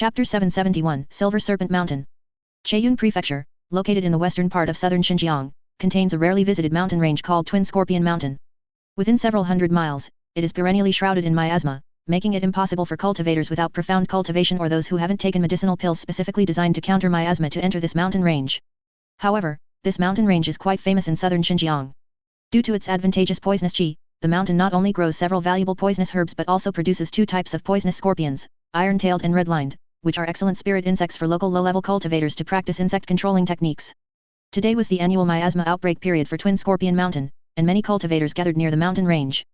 Chapter 771 Silver Serpent Mountain. Cheiyun Prefecture, located in the western part of southern Xinjiang, contains a rarely visited mountain range called Twin Scorpion Mountain. Within several hundred miles, it is perennially shrouded in miasma, making it impossible for cultivators without profound cultivation or those who haven't taken medicinal pills specifically designed to counter miasma to enter this mountain range. However, this mountain range is quite famous in southern Xinjiang. Due to its advantageous poisonous qi, the mountain not only grows several valuable poisonous herbs but also produces two types of poisonous scorpions, iron-tailed and red-lined, which are excellent spirit insects for local low-level cultivators to practice insect controlling techniques. Today was the annual miasma outbreak period for Twin Scorpion Mountain, and many cultivators gathered near the mountain range.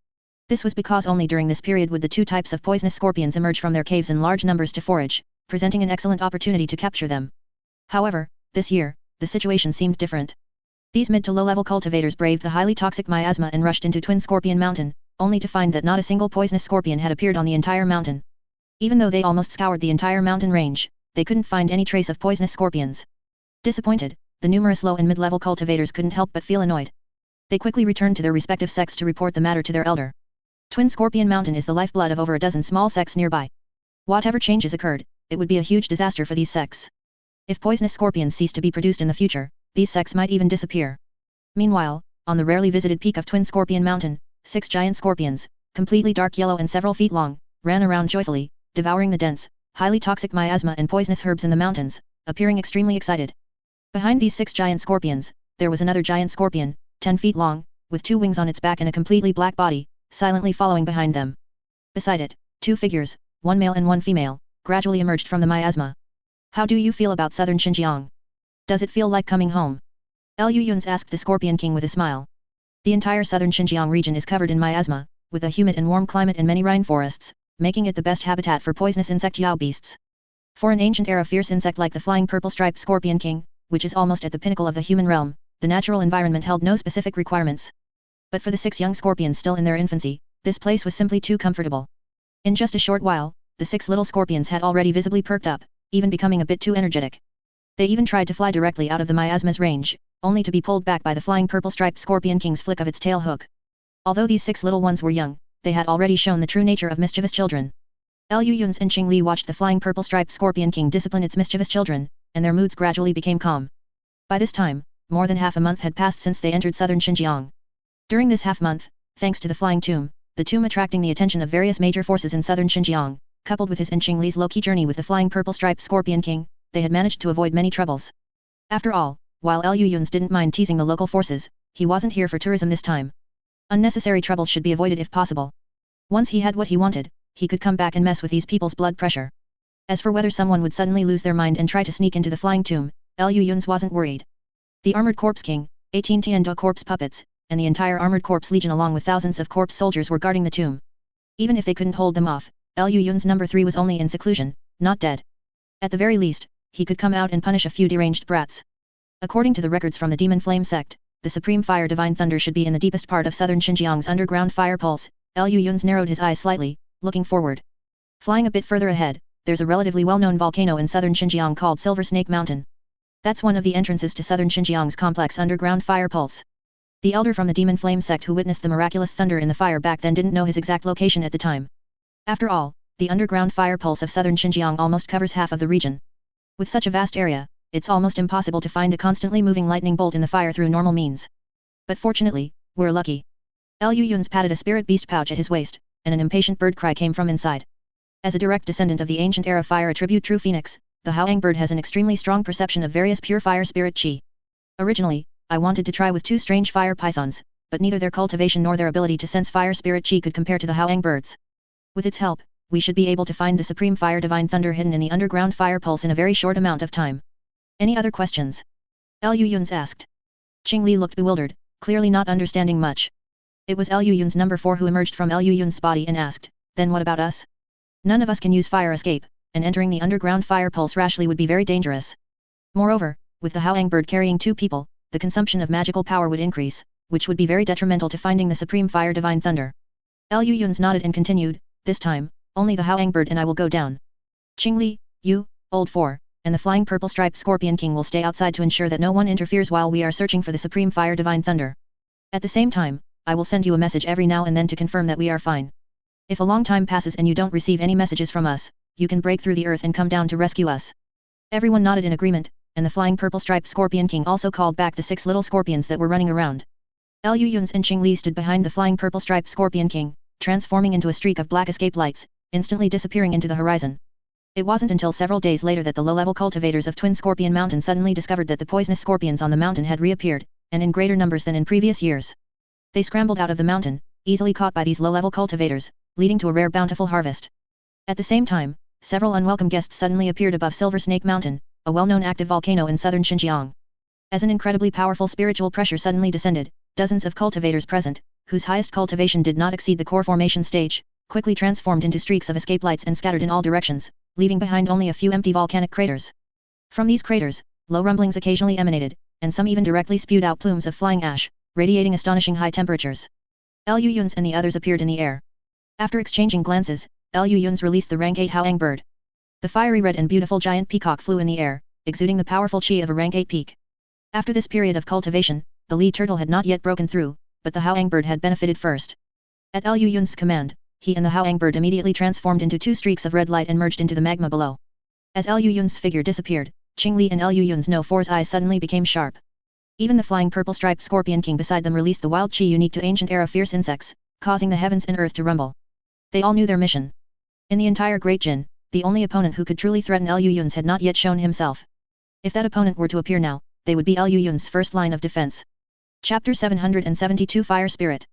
This was because only during this period would the two types of poisonous scorpions emerge from their caves in large numbers to forage, presenting an excellent opportunity to capture them. However, this year, the situation seemed different. These mid to low-level cultivators braved the highly toxic miasma and rushed into Twin Scorpion Mountain, only to find that not a single poisonous scorpion had appeared on the entire mountain. Even though they almost scoured the entire mountain range, they couldn't find any trace of poisonous scorpions. Disappointed, the numerous low and mid-level cultivators couldn't help but feel annoyed. They quickly returned to their respective sects to report the matter to their elder. Twin Scorpion Mountain is the lifeblood of over a dozen small sects nearby. Whatever changes occurred, it would be a huge disaster for these sects. If poisonous scorpions cease to be produced in the future, these sects might even disappear. Meanwhile, on the rarely visited peak of Twin Scorpion Mountain, 6 giant scorpions, completely dark yellow and several feet long, ran around joyfully, devouring the dense, highly toxic miasma and poisonous herbs in the mountains, appearing extremely excited. Behind these 6 giant scorpions, there was another giant scorpion, 10 feet long, with 2 wings on its back and a completely black body, silently following behind them. Beside it, 2 figures, one male and one female, gradually emerged from the miasma. How do you feel about southern Xinjiang? Does it feel like coming home? Liu Yun's asked the Scorpion King with a smile. The entire southern Xinjiang region is covered in miasma, with a humid and warm climate and many rainforests, making it the best habitat for poisonous insect yao beasts. For an ancient era fierce insect like the flying purple-striped Scorpion King, which is almost at the pinnacle of the human realm, the natural environment held no specific requirements. But for the 6 young scorpions still in their infancy, this place was simply too comfortable. In just a short while, the 6 little scorpions had already visibly perked up, even becoming a bit too energetic. They even tried to fly directly out of the miasma's range, only to be pulled back by the flying purple-striped Scorpion King's flick of its tail hook. Although these 6 little ones were young, they had already shown the true nature of mischievous children. Liu Yun's and Qing Li watched the flying purple-striped Scorpion King discipline its mischievous children, and their moods gradually became calm. By this time, more than half a month had passed since they entered southern Xinjiang. During this half-month, thanks to the flying tomb, the tomb attracting the attention of various major forces in southern Xinjiang, coupled with his and Qing Li's low-key journey with the flying purple-striped Scorpion King, they had managed to avoid many troubles. After all, while Liu Yun's didn't mind teasing the local forces, he wasn't here for tourism this time. Unnecessary troubles should be avoided if possible. Once he had what he wanted, he could come back and mess with these people's blood pressure. As for whether someone would suddenly lose their mind and try to sneak into the flying tomb, Liu Yun's wasn't worried. The Armored Corpse King, 18 Tiando Corpse puppets, and the entire Armored Corpse Legion along with thousands of corpse soldiers were guarding the tomb. Even if they couldn't hold them off, Liu Yun's number 3 was only in seclusion, not dead. At the very least, he could come out and punish a few deranged brats. According to the records from the Demon Flame sect, the Supreme Fire Divine Thunder should be in the deepest part of southern Xinjiang's underground fire pulse. Liu Yun's narrowed his eyes slightly, looking forward. Flying a bit further ahead, there's a relatively well-known volcano in southern Xinjiang called Silver Snake Mountain. That's one of the entrances to southern Xinjiang's complex underground fire pulse. The elder from the Demon Flame sect who witnessed the miraculous thunder in the fire back then didn't know his exact location at the time. After all, the underground fire pulse of southern Xinjiang almost covers half of the region. With such a vast area, it's almost impossible to find a constantly moving lightning bolt in the fire through normal means. But fortunately, we're lucky. Liu Yun's patted a spirit beast pouch at his waist, and an impatient bird cry came from inside. As a direct descendant of the ancient era fire attribute True Phoenix, the Haoang bird has an extremely strong perception of various pure fire spirit qi. Originally, I wanted to try with 2 strange fire pythons, but neither their cultivation nor their ability to sense fire spirit qi could compare to the Haoang birds. With its help, we should be able to find the Supreme Fire Divine Thunder hidden in the underground fire pulse in a very short amount of time. Any other questions? Liu Yun's asked. Qing Li looked bewildered, clearly not understanding much. It was Liu Yun's number 4 who emerged from Liu Yun's body and asked, then what about us? None of us can use fire escape, and entering the underground fire pulse rashly would be very dangerous. Moreover, with the Haoang bird carrying 2 people, the consumption of magical power would increase, which would be very detrimental to finding the Supreme Fire Divine Thunder. Liu Yun's nodded and continued, this time, only the Haoang bird and I will go down. Qing Li, you, Old 4, and the flying purple-striped Scorpion King will stay outside to ensure that no one interferes while we are searching for the Supreme Fire Divine Thunder. At the same time, I will send you a message every now and then to confirm that we are fine. If a long time passes and you don't receive any messages from us, you can break through the earth and come down to rescue us." Everyone nodded in agreement, and the flying purple-striped Scorpion King also called back the 6 little scorpions that were running around. Liu Yun's and Qing Li stood behind the flying purple-striped Scorpion King, transforming into a streak of black escape lights, instantly disappearing into the horizon. It wasn't until several days later that the low-level cultivators of Twin Scorpion Mountain suddenly discovered that the poisonous scorpions on the mountain had reappeared, and in greater numbers than in previous years. They scrambled out of the mountain, easily caught by these low-level cultivators, leading to a rare bountiful harvest. At the same time, several unwelcome guests suddenly appeared above Silver Snake Mountain, a well-known active volcano in southern Xinjiang. As an incredibly powerful spiritual pressure suddenly descended, dozens of cultivators present, whose highest cultivation did not exceed the core formation stage, quickly transformed into streaks of escape lights and scattered in all directions, leaving behind only a few empty volcanic craters. From these craters, low rumblings occasionally emanated, and some even directly spewed out plumes of flying ash, radiating astonishing high temperatures. Liu Yun's and the others appeared in the air. After exchanging glances, Liu Yun's released the rank 8 Haoang bird. The fiery red and beautiful giant peacock flew in the air, exuding the powerful chi of a rank 8 peak. After this period of cultivation, the Li turtle had not yet broken through, but the Haoang bird had benefited first. At Liu Yun's command, he and the Haoang bird immediately transformed into 2 streaks of red light and merged into the magma below. As Liu Yun's figure disappeared, Qing Li and Liu Yun's No 4's eyes suddenly became sharp. Even the flying purple-striped Scorpion King beside them released the wild chi unique to ancient era fierce insects, causing the heavens and earth to rumble. They all knew their mission. In the entire Great Jin, the only opponent who could truly threaten Liu Yun's had not yet shown himself. If that opponent were to appear now, they would be Liu Yun's first line of defense. Chapter 772 Fire Spirit.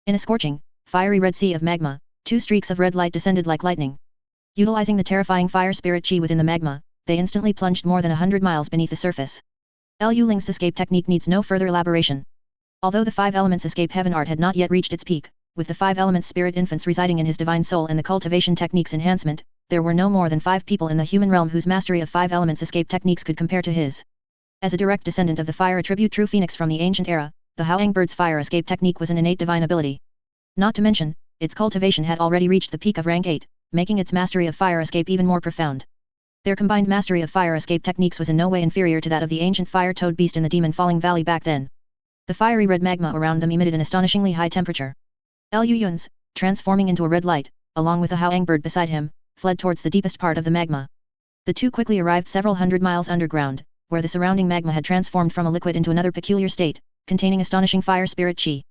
In a scorching, fiery red sea of magma, 2 streaks of red light descended like lightning. Utilizing the terrifying fire spirit chi within the magma, they instantly plunged more than 100 miles beneath the surface. Liu Ling's escape technique needs no further elaboration. Although the 5 elements escape heaven art had not yet reached its peak, with the 5 elements spirit infants residing in his divine soul and the cultivation techniques enhancement, there were no more than 5 people in the human realm whose mastery of 5 elements escape techniques could compare to his. As a direct descendant of the fire attribute true phoenix from the ancient era, the Haoang bird's fire escape technique was an innate divine ability. Not to mention, its cultivation had already reached the peak of rank 8, making its mastery of fire escape even more profound. Their combined mastery of fire escape techniques was in no way inferior to that of the ancient fire toad beast in the demon falling valley back then. The fiery red magma around them emitted an astonishingly high temperature. Liu Yun's, transforming into a red light, along with the Haoang bird beside him, fled towards the deepest part of the magma. The two quickly arrived several hundred miles underground, where the surrounding magma had transformed from a liquid into another peculiar state, containing astonishing fire spirit chi.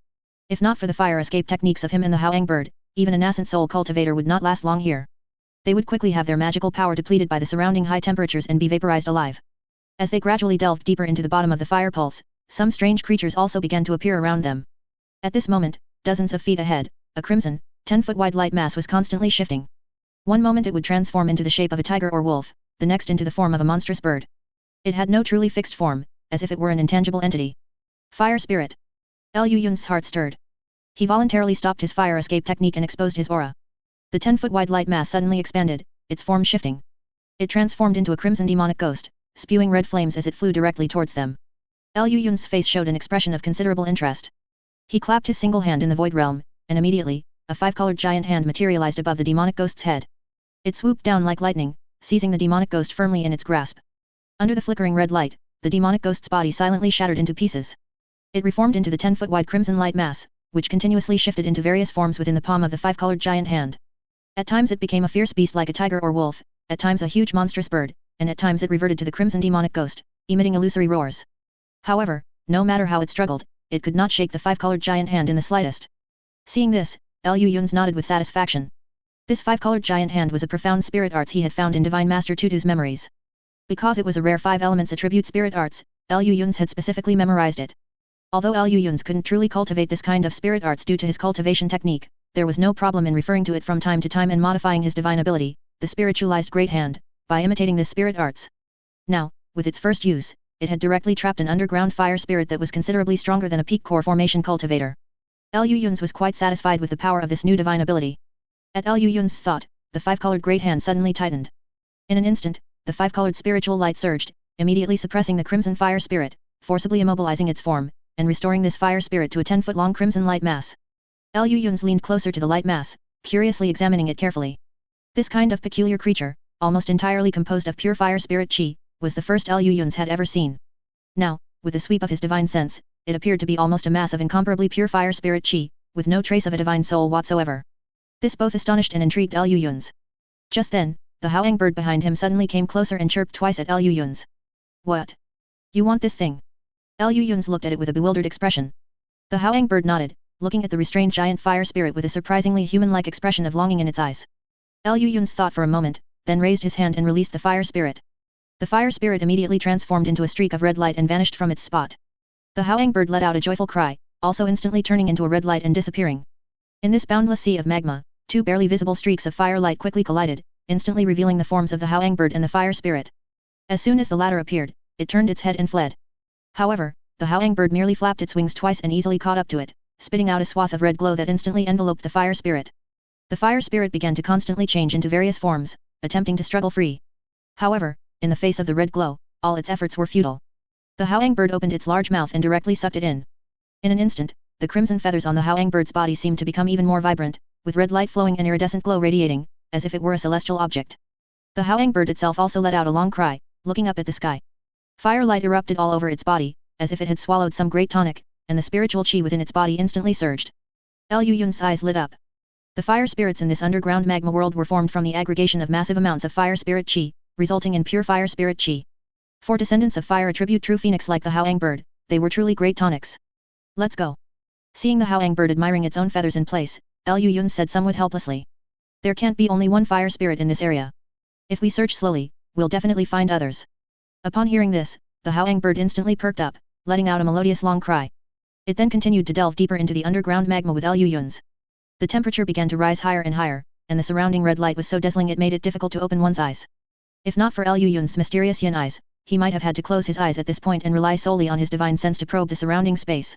If not for the fire escape techniques of him and the Haoang bird, even a nascent soul cultivator would not last long here. They would quickly have their magical power depleted by the surrounding high temperatures and be vaporized alive. As they gradually delved deeper into the bottom of the fire pulse, some strange creatures also began to appear around them. At this moment, dozens of feet ahead, a crimson, 10-foot wide light mass was constantly shifting. One moment it would transform into the shape of a tiger or wolf, the next into the form of a monstrous bird. It had no truly fixed form, as if it were an intangible entity. Fire spirit. Liu Yun's heart stirred. He voluntarily stopped his fire escape technique and exposed his aura. The 10-foot wide light mass suddenly expanded, its form shifting. It transformed into a crimson demonic ghost, spewing red flames as it flew directly towards them. Liu Yun's face showed an expression of considerable interest. He clapped his single hand in the void realm, and immediately, a 5-colored giant hand materialized above the demonic ghost's head. It swooped down like lightning, seizing the demonic ghost firmly in its grasp. Under the flickering red light, the demonic ghost's body silently shattered into pieces. It reformed into the 10-foot wide crimson light mass, which continuously shifted into various forms within the palm of the 5-colored giant hand. At times it became a fierce beast like a tiger or wolf, at times a huge monstrous bird, and at times it reverted to the crimson demonic ghost, emitting illusory roars. However, no matter how it struggled, it could not shake the 5-colored giant hand in the slightest. Seeing this, Liu Yun's nodded with satisfaction. This 5-colored giant hand was a profound spirit arts he had found in Divine Master Tutu's memories. Because it was a rare 5 elements attribute spirit arts, Liu Yun's had specifically memorized it. Although Liu Yun's couldn't truly cultivate this kind of spirit arts due to his cultivation technique, there was no problem in referring to it from time to time and modifying his divine ability, the spiritualized great hand, by imitating this spirit arts. Now, with its first use, it had directly trapped an underground fire spirit that was considerably stronger than a peak core formation cultivator. Liu Yun's was quite satisfied with the power of this new divine ability. At Liu Yun's thought, the 5-colored great hand suddenly tightened. In an instant, the 5-colored spiritual light surged, immediately suppressing the crimson fire spirit, forcibly immobilizing its form, and restoring this fire spirit to a 10-foot-long crimson light mass. Liu Yun's leaned closer to the light mass, curiously examining it carefully. This kind of peculiar creature, almost entirely composed of pure fire spirit chi, was the first Liu Yun's had ever seen. Now, with the sweep of his divine sense, it appeared to be almost a mass of incomparably pure fire spirit chi, with no trace of a divine soul whatsoever. This both astonished and intrigued Liu Yun's. Just then, the howang bird behind him suddenly came closer and chirped twice at Liu Yun's. What? You want this thing? Liu Yun's looked at it with a bewildered expression. The howang bird nodded, looking at the restrained giant fire spirit with a surprisingly human-like expression of longing in its eyes. Liu Yun's thought for a moment, then raised his hand and released the fire spirit. The fire spirit immediately transformed into a streak of red light and vanished from its spot. The howang bird let out a joyful cry, also instantly turning into a red light and disappearing. In this boundless sea of magma, two barely visible streaks of fire light quickly collided, instantly revealing the forms of the howang bird and the fire spirit. As soon as the latter appeared, it turned its head and fled. However, the howang bird merely flapped its wings twice and easily caught up to it, spitting out a swath of red glow that instantly enveloped the fire spirit. The fire spirit began to constantly change into various forms, attempting to struggle free. However, in the face of the red glow, all its efforts were futile. The howang bird opened its large mouth and directly sucked it in. In an instant, the crimson feathers on the howang bird's body seemed to become even more vibrant, with red light flowing and iridescent glow radiating, as if it were a celestial object. The howang bird itself also let out a long cry, looking up at the sky. Fire light erupted all over its body, as if it had swallowed some great tonic, and the spiritual chi within its body instantly surged. Liu Yun's eyes lit up. The fire spirits in this underground magma world were formed from the aggregation of massive amounts of fire spirit chi, resulting in pure fire spirit chi. For descendants of fire attribute true phoenix like the howang bird, they were truly great tonics. Let's go. Seeing the howang bird admiring its own feathers in place, Liu Yun said somewhat helplessly. There can't be only one fire spirit in this area. If we search slowly, we'll definitely find others. Upon hearing this, the howang bird instantly perked up, letting out a melodious long cry. It then continued to delve deeper into the underground magma with Liu Yun's. The temperature began to rise higher and higher, and the surrounding red light was so dazzling it made it difficult to open one's eyes. If not for Liu Yun's mysterious yin eyes, he might have had to close his eyes at this point and rely solely on his divine sense to probe the surrounding space.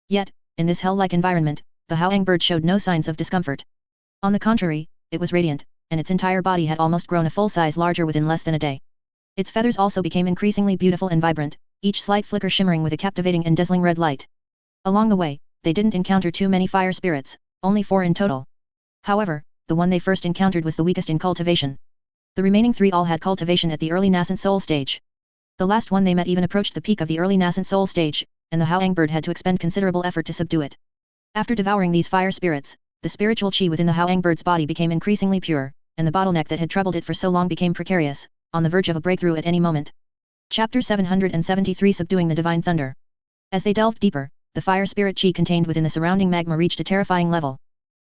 Yet, in this hell-like environment, the howang bird showed no signs of discomfort. On the contrary, it was radiant, and its entire body had almost grown a full size larger within less than a day. Its feathers also became increasingly beautiful and vibrant, each slight flicker shimmering with a captivating and dazzling red light. Along the way, they didn't encounter too many fire spirits, only 4 in total. However, the one they first encountered was the weakest in cultivation. The remaining 3 all had cultivation at the early nascent soul stage. The last one they met even approached the peak of the early nascent soul stage, and the howang bird had to expend considerable effort to subdue it. After devouring these fire spirits, the spiritual chi within the howang bird's body became increasingly pure, and the bottleneck that had troubled it for so long became precarious, on the verge of a breakthrough at any moment. Chapter 773 Subduing the Divine Thunder. As they delved deeper, the fire spirit chi contained within the surrounding magma reached a terrifying level.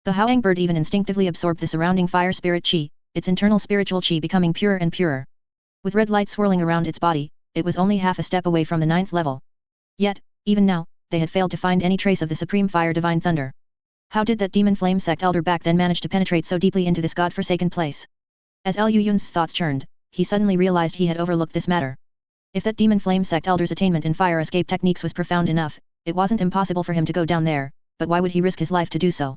The howang bird even instinctively absorbed the surrounding fire spirit chi, its internal spiritual chi becoming purer and purer. With red light swirling around its body, it was only half a step away from the 9th level. Yet, even now, they had failed to find any trace of the supreme fire divine thunder. How did that demon flame sect elder back then manage to penetrate so deeply into this god-forsaken place? As Liu Yun's thoughts churned, he suddenly realized he had overlooked this matter. If that demon flame sect elder's attainment in fire escape techniques was profound enough, it wasn't impossible for him to go down there, but why would he risk his life to do so?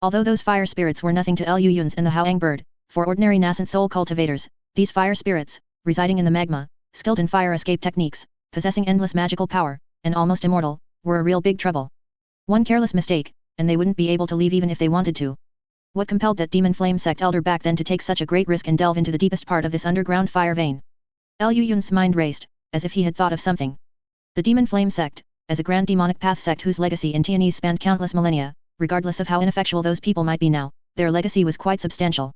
Although those fire spirits were nothing to Liu Yun's and the howang bird, for ordinary nascent soul cultivators, these fire spirits, residing in the magma, skilled in fire escape techniques, possessing endless magical power, and almost immortal, were a real big trouble. One careless mistake, and they wouldn't be able to leave even if they wanted to. What compelled that demon flame sect elder back then to take such a great risk and delve into the deepest part of this underground fire vein? Liu Yun's mind raced, as if he had thought of something. The demon flame sect, as a grand demonic path sect whose legacy in Tianese spanned countless millennia, regardless of how ineffectual those people might be now, their legacy was quite substantial.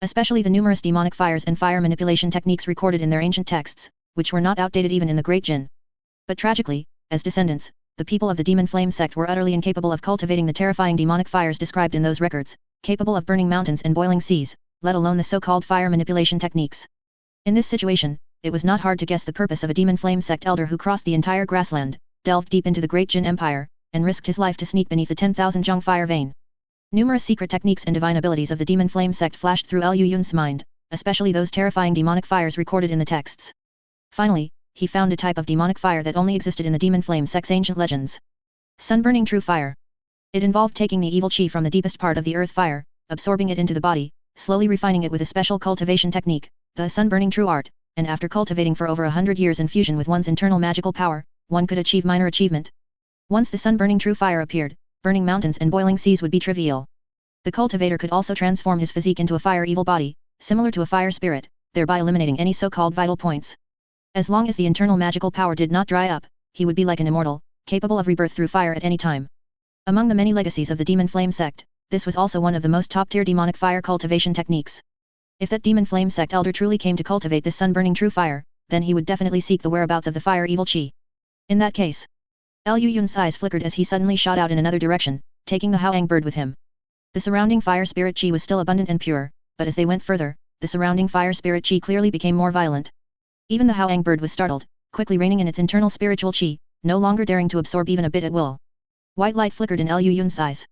Especially the numerous demonic fires and fire manipulation techniques recorded in their ancient texts, which were not outdated even in the Great Jin. But tragically, as descendants, the people of the demon flame sect were utterly incapable of cultivating the terrifying demonic fires described in those records, capable of burning mountains and boiling seas, let alone the so-called fire manipulation techniques. In this situation, it was not hard to guess the purpose of a demon flame sect elder who crossed the entire grassland, delved deep into the Great Jin Empire, and risked his life to sneak beneath the 10,000 Zhong fire vein. Numerous secret techniques and divine abilities of the demon flame sect flashed through Liu Yun's mind, especially those terrifying demonic fires recorded in the texts. Finally, he found a type of demonic fire that only existed in the demon flame sect's ancient legends. Sun-burning true fire. It involved taking the evil chi from the deepest part of the earth fire, absorbing it into the body, slowly refining it with a special cultivation technique, the sun-burning true art, and after cultivating for over 100 years in fusion with one's internal magical power, one could achieve minor achievement. Once the sun-burning true fire appeared, burning mountains and boiling seas would be trivial. The cultivator could also transform his physique into a fire evil body, similar to a fire spirit, thereby eliminating any so-called vital points. As long as the internal magical power did not dry up, he would be like an immortal, capable of rebirth through fire at any time. Among the many legacies of the demon flame sect, this was also one of the most top-tier demonic fire cultivation techniques. If that demon flame sect elder truly came to cultivate this sun-burning true fire, then he would definitely seek the whereabouts of the fire evil chi. In that case, Liu Yun's eyes flickered as he suddenly shot out in another direction, taking the Haoang bird with him. The surrounding fire spirit chi was still abundant and pure, but as they went further, the surrounding fire spirit chi clearly became more violent. Even the Haoang bird was startled, quickly reining in its internal spiritual chi, no longer daring to absorb even a bit at will. White light flickered in Liu Yun's eyes.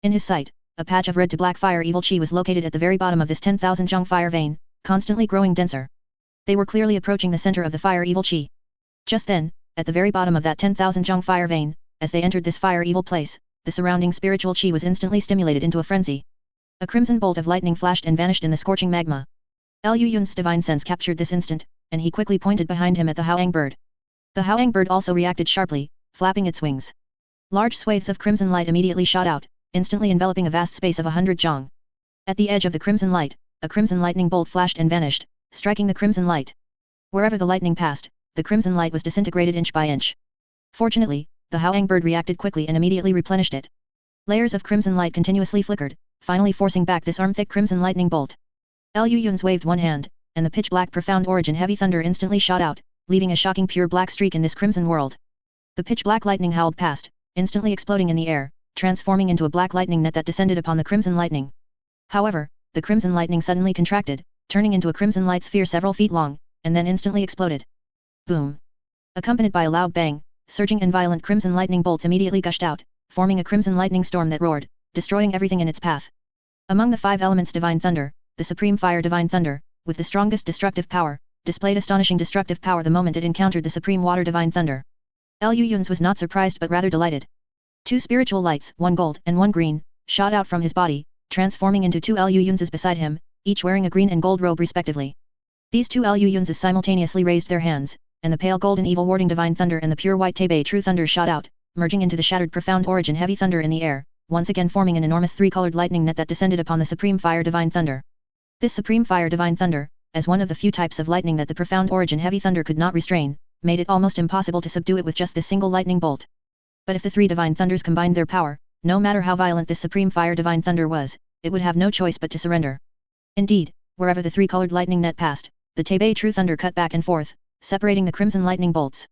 In his sight, a patch of red to black fire evil chi was located at the very bottom of this 10,000 zhong fire vein, constantly growing denser. They were clearly approaching the center of the fire evil chi. Just then, at the very bottom of that 10,000 zhong fire vein, as they entered this fire evil place, the surrounding spiritual chi was instantly stimulated into a frenzy. A crimson bolt of lightning flashed and vanished in the scorching magma. Liu Yun's divine sense captured this instant, and he quickly pointed behind him at the Haoang bird. The Haoang bird also reacted sharply, flapping its wings. Large swathes of crimson light immediately shot out, instantly enveloping a vast space of 100 zhong. At the edge of the crimson light, a crimson lightning bolt flashed and vanished, striking the crimson light. Wherever the lightning passed, the crimson light was disintegrated inch by inch. Fortunately, the Haoang bird reacted quickly and immediately replenished it. Layers of crimson light continuously flickered, finally forcing back this arm-thick crimson lightning bolt. Liu Yun's waved one hand, and the pitch-black profound origin heavy thunder instantly shot out, leaving a shocking pure black streak in this crimson world. The pitch-black lightning howled past, instantly exploding in the air, transforming into a black lightning net that descended upon the crimson lightning. However, the crimson lightning suddenly contracted, turning into a crimson light sphere several feet long, and then instantly exploded. Boom! Accompanied by a loud bang, surging and violent crimson lightning bolts immediately gushed out, forming a crimson lightning storm that roared, destroying everything in its path. Among the 5 elements Divine Thunder, the Supreme Fire Divine Thunder, with the strongest destructive power, displayed astonishing destructive power the moment it encountered the Supreme Water Divine Thunder. Liu Yun's was not surprised but rather delighted. 2 spiritual lights, 1 gold and 1 green, shot out from his body, transforming into 2 Liu Yun's beside him, each wearing a green and gold robe respectively. These 2 Liu Yun's simultaneously raised their hands, and the pale golden evil warding divine thunder and the pure white Taibei true thunder shot out, merging into the shattered profound origin heavy thunder in the air, once again forming an enormous 3-colored lightning net that descended upon the Supreme Fire Divine Thunder. This Supreme Fire Divine Thunder, as one of the few types of lightning that the profound origin heavy thunder could not restrain, made it almost impossible to subdue it with just this single lightning bolt. But if the 3 divine thunders combined their power, no matter how violent this Supreme Fire Divine Thunder was, it would have no choice but to surrender. Indeed, wherever the 3-colored lightning net passed, the Taibei True Thunder cut back and forth, separating the crimson lightning bolts.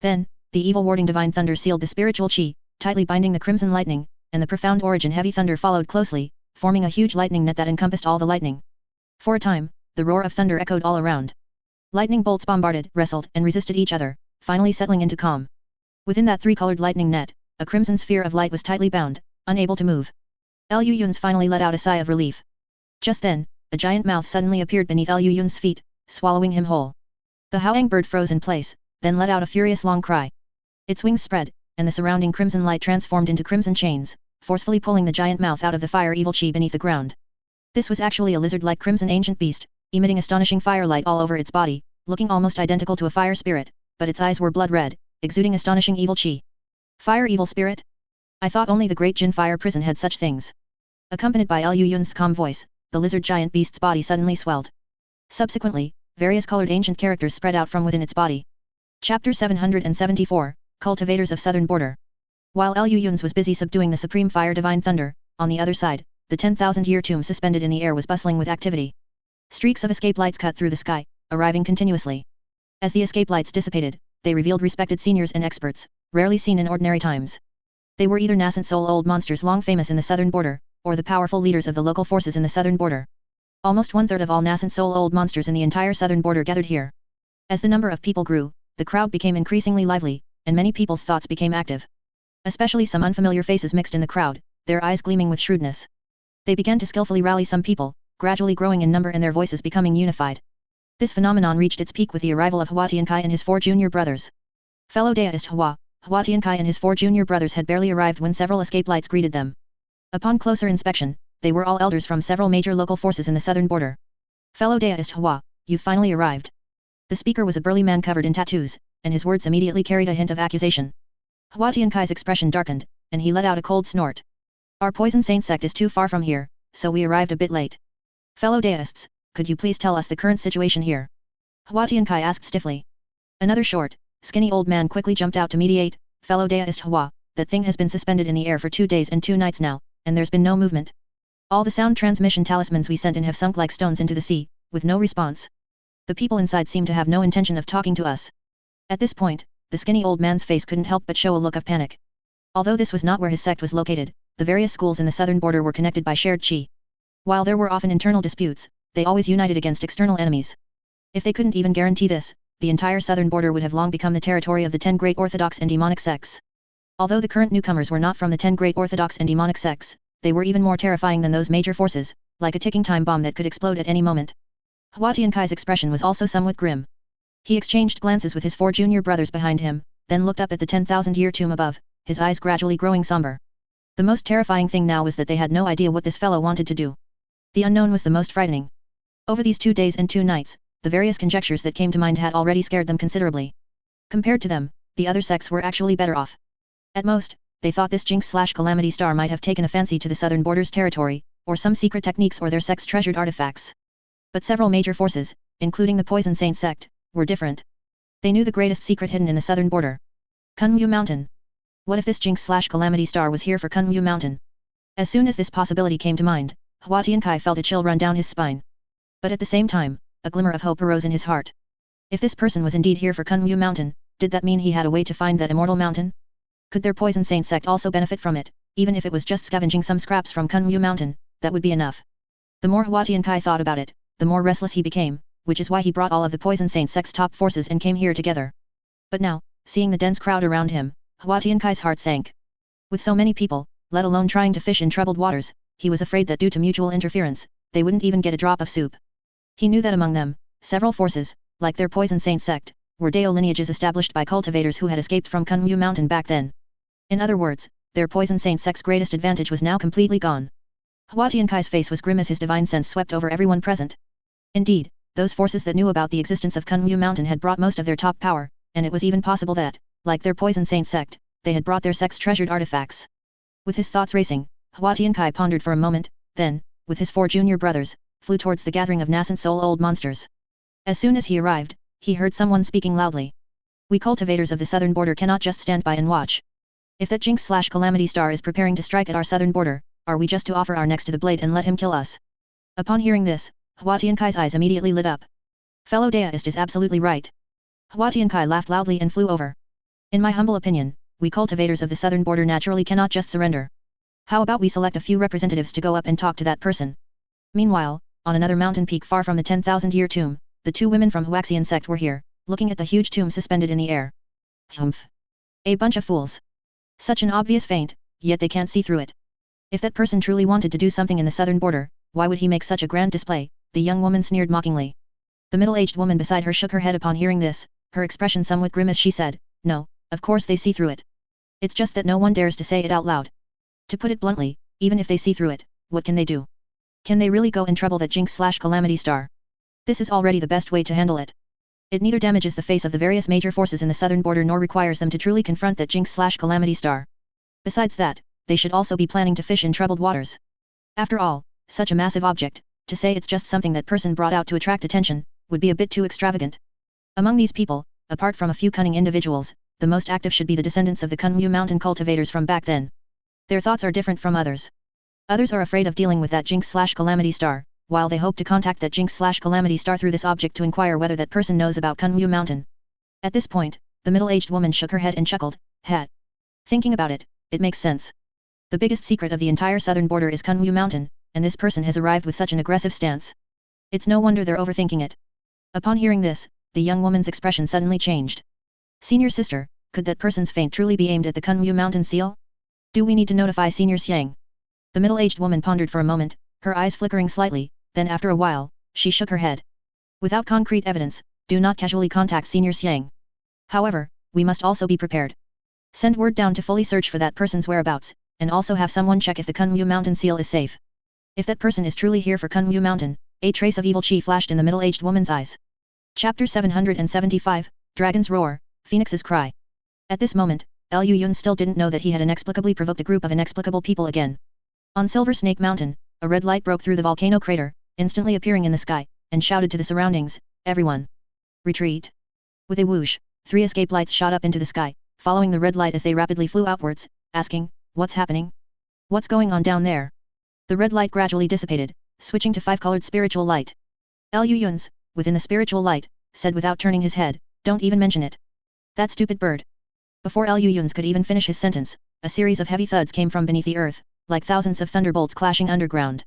Then, the evil warding divine thunder sealed the spiritual chi, tightly binding the crimson lightning, and the profound origin heavy thunder followed closely, forming a huge lightning net that encompassed all the lightning. For a time, the roar of thunder echoed all around. Lightning bolts bombarded, wrestled, and resisted each other, finally settling into calm. Within that 3-colored lightning net, a crimson sphere of light was tightly bound, unable to move. Liu Yun's finally let out a sigh of relief. Just then, a giant mouth suddenly appeared beneath Liu Yun's feet, swallowing him whole. The Haoang bird froze in place, then let out a furious long cry. Its wings spread, and the surrounding crimson light transformed into crimson chains, forcefully pulling the giant mouth out of the fire evil chi beneath the ground. This was actually a lizard-like crimson ancient beast, emitting astonishing firelight all over its body, looking almost identical to a fire spirit, but its eyes were blood red, exuding astonishing evil chi. Fire evil spirit? I thought only the great Jin fire prison had such things. Accompanied by Liu Yun's calm voice, the lizard giant beast's body suddenly swelled. Subsequently, various colored ancient characters spread out from within its body. Chapter 774, Cultivators of Southern Border. While Liu Yun's was busy subduing the Supreme Fire Divine Thunder, on the other side, the 10,000-year tomb suspended in the air was bustling with activity. Streaks of escape lights cut through the sky, arriving continuously. As the escape lights dissipated, they revealed respected seniors and experts, rarely seen in ordinary times. They were either nascent soul old monsters long famous in the southern border, or the powerful leaders of the local forces in the southern border. Almost 1/3 of all nascent soul old monsters in the entire southern border gathered here. As the number of people grew, the crowd became increasingly lively, and many people's thoughts became active. Especially some unfamiliar faces mixed in the crowd, their eyes gleaming with shrewdness. They began to skillfully rally some people, gradually growing in number and their voices becoming unified. This phenomenon reached its peak with the arrival of Hua Tiankai and his 4 junior brothers. Fellow deist Hua Tiankai and his 4 junior brothers had barely arrived when several escape lights greeted them. Upon closer inspection, they were all elders from several major local forces in the southern border. Fellow deist Hua, you've finally arrived. The speaker was a burly man covered in tattoos, and his words immediately carried a hint of accusation. Hua Tiankai's expression darkened, and he let out a cold snort. Our poison saint sect is too far from here, so we arrived a bit late. Fellow deists, could you please tell us the current situation here? Hua Tiankai asked stiffly. Another short, skinny old man quickly jumped out to mediate. Fellow deist Hua, that thing has been suspended in the air for 2 days and 2 nights now, and there's been no movement. All the sound transmission talismans we sent in have sunk like stones into the sea, with no response. The people inside seem to have no intention of talking to us. At this point, the skinny old man's face couldn't help but show a look of panic. Although this was not where his sect was located, the various schools in the southern border were connected by shared chi. While there were often internal disputes, they always united against external enemies. If they couldn't even guarantee this, the entire southern border would have long become the territory of the 10 great orthodox and demonic sects. Although the current newcomers were not from the 10 great orthodox and demonic sects, they were even more terrifying than those major forces, like a ticking time bomb that could explode at any moment. Hua Tiankai's expression was also somewhat grim. He exchanged glances with his 4 junior brothers behind him, then looked up at the 10,000-year tomb above, his eyes gradually growing somber. The most terrifying thing now was that they had no idea what this fellow wanted to do. The unknown was the most frightening. Over these 2 days and 2 nights, the various conjectures that came to mind had already scared them considerably. Compared to them, the other sects were actually better off. At most, they thought this Jinx/Calamity Star might have taken a fancy to the southern border's territory, or some secret techniques or their sect's treasured artifacts. But several major forces, including the Poison Saint sect, were different. They knew the greatest secret hidden in the southern border. Kunyu Mountain. What if this Jinx/Calamity Star was here for Kunyu Mountain? As soon as this possibility came to mind, Hua Tiankai felt a chill run down his spine. But at the same time, a glimmer of hope arose in his heart. If this person was indeed here for Kunyu Mountain, did that mean he had a way to find that Immortal Mountain? Could their Poison Saint sect also benefit from it, even if it was just scavenging some scraps from Kunyu Mountain? That would be enough. The more Hua Tiankai thought about it, the more restless he became, which is why he brought all of the Poison Saint sect's top forces and came here together. But now, seeing the dense crowd around him, Hua Tiankai's heart sank. With so many people, let alone trying to fish in troubled waters, he was afraid that due to mutual interference, they wouldn't even get a drop of soup. He knew that among them, several forces, like their Poison Saint sect, were Dao lineages established by cultivators who had escaped from Kunyu Mountain back then. In other words, their Poison Saint sect's greatest advantage was now completely gone. Hua Tiankai's face was grim as his divine sense swept over everyone present. Indeed, those forces that knew about the existence of Kunyu Mountain had brought most of their top power, and it was even possible that, like their Poison Saint sect, they had brought their sect's treasured artifacts. With his thoughts racing, Hua Tiankai pondered for a moment, then, with his 4 junior brothers, flew towards the gathering of nascent soul old monsters. As soon as he arrived, he heard someone speaking loudly. We cultivators of the southern border cannot just stand by and watch. If that Jinx/Calamity Star is preparing to strike at our southern border, are we just to offer our necks to the blade and let him kill us? Upon hearing this, Hua Tiankai's eyes immediately lit up. Fellow Daoist is absolutely right. Hua Tiankai laughed loudly and flew over. In my humble opinion, we cultivators of the southern border naturally cannot just surrender. How about we select a few representatives to go up and talk to that person? Meanwhile, on another mountain peak far from the 10,000-year tomb, the 2 women from Huaxian sect were here, looking at the huge tomb suspended in the air. Humph. A bunch of fools. Such an obvious feint, yet they can't see through it. If that person truly wanted to do something in the southern border, why would he make such a grand display? The young woman sneered mockingly. The middle-aged woman beside her shook her head upon hearing this, her expression somewhat grim as she said, no, of course they see through it. It's just that no one dares to say it out loud. To put it bluntly, even if they see through it, what can they do? Can they really go and trouble that Jinx/Calamity Star? This is already the best way to handle it. It neither damages the face of the various major forces in the southern border nor requires them to truly confront that Jinx/Calamity Star. Besides that, they should also be planning to fish in troubled waters. After all, such a massive object, to say it's just something that person brought out to attract attention, would be a bit too extravagant. Among these people, apart from a few cunning individuals, the most active should be the descendants of the Kunyu Mountain cultivators from back then. Their thoughts are different from others. Others are afraid of dealing with that Jinx/Calamity Star, while they hope to contact that Jinx/Calamity Star through this object to inquire whether that person knows about Kunyu Mountain. At this point, the middle-aged woman shook her head and chuckled, Thinking about it, it makes sense. The biggest secret of the entire southern border is Kunyu Mountain, and this person has arrived with such an aggressive stance. It's no wonder they're overthinking it. Upon hearing this, the young woman's expression suddenly changed. Senior sister, could that person's feint truly be aimed at the Kunyu Mountain seal? Do we need to notify Senior Xiang? The middle-aged woman pondered for a moment, her eyes flickering slightly, then after a while, she shook her head. Without concrete evidence, do not casually contact Senior Xiang. However, we must also be prepared. Send word down to fully search for that person's whereabouts, and also have someone check if the Kunyu Mountain seal is safe. If that person is truly here for Kunyu Mountain, a trace of evil chi flashed in the middle-aged woman's eyes. Chapter 775, Dragon's Roar, Phoenix's Cry. At this moment, Liu Yun still didn't know that he had inexplicably provoked a group of inexplicable people again. On Silver Snake Mountain, a red light broke through the volcano crater, instantly appearing in the sky, and shouted to the surroundings, everyone. Retreat. With a whoosh, 3 escape lights shot up into the sky, following the red light as they rapidly flew outwards, asking, what's happening? What's going on down there? The red light gradually dissipated, switching to 5-colored spiritual light. Lu Yun's, within the spiritual light, said without turning his head, "Don't even mention it. That stupid bird." Before Lu Yun's could even finish his sentence, a series of heavy thuds came from beneath the earth, like thousands of thunderbolts clashing underground.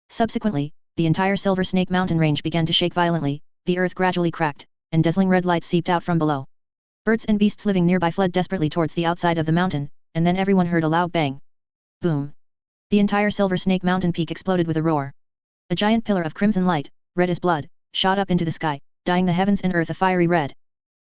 Subsequently, the entire Silver Snake Mountain range began to shake violently, the earth gradually cracked, and dazzling red lights seeped out from below. Birds and beasts living nearby fled desperately towards the outside of the mountain, and then everyone heard a loud bang. Boom! The entire Silver Snake Mountain peak exploded with a roar. A giant pillar of crimson light, red as blood, shot up into the sky, dyeing the heavens and earth a fiery red.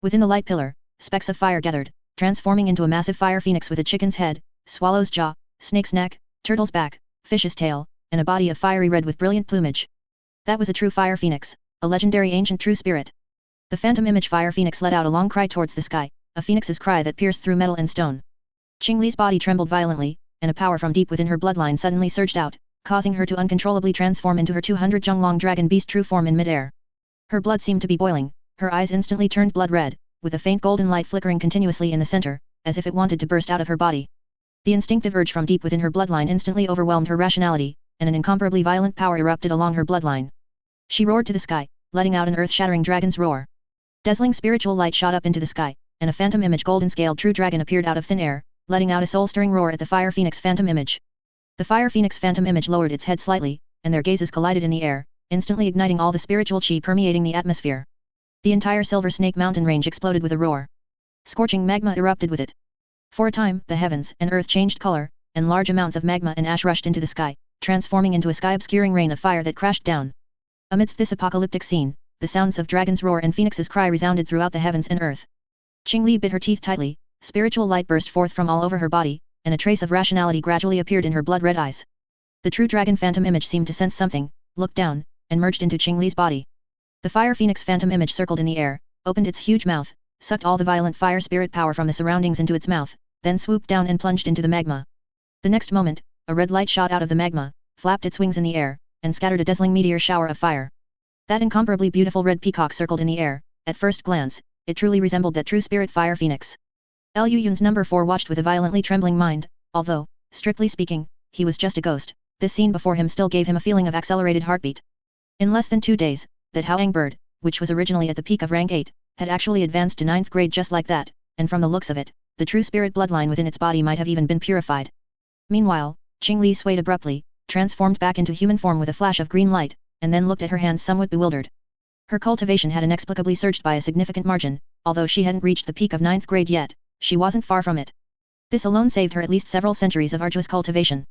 Within the light pillar, specks of fire gathered, transforming into a massive fire phoenix with a chicken's head, swallow's jaw, snake's neck, turtle's back, fish's tail, and a body of fiery red with brilliant plumage. That was a true fire phoenix, a legendary ancient true spirit. The phantom image fire phoenix let out a long cry towards the sky, a phoenix's cry that pierced through metal and stone. Qing Li's body trembled violently, and a power from deep within her bloodline suddenly surged out, causing her to uncontrollably transform into her 200-jung-long dragon beast true form in midair. Her blood seemed to be boiling, her eyes instantly turned blood red, with a faint golden light flickering continuously in the center, as if it wanted to burst out of her body. The instinctive urge from deep within her bloodline instantly overwhelmed her rationality, and an incomparably violent power erupted along her bloodline. She roared to the sky, letting out an earth-shattering dragon's roar. Dazzling spiritual light shot up into the sky, and a phantom image golden-scaled true dragon appeared out of thin air, letting out a soul-stirring roar at the Fire Phoenix phantom image. The Fire Phoenix phantom image lowered its head slightly, and their gazes collided in the air, instantly igniting all the spiritual chi permeating the atmosphere. The entire Silver Snake Mountain range exploded with a roar. Scorching magma erupted with it. For a time, the heavens and earth changed color, and large amounts of magma and ash rushed into the sky, transforming into a sky-obscuring rain of fire that crashed down. Amidst this apocalyptic scene, the sounds of dragon's roar and phoenix's cry resounded throughout the heavens and earth. Qing Li bit her teeth tightly, spiritual light burst forth from all over her body, and a trace of rationality gradually appeared in her blood-red eyes. The true dragon phantom image seemed to sense something, looked down, and merged into Qing Li's body. The Fire Phoenix phantom image circled in the air, opened its huge mouth, sucked all the violent fire spirit power from the surroundings into its mouth, then swooped down and plunged into the magma. The next moment, a red light shot out of the magma, flapped its wings in the air, and scattered a dazzling meteor shower of fire. That incomparably beautiful red peacock circled in the air. At first glance, it truly resembled that true spirit Fire Phoenix. Lu Yun's number 4 watched with a violently trembling mind, although, strictly speaking, he was just a ghost. This scene before him still gave him a feeling of accelerated heartbeat. In less than 2 days, that Haoang bird, which was originally at the peak of rank 8, had actually advanced to 9th grade just like that, and from the looks of it, the true spirit bloodline within its body might have even been purified. Meanwhile, Qing Li swayed abruptly, transformed back into human form with a flash of green light, and then looked at her hands somewhat bewildered. Her cultivation had inexplicably surged by a significant margin, although she hadn't reached the peak of 9th grade yet, she wasn't far from it. This alone saved her at least several centuries of arduous cultivation.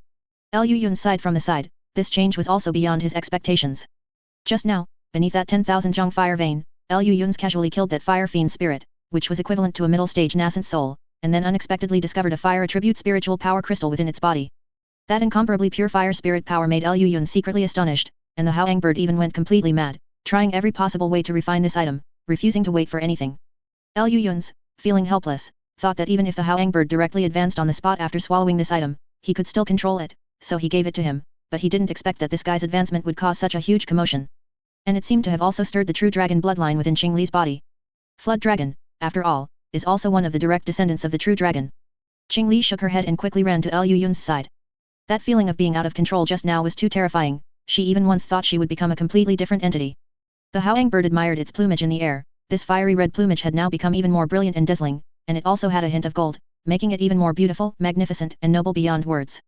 Lu Yun sighed from the side, this change was also beyond his expectations. Just now, beneath that 10,000 Zhong fire vein, Lu Yun's casually killed that fire fiend spirit, which was equivalent to a middle-stage nascent soul, and then unexpectedly discovered a fire attribute spiritual power crystal within its body. That incomparably pure fire spirit power made Lu Yun secretly astonished, and the Haoang bird even went completely mad, trying every possible way to refine this item, refusing to wait for anything. Lu Yun's, feeling helpless, thought that even if the Haoang bird directly advanced on the spot after swallowing this item, he could still control it, so he gave it to him, but he didn't expect that this guy's advancement would cause such a huge commotion. And it seemed to have also stirred the true dragon bloodline within Qing Li's body. Flood Dragon, after all, is also one of the direct descendants of the true dragon. Qing Li shook her head and quickly ran to Lu Yun's side. That feeling of being out of control just now was too terrifying, she even once thought she would become a completely different entity. The Haoang bird admired its plumage in the air, this fiery red plumage had now become even more brilliant and dazzling, and it also had a hint of gold, making it even more beautiful, magnificent and noble beyond words.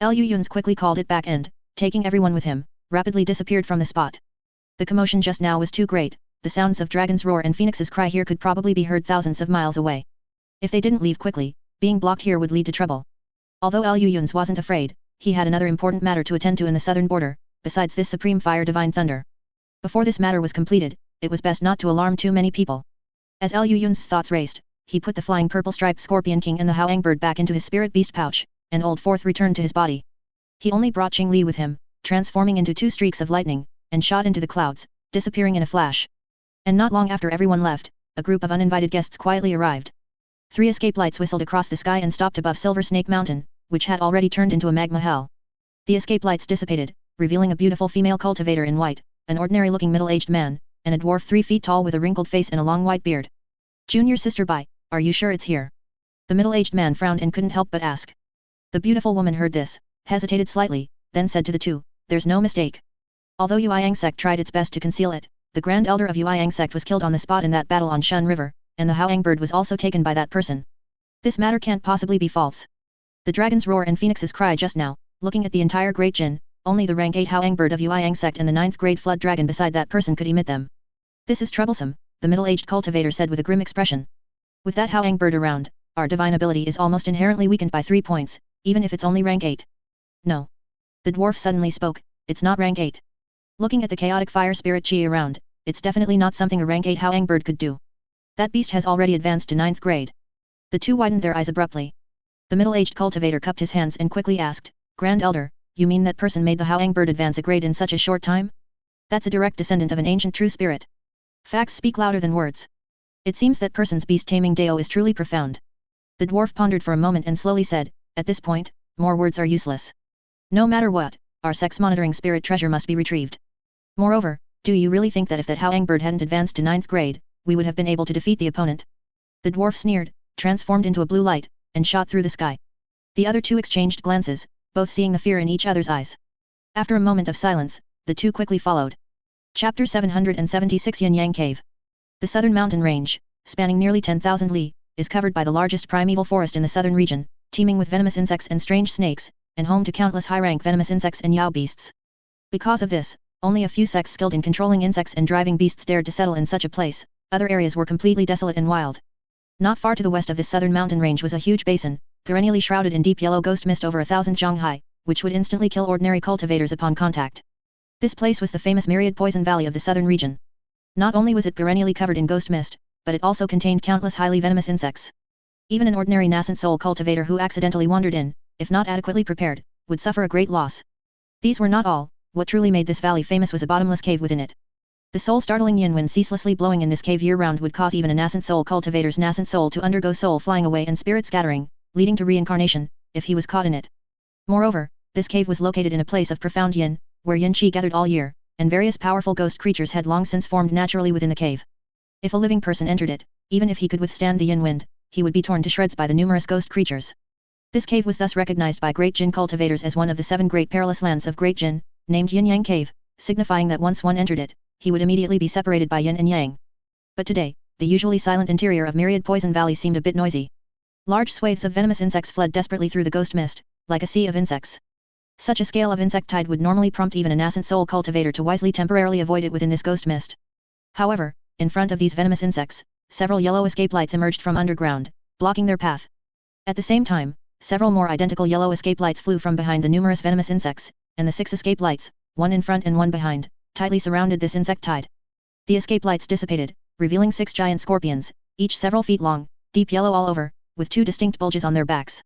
Lu Yun's quickly called it back and, taking everyone with him, rapidly disappeared from the spot. The commotion just now was too great, the sounds of dragon's roar and phoenix's cry here could probably be heard thousands of miles away. If they didn't leave quickly, being blocked here would lead to trouble. Although Lu Yun's wasn't afraid, he had another important matter to attend to in the southern border, besides this supreme fire divine thunder. Before this matter was completed, it was best not to alarm too many people. As Lu Yun's thoughts raced, he put the flying purple-striped Scorpion King and the Haoang bird back into his spirit beast pouch, and Old Fourth returned to his body. He only brought Qing Li with him, transforming into 2 streaks of lightning, and shot into the clouds, disappearing in a flash. And not long after everyone left, a group of uninvited guests quietly arrived. 3 escape lights whistled across the sky and stopped above Silver Snake Mountain, which had already turned into a magma hell. The escape lights dissipated, revealing a beautiful female cultivator in white, an ordinary-looking middle-aged man, and a dwarf 3 feet tall with a wrinkled face and a long white beard. "Junior Sister Bai, are you sure it's here?" The middle-aged man frowned and couldn't help but ask. The beautiful woman heard this, hesitated slightly, then said to the two, "There's no mistake. Although Yueyang sect tried its best to conceal it, the Grand Elder of Yueyang sect was killed on the spot in that battle on Shun River, and the Haoang bird was also taken by that person. This matter can't possibly be false." The dragon's roar and phoenix's cry just now, looking at the entire Great Jin, only the rank 8 Haoang bird of Yueyang sect and the 9th grade flood dragon beside that person could emit them. "This is troublesome," the middle-aged cultivator said with a grim expression. "With that Haoang bird around, our divine ability is almost inherently weakened by 3 points, even if it's only rank 8. No." The dwarf suddenly spoke, "It's not rank 8. Looking at the chaotic fire spirit chi around, it's definitely not something a rank 8 Haoang bird could do. That beast has already advanced to 9th grade." The two widened their eyes abruptly. The middle-aged cultivator cupped his hands and quickly asked, "Grand Elder, you mean that person made the Haoang bird advance a grade in such a short time? That's a direct descendant of an ancient true spirit. Facts speak louder than words. It seems that person's beast-taming Dao is truly profound." The dwarf pondered for a moment and slowly said, "At this point, more words are useless. No matter what, our sex-monitoring spirit treasure must be retrieved. Moreover, do you really think that if that Haoang bird hadn't advanced to 9th grade, we would have been able to defeat the opponent?" The dwarf sneered, transformed into a blue light, and shot through the sky. The other two exchanged glances, both seeing the fear in each other's eyes. After a moment of silence, the two quickly followed. Chapter 776 Yin Yang Cave. The southern mountain range, spanning nearly 10,000 li, is covered by the largest primeval forest in the southern region, teeming with venomous insects and strange snakes, and home to countless high-rank venomous insects and yao beasts. Because of this, only a few sects skilled in controlling insects and driving beasts dared to settle in such a place. Other areas were completely desolate and wild. Not far to the west of this southern mountain range was a huge basin, perennially shrouded in deep yellow ghost mist over 1,000 zhang high, which would instantly kill ordinary cultivators upon contact. This place was the famous Myriad Poison Valley of the southern region. Not only was it perennially covered in ghost mist, but it also contained countless highly venomous insects. Even an ordinary nascent soul cultivator who accidentally wandered in, if not adequately prepared, would suffer a great loss. These were not all. What truly made this valley famous was a bottomless cave within it. The soul-startling yin wind ceaselessly blowing in this cave year-round would cause even a nascent soul cultivator's nascent soul to undergo soul flying away and spirit scattering, leading to reincarnation, if he was caught in it. Moreover, this cave was located in a place of profound yin, where yin qi gathered all year, and various powerful ghost creatures had long since formed naturally within the cave. If a living person entered it, even if he could withstand the yin wind, he would be torn to shreds by the numerous ghost creatures. This cave was thus recognized by Great Jin cultivators as one of the 7 great perilous lands of Great Jin, named Yin Yang Cave, signifying that once one entered it, he would immediately be separated by yin and yang. But today, the usually silent interior of Myriad Poison Valley seemed a bit noisy. Large swathes of venomous insects fled desperately through the ghost mist, like a sea of insects. Such a scale of insect tide would normally prompt even a nascent soul cultivator to wisely temporarily avoid it within this ghost mist. However, in front of these venomous insects, several yellow escape lights emerged from underground, blocking their path. At the same time, several more identical yellow escape lights flew from behind the numerous venomous insects, and the 6 escape lights, one in front and one behind, tightly surrounded this insect tide. The escape lights dissipated, revealing 6 giant scorpions, each several feet long, deep yellow all over, with 2 distinct bulges on their backs.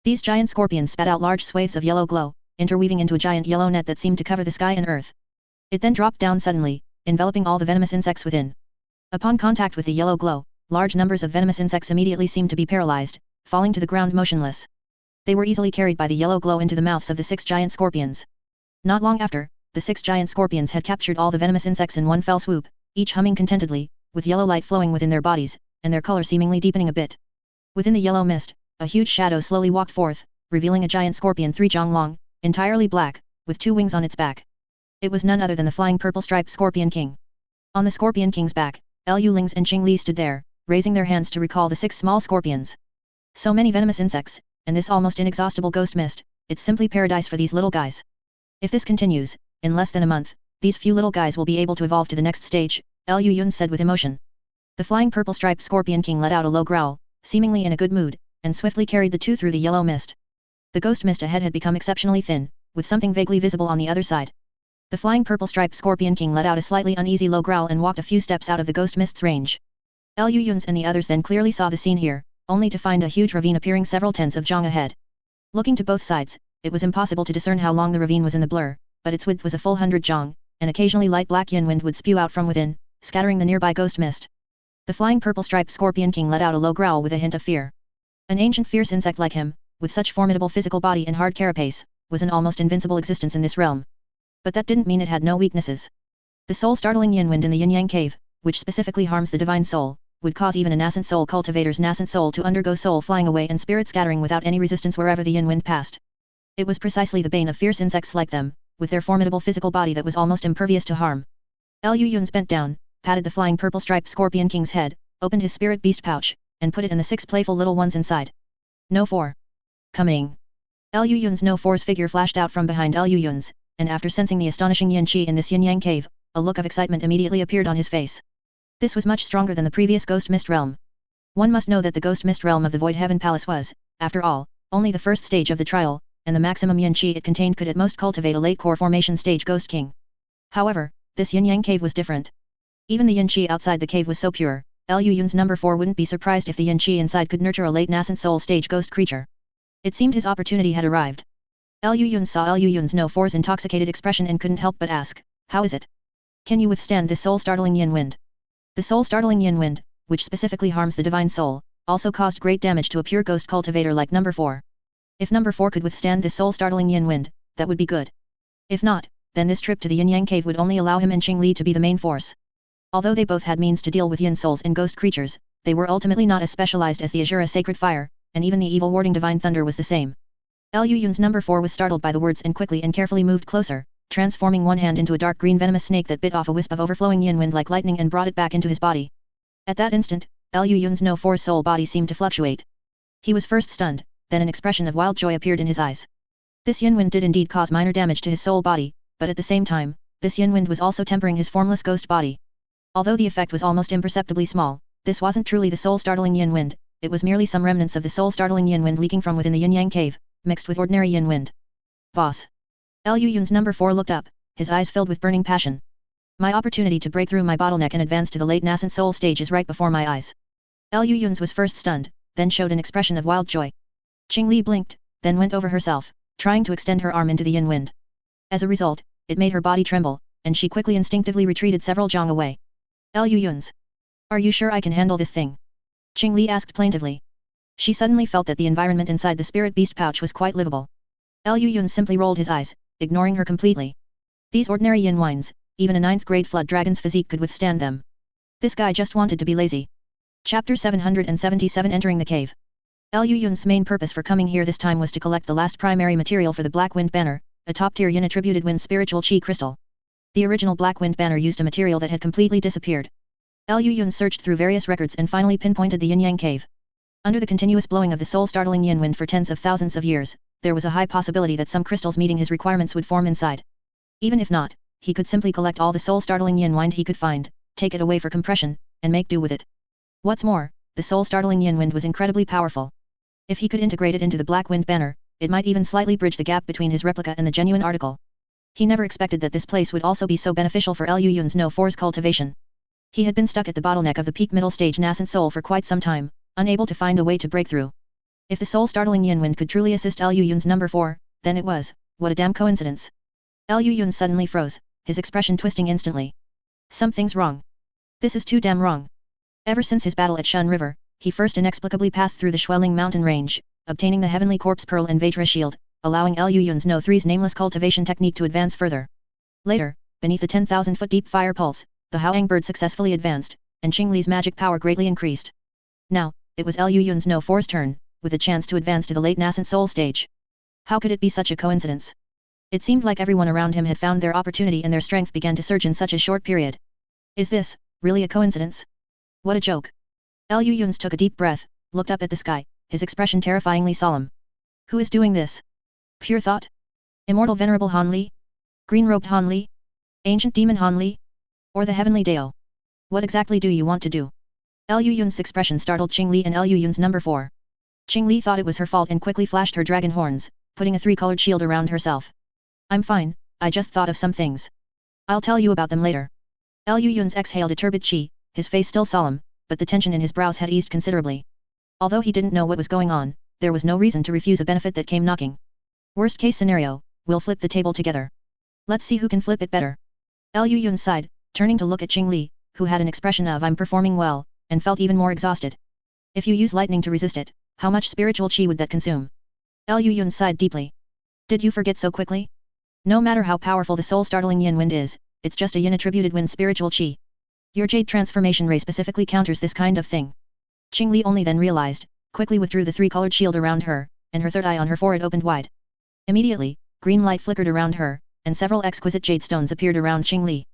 These giant scorpions spat out large swathes of yellow glow, interweaving into a giant yellow net that seemed to cover the sky and earth. It then dropped down suddenly, enveloping all the venomous insects within. Upon contact with the yellow glow, large numbers of venomous insects immediately seemed to be paralyzed, falling to the ground motionless. They were easily carried by the yellow glow into the mouths of the 6 giant scorpions. Not long after, the 6 giant scorpions had captured all the venomous insects in one fell swoop, each humming contentedly, with yellow light flowing within their bodies, and their color seemingly deepening a bit. Within the yellow mist, a huge shadow slowly walked forth, revealing a giant scorpion 3 zhang long, entirely black, with 2 wings on its back. It was none other than the flying purple-striped Scorpion King. On the Scorpion King's back, Lu Lings and Qing Li stood there, raising their hands to recall the 6 small scorpions. So many venomous insects, and this almost inexhaustible ghost mist, it's simply paradise for these little guys. If this continues, in less than a month, these few little guys will be able to evolve to the next stage, Lu Yun said with emotion. The flying purple-striped Scorpion King let out a low growl, seemingly in a good mood, and swiftly carried the 2 through the yellow mist. The ghost mist ahead had become exceptionally thin, with something vaguely visible on the other side. The flying purple-striped Scorpion King let out a slightly uneasy low growl and walked a few steps out of the ghost mist's range. Lu Yun's and the others then clearly saw the scene here, only to find a huge ravine appearing several tens of zhang ahead. Looking to both sides, it was impossible to discern how long the ravine was in the blur, but its width was a full 100 zhang, and occasionally light black yin wind would spew out from within, scattering the nearby ghost mist. The flying purple-striped Scorpion King let out a low growl with a hint of fear. An ancient fierce insect like him, with such formidable physical body and hard carapace, was an almost invincible existence in this realm. But that didn't mean it had no weaknesses. The soul-startling yin wind in the yin-yang cave, which specifically harms the divine soul, would cause even a nascent soul cultivator's nascent soul to undergo soul flying away and spirit scattering without any resistance wherever the yin wind passed. It was precisely the bane of fierce insects like them, with their formidable physical body that was almost impervious to harm. Liu Yun's bent down, patted the flying purple-striped Scorpion King's head, opened his spirit beast pouch, and put it in the 6 playful little ones inside. No 4. Coming. Liu Yun's No 4's figure flashed out from behind Liu Yun's, and after sensing the astonishing yin qi in this yin-yang cave, a look of excitement immediately appeared on his face. This was much stronger than the previous Ghost Mist realm. One must know that the Ghost Mist realm of the Void Heaven Palace was, after all, only the first stage of the trial, and the maximum yin qi it contained could at most cultivate a late core formation stage Ghost King. However, this yin-yang cave was different. Even the yin qi outside the cave was so pure, Liu Yun's number 4 wouldn't be surprised if the yin qi inside could nurture a late nascent soul stage ghost creature. It seemed his opportunity had arrived. Liu Yun saw Liu Yun's No 4's intoxicated expression and couldn't help but ask, how is it? Can you withstand this soul-startling yin wind? The soul-startling yin wind, which specifically harms the divine soul, also caused great damage to a pure ghost cultivator like number 4. If number 4 could withstand this soul-startling yin wind, that would be good. If not, then this trip to the yin-yang cave would only allow him and Qing Li to be the main force. Although they both had means to deal with yin souls and ghost creatures, they were ultimately not as specialized as the Azura Sacred Fire, and even the evil warding Divine Thunder was the same. Liu Yun's number 4 was startled by the words and quickly and carefully moved closer, transforming one hand into a dark green venomous snake that bit off a wisp of overflowing yin wind like lightning and brought it back into his body. At that instant, Liu Yun's No 4's soul body seemed to fluctuate. He was first stunned, then an expression of wild joy appeared in his eyes. This yin wind did indeed cause minor damage to his soul body, but at the same time, this yin wind was also tempering his formless ghost body. Although the effect was almost imperceptibly small, this wasn't truly the soul-startling yin wind, it was merely some remnants of the soul-startling yin wind leaking from within the yin-yang cave, mixed with ordinary yin wind. Boss. Liu Yun's number 4 looked up, his eyes filled with burning passion. My opportunity to break through my bottleneck and advance to the late nascent soul stage is right before my eyes. Liu Yun's was first stunned, then showed an expression of wild joy. Qing Li blinked, then went over herself, trying to extend her arm into the yin wind. As a result, it made her body tremble, and she quickly instinctively retreated several zhang away. Liu Yun's. Are you sure I can handle this thing? Qing Li asked plaintively. She suddenly felt that the environment inside the spirit beast pouch was quite livable. Liu Yun simply rolled his eyes, ignoring her completely. These ordinary yin wines, even a 9th grade flood dragon's physique could withstand them. This guy just wanted to be lazy. Chapter 777 Entering the Cave. Liu Yun's main purpose for coming here this time was to collect the last primary material for the Black Wind Banner, a top-tier yin-attributed wind spiritual chi crystal. The original Black Wind Banner used a material that had completely disappeared. Liu Yun searched through various records and finally pinpointed the yin-yang cave. Under the continuous blowing of the soul-startling yin wind for tens of thousands of years, there was a high possibility that some crystals meeting his requirements would form inside. Even if not, he could simply collect all the soul-startling yin wind he could find, take it away for compression, and make do with it. What's more, the soul-startling yin wind was incredibly powerful. If he could integrate it into the Black Wind Banner, it might even slightly bridge the gap between his replica and the genuine article. He never expected that this place would also be so beneficial for Liu Yun's No 4's cultivation. He had been stuck at the bottleneck of the peak middle stage nascent soul for quite some time, unable to find a way to break through. If the soul-startling yin wind could truly assist Liu Yun's number 4, then it was, what a damn coincidence. Liu Yun suddenly froze, his expression twisting instantly. Something's wrong. This is too damn wrong. Ever since his battle at Shun River, he first inexplicably passed through the Schwelling mountain range, obtaining the Heavenly Corpse Pearl and Vajra Shield, allowing Liu Yun's No 3's nameless cultivation technique to advance further. Later, beneath the 10,000-foot deep fire pulse, the Haoang bird successfully advanced, and Qing Li's magic power greatly increased. Now, it was Liu Yun's No 4's turn, with a chance to advance to the late nascent soul stage. How could it be such a coincidence? It seemed like everyone around him had found their opportunity and their strength began to surge in such a short period. Is this, really a coincidence? What a joke. Liu Yun took a deep breath, looked up at the sky, his expression terrifyingly solemn. Who is doing this? Pure thought? Immortal Venerable Han Li? Green-robed Han Li? Ancient Demon Han Li? Or the Heavenly Dao? What exactly do you want to do? Liu Yun's expression startled Qing Li and Liu Yun's number 4. Qing Li thought it was her fault and quickly flashed her dragon horns, putting a 3-colored shield around herself. I'm fine, I just thought of some things. I'll tell you about them later. Liu Yun's exhaled a turbid chi, his face still solemn, but the tension in his brows had eased considerably. Although he didn't know what was going on, there was no reason to refuse a benefit that came knocking. Worst case scenario, we'll flip the table together. Let's see who can flip it better. Liu Yun sighed, turning to look at Qing Li, who had an expression of I'm performing well, and felt even more exhausted. If you use lightning to resist it, how much spiritual chi would that consume? Liu Yun sighed deeply. Did you forget so quickly? No matter how powerful the soul-startling yin wind is, it's just a yin-attributed wind spiritual chi. Your jade transformation ray specifically counters this kind of thing. Qing Li only then realized, quickly withdrew the 3-colored shield around her, and her third eye on her forehead opened wide. Immediately, green light flickered around her, and several exquisite jade stones appeared around Qingli.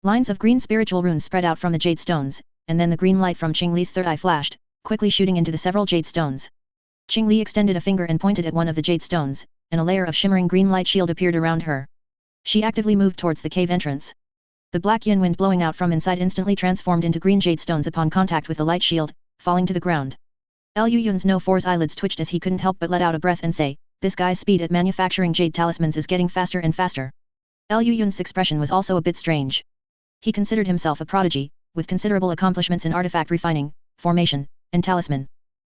Lines of green spiritual runes spread out from the jade stones, and then the green light from Qingli's third eye flashed, quickly shooting into the several jade stones. Qingli extended a finger and pointed at one of the jade stones, and a layer of shimmering green light shield appeared around her. She actively moved towards the cave entrance. The black yin wind blowing out from inside instantly transformed into green jade stones upon contact with the light shield, falling to the ground. Liu Yun's No-4's eyelids twitched as he couldn't help but let out a breath and say, "This guy's speed at manufacturing jade talismans is getting faster and faster." Liu Yun's expression was also a bit strange. He considered himself a prodigy, with considerable accomplishments in artifact refining, formation, and talisman.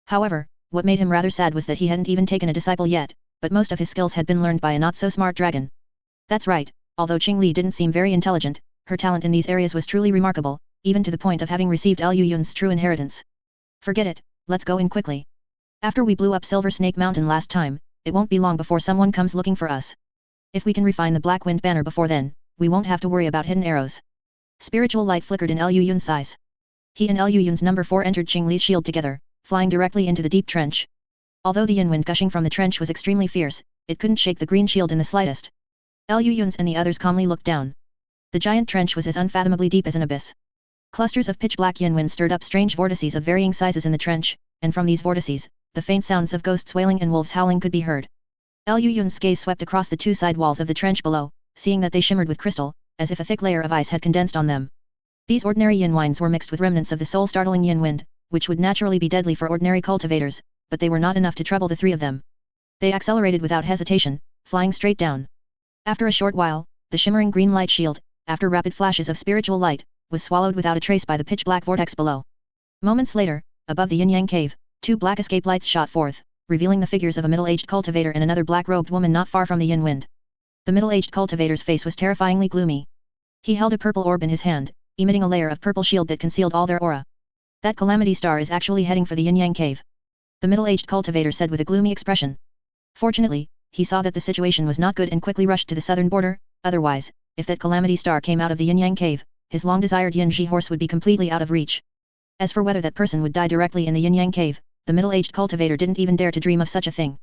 However, what made him rather sad was that he hadn't even taken a disciple yet, but most of his skills had been learned by a not-so-smart dragon. That's right, although Qingli didn't seem very intelligent, her talent in these areas was truly remarkable, even to the point of having received Liu Yun's true inheritance. Forget it, let's go in quickly. After we blew up Silver Snake Mountain last time, it won't be long before someone comes looking for us. If we can refine the Black Wind banner before then, we won't have to worry about hidden arrows. Spiritual light flickered in Liu Yun's eyes. He and Liu Yun's number 4 entered Qingli's shield together, flying directly into the deep trench. Although the yin wind gushing from the trench was extremely fierce, it couldn't shake the green shield in the slightest. Liu Yun's and the others calmly looked down. The giant trench was as unfathomably deep as an abyss. Clusters of pitch-black yin wind stirred up strange vortices of varying sizes in the trench, and from these vortices, the faint sounds of ghosts wailing and wolves howling could be heard. Liu Yun's gaze swept across the two side walls of the trench below, seeing that they shimmered with crystal, as if a thick layer of ice had condensed on them. These ordinary yin winds were mixed with remnants of the soul-startling yin wind, which would naturally be deadly for ordinary cultivators, but they were not enough to trouble the three of them. They accelerated without hesitation, flying straight down. After a short while, the shimmering green light shield, after rapid flashes of spiritual light, was swallowed without a trace by the pitch-black vortex below. Moments later, above the yin-yang cave, two black escape lights shot forth, revealing the figures of a middle-aged cultivator and another black-robed woman not far from the yin wind. The middle-aged cultivator's face was terrifyingly gloomy. He held a purple orb in his hand, emitting a layer of purple shield that concealed all their aura. That calamity star is actually heading for the yin-yang cave. The middle-aged cultivator said with a gloomy expression. Fortunately, he saw that the situation was not good and quickly rushed to the southern border, otherwise, if that calamity star came out of the yin-yang cave, his long-desired yin-ji horse would be completely out of reach. As for whether that person would die directly in the yin-yang cave, the middle-aged cultivator didn't even dare to dream of such a thing.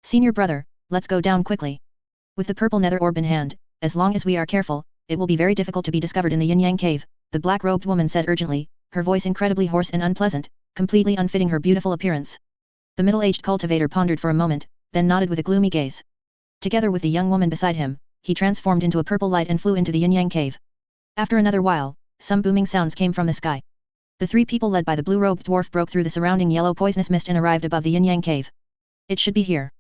Senior brother, let's go down quickly. With the purple nether orb in hand, as long as we are careful, it will be very difficult to be discovered in the yin-yang cave, the black-robed woman said urgently, her voice incredibly hoarse and unpleasant, completely unfitting her beautiful appearance. The middle-aged cultivator pondered for a moment, then nodded with a gloomy gaze. Together with the young woman beside him, he transformed into a purple light and flew into the yin-yang cave. After another while, some booming sounds came from the sky. The three people led by the blue-robed dwarf broke through the surrounding yellow poisonous mist and arrived above the yin-yang cave. It should be here.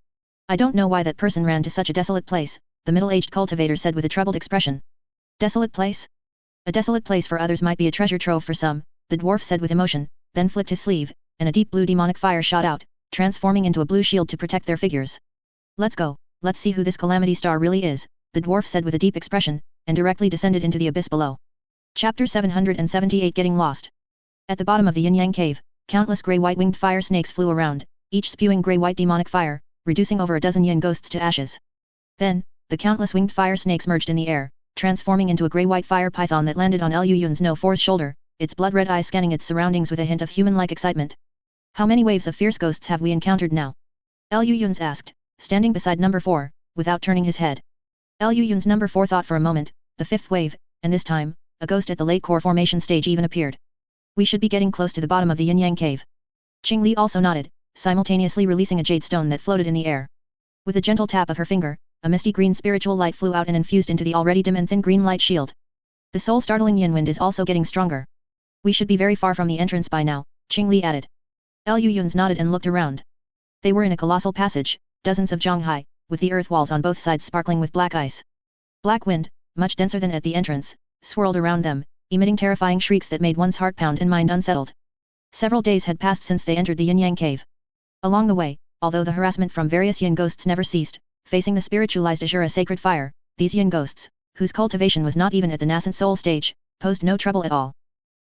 I don't know why that person ran to such a desolate place, the middle-aged cultivator said with a troubled expression. Desolate place? A desolate place for others might be a treasure trove for some, the dwarf said with emotion, then flicked his sleeve, and a deep blue demonic fire shot out, transforming into a blue shield to protect their figures. Let's go, let's see who this calamity star really is, the dwarf said with a deep expression, and directly descended into the abyss below. Chapter 778 Getting Lost. At the bottom of the yin-yang cave, countless grey-white winged fire snakes flew around, each spewing grey-white demonic fire, reducing over a dozen yin ghosts to ashes. Then, the countless winged fire snakes merged in the air, transforming into a grey-white fire python that landed on Liu Yun's No-4's shoulder, its blood-red eyes scanning its surroundings with a hint of human-like excitement. How many waves of fierce ghosts have we encountered now? Liu Yun's asked, standing beside number 4, without turning his head. Liu Yun's number 4 thought for a moment, the fifth wave, and this time, a ghost at the late core formation stage even appeared. We should be getting close to the bottom of the yin-yang cave. Qingli also nodded, simultaneously releasing a jade stone that floated in the air. With a gentle tap of her finger, a misty green spiritual light flew out and infused into the already dim and thin green light shield. The soul-startling yin wind is also getting stronger. We should be very far from the entrance by now, Qingli added. Liu Yun's nodded and looked around. They were in a colossal passage, dozens of jong high, with the earth walls on both sides sparkling with black ice. Black wind, much denser than at the entrance, swirled around them, emitting terrifying shrieks that made one's heart pound and mind unsettled. Several days had passed since they entered the yin-yang cave. Along the way, although the harassment from various yin ghosts never ceased, facing the spiritualized Azura sacred fire, these yin ghosts, whose cultivation was not even at the nascent soul stage, posed no trouble at all.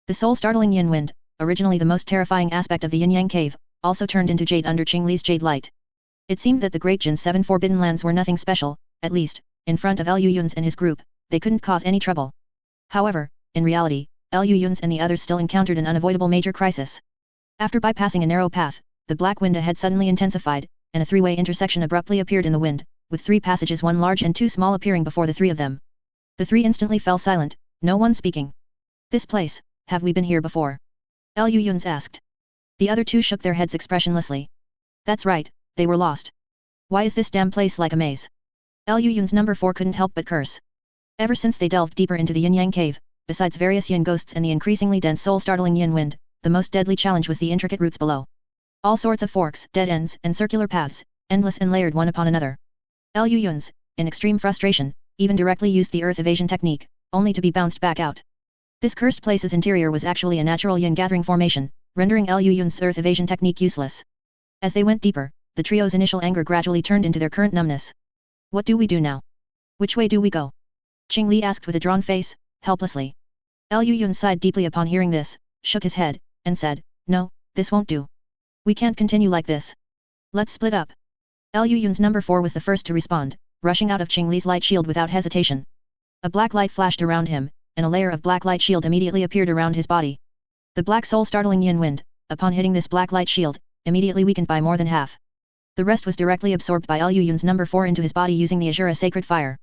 The soul-startling yin wind, originally the most terrifying aspect of the yin-yang cave, also turned into jade under Qingli's jade light. It seemed that the Great Jin's 7 Forbidden Lands were nothing special, at least, in front of Liu Yun's and his group, they couldn't cause any trouble. However, in reality, Liu Yun's and the others still encountered an unavoidable major crisis. After bypassing a narrow path, the black wind ahead suddenly intensified, and a three-way intersection abruptly appeared in the wind, with 3 passages, 1 large and 2 small appearing before the 3 of them. The 3 instantly fell silent, no one speaking. This place, have we been here before? Lu Yun's asked. The other 2 shook their heads expressionlessly. That's right, they were lost. Why is this damn place like a maze? Lu Yun's number 4 couldn't help but curse. Ever since they delved deeper into the yin-yang cave, besides various yin ghosts and the increasingly dense soul-startling yin wind, the most deadly challenge was the intricate roots below. All sorts of forks, dead ends, and circular paths, endless and layered one upon another. Lu Yun's, in extreme frustration, even directly used the earth evasion technique, only to be bounced back out. This cursed place's interior was actually a natural yin gathering formation, rendering Lu Yun's earth evasion technique useless. As they went deeper, the trio's initial anger gradually turned into their current numbness. What do we do now? Which way do we go? Qing Li asked with a drawn face, helplessly. Lu Yun sighed deeply upon hearing this, shook his head, and said, No, this won't do. We can't continue like this. Let's split up. Lu Yun's number 4 was the first to respond, rushing out of Qing Li's light shield without hesitation. A black light flashed around him, and a layer of black light shield immediately appeared around his body. The black soul-startling yin wind, upon hitting this black light shield, immediately weakened by more than half. The rest was directly absorbed by Lu Yun's number 4 into his body using the Azura sacred fire.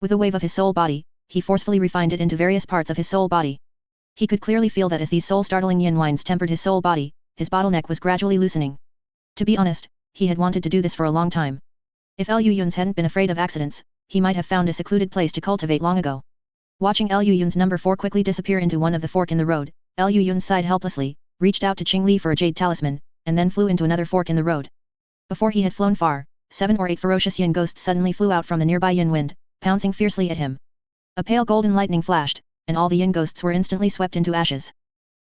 With a wave of his soul body, he forcefully refined it into various parts of his soul body. He could clearly feel that as these soul-startling yin winds tempered his soul body, his bottleneck was gradually loosening. To be honest, he had wanted to do this for a long time. If Lu Yun's hadn't been afraid of accidents, he might have found a secluded place to cultivate long ago. Watching Lu Yun's number 4 quickly disappear into one of the fork in the road, Lu Yun sighed helplessly, reached out to Qing Li for a jade talisman, and then flew into another fork in the road. Before he had flown far, 7 or 8 ferocious yin ghosts suddenly flew out from the nearby yin wind, pouncing fiercely at him. A pale golden lightning flashed, and all the yin ghosts were instantly swept into ashes.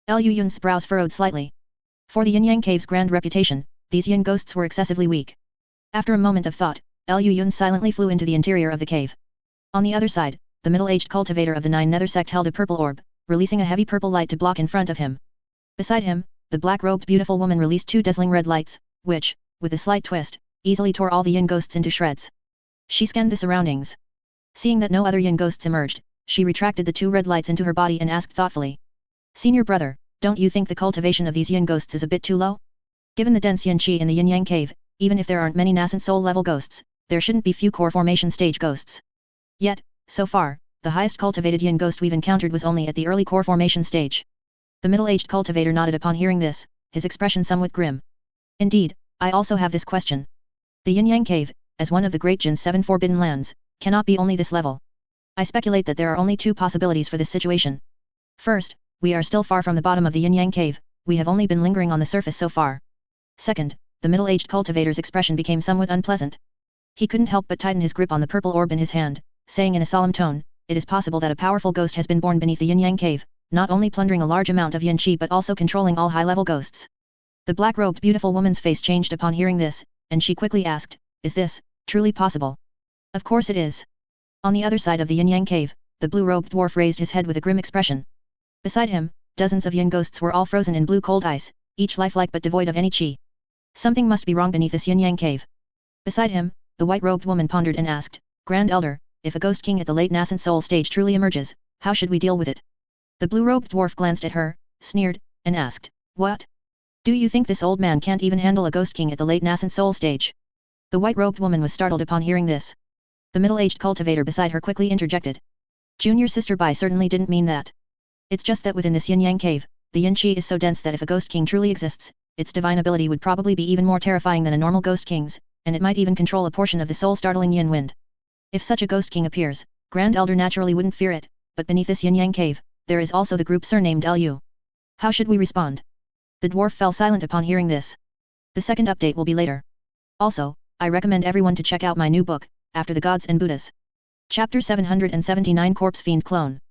Lu Yun's brows furrowed slightly. For the yin-yang cave's grand reputation, these yin ghosts were excessively weak. After a moment of thought, Lu Yun silently flew into the interior of the cave. On the other side, the middle-aged cultivator of the 9 nether sect held a purple orb, releasing a heavy purple light to block in front of him. Beside him, the black-robed beautiful woman released 2 dazzling red lights, which, with a slight twist, easily tore all the yin ghosts into shreds. She scanned the surroundings. Seeing that no other yin ghosts emerged, she retracted the 2 red lights into her body and asked thoughtfully. Senior brother, don't you think the cultivation of these yin ghosts is a bit too low? Given the dense yin qi in the yin-yang cave, even if there aren't many nascent soul-level ghosts, there shouldn't be few core formation stage ghosts. Yet, so far, the highest cultivated yin ghost we've encountered was only at the early core formation stage. The middle-aged cultivator nodded upon hearing this, his expression somewhat grim. Indeed, I also have this question. The yin-yang cave, as one of the great Jin's 7 forbidden lands, cannot be only this level. I speculate that there are only 2 possibilities for this situation. First, we are still far from the bottom of the yin-yang cave, we have only been lingering on the surface so far. Second, the middle-aged cultivator's expression became somewhat unpleasant. He couldn't help but tighten his grip on the purple orb in his hand, saying in a solemn tone, it is possible that a powerful ghost has been born beneath the yin-yang cave, not only plundering a large amount of yin qi but also controlling all high-level ghosts. The black-robed beautiful woman's face changed upon hearing this, and she quickly asked, is this truly possible? Of course it is. On the other side of the yin-yang cave, the blue-robed dwarf raised his head with a grim expression. Beside him, dozens of yin ghosts were all frozen in blue cold ice, each lifelike but devoid of any qi. Something must be wrong beneath this yin-yang cave. Beside him, the white-robed woman pondered and asked, Grand Elder, if a ghost king at the late nascent soul stage truly emerges, how should we deal with it? The blue-robed dwarf glanced at her, sneered, and asked, What? Do you think this old man can't even handle a ghost king at the late nascent soul stage? The white-robed woman was startled upon hearing this. The middle-aged cultivator beside her quickly interjected. Junior Sister Bai certainly didn't mean that. It's just that within this yin-yang cave, the yin qi is so dense that if a ghost king truly exists, its divine ability would probably be even more terrifying than a normal ghost king's, and it might even control a portion of the soul-startling yin wind. If such a ghost king appears, Grand Elder naturally wouldn't fear it, but beneath this yin-yang cave, there is also the group surnamed Lu. How should we respond? The dwarf fell silent upon hearing this. The second update will be later. Also, I recommend everyone to check out my new book, After the Gods and Buddhas. Chapter 779 Corpse Fiend Clone.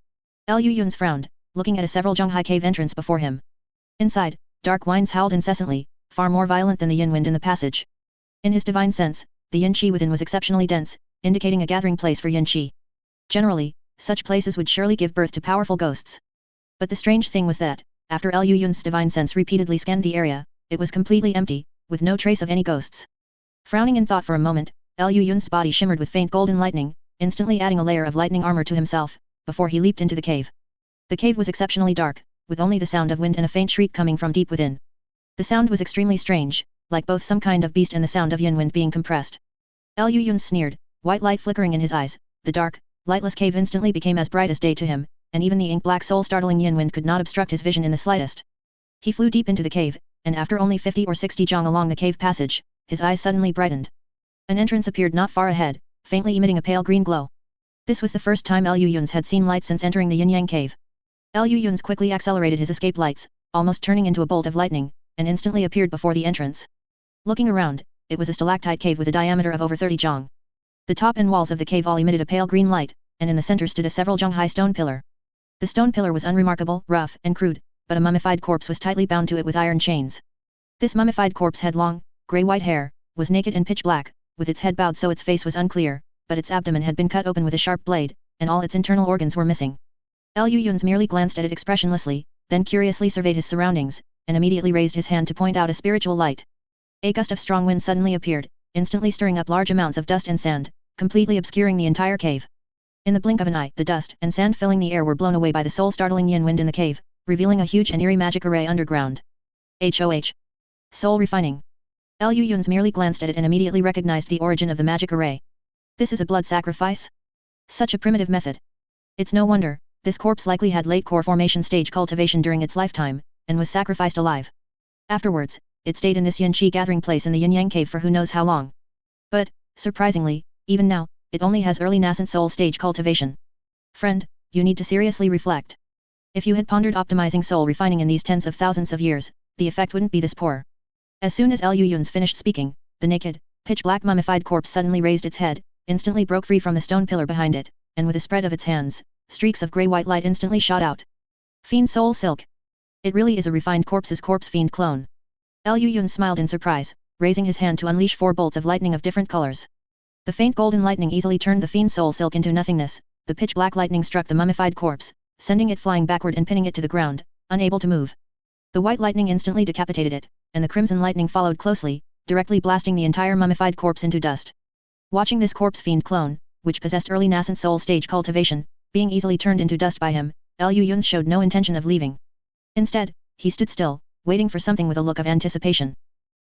Lu Yun's frowned, looking at a several Zhonghai cave entrance before him. Inside, dark winds howled incessantly, far more violent than the yin wind in the passage. In his divine sense, the yin qi within was exceptionally dense, indicating a gathering place for yin qi. Generally, such places would surely give birth to powerful ghosts. But the strange thing was that, after Lu Yun's divine sense repeatedly scanned the area, it was completely empty, with no trace of any ghosts. Frowning in thought for a moment, Lu Yun's body shimmered with faint golden lightning, instantly adding a layer of lightning armor to himself, before he leaped into the cave. The cave was exceptionally dark, with only the sound of wind and a faint shriek coming from deep within. The sound was extremely strange, like both some kind of beast and the sound of yin wind being compressed. Lu Yun sneered, white light flickering in his eyes, the dark, lightless cave instantly became as bright as day to him, and even the ink-black soul-startling yin wind could not obstruct his vision in the slightest. He flew deep into the cave, and after only 50 or 60 jong along the cave passage, his eyes suddenly brightened. An entrance appeared not far ahead, faintly emitting a pale green glow. This was the first time Liu Yun's had seen light since entering the yin-yang cave. Liu Yun's quickly accelerated his escape lights, almost turning into a bolt of lightning, and instantly appeared before the entrance. Looking around, it was a stalactite cave with a diameter of over 30 jong. The top and walls of the cave all emitted a pale green light, and in the center stood a several jong high stone pillar. The stone pillar was unremarkable, rough, and crude, but a mummified corpse was tightly bound to it with iron chains. This mummified corpse had long, grey-white hair, was naked and pitch black, with its head bowed so its face was unclear, but its abdomen had been cut open with a sharp blade, and all its internal organs were missing. Liu Yun's merely glanced at it expressionlessly, then curiously surveyed his surroundings, and immediately raised his hand to point out a spiritual light. A gust of strong wind suddenly appeared, instantly stirring up large amounts of dust and sand, completely obscuring the entire cave. In the blink of an eye, the dust and sand filling the air were blown away by the soul-startling yin wind in the cave, revealing a huge and eerie magic array underground. HOH. Soul refining. Liu Yun's merely glanced at it and immediately recognized the origin of the magic array. This is a blood sacrifice? Such a primitive method. It's no wonder, this corpse likely had late core formation stage cultivation during its lifetime, and was sacrificed alive. Afterwards, it stayed in this yin-chi gathering place in the yin-yang cave for who knows how long. But, surprisingly, even now, it only has early nascent soul stage cultivation. Friend, you need to seriously reflect. If you had pondered optimizing soul refining in these tens of thousands of years, the effect wouldn't be this poor. As soon as Liu Yun's finished speaking, the naked, pitch-black mummified corpse suddenly raised its head, instantly broke free from the stone pillar behind it, and with a spread of its hands, streaks of grey-white light instantly shot out. Fiend Soul Silk. It really is a refined corpse's corpse fiend clone. Liu Yun smiled in surprise, raising his hand to unleash 4 bolts of lightning of different colors. The faint golden lightning easily turned the fiend soul silk into nothingness. The pitch-black lightning struck the mummified corpse, sending it flying backward and pinning it to the ground, unable to move. The white lightning instantly decapitated it, and the crimson lightning followed closely, directly blasting the entire mummified corpse into dust. Watching this corpse fiend clone, which possessed early nascent soul stage cultivation, being easily turned into dust by him, Liu Yun showed no intention of leaving. Instead, he stood still, waiting for something with a look of anticipation.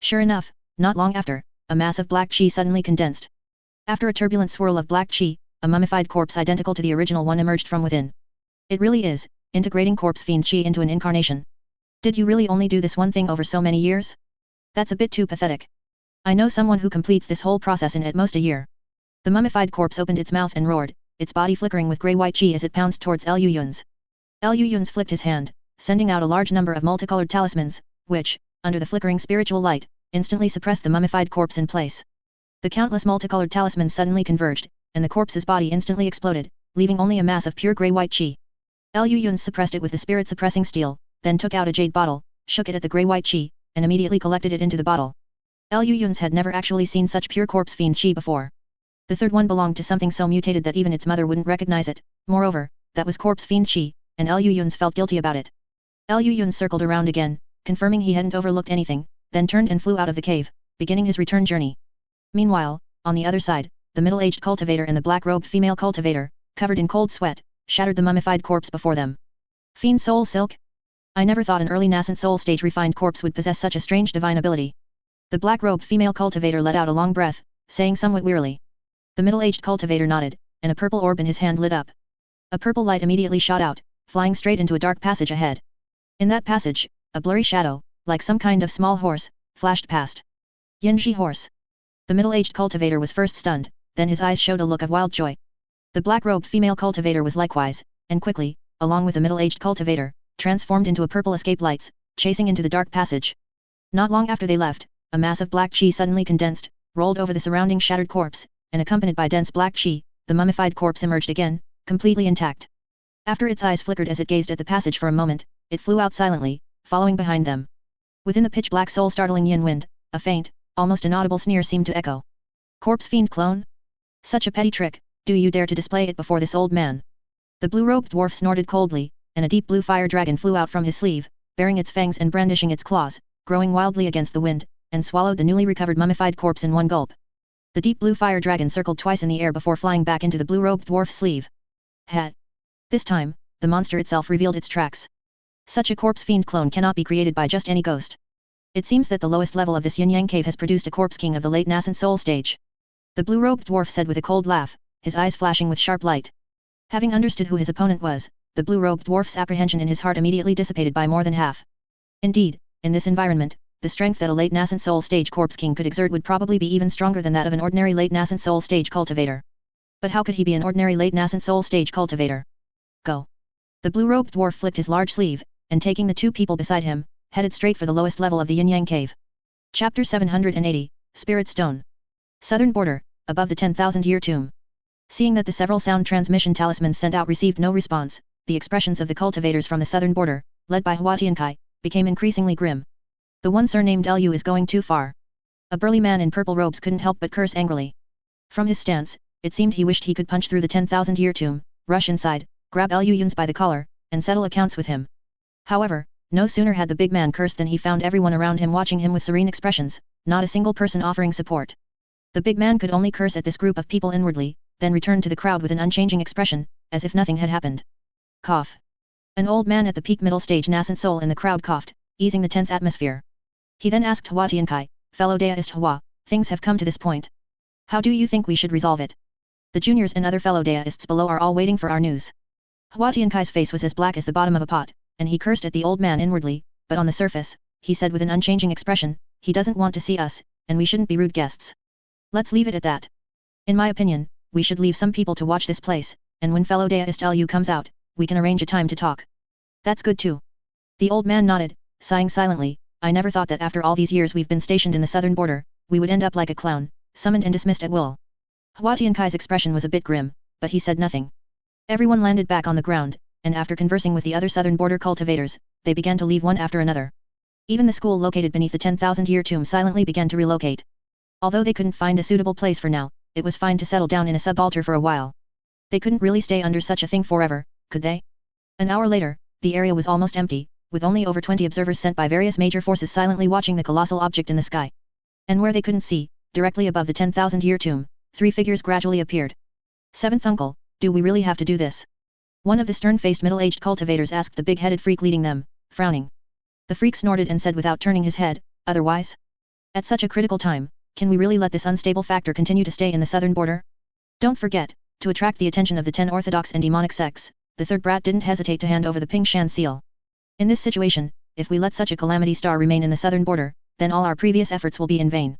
Sure enough, not long after, a mass of black qi suddenly condensed. After a turbulent swirl of black qi, a mummified corpse identical to the original one emerged from within. It really is, integrating corpse fiend qi into an incarnation. Did you really only do this one thing over so many years? That's a bit too pathetic. I know someone who completes this whole process in at most a year. The mummified corpse opened its mouth and roared, its body flickering with grey-white qi as it pounced towards Liu Yun's. Liu Yun's flicked his hand, sending out a large number of multicolored talismans, which, under the flickering spiritual light, instantly suppressed the mummified corpse in place. The countless multicolored talismans suddenly converged, and the corpse's body instantly exploded, leaving only a mass of pure grey-white qi. Liu Yun suppressed it with the spirit-suppressing steel, then took out a jade bottle, shook it at the grey-white qi, and immediately collected it into the bottle. Liu Yun's had never actually seen such pure corpse fiend qi before. The third one belonged to something so mutated that even its mother wouldn't recognize it. Moreover, that was corpse fiend qi, and Liu Yun's felt guilty about it. Liu Yun circled around again, confirming he hadn't overlooked anything, then turned and flew out of the cave, beginning his return journey. Meanwhile, on the other side, the middle-aged cultivator and the black-robed female cultivator, covered in cold sweat, shattered the mummified corpse before them. Fiend Soul Silk? I never thought an early nascent soul stage refined corpse would possess such a strange divine ability. The black-robed female cultivator let out a long breath, saying somewhat wearily. The middle-aged cultivator nodded, and a purple orb in his hand lit up. A purple light immediately shot out, flying straight into a dark passage ahead. In that passage, a blurry shadow, like some kind of small horse, flashed past. Yinji horse. The middle-aged cultivator was first stunned, then his eyes showed a look of wild joy. The black-robed female cultivator was likewise, and quickly, along with the middle-aged cultivator, transformed into a purple escape lights, chasing into the dark passage. Not long after they left, a mass of black qi suddenly condensed, rolled over the surrounding shattered corpse, and accompanied by dense black qi, the mummified corpse emerged again, completely intact. After its eyes flickered as it gazed at the passage for a moment, it flew out silently, following behind them. Within the pitch-black soul-startling yin wind, a faint, almost inaudible sneer seemed to echo. Corpse fiend clone? Such a petty trick, do you dare to display it before this old man? The blue-robed dwarf snorted coldly, and a deep blue fire dragon flew out from his sleeve, baring its fangs and brandishing its claws, growing wildly against the wind, and swallowed the newly recovered mummified corpse in one gulp. The deep blue fire dragon circled twice in the air before flying back into the blue-robed dwarf's sleeve. Het. This time, the monster itself revealed its tracks. Such a corpse fiend clone cannot be created by just any ghost. It seems that the lowest level of this yin-yang cave has produced a corpse king of the late nascent soul stage. The blue-robed dwarf said with a cold laugh, his eyes flashing with sharp light. Having understood who his opponent was, the blue-robed dwarf's apprehension in his heart immediately dissipated by more than half. Indeed, in this environment, the strength that a late nascent soul stage corpse king could exert would probably be even stronger than that of an ordinary late nascent soul stage cultivator. But how could he be an ordinary late nascent soul stage cultivator? Go. The blue-robed dwarf flicked his large sleeve, and taking the two people beside him, headed straight for the lowest level of the yin-yang cave. Chapter 780, Spirit Stone. Southern border, above the 10,000-year tomb. Seeing that the several sound transmission talismans sent out received no response, the expressions of the cultivators from the southern border, led by Hua Tiankai, became increasingly grim. The one surnamed Lu is going too far. A burly man in purple robes couldn't help but curse angrily. From his stance, it seemed he wished he could punch through the 10,000-year tomb, rush inside, grab Lu Yun's by the collar, and settle accounts with him. However, no sooner had the big man cursed than he found everyone around him watching him with serene expressions, not a single person offering support. The big man could only curse at this group of people inwardly, then return to the crowd with an unchanging expression, as if nothing had happened. Cough. An old man at the peak middle stage nascent soul in the crowd coughed, easing the tense atmosphere. He then asked Hua Tiankai, fellow Daoist Hua, things have come to this point. How do you think we should resolve it? The juniors and other fellow Daoists below are all waiting for our news. Hua Tiankai's face was as black as the bottom of a pot, and he cursed at the old man inwardly, but on the surface, he said with an unchanging expression, he doesn't want to see us, and we shouldn't be rude guests. Let's leave it at that. In my opinion, we should leave some people to watch this place, and when fellow Daoist Lu comes out, we can arrange a time to talk. That's good too. The old man nodded, sighing silently. I never thought that after all these years we've been stationed in the southern border, we would end up like a clown, summoned and dismissed at will. Hua Tiankai's expression was a bit grim, but he said nothing. Everyone landed back on the ground, and after conversing with the other southern border cultivators, they began to leave one after another. Even the school located beneath the 10,000-year tomb silently began to relocate. Although they couldn't find a suitable place for now, it was fine to settle down in a subaltar for a while. They couldn't really stay under such a thing forever, could they? An hour later, the area was almost empty, with only over 20 observers sent by various major forces silently watching the colossal object in the sky. And where they couldn't see, directly above the 10,000-year tomb, 3 figures gradually appeared. Seventh uncle, do we really have to do this? One of the stern-faced middle-aged cultivators asked the big-headed freak leading them, frowning. The freak snorted and said without turning his head, otherwise? At such a critical time, can we really let this unstable factor continue to stay in the southern border? Don't forget, to attract the attention of the 10 orthodox and demonic sects, the third brat didn't hesitate to hand over the Ping Shan seal. In this situation, if we let such a calamity star remain in the southern border, then all our previous efforts will be in vain.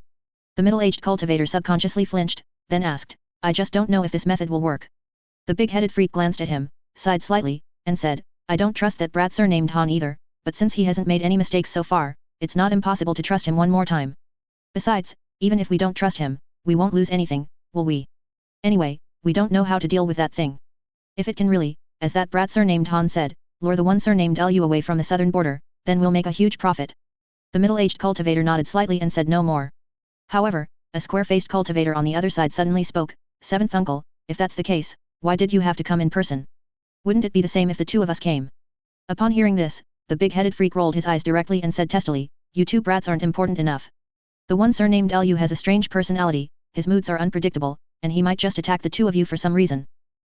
The middle-aged cultivator subconsciously flinched, then asked, I just don't know if this method will work. The big-headed freak glanced at him, sighed slightly, and said, I don't trust that brat surnamed Han either, but since he hasn't made any mistakes so far, it's not impossible to trust him one more time. Besides, even if we don't trust him, we won't lose anything, will we? Anyway, we don't know how to deal with that thing. If it can really, as that brat surnamed Han said, lure the one surnamed Lu away from the southern border, then we'll make a huge profit. The middle-aged cultivator nodded slightly and said no more. However, a square-faced cultivator on the other side suddenly spoke, Seventh uncle, if that's the case, why did you have to come in person? Wouldn't it be the same if the two of us came? Upon hearing this, the big-headed freak rolled his eyes directly and said testily, you two brats aren't important enough. The one surnamed Lu has a strange personality, his moods are unpredictable, and he might just attack the two of you for some reason.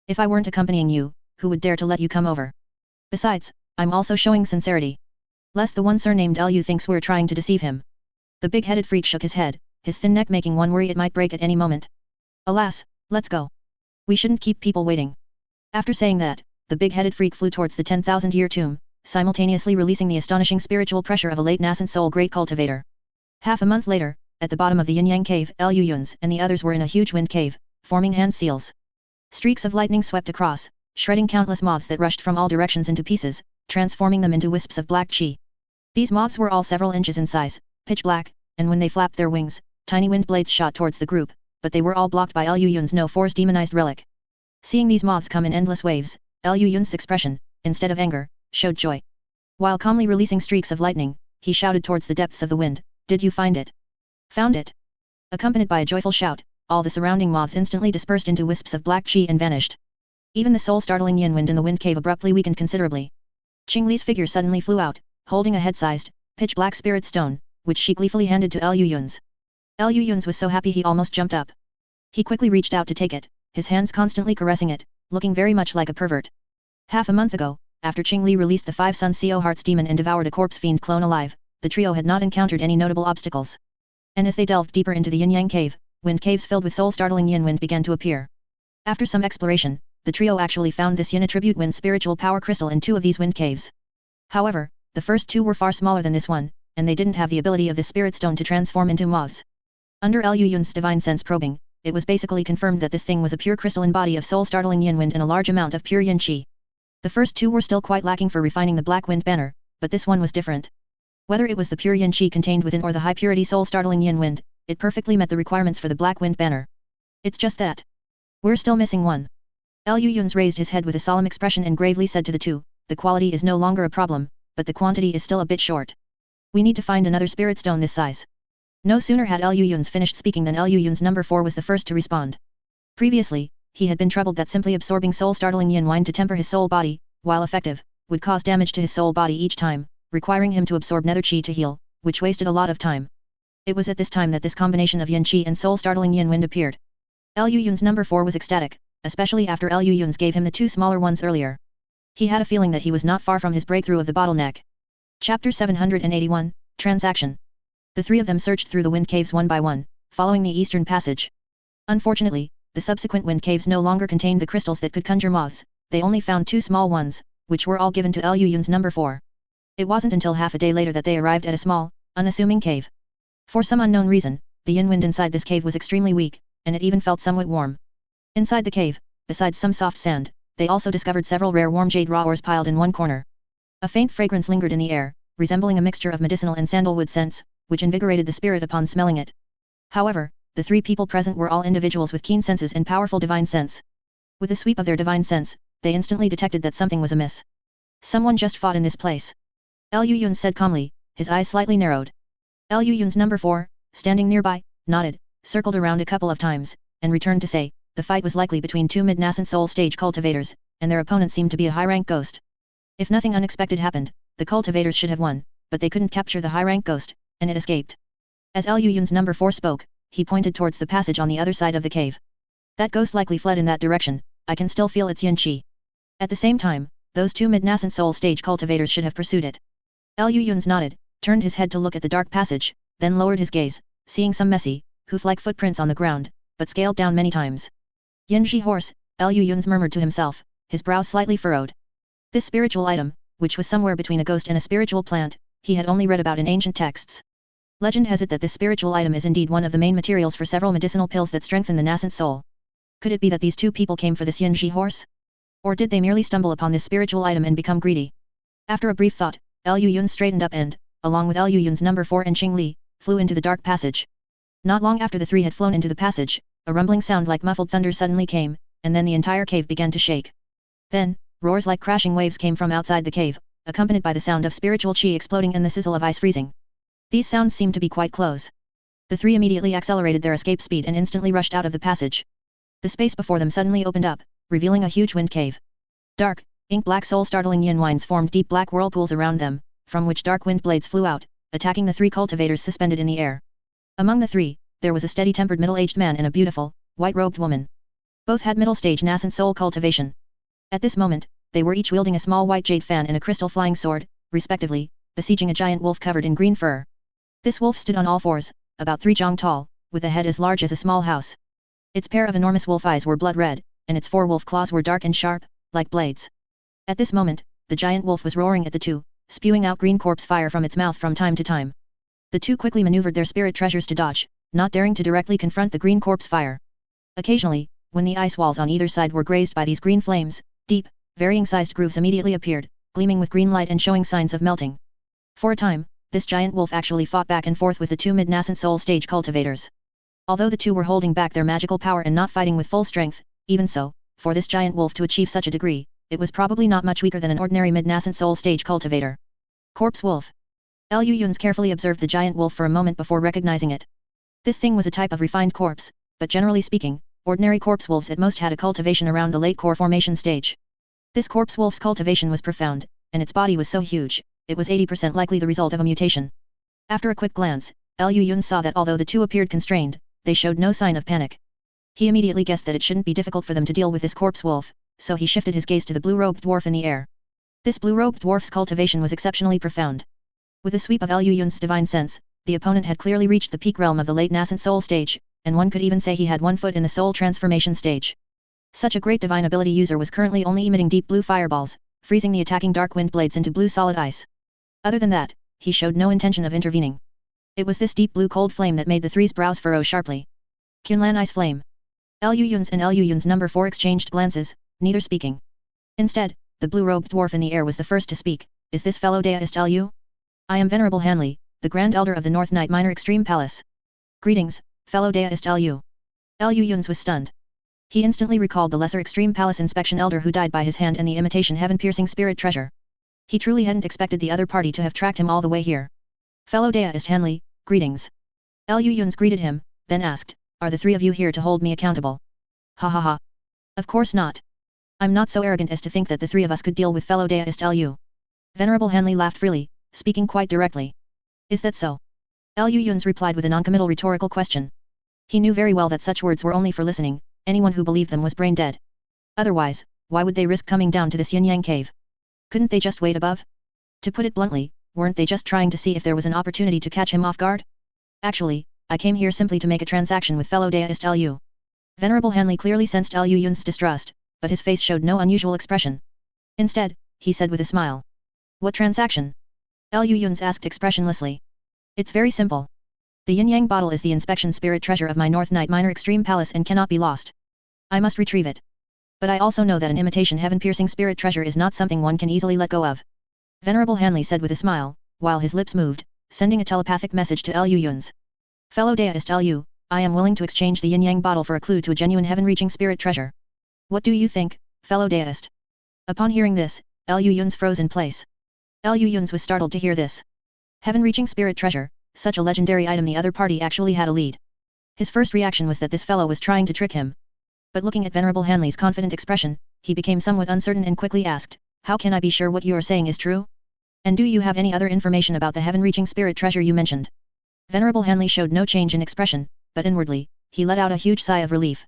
If I weren't accompanying you, who would dare to let you come over? Besides, I'm also showing sincerity. Lest the one surnamed Lu thinks we're trying to deceive him. The big-headed freak shook his head, his thin neck making one worry it might break at any moment. Alas, let's go. We shouldn't keep people waiting. After saying that, the big-headed freak flew towards the 10,000-year tomb, simultaneously releasing the astonishing spiritual pressure of a late nascent soul great cultivator. Half a month later, at the bottom of the yin-yang cave, Lu Yun's and the others were in a huge wind cave, forming hand seals. Streaks of lightning swept across, shredding countless moths that rushed from all directions into pieces, transforming them into wisps of black chi. These moths were all several inches in size, pitch black, and when they flapped their wings, tiny wind blades shot towards the group, but they were all blocked by Lu Yun's no-force demonized relic. Seeing these moths come in endless waves, Lu Yun's expression, instead of anger, showed joy. While calmly releasing streaks of lightning, he shouted towards the depths of the wind, did you find it? Found it? Accompanied by a joyful shout, all the surrounding moths instantly dispersed into wisps of black chi and vanished. Even the soul-startling yin wind in the wind cave abruptly weakened considerably. Qing Li's figure suddenly flew out, holding a head-sized, pitch-black spirit stone, which she gleefully handed to Lu Yun's. Lu Yun's was so happy he almost jumped up. He quickly reached out to take it, his hands constantly caressing it, looking very much like a pervert. Half a month ago, after Qing Li released the 5 Sun Co Hearts demon and devoured a corpse fiend clone alive, the trio had not encountered any notable obstacles. And as they delved deeper into the yin-yang cave, wind caves filled with soul-startling yin wind began to appear. After some exploration, the trio actually found this yin attribute wind spiritual power crystal in 2 of these wind caves. However, the first 2 were far smaller than this one, and they didn't have the ability of the spirit stone to transform into moths. Under Liu Yun's divine sense probing, it was basically confirmed that this thing was a pure crystalline body of soul-startling yin wind and a large amount of pure yin qi. The first 2 were still quite lacking for refining the black wind banner, but this one was different. Whether it was the pure yin qi contained within or the high purity soul-startling yin wind, it perfectly met the requirements for the black wind banner. It's just that we're still missing one. Liu Yun's raised his head with a solemn expression and gravely said to the 2, the quality is no longer a problem, but the quantity is still a bit short. We need to find another spirit stone this size. No sooner had Liu Yun's finished speaking than Liu Yun's number 4 was the first to respond. Previously, he had been troubled that simply absorbing soul-startling yin wine to temper his soul body, while effective, would cause damage to his soul body each time, requiring him to absorb nether qi to heal, which wasted a lot of time. It was at this time that this combination of yin qi and soul-startling yin wind appeared. Liu Yun's number 4 was ecstatic, especially after Liu Yun's gave him the 2 smaller ones earlier. He had a feeling that he was not far from his breakthrough of the bottleneck. Chapter 781, Transaction. The 3 of them searched through the wind caves one by one, following the eastern passage. Unfortunately, the subsequent wind caves no longer contained the crystals that could conjure moths, they only found 2 small ones, which were all given to Liu Yun's number 4. It wasn't until half a day later that they arrived at a small, unassuming cave. For some unknown reason, the yin wind inside this cave was extremely weak, and it even felt somewhat warm. Inside the cave, besides some soft sand, they also discovered several rare warm jade raw ores piled in one corner. A faint fragrance lingered in the air, resembling a mixture of medicinal and sandalwood scents, which invigorated the spirit upon smelling it. However, the 3 people present were all individuals with keen senses and powerful divine sense. With a sweep of their divine sense, they instantly detected that something was amiss. Someone just fought in this place. Liu Yun said calmly, his eyes slightly narrowed. Liu Yun's number 4, standing nearby, nodded, circled around a couple of times, and returned to say, the fight was likely between 2 mid-nascent soul stage cultivators, and their opponent seemed to be a high-rank ghost. If nothing unexpected happened, the cultivators should have won, but they couldn't capture the high-rank ghost, and it escaped. As Liu Yun's number 4 spoke, he pointed towards the passage on the other side of the cave. That ghost likely fled in that direction, I can still feel its yin qi. At the same time, those 2 mid-nascent soul stage cultivators should have pursued it. Liu Yun's nodded, turned his head to look at the dark passage, then lowered his gaze, seeing some messy, hoof-like footprints on the ground, but scaled down many times. Yinji horse, Liu Yun's murmured to himself, his brow slightly furrowed. This spiritual item, which was somewhere between a ghost and a spiritual plant, he had only read about in ancient texts. Legend has it that this spiritual item is indeed one of the main materials for several medicinal pills that strengthen the nascent soul. Could it be that these 2 people came for this Yinji horse? Or did they merely stumble upon this spiritual item and become greedy? After a brief thought, Liu Yun straightened up and, along with Liu Yun's number 4 and Qing Li, flew into the dark passage. Not long after the 3 had flown into the passage, a rumbling sound like muffled thunder suddenly came, and then the entire cave began to shake. Then, roars like crashing waves came from outside the cave, accompanied by the sound of spiritual qi exploding and the sizzle of ice freezing. These sounds seemed to be quite close. The 3 immediately accelerated their escape speed and instantly rushed out of the passage. The space before them suddenly opened up, revealing a huge wind cave. Dark, ink-black soul-startling yin winds formed deep black whirlpools around them, from which dark wind blades flew out, attacking the 3 cultivators suspended in the air. Among the 3, there was a steady-tempered middle-aged man and a beautiful, white-robed woman. Both had middle-stage nascent soul cultivation. At this moment, they were each wielding a small white jade fan and a crystal flying sword, respectively, besieging a giant wolf covered in green fur. This wolf stood on all 4s, about 3 jong tall, with a head as large as a small house. Its pair of enormous wolf eyes were blood red, and its 4 wolf claws were dark and sharp, like blades. At this moment, the giant wolf was roaring at the 2, spewing out green corpse fire from its mouth from time to time. The 2 quickly maneuvered their spirit treasures to dodge, not daring to directly confront the green corpse fire. Occasionally, when the ice walls on either side were grazed by these green flames, deep, varying-sized grooves immediately appeared, gleaming with green light and showing signs of melting. For a time, this giant wolf actually fought back and forth with the 2 mid-nascent soul stage cultivators. Although the 2 were holding back their magical power and not fighting with full strength, even so, for this giant wolf to achieve such a degree, it was probably not much weaker than an ordinary mid-nascent soul stage cultivator. Corpse wolf. Liu Yun's carefully observed the giant wolf for a moment before recognizing it. This thing was a type of refined corpse, but generally speaking, ordinary corpse wolves at most had a cultivation around the late core formation stage. This corpse wolf's cultivation was profound, and its body was so huge, it was 80% likely the result of a mutation. After a quick glance, Liu Yun saw that although the 2 appeared constrained, they showed no sign of panic. He immediately guessed that it shouldn't be difficult for them to deal with this corpse wolf, so he shifted his gaze to the blue-robed dwarf in the air. This blue-robed dwarf's cultivation was exceptionally profound. With a sweep of Liu Yun's divine sense, the opponent had clearly reached the peak realm of the late nascent soul stage, and one could even say he had one foot in the soul transformation stage. Such a great divine ability user was currently only emitting deep blue fireballs, freezing the attacking dark wind blades into blue solid ice. Other than that, he showed no intention of intervening. It was this deep blue cold flame that made the three's brows furrow sharply. Qinlan Ice Flame. Lu Yun's and Lu Yun's number 4 exchanged glances, neither speaking. Instead, the blue-robed dwarf in the air was the first to speak. Is this fellow deist Lu? I am Venerable Hanley, the Grand Elder of the North Night Minor Extreme Palace. Greetings, fellow deist Lu. Lu Yun's was stunned. He instantly recalled the Lesser Extreme Palace Inspection Elder who died by his hand and the imitation heaven-piercing spirit treasure. He truly hadn't expected the other party to have tracked him all the way here. Fellow deist Hanley, greetings. Lu Yun's greeted him, then asked, are the three of you here to hold me accountable? Ha ha ha. Of course not. I'm not so arrogant as to think that the three of us could deal with fellow deist Lu. Venerable Hanley laughed freely, speaking quite directly. Is that so? Lu Yun's replied with a noncommittal rhetorical question. He knew very well that such words were only for listening, anyone who believed them was brain dead. Otherwise, why would they risk coming down to this yin-yang cave? Couldn't they just wait above? To put it bluntly, weren't they just trying to see if there was an opportunity to catch him off guard? Actually, I came here simply to make a transaction with fellow deist Lu. Venerable Hanley clearly sensed Lu Yun's distrust, but his face showed no unusual expression. Instead, he said with a smile. What transaction? Lu Yun's asked expressionlessly. It's very simple. The yin-yang bottle is the inspection spirit treasure of my North Night Minor Extreme Palace and cannot be lost. I must retrieve it. But I also know that an imitation heaven-piercing spirit treasure is not something one can easily let go of. Venerable Hanley said with a smile, while his lips moved, sending a telepathic message to Lu Yun's. Fellow deist Lu, I am willing to exchange the yin-yang bottle for a clue to a genuine heaven-reaching spirit treasure. What do you think, fellow deist? Upon hearing this, Lu Yun's froze in place. Lu Yun's was startled to hear this. Heaven-reaching spirit treasure, such a legendary item, the other party actually had a lead. His first reaction was that this fellow was trying to trick him. But looking at Venerable Hanley's confident expression, he became somewhat uncertain and quickly asked, how can I be sure what you are saying is true? And do you have any other information about the heaven-reaching spirit treasure you mentioned? Venerable Hanley showed no change in expression, but inwardly, he let out a huge sigh of relief.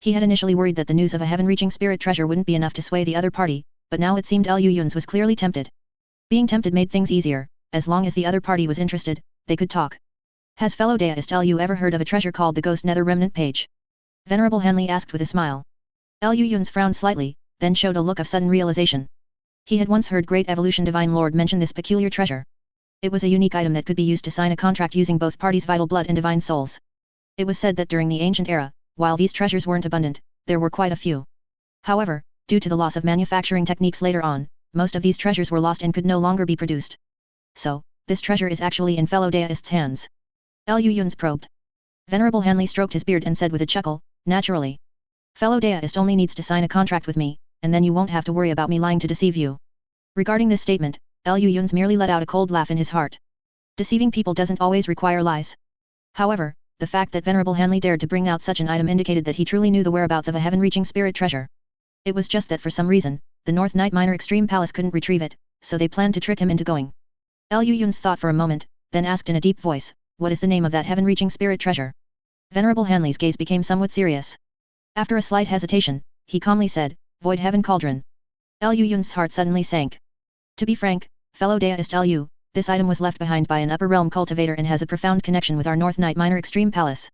He had initially worried that the news of a heaven-reaching spirit treasure wouldn't be enough to sway the other party, but now it seemed Lu Yun's was clearly tempted. Being tempted made things easier, as long as the other party was interested, they could talk. Has fellow deist Lu ever heard of a treasure called the Ghost Nether Remnant Page? Venerable Hanley asked with a smile. Lu Yun's frowned slightly, then showed a look of sudden realization. He had once heard Great Evolution Divine Lord mention this peculiar treasure. It was a unique item that could be used to sign a contract using both parties' vital blood and divine souls. It was said that during the ancient era, while these treasures weren't abundant, there were quite a few. However, due to the loss of manufacturing techniques later on, most of these treasures were lost and could no longer be produced. So, this treasure is actually in fellow deist's hands. Lu Yun's probed. Venerable Hanley stroked his beard and said with a chuckle, naturally. Fellow deist only needs to sign a contract with me, and then you won't have to worry about me lying to deceive you. Regarding this statement, Lu Yun's merely let out a cold laugh in his heart. Deceiving people doesn't always require lies. However, the fact that Venerable Hanley dared to bring out such an item indicated that he truly knew the whereabouts of a heaven-reaching spirit treasure. It was just that for some reason, the North Night Minor Extreme Palace couldn't retrieve it, so they planned to trick him into going. Lu Yun's thought for a moment, then asked in a deep voice, what is the name of that heaven-reaching spirit treasure? Venerable Hanley's gaze became somewhat serious. After a slight hesitation, he calmly said, Void Heaven Cauldron. Lu Yun's heart suddenly sank. To be frank, fellow deist Lu, this item was left behind by an upper realm cultivator and has a profound connection with our North Night Minor Extreme Palace.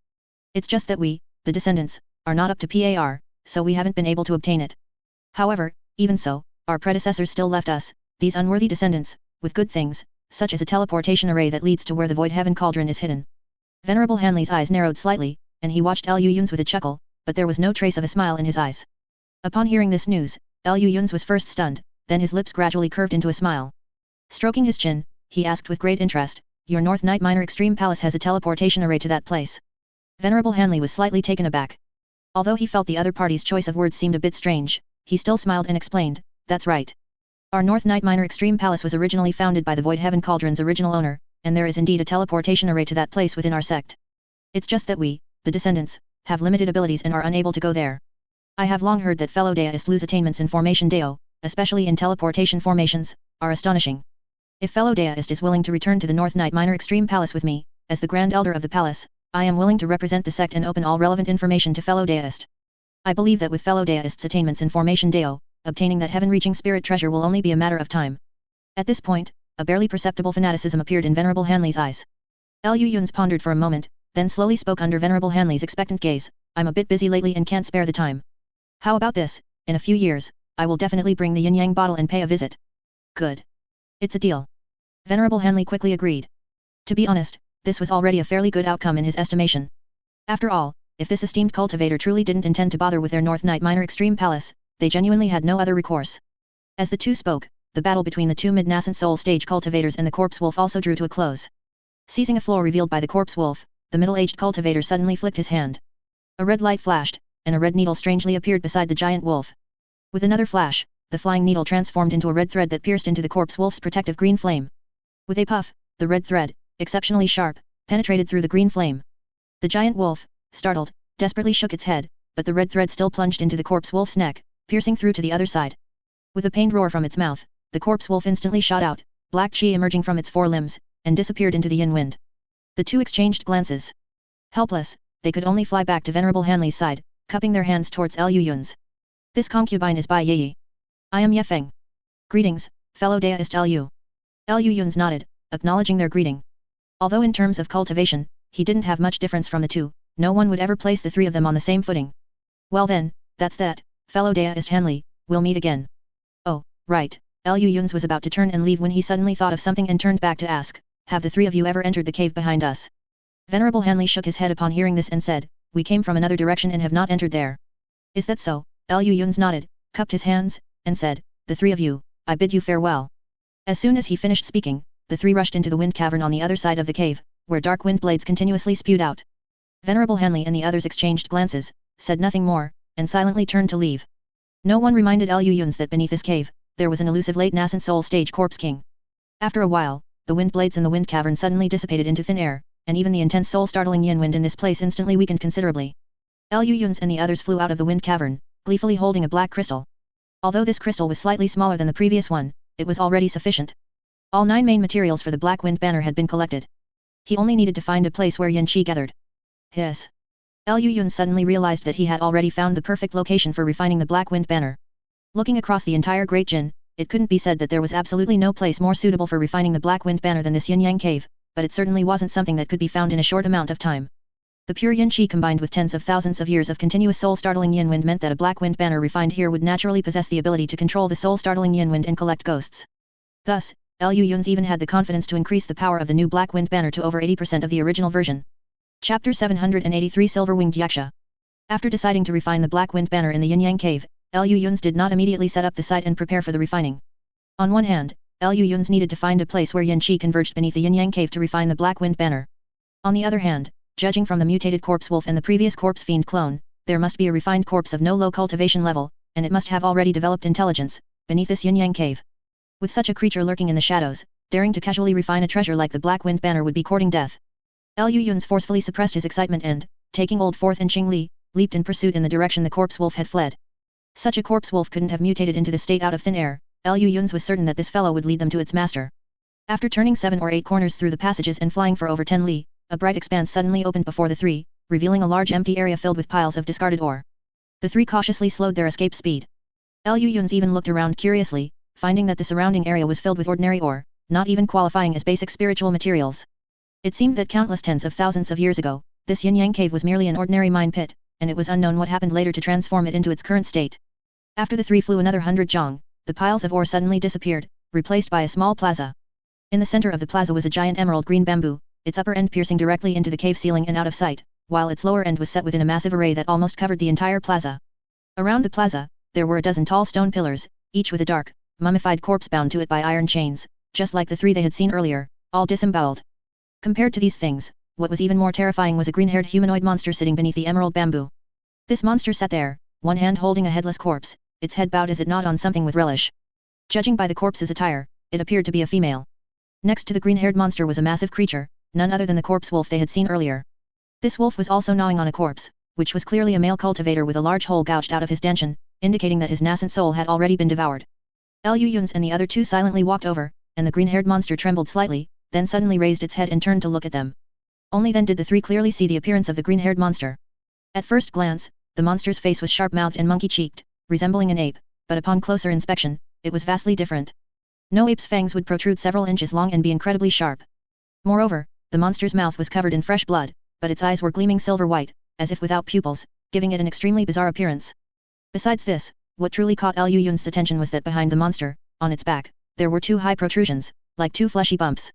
It's just that we, the descendants, are not up to PAR, so we haven't been able to obtain it. However, even so, our predecessors still left us, these unworthy descendants, with good things, such as a teleportation array that leads to where the Void Heaven Cauldron is hidden. Venerable Hanley's eyes narrowed slightly, and he watched Lu Yun's with a chuckle, but there was no trace of a smile in his eyes. Upon hearing this news, Lu Yun's was first stunned, then his lips gradually curved into a smile. Stroking his chin, he asked with great interest, your North Night Minor Extreme Palace has a teleportation array to that place. Venerable Hanley was slightly taken aback. Although he felt the other party's choice of words seemed a bit strange, he still smiled and explained, that's right. Our North Night Minor Extreme Palace was originally founded by the Void Heaven Cauldron's original owner, and there is indeed a teleportation array to that place within our sect. It's just that we, the descendants, have limited abilities and are unable to go there. I have long heard that fellow deist Lu's attainments in Formation Deo, especially in teleportation formations, are astonishing. If fellow deist is willing to return to the North Night Minor Extreme Palace with me, as the Grand Elder of the Palace, I am willing to represent the sect and open all relevant information to fellow deist. I believe that with fellow deist's attainments in Formation Deo, obtaining that heaven-reaching spirit treasure will only be a matter of time. At this point, a barely perceptible fanaticism appeared in Venerable Hanley's eyes. Lu Yun's pondered for a moment, then slowly spoke under Venerable Hanley's expectant gaze, I'm a bit busy lately and can't spare the time. How about this, in a few years, I will definitely bring the yin-yang bottle and pay a visit. Good. It's a deal. Venerable Hanley quickly agreed. To be honest, this was already a fairly good outcome in his estimation. After all, if this esteemed cultivator truly didn't intend to bother with their North Night Minor Extreme Palace, they genuinely had no other recourse. As the two spoke, the battle between the two mid-nascent soul stage cultivators and the corpse wolf also drew to a close. Seizing a floor revealed by the corpse wolf, the middle-aged cultivator suddenly flicked his hand. A red light flashed, and a red needle strangely appeared beside the giant wolf. With another flash, the flying needle transformed into a red thread that pierced into the corpse wolf's protective green flame. With a puff, the red thread, exceptionally sharp, penetrated through the green flame. The giant wolf, startled, desperately shook its head, but the red thread still plunged into the corpse wolf's neck, piercing through to the other side. With a pained roar from its mouth, the corpse wolf instantly shot out, black chi emerging from its forelimbs, and disappeared into the yin wind. The two exchanged glances. Helpless, they could only fly back to Venerable Hanley's side, cupping their hands towards Lu Yun's. This concubine is Bai Yi. I am Ye Feng. Greetings, fellow deist Lu. Lu Yun's nodded, acknowledging their greeting. Although in terms of cultivation, he didn't have much difference from the two, no one would ever place the three of them on the same footing. Well then, that's that, fellow deist Hanley, we'll meet again. Oh, right, Lu Yun's was about to turn and leave when he suddenly thought of something and turned back to ask, have the three of you ever entered the cave behind us? Venerable Hanley shook his head upon hearing this and said, we came from another direction and have not entered there. Is that so? Lu Yun's nodded, cupped his hands, and said, the three of you, I bid you farewell. As soon as he finished speaking, the three rushed into the wind cavern on the other side of the cave, where dark wind blades continuously spewed out. Venerable Hanley and the others exchanged glances, said nothing more, and silently turned to leave. No one reminded Lu Yun's that beneath this cave, there was an elusive late nascent soul stage corpse king. After a while, the wind blades in the wind cavern suddenly dissipated into thin air, and even the intense soul-startling yin wind in this place instantly weakened considerably. Lu Yun's and the others flew out of the wind cavern, gleefully holding a black crystal. Although this crystal was slightly smaller than the previous one, it was already sufficient. All 9 main materials for the Black Wind banner had been collected. He only needed to find a place where yin qi gathered. Hiss. Lu Yun suddenly realized that he had already found the perfect location for refining the Black Wind banner. Looking across the entire Great Jin, it couldn't be said that there was absolutely no place more suitable for refining the Black Wind banner than this yin-yang cave, but it certainly wasn't something that could be found in a short amount of time. The pure yin qi combined with tens of thousands of years of continuous soul-startling yin wind meant that a Black Wind banner refined here would naturally possess the ability to control the soul-startling yin wind and collect ghosts. Thus, Lu Yun's even had the confidence to increase the power of the new Black Wind banner to over 80% of the original version. Chapter 783 Silver-Winged Yaksha. After deciding to refine the Black Wind banner in the yin-yang cave, Lu Yun's did not immediately set up the site and prepare for the refining. On one hand, Lu Yun's needed to find a place where yin qi converged beneath the yin-yang cave to refine the Black Wind banner. On the other hand, judging from the mutated corpse wolf and the previous corpse fiend clone, there must be a refined corpse of no low cultivation level, and it must have already developed intelligence, beneath this yin-yang cave. With such a creature lurking in the shadows, daring to casually refine a treasure like the Black Wind banner would be courting death. Lu Yun's forcefully suppressed his excitement and, taking Old Fourth and Qing Li, leaped in pursuit in the direction the corpse wolf had fled. Such a corpse wolf couldn't have mutated into this state out of thin air. Lu Yun's was certain that this fellow would lead them to its master. After turning 7 or 8 corners through the passages and flying for over 10 li, a bright expanse suddenly opened before the three, revealing a large empty area filled with piles of discarded ore. The three cautiously slowed their escape speed. Lu Yun's even looked around curiously, finding that the surrounding area was filled with ordinary ore, not even qualifying as basic spiritual materials. It seemed that countless tens of thousands of years ago, this yin-yang cave was merely an ordinary mine pit, and it was unknown what happened later to transform it into its current state. After the three flew another 100 zhang, the piles of ore suddenly disappeared, replaced by a small plaza. In the center of the plaza was a giant emerald green bamboo, its upper end piercing directly into the cave ceiling and out of sight, while its lower end was set within a massive array that almost covered the entire plaza. Around the plaza, there were a dozen tall stone pillars, each with a dark, mummified corpse bound to it by iron chains, just like the three they had seen earlier, all disemboweled. Compared to these things, what was even more terrifying was a green-haired humanoid monster sitting beneath the emerald bamboo. This monster sat there, one hand holding a headless corpse, its head bowed as it gnawed on something with relish. Judging by the corpse's attire, it appeared to be a female. Next to the green-haired monster was a massive creature, none other than the corpse wolf they had seen earlier. This wolf was also gnawing on a corpse, which was clearly a male cultivator with a large hole gouged out of his dantian, indicating that his nascent soul had already been devoured. Lu Yun's and the other two silently walked over, and the green-haired monster trembled slightly, then suddenly raised its head and turned to look at them. Only then did the three clearly see the appearance of the green-haired monster. At first glance, the monster's face was sharp-mouthed and monkey-cheeked, resembling an ape, but upon closer inspection, it was vastly different. No ape's fangs would protrude several inches long and be incredibly sharp. Moreover, the monster's mouth was covered in fresh blood, but its eyes were gleaming silver white, as if without pupils, giving it an extremely bizarre appearance. Besides this, what truly caught Liu Yun's attention was that behind the monster, on its back, there were two high protrusions, like two fleshy bumps.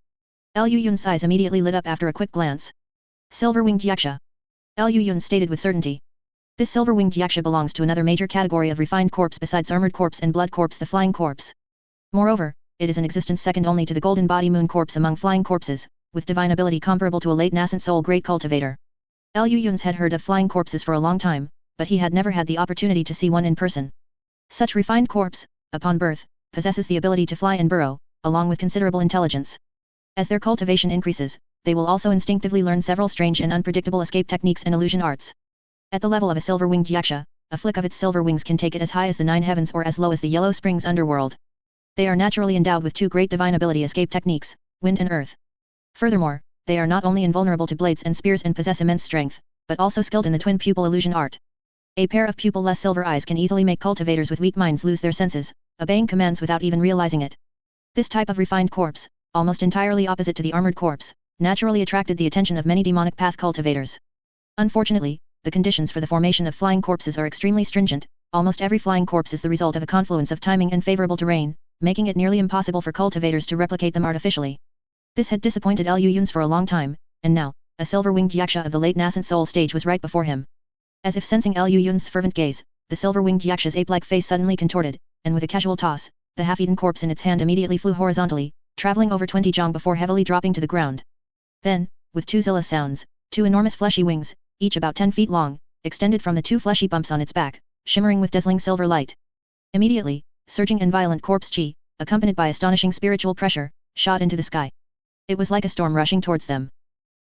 Liu Yun's eyes immediately lit up after a quick glance. Silver-winged yaksha. Liu Yun stated with certainty. This silver-winged yaksha belongs to another major category of refined corpse besides armored corpse and blood corpse, the flying corpse. Moreover, it is an existence second only to the golden body moon corpse among flying corpses, with divine ability comparable to a late nascent soul great cultivator. Liu Yun's had heard of flying corpses for a long time, but he had never had the opportunity to see one in person. Such refined corpse, upon birth, possesses the ability to fly and burrow, along with considerable intelligence. As their cultivation increases, they will also instinctively learn several strange and unpredictable escape techniques and illusion arts. At the level of a silver-winged yaksha, a flick of its silver wings can take it as high as the 9 heavens or as low as the Yellow Springs underworld. They are naturally endowed with two great divine ability escape techniques, wind and earth. Furthermore, they are not only invulnerable to blades and spears and possess immense strength, but also skilled in the twin pupil illusion art. A pair of pupil-less silver eyes can easily make cultivators with weak minds lose their senses, obeying commands without even realizing it. This type of refined corpse, almost entirely opposite to the armored corpse, naturally attracted the attention of many demonic path cultivators. Unfortunately, the conditions for the formation of flying corpses are extremely stringent. Almost every flying corpse is the result of a confluence of timing and favorable terrain, making it nearly impossible for cultivators to replicate them artificially. This had disappointed Liu Yun's for a long time, and now, a silver-winged yaksha of the late nascent soul stage was right before him. As if sensing Liu Yun's fervent gaze, the silver-winged yaksha's ape-like face suddenly contorted, and with a casual toss, the half-eaten corpse in its hand immediately flew horizontally, traveling over 20 jong before heavily dropping to the ground. Then, with two zilla sounds, two enormous fleshy wings, each about 10 feet long, extended from the two fleshy bumps on its back, shimmering with dazzling silver light. Immediately, surging and violent corpse chi, accompanied by astonishing spiritual pressure, shot into the sky. It was like a storm rushing towards them.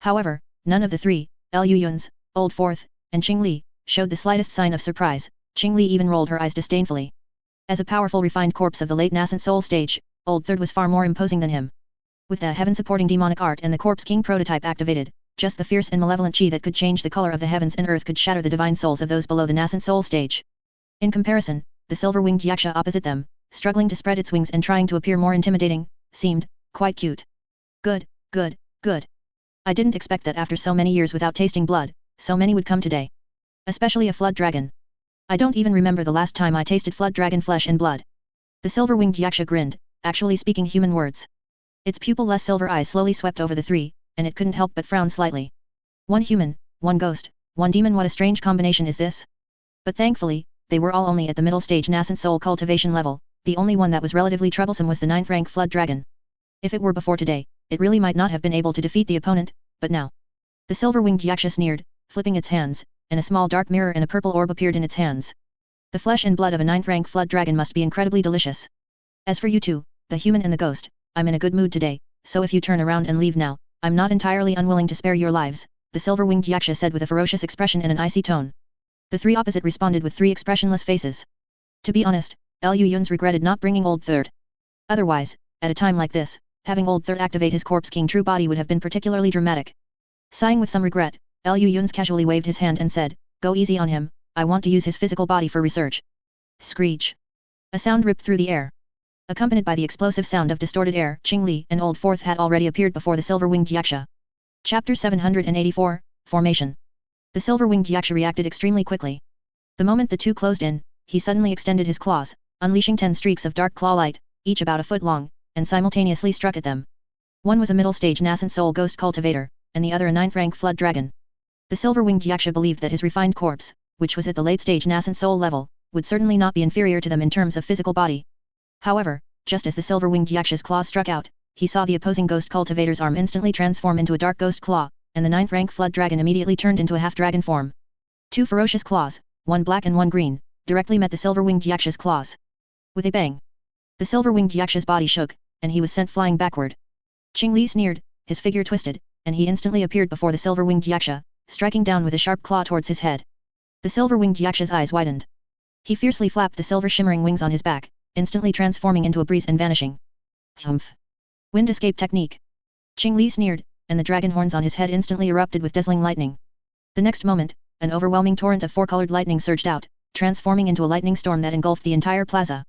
However, none of the three, Liu Yun's, Old Fourth, and Qing Li, showed the slightest sign of surprise. Qing Li even rolled her eyes disdainfully. As a powerful refined corpse of the late nascent soul stage, Old Third was far more imposing than him. With the heaven-supporting demonic art and the Corpse King prototype activated, just the fierce and malevolent chi that could change the color of the heavens and earth could shatter the divine souls of those below the nascent soul stage. In comparison, the silver-winged yaksha opposite them, struggling to spread its wings and trying to appear more intimidating, seemed quite cute. Good, good, good. I didn't expect that after so many years without tasting blood, so many would come today. Especially a flood dragon. I don't even remember the last time I tasted flood dragon flesh and blood. The silver-winged yaksha grinned, actually speaking human words. Its pupil-less silver eyes slowly swept over the three, and it couldn't help but frown slightly. One human, one ghost, one demon, what a strange combination is this? But thankfully, they were all only at the middle stage nascent soul cultivation level. The only one that was relatively troublesome was the 9th rank flood dragon. If it were before today, it really might not have been able to defeat the opponent, but now. The silver-winged yaksha sneered, flipping its hands, and a small dark mirror and a purple orb appeared in its hands. The flesh and blood of a 9th rank flood dragon must be incredibly delicious. As for you two, the human and the ghost, I'm in a good mood today, so if you turn around and leave now, I'm not entirely unwilling to spare your lives, the silver-winged yaksha said with a ferocious expression and an icy tone. The three opposite responded with three expressionless faces. To be honest, Liu Yun's regretted not bringing Old Third. Otherwise, at a time like this, having Old Third activate his Corpse King true body would have been particularly dramatic. Sighing with some regret, Liu Yun's casually waved his hand and said, "Go easy on him, I want to use his physical body for research." Screech. A sound ripped through the air. Accompanied by the explosive sound of distorted air, Qing Li and Old Fourth had already appeared before the silver-winged yaksha. Chapter 784, Formation. The silver-winged yaksha reacted extremely quickly. The moment the two closed in, he suddenly extended his claws, unleashing 10 streaks of dark claw light, each about a foot long, and simultaneously struck at them. One was a middle-stage nascent soul ghost cultivator, and the other a 9th rank flood dragon. The silver-winged yaksha believed that his refined corpse, which was at the late-stage nascent soul level, would certainly not be inferior to them in terms of physical body. However, just as the silver-winged yaksha's claws struck out, he saw the opposing ghost cultivator's arm instantly transform into a dark ghost claw, and the 9th rank flood dragon immediately turned into a half-dragon form. Two ferocious claws, one black and one green, directly met the silver-winged yaksha's claws. With a bang, the silver-winged yaksha's body shook, and he was sent flying backward. Qing Li sneered, his figure twisted, and he instantly appeared before the silver-winged yaksha, striking down with a sharp claw towards his head. The silver-winged yaksha's eyes widened. He fiercely flapped the silver-shimmering wings on his back, instantly transforming into a breeze and vanishing. Humph! Wind escape technique. Qing Li sneered, and the dragon horns on his head instantly erupted with dazzling lightning. The next moment, an overwhelming torrent of four-colored lightning surged out, transforming into a lightning storm that engulfed the entire plaza.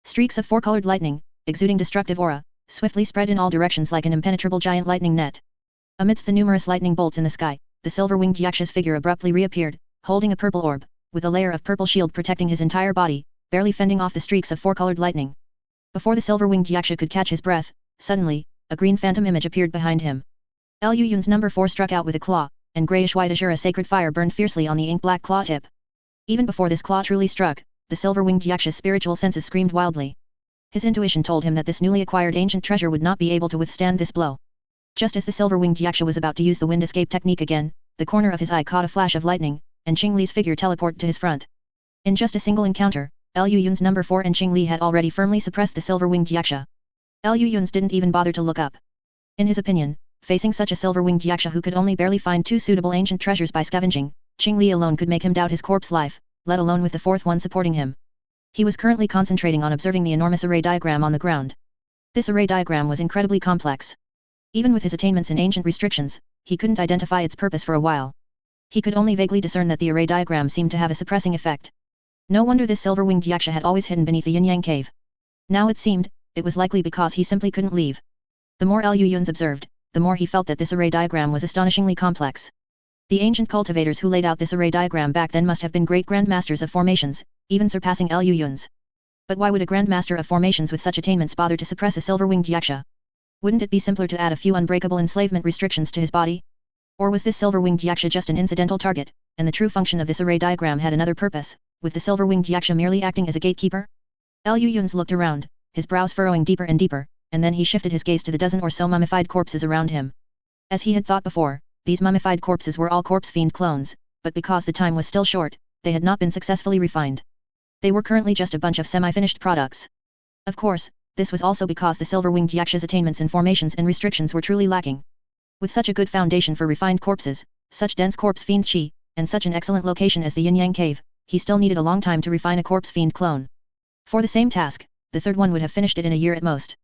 Streaks of four-colored lightning, exuding destructive aura, swiftly spread in all directions like an impenetrable giant lightning net. Amidst the numerous lightning bolts in the sky, the silver-winged Yaksha's figure abruptly reappeared, holding a purple orb, with a layer of purple shield protecting his entire body, barely fending off the streaks of four-colored lightning. Before the silver-winged Yaksha could catch his breath, suddenly, a green phantom image appeared behind him. Liu Yun's number 4 struck out with a claw, and greyish-white azure sacred fire burned fiercely on the ink-black claw tip. Even before this claw truly struck, the silver-winged Yaksha's spiritual senses screamed wildly. His intuition told him that this newly acquired ancient treasure would not be able to withstand this blow. Just as the silver-winged Yaksha was about to use the wind escape technique again, the corner of his eye caught a flash of lightning, and Qing Li's figure teleported to his front. In just a single encounter, Liu Yun's number 4 and Qing Li had already firmly suppressed the silver-winged Yaksha. Liu Yun's didn't even bother to look up. In his opinion, facing such a silver-winged Yaksha who could only barely find 2 suitable ancient treasures by scavenging, Qing Li alone could make him doubt his corpse life, let alone with the 4th one supporting him. He was currently concentrating on observing the enormous array diagram on the ground. This array diagram was incredibly complex. Even with his attainments in ancient restrictions, he couldn't identify its purpose for a while. He could only vaguely discern that the array diagram seemed to have a suppressing effect. No wonder this silver-winged Yaksha had always hidden beneath the yin-yang cave. Now it seemed, it was likely because he simply couldn't leave. The more Liu Yun's observed, the more he felt that this array diagram was astonishingly complex. The ancient cultivators who laid out this array diagram back then must have been great grandmasters of formations, even surpassing Liu Yun's. But why would a grandmaster of formations with such attainments bother to suppress a silver-winged Yaksha? Wouldn't it be simpler to add a few unbreakable enslavement restrictions to his body? Or was this silver-winged Yaksha just an incidental target, and the true function of this array diagram had another purpose, with the silver-winged Yaksha merely acting as a gatekeeper? Liu Yun's looked around, his brows furrowing deeper and deeper, and then he shifted his gaze to the dozen or so mummified corpses around him. As he had thought before, these mummified corpses were all corpse fiend clones, but because the time was still short, they had not been successfully refined. They were currently just a bunch of semi-finished products. Of course, this was also because the silver-winged Yaksha's attainments in formations and restrictions were truly lacking. With such a good foundation for refined corpses, such dense corpse fiend chi, and such an excellent location as the yin-yang cave, he still needed a long time to refine a corpse fiend clone. For the same task, the 3rd one would have finished it in a year at most.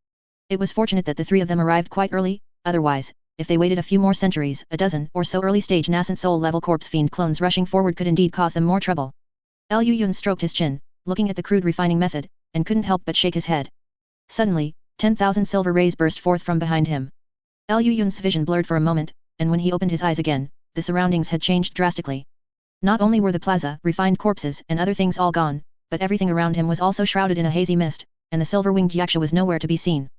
It was fortunate that the 3 of them arrived quite early, otherwise, if they waited a few more centuries, a dozen or so early-stage nascent soul-level corpse fiend clones rushing forward could indeed cause them more trouble. Liu Yun stroked his chin, looking at the crude refining method, and couldn't help but shake his head. Suddenly, 10,000 silver rays burst forth from behind him. Liu Yun's vision blurred for a moment, and when he opened his eyes again, the surroundings had changed drastically. Not only were the plaza, refined corpses, and other things all gone, but everything around him was also shrouded in a hazy mist, and the silver-winged Yaksha was nowhere to be seen.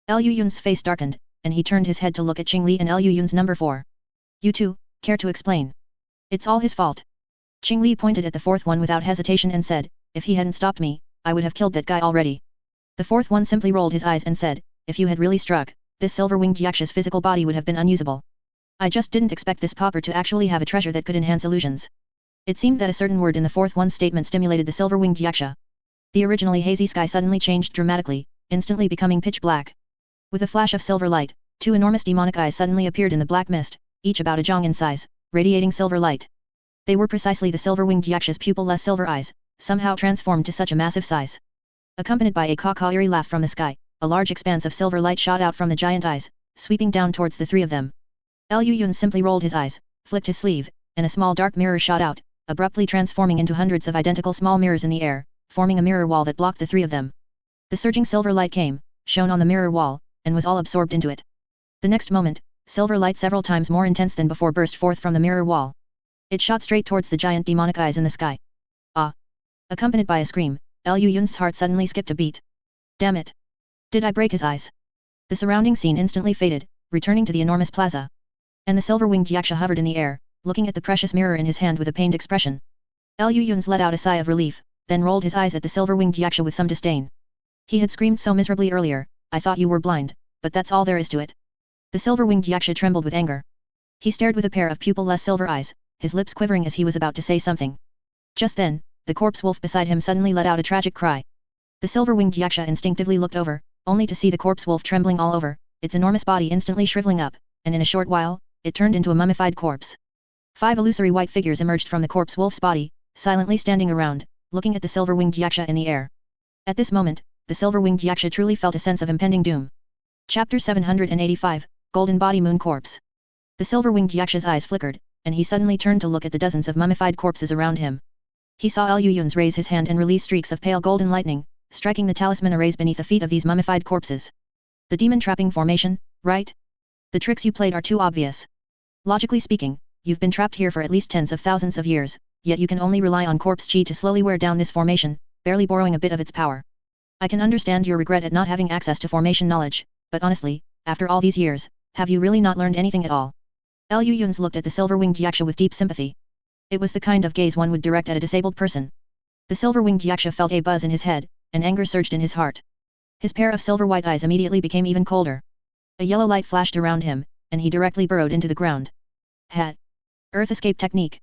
Liu Yun's face darkened, and he turned his head to look at Qing Li and Liu Yun's number 4. You two, care to explain? It's all his fault. Qing Li pointed at the 4th one without hesitation and said, if he hadn't stopped me, I would have killed that guy already. The 4th one simply rolled his eyes and said, if you had really struck, this silver-winged Yaksha's physical body would have been unusable. I just didn't expect this pauper to actually have a treasure that could enhance illusions. It seemed that a certain word in the 4th one's statement stimulated the silver-winged Yaksha. The originally hazy sky suddenly changed dramatically, instantly becoming pitch black. With a flash of silver light, 2 enormous demonic eyes suddenly appeared in the black mist, each about a jong in size, radiating silver light. They were precisely the silver-winged Yaksha's pupil-less silver eyes, somehow transformed to such a massive size. Accompanied by a caw-caw eerie laugh from the sky, a large expanse of silver light shot out from the giant eyes, sweeping down towards the 3 of them. Liu Yun simply rolled his eyes, flicked his sleeve, and a small dark mirror shot out, abruptly transforming into hundreds of identical small mirrors in the air, forming a mirror wall that blocked the 3 of them. The surging silver light came, shone on the mirror wall, and was all absorbed into it. The next moment, silver light several times more intense than before burst forth from the mirror wall. It shot straight towards the giant demonic eyes in the sky. Ah! Accompanied by a scream, Liu Yun's heart suddenly skipped a beat. Damn it! Did I break his eyes? The surrounding scene instantly faded, returning to the enormous plaza. And the silver-winged Yaksha hovered in the air, looking at the precious mirror in his hand with a pained expression. Liu Yun's let out a sigh of relief, then rolled his eyes at the silver-winged Yaksha with some disdain. He had screamed so miserably earlier, I thought you were blind, but that's all there is to it. The silver-winged Yaksha trembled with anger. He stared with a pair of pupil-less silver eyes, his lips quivering as he was about to say something. Just then, the corpse wolf beside him suddenly let out a tragic cry. The silver-winged Yaksha instinctively looked over, only to see the corpse wolf trembling all over, its enormous body instantly shriveling up, and in a short while, it turned into a mummified corpse. 5 illusory white figures emerged from the corpse wolf's body, silently standing around, looking at the silver-winged Yaksha in the air. At this moment, the silver-winged Yaksha truly felt a sense of impending doom. Chapter 785, Golden Body Moon Corpse. The silver-winged Yaksha's eyes flickered, and he suddenly turned to look at the dozens of mummified corpses around him. He saw Liu Yun's raise his hand and release streaks of pale golden lightning, striking the talisman arrays beneath the feet of these mummified corpses. The demon trapping formation, right? The tricks you played are too obvious. Logically speaking, you've been trapped here for at least tens of thousands of years, yet you can only rely on corpse chi to slowly wear down this formation, barely borrowing a bit of its power. I can understand your regret at not having access to formation knowledge, but honestly, after all these years, have you really not learned anything at all? Liu Yun's looked at the silver-winged yaksha with deep sympathy. It was the kind of gaze one would direct at a disabled person. The silver-winged yaksha felt a buzz in his head, and anger surged in his heart. His pair of silver-white eyes immediately became even colder. A yellow light flashed around him, and he directly burrowed into the ground. Hat. Earth escape technique.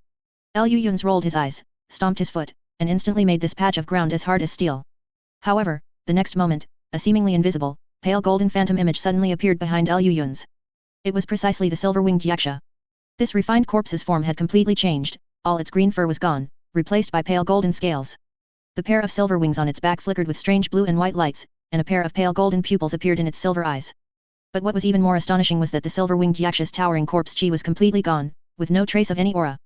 Liu Yun's rolled his eyes, stomped his foot, and instantly made this patch of ground as hard as steel. However, the next moment, a seemingly invisible, pale golden phantom image suddenly appeared behind Liu Yun's. It was precisely the silver-winged yaksha. This refined corpse's form had completely changed, all its green fur was gone, replaced by pale golden scales. The pair of silver wings on its back flickered with strange blue and white lights, and a pair of pale golden pupils appeared in its silver eyes. But what was even more astonishing was that the silver-winged yaksha's towering corpse chi was completely gone, with no trace of any aura.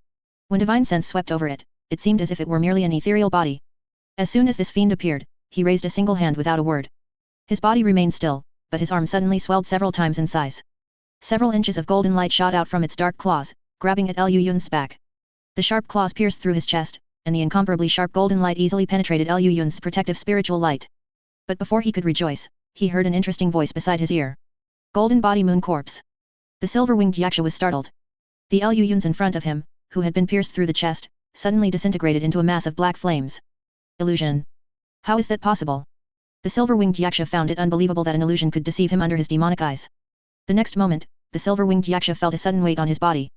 When divine sense swept over it, it seemed as if it were merely an ethereal body. As soon as this fiend appeared, he raised a single hand without a word. His body remained still, but his arm suddenly swelled several times in size. Several inches of golden light shot out from its dark claws, grabbing at Liu Yun's back. The sharp claws pierced through his chest, and the incomparably sharp golden light easily penetrated Liu Yun's protective spiritual light. But before he could rejoice, he heard an interesting voice beside his ear. Golden body moon corpse. The silver-winged yaksha was startled. The Liu Yun's in front of him, who had been pierced through the chest, suddenly disintegrated into a mass of black flames. Illusion. How is that possible? The silver-winged yaksha found it unbelievable that an illusion could deceive him under his demonic eyes. The next moment, the silver-winged yaksha felt a sudden weight on his body.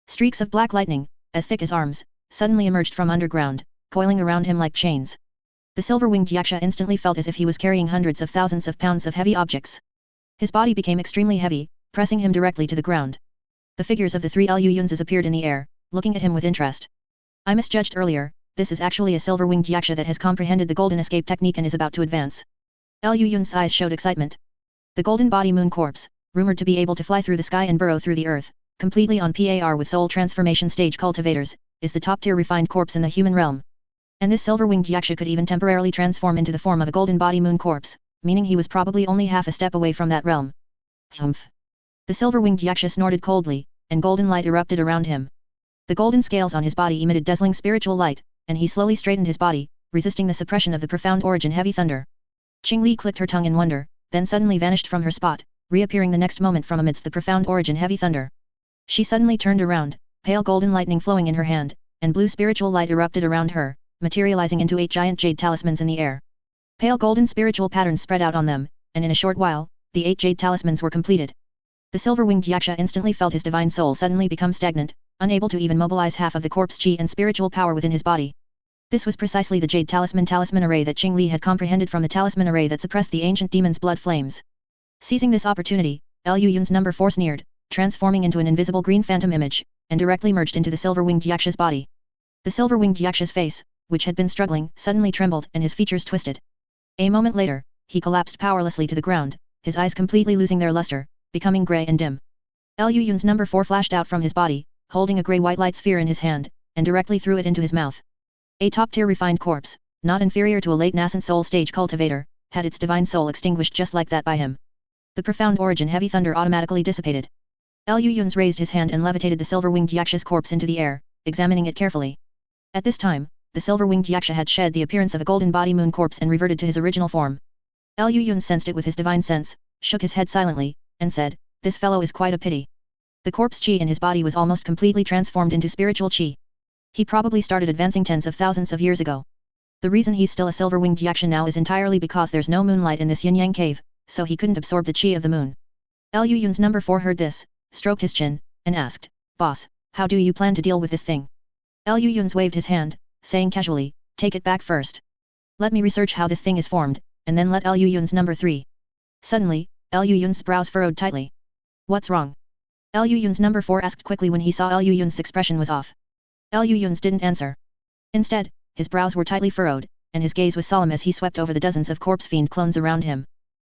Streaks of black lightning, as thick as arms, suddenly emerged from underground, coiling around him like chains. The silver-winged yaksha instantly felt as if he was carrying hundreds of thousands of pounds of heavy objects. His body became extremely heavy, pressing him directly to the ground. The figures of the three Liu Yun's appeared in the air, looking at him with interest. I misjudged earlier, this is actually a silver-winged yaksha that has comprehended the golden escape technique and is about to advance. Liu Yun's eyes showed excitement. The golden body moon corpse, rumored to be able to fly through the sky and burrow through the earth, completely on par with soul transformation stage cultivators, is the top-tier refined corpse in the human realm. And this silver-winged yaksha could even temporarily transform into the form of a golden body moon corpse, meaning he was probably only half a step away from that realm. Humph. The silver-winged yaksha snorted coldly, and golden light erupted around him. The golden scales on his body emitted dazzling spiritual light, and he slowly straightened his body, resisting the suppression of the profound origin heavy thunder. Qing Li clicked her tongue in wonder, then suddenly vanished from her spot, reappearing the next moment from amidst the profound origin heavy thunder. She suddenly turned around, pale golden lightning flowing in her hand, and blue spiritual light erupted around her, materializing into 8 giant jade talismans in the air. Pale golden spiritual patterns spread out on them, and in a short while, the 8 jade talismans were completed. The silver-winged yaksha instantly felt his divine soul suddenly become stagnant, unable to even mobilize half of the corpse chi and spiritual power within his body. This was precisely the jade talisman array that Qing Li had comprehended from the talisman array that suppressed the ancient demon's blood flames. Seizing this opportunity, Liu Yun's number 4 sneered, transforming into an invisible green phantom image, and directly merged into the silver-winged yaksha's body. The silver-winged yaksha's face, which had been struggling, suddenly trembled and his features twisted. A moment later, he collapsed powerlessly to the ground, his eyes completely losing their luster, becoming grey and dim. Liu Yun's number 4 flashed out from his body, holding a grey-white light sphere in his hand, and directly threw it into his mouth. A top-tier refined corpse, not inferior to a late nascent soul stage cultivator, had its divine soul extinguished just like that by him. The profound origin heavy thunder automatically dissipated. Liu Yun's raised his hand and levitated the silver-winged yaksha's corpse into the air, examining it carefully. At this time, the silver-winged yaksha had shed the appearance of a golden body moon corpse and reverted to his original form. Liu Yun sensed it with his divine sense, shook his head silently, and said, "This fellow is quite a pity." The corpse chi in his body was almost completely transformed into spiritual chi. He probably started advancing tens of thousands of years ago. The reason he's still a silver-winged yaksha now is entirely because there's no moonlight in this yin-yang cave, so he couldn't absorb the chi of the moon. Liu Yun's number 4 heard this, stroked his chin, and asked, "Boss, how do you plan to deal with this thing?" Liu Yun's waved his hand, saying casually, "Take it back first. Let me research how this thing is formed, and then let Liu Yun's number 3. Suddenly, Liu Yun's brows furrowed tightly. "What's wrong?" Liu Yun's number 4 asked quickly when he saw Liu Yun's expression was off. Liu Yun's didn't answer. Instead, his brows were tightly furrowed, and his gaze was solemn as he swept over the dozens of corpse fiend clones around him.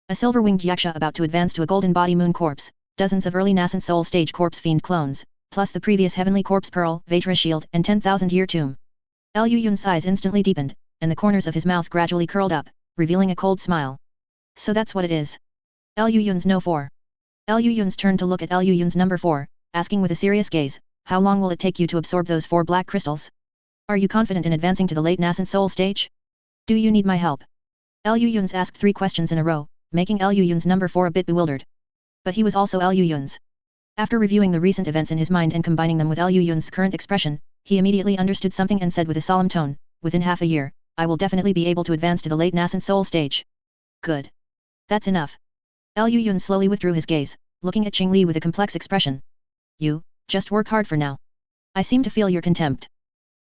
A silver-winged yaksha about to advance to a golden body moon corpse, dozens of early nascent soul stage corpse fiend clones, plus the previous heavenly corpse pearl, Vajra shield, and 10,000-year tomb. Liu Yun's eyes instantly deepened, and the corners of his mouth gradually curled up, revealing a cold smile. "So that's what it is." Liu Yun's no 4. Liu Yun's turned to look at Liu Yun's number 4, asking with a serious gaze, how long will it take you to absorb those 4 black crystals? Are you confident in advancing to the late nascent soul stage? Do you need my help? Lu Yun's asked 3 questions in a row, making Lu Yun's number 4 a bit bewildered. But he was also Lu Yun's. After reviewing the recent events in his mind and combining them with Lu Yun's current expression, he immediately understood something and said with a solemn tone, within half a year, I will definitely be able to advance to the late nascent soul stage. Good. That's enough. Lu Yun slowly withdrew his gaze, looking at Qing Li with a complex expression. You, just work hard for now. I seem to feel your contempt.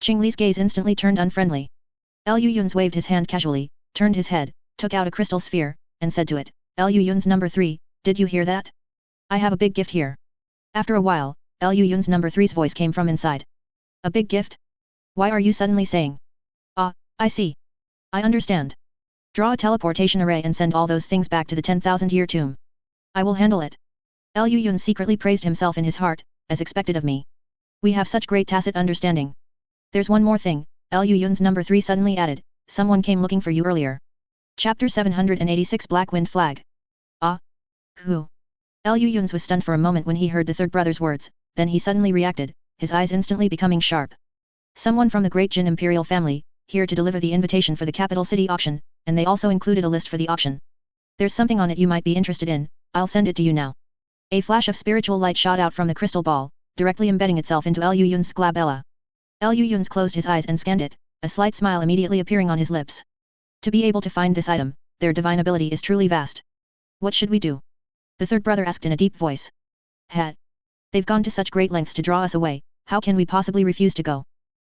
Qing Li's gaze instantly turned unfriendly. Lu Yun's waved his hand casually, turned his head, took out a crystal sphere, and said to it, Lu Yun's number 3, did you hear that? I have a big gift here. After a while, Lu Yun's number 3's voice came from inside. A big gift? Why are you suddenly saying? Ah, I see. I understand. Draw a teleportation array and send all those things back to the 10,000-year tomb. I will handle it. Lu Yun secretly praised himself in his heart, as expected of me. We have such great tacit understanding. There's one more thing, Lu Yun's number 3 suddenly added, someone came looking for you earlier. Chapter 786 Black Wind Flag. Ah? Who? Lu Yun's was stunned for a moment when he heard the third brother's words, then he suddenly reacted, his eyes instantly becoming sharp. Someone from the Great Jin Imperial family, here to deliver the invitation for the capital city auction, and they also included a list for the auction. There's something on it you might be interested in, I'll send it to you now. A flash of spiritual light shot out from the crystal ball, directly embedding itself into Lu Yun's sklabella. Lu Yun's closed his eyes and scanned it, a slight smile immediately appearing on his lips. To be able to find this item, their divine ability is truly vast. What should we do? The third brother asked in a deep voice. Had. They've gone to such great lengths to draw us away, how can we possibly refuse to go?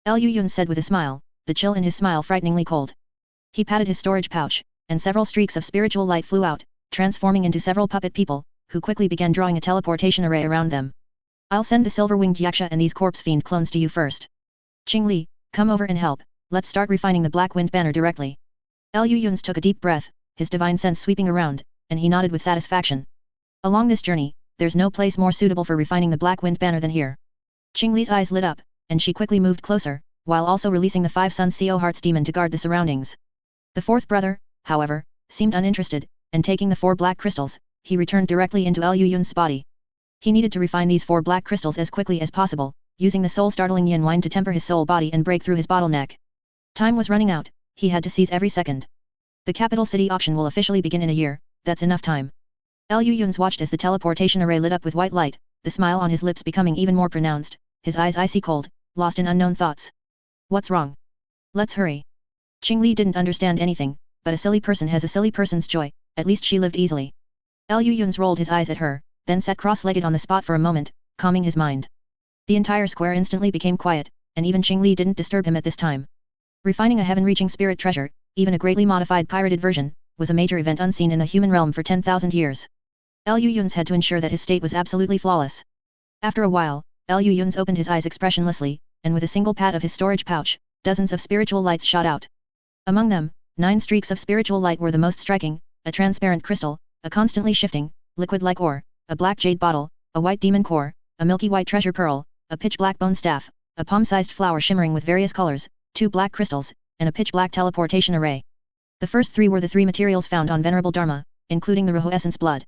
Lu Yun said with a smile, the chill in his smile frighteningly cold. He patted his storage pouch, and several streaks of spiritual light flew out, transforming into several puppet people, who quickly began drawing a teleportation array around them. I'll send the silver-winged yaksha and these corpse fiend clones to you first. Qing Li, come over and help, let's start refining the Black Wind banner directly. Lu Yun took a deep breath, his divine sense sweeping around, and he nodded with satisfaction. Along this journey, there's no place more suitable for refining the Black Wind banner than here. Qing Li's eyes lit up, and she quickly moved closer, while also releasing the 5 Sun CO Hearts demon to guard the surroundings. The fourth brother, however, seemed uninterested, and taking the 4 black crystals, he returned directly into Lu Yun's body. He needed to refine these 4 black crystals as quickly as possible, using the soul-startling yin wine to temper his soul body and break through his bottleneck. Time was running out, he had to seize every second. The capital city auction will officially begin in a year, that's enough time. Lu Yun watched as the teleportation array lit up with white light, the smile on his lips becoming even more pronounced, his eyes icy cold, lost in unknown thoughts. What's wrong? Let's hurry. Qing Li didn't understand anything, but a silly person has a silly person's joy, at least she lived easily. Lu Yun rolled his eyes at her, then sat cross-legged on the spot for a moment, calming his mind. The entire square instantly became quiet, and even Qing Li didn't disturb him at this time. Refining a heaven-reaching spirit treasure, even a greatly modified pirated version, was a major event unseen in the human realm for 10,000 years. Lu Yun had to ensure that his state was absolutely flawless. After a while, Lu Yun opened his eyes expressionlessly, and with a single pat of his storage pouch, dozens of spiritual lights shot out. Among them, 9 streaks of spiritual light were the most striking, a transparent crystal, a constantly shifting, liquid-like ore, a black jade bottle, a white demon core, a milky white treasure pearl, a pitch-black bone staff, a palm-sized flower shimmering with various colors, 2 black crystals, and a pitch-black teleportation array. The first 3 were the 3 materials found on Venerable Dharma, including the Rahu essence blood.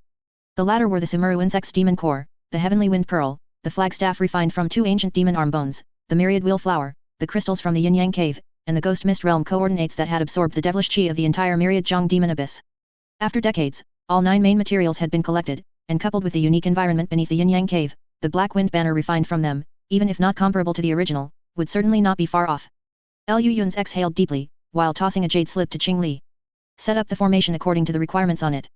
The latter were the Simuru insect's demon core, the heavenly wind pearl, the flagstaff refined from 2 ancient demon arm bones, the myriad wheel flower, the crystals from the yin-yang cave, and the ghost mist realm coordinates that had absorbed the devilish chi of the entire myriad Zhang demon abyss. After decades, all 9 main materials had been collected, and coupled with the unique environment beneath the yin-yang cave, the Black Wind banner refined from them, even if not comparable to the original, would certainly not be far off. Lu Yun exhaled deeply, while tossing a jade slip to Qing Li. Set up the formation according to the requirements on it.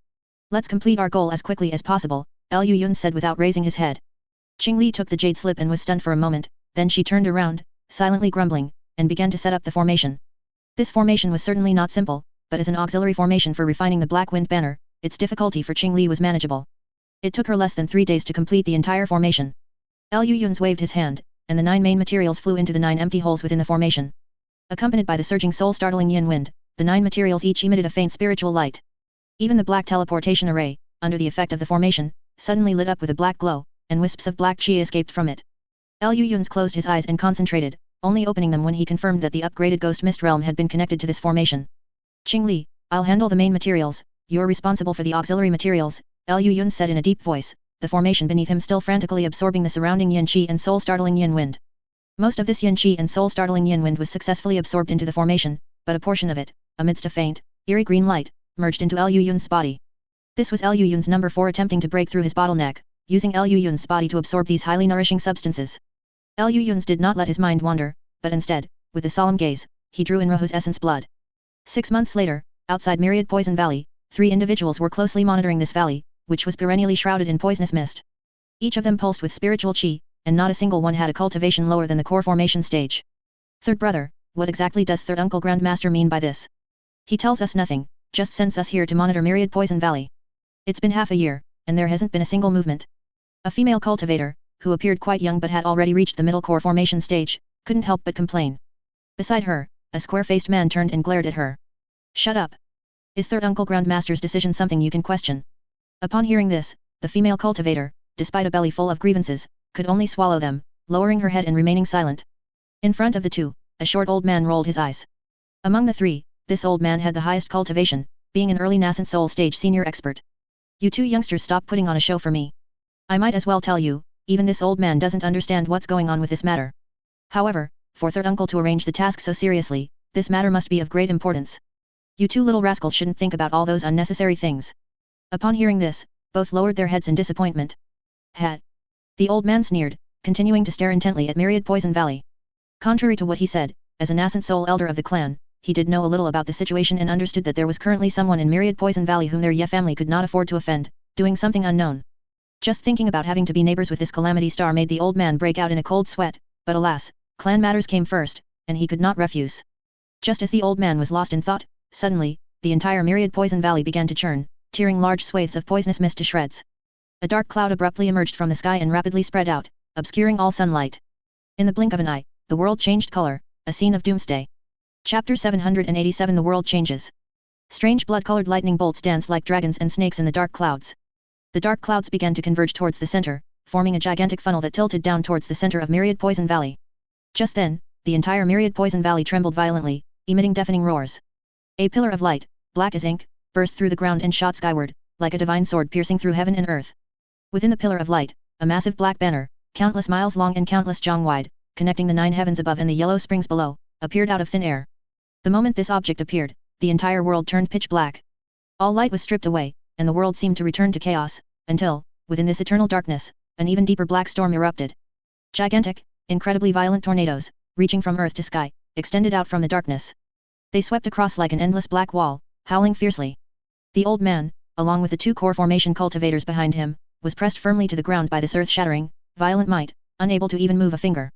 Let's complete our goal as quickly as possible, Lu Yun said without raising his head. Qing Li took the jade slip and was stunned for a moment, then she turned around, silently grumbling, and began to set up the formation. This formation was certainly not simple, but as an auxiliary formation for refining the Black Wind banner, its difficulty for Qing Li was manageable. It took her less than 3 days to complete the entire formation. Lu Yun waved his hand, and the 9 main materials flew into the 9 empty holes within the formation. Accompanied by the surging soul-startling yin wind, the 9 materials each emitted a faint spiritual light. Even the black teleportation array, under the effect of the formation, suddenly lit up with a black glow, and wisps of black chi escaped from it. Lu Yun closed his eyes and concentrated, only opening them when he confirmed that the upgraded ghost mist realm had been connected to this formation. Qing Li, I'll handle the main materials, you're responsible for the auxiliary materials, Lu Yun said in a deep voice, the formation beneath him still frantically absorbing the surrounding yin qi and soul-startling yin wind. Most of this yin qi and soul-startling yin wind was successfully absorbed into the formation, but a portion of it, amidst a faint, eerie green light, merged into Liu Yun's body. This was Liu Yun's number 4 attempting to break through his bottleneck, using Liu Yun's body to absorb these highly nourishing substances. Liu Yun's did not let his mind wander, but instead, with a solemn gaze, he drew in Rahu's essence blood. 6 months later, outside Myriad Poison Valley, 3 individuals were closely monitoring this valley, which was perennially shrouded in poisonous mist. Each of them pulsed with spiritual qi, and not a single one had a cultivation lower than the core formation stage. Third brother, what exactly does third uncle Grandmaster mean by this? He tells us nothing, just sends us here to monitor Myriad Poison Valley. It's been half a year, and there hasn't been a single movement. A female cultivator, who appeared quite young but had already reached the middle core formation stage, couldn't help but complain. Beside her, a square-faced man turned and glared at her. Shut up. Is third uncle Grandmaster's decision something you can question? Upon hearing this, the female cultivator, despite a belly full of grievances, could only swallow them, lowering her head and remaining silent. In front of the two, a short old man rolled his eyes. Among the 3, this old man had the highest cultivation, being an early nascent soul stage senior expert. You 2 youngsters stop putting on a show for me. I might as well tell you, even this old man doesn't understand what's going on with this matter. However, for third uncle to arrange the task so seriously, this matter must be of great importance. You 2 little rascals shouldn't think about all those unnecessary things. Upon hearing this, both lowered their heads in disappointment. Hat. The old man sneered, continuing to stare intently at Myriad Poison Valley. Contrary to what he said, as a nascent soul elder of the clan, he did know a little about the situation and understood that there was currently someone in Myriad Poison Valley whom their Ye family could not afford to offend, doing something unknown. Just thinking about having to be neighbors with this Calamity Star made the old man break out in a cold sweat, but alas, clan matters came first, and he could not refuse. Just as the old man was lost in thought, suddenly, the entire Myriad Poison Valley began to churn, tearing large swathes of poisonous mist to shreds. A dark cloud abruptly emerged from the sky and rapidly spread out, obscuring all sunlight. In the blink of an eye, the world changed color, a scene of doomsday. Chapter 787 The World Changes. Strange blood-colored lightning bolts danced like dragons and snakes in the dark clouds. The dark clouds began to converge towards the center, forming a gigantic funnel that tilted down towards the center of Myriad Poison Valley. Just then, the entire Myriad Poison Valley trembled violently, emitting deafening roars. A pillar of light, black as ink, burst through the ground and shot skyward, like a divine sword piercing through heaven and earth. Within the pillar of light, a massive black banner, countless miles long and countless jong wide, connecting the 9 heavens above and the yellow springs below, appeared out of thin air. The moment this object appeared, the entire world turned pitch black. All light was stripped away, and the world seemed to return to chaos, until, within this eternal darkness, an even deeper black storm erupted. Gigantic, incredibly violent tornadoes, reaching from earth to sky, extended out from the darkness. They swept across like an endless black wall, howling fiercely. The old man, along with the 2 core formation cultivators behind him, was pressed firmly to the ground by this earth-shattering, violent might, unable to even move a finger.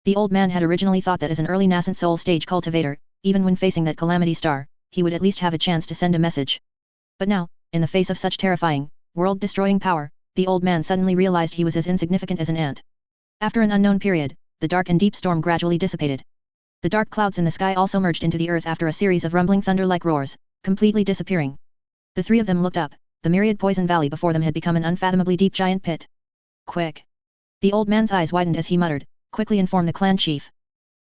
The old man had originally thought that as an early nascent soul stage cultivator, even when facing that Calamity Star, he would at least have a chance to send a message. But now, in the face of such terrifying, world-destroying power, the old man suddenly realized he was as insignificant as an ant. After an unknown period, the dark and deep storm gradually dissipated. The dark clouds in the sky also merged into the earth after a series of rumbling thunder-like roars, completely disappearing. The 3 of them looked up. The Myriad Poison Valley before them had become an unfathomably deep giant pit. Quick! The old man's eyes widened as he muttered, quickly inform the clan chief.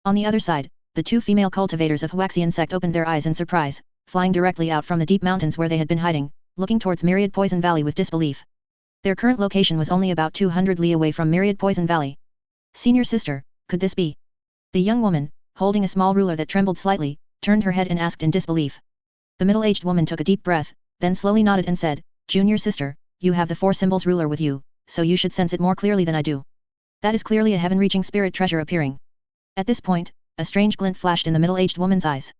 On the other side, the 2 female cultivators of Huaxian sect opened their eyes in surprise, flying directly out from the deep mountains where they had been hiding, looking towards Myriad Poison Valley with disbelief. Their current location was only about 200 li away from Myriad Poison Valley. Senior sister, could this be? The young woman, holding a small ruler that trembled slightly, turned her head and asked in disbelief. The middle-aged woman took a deep breath, then slowly nodded and said, Junior sister, you have the 4 symbols ruler with you, so you should sense it more clearly than I do. That is clearly a heaven-reaching spirit treasure appearing. At this point, a strange glint flashed in the middle-aged woman's eyes.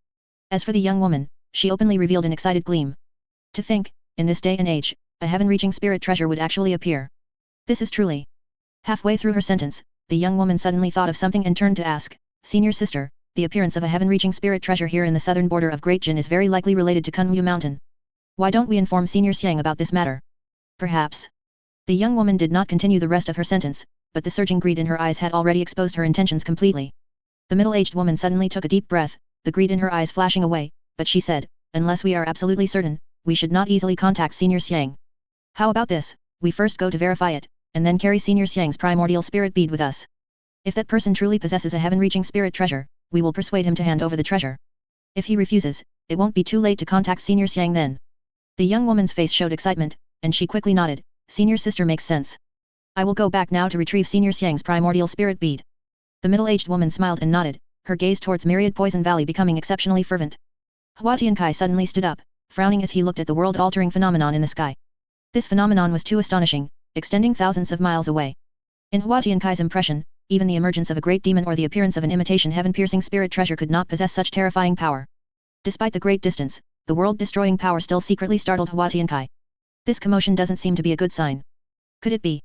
As for the young woman, she openly revealed an excited gleam. To think, in this day and age, a heaven-reaching spirit treasure would actually appear. This is truly. Halfway through her sentence, the young woman suddenly thought of something and turned to ask, Senior sister, the appearance of a heaven-reaching spirit treasure here in the southern border of Great Jin is very likely related to Kunwu Mountain. Why don't we inform Senior Xiang about this matter? Perhaps. The young woman did not continue the rest of her sentence, but the surging greed in her eyes had already exposed her intentions completely. The middle-aged woman suddenly took a deep breath, the greed in her eyes flashing away, but she said, unless we are absolutely certain, we should not easily contact Senior Xiang. How about this, we first go to verify it, and then carry Senior Xiang's primordial spirit bead with us. If that person truly possesses a heaven-reaching spirit treasure, we will persuade him to hand over the treasure. If he refuses, it won't be too late to contact Senior Xiang then. The young woman's face showed excitement, and she quickly nodded, Senior sister makes sense. I will go back now to retrieve Senior Xiang's primordial spirit bead. The middle-aged woman smiled and nodded, her gaze towards Myriad Poison Valley becoming exceptionally fervent. Hua Tiankai suddenly stood up, frowning as he looked at the world-altering phenomenon in the sky. This phenomenon was too astonishing, extending thousands of miles away. In Hua Tiankai's impression, even the emergence of a great demon or the appearance of an imitation heaven-piercing spirit treasure could not possess such terrifying power. Despite the great distance, the world-destroying power still secretly startled Hua Tiankai. This commotion doesn't seem to be a good sign. Could it be?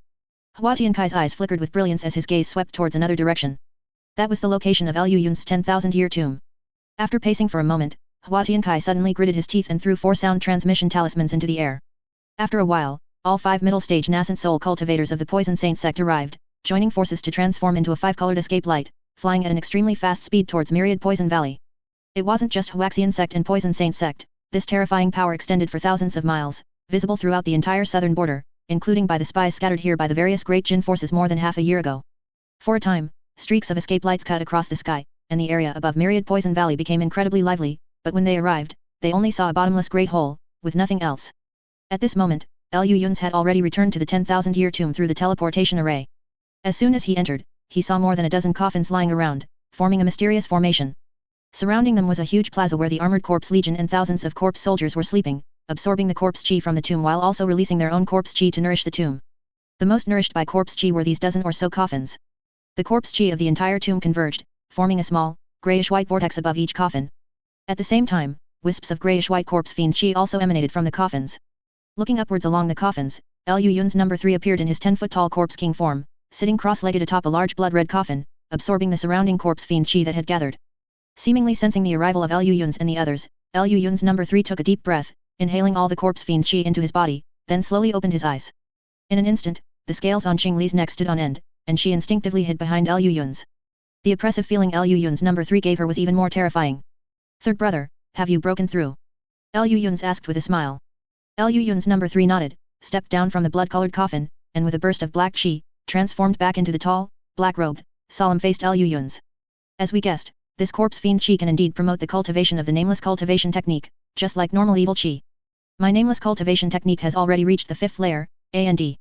Hua Tiankai's eyes flickered with brilliance as his gaze swept towards another direction. That was the location of Liu Yun's 10,000-year tomb. After pacing for a moment, Hua Tiankai suddenly gritted his teeth and threw 4 sound transmission talismans into the air. After a while, all 5 middle-stage nascent soul cultivators of the Poison Saint sect arrived, joining forces to transform into a 5-colored escape light, flying at an extremely fast speed towards Myriad Poison Valley. It wasn't just Huaxian sect and Poison Saint sect, this terrifying power extended for thousands of miles, visible throughout the entire southern border, including by the spies scattered here by the various great Jin forces more than half a year ago. For a time, streaks of escape lights cut across the sky, and the area above Myriad Poison Valley became incredibly lively, but when they arrived, they only saw a bottomless great hole, with nothing else. At this moment, Liu Yun's had already returned to the 10,000-year tomb through the teleportation array. As soon as he entered, he saw more than a dozen coffins lying around, forming a mysterious formation. Surrounding them was a huge plaza where the armored corpse legion and thousands of corpse soldiers were sleeping, absorbing the corpse chi from the tomb while also releasing their own corpse chi to nourish the tomb. The most nourished by corpse chi were these dozen or so coffins. The corpse chi of the entire tomb converged, forming a small, grayish-white vortex above each coffin. At the same time, wisps of grayish-white corpse fiend chi also emanated from the coffins. Looking upwards along the coffins, Liu Yun's number 3 appeared in his 10-foot-tall corpse king form, sitting cross-legged atop a large blood-red coffin, absorbing the surrounding corpse fiend chi that had gathered. Seemingly sensing the arrival of Liu Yun's and the others, Liu Yun's number 3 took a deep breath, inhaling all the corpse fiend chi into his body, then slowly opened his eyes. In an instant, the scales on Qing Li's neck stood on end, and she instinctively hid behind Liu Yun's. The oppressive feeling Liu Yun's number 3 gave her was even more terrifying. "Third brother, have you broken through?" Liu Yun's asked with a smile. Liu Yun's number 3 nodded, stepped down from the blood-colored coffin, and with a burst of black chi, transformed back into the tall, black-robed, solemn-faced Liu Yun's. As we guessed, this corpse fiend chi can indeed promote the cultivation of the nameless cultivation technique, just like normal evil chi. My nameless cultivation technique has already reached the 5th layer, A&D.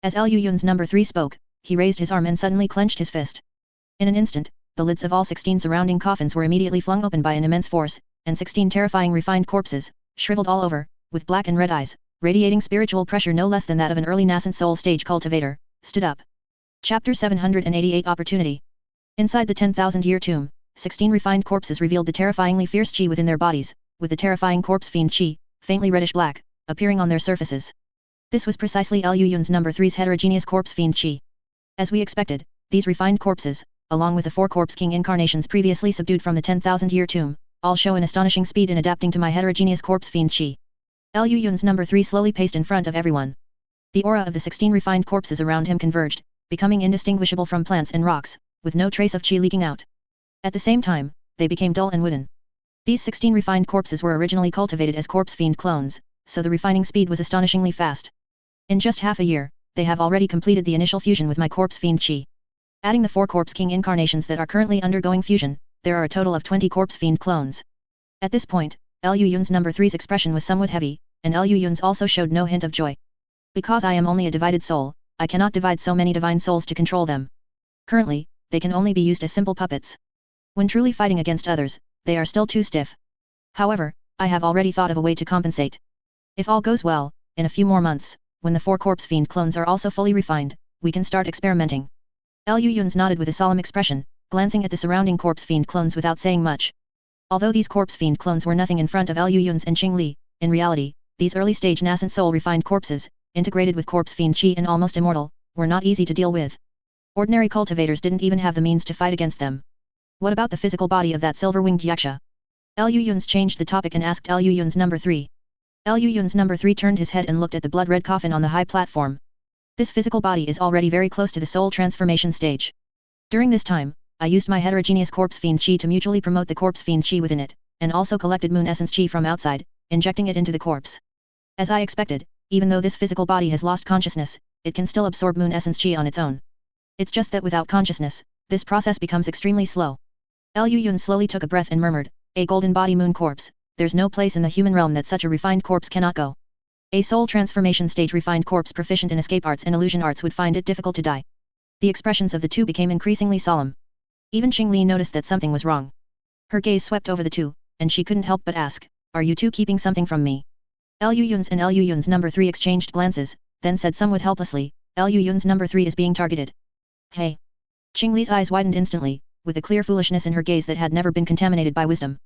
As Liu Yun's number 3 spoke, he raised his arm and suddenly clenched his fist. In an instant, the lids of all 16 surrounding coffins were immediately flung open by an immense force, and 16 terrifying refined corpses, shriveled all over, with black and red eyes, radiating spiritual pressure no less than that of an early nascent soul stage cultivator, stood up. Chapter 788 Opportunity. Inside the 10,000-year tomb, 16 refined corpses revealed the terrifyingly fierce chi within their bodies, with the terrifying corpse fiend chi, faintly reddish-black, appearing on their surfaces. This was precisely Liu Yun's number 3's heterogeneous corpse fiend chi. As we expected, these refined corpses, along with the 4 corpse king incarnations previously subdued from the 10,000-year tomb, all show an astonishing speed in adapting to my heterogeneous corpse fiend chi. Liu Yun's number 3 slowly paced in front of everyone. The aura of the 16 refined corpses around him converged, becoming indistinguishable from plants and rocks, with no trace of chi leaking out. At the same time, they became dull and wooden. These 16 refined corpses were originally cultivated as corpse fiend clones, so the refining speed was astonishingly fast. In just half a year, they have already completed the initial fusion with my corpse fiend chi. Adding the 4 corpse king incarnations that are currently undergoing fusion, there are a total of 20 corpse fiend clones. At this point, Liu Yun's number 3's expression was somewhat heavy, and Liu Yun's also showed no hint of joy. Because I am only a divided soul, I cannot divide so many divine souls to control them. Currently, they can only be used as simple puppets. When truly fighting against others, they are still too stiff. However, I have already thought of a way to compensate. If all goes well, in a few more months, when the 4 corpse fiend clones are also fully refined, we can start experimenting. Liu Yun's nodded with a solemn expression, glancing at the surrounding corpse fiend clones without saying much. Although these corpse fiend clones were nothing in front of Liu Yun's and Qing Li, in reality, these early-stage nascent soul refined corpses, integrated with corpse fiend chi and almost immortal, were not easy to deal with. Ordinary cultivators didn't even have the means to fight against them. What about the physical body of that silver-winged yaksha? Liu Yun's changed the topic and asked Liu Yun's number 3. Liu Yun's number 3 turned his head and looked at the blood-red coffin on the high platform. This physical body is already very close to the soul transformation stage. During this time, I used my heterogeneous corpse fiend chi to mutually promote the corpse fiend chi within it, and also collected moon essence chi from outside, injecting it into the corpse. As I expected, even though this physical body has lost consciousness, it can still absorb moon essence chi on its own. It's just that without consciousness, this process becomes extremely slow. Liu Yun slowly took a breath and murmured, "A golden body moon corpse, there's no place in the human realm that such a refined corpse cannot go." A soul transformation stage refined corpse proficient in escape arts and illusion arts would find it difficult to die. The expressions of the two became increasingly solemn. Even Qing Li noticed that something was wrong. Her gaze swept over the two, and she couldn't help but ask, "Are you two keeping something from me?" Liu Yun's and Liu Yun's number 3 exchanged glances, then said somewhat helplessly, "Liu Yun's number 3 is being targeted." Hey! Qing Li's eyes widened instantly, with a clear foolishness in her gaze that had never been contaminated by wisdom.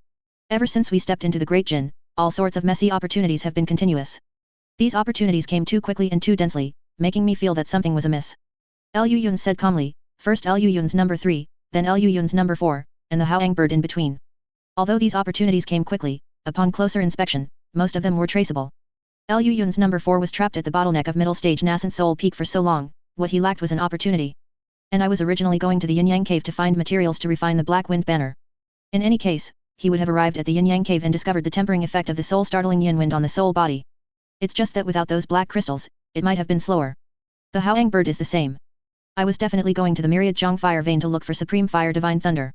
Ever since we stepped into the Great Jin, all sorts of messy opportunities have been continuous. These opportunities came too quickly and too densely, making me feel that something was amiss. Liu Yun said calmly, first Liu Yun's number 3, then Liu Yun's number 4, and the Haoang bird in between. Although these opportunities came quickly, upon closer inspection, most of them were traceable. Liu Yun's number 4 was trapped at the bottleneck of middle stage nascent soul peak for so long, what he lacked was an opportunity. And I was originally going to the Yin Yang cave to find materials to refine the Black Wind banner. In any case, he would have arrived at the Yin Yang cave and discovered the tempering effect of the soul startling yin wind on the soul body. It's just that without those black crystals, it might have been slower. The Haoang bird is the same. I was definitely going to the myriad Zhong fire vein to look for supreme fire divine thunder.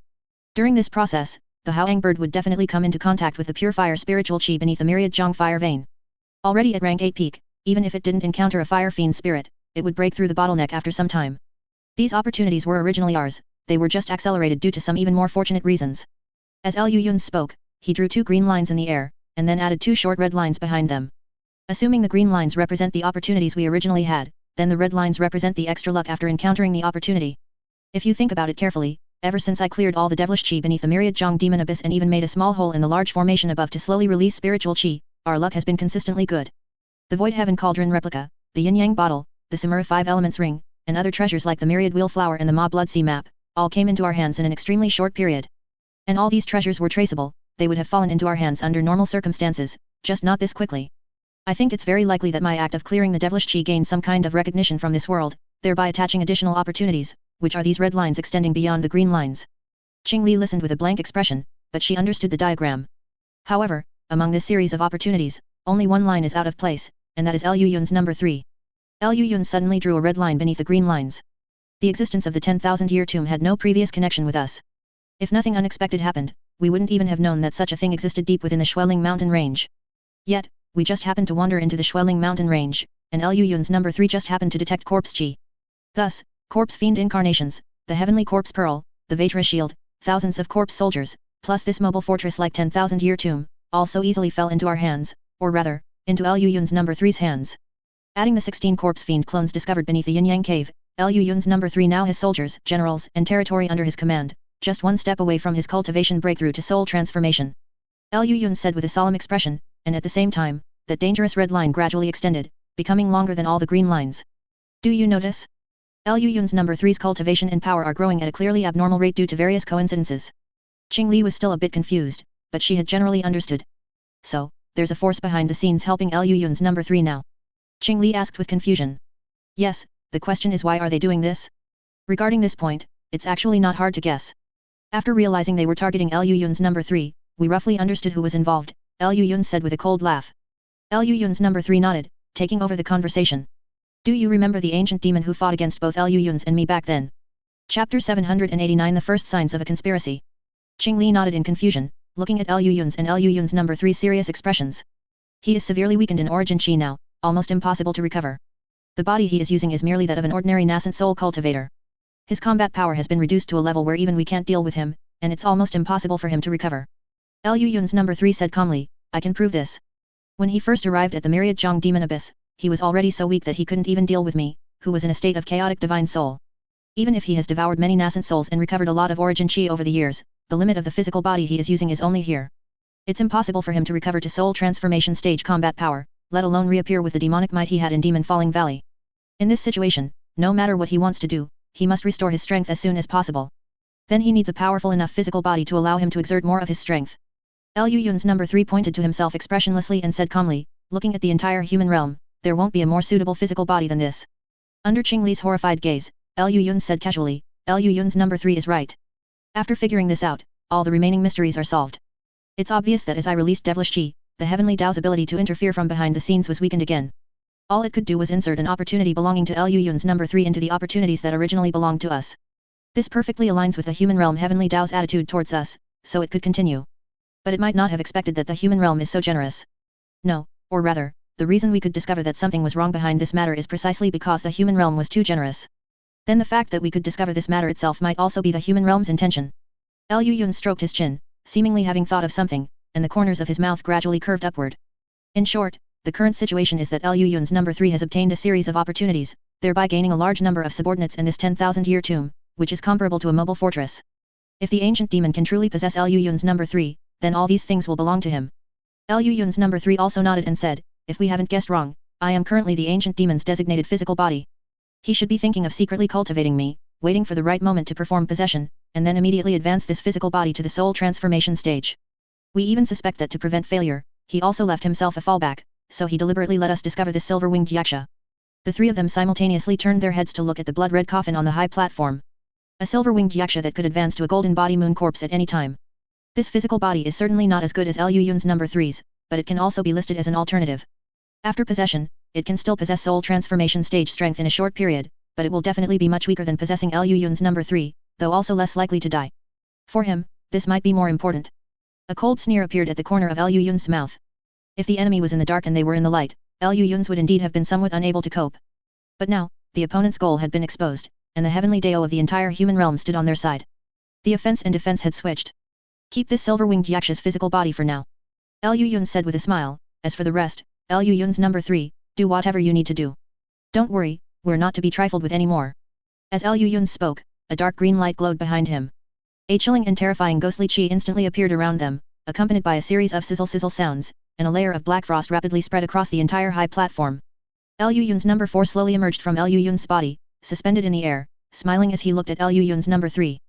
During this process, the Haoang bird would definitely come into contact with the pure fire spiritual chi beneath the myriad Zhong fire vein. Already at rank 8 peak, even if it didn't encounter a fire fiend spirit, it would break through the bottleneck after some time. These opportunities were originally ours, they were just accelerated due to some even more fortunate reasons. As Liu Yun spoke, he drew 2 green lines in the air, and then added 2 short red lines behind them. Assuming the green lines represent the opportunities we originally had, then the red lines represent the extra luck after encountering the opportunity. If you think about it carefully, ever since I cleared all the devilish chi beneath the myriad Zhong demon abyss and even made a small hole in the large formation above to slowly release spiritual chi, our luck has been consistently good. The Void Heaven Cauldron replica, the Yin Yang bottle, the Samura 5 elements ring, and other treasures like the myriad wheel flower and the Ma Blood Sea map, all came into our hands in an extremely short period. And all these treasures were traceable, they would have fallen into our hands under normal circumstances, just not this quickly. I think it's very likely that my act of clearing the devilish chi gained some kind of recognition from this world, thereby attaching additional opportunities, which are these red lines extending beyond the green lines. Qing Li listened with a blank expression, but she understood the diagram. However, among this series of opportunities, only one line is out of place, and that is Liu Yun's number 3. Liu Yun suddenly drew a red line beneath the green lines. The existence of the 10,000-year tomb had no previous connection with us. If nothing unexpected happened, we wouldn't even have known that such a thing existed deep within the Schweling mountain range. Yet, we just happened to wander into the Schweling mountain range, and Liu Yun's number 3 just happened to detect corpse chi. Thus, corpse fiend incarnations, the heavenly corpse pearl, the Vajra shield, thousands of corpse soldiers, plus this mobile fortress like 10,000-year tomb, all so easily fell into our hands, or rather, into Liu Yun's number 3's hands. Adding the 16 corpse fiend clones discovered beneath the Yin Yang cave, Liu Yun's number 3 now has soldiers, generals, and territory under his command, just one step away from his cultivation breakthrough to soul transformation. Liu Yun said with a solemn expression, and at the same time, that dangerous red line gradually extended, becoming longer than all the green lines. Do you notice? Liu Yun's number 3's cultivation and power are growing at a clearly abnormal rate due to various coincidences. Qing Li was still a bit confused, but she had generally understood. So, there's a force behind the scenes helping Liu Yun's number 3 now. Qing Li asked with confusion. Yes, the question is why are they doing this? Regarding this point, it's actually not hard to guess. After realizing they were targeting Liu Yun's number 3, we roughly understood who was involved, Liu Yun said with a cold laugh. Liu Yun's number 3 nodded, taking over the conversation. Do you remember the ancient demon who fought against both Liu Yun's and me back then? Chapter 789 The First Signs of a Conspiracy. Qing Li nodded in confusion, looking at Liu Yun's and Liu Yun's number 3's serious expressions. He is severely weakened in origin chi now, almost impossible to recover. The body he is using is merely that of an ordinary nascent soul cultivator. His combat power has been reduced to a level where even we can't deal with him, and it's almost impossible for him to recover. Liu Yun's number 3 said calmly, I can prove this. When he first arrived at the myriad Zhong demon abyss, he was already so weak that he couldn't even deal with me, who was in a state of chaotic divine soul. Even if he has devoured many nascent souls and recovered a lot of origin chi over the years, the limit of the physical body he is using is only here. It's impossible for him to recover to soul transformation stage combat power, let alone reappear with the demonic might he had in Demon Falling Valley. In this situation, no matter what he wants to do, he must restore his strength as soon as possible. Then he needs a powerful enough physical body to allow him to exert more of his strength. Liu Yun's number 3 pointed to himself expressionlessly and said calmly, looking at the entire human realm, there won't be a more suitable physical body than this. Under Qing Li's horrified gaze, Liu Yun said casually, Liu Yun's number 3 is right. After figuring this out, all the remaining mysteries are solved. It's obvious that as I released devilish chi, the heavenly Tao's ability to interfere from behind the scenes was weakened again. All it could do was insert an opportunity belonging to Liu Yun's number 3 into the opportunities that originally belonged to us. This perfectly aligns with the human realm heavenly Tao's attitude towards us, so it could continue. But it might not have expected that the human realm is so generous. No, or rather, the reason we could discover that something was wrong behind this matter is precisely because the human realm was too generous. Then the fact that we could discover this matter itself might also be the human realm's intention. Liu Yun stroked his chin, seemingly having thought of something, and the corners of his mouth gradually curved upward. In short, the current situation is that Liu Yun's number 3 has obtained a series of opportunities, thereby gaining a large number of subordinates in this 10,000-year tomb, which is comparable to a mobile fortress. If the ancient demon can truly possess Liu Yun's number 3, then all these things will belong to him. Liu Yun's number 3 also nodded and said, if we haven't guessed wrong, I am currently the ancient demon's designated physical body. He should be thinking of secretly cultivating me, waiting for the right moment to perform possession, and then immediately advance this physical body to the soul transformation stage. We even suspect that to prevent failure, he also left himself a fallback, so he deliberately let us discover this silver-winged yaksha. The three of them simultaneously turned their heads to look at the blood-red coffin on the high platform. A silver-winged yaksha that could advance to a golden body moon corpse at any time. This physical body is certainly not as good as Liu Yun's number 3's, but it can also be listed as an alternative. After possession, it can still possess soul transformation stage strength in a short period, but it will definitely be much weaker than possessing Liu Yun's number 3, though also less likely to die. For him, this might be more important. A cold sneer appeared at the corner of Liu Yun's mouth. If the enemy was in the dark and they were in the light, Liu Yun's would indeed have been somewhat unable to cope. But now, the opponent's goal had been exposed, and the heavenly Dao of the entire human realm stood on their side. The offense and defense had switched. Keep this silver-winged yaksha's physical body for now. Liu Yun said with a smile, as for the rest, Liu Yun's number 3, do whatever you need to do. Don't worry, we're not to be trifled with anymore. As Liu Yun spoke, a dark green light glowed behind him. A chilling and terrifying ghostly chi instantly appeared around them, accompanied by a series of sizzle-sizzle sounds, and a layer of black frost rapidly spread across the entire high platform. Liu Yun's number 4 slowly emerged from Liu Yun's body, suspended in the air, smiling as he looked at Liu Yun's number 3.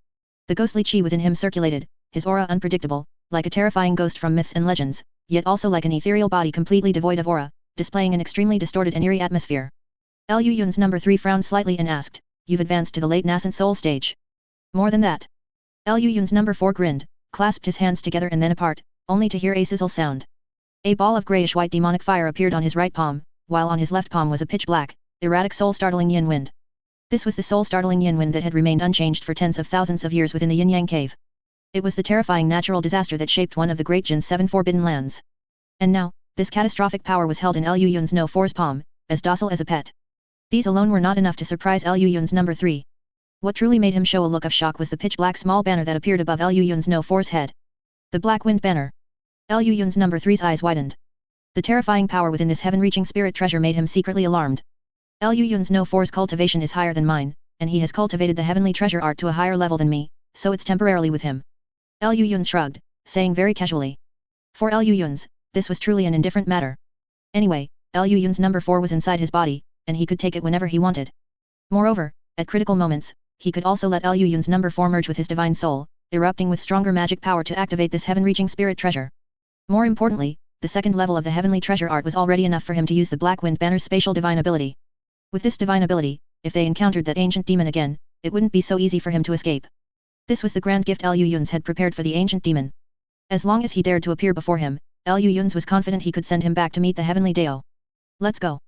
The ghostly chi within him circulated, his aura unpredictable, like a terrifying ghost from myths and legends, yet also like an ethereal body completely devoid of aura, displaying an extremely distorted and eerie atmosphere. Liu Yun's number 3 frowned slightly and asked, you've advanced to the late nascent soul stage. More than that. Liu Yun's number 4 grinned, clasped his hands together and then apart, only to hear a sizzle sound. A ball of grayish-white demonic fire appeared on his right palm, while on his left palm was a pitch-black, erratic soul-startling yin wind. This was the soul-startling yin wind that had remained unchanged for tens of thousands of years within the yin-yang cave. It was the terrifying natural disaster that shaped one of the Great Jin's 7 forbidden lands. And now, this catastrophic power was held in Liu Yun's no 4's palm, as docile as a pet. These alone were not enough to surprise Liu Yun's number 3. What truly made him show a look of shock was the pitch-black small banner that appeared above Liu Yun's no 4's head. The Black Wind Banner. Liu Yun's number 3's eyes widened. The terrifying power within this heaven-reaching spirit treasure made him secretly alarmed. Liu Yun's no 4's cultivation is higher than mine, and he has cultivated the heavenly treasure art to a higher level than me, so it's temporarily with him. Liu Yun shrugged, saying very casually. For Liu Yun's, this was truly an indifferent matter. Anyway, Liu Yun's number 4 was inside his body, and he could take it whenever he wanted. Moreover, at critical moments, he could also let Liu Yun's number 4 merge with his divine soul, erupting with stronger magic power to activate this heaven-reaching spirit treasure. More importantly, the second level of the heavenly treasure art was already enough for him to use the Black Wind Banner's spatial divine ability. With this divine ability, if they encountered that ancient demon again, it wouldn't be so easy for him to escape. This was the grand gift Liu Yun's had prepared for the ancient demon. As long as he dared to appear before him, Liu Yun's was confident he could send him back to meet the heavenly Dao. Let's go.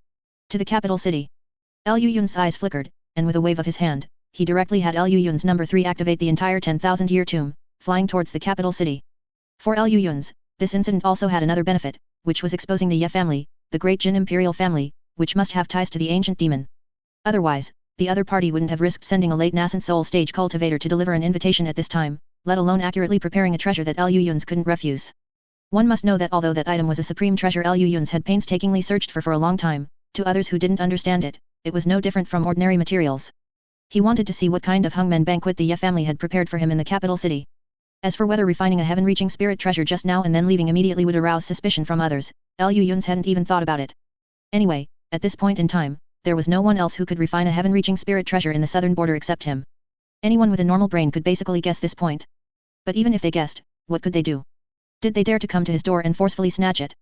To the capital city. Liu Yun's eyes flickered, and with a wave of his hand, he directly had Liu Yun's number 3 activate the entire 10,000-year tomb, flying towards the capital city. For Liu Yun's, this incident also had another benefit, which was exposing the Ye family, the Great Jin imperial family, which must have ties to the ancient demon. Otherwise, the other party wouldn't have risked sending a late nascent soul stage cultivator to deliver an invitation at this time, let alone accurately preparing a treasure that Liu Yun's couldn't refuse. One must know that although that item was a supreme treasure Liu Yun's had painstakingly searched for a long time, to others who didn't understand it, it was no different from ordinary materials. He wanted to see what kind of hungmen banquet the Ye family had prepared for him in the capital city. As for whether refining a heaven-reaching spirit treasure just now and then leaving immediately would arouse suspicion from others, Liu Yun's hadn't even thought about it. Anyway, at this point in time, there was no one else who could refine a heaven-reaching spirit treasure in the southern border except him. Anyone with a normal brain could basically guess this point. But even if they guessed, what could they do? Did they dare to come to his door and forcefully snatch it?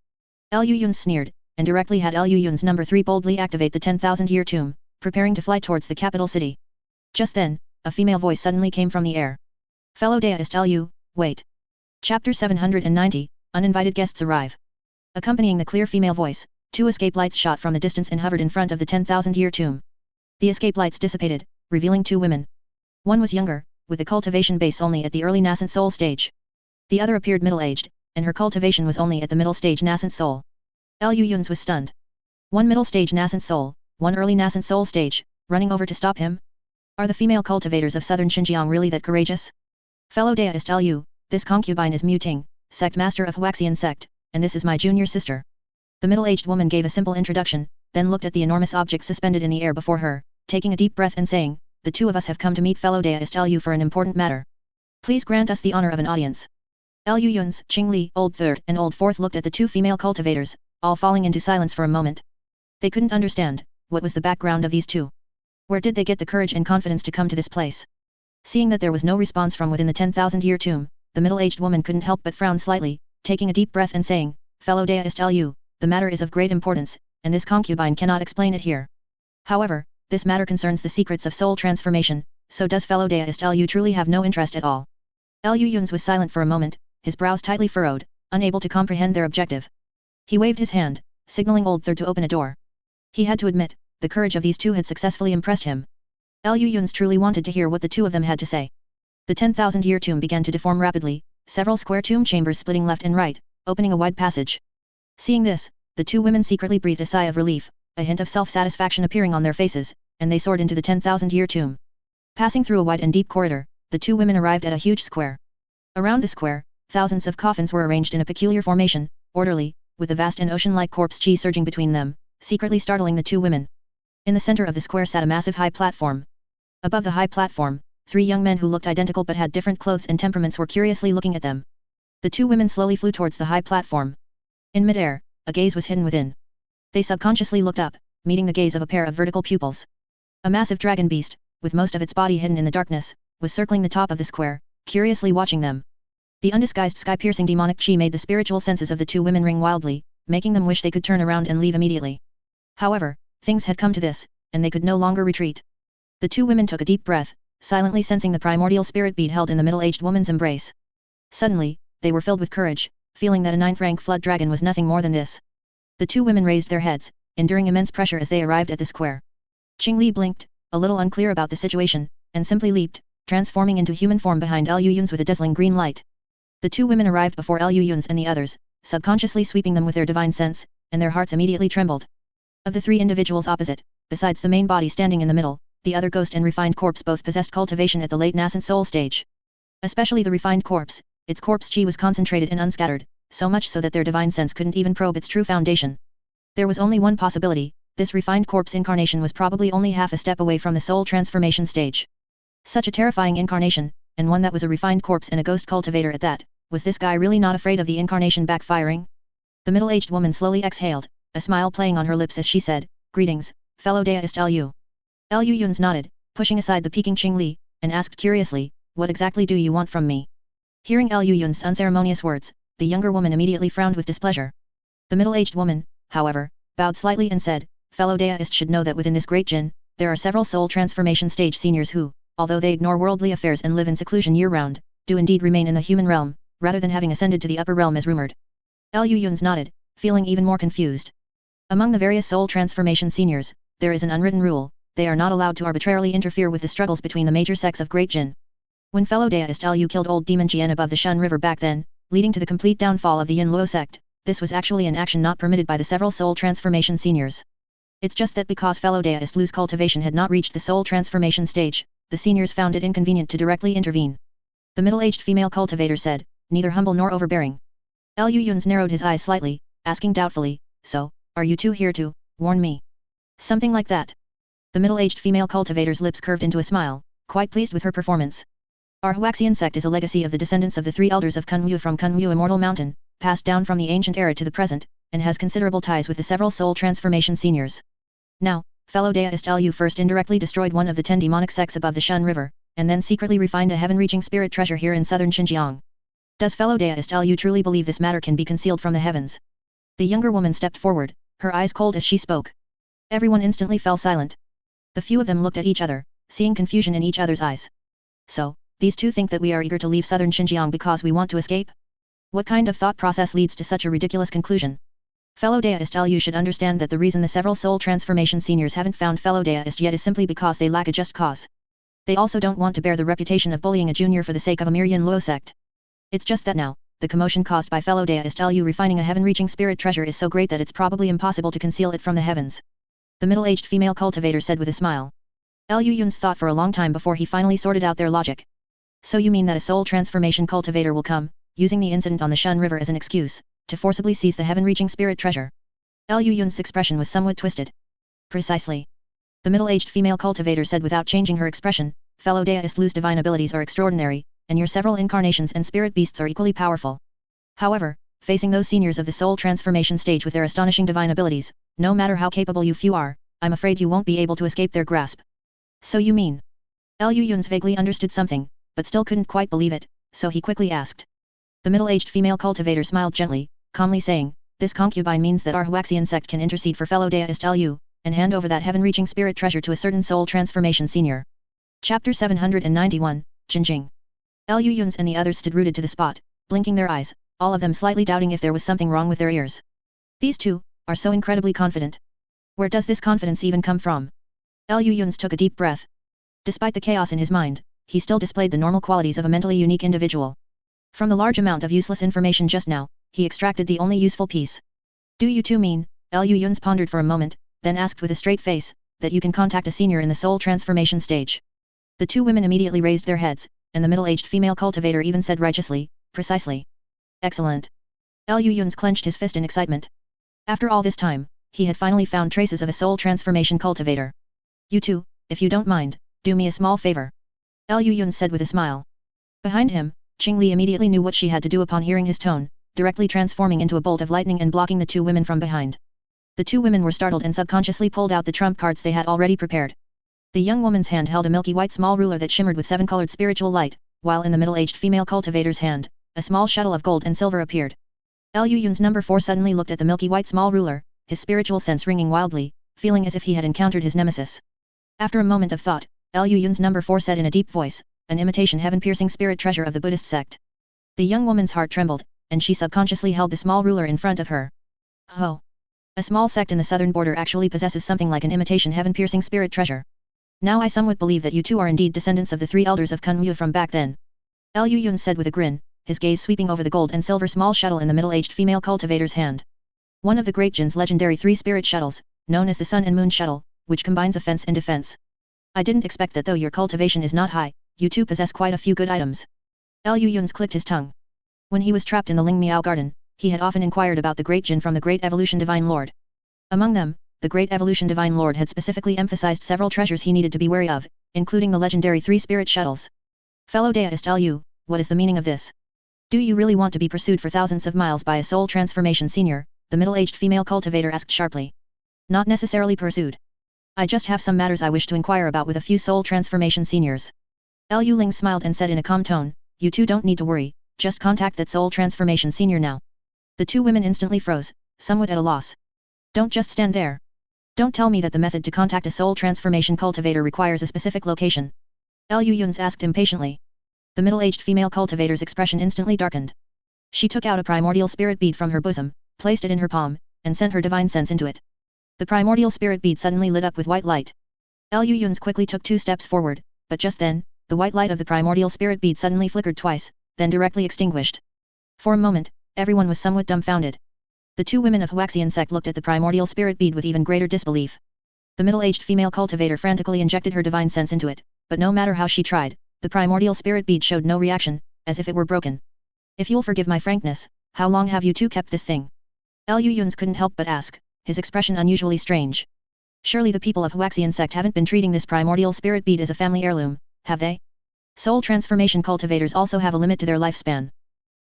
Liu Yun sneered, and directly had Liu Yun's number 3 boldly activate the 10,000-year tomb, preparing to fly towards the capital city. Just then, a female voice suddenly came from the air. Fellow Daist Liu, wait. Chapter 790, Uninvited Guests Arrive. Accompanying the clear female voice, 2 escape lights shot from the distance and hovered in front of the 10,000-year tomb. The escape lights dissipated, revealing 2 women. One was younger, with the cultivation base only at the early nascent soul stage. The other appeared middle-aged, and her cultivation was only at the middle stage nascent soul. Liu Yun's was stunned. One middle stage nascent soul, one early nascent soul stage, running over to stop him? Are the female cultivators of southern Xinjiang really that courageous? Fellow deist Lu, this concubine is Mu Ting, sect master of Huaxian sect, and this is my junior sister. The middle-aged woman gave a simple introduction, then looked at the enormous object suspended in the air before her, taking a deep breath and saying, the two of us have come to meet fellow deist Lu for an important matter. Please grant us the honor of an audience. Lu Yun's, Qing Li, Old Third and Old Fourth looked at the two female cultivators, all falling into silence for a moment. They couldn't understand, what was the background of these two? Where did they get the courage and confidence to come to this place? Seeing that there was no response from within the 10,000-year tomb, the middle-aged woman couldn't help but frown slightly, taking a deep breath and saying, fellow deist Lu, the matter is of great importance, and this concubine cannot explain it here. However, this matter concerns the secrets of soul transformation, so does fellow deist Lu truly have no interest at all? Lu Yun's was silent for a moment, his brows tightly furrowed, unable to comprehend their objective. He waved his hand, signaling Old Third to open a door. He had to admit, the courage of these two had successfully impressed him. Lu Yun's truly wanted to hear what the two of them had to say. The 10,000-year tomb began to deform rapidly, several square tomb chambers splitting left and right, opening a wide passage. Seeing this, the two women secretly breathed a sigh of relief, a hint of self-satisfaction appearing on their faces, and they soared into the 10,000-year tomb. Passing through a wide and deep corridor, the two women arrived at a huge square. Around the square, thousands of coffins were arranged in a peculiar formation, orderly, with the vast and ocean-like corpse chi surging between them, secretly startling the two women. In the center of the square sat a massive high platform. Above the high platform, three young men who looked identical but had different clothes and temperaments were curiously looking at them. The two women slowly flew towards the high platform. In midair, a gaze was hidden within. They subconsciously looked up, meeting the gaze of a pair of vertical pupils. A massive dragon beast, with most of its body hidden in the darkness, was circling the top of the square, curiously watching them. The undisguised sky-piercing demonic chi made the spiritual senses of the two women ring wildly, making them wish they could turn around and leave immediately. However, things had come to this, and they could no longer retreat. The two women took a deep breath, silently sensing the primordial spirit bead held in the middle-aged woman's embrace. Suddenly, they were filled with courage, feeling that a 9th-rank flood dragon was nothing more than this. The two women raised their heads, enduring immense pressure as they arrived at the square. Qing Li blinked, a little unclear about the situation, and simply leaped, transforming into human form behind Lu Yun's with a dazzling green light. The two women arrived before Lu Yun's and the others, subconsciously sweeping them with their divine sense, and their hearts immediately trembled. Of the three individuals opposite, besides the main body standing in the middle, the other ghost and refined corpse both possessed cultivation at the late nascent soul stage. Especially the refined corpse, its corpse chi was concentrated and unscattered, so much so that their divine sense couldn't even probe its true foundation. There was only one possibility, this refined corpse incarnation was probably only half a step away from the soul transformation stage. Such a terrifying incarnation, and one that was a refined corpse and a ghost cultivator at that, was this guy really not afraid of the incarnation backfiring? The middle-aged woman slowly exhaled, a smile playing on her lips as she said, "Greetings, fellow deist Lu." Lu Yun's nodded, pushing aside the peeking Qing Li, and asked curiously, "What exactly do you want from me?" Hearing Lu Yun's unceremonious words, the younger woman immediately frowned with displeasure. The middle-aged woman, however, bowed slightly and said, "Fellow deist should know that within this great jin, there are several soul transformation stage seniors who, although they ignore worldly affairs and live in seclusion year-round, do indeed remain in the human realm, rather than having ascended to the upper realm as rumored." Lu Yun's nodded, feeling even more confused. Among the various soul transformation seniors, there is an unwritten rule, they are not allowed to arbitrarily interfere with the struggles between the major sects of Great Jin. When fellow deist Lu killed old demon Jian above the Shun River back then, leading to the complete downfall of the Yin Luo sect, this was actually an action not permitted by the several soul transformation seniors. It's just that because fellow deist Lu's cultivation had not reached the soul transformation stage, the seniors found it inconvenient to directly intervene. The middle-aged female cultivator said, neither humble nor overbearing. Lu Yun's narrowed his eyes slightly, asking doubtfully, "So, are you two here to warn me?" "Something like that." The middle-aged female cultivator's lips curved into a smile, quite pleased with her performance. Our Huaxian sect is a legacy of the descendants of the three elders of Kunwu from Kunwu Immortal Mountain, passed down from the ancient era to the present, and has considerable ties with the several soul transformation seniors. Now, fellow deist Lu first indirectly destroyed one of the 10 demonic sects above the Shun River, and then secretly refined a heaven-reaching spirit treasure here in southern Xinjiang. Does fellow deist Lu truly believe this matter can be concealed from the heavens? The younger woman stepped forward, her eyes cold as she spoke. Everyone instantly fell silent. The few of them looked at each other, seeing confusion in each other's eyes. So, these two think that we are eager to leave southern Xinjiang because we want to escape? What kind of thought process leads to such a ridiculous conclusion? Fellow deist Lu should understand that the reason the several soul transformation seniors haven't found fellow deist yet is simply because they lack a just cause. They also don't want to bear the reputation of bullying a junior for the sake of a mere Yin Luo sect. It's just that now, the commotion caused by fellow deist Lu refining a heaven-reaching spirit treasure is so great that it's probably impossible to conceal it from the heavens. The middle-aged female cultivator said with a smile. Lu Yun's thought for a long time before he finally sorted out their logic. So you mean that a soul transformation cultivator will come, using the incident on the Shun River as an excuse, to forcibly seize the heaven-reaching spirit treasure? Lu Yun's expression was somewhat twisted. Precisely. The middle-aged female cultivator said without changing her expression, fellow deist Lu's divine abilities are extraordinary, and your several incarnations and spirit beasts are equally powerful. However, facing those seniors of the soul transformation stage with their astonishing divine abilities, no matter how capable you few are, I'm afraid you won't be able to escape their grasp. So you mean? Lu Yun's vaguely understood something, but still couldn't quite believe it, so he quickly asked. The middle-aged female cultivator smiled gently, calmly saying, this concubine means that our Huaxian sect can intercede for fellow deist Lu, and hand over that heaven-reaching spirit treasure to a certain soul transformation senior. Chapter 791, Jinjing. Lu Yun's and the others stood rooted to the spot, blinking their eyes, all of them slightly doubting if there was something wrong with their ears. These two are so incredibly confident. Where does this confidence even come from? Lu Yun's took a deep breath. Despite the chaos in his mind, he still displayed the normal qualities of a mentally unique individual. From the large amount of useless information just now, he extracted the only useful piece. Do you two mean, Lu Yun's pondered for a moment, then asked with a straight face, that you can contact a senior in the soul transformation stage? The two women immediately raised their heads, and the middle-aged female cultivator even said righteously, precisely. Excellent. Lu Yun's clenched his fist in excitement. After all this time, he had finally found traces of a soul transformation cultivator. You two, if you don't mind, do me a small favor. Lu Yun said with a smile. Behind him, Qing Li immediately knew what she had to do upon hearing his tone, directly transforming into a bolt of lightning and blocking the two women from behind. The two women were startled and subconsciously pulled out the trump cards they had already prepared. The young woman's hand held a milky white small ruler that shimmered with 7-colored spiritual light, while in the middle-aged female cultivator's hand, a small shuttle of gold and silver appeared. Lu Yun's number 4 suddenly looked at the milky white small ruler, his spiritual sense ringing wildly, feeling as if he had encountered his nemesis. After a moment of thought, Lu Yun's number 4 said in a deep voice, an imitation heaven-piercing spirit treasure of the Buddhist sect. The young woman's heart trembled, and she subconsciously held the small ruler in front of her. Oh! A small sect in the southern border actually possesses something like an imitation heaven-piercing spirit treasure. Now I somewhat believe that you two are indeed descendants of the 3 elders of Kunwu from back then. Lu Yun said with a grin, his gaze sweeping over the gold and silver small shuttle in the middle-aged female cultivator's hand. One of the Great Jin's legendary 3 spirit shuttles, known as the Sun and Moon shuttle, which combines offense and defense. I didn't expect that though your cultivation is not high, you two possess quite a few good items. Lu Yun's clicked his tongue. When he was trapped in the Ling Miao garden, he had often inquired about the Great Jin from the Great Evolution Divine Lord. Among them, the Great Evolution Divine Lord had specifically emphasized several treasures he needed to be wary of, including the legendary 3 spirit shuttles. Fellow deist Lu, what is the meaning of this? Do you really want to be pursued for thousands of miles by a soul transformation senior? The middle-aged female cultivator asked sharply. Not necessarily pursued. I just have some matters I wish to inquire about with a few soul transformation seniors. Lu Ling smiled and said in a calm tone, you two don't need to worry, just contact that soul transformation senior now. The two women instantly froze, somewhat at a loss. Don't just stand there. Don't tell me that the method to contact a soul transformation cultivator requires a specific location. Lu Yun's asked impatiently. The middle-aged female cultivator's expression instantly darkened. She took out a primordial spirit bead from her bosom, placed it in her palm, and sent her divine sense into it. The primordial spirit bead suddenly lit up with white light. Lu Yun's quickly took 2 steps forward, but just then, the white light of the primordial spirit bead suddenly flickered twice, then directly extinguished. For a moment, everyone was somewhat dumbfounded. The two women of Huaxian sect looked at the primordial spirit bead with even greater disbelief. The middle-aged female cultivator frantically injected her divine sense into it, but no matter how she tried, the primordial spirit bead showed no reaction, as if it were broken. If you'll forgive my frankness, how long have you two kept this thing? Lu Yun's couldn't help but ask, his expression unusually strange. Surely the people of Huaxian sect haven't been treating this primordial spirit bead as a family heirloom, have they? Soul transformation cultivators also have a limit to their lifespan.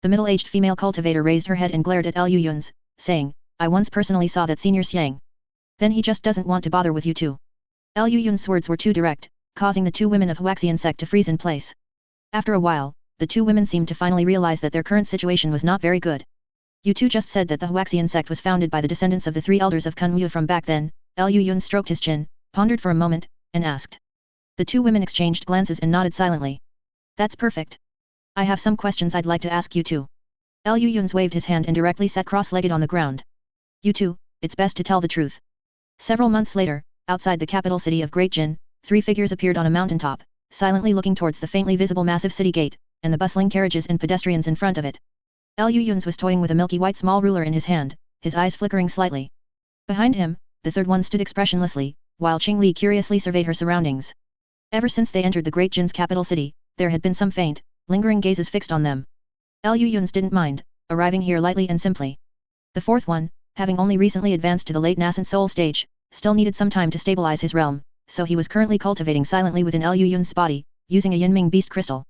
The middle-aged female cultivator raised her head and glared at Lu Yun's, saying, I once personally saw that senior Xiang. Then he just doesn't want to bother with you two. Lu Yun's words were too direct, causing the two women of Huaxian sect to freeze in place. After a while, the two women seemed to finally realize that their current situation was not very good. You two just said that the Huaxian sect was founded by the descendants of the 3 elders of Kunwu from back then. Lu Yun stroked his chin, pondered for a moment, and asked. The two women exchanged glances and nodded silently. That's perfect. I have some questions I'd like to ask you two. Lu Yun's waved his hand and directly sat cross-legged on the ground. You two, it's best to tell the truth. Several months later, outside the capital city of Great Jin, 3 figures appeared on a mountaintop, silently looking towards the faintly visible massive city gate, and the bustling carriages and pedestrians in front of it. Liu Yun's was toying with a milky white small ruler in his hand, his eyes flickering slightly. Behind him, the third one stood expressionlessly, while Qing Li curiously surveyed her surroundings. Ever since they entered the Great Jin's capital city, there had been some faint, lingering gazes fixed on them. Liu Yun's didn't mind, arriving here lightly and simply. The fourth one, having only recently advanced to the late nascent soul stage, still needed some time to stabilize his realm, so he was currently cultivating silently within Liu Yun's body, using a Yinming beast crystal.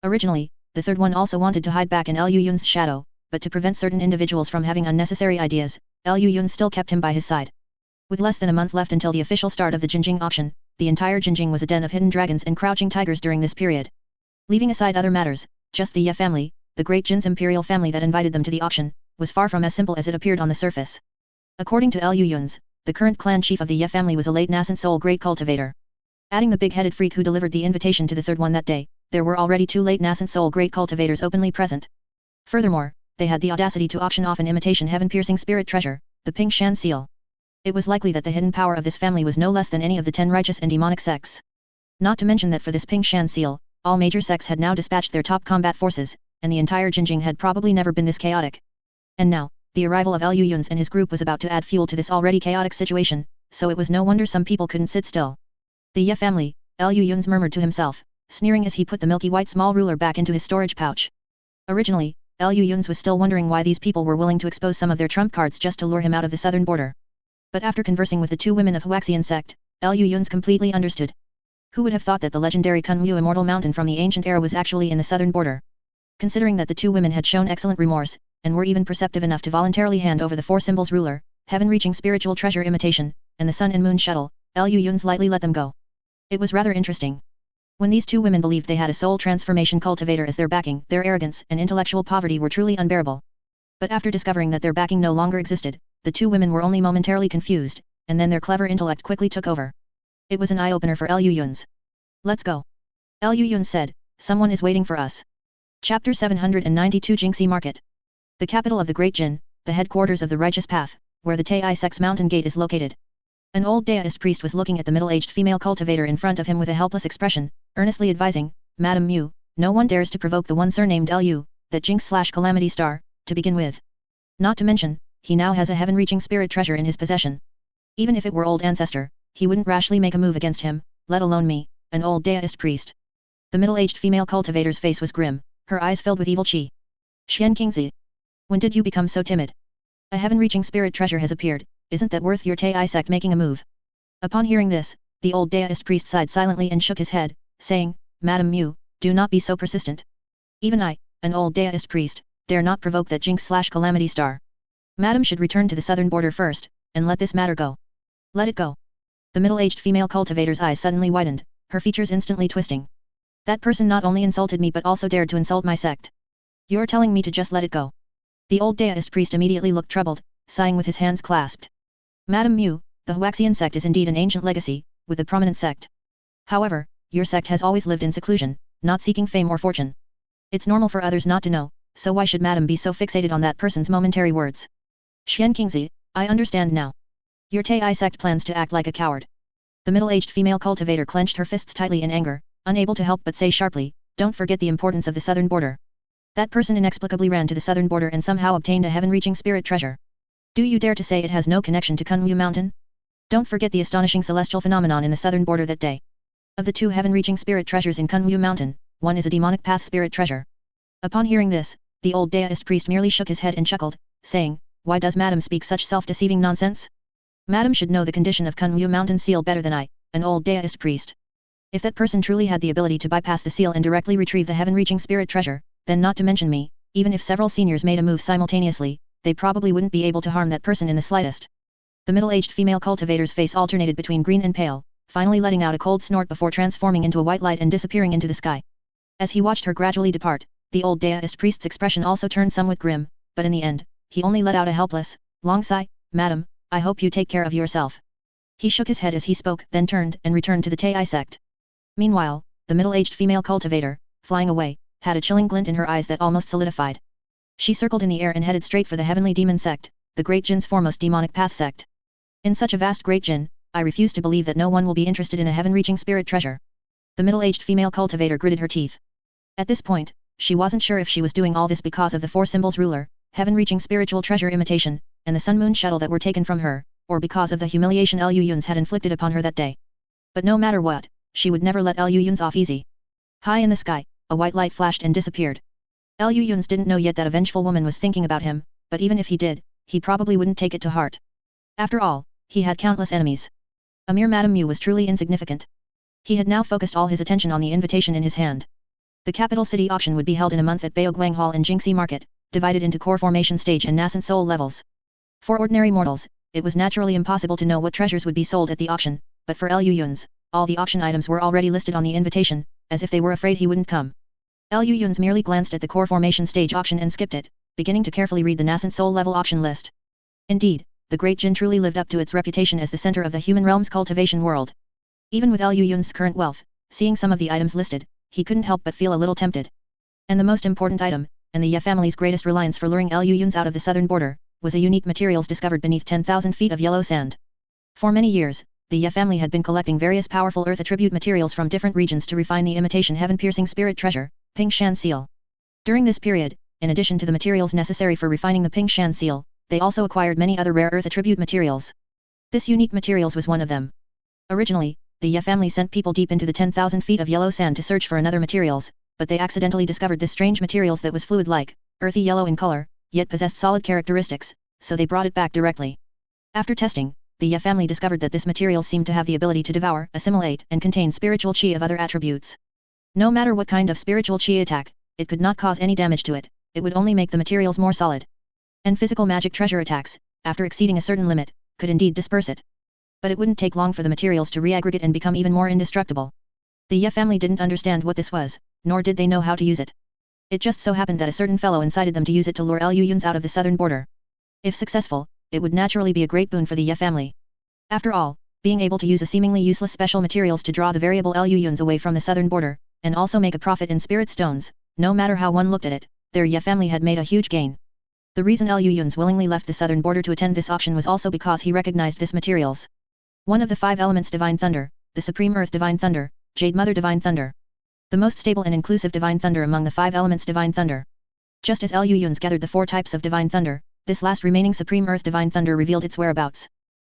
Originally, the third one also wanted to hide back in Liu Yun's shadow, but to prevent certain individuals from having unnecessary ideas, Liu Yun still kept him by his side. With less than a month left until the official start of the Jinjing auction, the entire Jinjing was a den of hidden dragons and crouching tigers during this period. Leaving aside other matters, just the Ye family, the Great Jin's imperial family that invited them to the auction, was far from as simple as it appeared on the surface. According to Liu Yun's, the current clan chief of the Ye family was a late nascent soul great cultivator. Adding the big-headed freak who delivered the invitation to the third one that day, there were already 2 late nascent soul great cultivators openly present. Furthermore, they had the audacity to auction off an imitation heaven-piercing spirit treasure, the Pink Shan seal. It was likely that the hidden power of this family was no less than any of the 10 righteous and demonic sects. Not to mention that for this Pink Shan seal, all major sects had now dispatched their top combat forces, and the entire Jinjing had probably never been this chaotic. And now, the arrival of Liu Yun's and his group was about to add fuel to this already chaotic situation, so it was no wonder some people couldn't sit still. The Ye family, Liu Yun's murmured to himself, sneering as he put the milky white small ruler back into his storage pouch. Originally, Liu Yun's was still wondering why these people were willing to expose some of their trump cards just to lure him out of the southern border. But after conversing with the 2 women of Huaxian sect, Liu Yun's completely understood. Who would have thought that the legendary Kunwu Immortal Mountain from the ancient era was actually in the southern border? Considering that the 2 women had shown excellent remorse, and were even perceptive enough to voluntarily hand over the 4 symbols ruler, heaven-reaching spiritual treasure imitation, and the sun and moon shuttle, Liu Yun's lightly let them go. It was rather interesting. When these 2 women believed they had a soul transformation cultivator as their backing, their arrogance and intellectual poverty were truly unbearable. But after discovering that their backing no longer existed, the 2 women were only momentarily confused, and then their clever intellect quickly took over. It was an eye-opener for Liu Yun's. Let's go. Liu Yun said, someone is waiting for us. Chapter 792 Jingxi Market. The capital of the Great Jin, the headquarters of the Righteous Path, where the Tai Sect's mountain gate is located. An old Daoist priest was looking at the middle-aged female cultivator in front of him with a helpless expression, earnestly advising, Madam Mu, no one dares to provoke the one surnamed Liu, that Jinx/Calamity Star, to begin with. Not to mention, he now has a heaven-reaching spirit treasure in his possession. Even if it were old ancestor, he wouldn't rashly make a move against him, let alone me, an old Daoist priest. The middle-aged female cultivator's face was grim, her eyes filled with evil qi. Xian Qingzi. When did you become so timid? A heaven-reaching spirit treasure has appeared, isn't that worth your Tai sect making a move? Upon hearing this, the old Daoist priest sighed silently and shook his head, saying, Madam Mu, do not be so persistent. Even I, an old Daoist priest, dare not provoke that Jinx/Calamity Star. Madam should return to the southern border first, and let this matter go. Let it go. The middle-aged female cultivator's eyes suddenly widened, her features instantly twisting. That person not only insulted me but also dared to insult my sect. You're telling me to just let it go. The old Daoist priest immediately looked troubled, sighing with his hands clasped. Madam Mu, the Huaxian sect is indeed an ancient legacy, with a prominent sect. However, your sect has always lived in seclusion, not seeking fame or fortune. It's normal for others not to know, so why should Madam be so fixated on that person's momentary words? Xian Qingzi, I understand now. Your Tai sect plans to act like a coward. The middle-aged female cultivator clenched her fists tightly in anger, unable to help but say sharply, don't forget the importance of the southern border. That person inexplicably ran to the southern border and somehow obtained a heaven-reaching spirit treasure. Do you dare to say it has no connection to Kunwu Mountain? Don't forget the astonishing celestial phenomenon in the southern border that day. Of the 2 heaven-reaching spirit treasures in Kunwu Mountain, one is a demonic path spirit treasure. Upon hearing this, the old Daoist priest merely shook his head and chuckled, saying, why does Madam speak such self-deceiving nonsense? Madam should know the condition of Kunwu Mountain seal better than I, an old Daoist priest. If that person truly had the ability to bypass the seal and directly retrieve the heaven-reaching spirit treasure, then not to mention me, even if several seniors made a move simultaneously, they probably wouldn't be able to harm that person in the slightest. The middle-aged female cultivator's face alternated between green and pale, finally letting out a cold snort before transforming into a white light and disappearing into the sky. As he watched her gradually depart, the old Daoist priest's expression also turned somewhat grim, but in the end, he only let out a helpless, long sigh, Madam, I hope you take care of yourself. He shook his head as he spoke, then turned and returned to the Tai sect. Meanwhile, the middle-aged female cultivator, flying away, had a chilling glint in her eyes that almost solidified. She circled in the air and headed straight for the heavenly demon sect, the Great Jin's foremost demonic path sect. In such a vast Great Jin, I refuse to believe that no one will be interested in a heaven-reaching spirit treasure. The middle-aged female cultivator gritted her teeth. At this point, She wasn't sure if she was doing all this because of the four symbols ruler, heaven-reaching spiritual treasure imitation, and the sun-moon shuttle that were taken from her, or because of the humiliation Lu Yun's had inflicted upon her that day. But no matter what, she would never let Lu Yun's off easy. High in the sky, a white light flashed and disappeared. Lu Yun's didn't know yet that a vengeful woman was thinking about him, but even if he did, he probably wouldn't take it to heart. After all, he had countless enemies. A mere Madame Mu was truly insignificant. He had now focused all his attention on the invitation in his hand. The capital city auction would be held in a month at Baoguang Hall and Jingxi Market, divided into core formation stage and nascent soul levels. For ordinary mortals, it was naturally impossible to know what treasures would be sold at the auction, but for Lu Yun's, all the auction items were already listed on the invitation, as if they were afraid he wouldn't come. Lu Yun's merely glanced at the core formation stage auction and skipped it, beginning to carefully read the nascent soul level auction list. Indeed, the Great Jin truly lived up to its reputation as the center of the human realm's cultivation world. Even with Lu Yun's current wealth, seeing some of the items listed, he couldn't help but feel a little tempted. And the most important item, and the Ye family's greatest reliance for luring Lu Yun's out of the southern border, was a unique materials discovered beneath 10,000 feet of yellow sand. For many years, the Ye family had been collecting various powerful earth attribute materials from different regions to refine the imitation heaven-piercing spirit treasure, Ping Shan Seal. During this period, in addition to the materials necessary for refining the Ping Shan Seal, they also acquired many other rare earth attribute materials. This unique materials was one of them. Originally, the Ye family sent people deep into the 10,000 feet of yellow sand to search for another materials, but they accidentally discovered this strange materials that was fluid-like, earthy yellow in color, yet possessed solid characteristics, so they brought it back directly. After testing, the Ye family discovered that this material seemed to have the ability to devour, assimilate, and contain spiritual qi of other attributes. No matter what kind of spiritual qi attack, it could not cause any damage to it, it would only make the materials more solid. And physical magic treasure attacks, after exceeding a certain limit, could indeed disperse it. But it wouldn't take long for the materials to reaggregate and become even more indestructible. The Ye family didn't understand what this was, nor did they know how to use it. It just so happened that a certain fellow incited them to use it to lure Lu Yun's out of the southern border. If successful, it would naturally be a great boon for the Ye family. After all, being able to use a seemingly useless special materials to draw the variable Lu Yun's away from the southern border, and also make a profit in spirit stones, no matter how one looked at it, their Ye family had made a huge gain. The reason Lu Yun's willingly left the southern border to attend this auction was also because he recognized this materials. One of the five elements Divine Thunder, the Supreme Earth Divine Thunder, Jade Mother Divine Thunder. The most stable and inclusive Divine Thunder among the five elements Divine Thunder. Just as Lu Yun's gathered the four types of Divine Thunder, this last remaining Supreme Earth Divine Thunder revealed its whereabouts.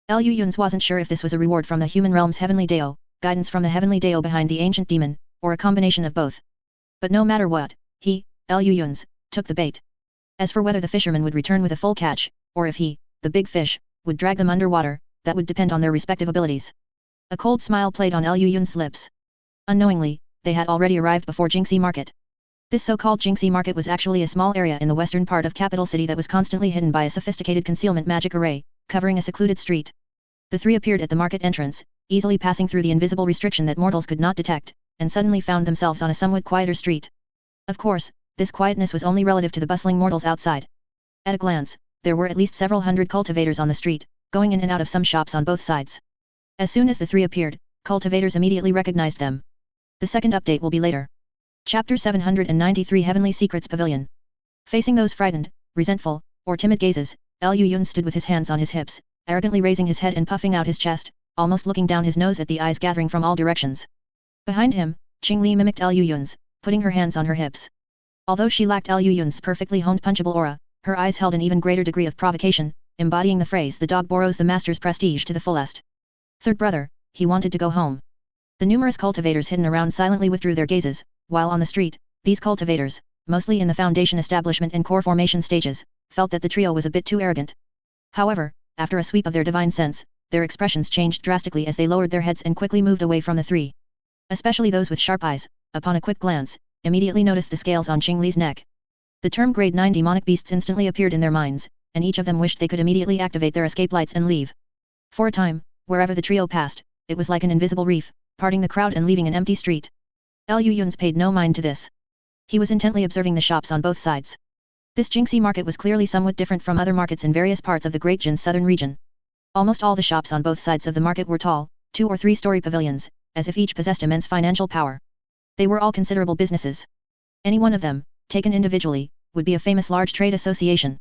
Lu Yun's wasn't sure if this was a reward from the human realm's heavenly Dao, guidance from the heavenly Dao behind the ancient demon, or a combination of both. But no matter what, he, Lu Yun's, took the bait. As for whether the fisherman would return with a full catch, or if he, the big fish, would drag them underwater, that would depend on their respective abilities. A cold smile played on Lu Yun's lips. Unknowingly, they had already arrived before Jingxi Market. This so-called Jingxi Market was actually a small area in the western part of capital city that was constantly hidden by a sophisticated concealment magic array, covering a secluded street. The three appeared at the market entrance, easily passing through the invisible restriction that mortals could not detect, and suddenly found themselves on a somewhat quieter street. Of course, this quietness was only relative to the bustling mortals outside. At a glance, there were at least several hundred cultivators on the street, going in and out of some shops on both sides. As soon as the three appeared, cultivators immediately recognized them. The second update will be later. Chapter 793 Heavenly Secrets Pavilion. Facing those frightened, resentful, or timid gazes, Lu Yun stood with his hands on his hips, arrogantly raising his head and puffing out his chest, almost looking down his nose at the eyes gathering from all directions. Behind him, Qing Li mimicked Lu Yun's, putting her hands on her hips. Although she lacked Lu Yun's perfectly honed punchable aura, her eyes held an even greater degree of provocation, embodying the phrase "the dog borrows the master's prestige" to the fullest. Third brother, he wanted to go home. The numerous cultivators hidden around silently withdrew their gazes, while on the street, these cultivators, mostly in the foundation establishment and core formation stages, felt that the trio was a bit too arrogant. However, after a sweep of their divine sense, their expressions changed drastically as they lowered their heads and quickly moved away from the three. Especially those with sharp eyes, upon a quick glance, immediately noticed the scales on Qing Li's neck. The term Grade 9 demonic beasts instantly appeared in their minds, and each of them wished they could immediately activate their escape lights and leave. For a time, wherever the trio passed, it was like an invisible reef, parting the crowd and leaving an empty street. Lu Yun paid no mind to this. He was intently observing the shops on both sides. This Jingxi market was clearly somewhat different from other markets in various parts of the Great Jin's southern region. Almost all the shops on both sides of the market were tall, 2- or 3-story pavilions, as if each possessed immense financial power. They were all considerable businesses. Any one of them, taken individually, would be a famous large trade association.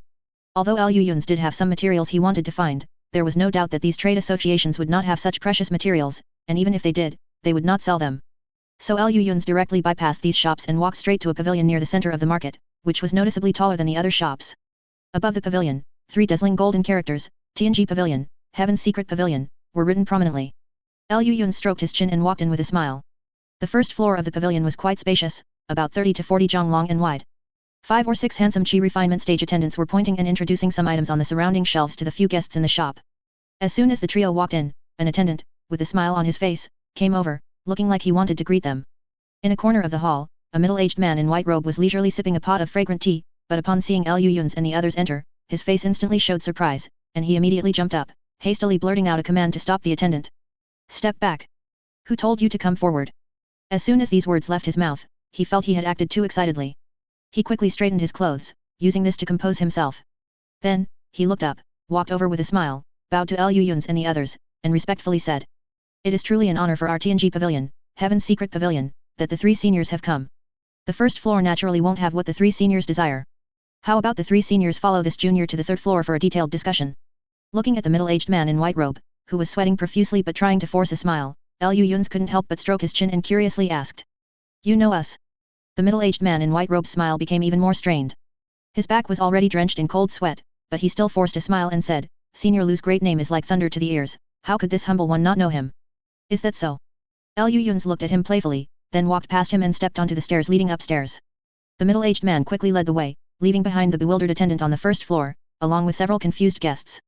Although Lu Yun's did have some materials he wanted to find, there was no doubt that these trade associations would not have such precious materials, and even if they did, they would not sell them. So Liu Yun's directly bypassed these shops and walked straight to a pavilion near the center of the market, which was noticeably taller than the other shops. Above the pavilion, 3 dazzling golden characters, TNG Pavilion, Heaven's Secret Pavilion, were written prominently. Liu Yun stroked his chin and walked in with a smile. The first floor of the pavilion was quite spacious, about 30 to 40 zhang long and wide. 5 or 6 handsome chi refinement stage attendants were pointing and introducing some items on the surrounding shelves to the few guests in the shop. As soon as the trio walked in, an attendant, with a smile on his face, came over, looking like he wanted to greet them. In a corner of the hall, a middle-aged man in white robe was leisurely sipping a pot of fragrant tea, but upon seeing Liu Yun's and the others enter, his face instantly showed surprise, and he immediately jumped up, hastily blurting out a command to stop the attendant. Step back. Who told you to come forward? As soon as these words left his mouth, he felt he had acted too excitedly. He quickly straightened his clothes, using this to compose himself. Then, he looked up, walked over with a smile, bowed to Liu Yun's and the others, and respectfully said, "It is truly an honor for our TNG Pavilion, Heaven's Secret Pavilion, that the 3 seniors have come. The first floor naturally won't have what the 3 seniors desire. How about the 3 seniors follow this junior to the 3rd floor for a detailed discussion?" Looking at the middle-aged man in white robe, who was sweating profusely but trying to force a smile, Liu Yun couldn't help but stroke his chin and curiously asked, "You know us?" The middle-aged man in white robe's smile became even more strained. His back was already drenched in cold sweat, but he still forced a smile and said, "Senior Lu's great name is like thunder to the ears, how could this humble one not know him?" "Is that so?" Liu Yun looked at him playfully, then walked past him and stepped onto the stairs leading upstairs. The middle-aged man quickly led the way, leaving behind the bewildered attendant on the 1st floor, along with several confused guests.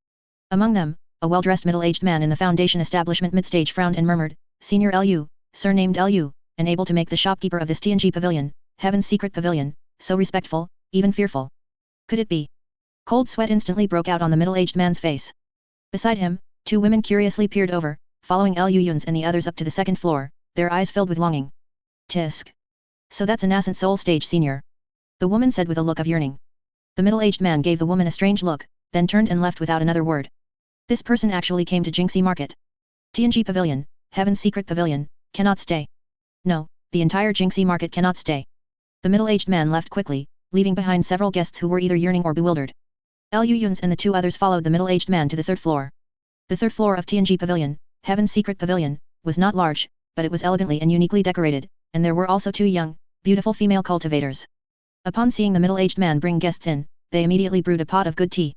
Among them, a well-dressed middle-aged man in the Foundation establishment mid-stage frowned and murmured, "Senior Liu, surnamed Liu, and able to make the shopkeeper of this TNG Pavilion, Heaven's Secret Pavilion, so respectful, even fearful. Could it be?" Cold sweat instantly broke out on the middle-aged man's face. Beside him, 2 women curiously peered over, following Liu Yun's and the others up to the 2nd floor, their eyes filled with longing. "Tisk. So that's a nascent soul stage senior," the woman said with a look of yearning. The middle-aged man gave the woman a strange look, then turned and left without another word. This person actually came to Jingxi Market. TNG Pavilion, Heaven's Secret Pavilion, cannot stay. No, the entire Jingxi Market cannot stay. The middle-aged man left quickly, leaving behind several guests who were either yearning or bewildered. Liu Yun's and the 2 others followed the middle-aged man to the 3rd floor. The 3rd floor of TNG Pavilion, Heaven's Secret Pavilion, was not large, but it was elegantly and uniquely decorated, and there were also 2 young, beautiful female cultivators. Upon seeing the middle-aged man bring guests in, they immediately brewed a pot of good tea.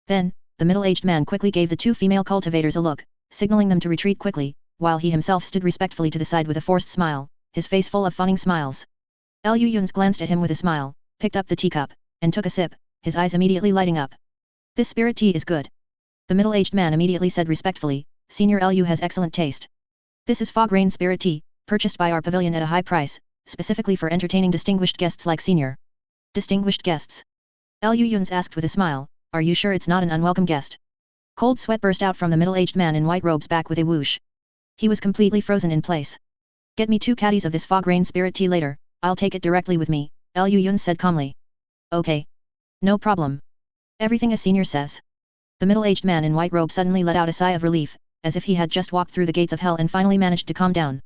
Then, the middle-aged man quickly gave the 2 female cultivators a look, signaling them to retreat quickly, while he himself stood respectfully to the side with a forced smile, his face full of fawning smiles. Liu Yun glanced at him with a smile, picked up the teacup, and took a sip, his eyes immediately lighting up. "This spirit tea is good." The middle-aged man immediately said respectfully, "Senior Liu has excellent taste. This is fog rain spirit tea, purchased by our pavilion at a high price, specifically for entertaining distinguished guests like Senior." "Distinguished guests?" Liu Yun asked with a smile, "Are you sure it's not an unwelcome guest?" Cold sweat burst out from the middle-aged man in white robes back with a whoosh. He was completely frozen in place. "Get me 2 caddies of this fog rain spirit tea later, I'll take it directly with me," Liu Yun said calmly. "Okay. No problem. Everything a senior says." The middle-aged man in white robe suddenly let out a sigh of relief, as if he had just walked through the gates of hell and finally managed to calm down.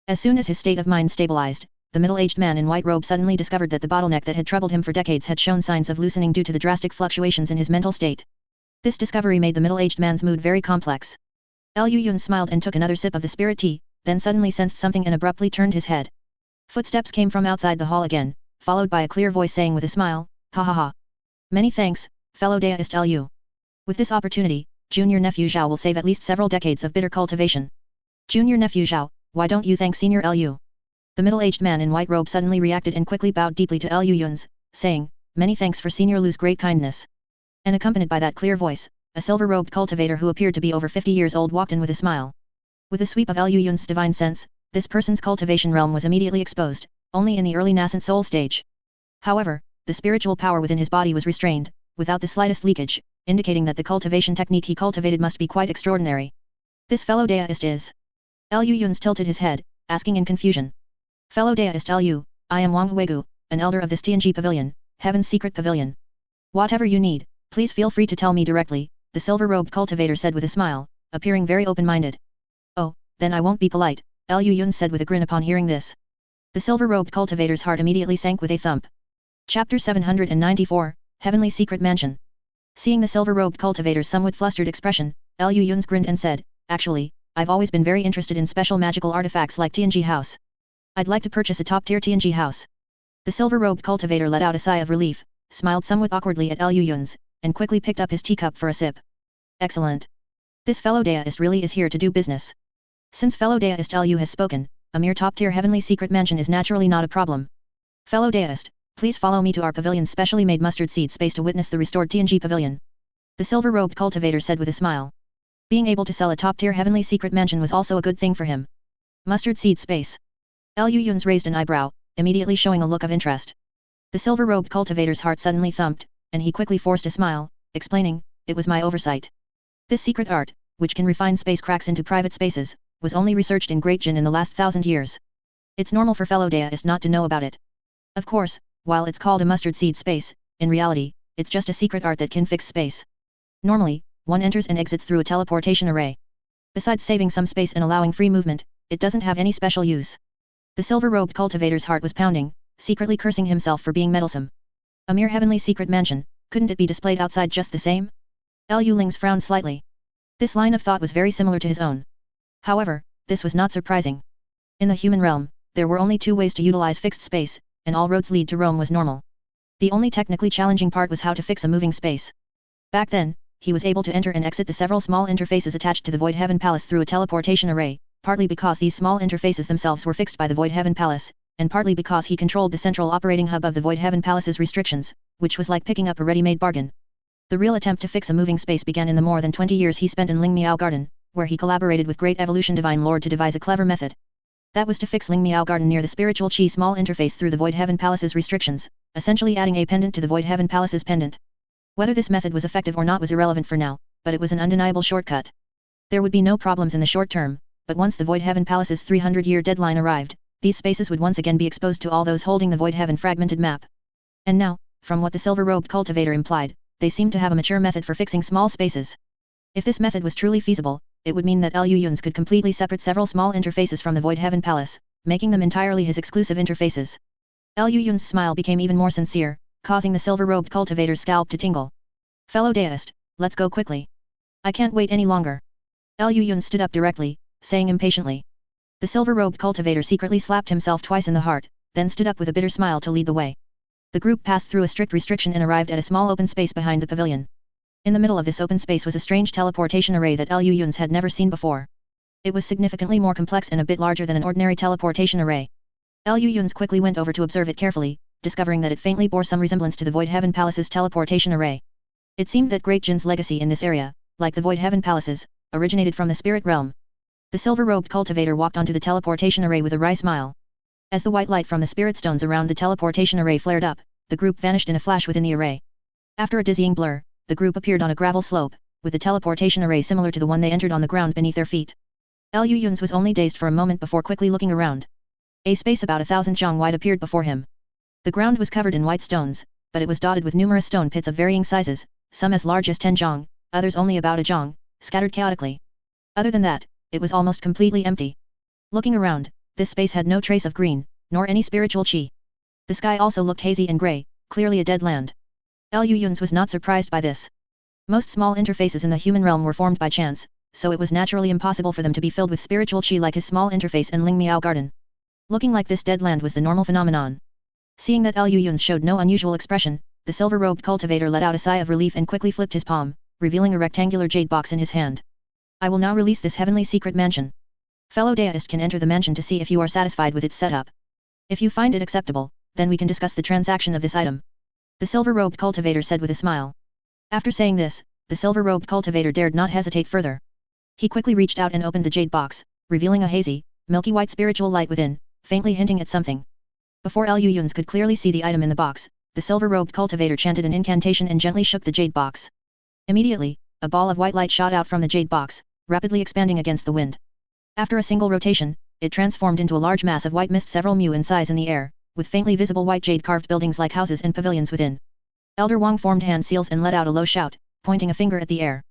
As soon as his state of mind stabilized, the middle-aged man in white robe suddenly discovered that the bottleneck that had troubled him for decades had shown signs of loosening due to the drastic fluctuations in his mental state. This discovery made the middle-aged man's mood very complex. Liu Yun smiled and took another sip of the spirit tea, then suddenly sensed something and abruptly turned his head. Footsteps came from outside the hall again, followed by a clear voice saying with a smile, "Ha ha ha. Many thanks, fellow Daist Liu. With this opportunity, junior nephew Zhao will save at least several decades of bitter cultivation." "Junior nephew Zhao, why don't you thank senior Liu?" The middle-aged man in white robe suddenly reacted and quickly bowed deeply to Liu Yun, saying, "Many thanks for senior Lu's great kindness." And accompanied by that clear voice, a silver-robed cultivator who appeared to be over 50 years old walked in with a smile. With a sweep of Liu Yun's divine sense, this person's cultivation realm was immediately exposed, only in the early nascent soul stage. However, the spiritual power within his body was restrained, without the slightest leakage, indicating that the cultivation technique he cultivated must be quite extraordinary. "This fellow Daist is?" Liu Yun tilted his head, asking in confusion. "Fellow Daist Liu, I am Wang Huigu, an elder of this TNG Pavilion, Heaven's Secret Pavilion. Whatever you need, please feel free to tell me directly," the silver-robed cultivator said with a smile, appearing very open-minded. "Oh, then I won't be polite," Liu Yun said with a grin upon hearing this. The silver-robed cultivator's heart immediately sank with a thump. Chapter 794, Heavenly Secret Mansion. Seeing the silver-robed cultivator's somewhat flustered expression, Liu Yun grinned and said, "Actually, I've always been very interested in special magical artifacts like TNG House. I'd like to purchase a top-tier TNG house. The silver-robed cultivator let out a sigh of relief, smiled somewhat awkwardly at Liu Yun's, and quickly picked up his teacup for a sip. Excellent. This fellow deist really is here to do business. Since fellow deist Liu has spoken, a mere top-tier heavenly secret mansion is naturally not a problem. Fellow deist, please follow me to our pavilion's specially made mustard seed space to witness the restored TNG pavilion. The silver-robed cultivator said with a smile. Being able to sell a top-tier heavenly secret mansion was also a good thing for him. Mustard seed space. Liu Yun's raised an eyebrow, immediately showing a look of interest. The silver-robed cultivator's heart suddenly thumped, and he quickly forced a smile, explaining, "It was my oversight. This secret art, which can refine space cracks into private spaces, was only researched in Great Jin in the last 1,000 years. It's normal for fellow deists not to know about it. Of course, while it's called a mustard seed space, in reality, it's just a secret art that can fix space. Normally, one enters and exits through a teleportation array. Besides saving some space and allowing free movement, it doesn't have any special use." The silver-robed cultivator's heart was pounding, secretly cursing himself for being meddlesome. A mere heavenly secret mansion, couldn't it be displayed outside just the same? Liu Ling's frowned slightly. This line of thought was very similar to his own. However, this was not surprising. In the human realm, there were only two ways to utilize fixed space, and all roads lead to Rome was normal. The only technically challenging part was how to fix a moving space. Back then, he was able to enter and exit the several small interfaces attached to the Void Heaven Palace through a teleportation array, partly because these small interfaces themselves were fixed by the Void Heaven Palace, and partly because he controlled the central operating hub of the Void Heaven Palace's restrictions, which was like picking up a ready-made bargain. The real attempt to fix a moving space began in the more than 20 years he spent in Ling Miao Garden, where he collaborated with Great Evolution Divine Lord to devise a clever method. That was to fix Ling Miao Garden near the spiritual chi small interface through the Void Heaven Palace's restrictions, essentially adding a pendant to the Void Heaven Palace's pendant. Whether this method was effective or not was irrelevant for now, but it was an undeniable shortcut. There would be no problems in the short term, but once the Void Heaven Palace's 300-year deadline arrived, these spaces would once again be exposed to all those holding the Void Heaven fragmented map. And now, from what the silver-robed cultivator implied, they seemed to have a mature method for fixing small spaces. If this method was truly feasible, it would mean that Liu Yun's could completely separate several small interfaces from the Void Heaven Palace, making them entirely his exclusive interfaces. Liu Yun's smile became even more sincere, causing the silver-robed cultivator's scalp to tingle. "Fellow deist, let's go quickly. I can't wait any longer." Liu Yun stood up directly, saying impatiently. The silver-robed cultivator secretly slapped himself twice in the heart, then stood up with a bitter smile to lead the way. The group passed through a strict restriction and arrived at a small open space behind the pavilion. In the middle of this open space was a strange teleportation array that Liu Yun's had never seen before. It was significantly more complex and a bit larger than an ordinary teleportation array. Liu Yun's quickly went over to observe it carefully, discovering that it faintly bore some resemblance to the Void Heaven Palace's teleportation array. It seemed that Great Jin's legacy in this area, like the Void Heaven Palace's, originated from the spirit realm. The silver-robed cultivator walked onto the teleportation array with a wry smile. As the white light from the spirit stones around the teleportation array flared up, the group vanished in a flash within the array. After a dizzying blur, the group appeared on a gravel slope, with the teleportation array similar to the one they entered on the ground beneath their feet. Liu Yun's was only dazed for a moment before quickly looking around. A space about 1,000 zhang wide appeared before him. The ground was covered in white stones, but it was dotted with numerous stone pits of varying sizes, some as large as 10 zhang, others only about a zhang, scattered chaotically. Other than that, it was almost completely empty. Looking around, this space had no trace of green, nor any spiritual chi. The sky also looked hazy and grey, clearly a dead land. Liu Yun's was not surprised by this. Most small interfaces in the human realm were formed by chance, so it was naturally impossible for them to be filled with spiritual chi like his small interface and Ling Miao Garden. Looking like this dead land was the normal phenomenon. Seeing that Liu Yun's showed no unusual expression, the silver-robed cultivator let out a sigh of relief and quickly flipped his palm, revealing a rectangular jade box in his hand. "I will now release this heavenly secret mansion. Fellow deist can enter the mansion to see if you are satisfied with its setup. If you find it acceptable, then we can discuss the transaction of this item," the silver-robed cultivator said with a smile. After saying this, the silver-robed cultivator dared not hesitate further. He quickly reached out and opened the jade box, revealing a hazy, milky white spiritual light within, faintly hinting at something. Before Liu Yun's could clearly see the item in the box, the silver-robed cultivator chanted an incantation and gently shook the jade box. Immediately, a ball of white light shot out from the jade box, rapidly expanding against the wind. After a single rotation, it transformed into a large mass of white mist several mu in size in the air, with faintly visible white jade-carved buildings like houses and pavilions within. Elder Wang formed hand seals and let out a low shout, pointing a finger at the air.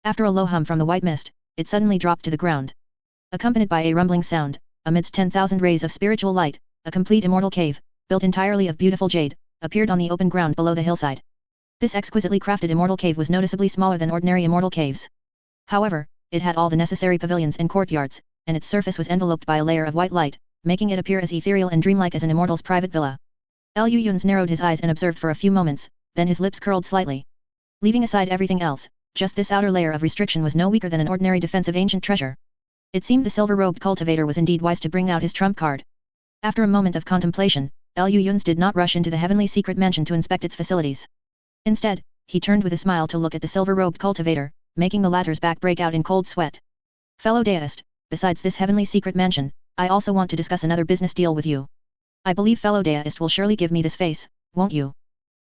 After a low hum from the white mist, it suddenly dropped to the ground. Accompanied by a rumbling sound, amidst 10,000 rays of spiritual light, a complete immortal cave, built entirely of beautiful jade, appeared on the open ground below the hillside. This exquisitely crafted immortal cave was noticeably smaller than ordinary immortal caves. However, it had all the necessary pavilions and courtyards, and its surface was enveloped by a layer of white light, making it appear as ethereal and dreamlike as an immortal's private villa. Liu Yun's narrowed his eyes and observed for a few moments, then his lips curled slightly. Leaving aside everything else, just this outer layer of restriction was no weaker than an ordinary defensive ancient treasure. It seemed the silver-robed cultivator was indeed wise to bring out his trump card. After a moment of contemplation, Liu Yun's did not rush into the heavenly secret mansion to inspect its facilities. Instead, he turned with a smile to look at the silver-robed cultivator, making the latter's back break out in cold sweat. Fellow deist, besides this heavenly secret mansion, I also want to discuss another business deal with you. I believe fellow deist will surely give me this face, won't you?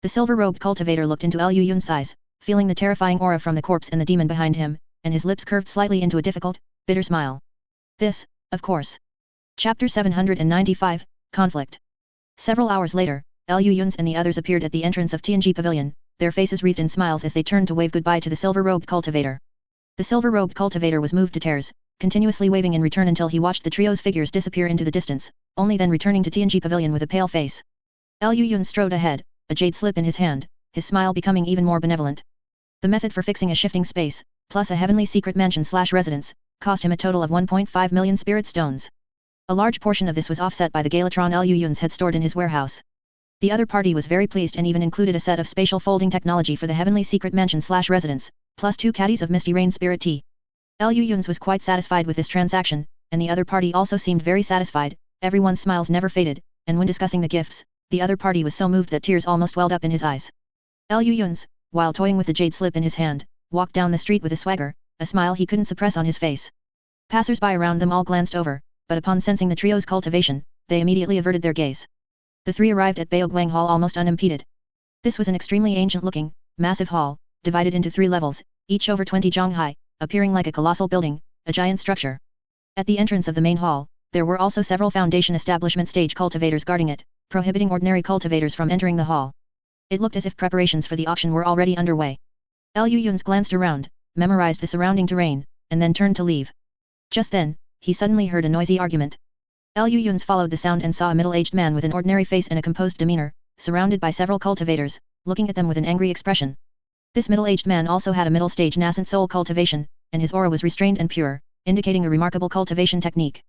The silver-robed cultivator looked into Liu Yun's eyes, feeling the terrifying aura from the corpse and the demon behind him, and his lips curved slightly into a difficult, bitter smile. This, of course. Chapter 795, Conflict. Several hours later, Liu Yun's and the others appeared at the entrance of Tianji Pavilion, their faces wreathed in smiles as they turned to wave goodbye to the silver-robed cultivator. The silver-robed cultivator was moved to tears, continuously waving in return until he watched the trio's figures disappear into the distance, only then returning to Tianji Pavilion with a pale face. Liu Yun strode ahead, a jade slip in his hand, his smile becoming even more benevolent. The method for fixing a shifting space, plus a heavenly secret mansion/residence, cost him a total of 1.5 million spirit stones. A large portion of this was offset by the Galatron Liu Yun's had stored in his warehouse. The other party was very pleased and even included a set of spatial folding technology for the heavenly secret mansion/residence, plus 2 caddies of Misty Rain spirit tea. Liu Yun's was quite satisfied with this transaction, and the other party also seemed very satisfied. Everyone's smiles never faded, and when discussing the gifts, the other party was so moved that tears almost welled up in his eyes. Liu Yun's, while toying with the jade slip in his hand, walked down the street with a swagger, a smile he couldn't suppress on his face. Passers-by around them all glanced over, but upon sensing the trio's cultivation, they immediately averted their gaze. The three arrived at Baoguang Hall almost unimpeded. This was an extremely ancient-looking, massive hall, divided into 3 levels, each over 20 zhang high, appearing like a colossal building, a giant structure. At the entrance of the main hall, there were also several foundation establishment stage cultivators guarding it, prohibiting ordinary cultivators from entering the hall. It looked as if preparations for the auction were already underway. Liu Yun's glanced around, memorized the surrounding terrain, and then turned to leave. Just then, he suddenly heard a noisy argument. Liu Yun's followed the sound and saw a middle-aged man with an ordinary face and a composed demeanor, surrounded by several cultivators, looking at them with an angry expression. This middle-aged man also had a middle-stage nascent soul cultivation, and his aura was restrained and pure, indicating a remarkable cultivation technique.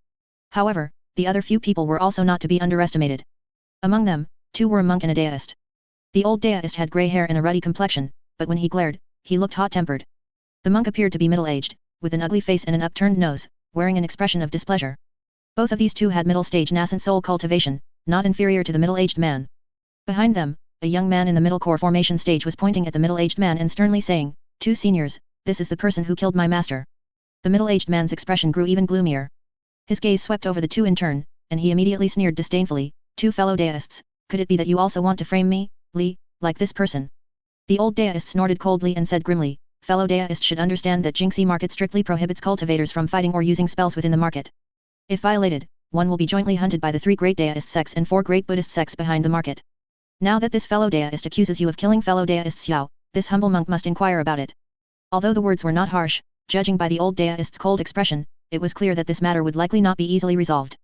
However, the other few people were also not to be underestimated. Among them, 2 were a monk and a deist. The old deist had grey hair and a ruddy complexion, but when he glared, he looked hot-tempered. The monk appeared to be middle-aged, with an ugly face and an upturned nose, wearing an expression of displeasure. Both of these 2 had middle-stage nascent soul cultivation, not inferior to the middle-aged man. Behind them, a young man in the middle core formation stage was pointing at the middle-aged man and sternly saying, "2 seniors, this is the person who killed my master." The middle-aged man's expression grew even gloomier. His gaze swept over the 2 in turn, and he immediately sneered disdainfully, "2 fellow deists, could it be that you also want to frame me, Li, like this person?" The old deist snorted coldly and said grimly, "Fellow deist should understand that Jingxi market strictly prohibits cultivators from fighting or using spells within the market. If violated, one will be jointly hunted by the 3 great deist sects and 4 great Buddhist sects behind the market. Now that this fellow deist accuses you of killing fellow deist Xiao, this humble monk must inquire about it." Although the words were not harsh, judging by the old deist's cold expression, it was clear that this matter would likely not be easily resolved.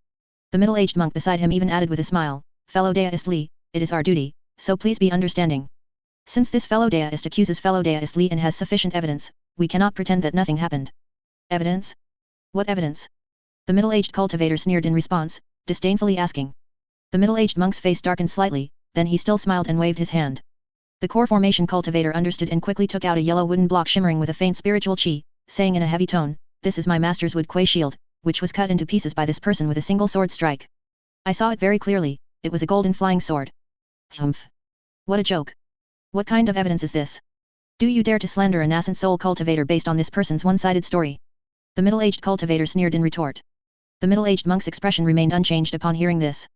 The middle-aged monk beside him even added with a smile, "Fellow deist Li, it is our duty, so please be understanding. Since this fellow deist accuses fellow deist Li and has sufficient evidence, we cannot pretend that nothing happened." "Evidence? What evidence?" The middle-aged cultivator sneered in response, disdainfully asking. The middle-aged monk's face darkened slightly, then he still smiled and waved his hand. The core formation cultivator understood and quickly took out a yellow wooden block shimmering with a faint spiritual chi, saying in a heavy tone, "This is my master's wood quay shield, which was cut into pieces by this person with a single sword strike. I saw it very clearly, it was a golden flying sword." "Humph! What a joke! What kind of evidence is this? Do you dare to slander a nascent soul cultivator based on this person's one-sided story?" The middle-aged cultivator sneered in retort. The middle-aged monk's expression remained unchanged upon hearing this.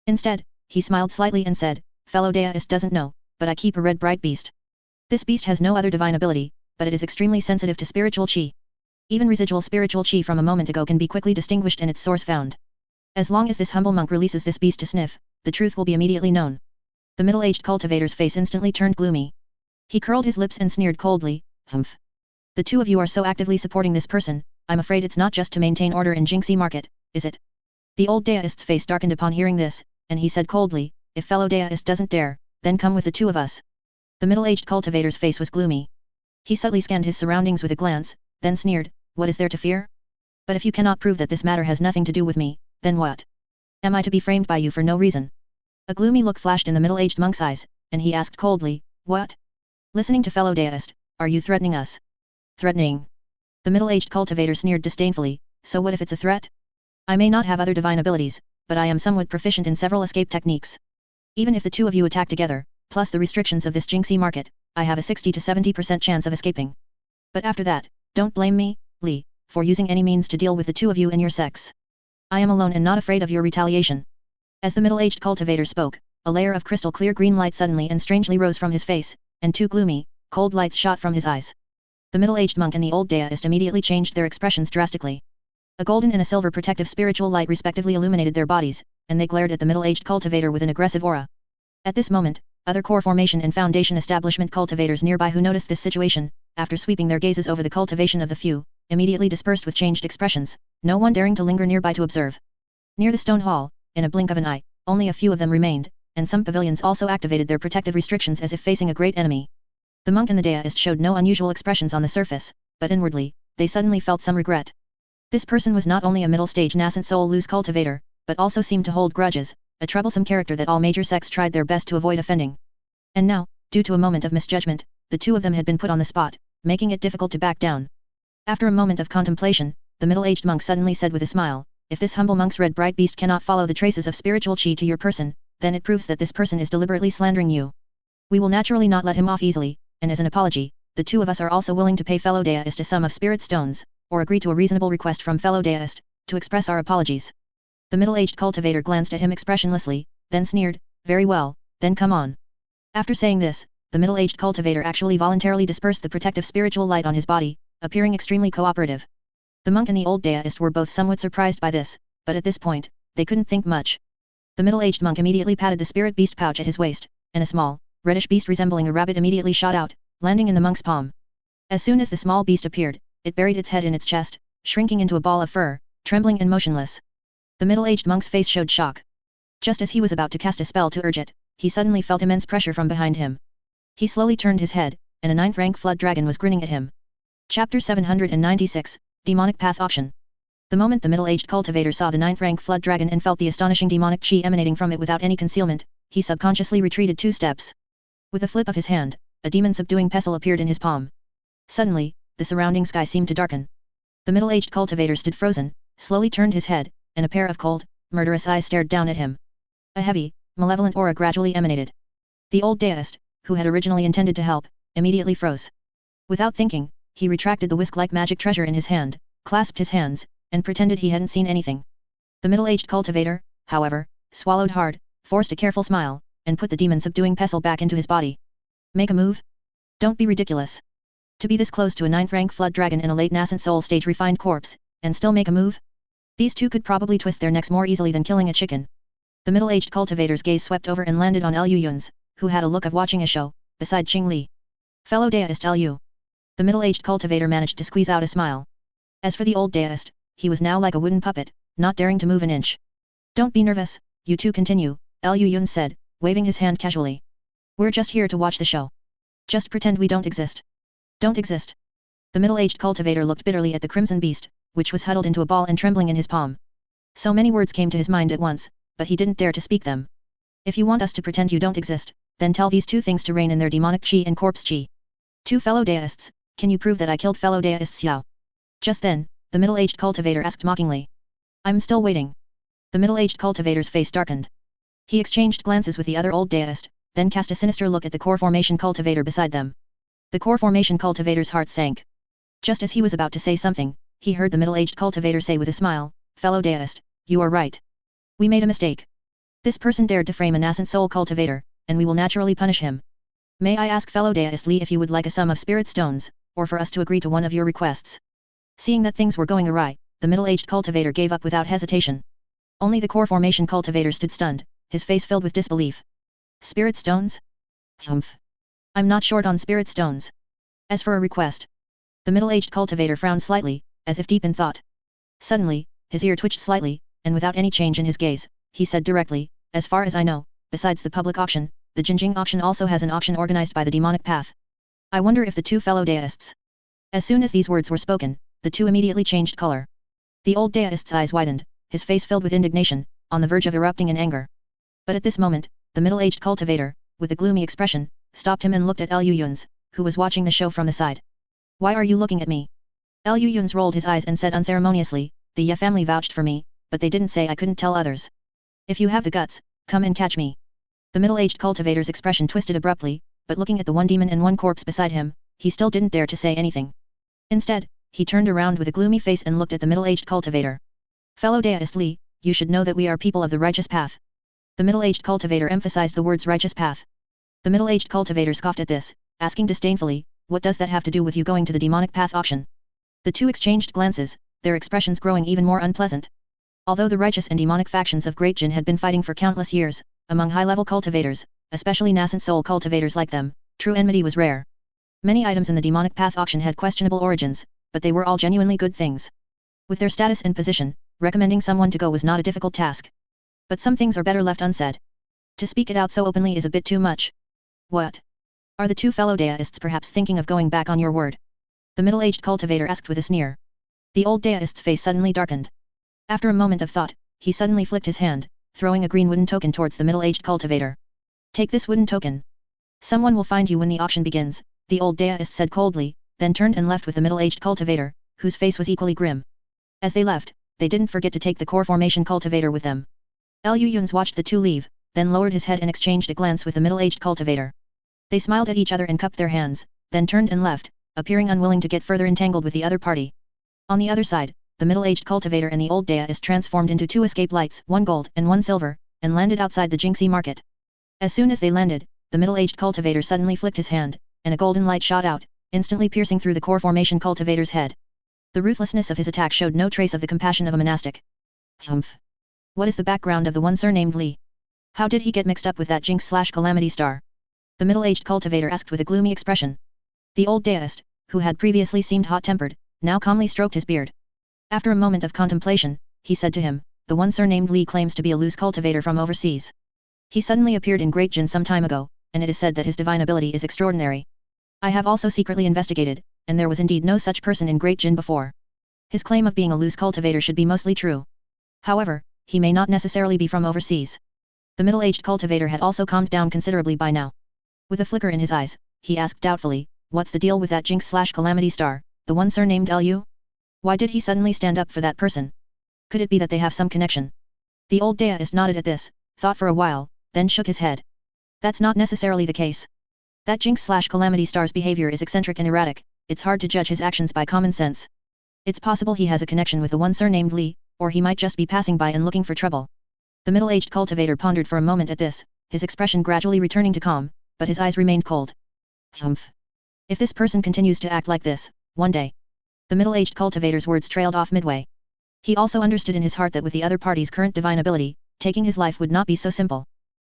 Instead, he smiled slightly and said, "Fellow deist doesn't know, but I keep a red bright beast. This beast has no other divine ability, but it is extremely sensitive to spiritual chi. Even residual spiritual chi from a moment ago can be quickly distinguished and its source found. As long as this humble monk releases this beast to sniff, the truth will be immediately known." The middle-aged cultivator's face instantly turned gloomy. He curled his lips and sneered coldly, "Humph! The 2 of you are so actively supporting this person, I'm afraid it's not just to maintain order in Jingxi market, is it?" The old deist's face darkened upon hearing this, and he said coldly, "If fellow deist doesn't dare, then come with the 2 of us." The middle-aged cultivator's face was gloomy. He subtly scanned his surroundings with a glance, then sneered, "What is there to fear? But if you cannot prove that this matter has nothing to do with me, then what?" Am I to be framed by you for no reason? A gloomy look flashed in the middle-aged monk's eyes, and he asked coldly, what? Listening to fellow deist, are you threatening us? Threatening? The middle-aged cultivator sneered disdainfully, so what if it's a threat? I may not have other divine abilities, but I am somewhat proficient in several escape techniques. Even if the two of you attack together, plus the restrictions of this Jinxie market, I have a 60 to 70% chance of escaping. But after that, don't blame me, Li, for using any means to deal with the two of you and your sex. I am alone and not afraid of your retaliation. As the middle-aged cultivator spoke, a layer of crystal clear green light suddenly and strangely rose from his face, and two gloomy, cold lights shot from his eyes. The middle-aged monk and the old deist immediately changed their expressions drastically. A golden and a silver protective spiritual light respectively illuminated their bodies, and they glared at the middle-aged cultivator with an aggressive aura. At this moment, other core formation and foundation establishment cultivators nearby who noticed this situation, after sweeping their gazes over the cultivation of the few, immediately dispersed with changed expressions, no one daring to linger nearby to observe. Near the stone hall, in a blink of an eye, only a few of them remained, and some pavilions also activated their protective restrictions as if facing a great enemy. The monk and the deist showed no unusual expressions on the surface, but inwardly, they suddenly felt some regret. This person was not only a middle-stage nascent soul loose cultivator, but also seemed to hold grudges, a troublesome character that all major sects tried their best to avoid offending. And now, due to a moment of misjudgment, the two of them had been put on the spot, making it difficult to back down. After a moment of contemplation, the middle-aged monk suddenly said with a smile, if this humble monk's red bright beast cannot follow the traces of spiritual chi to your person, then it proves that this person is deliberately slandering you. We will naturally not let him off easily, and as an apology, the two of us are also willing to pay fellow deist a sum of spirit stones, or agree to a reasonable request from fellow deist, to express our apologies. The middle-aged cultivator glanced at him expressionlessly, then sneered, very well, then come on. After saying this, the middle-aged cultivator actually voluntarily dispersed the protective spiritual light on his body, appearing extremely cooperative. The monk and the old deist were both somewhat surprised by this, but at this point, they couldn't think much. The middle-aged monk immediately patted the spirit beast pouch at his waist, and a small, reddish beast resembling a rabbit immediately shot out, landing in the monk's palm. As soon as the small beast appeared, it buried its head in its chest, shrinking into a ball of fur, trembling and motionless. The middle-aged monk's face showed shock. Just as he was about to cast a spell to urge it, he suddenly felt immense pressure from behind him. He slowly turned his head, and a 9th rank flood dragon was grinning at him. Chapter 796, Demonic Path Auction. The moment the middle-aged cultivator saw the 9th rank flood dragon and felt the astonishing demonic chi emanating from it without any concealment, he subconsciously retreated 2 steps. With a flip of his hand, a demon-subduing pestle appeared in his palm. Suddenly, the surrounding sky seemed to darken. The middle-aged cultivator stood frozen, slowly turned his head, and a pair of cold, murderous eyes stared down at him. A heavy, malevolent aura gradually emanated. The old deist, who had originally intended to help, immediately froze. Without thinking, he retracted the whisk-like magic treasure in his hand, clasped his hands, and pretended he hadn't seen anything. The middle-aged cultivator, however, swallowed hard, forced a careful smile, and put the demon-subduing pestle back into his body. Make a move? Don't be ridiculous. To be this close to a 9th rank flood dragon in a late nascent soul stage refined corpse, and still make a move? These two could probably twist their necks more easily than killing a chicken. The middle-aged cultivator's gaze swept over and landed on Lu Yun's, who had a look of watching a show, beside Qing Li. Fellow deist Lu. The middle-aged cultivator managed to squeeze out a smile. As for the old deist, he was now like a wooden puppet, not daring to move an inch. Don't be nervous, you two continue, Lu Yun said, waving his hand casually. We're just here to watch the show. Just pretend we don't exist. Don't exist. The middle-aged cultivator looked bitterly at the crimson beast, which was huddled into a ball and trembling in his palm. So many words came to his mind at once, but he didn't dare to speak them. If you want us to pretend you don't exist, then tell these two things to reign in their demonic chi and corpse chi. Two fellow deists, can you prove that I killed fellow deist Xiao? Just then, the middle-aged cultivator asked mockingly. I'm still waiting. The middle-aged cultivator's face darkened. He exchanged glances with the other old deist, then cast a sinister look at the core formation cultivator beside them. The core formation cultivator's heart sank. Just as he was about to say something, he heard the middle-aged cultivator say with a smile, fellow deist, you are right. We made a mistake. This person dared to frame a nascent soul cultivator, and we will naturally punish him. May I ask fellow deist Li if you would like a sum of spirit stones, or for us to agree to one of your requests? Seeing that things were going awry, the middle-aged cultivator gave up without hesitation. Only the core formation cultivator stood stunned, his face filled with disbelief. Spirit stones? Humph. I'm not short on spirit stones. As for a request. The middle-aged cultivator frowned slightly, as if deep in thought. Suddenly, his ear twitched slightly, and without any change in his gaze, he said directly, as far as I know, besides the public auction, the Jinjing auction also has an auction organized by the demonic path. I wonder if the two fellow deists. As soon as these words were spoken, the two immediately changed color. The old deist's eyes widened, his face filled with indignation, on the verge of erupting in anger. But at this moment, the middle-aged cultivator, with a gloomy expression, stopped him and looked at Liu Yun's, who was watching the show from the side. Why are you looking at me? Liu Yun's rolled his eyes and said unceremoniously, the Ye family vouched for me, but they didn't say I couldn't tell others. If you have the guts, come and catch me. The middle-aged cultivator's expression twisted abruptly, but looking at the one demon and one corpse beside him, he still didn't dare to say anything. Instead, he turned around with a gloomy face and looked at the middle-aged cultivator. Fellow deist Li, you should know that we are people of the righteous path. The middle-aged cultivator emphasized the words righteous path. The middle-aged cultivator scoffed at this, asking disdainfully, what does that have to do with you going to the demonic path auction? The two exchanged glances, their expressions growing even more unpleasant. Although the righteous and demonic factions of Great Jin had been fighting for countless years, among high-level cultivators, especially nascent soul cultivators like them, true enmity was rare. Many items in the demonic path auction had questionable origins, but they were all genuinely good things. With their status and position, recommending someone to go was not a difficult task. But some things are better left unsaid. To speak it out so openly is a bit too much. What? Are the two fellow deists perhaps thinking of going back on your word? The middle-aged cultivator asked with a sneer. The old deist's face suddenly darkened. After a moment of thought, he suddenly flicked his hand, throwing a green wooden token towards the middle-aged cultivator. Take this wooden token. Someone will find you when the auction begins, the old deist said coldly, then turned and left with the middle-aged cultivator, whose face was equally grim. As they left, they didn't forget to take the core formation cultivator with them. Liu Yun's watched the two leave, then lowered his head and exchanged a glance with the middle-aged cultivator. They smiled at each other and cupped their hands, then turned and left, appearing unwilling to get further entangled with the other party. On the other side, the middle-aged cultivator and the old deist transformed into two escape lights, one gold and one silver, and landed outside the Jingxi market. As soon as they landed, the middle-aged cultivator suddenly flicked his hand, and a golden light shot out, instantly piercing through the core formation cultivator's head. The ruthlessness of his attack showed no trace of the compassion of a monastic. Humph. What is the background of the one surnamed Li? How did he get mixed up with that Jinx/Calamity Star? The middle-aged cultivator asked with a gloomy expression. The old deist, who had previously seemed hot-tempered, now calmly stroked his beard. After a moment of contemplation, he said to him, the one surnamed Li claims to be a loose cultivator from overseas. He suddenly appeared in Great Jin some time ago, and it is said that his divine ability is extraordinary. I have also secretly investigated, and there was indeed no such person in Great Jin before. His claim of being a loose cultivator should be mostly true. However, he may not necessarily be from overseas. The middle-aged cultivator had also calmed down considerably by now. With a flicker in his eyes, he asked doubtfully, what's the deal with that Jinx/Calamity Star, the one surnamed Lu? Why did he suddenly stand up for that person? Could it be that they have some connection? The old deist nodded at this, thought for a while, then shook his head. That's not necessarily the case. That Jinx/Calamity Star's behavior is eccentric and erratic, it's hard to judge his actions by common sense. It's possible he has a connection with the one surnamed Li, or he might just be passing by and looking for trouble. The middle-aged cultivator pondered for a moment at this, his expression gradually returning to calm, but his eyes remained cold. Humph. If this person continues to act like this, one day. The middle-aged cultivator's words trailed off midway. He also understood in his heart that with the other party's current divine ability, taking his life would not be so simple.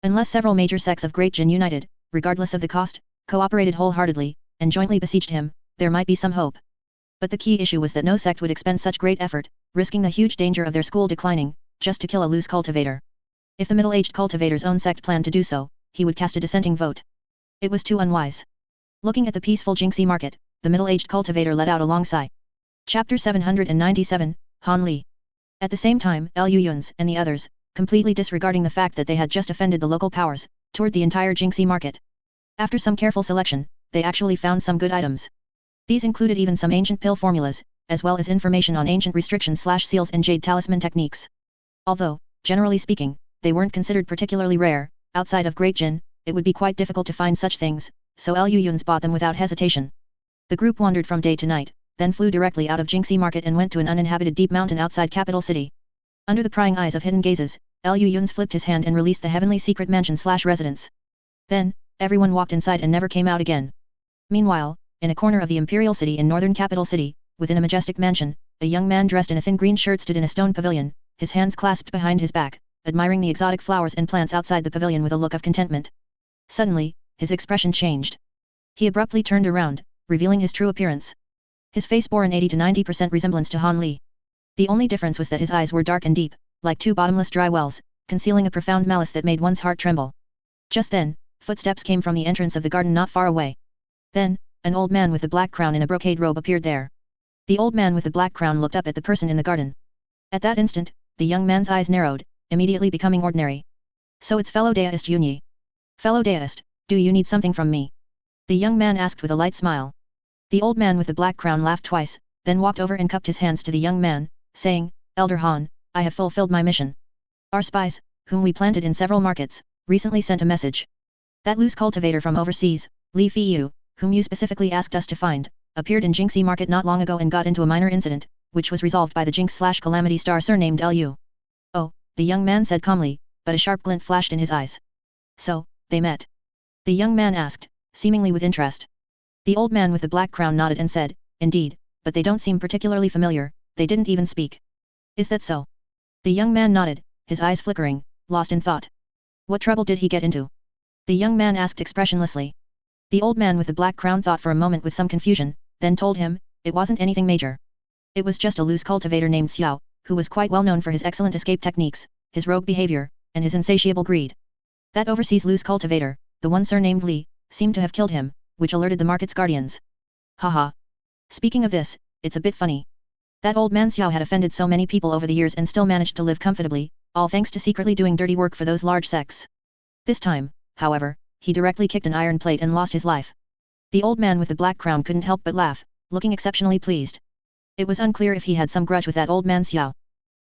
Unless several major sects of Great Jin united, regardless of the cost, cooperated wholeheartedly, and jointly besieged him, there might be some hope. But the key issue was that no sect would expend such great effort, risking the huge danger of their school declining, just to kill a loose cultivator. If the middle-aged cultivator's own sect planned to do so, he would cast a dissenting vote. It was too unwise. Looking at the peaceful Jingxi market, the middle-aged cultivator let out a long sigh. Chapter 797, Han Li. At the same time, Liu Yun's and the others, completely disregarding the fact that they had just offended the local powers, toured the entire Jingxi market. After some careful selection, they actually found some good items. These included even some ancient pill formulas, as well as information on ancient restrictions/seals and jade talisman techniques. Although, generally speaking, they weren't considered particularly rare, outside of Great Jin, it would be quite difficult to find such things, so Liu Yun's bought them without hesitation. The group wandered from day to night, then flew directly out of Jingxi market and went to an uninhabited deep mountain outside capital city. Under the prying eyes of hidden gazes, Liu Yun's flipped his hand and released the heavenly secret mansion/residence. Then, everyone walked inside and never came out again. Meanwhile, in a corner of the imperial city in northern capital city, within a majestic mansion, a young man dressed in a thin green shirt stood in a stone pavilion, his hands clasped behind his back, admiring the exotic flowers and plants outside the pavilion with a look of contentment. Suddenly, his expression changed. He abruptly turned around, revealing his true appearance. His face bore an 80 to 90% resemblance to Han Li. The only difference was that his eyes were dark and deep, like two bottomless dry wells, concealing a profound malice that made one's heart tremble. Just then, footsteps came from the entrance of the garden not far away. Then, an old man with a black crown in a brocade robe appeared there. The old man with the black crown looked up at the person in the garden. At that instant, the young man's eyes narrowed, immediately becoming ordinary. So it's fellow deist Yunyi. Fellow deist, do you need something from me? The young man asked with a light smile. The old man with the black crown laughed twice, then walked over and cupped his hands to the young man, saying, Elder Han, I have fulfilled my mission. Our spies, whom we planted in several markets, recently sent a message. That loose cultivator from overseas, Li Fiyu, whom you specifically asked us to find, appeared in Jingxi market not long ago and got into a minor incident, which was resolved by the Jinx/Calamity Star surnamed Lu. Oh, the young man said calmly, but a sharp glint flashed in his eyes. So, they met? The young man asked, seemingly with interest. The old man with the black crown nodded and said, Indeed, but they don't seem particularly familiar, they didn't even speak. Is that so? The young man nodded, his eyes flickering, lost in thought. What trouble did he get into? The young man asked expressionlessly. The old man with the black crown thought for a moment with some confusion, then told him, it wasn't anything major. It was just a loose cultivator named Xiao, who was quite well known for his excellent escape techniques, his rogue behavior, and his insatiable greed. That overseas loose cultivator, the one surnamed Li, seemed to have killed him, which alerted the market's guardians. Haha. Speaking of this, it's a bit funny. That old man Xiao had offended so many people over the years and still managed to live comfortably, all thanks to secretly doing dirty work for those large sects. This time, however, he directly kicked an iron plate and lost his life. The old man with the black crown couldn't help but laugh, looking exceptionally pleased. It was unclear if he had some grudge with that old man Xiao.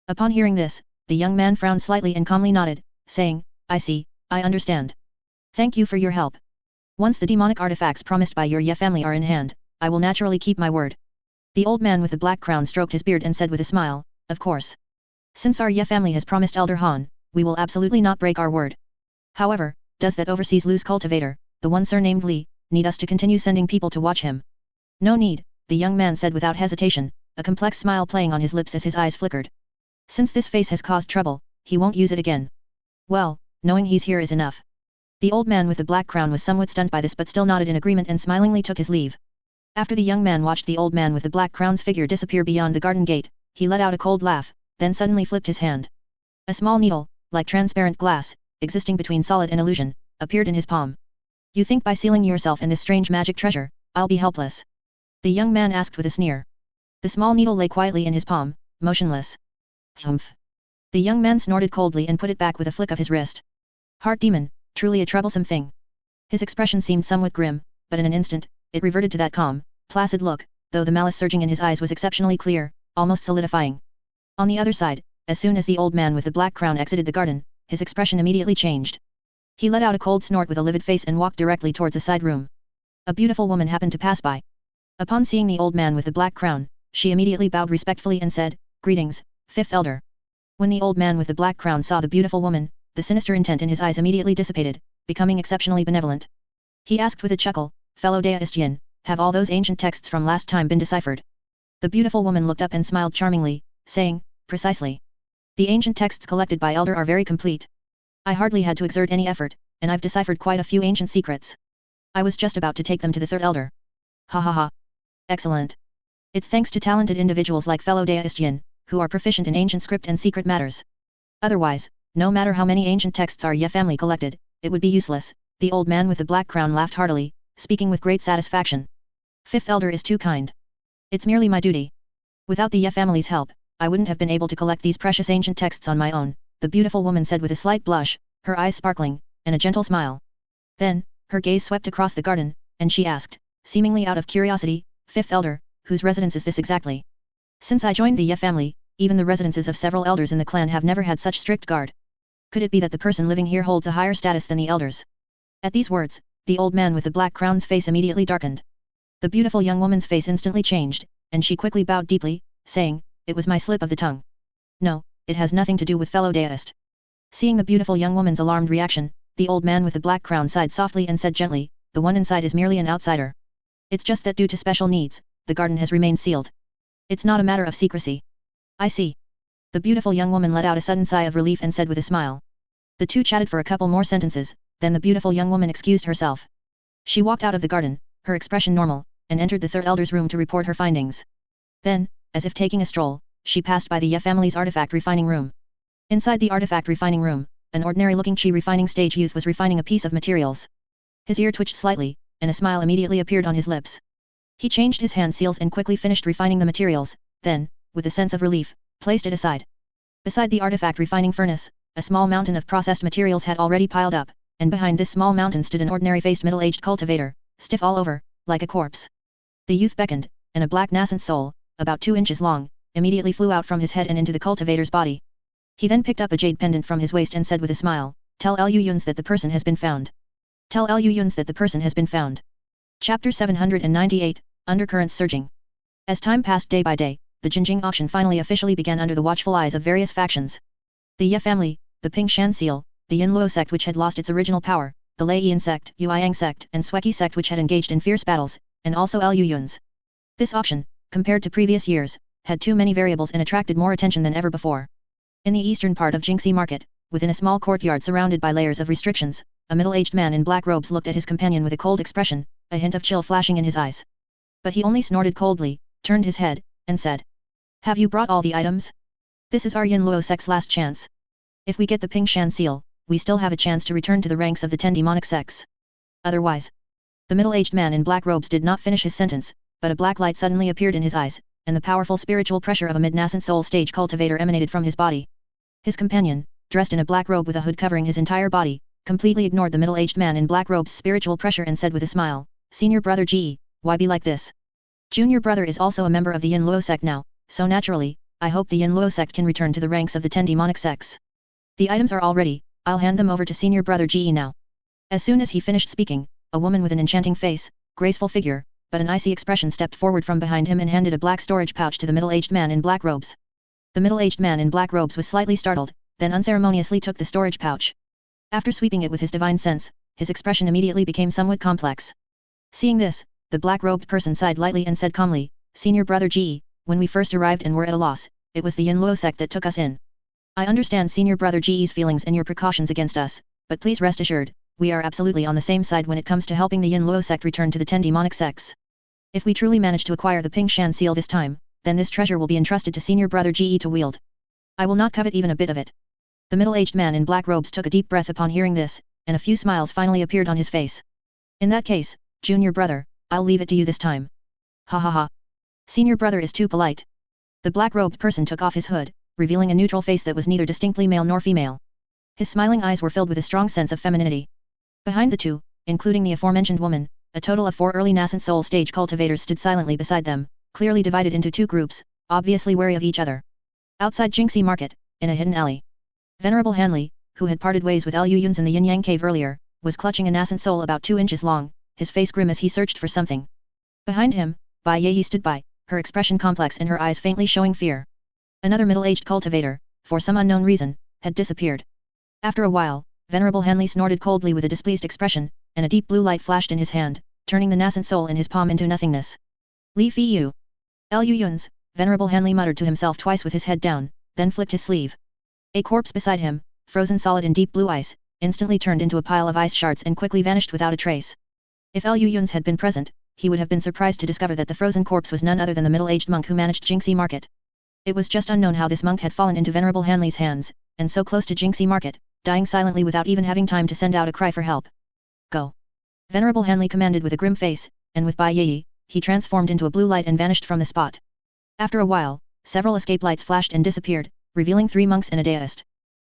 Upon hearing this, the young man frowned slightly and calmly nodded, saying, I see, I understand. Thank you for your help. Once the demonic artifacts promised by your Ye family are in hand, I will naturally keep my word. The old man with the black crown stroked his beard and said with a smile, Of course. Since our Ye family has promised Elder Han, we will absolutely not break our word. However, does that overseas loose cultivator, the one surnamed Li, need us to continue sending people to watch him? No need, the young man said without hesitation, a complex smile playing on his lips as his eyes flickered. Since this face has caused trouble, he won't use it again. Well, knowing he's here is enough. The old man with the black crown was somewhat stunned by this but still nodded in agreement and smilingly took his leave. After the young man watched the old man with the black crown's figure disappear beyond the garden gate, he let out a cold laugh, then suddenly flipped his hand. A small needle, like transparent glass, existing between solid and illusion, appeared in his palm. You think by sealing yourself in this strange magic treasure, I'll be helpless? The young man asked with a sneer. The small needle lay quietly in his palm, motionless. Humph. The young man snorted coldly and put it back with a flick of his wrist. Heart demon, truly a troublesome thing. His expression seemed somewhat grim, but in an instant, it reverted to that calm, placid look, though the malice surging in his eyes was exceptionally clear, almost solidifying. On the other side, as soon as the old man with the black crown exited the garden, his expression immediately changed. He let out a cold snort with a livid face and walked directly towards a side room. A beautiful woman happened to pass by. Upon seeing the old man with the black crown, she immediately bowed respectfully and said, Greetings, fifth elder. When the old man with the black crown saw the beautiful woman, the sinister intent in his eyes immediately dissipated, becoming exceptionally benevolent. He asked with a chuckle, Fellow deist Yin, have all those ancient texts from last time been deciphered? The beautiful woman looked up and smiled charmingly, saying, Precisely. The ancient texts collected by Elder are very complete. I hardly had to exert any effort, and I've deciphered quite a few ancient secrets. I was just about to take them to the third elder. Ha ha ha. Excellent. It's thanks to talented individuals like fellow deist Yin, who are proficient in ancient script and secret matters. Otherwise, no matter how many ancient texts our Ye family collected, it would be useless. The old man with the black crown laughed heartily, speaking with great satisfaction. Fifth elder is too kind. It's merely my duty. Without the Ye family's help, I wouldn't have been able to collect these precious ancient texts on my own, the beautiful woman said with a slight blush, her eyes sparkling, and a gentle smile. Then, her gaze swept across the garden, and she asked, seemingly out of curiosity, Fifth elder, whose residence is this exactly? Since I joined the Ye family, even the residences of several elders in the clan have never had such strict guard. Could it be that the person living here holds a higher status than the elders? At these words, the old man with the black crown's face immediately darkened. The beautiful young woman's face instantly changed, and she quickly bowed deeply, saying, It was my slip of the tongue. No, it has nothing to do with fellow deist. Seeing the beautiful young woman's alarmed reaction, the old man with the black crown sighed softly and said gently, The one inside is merely an outsider. It's just that due to special needs, the garden has remained sealed. It's not a matter of secrecy. I see. The beautiful young woman let out a sudden sigh of relief and said with a smile. The two chatted for a couple more sentences, then the beautiful young woman excused herself. She walked out of the garden, her expression normal, and entered the third elder's room to report her findings. Then, as if taking a stroll, she passed by the Ye family's artifact refining room. Inside the artifact refining room, an ordinary-looking chi refining stage youth was refining a piece of materials. His ear twitched slightly, and a smile immediately appeared on his lips. He changed his hand seals and quickly finished refining the materials, then, with a sense of relief, placed it aside. Beside the artifact refining furnace, a small mountain of processed materials had already piled up, and behind this small mountain stood an ordinary-faced middle-aged cultivator, stiff all over, like a corpse. The youth beckoned, and a black nascent soul, about 2 inches long, immediately flew out from his head and into the cultivator's body. He then picked up a jade pendant from his waist and said with a smile, "Tell Lu Yuns that the person has been found. Tell Lu Yuns that the person has been found." Chapter 798, Undercurrents Surging. As time passed day by day, the Jinjing auction finally officially began under the watchful eyes of various factions. The Ye family, the Ping Shan seal, the Yin Luo sect which had lost its original power, the Lei Yin sect, Yueyang sect and Sweki sect which had engaged in fierce battles, and also Lu Yuns. This auction, compared to previous years, had too many variables and attracted more attention than ever before. In the eastern part of Jingxi Market, within a small courtyard surrounded by layers of restrictions, a middle-aged man in black robes looked at his companion with a cold expression, a hint of chill flashing in his eyes. But he only snorted coldly, turned his head, and said, "Have you brought all the items? This is our Yin Luo sect's last chance. If we get the Ping Shan seal, we still have a chance to return to the ranks of the 10 demonic sects. Otherwise..." The middle-aged man in black robes did not finish his sentence, but a black light suddenly appeared in his eyes, and the powerful spiritual pressure of a mid-nascent soul stage cultivator emanated from his body. His companion, dressed in a black robe with a hood covering his entire body, completely ignored the middle-aged man in black robe's spiritual pressure and said with a smile, "Senior brother Ji, why be like this? Junior brother is also a member of the Yin Luo sect now, so naturally, I hope the Yin Luo sect can return to the ranks of the 10 demonic sects. The items are all ready, I'll hand them over to senior brother Ji now." As soon as he finished speaking, a woman with an enchanting face, graceful figure, but an icy expression stepped forward from behind him and handed a black storage pouch to the middle-aged man in black robes. The middle-aged man in black robes was slightly startled, then unceremoniously took the storage pouch. After sweeping it with his divine sense, his expression immediately became somewhat complex. Seeing this, the black-robed person sighed lightly and said calmly, "Senior brother Ji, when we first arrived and were at a loss, it was the Yin Luo sect that took us in. I understand senior brother Ji's feelings and your precautions against us, but please rest assured, we are absolutely on the same side when it comes to helping the Yin Luo sect return to the 10 demonic sects. If we truly manage to acquire the Ping Shan seal this time, then this treasure will be entrusted to senior brother Ji to wield. I will not covet even a bit of it." The middle-aged man in black robes took a deep breath upon hearing this, and a few smiles finally appeared on his face. "In that case, junior brother, I'll leave it to you this time. Ha ha ha. Senior brother is too polite." The black-robed person took off his hood, revealing a neutral face that was neither distinctly male nor female. His smiling eyes were filled with a strong sense of femininity. Behind the two, including the aforementioned woman, a total of 4 early nascent soul stage cultivators stood silently beside them, clearly divided into 2 groups, obviously wary of each other. Outside Jingxi Market, in a hidden alley, Venerable Hanli, who had parted ways with Lu Yuns in the Yin Yang cave earlier, was clutching a nascent soul about 2 inches long, his face grim as he searched for something. Behind him, Bai Yi stood by, her expression complex and her eyes faintly showing fear. Another middle-aged cultivator, for some unknown reason, had disappeared. After a while, Venerable Hanli snorted coldly with a displeased expression, and a deep blue light flashed in his hand, turning the nascent soul in his palm into nothingness. "Li Fi Yu. Lu Yuns," Venerable Hanli muttered to himself twice with his head down, then flicked his sleeve. A corpse beside him, frozen solid in deep blue ice, instantly turned into a pile of ice shards and quickly vanished without a trace. If Lu Yuns had been present, he would have been surprised to discover that the frozen corpse was none other than the middle-aged monk who managed Jingxi Market. It was just unknown how this monk had fallen into Venerable Hanli's hands, and so close to Jingxi Market, dying silently without even having time to send out a cry for help. "Go!" Venerable Hanli commanded with a grim face, and with Bai Yi, he transformed into a blue light and vanished from the spot. After a while, several escape lights flashed and disappeared, revealing 3 monks and a deist.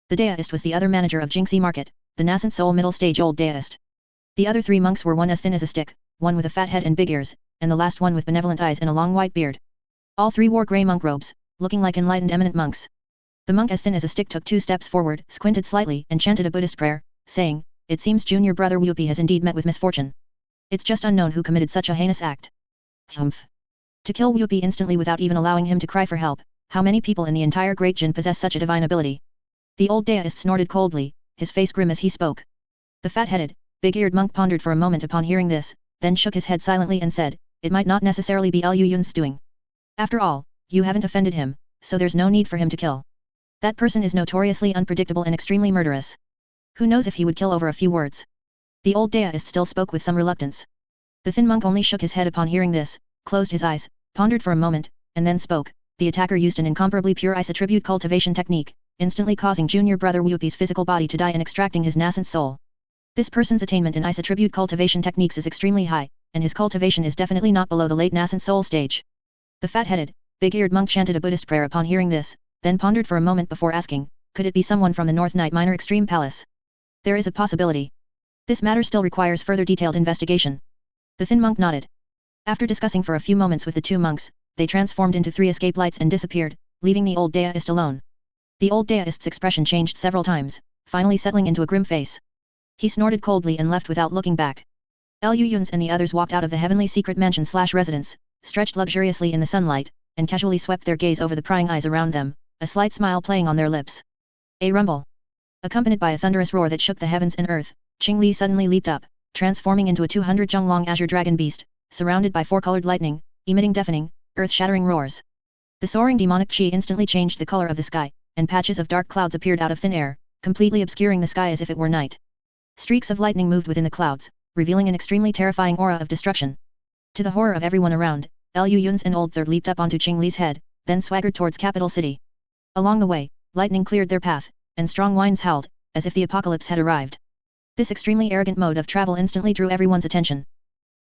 The deist was the other manager of Jingxi Market, the nascent soul middle-stage old deist. The other 3 monks were one as thin as a stick, one with a fat head and big ears, and the last one with benevolent eyes and a long white beard. All 3 wore grey monk robes, looking like enlightened eminent monks. The monk as thin as a stick took 2 steps forward, squinted slightly and chanted a Buddhist prayer, saying, "It seems junior brother Wupi has indeed met with misfortune. It's just unknown who committed such a heinous act. Humph. To kill Wupi instantly without even allowing him to cry for help, how many people in the entire Great Jin possess such a divine ability?" The old deist snorted coldly, his face grim as he spoke. The fat-headed, big-eared monk pondered for a moment upon hearing this, then shook his head silently and said, "It might not necessarily be Lu Yun's doing. After all, you haven't offended him, so there's no need for him to kill. That person is notoriously unpredictable and extremely murderous. Who knows if he would kill over a few words?" The old deist still spoke with some reluctance. The thin monk only shook his head upon hearing this, closed his eyes, pondered for a moment, and then spoke. The attacker used an incomparably pure ice attribute cultivation technique, instantly causing junior brother Wupi's physical body to die and extracting his nascent soul. This person's attainment in ice attribute cultivation techniques is extremely high, and his cultivation is definitely not below the late nascent soul stage. The fat-headed, big-eared monk chanted a Buddhist prayer upon hearing this, then pondered for a moment before asking, Could it be someone from the North Night Minor Extreme Palace? There is a possibility. This matter still requires further detailed investigation. The thin monk nodded. After discussing for a few moments with the two monks, they transformed into 3 escape lights and disappeared, leaving the old Daoist alone. The old Daoist's expression changed several times, finally settling into a grim face. He snorted coldly and left without looking back. Lu Yun's and the others walked out of the heavenly secret mansion/residence, stretched luxuriously in the sunlight, and casually swept their gaze over the prying eyes around them, a slight smile playing on their lips. A rumble. Accompanied by a thunderous roar that shook the heavens and earth, Qingli suddenly leaped up, transforming into a 200 jung long azure dragon beast, surrounded by 4-colored lightning, emitting deafening, earth-shattering roars. The soaring demonic chi instantly changed the color of the sky, and patches of dark clouds appeared out of thin air, completely obscuring the sky as if it were night. Streaks of lightning moved within the clouds, revealing an extremely terrifying aura of destruction. To the horror of everyone around, Lu Yun's and Old Third leaped up onto Qingli's head, then swaggered towards capital city. Along the way, lightning cleared their path, and strong winds howled, as if the apocalypse had arrived. This extremely arrogant mode of travel instantly drew everyone's attention.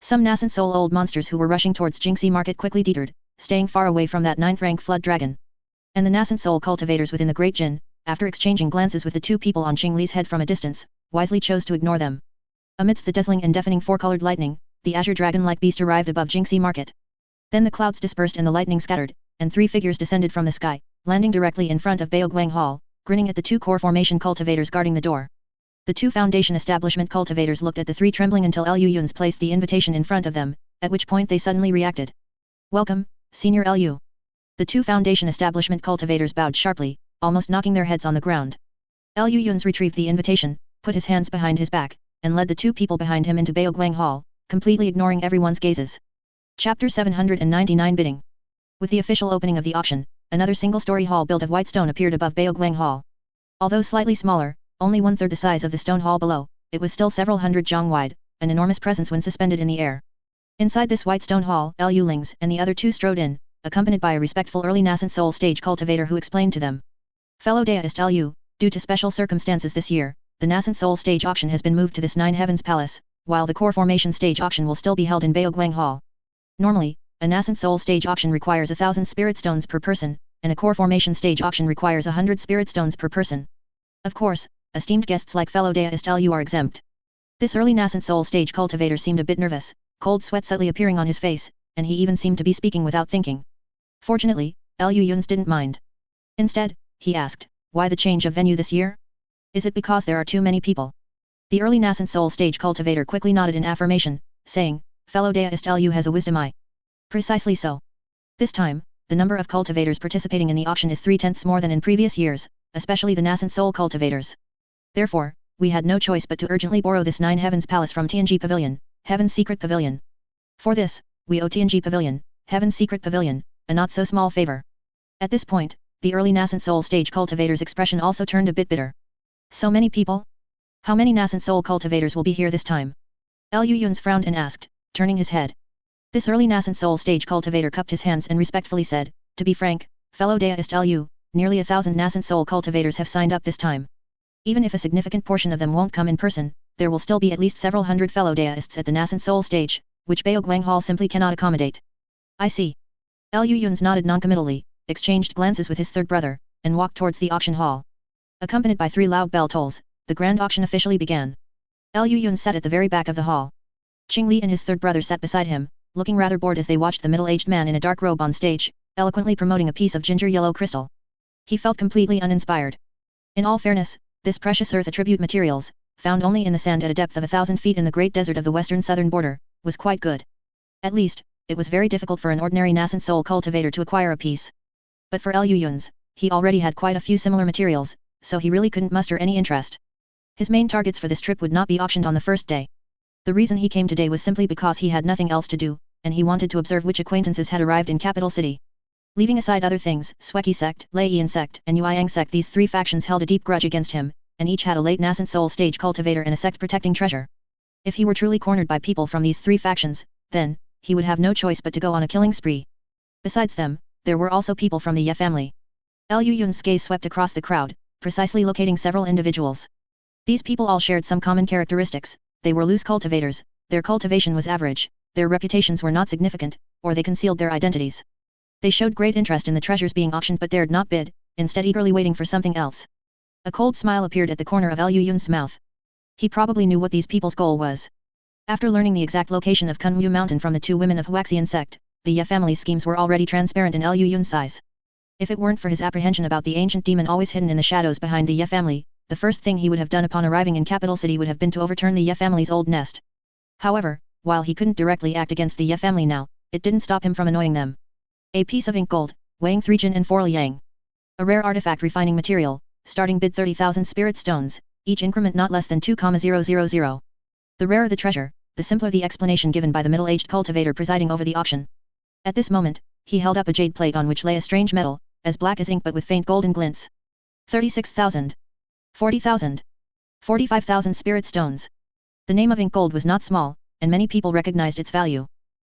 Some nascent soul old monsters who were rushing towards Jingxi Market quickly deterred, staying far away from that 9th rank flood dragon. And the nascent soul cultivators within the Great Jin, after exchanging glances with the two people on Qingli's head from a distance, wisely chose to ignore them. Amidst the dazzling and deafening 4-colored lightning, the azure dragon-like beast arrived above Jingxi Market. Then the clouds dispersed and the lightning scattered, and 3 figures descended from the sky, landing directly in front of Baoguang Hall, grinning at the 2 core formation cultivators guarding the door. The 2 foundation establishment cultivators looked at the 3 trembling until Lu Yun's placed the invitation in front of them, at which point they suddenly reacted. Welcome, Senior Lu. The 2 foundation establishment cultivators bowed sharply, almost knocking their heads on the ground. Lu Yun's retrieved the invitation, put his hands behind his back, and led the 2 people behind him into Baoguang Hall, completely ignoring everyone's gazes. Chapter 799 Bidding. With the official opening of the auction, another single-story hall built of white stone appeared above Baoguang Hall. Although slightly smaller, only 1/3 the size of the stone hall below, it was still several hundred jong wide, an enormous presence when suspended in the air. Inside this white stone hall, Lu Lings and the other 2 strode in, accompanied by a respectful early nascent soul stage cultivator who explained to them. Fellow Daoist Lu, due to special circumstances this year, the nascent soul stage auction has been moved to this 9 Heavens Palace, while the core formation stage auction will still be held in Baoguang Hall. Normally, a nascent soul stage auction requires 1,000 spirit stones per person, and a core formation stage auction requires 100 spirit stones per person. Of course, esteemed guests like fellow Daoist Lu are exempt. This early nascent soul stage cultivator seemed a bit nervous, cold sweat subtly appearing on his face, and he even seemed to be speaking without thinking. Fortunately, Lu Yun's didn't mind. Instead, he asked, why the change of venue this year? Is it because there are too many people? The early nascent soul stage cultivator quickly nodded in affirmation, saying, fellow Daoist Lu has a wisdom eye. Precisely so. This time, the number of cultivators participating in the auction is 3/10 more than in previous years, especially the nascent soul cultivators. Therefore, we had no choice but to urgently borrow this 9 Heavens Palace from Tianji Pavilion, Heaven's Secret Pavilion. For this, we owe Tianji Pavilion, Heaven's Secret Pavilion, a not so small favor. At this point, the early nascent soul stage cultivator's expression also turned a bit bitter. So many people? How many nascent soul cultivators will be here this time? Lu Yun's frowned and asked, turning his head. This early nascent soul stage cultivator cupped his hands and respectfully said, to be frank, fellow Daoist Lu, nearly 1,000 nascent soul cultivators have signed up this time. Even if a significant portion of them won't come in person, there will still be at least several hundred fellow Daoists at the nascent soul stage, which Baoguang Hall simply cannot accommodate. I see. Lu Yun's nodded noncommittally, exchanged glances with his 3rd brother, and walked towards the auction hall. Accompanied by 3 loud bell tolls, the grand auction officially began. Lu Yun sat at the very back of the hall. Qingli and his 3rd brother sat beside him, looking rather bored as they watched the middle-aged man in a dark robe on stage, eloquently promoting a piece of ginger yellow crystal. He felt completely uninspired. In all fairness, this precious earth attribute materials, found only in the sand at a depth of 1,000 feet in the great desert of the western southern border, was quite good. At least, it was very difficult for an ordinary nascent soul cultivator to acquire a piece. But for Lu Yun's, he already had quite a few similar materials, so he really couldn't muster any interest. His main targets for this trip would not be auctioned on the first day. The reason he came today was simply because he had nothing else to do, and he wanted to observe which acquaintances had arrived in capital city. Leaving aside other things, Sweki sect, Lei sect, and Yueyang sect, these 3 factions held a deep grudge against him, and each had a late nascent soul stage cultivator and a sect protecting treasure. If he were truly cornered by people from these 3 factions, then, he would have no choice but to go on a killing spree. Besides them, there were also people from the Ye family. Lu Yun's gaze swept across the crowd, precisely locating several individuals. These people all shared some common characteristics. They were loose cultivators, their cultivation was average, their reputations were not significant, or they concealed their identities. They showed great interest in the treasures being auctioned but dared not bid, instead eagerly waiting for something else. A cold smile appeared at the corner of Liu Yun's mouth. He probably knew what these people's goal was. After learning the exact location of Kunwu Mountain from the two women of Huaxian sect, the Ye family's schemes were already transparent in Liu Yun's eyes. If it weren't for his apprehension about the ancient demon always hidden in the shadows behind the Ye family, the first thing he would have done upon arriving in capital city would have been to overturn the Ye family's old nest. However, while he couldn't directly act against the Ye family now, it didn't stop him from annoying them. A piece of ink gold, weighing 3 jin and 4 liang. A rare artifact refining material, starting bid 30,000 spirit stones, each increment not less than 2,000. The rarer the treasure, the simpler the explanation given by the middle-aged cultivator presiding over the auction. At this moment, he held up a jade plate on which lay a strange metal, as black as ink but with faint golden glints. 36,000. 40,000. 45,000 spirit stones. The name of ink gold was not small, and many people recognized its value.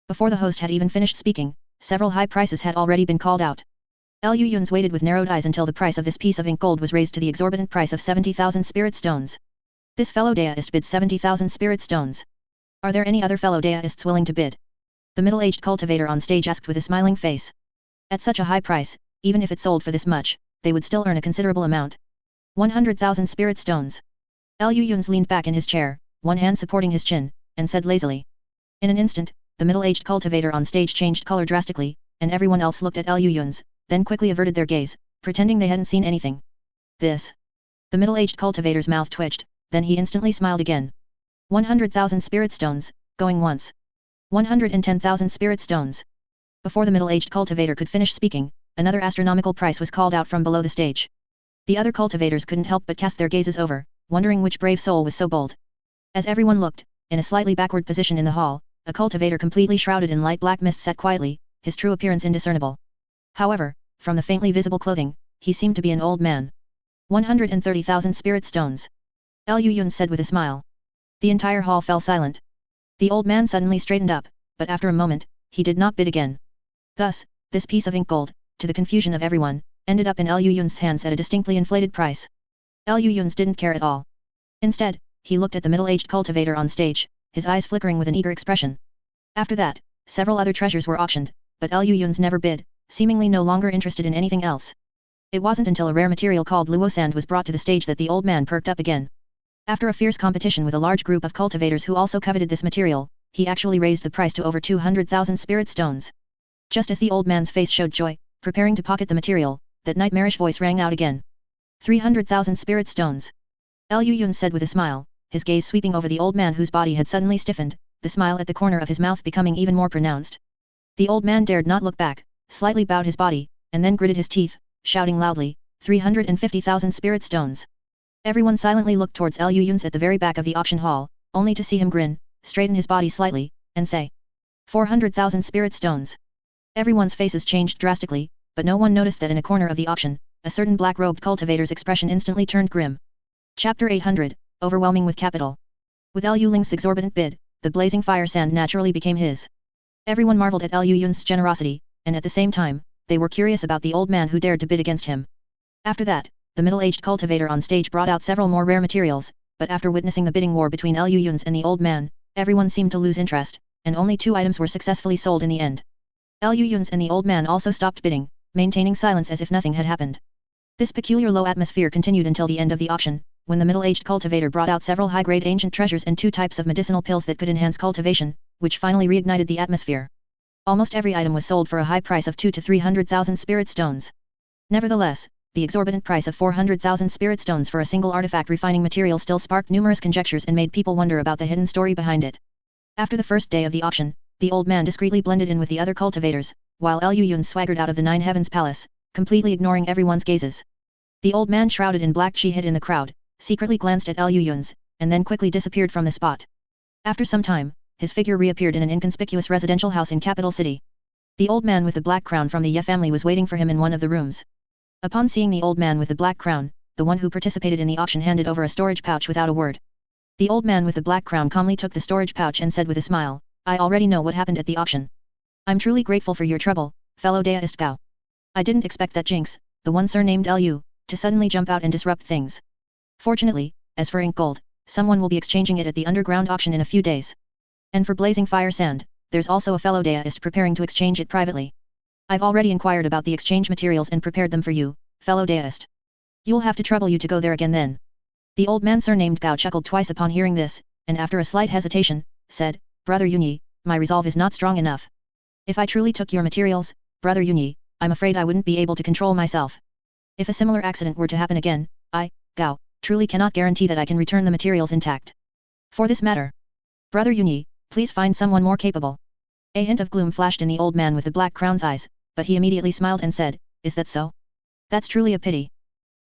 Before the host had even finished speaking, several high prices had already been called out. Liu Yun's waited with narrowed eyes until the price of this piece of ink gold was raised to the exorbitant price of 70,000 spirit stones. This fellow deist bid 70,000 spirit stones. Are there any other fellow deists willing to bid? The middle-aged cultivator on stage asked with a smiling face. At such a high price, even if it sold for this much, they would still earn a considerable amount. 100,000 spirit stones. Liu Yun's leaned back in his chair, one hand supporting his chin, and said lazily. In an instant, the middle-aged cultivator on stage changed color drastically, and everyone else looked at Liu Yun's, then quickly averted their gaze, pretending they hadn't seen anything. This. The middle-aged cultivator's mouth twitched, then he instantly smiled again. 100,000 spirit stones, going once. 110,000 spirit stones. Before the middle-aged cultivator could finish speaking, another astronomical price was called out from below the stage. The other cultivators couldn't help but cast their gazes over, wondering which brave soul was so bold. As everyone looked, in a slightly backward position in the hall, a cultivator completely shrouded in light black mist sat quietly, his true appearance indiscernible. However, from the faintly visible clothing, he seemed to be an old man. 130,000 spirit stones. Liu Yun said with a smile. The entire hall fell silent. The old man suddenly straightened up, but after a moment, he did not bid again. Thus, this piece of ink gold, to the confusion of everyone, ended up in Liu Yun's hands at a distinctly inflated price. Liu Yun's didn't care at all. Instead, he looked at the middle-aged cultivator on stage, his eyes flickering with an eager expression. After that, several other treasures were auctioned, but Liu Yun's never bid, seemingly no longer interested in anything else. It wasn't until a rare material called luo sand was brought to the stage that the old man perked up again. After a fierce competition with a large group of cultivators who also coveted this material, he actually raised the price to over 200,000 spirit stones. Just as the old man's face showed joy, preparing to pocket the material, that nightmarish voice rang out again. 300,000 spirit stones. Liu Yun said with a smile, his gaze sweeping over the old man whose body had suddenly stiffened, the smile at the corner of his mouth becoming even more pronounced. The old man dared not look back, slightly bowed his body, and then gritted his teeth, shouting loudly, 350,000 spirit stones. Everyone silently looked towards Liu Yun's at the very back of the auction hall, only to see him grin, straighten his body slightly, and say, 400,000 spirit stones. Everyone's faces changed drastically, but no one noticed that in a corner of the auction, a certain black-robed cultivator's expression instantly turned grim. Chapter 800, Overwhelming with Capital. With Liu Ling's exorbitant bid, the blazing fire sand naturally became his. Everyone marveled at Liu Yun's generosity, and at the same time, they were curious about the old man who dared to bid against him. After that, the middle-aged cultivator on stage brought out several more rare materials, but after witnessing the bidding war between Liu Yun's and the old man, everyone seemed to lose interest, and only 2 items were successfully sold in the end. Liu Yun's and the old man also stopped bidding, maintaining silence as if nothing had happened. This peculiar low atmosphere continued until the end of the auction, when the middle-aged cultivator brought out several high-grade ancient treasures and 2 types of medicinal pills that could enhance cultivation, which finally reignited the atmosphere. Almost every item was sold for a high price of 2 to 300,000 spirit stones. Nevertheless, the exorbitant price of 400,000 spirit stones for a single artifact refining material still sparked numerous conjectures and made people wonder about the hidden story behind it. After the first day of the auction, the old man discreetly blended in with the other cultivators, while Liu Yun swaggered out of the Nine Heavens Palace, completely ignoring everyone's gazes. The old man shrouded in black chi hid in the crowd, secretly glanced at Liu Yun's, and then quickly disappeared from the spot. After some time, his figure reappeared in an inconspicuous residential house in capital city. The old man with the black crown from the Ye family was waiting for him in one of the rooms. Upon seeing the old man with the black crown, the one who participated in the auction handed over a storage pouch without a word. The old man with the black crown calmly took the storage pouch and said with a smile, I already know what happened at the auction. I'm truly grateful for your trouble, fellow deist Gao. I didn't expect that Jinx, the one surnamed Liu, to suddenly jump out and disrupt things. Fortunately, as for ink gold, someone will be exchanging it at the underground auction in a few days. And for blazing fire sand, there's also a fellow deist preparing to exchange it privately. I've already inquired about the exchange materials and prepared them for you, fellow deist. You'll have to trouble you to go there again then. The old man surnamed Gao chuckled twice upon hearing this, and after a slight hesitation, said, Brother Yunyi, my resolve is not strong enough. If I truly took your materials, Brother Yunyi, I'm afraid I wouldn't be able to control myself. If a similar accident were to happen again, I, Gao, truly cannot guarantee that I can return the materials intact. For this matter, Brother Yunyi, please find someone more capable. A hint of gloom flashed in the old man with the black crown's eyes, but he immediately smiled and said, Is that so? That's truly a pity.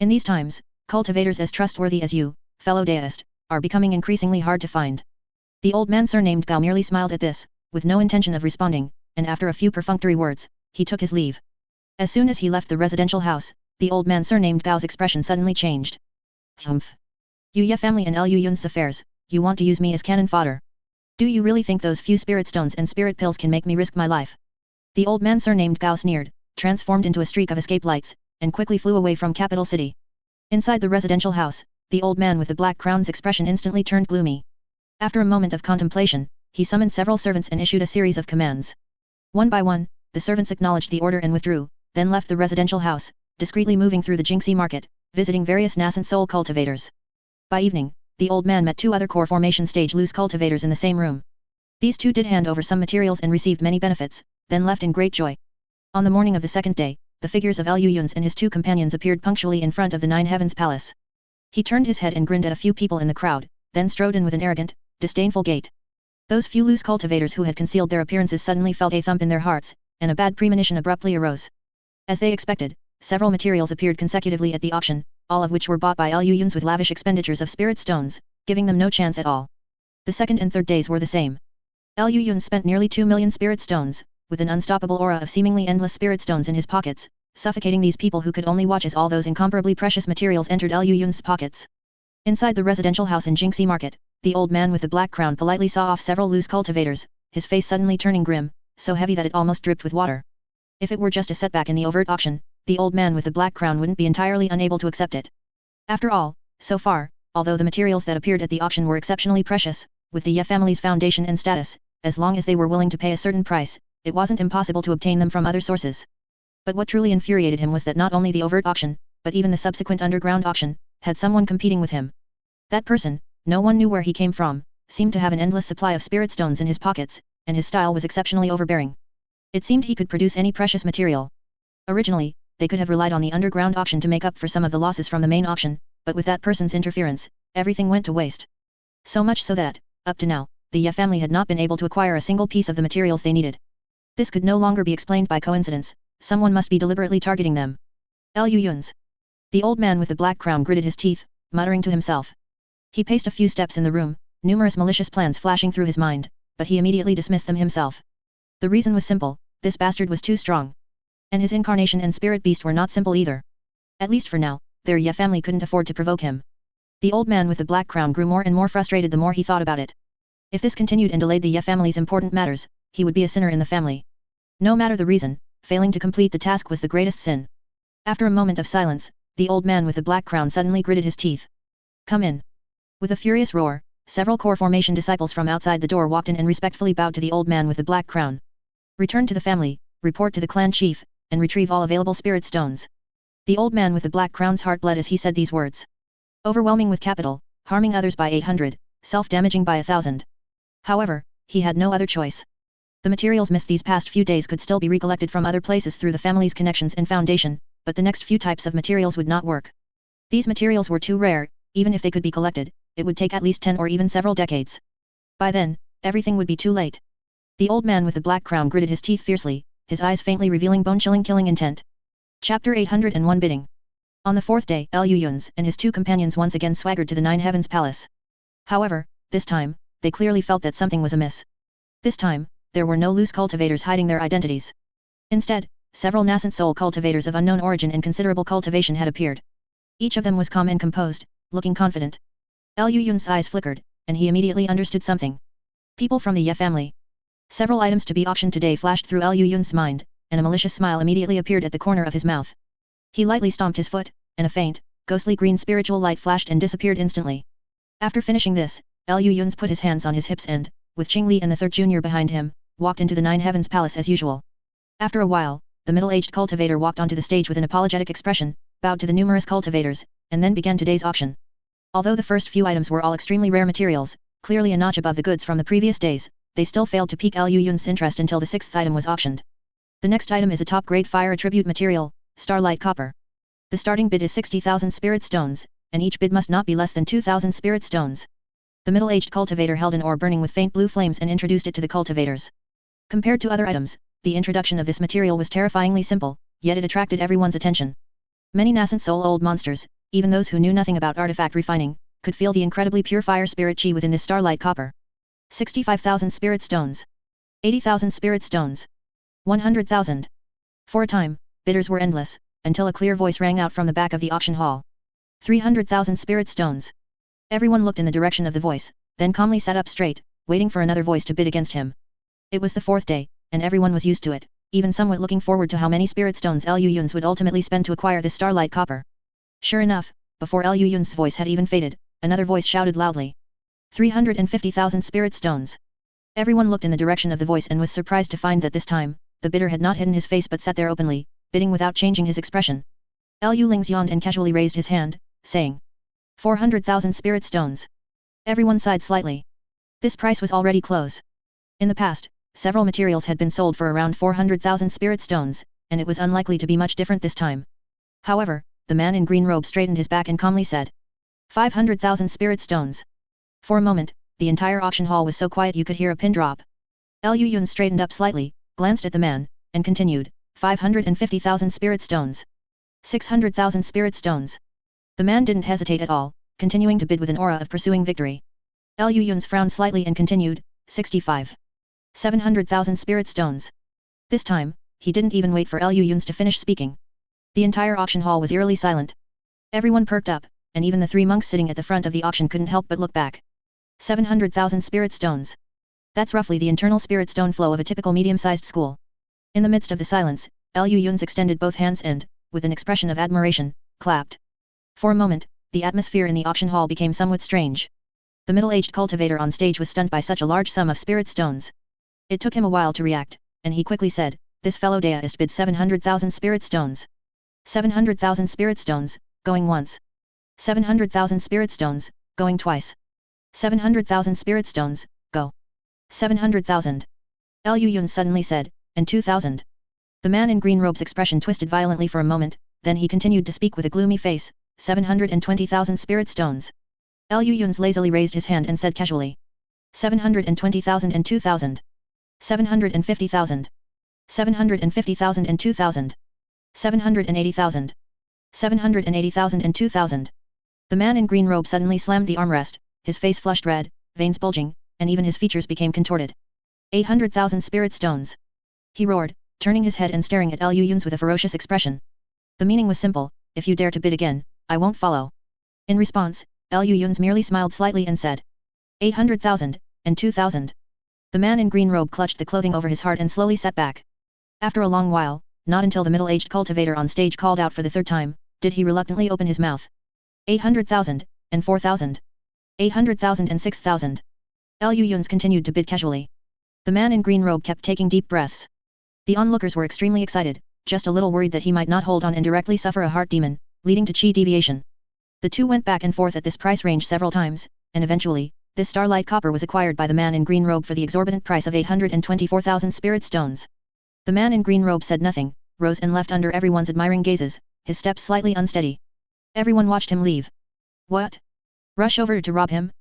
In these times, cultivators as trustworthy as you, fellow deist, are becoming increasingly hard to find. The old man surnamed Gao merely smiled at this, with no intention of responding, and after a few perfunctory words, he took his leave. As soon as he left the residential house, the old man surnamed Gao's expression suddenly changed. Humph. Ye family and Lu Yun's affairs, you want to use me as cannon fodder. Do you really think those few spirit stones and spirit pills can make me risk my life? The old man surnamed Gao sneered, transformed into a streak of escape lights, and quickly flew away from capital city. Inside the residential house, the old man with the black crown's expression instantly turned gloomy. After a moment of contemplation, he summoned several servants and issued a series of commands. One by one, the servants acknowledged the order and withdrew, then left the residential house, discreetly moving through the Jingxi market, visiting various nascent soul cultivators. By evening, the old man met two other core formation stage loose cultivators in the same room. These two did hand over some materials and received many benefits, then left in great joy. On the morning of the second day, the figures of Lu Yun's and his two companions appeared punctually in front of the Nine Heavens Palace. He turned his head and grinned at a few people in the crowd, then strode in with an arrogant, disdainful gait. Those few loose cultivators who had concealed their appearances suddenly felt a thump in their hearts, and a bad premonition abruptly arose. As they expected, several materials appeared consecutively at the auction, all of which were bought by Lu Yun's with lavish expenditures of spirit stones, giving them no chance at all. The second and third days were the same. Lu Yun spent nearly 2 million spirit stones, with an unstoppable aura of seemingly endless spirit stones in his pockets, suffocating these people who could only watch as all those incomparably precious materials entered Lu Yun's pockets. Inside the residential house in Jingxi Market, the old man with the black crown politely saw off several loose cultivators, his face suddenly turning grim, so heavy that it almost dripped with water. If it were just a setback in the overt auction, the old man with the black crown wouldn't be entirely unable to accept it. After all, so far, although the materials that appeared at the auction were exceptionally precious, with the Ye family's foundation and status, as long as they were willing to pay a certain price, it wasn't impossible to obtain them from other sources. But what truly infuriated him was that not only the overt auction, but even the subsequent underground auction, had someone competing with him. That person, no one knew where he came from, seemed to have an endless supply of spirit stones in his pockets, and his style was exceptionally overbearing. It seemed he could produce any precious material. Originally, they could have relied on the underground auction to make up for some of the losses from the main auction, but with that person's interference, everything went to waste. So much so that, up to now, the Ye family had not been able to acquire a single piece of the materials they needed. This could no longer be explained by coincidence, someone must be deliberately targeting them. Lu Yun's. The old man with the black crown gritted his teeth, muttering to himself. He paced a few steps in the room, numerous malicious plans flashing through his mind, but he immediately dismissed them himself. The reason was simple, this bastard was too strong. And his incarnation and spirit beast were not simple either. At least for now, their Ye family couldn't afford to provoke him. The old man with the black crown grew more and more frustrated the more he thought about it. If this continued and delayed the Ye family's important matters, he would be a sinner in the family. No matter the reason, failing to complete the task was the greatest sin. After a moment of silence, the old man with the black crown suddenly gritted his teeth. Come in. With a furious roar, several core formation disciples from outside the door walked in and respectfully bowed to the old man with the black crown. Return to the family, report to the clan chief, and retrieve all available spirit stones. The old man with the black crown's heart bled as he said these words. Overwhelming with capital, harming others by 800, self-damaging by 1000. However, he had no other choice. The materials missed these past few days could still be recollected from other places through the family's connections and foundation, but the next few types of materials would not work. These materials were too rare, even if they could be collected, it would take at least 10 or even several decades. By then, everything would be too late. The old man with the black crown gritted his teeth fiercely, his eyes faintly revealing bone-chilling killing intent. Chapter 801 Bidding. On the fourth day, Lu Yun's and his two companions once again swaggered to the Nine Heavens Palace. However, this time, they clearly felt that something was amiss. This time, there were no loose cultivators hiding their identities. Instead, several nascent soul cultivators of unknown origin and considerable cultivation had appeared. Each of them was calm and composed, looking confident. Lu Yun's eyes flickered, and he immediately understood something. People from the Ye family. Several items to be auctioned today flashed through Lu Yun's mind, and a malicious smile immediately appeared at the corner of his mouth. He lightly stomped his foot, and a faint, ghostly green spiritual light flashed and disappeared instantly. After finishing this, Lu Yun's put his hands on his hips and, with Qingli and the third junior behind him, walked into the Nine Heavens Palace as usual. After a while, the middle-aged cultivator walked onto the stage with an apologetic expression, bowed to the numerous cultivators, and then began today's auction. Although the first few items were all extremely rare materials, clearly a notch above the goods from the previous days, they still failed to pique Liu Yun's interest until the sixth item was auctioned. The next item is a top-grade fire attribute material, Starlight Copper. The starting bid is 60,000 spirit stones, and each bid must not be less than 2,000 spirit stones. The middle-aged cultivator held an ore burning with faint blue flames and introduced it to the cultivators. Compared to other items, the introduction of this material was terrifyingly simple, yet it attracted everyone's attention. Many nascent soul old monsters, even those who knew nothing about artifact refining, could feel the incredibly pure fire spirit chi within this starlight copper. 65,000 spirit stones. 80,000 spirit stones. 100,000. For a time, bidders were endless, until a clear voice rang out from the back of the auction hall. 300,000 spirit stones. Everyone looked in the direction of the voice, then calmly sat up straight, waiting for another voice to bid against him. It was the fourth day, and everyone was used to it, even somewhat looking forward to how many spirit stones Liu Yun's would ultimately spend to acquire this starlight copper. Sure enough, before Liu Yun's voice had even faded, another voice shouted loudly. 350,000 spirit stones. Everyone looked in the direction of the voice and was surprised to find that this time, the bidder had not hidden his face but sat there openly, bidding without changing his expression. Liu Ling's yawned and casually raised his hand, saying, 400,000 spirit stones. Everyone sighed slightly. This price was already close. In the past, several materials had been sold for around 400,000 spirit stones, and it was unlikely to be much different this time. However, the man in green robe straightened his back and calmly said, 500,000 spirit stones. For a moment, the entire auction hall was so quiet you could hear a pin drop. Liu Yun straightened up slightly, glanced at the man, and continued, 550,000 spirit stones. 600,000 spirit stones. The man didn't hesitate at all, continuing to bid with an aura of pursuing victory. Liu Yun's frowned slightly and continued, 65. 700,000 spirit stones. This time, he didn't even wait for Liu Yun's to finish speaking. The entire auction hall was eerily silent. Everyone perked up, and even the three monks sitting at the front of the auction couldn't help but look back. 700,000 spirit stones. That's roughly the internal spirit stone flow of a typical medium-sized school. In the midst of the silence, Liu Yun's extended both hands and, with an expression of admiration, clapped. For a moment, the atmosphere in the auction hall became somewhat strange. The middle-aged cultivator on stage was stunned by such a large sum of spirit stones. It took him a while to react, and he quickly said, this fellow deist bid 700,000 spirit stones. 700,000 spirit stones, going once. 700,000 spirit stones, going twice. 700,000 spirit stones, go. 700,000. Liu Yun suddenly said, and 2,000. The man in green robe's expression twisted violently for a moment, then he continued to speak with a gloomy face, 720,000 spirit stones. Liu Yun lazily raised his hand and said casually. 720,000 and 2,000. 750,000. 750,000 and 2,000. 780,000. 780,000 and 2,000. The man in green robe suddenly slammed the armrest, his face flushed red, veins bulging, and even his features became contorted. 800,000 spirit stones. He roared, turning his head and staring at Liu Yun's with a ferocious expression. The meaning was simple, if you dare to bid again, I won't follow. In response, Liu Yun's merely smiled slightly and said. 800,000, and 2,000. The man in green robe clutched the clothing over his heart and slowly sat back. After a long while, not until the middle-aged cultivator on stage called out for the third time, did he reluctantly open his mouth. 800,000, and 4,000. 800,000 and 6,000. Liu Yun's continued to bid casually. The man in green robe kept taking deep breaths. The onlookers were extremely excited, just a little worried that he might not hold on and directly suffer a heart demon, leading to chi deviation. The two went back and forth at this price range several times, and eventually, this starlight copper was acquired by the man in green robe for the exorbitant price of 824,000 spirit stones. The man in green robe said nothing, rose and left under everyone's admiring gazes, his steps slightly unsteady. Everyone watched him leave. What? Rush over to rob him?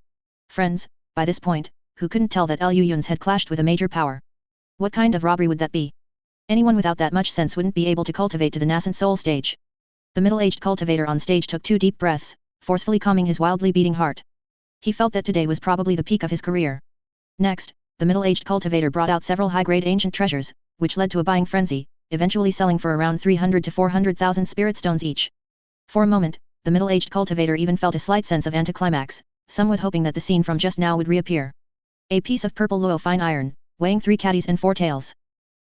Friends, by this point, who couldn't tell that Liu Yun's had clashed with a major power? What kind of robbery would that be? Anyone without that much sense wouldn't be able to cultivate to the nascent soul stage. The middle-aged cultivator on stage took 2 deep breaths, forcefully calming his wildly beating heart. He felt that today was probably the peak of his career. Next, the middle-aged cultivator brought out several high-grade ancient treasures, which led to a buying frenzy, eventually selling for around 300 to 400,000 spirit stones each. For a moment, the middle-aged cultivator even felt a slight sense of anticlimax, somewhat hoping that the scene from just now would reappear. A piece of purple luo fine iron, weighing 3 caddies and 4 taels.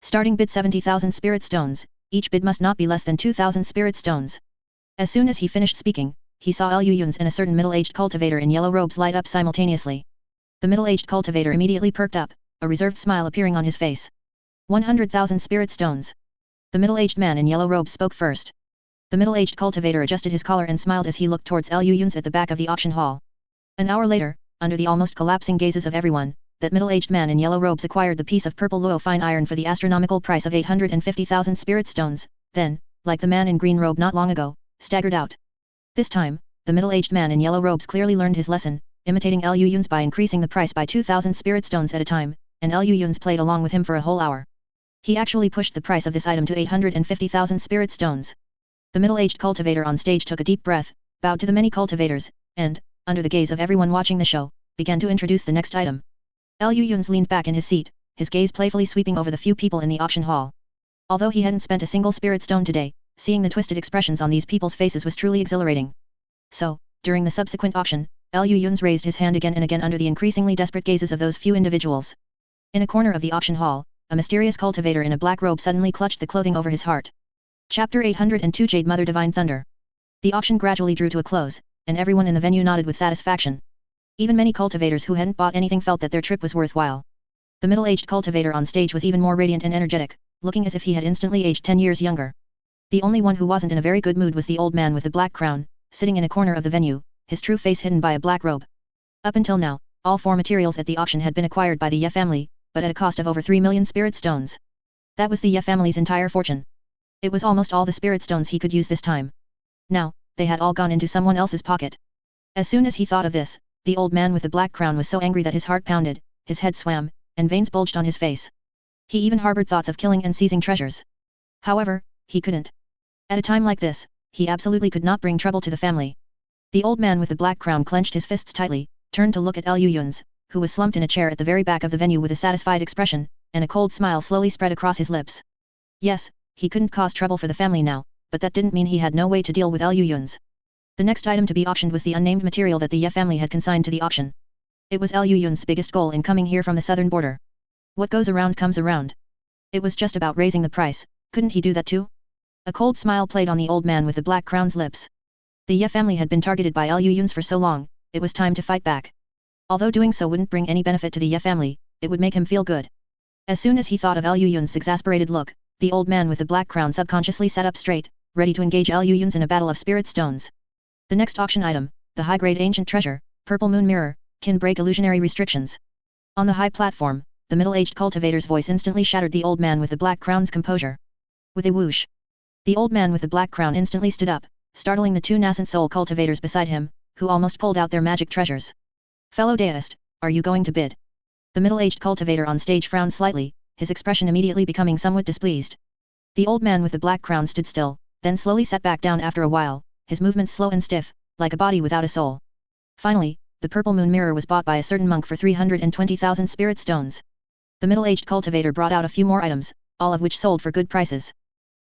Starting bid 70,000 spirit stones, each bid must not be less than 2,000 spirit stones. As soon as he finished speaking, he saw Liu Yun's and a certain middle-aged cultivator in yellow robes light up simultaneously. The middle-aged cultivator immediately perked up, a reserved smile appearing on his face. 100,000 spirit stones. The middle-aged man in yellow robes spoke first. The middle-aged cultivator adjusted his collar and smiled as he looked towards Liu Yun's at the back of the auction hall. An hour later, under the almost collapsing gazes of everyone, that middle-aged man in yellow robes acquired the piece of purple luo fine iron for the astronomical price of 850,000 spirit stones, then, like the man in green robe not long ago, staggered out. This time, the middle-aged man in yellow robes clearly learned his lesson, imitating Liu Yun's by increasing the price by 2,000 spirit stones at a time, and Liu Yun's played along with him for a whole hour. He actually pushed the price of this item to 850,000 spirit stones. The middle-aged cultivator on stage took a deep breath, bowed to the many cultivators, and, under the gaze of everyone watching the show, began to introduce the next item. Liu Yun's leaned back in his seat, his gaze playfully sweeping over the few people in the auction hall. Although he hadn't spent a single spirit stone today, seeing the twisted expressions on these people's faces was truly exhilarating. So, during the subsequent auction, Liu Yun's raised his hand again and again under the increasingly desperate gazes of those few individuals. In a corner of the auction hall, a mysterious cultivator in a black robe suddenly clutched the clothing over his heart. Chapter 802 Jade Mother Divine Thunder. The auction gradually drew to a close, and everyone in the venue nodded with satisfaction. Even many cultivators who hadn't bought anything felt that their trip was worthwhile. The middle-aged cultivator on stage was even more radiant and energetic, looking as if he had instantly aged 10 years younger. The only one who wasn't in a very good mood was the old man with the black crown, sitting in a corner of the venue, his true face hidden by a black robe. Up until now, all 4 materials at the auction had been acquired by the Ye family, but at a cost of over 3 million spirit stones. That was the Ye family's entire fortune. It was almost all the spirit stones he could use this time. Now, they had all gone into someone else's pocket. As soon as he thought of this, the old man with the black crown was so angry that his heart pounded, his head swam, and veins bulged on his face. He even harbored thoughts of killing and seizing treasures. However, he couldn't. At a time like this, he absolutely could not bring trouble to the family. The old man with the black crown clenched his fists tightly, turned to look at Liu Yun's, who was slumped in a chair at the very back of the venue with a satisfied expression, and a cold smile slowly spread across his lips. Yes, he couldn't cause trouble for the family now, but that didn't mean he had no way to deal with Liu Yun's. The next item to be auctioned was the unnamed material that the Ye family had consigned to the auction. It was Liu Yun's biggest goal in coming here from the southern border. What goes around comes around. It was just about raising the price, couldn't he do that too? A cold smile played on the old man with the black crown's lips. The Ye family had been targeted by Liu Yun's for so long, it was time to fight back. Although doing so wouldn't bring any benefit to the Ye family, it would make him feel good. As soon as he thought of Liu Yun's exasperated look, the old man with the black crown subconsciously sat up straight, ready to engage Liu Yun's in a battle of spirit stones. The next auction item, the high-grade ancient treasure, Purple Moon Mirror, can break illusionary restrictions. On the high platform, the middle-aged cultivator's voice instantly shattered the old man with the black crown's composure. With a whoosh, the old man with the black crown instantly stood up, startling the 2 nascent soul cultivators beside him, who almost pulled out their magic treasures. Fellow deist, are you going to bid? The middle-aged cultivator on stage frowned slightly, his expression immediately becoming somewhat displeased. The old man with the black crown stood still, then slowly sat back down after a while, his movements slow and stiff, like a body without a soul. Finally, the purple moon mirror was bought by a certain monk for 320,000 spirit stones. The middle-aged cultivator brought out a few more items, all of which sold for good prices.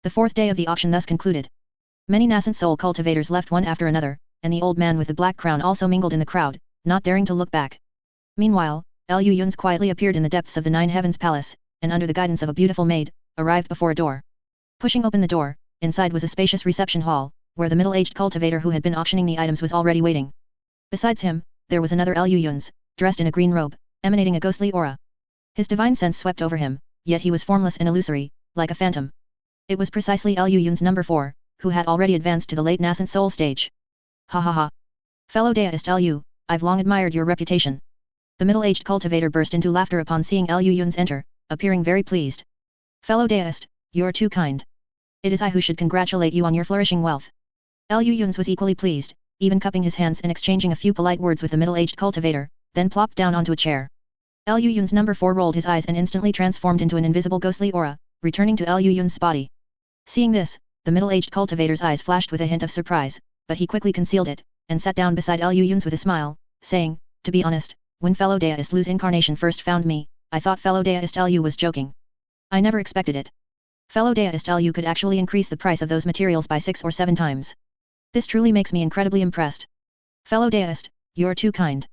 The 4th day of the auction thus concluded. Many nascent soul cultivators left one after another, and the old man with the black crown also mingled in the crowd, not daring to look back. Meanwhile, Liu Yun's quietly appeared in the depths of the 9 Heavens Palace, and under the guidance of a beautiful maid, arrived before a door. Pushing open the door, inside was a spacious reception hall, where the middle-aged cultivator who had been auctioning the items was already waiting. Besides him, there was another Liu Yun's, dressed in a green robe, emanating a ghostly aura. His divine sense swept over him, yet he was formless and illusory, like a phantom. It was precisely Liu Yun's number 4, who had already advanced to the late nascent soul stage. Ha ha ha. Fellow deist Liu, I've long admired your reputation. The middle-aged cultivator burst into laughter upon seeing Liu Yun's enter, appearing very pleased. Fellow deist, you're too kind. It is I who should congratulate you on your flourishing wealth. Liu Yun's was equally pleased, even cupping his hands and exchanging a few polite words with the middle-aged cultivator, then plopped down onto a chair. Liu Yun's number 4 rolled his eyes and instantly transformed into an invisible ghostly aura, returning to Liu Yun's body. Seeing this, the middle-aged cultivator's eyes flashed with a hint of surprise, but he quickly concealed it, and sat down beside Liu Yun's with a smile, saying, to be honest, when fellow deist Lu's incarnation first found me, I thought fellow deist Liu was joking. I never expected it. Fellow deist Liu could actually increase the price of those materials by 6 or 7 times. This truly makes me incredibly impressed. Fellow deist, you're too kind.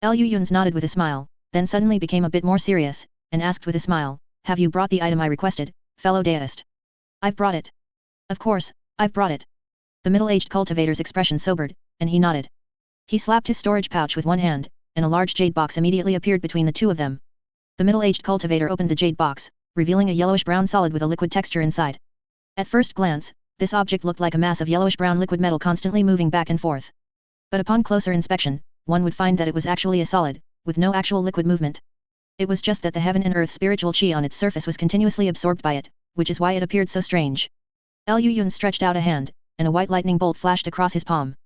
Liu Yun's nodded with a smile, then suddenly became a bit more serious, and asked with a smile, have you brought the item I requested, fellow deist? I've brought it. Of course, I've brought it. The middle-aged cultivator's expression sobered, and he nodded. He slapped his storage pouch with one hand, and a large jade box immediately appeared between the two of them. The middle-aged cultivator opened the jade box, revealing a yellowish-brown solid with a liquid texture inside. At first glance, this object looked like a mass of yellowish-brown liquid metal constantly moving back and forth. But upon closer inspection, one would find that it was actually a solid, with no actual liquid movement. It was just that the heaven and earth spiritual chi on its surface was continuously absorbed by it, which is why it appeared so strange. Liu Yun stretched out a hand, and a white lightning bolt flashed across his palm.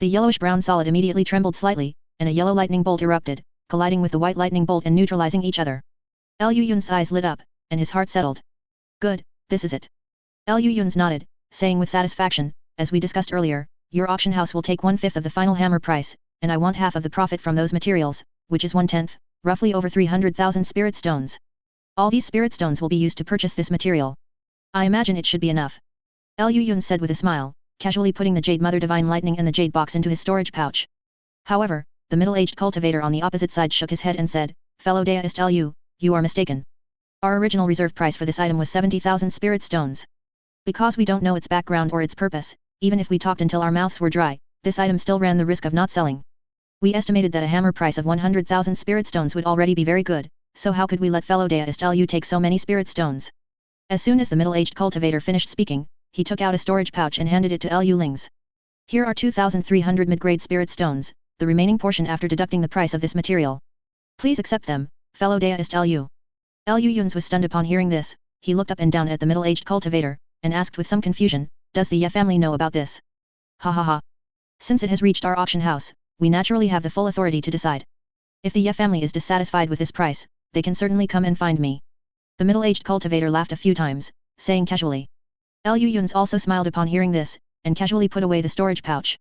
The yellowish-brown solid immediately trembled slightly, and a yellow lightning bolt erupted, colliding with the white lightning bolt and neutralizing each other. Liu Yun's eyes lit up, and his heart settled. Good, this is it. Liu Yun's nodded, saying with satisfaction, as we discussed earlier, your auction house will take 1/5 of the final hammer price, and I want half of the profit from those materials, which is 1/10, roughly over 300,000 spirit stones. All these spirit stones will be used to purchase this material. I imagine it should be enough. Liu Yun said with a smile, casually putting the Jade Mother Divine Lightning and the Jade Box into his storage pouch. However, the middle-aged cultivator on the opposite side shook his head and said, Fellow Deist Liu, you are mistaken. Our original reserve price for this item was 70,000 spirit stones. Because we don't know its background or its purpose, even if we talked until our mouths were dry, this item still ran the risk of not selling. We estimated that a hammer price of 100,000 spirit stones would already be very good, so how could we let fellow Deist Liu take so many spirit stones? As soon as the middle-aged cultivator finished speaking, he took out a storage pouch and handed it to Liu Ling's. Here are 2,300 mid-grade spirit stones, the remaining portion after deducting the price of this material. Please accept them, fellow Deist Liu. Liu Yun's was stunned upon hearing this. He looked up and down at the middle-aged cultivator, and asked with some confusion, does the Ye family know about this? Ha ha ha. Since it has reached our auction house, we naturally have the full authority to decide. If the Ye family is dissatisfied with this price, they can certainly come and find me. The middle-aged cultivator laughed a few times, saying casually. Liu Yun's also smiled upon hearing this, and casually put away the storage pouch.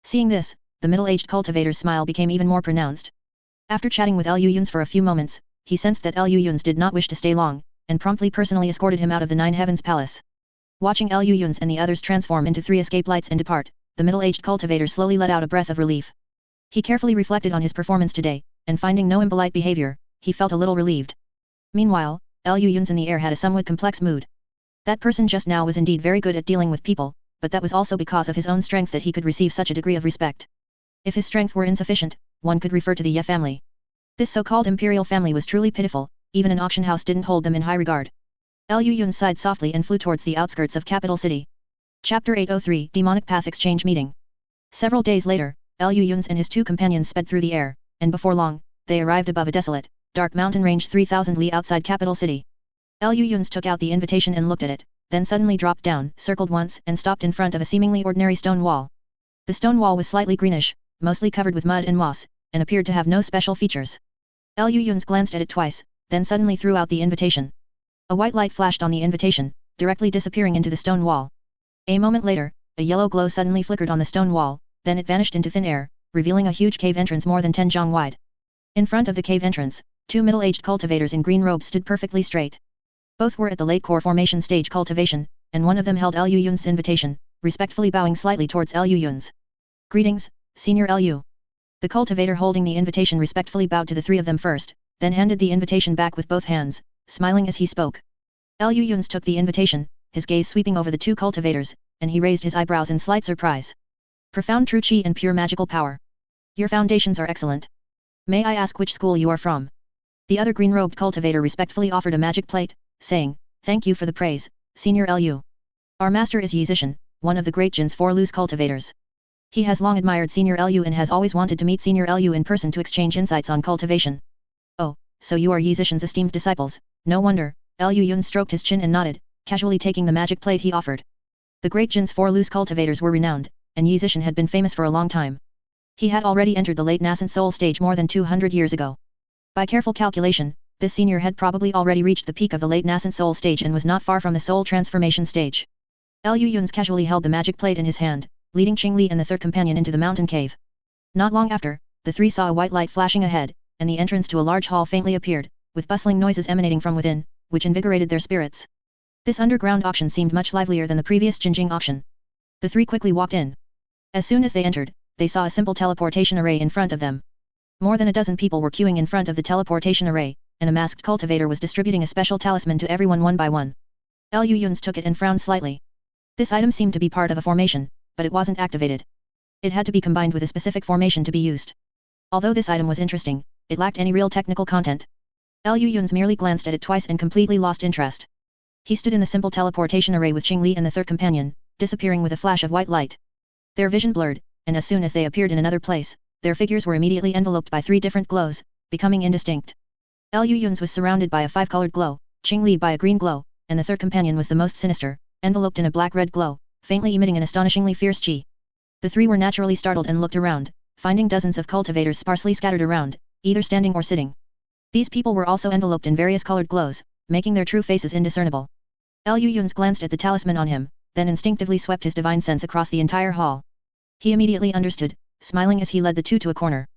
Seeing this, the middle-aged cultivator's smile became even more pronounced. After chatting with Liu Yun's for a few moments, he sensed that Liu Yun's did not wish to stay long, and promptly personally escorted him out of the Nine Heavens Palace. Watching Liu Yun's and the others transform into 3 escape lights and depart, the middle-aged cultivator slowly let out a breath of relief. He carefully reflected on his performance today, and finding no impolite behavior, he felt a little relieved. Meanwhile, Liu Yun's in the air had a somewhat complex mood. That person just now was indeed very good at dealing with people, but that was also because of his own strength that he could receive such a degree of respect. If his strength were insufficient, one could refer to the Ye family. This so-called imperial family was truly pitiful, even an auction house didn't hold them in high regard. Liu Yun sighed softly and flew towards the outskirts of capital city. Chapter 803 Demonic Path Exchange Meeting. Several days later, Liu Yun and his 2 companions sped through the air, and before long, they arrived above a desolate, dark mountain range 3,000 li outside capital city. Liu Yun took out the invitation and looked at it, then suddenly dropped down, circled once and stopped in front of a seemingly ordinary stone wall. The stone wall was slightly greenish, mostly covered with mud and moss, and appeared to have no special features. Liu Yun glanced at it twice, then suddenly threw out the invitation. A white light flashed on the invitation, directly disappearing into the stone wall. A moment later, a yellow glow suddenly flickered on the stone wall, then it vanished into thin air, revealing a huge cave entrance more than 10 zhang wide. In front of the cave entrance, 2 middle-aged cultivators in green robes stood perfectly straight. Both were at the late core formation stage cultivation, and one of them held Liu Yun's invitation, respectfully bowing slightly towards Liu Yun's. Greetings, Senior Liu. The cultivator holding the invitation respectfully bowed to the 3 of them first, then handed the invitation back with both hands, smiling as he spoke. Liu Yun took the invitation, his gaze sweeping over the 2 cultivators, and he raised his eyebrows in slight surprise. Profound true chi and pure magical power. Your foundations are excellent. May I ask which school you are from? The other green-robed cultivator respectfully offered a magic plate, saying, Thank you for the praise, Senior Liu. Our master is Yi Zishan, one of the great Jin's 4 loose cultivators. He has long admired Senior Liu and has always wanted to meet Senior Liu in person to exchange insights on cultivation. Oh, so you are Yi Zishan's esteemed disciples, no wonder. Liu Yun stroked his chin and nodded, casually taking the magic plate he offered. The great Jin's 4 loose cultivators were renowned, and Yi Zishan had been famous for a long time. He had already entered the late nascent soul stage more than 200 years ago. By careful calculation, this senior had probably already reached the peak of the late nascent soul stage and was not far from the soul transformation stage. Liu Yun casually held the magic plate in his hand, leading Qingli and the 3rd companion into the mountain cave. Not long after, the 3 saw a white light flashing ahead, and the entrance to a large hall faintly appeared, with bustling noises emanating from within, which invigorated their spirits. This underground auction seemed much livelier than the previous Jinjing auction. The 3 quickly walked in. As soon as they entered, they saw a simple teleportation array in front of them. More than a dozen people were queuing in front of the teleportation array, and a masked cultivator was distributing a special talisman to everyone one by one. Liu Yun took it and frowned slightly. This item seemed to be part of a formation, but it wasn't activated. It had to be combined with a specific formation to be used. Although this item was interesting, it lacked any real technical content. Liu Yun merely glanced at it twice and completely lost interest. He stood in the simple teleportation array with Qingli and the 3rd companion, disappearing with a flash of white light. Their vision blurred, and as soon as they appeared in another place, their figures were immediately enveloped by 3 different glows, becoming indistinct. Liu Yun's was surrounded by a 5-colored glow, Qing Li by a green glow, and the third companion was the most sinister, enveloped in a black-red glow, faintly emitting an astonishingly fierce qi. The 3 were naturally startled and looked around, finding dozens of cultivators sparsely scattered around, either standing or sitting. These people were also enveloped in various colored glows, making their true faces indiscernible. Liu Yun's glanced at the talisman on him, then instinctively swept his divine sense across the entire hall. He immediately understood, smiling as he led the 2 to a corner.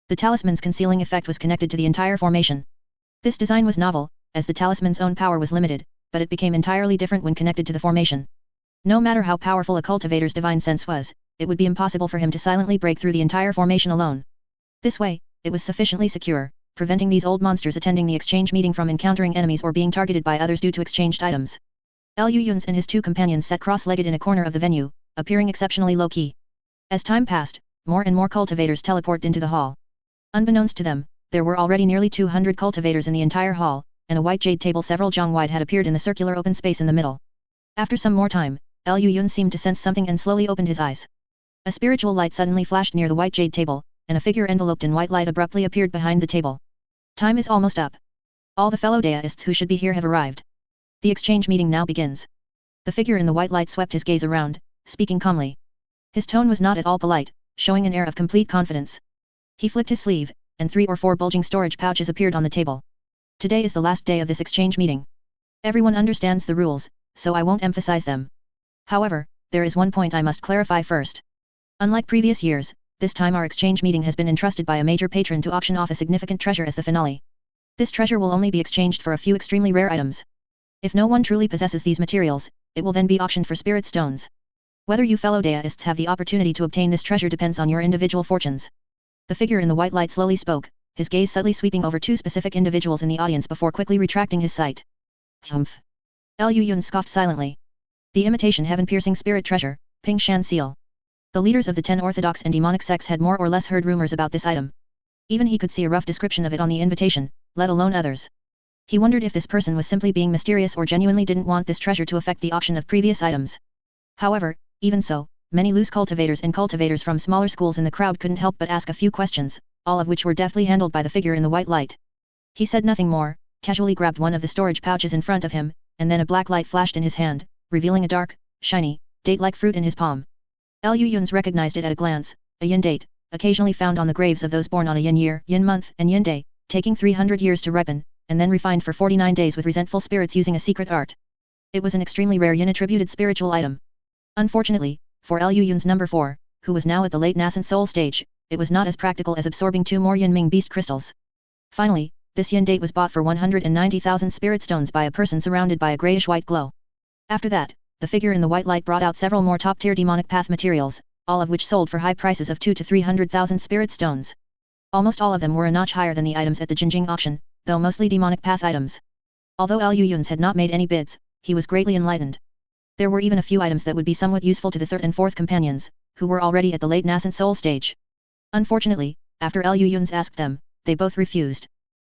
The talisman's concealing effect was connected to the entire formation. This design was novel, as the talisman's own power was limited, but it became entirely different when connected to the formation. No matter how powerful a cultivator's divine sense was, it would be impossible for him to silently break through the entire formation alone. This way, it was sufficiently secure, preventing these old monsters attending the exchange meeting from encountering enemies or being targeted by others due to exchanged items. Liu Yun's and his 2 companions sat cross-legged in a corner of the venue, appearing exceptionally low-key. As time passed, more and more cultivators teleported into the hall. Unbeknownst to them, there were already nearly 200 cultivators in the entire hall, and a white jade table several jong wide had appeared in the circular open space in the middle. After some more time, Liu Yun seemed to sense something and slowly opened his eyes. A spiritual light suddenly flashed near the white jade table, and a figure enveloped in white light abruptly appeared behind the table. Time is almost up. All the fellow deists who should be here have arrived. The exchange meeting now begins. The figure in the white light swept his gaze around, speaking calmly. His tone was not at all polite, showing an air of complete confidence. He flicked his sleeve, and 3 or 4 bulging storage pouches appeared on the table. Today is the last day of this exchange meeting. Everyone understands the rules, so I won't emphasize them. However, there is one point I must clarify first. Unlike previous years, this time our exchange meeting has been entrusted by a major patron to auction off a significant treasure as the finale. This treasure will only be exchanged for a few extremely rare items. If no one truly possesses these materials, it will then be auctioned for spirit stones. Whether you fellow deists have the opportunity to obtain this treasure depends on your individual fortunes. The figure in the white light slowly spoke, his gaze subtly sweeping over 2 specific individuals in the audience before quickly retracting his sight. Humph. Liu Yun scoffed silently. The imitation heaven-piercing spirit treasure, Ping Shan seal. The leaders of the 10 orthodox and demonic sects had more or less heard rumors about this item. Even he could see a rough description of it on the invitation, let alone others. He wondered if this person was simply being mysterious or genuinely didn't want this treasure to affect the auction of previous items. However, even so, many loose cultivators and cultivators from smaller schools in the crowd couldn't help but ask a few questions, all of which were deftly handled by the figure in the white light. He said nothing more, casually grabbed one of the storage pouches in front of him, and then a black light flashed in his hand, revealing a dark, shiny, date-like fruit in his palm. Liu Yun's recognized it at a glance, a yin date, occasionally found on the graves of those born on a yin year, yin month, and yin day, taking 300 years to ripen, and then refined for 49 days with resentful spirits using a secret art. It was an extremely rare yin-attributed spiritual item. Unfortunately, for Liu Yun's number 4, who was now at the late nascent soul stage, it was not as practical as absorbing 2 more yin ming beast crystals. Finally, this yin date was bought for 190,000 spirit stones by a person surrounded by a grayish-white glow. After that, the figure in the white light brought out several more top-tier demonic path materials, all of which sold for high prices of 2 to 300,000 spirit stones. Almost all of them were a notch higher than the items at the Jinjing auction, though mostly demonic path items. Although Liu Yun's had not made any bids, he was greatly enlightened. There were even a few items that would be somewhat useful to the 3rd and 4th companions, who were already at the late nascent soul stage. Unfortunately, after Liu Yun's asked them, they both refused.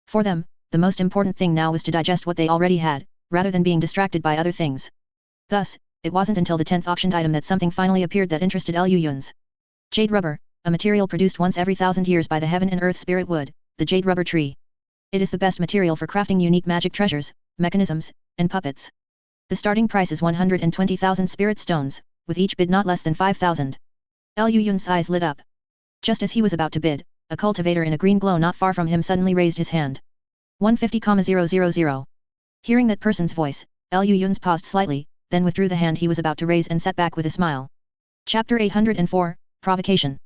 For them, the most important thing now was to digest what they already had, rather than being distracted by other things. Thus, it wasn't until the 10th auctioned item that something finally appeared that interested Liu Yun's. Jade rubber, a material produced once every 1,000 years by the heaven and earth spirit wood, the jade rubber tree. It is the best material for crafting unique magic treasures, mechanisms, and puppets. The starting price is 120,000 spirit stones, with each bid not less than 5,000. Liu Yun's eyes lit up. Just as he was about to bid, a cultivator in a green glow not far from him suddenly raised his hand. 150,000. Hearing that person's voice, Liu Yun's paused slightly, then withdrew the hand he was about to raise and sat back with a smile. Chapter 804, Provocation.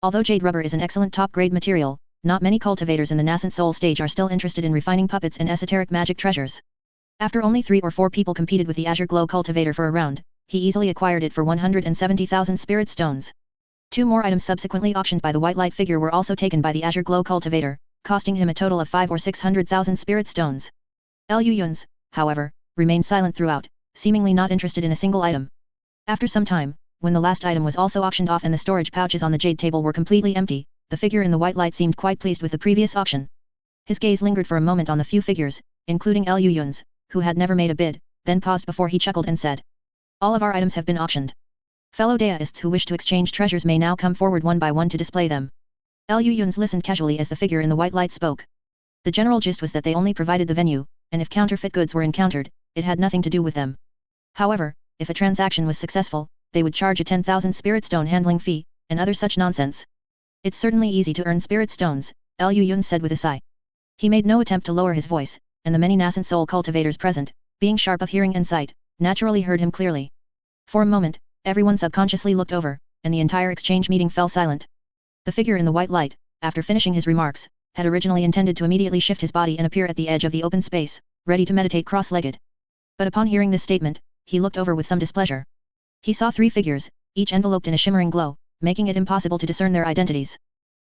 Although jade rubber is an excellent top-grade material, not many cultivators in the nascent soul stage are still interested in refining puppets and esoteric magic treasures. After only 3 or 4 people competed with the Azure Glow cultivator for a round, he easily acquired it for 170,000 spirit stones. 2 more items subsequently auctioned by the white light figure were also taken by the Azure Glow cultivator, costing him a total of 500,000 or 600,000 spirit stones. Liu Yun's, however, remained silent throughout, seemingly not interested in a single item. After some time, when the last item was also auctioned off and the storage pouches on the jade table were completely empty, the figure in the white light seemed quite pleased with the previous auction. His gaze lingered for a moment on the few figures, including Liu Yun's, who had never made a bid, then paused before he chuckled and said, All of our items have been auctioned. Fellow deists who wish to exchange treasures may now come forward one by one to display them. Liu Yun's listened casually as the figure in the white light spoke. The general gist was that they only provided the venue, and if counterfeit goods were encountered, it had nothing to do with them. However, if a transaction was successful, they would charge a 10,000 spirit stone handling fee, and other such nonsense. It's certainly easy to earn spirit stones, Liu Yun said with a sigh. He made no attempt to lower his voice, and the many nascent soul cultivators present, being sharp of hearing and sight, naturally heard him clearly. For a moment, everyone subconsciously looked over, and the entire exchange meeting fell silent. The figure in the white light, after finishing his remarks, had originally intended to immediately shift his body and appear at the edge of the open space, ready to meditate cross-legged. But upon hearing this statement, he looked over with some displeasure. He saw three figures, each enveloped in a shimmering glow, making it impossible to discern their identities.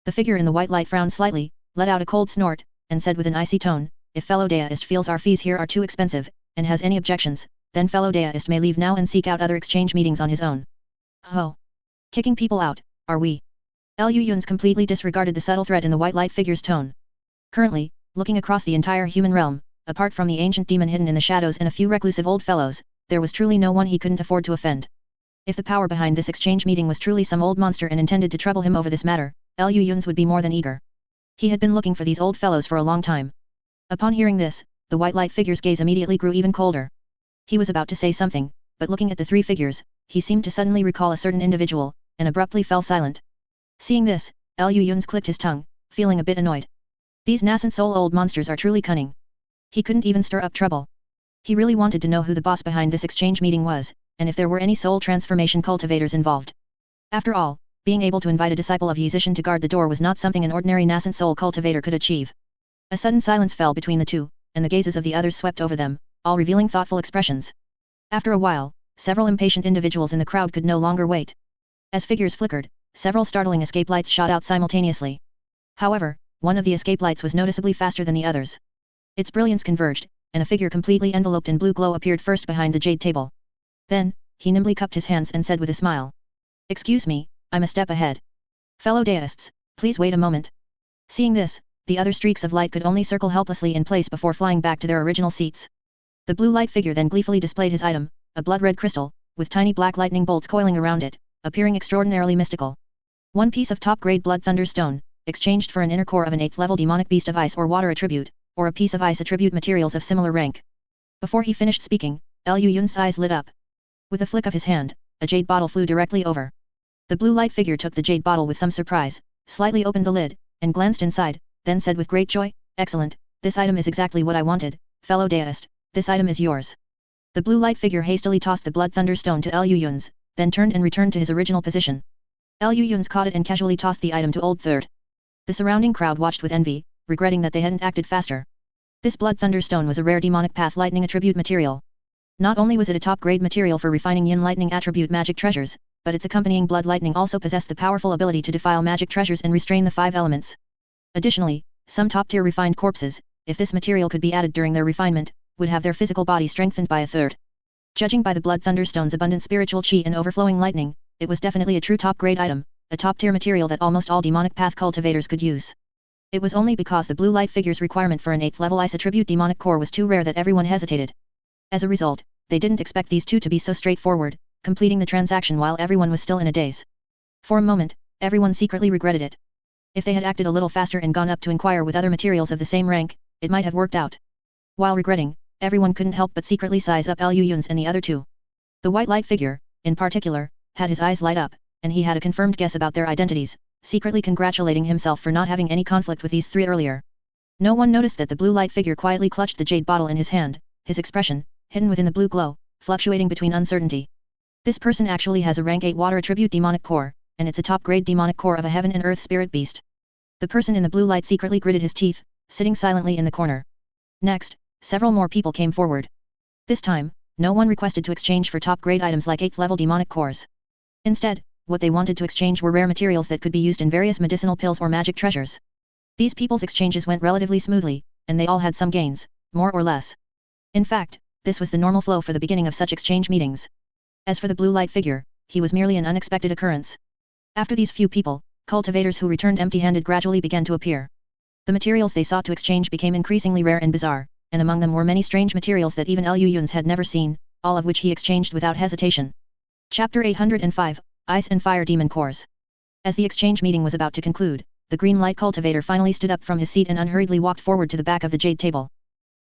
The figure in the white light frowned slightly, let out a cold snort, and said with an icy tone, "If fellow deist feels our fees here are too expensive, and has any objections, then fellow deist may leave now and seek out other exchange meetings on his own." "Oh. Kicking people out, are we?" Liu Yun's completely disregarded the subtle threat in the white light figure's tone. Currently, looking across the entire human realm, apart from the ancient demon hidden in the shadows and a few reclusive old fellows, there was truly no one he couldn't afford to offend. If the power behind this exchange meeting was truly some old monster and intended to trouble him over this matter, Liu Yun's would be more than eager. He had been looking for these old fellows for a long time. Upon hearing this, the white light figure's gaze immediately grew even colder. He was about to say something, but looking at the three figures, he seemed to suddenly recall a certain individual, and abruptly fell silent. Seeing this, Liu Yun's clicked his tongue, feeling a bit annoyed. These nascent soul old monsters are truly cunning. He couldn't even stir up trouble. He really wanted to know who the boss behind this exchange meeting was, and if there were any soul transformation cultivators involved. After all, being able to invite a disciple of Yizishan to guard the door was not something an ordinary nascent soul cultivator could achieve. A sudden silence fell between the two, and the gazes of the others swept over them, all revealing thoughtful expressions. After a while, several impatient individuals in the crowd could no longer wait. As figures flickered, several startling escape lights shot out simultaneously. However, one of the escape lights was noticeably faster than the others. Its brilliance converged, and a figure completely enveloped in blue glow appeared first behind the jade table. Then, he nimbly cupped his hands and said with a smile. "Excuse me, I'm a step ahead. Fellow deists, please wait a moment." Seeing this, the other streaks of light could only circle helplessly in place before flying back to their original seats. The blue light figure then gleefully displayed his item, a blood-red crystal, with tiny black lightning bolts coiling around it, appearing extraordinarily mystical. One piece of top-grade blood thunder stone, exchanged for an inner core of an 8th-level demonic beast of ice or water attribute, or a piece of ice attribute materials of similar rank. Before he finished speaking, Liu Yun's eyes lit up. With a flick of his hand, a jade bottle flew directly over. The blue light figure took the jade bottle with some surprise, slightly opened the lid, and glanced inside, then said with great joy, "Excellent, this item is exactly what I wanted, fellow deist, this item is yours." The blue light figure hastily tossed the blood thunder stone to Liu Yun's, then turned and returned to his original position. Liu Yun's caught it and casually tossed the item to Old Third. The surrounding crowd watched with envy, regretting that they hadn't acted faster. This blood thunder stone was a rare demonic path lightning attribute material. Not only was it a top-grade material for refining yin lightning attribute magic treasures, but its accompanying blood lightning also possessed the powerful ability to defile magic treasures and restrain the 5 elements. Additionally, some top-tier refined corpses, if this material could be added during their refinement, would have their physical body strengthened by a third. Judging by the blood thunderstone's abundant spiritual chi and overflowing lightning, it was definitely a true top-grade item, a top-tier material that almost all demonic path cultivators could use. It was only because the blue light figure's requirement for an 8th-level ice attribute demonic core was too rare that everyone hesitated. As a result, they didn't expect these two to be so straightforward, completing the transaction while everyone was still in a daze. For a moment, everyone secretly regretted it. If they had acted a little faster and gone up to inquire with other materials of the same rank, it might have worked out. While regretting, everyone couldn't help but secretly size up Liu Yun's and the other two. The white light figure, in particular, had his eyes light up, and he had a confirmed guess about their identities, secretly congratulating himself for not having any conflict with these three earlier. No one noticed that the blue light figure quietly clutched the jade bottle in his hand, his expression, hidden within the blue glow, fluctuating between uncertainty. This person actually has a rank 8 water attribute demonic core, and it's a top-grade demonic core of a heaven and earth spirit beast. The person in the blue light secretly gritted his teeth, sitting silently in the corner. Next, several more people came forward. This time, no one requested to exchange for top-grade items like 8th-level demonic cores. Instead, what they wanted to exchange were rare materials that could be used in various medicinal pills or magic treasures. These people's exchanges went relatively smoothly, and they all had some gains, more or less. In fact, this was the normal flow for the beginning of such exchange meetings. As for the blue light figure, he was merely an unexpected occurrence. After these few people, cultivators who returned empty-handed gradually began to appear. The materials they sought to exchange became increasingly rare and bizarre, and among them were many strange materials that even Liu Yun's had never seen, all of which he exchanged without hesitation. Chapter 805, Ice and Fire Demon Cores. As the exchange meeting was about to conclude, the green light cultivator finally stood up from his seat and unhurriedly walked forward to the back of the jade table.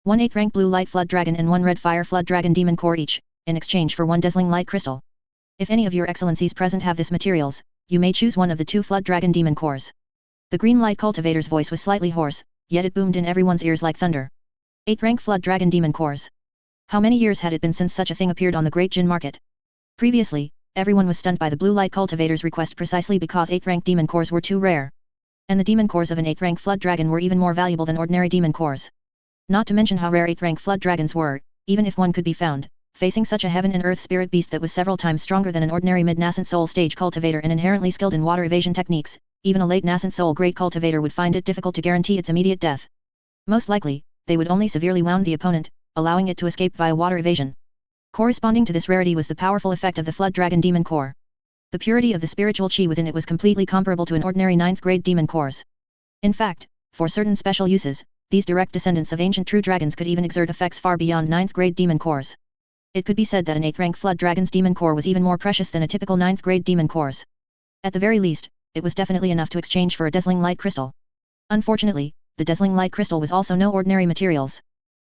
1 8th rank blue light flood dragon and 1 red fire flood dragon demon core each, in exchange for 1 dazzling light crystal. If any of your excellencies present have this materials, you may choose one of the 2 flood dragon demon cores. The green light cultivator's voice was slightly hoarse, yet it boomed in everyone's ears like thunder. 8th rank flood dragon demon cores. How many years had it been since such a thing appeared on the Great Jin market? Previously, everyone was stunned by the blue light cultivator's request precisely because 8th rank demon cores were too rare. And the demon cores of an 8th rank flood dragon were even more valuable than ordinary demon cores. Not to mention how rare 8th rank flood dragons were, even if one could be found, facing such a heaven and earth spirit beast that was several times stronger than an ordinary mid-nascent soul stage cultivator and inherently skilled in water evasion techniques, even a late nascent soul great cultivator would find it difficult to guarantee its immediate death. Most likely, they would only severely wound the opponent, allowing it to escape via water evasion. Corresponding to this rarity was the powerful effect of the flood dragon demon core. The purity of the spiritual chi within it was completely comparable to an ordinary 9th grade demon cores. In fact, for certain special uses, these direct descendants of ancient true dragons could even exert effects far beyond 9th grade demon cores. It could be said that an 8th rank flood dragon's demon core was even more precious than a typical 9th grade demon cores. At the very least, it was definitely enough to exchange for a dazzling light crystal. Unfortunately, the dazzling light crystal was also no ordinary materials.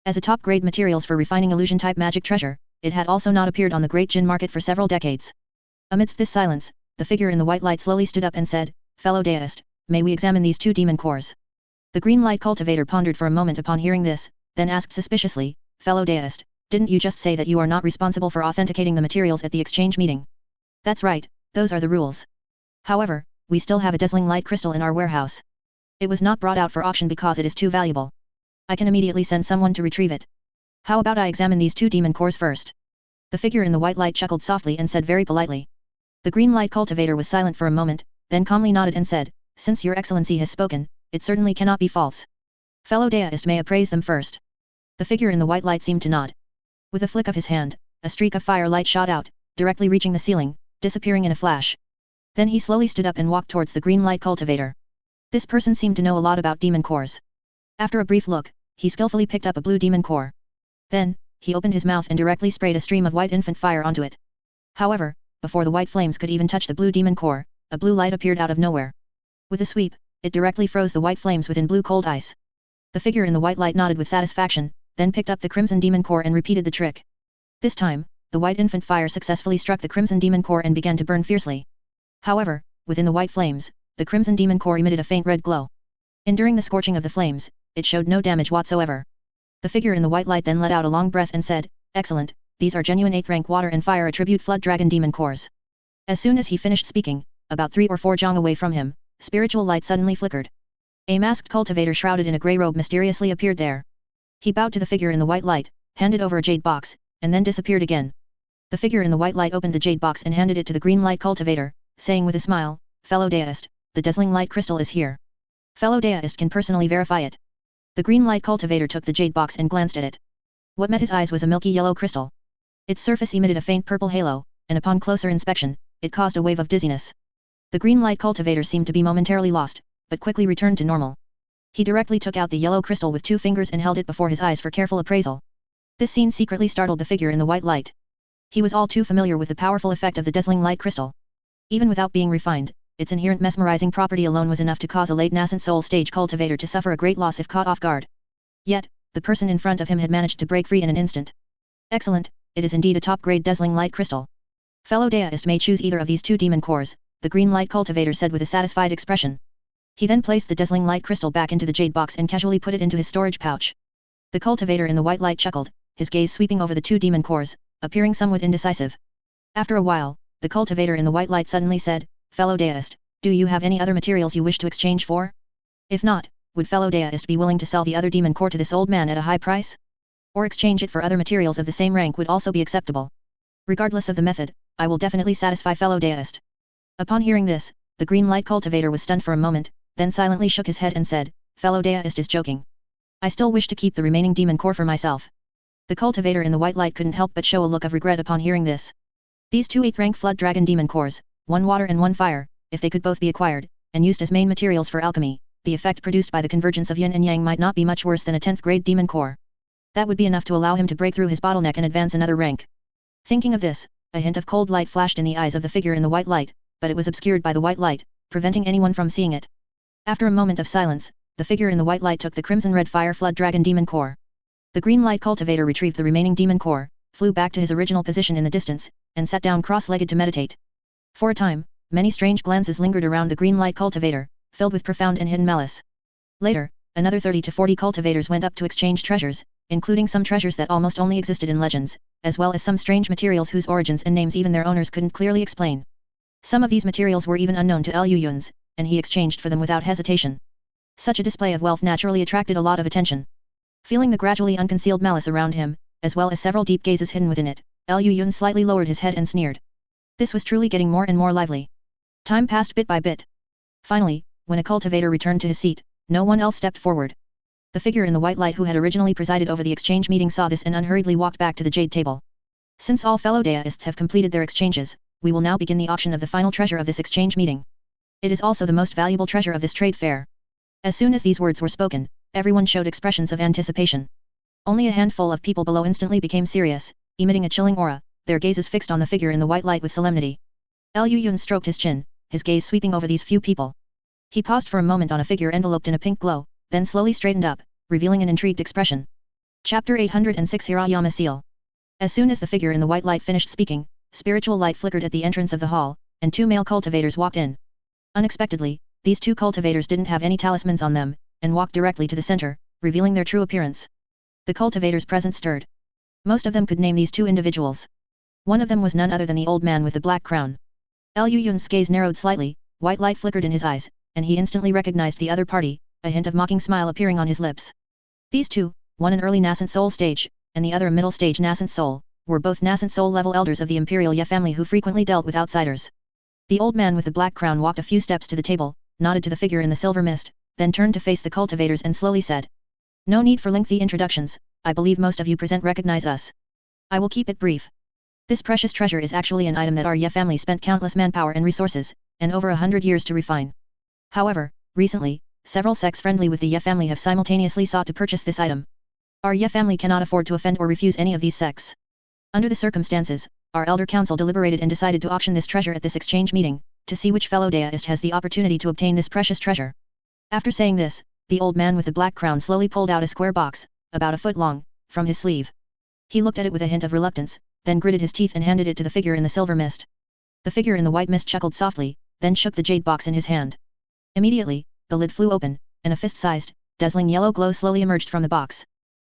As a top grade materials for refining illusion type magic treasure, it had also not appeared on the Great Jin market for several decades. Amidst this silence, the figure in the white light slowly stood up and said, "Fellow deist, may we examine these 2 demon cores?" The green light cultivator pondered for a moment upon hearing this, then asked suspiciously, "Fellow deist, didn't you just say that you are not responsible for authenticating the materials at the exchange meeting?" "That's right, those are the rules. However, we still have a dazzling light crystal in our warehouse. It was not brought out for auction because it is too valuable. I can immediately send someone to retrieve it. How about I examine these 2 demon cores first?" The figure in the white light chuckled softly and said very politely. The green light cultivator was silent for a moment, then calmly nodded and said, "Since your excellency has spoken, it certainly cannot be false. Fellow deist may appraise them first." The figure in the white light seemed to nod. With a flick of his hand, a streak of fire light shot out, directly reaching the ceiling, disappearing in a flash. Then he slowly stood up and walked towards the green light cultivator. This person seemed to know a lot about demon cores. After a brief look, he skillfully picked up a blue demon core. Then, he opened his mouth and directly sprayed a stream of white infant fire onto it. However, before the white flames could even touch the blue demon core, a blue light appeared out of nowhere. With a sweep, it directly froze the white flames within blue cold ice. The figure in the white light nodded with satisfaction, then picked up the crimson demon core and repeated the trick. This time, the white infant fire successfully struck the crimson demon core and began to burn fiercely. However, within the white flames, the crimson demon core emitted a faint red glow. Enduring the scorching of the flames, it showed no damage whatsoever. The figure in the white light then let out a long breath and said, "Excellent, these are genuine 8th rank water and fire attribute flood dragon demon cores." As soon as he finished speaking, about 3 or 4 jong away from him, spiritual light suddenly flickered. A masked cultivator shrouded in a grey robe mysteriously appeared there. He bowed to the figure in the white light, handed over a jade box, and then disappeared again. The figure in the white light opened the jade box and handed it to the green light cultivator, saying with a smile, "Fellow deist, the dazzling light crystal is here. Fellow deist can personally verify it." The green light cultivator took the jade box and glanced at it. What met his eyes was a milky yellow crystal. Its surface emitted a faint purple halo, and upon closer inspection, it caused a wave of dizziness. The green light cultivator seemed to be momentarily lost, but quickly returned to normal. He directly took out the yellow crystal with 2 fingers and held it before his eyes for careful appraisal. This scene secretly startled the figure in the white light. He was all too familiar with the powerful effect of the dazzling light crystal. Even without being refined, its inherent mesmerizing property alone was enough to cause a late nascent soul stage cultivator to suffer a great loss if caught off guard. Yet, the person in front of him had managed to break free in an instant. "Excellent, it is indeed a top-grade dazzling light crystal. Fellow deist may choose either of these 2 demon cores," the green light cultivator said with a satisfied expression. He then placed the dazzling light crystal back into the jade box and casually put it into his storage pouch. The cultivator in the white light chuckled, his gaze sweeping over the 2 demon cores, appearing somewhat indecisive. After a while, the cultivator in the white light suddenly said, "Fellow deist, do you have any other materials you wish to exchange for? If not, would fellow deist be willing to sell the other demon core to this old man at a high price? Or exchange it for other materials of the same rank would also be acceptable. Regardless of the method, I will definitely satisfy fellow deist." Upon hearing this, the green light cultivator was stunned for a moment, then silently shook his head and said, "Fellow deist is joking. I still wish to keep the remaining demon core for myself." The cultivator in the white light couldn't help but show a look of regret upon hearing this. These 2 8th rank flood dragon demon cores, 1 water and 1 fire, if they could both be acquired, and used as main materials for alchemy, the effect produced by the convergence of yin and yang might not be much worse than a 10th grade demon core. That would be enough to allow him to break through his bottleneck and advance another rank. Thinking of this, a hint of cold light flashed in the eyes of the figure in the white light, but it was obscured by the white light, preventing anyone from seeing it. After a moment of silence, the figure in the white light took the crimson-red fire flood dragon demon core. The green light cultivator retrieved the remaining demon core, flew back to his original position in the distance, and sat down cross-legged to meditate. For a time, many strange glances lingered around the green light cultivator, filled with profound and hidden malice. Later, another 30 to 40 cultivators went up to exchange treasures, including some treasures that almost only existed in legends, as well as some strange materials whose origins and names even their owners couldn't clearly explain. Some of these materials were even unknown to Liu Yun's, and he exchanged for them without hesitation. Such a display of wealth naturally attracted a lot of attention. Feeling the gradually unconcealed malice around him, as well as several deep gazes hidden within it, Liu Yun slightly lowered his head and sneered. This was truly getting more and more lively. Time passed bit by bit. Finally, when a cultivator returned to his seat, no one else stepped forward. The figure in the white light who had originally presided over the exchange meeting saw this and unhurriedly walked back to the jade table. Since all fellow deists have completed their exchanges, we will now begin the auction of the final treasure of this exchange meeting. It is also the most valuable treasure of this trade fair. As soon as these words were spoken, everyone showed expressions of anticipation. Only a handful of people below instantly became serious, emitting a chilling aura, their gazes fixed on the figure in the white light with solemnity. Liu Yun stroked his chin, his gaze sweeping over these few people. He paused for a moment on a figure enveloped in a pink glow, then slowly straightened up, revealing an intrigued expression. Chapter 806 Hirayama Seal. As soon as the figure in the white light finished speaking, spiritual light flickered at the entrance of the hall, and two male cultivators walked in. Unexpectedly, these two cultivators didn't have any talismans on them, and walked directly to the center, revealing their true appearance. The cultivators present stirred. Most of them could name these two individuals. One of them was none other than the old man with the black crown. Liu Yun's gaze narrowed slightly, white light flickered in his eyes, and he instantly recognized the other party, a hint of mocking smile appearing on his lips. These two, one an early nascent soul stage, and the other a middle stage nascent soul, were both nascent soul level elders of the Imperial Ye family who frequently dealt with outsiders. The old man with the black crown walked a few steps to the table, nodded to the figure in the silver mist, then turned to face the cultivators and slowly said. No need for lengthy introductions, I believe most of you present recognize us. I will keep it brief. This precious treasure is actually an item that our Ye family spent countless manpower and resources, and over 100 years to refine. However, recently, several sects friendly with the Ye family have simultaneously sought to purchase this item. Our Ye family cannot afford to offend or refuse any of these sects. Under the circumstances, our elder council deliberated and decided to auction this treasure at this exchange meeting, to see which fellow deist has the opportunity to obtain this precious treasure. After saying this, the old man with the black crown slowly pulled out a square box, about a foot long, from his sleeve. He looked at it with a hint of reluctance, then gritted his teeth and handed it to the figure in the silver mist. The figure in the white mist chuckled softly, then shook the jade box in his hand. Immediately, the lid flew open, and a fist-sized, dazzling yellow glow slowly emerged from the box.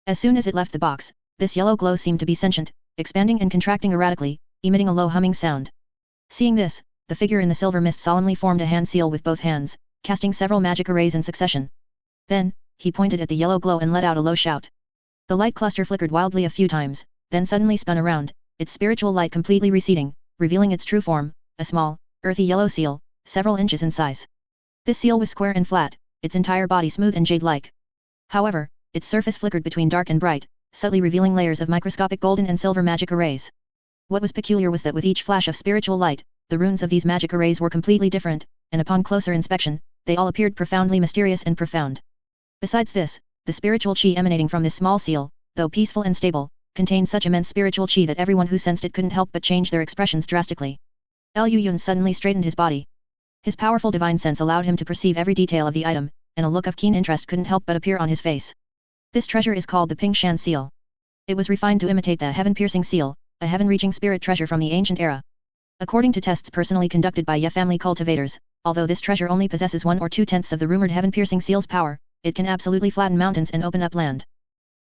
As soon as it left the box, this yellow glow seemed to be sentient, expanding and contracting erratically, emitting a low humming sound. Seeing this, the figure in the silver mist solemnly formed a hand seal with both hands, casting several magic arrays in succession. Then, he pointed at the yellow glow and let out a low shout. The light cluster flickered wildly a few times, then suddenly spun around, its spiritual light completely receding, revealing its true form, a small, earthy yellow seal, several inches in size. This seal was square and flat, its entire body smooth and jade-like. However, its surface flickered between dark and bright, subtly revealing layers of microscopic golden and silver magic arrays. What was peculiar was that with each flash of spiritual light, the runes of these magic arrays were completely different, and upon closer inspection, they all appeared profoundly mysterious and profound. Besides this, the spiritual chi emanating from this small seal, though peaceful and stable, contained such immense spiritual chi that everyone who sensed it couldn't help but change their expressions drastically. Liu Yun suddenly straightened his body. His powerful divine sense allowed him to perceive every detail of the item, and a look of keen interest couldn't help but appear on his face. This treasure is called the Ping Shan Seal. It was refined to imitate the heaven-piercing seal, a heaven-reaching spirit treasure from the ancient era. According to tests personally conducted by Ye family cultivators, although this treasure only possesses 1 or 2/10 of the rumored heaven-piercing seal's power, it can absolutely flatten mountains and open up land.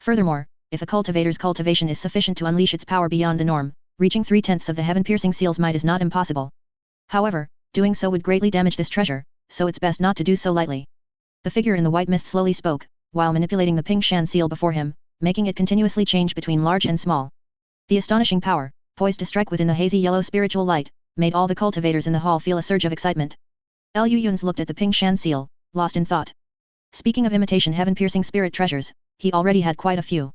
Furthermore, if a cultivator's cultivation is sufficient to unleash its power beyond the norm, reaching 3/10 of the heaven-piercing seal's might is not impossible. However, doing so would greatly damage this treasure, so it's best not to do so lightly. The figure in the white mist slowly spoke, while manipulating the Ping Shan seal before him, making it continuously change between large and small. The astonishing power, poised to strike within the hazy yellow spiritual light, made all the cultivators in the hall feel a surge of excitement. Liu Yun's looked at the Ping Shan seal, lost in thought. Speaking of imitation heaven-piercing spirit treasures, he already had quite a few.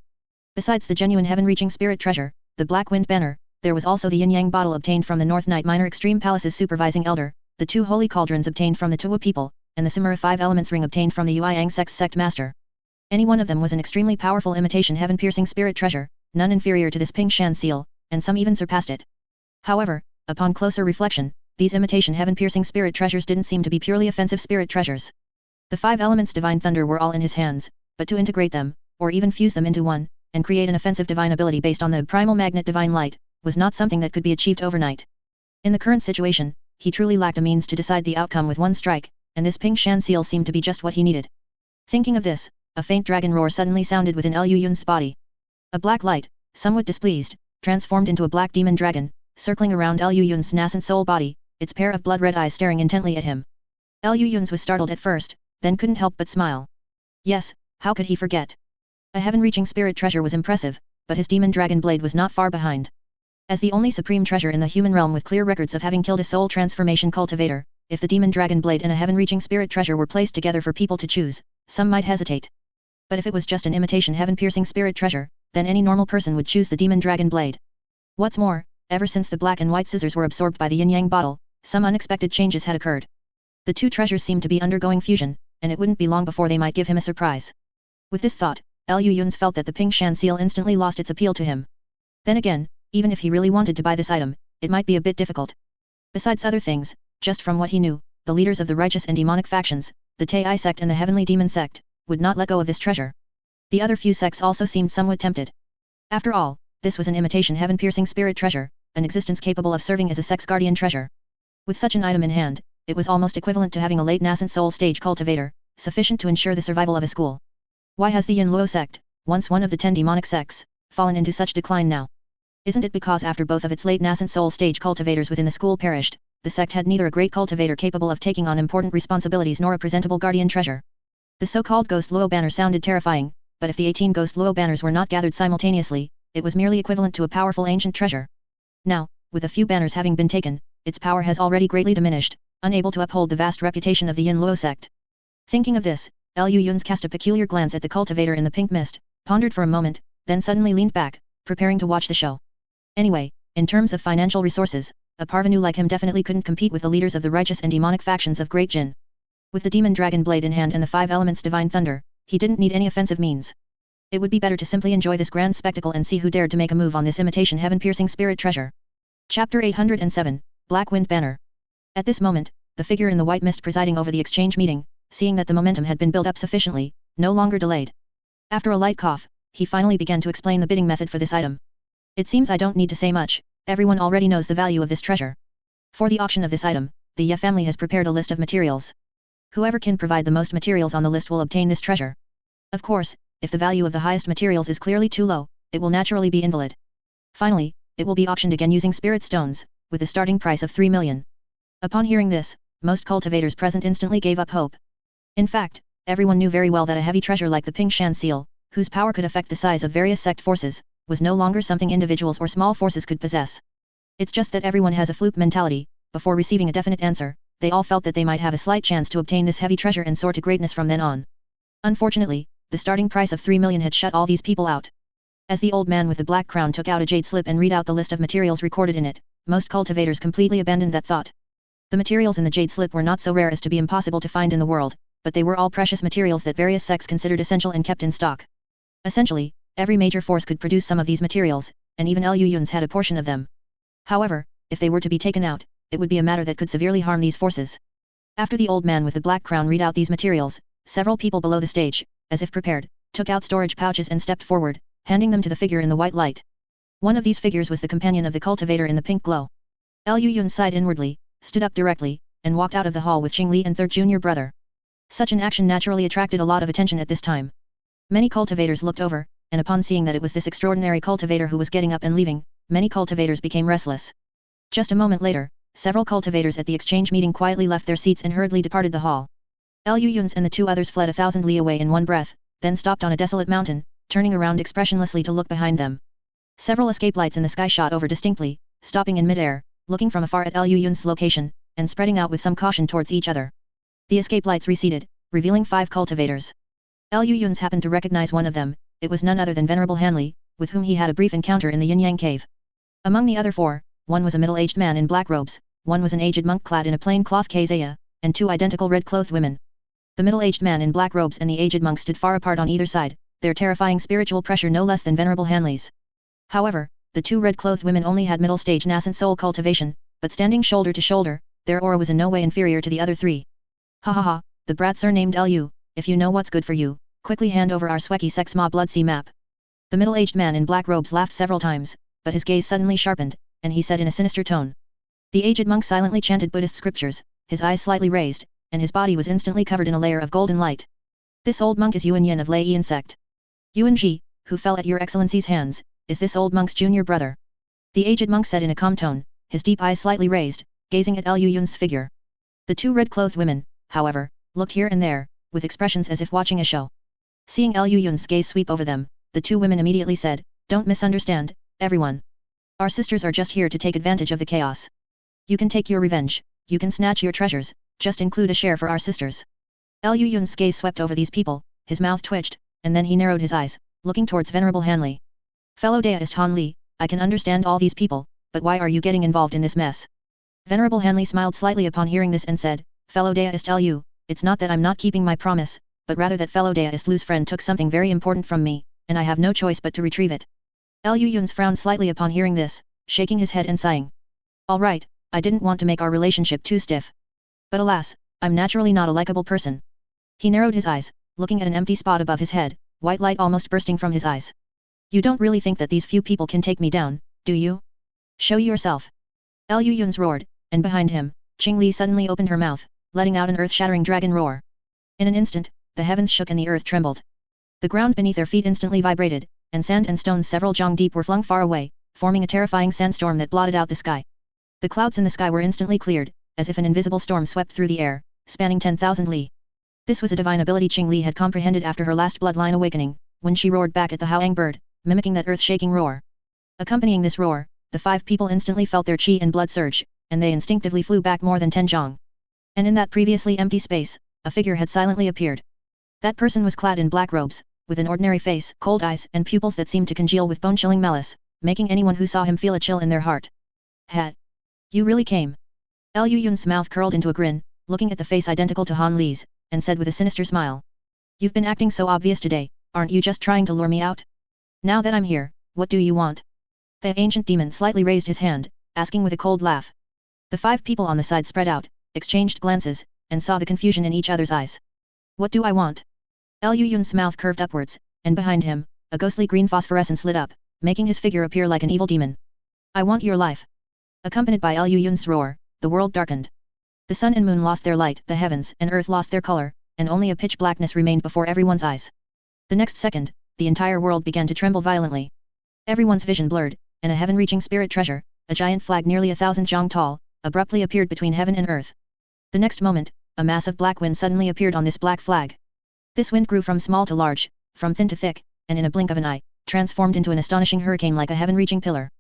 Besides the genuine heaven-reaching spirit treasure, the Black Wind Banner, there was also the Yin-Yang bottle obtained from the North Night Minor Extreme Palace's supervising elder, the 2 holy cauldrons obtained from the Tuwa people, and the Simura 5 Elements ring obtained from the Yueyang sect's sect master. Any one of them was an extremely powerful imitation heaven-piercing spirit treasure, none inferior to this Ping Shan seal, and some even surpassed it. However, upon closer reflection, these imitation heaven-piercing spirit treasures didn't seem to be purely offensive spirit treasures. The 5 elements divine thunder were all in his hands, but to integrate them, or even fuse them into one, and create an offensive divine ability based on the primal magnet divine light, was not something that could be achieved overnight. In the current situation, he truly lacked a means to decide the outcome with one strike, and this pink shan seal seemed to be just what he needed. Thinking of this, a faint dragon roar suddenly sounded within Liu Yun's body. A black light, somewhat displeased, transformed into a black demon dragon, circling around Liu Yun's nascent soul body, its pair of blood-red eyes staring intently at him. Liu Yun's was startled at first, then couldn't help but smile. Yes, how could he forget? A heaven-reaching spirit treasure was impressive, but his demon dragon blade was not far behind. As the only supreme treasure in the human realm with clear records of having killed a soul transformation cultivator, if the demon dragon blade and a heaven-reaching spirit treasure were placed together for people to choose, some might hesitate. But if it was just an imitation heaven-piercing spirit treasure, then any normal person would choose the demon dragon blade. What's more, ever since the black and white scissors were absorbed by the yin-yang bottle, some unexpected changes had occurred. The 2 treasures seemed to be undergoing fusion, and it wouldn't be long before they might give him a surprise. With this thought, Liu Yun's felt that the pink shan seal instantly lost its appeal to him. Then again, even if he really wanted to buy this item, it might be a bit difficult. Besides other things, just from what he knew, the leaders of the righteous and demonic factions, the Tai sect and the heavenly demon sect, would not let go of this treasure. The other few sects also seemed somewhat tempted. After all, this was an imitation heaven-piercing spirit treasure, an existence capable of serving as a sect's guardian treasure. With such an item in hand, it was almost equivalent to having a late nascent soul stage cultivator, sufficient to ensure the survival of a school. Why has the Yin Luo sect, once one of the 10 demonic sects, fallen into such decline now? Isn't it because after both of its late nascent soul stage cultivators within the school perished, the sect had neither a great cultivator capable of taking on important responsibilities nor a presentable guardian treasure? The so-called Ghost Luo banner sounded terrifying, but if the 18 Ghost Luo banners were not gathered simultaneously, it was merely equivalent to a powerful ancient treasure. Now, with a few banners having been taken, its power has already greatly diminished, unable to uphold the vast reputation of the Yin Luo sect. Thinking of this, Liu Yun's cast a peculiar glance at the cultivator in the pink mist, pondered for a moment, then suddenly leaned back, preparing to watch the show. Anyway, in terms of financial resources, a parvenu like him definitely couldn't compete with the leaders of the righteous and demonic factions of Great Jin. With the demon dragon blade in hand and the 5 elements divine thunder, he didn't need any offensive means. It would be better to simply enjoy this grand spectacle and see who dared to make a move on this imitation heaven-piercing spirit treasure. Chapter 807, Black Wind Banner. At this moment, the figure in the white mist presiding over the exchange meeting, seeing that the momentum had been built up sufficiently, no longer delayed. After a light cough, he finally began to explain the bidding method for this item. It seems I don't need to say much, everyone already knows the value of this treasure. For the auction of this item, the Ye family has prepared a list of materials. Whoever can provide the most materials on the list will obtain this treasure. Of course, if the value of the highest materials is clearly too low, it will naturally be invalid. Finally, it will be auctioned again using spirit stones, with a starting price of 3 million. Upon hearing this, most cultivators present instantly gave up hope. In fact, everyone knew very well that a heavy treasure like the pink shan seal, whose power could affect the size of various sect forces, was no longer something individuals or small forces could possess. It's just that everyone has a fluke mentality. Before receiving a definite answer, they all felt that they might have a slight chance to obtain this heavy treasure and soar to greatness from then on. Unfortunately, the starting price of 3 million had shut all these people out. As the old man with the black crown took out a jade slip and read out the list of materials recorded in it, most cultivators completely abandoned that thought. The materials in the jade slip were not so rare as to be impossible to find in the world, but they were all precious materials that various sects considered essential and kept in stock. Essentially, every major force could produce some of these materials, and even Liu Yun's had a portion of them. However, if they were to be taken out, it would be a matter that could severely harm these forces. After the old man with the black crown read out these materials, several people below the stage, as if prepared, took out storage pouches and stepped forward, handing them to the figure in the white light. One of these figures was the companion of the cultivator in the pink glow. Liu Yun sighed inwardly, stood up directly, and walked out of the hall with Qing Li and their junior brother. Such an action naturally attracted a lot of attention at this time. Many cultivators looked over, and upon seeing that it was this extraordinary cultivator who was getting up and leaving, many cultivators became restless. Just a moment later, several cultivators at the exchange meeting quietly left their seats and hurriedly departed the hall. Liu Yun's and the 2 others fled 1,000 li away in one breath, then stopped on a desolate mountain, turning around expressionlessly to look behind them. Several escape lights in the sky shot over distinctly, stopping in mid-air, looking from afar at Liu Yun's location, and spreading out with some caution towards each other. The escape lights receded, revealing 5 cultivators. Liu Yun's happened to recognize one of them. It was none other than Venerable Hanli, with whom he had a brief encounter in the Yin-Yang cave. Among the other 4, one was a middle-aged man in black robes, one was an aged monk clad in a plain cloth kazaya, and 2 identical red-clothed women. The middle-aged man in black robes and the aged monk stood far apart on either side, their terrifying spiritual pressure no less than Venerable Hanli's. However, the two red-clothed women only had middle-stage nascent soul cultivation, but standing shoulder to shoulder, their aura was in no way inferior to the other three. Ha ha ha, the brat surnamed Lu, if you know what's good for you, quickly hand over our Sweki Sex Ma Bloodsea map. The middle-aged man in black robes laughed several times, but his gaze suddenly sharpened, and he said in a sinister tone. The aged monk silently chanted Buddhist scriptures, his eyes slightly raised, and his body was instantly covered in a layer of golden light. This old monk is Yuan Yin of Lei Yin sect. Yuan Ji, who fell at your excellency's hands, is this old monk's junior brother. The aged monk said in a calm tone, his deep eyes slightly raised, gazing at Lu Yun's figure. The two red-clothed women, however, looked here and there, with expressions as if watching a show. Seeing Lu Yun's gaze sweep over them, the two women immediately said, don't misunderstand, everyone. Our sisters are just here to take advantage of the chaos. You can take your revenge, you can snatch your treasures, just include a share for our sisters. Lu Yun's gaze swept over these people, his mouth twitched, and then he narrowed his eyes, looking towards Venerable Hanli. Fellow Daoist Han Li, I can understand all these people, but why are you getting involved in this mess? Venerable Hanli smiled slightly upon hearing this and said, Fellow Daoist Lu, it's not that I'm not keeping my promise, but rather that fellow Daoist Lu's friend took something very important from me, and I have no choice but to retrieve it. Lu Yun's frowned slightly upon hearing this, shaking his head and sighing. Alright, I didn't want to make our relationship too stiff. But alas, I'm naturally not a likable person. He narrowed his eyes, looking at an empty spot above his head, white light almost bursting from his eyes. You don't really think that these few people can take me down, do you? Show yourself. Lu Yun's roared, and behind him, Qing Li suddenly opened her mouth, letting out an earth-shattering dragon roar. In an instant, the heavens shook and the earth trembled. The ground beneath their feet instantly vibrated, and sand and stones several jong deep were flung far away, forming a terrifying sandstorm that blotted out the sky. The clouds in the sky were instantly cleared, as if an invisible storm swept through the air, spanning 10,000 li. This was a divine ability Qing Li had comprehended after her last bloodline awakening, when she roared back at the Haoang bird, mimicking that earth-shaking roar. Accompanying this roar, the 5 people instantly felt their chi and blood surge, and they instinctively flew back more than 10 jong. And in that previously empty space, a figure had silently appeared. That person was clad in black robes, with an ordinary face, cold eyes and pupils that seemed to congeal with bone-chilling malice, making anyone who saw him feel a chill in their heart. Hat. You really came. Lu Yun's mouth curled into a grin, looking at the face identical to Han Li's, and said with a sinister smile. You've been acting so obvious today, aren't you just trying to lure me out? Now that I'm here, what do you want? The ancient demon slightly raised his hand, asking with a cold laugh. The 5 people on the side spread out, exchanged glances, and saw the confusion in each other's eyes. What do I want? Lu Yun's mouth curved upwards, and behind him, a ghostly green phosphorescence lit up, making his figure appear like an evil demon. I want your life. Accompanied by Lu Yun's roar, the world darkened. The sun and moon lost their light, the heavens and earth lost their color, and only a pitch blackness remained before everyone's eyes. The next second, the entire world began to tremble violently. Everyone's vision blurred, and a heaven-reaching spirit treasure, a giant flag nearly 1,000 jong tall, abruptly appeared between heaven and earth. The next moment, a mass of black wind suddenly appeared on this black flag. This wind grew from small to large, from thin to thick, and in a blink of an eye, transformed into an astonishing hurricane like a heaven-reaching pillar.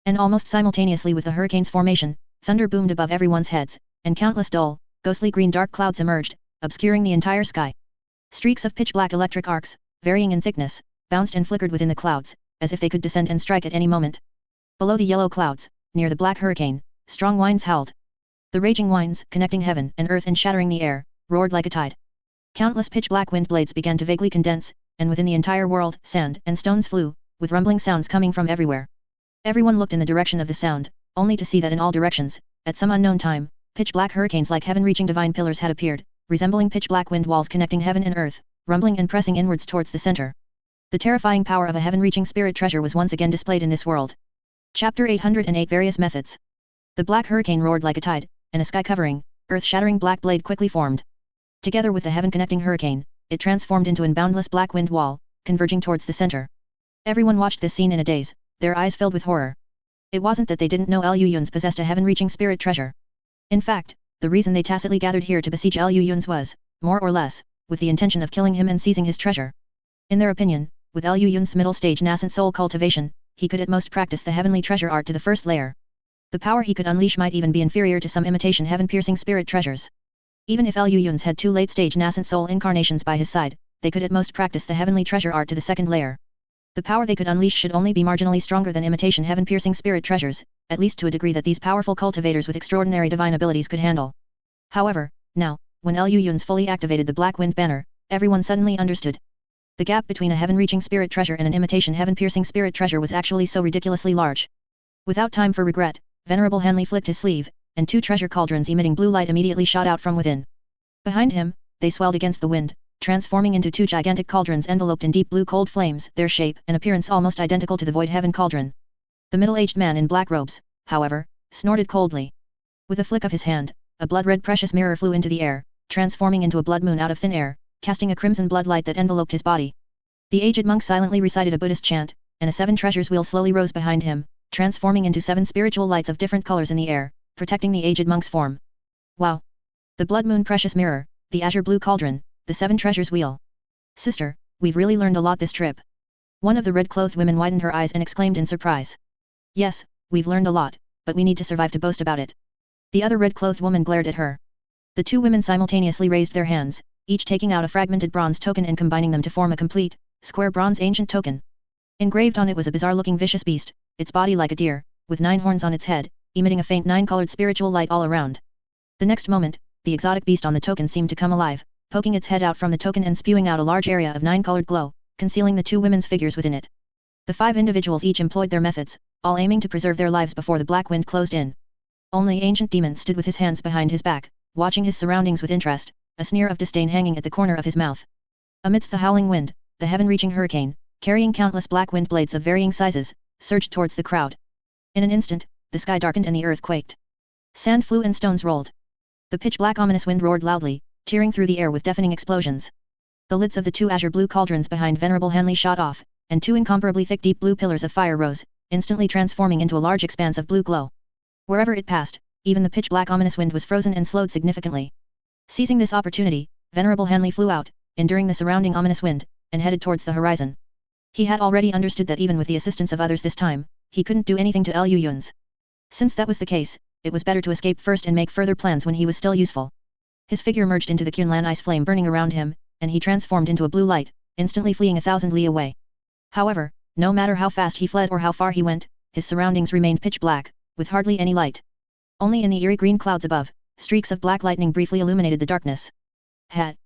And almost simultaneously with the hurricane's formation, thunder boomed above everyone's heads, and countless dull, ghostly green dark clouds emerged, obscuring the entire sky. Streaks of pitch-black electric arcs, varying in thickness, bounced and flickered within the clouds, as if they could descend and strike at any moment. Below the yellow clouds, near the black hurricane, strong winds howled. The raging winds, connecting heaven and earth and shattering the air, roared like a tide. Countless pitch-black wind blades began to vaguely condense, and within the entire world, sand and stones flew, with rumbling sounds coming from everywhere. Everyone looked in the direction of the sound, only to see that in all directions, at some unknown time, pitch-black hurricanes like heaven-reaching divine pillars had appeared, resembling pitch-black wind walls connecting heaven and earth, rumbling and pressing inwards towards the center. The terrifying power of a heaven-reaching spirit treasure was once again displayed in this world. Chapter 808 Various Methods. The black hurricane roared like a tide, and a sky-covering, earth-shattering black blade quickly formed. Together with the heaven-connecting hurricane, it transformed into an boundless black wind wall, converging towards the center. Everyone watched this scene in a daze, their eyes filled with horror. It wasn't that they didn't know Lu Yun's possessed a heaven-reaching spirit treasure. In fact, the reason they tacitly gathered here to besiege Lu Yun's was, more or less, with the intention of killing him and seizing his treasure. In their opinion, with Lu Yun's middle-stage nascent soul cultivation, he could at most practice the heavenly treasure art to the first layer. The power he could unleash might even be inferior to some imitation heaven-piercing spirit treasures. Even if Lu Yun's had 2 late-stage nascent soul incarnations by his side, they could at most practice the heavenly treasure art to the second layer. The power they could unleash should only be marginally stronger than imitation heaven-piercing spirit treasures, at least to a degree that these powerful cultivators with extraordinary divine abilities could handle. However, now, when Lu Yun's fully activated the Black Wind Banner, everyone suddenly understood. The gap between a heaven-reaching spirit treasure and an imitation heaven-piercing spirit treasure was actually so ridiculously large. Without time for regret, Venerable Hanley flicked his sleeve, and 2 treasure cauldrons emitting blue light immediately shot out from within. Behind him, they swelled against the wind, transforming into 2 gigantic cauldrons enveloped in deep blue cold flames, their shape and appearance almost identical to the Void Heaven cauldron. The middle-aged man in black robes, however, snorted coldly. With a flick of his hand, a blood-red precious mirror flew into the air, transforming into a blood moon out of thin air, casting a crimson blood light that enveloped his body. The aged monk silently recited a Buddhist chant, and a 7 treasures wheel slowly rose behind him, transforming into 7 spiritual lights of different colors in the air, protecting the aged monk's form. Wow! The blood moon precious mirror, the azure blue cauldron, the 7 treasures wheel. Sister, we've really learned a lot this trip. One of the red-clothed women widened her eyes and exclaimed in surprise. Yes, we've learned a lot, but we need to survive to boast about it. The other red-clothed woman glared at her. The 2 women simultaneously raised their hands, each taking out a fragmented bronze token and combining them to form a complete, square bronze ancient token. Engraved on it was a bizarre-looking vicious beast, its body like a deer, with 9 horns on its head, emitting a faint 9-colored spiritual light all around. The next moment, the exotic beast on the token seemed to come alive, poking its head out from the token and spewing out a large area of 9-colored glow, concealing the 2 women's figures within it. The 5 individuals each employed their methods, all aiming to preserve their lives before the black wind closed in. Only Ancient Demon stood with his hands behind his back, watching his surroundings with interest, a sneer of disdain hanging at the corner of his mouth. Amidst the howling wind, the heaven-reaching hurricane, carrying countless black wind blades of varying sizes, surged towards the crowd. In an instant, the sky darkened and the earth quaked. Sand flew and stones rolled. The pitch-black ominous wind roared loudly, tearing through the air with deafening explosions. The lids of the 2 azure blue cauldrons behind Venerable Hanley shot off, and 2 incomparably thick deep blue pillars of fire rose, instantly transforming into a large expanse of blue glow. Wherever it passed, even the pitch-black ominous wind was frozen and slowed significantly. Seizing this opportunity, Venerable Hanley flew out, enduring the surrounding ominous wind, and headed towards the horizon. He had already understood that even with the assistance of others this time, he couldn't do anything to Liu Yun's. Since that was the case, it was better to escape first and make further plans when he was still useful. His figure merged into the Qunlan ice flame burning around him, and he transformed into a blue light, instantly fleeing 1,000 li away. However, no matter how fast he fled or how far he went, his surroundings remained pitch black, with hardly any light. Only in the eerie green clouds above, streaks of black lightning briefly illuminated the darkness. Het!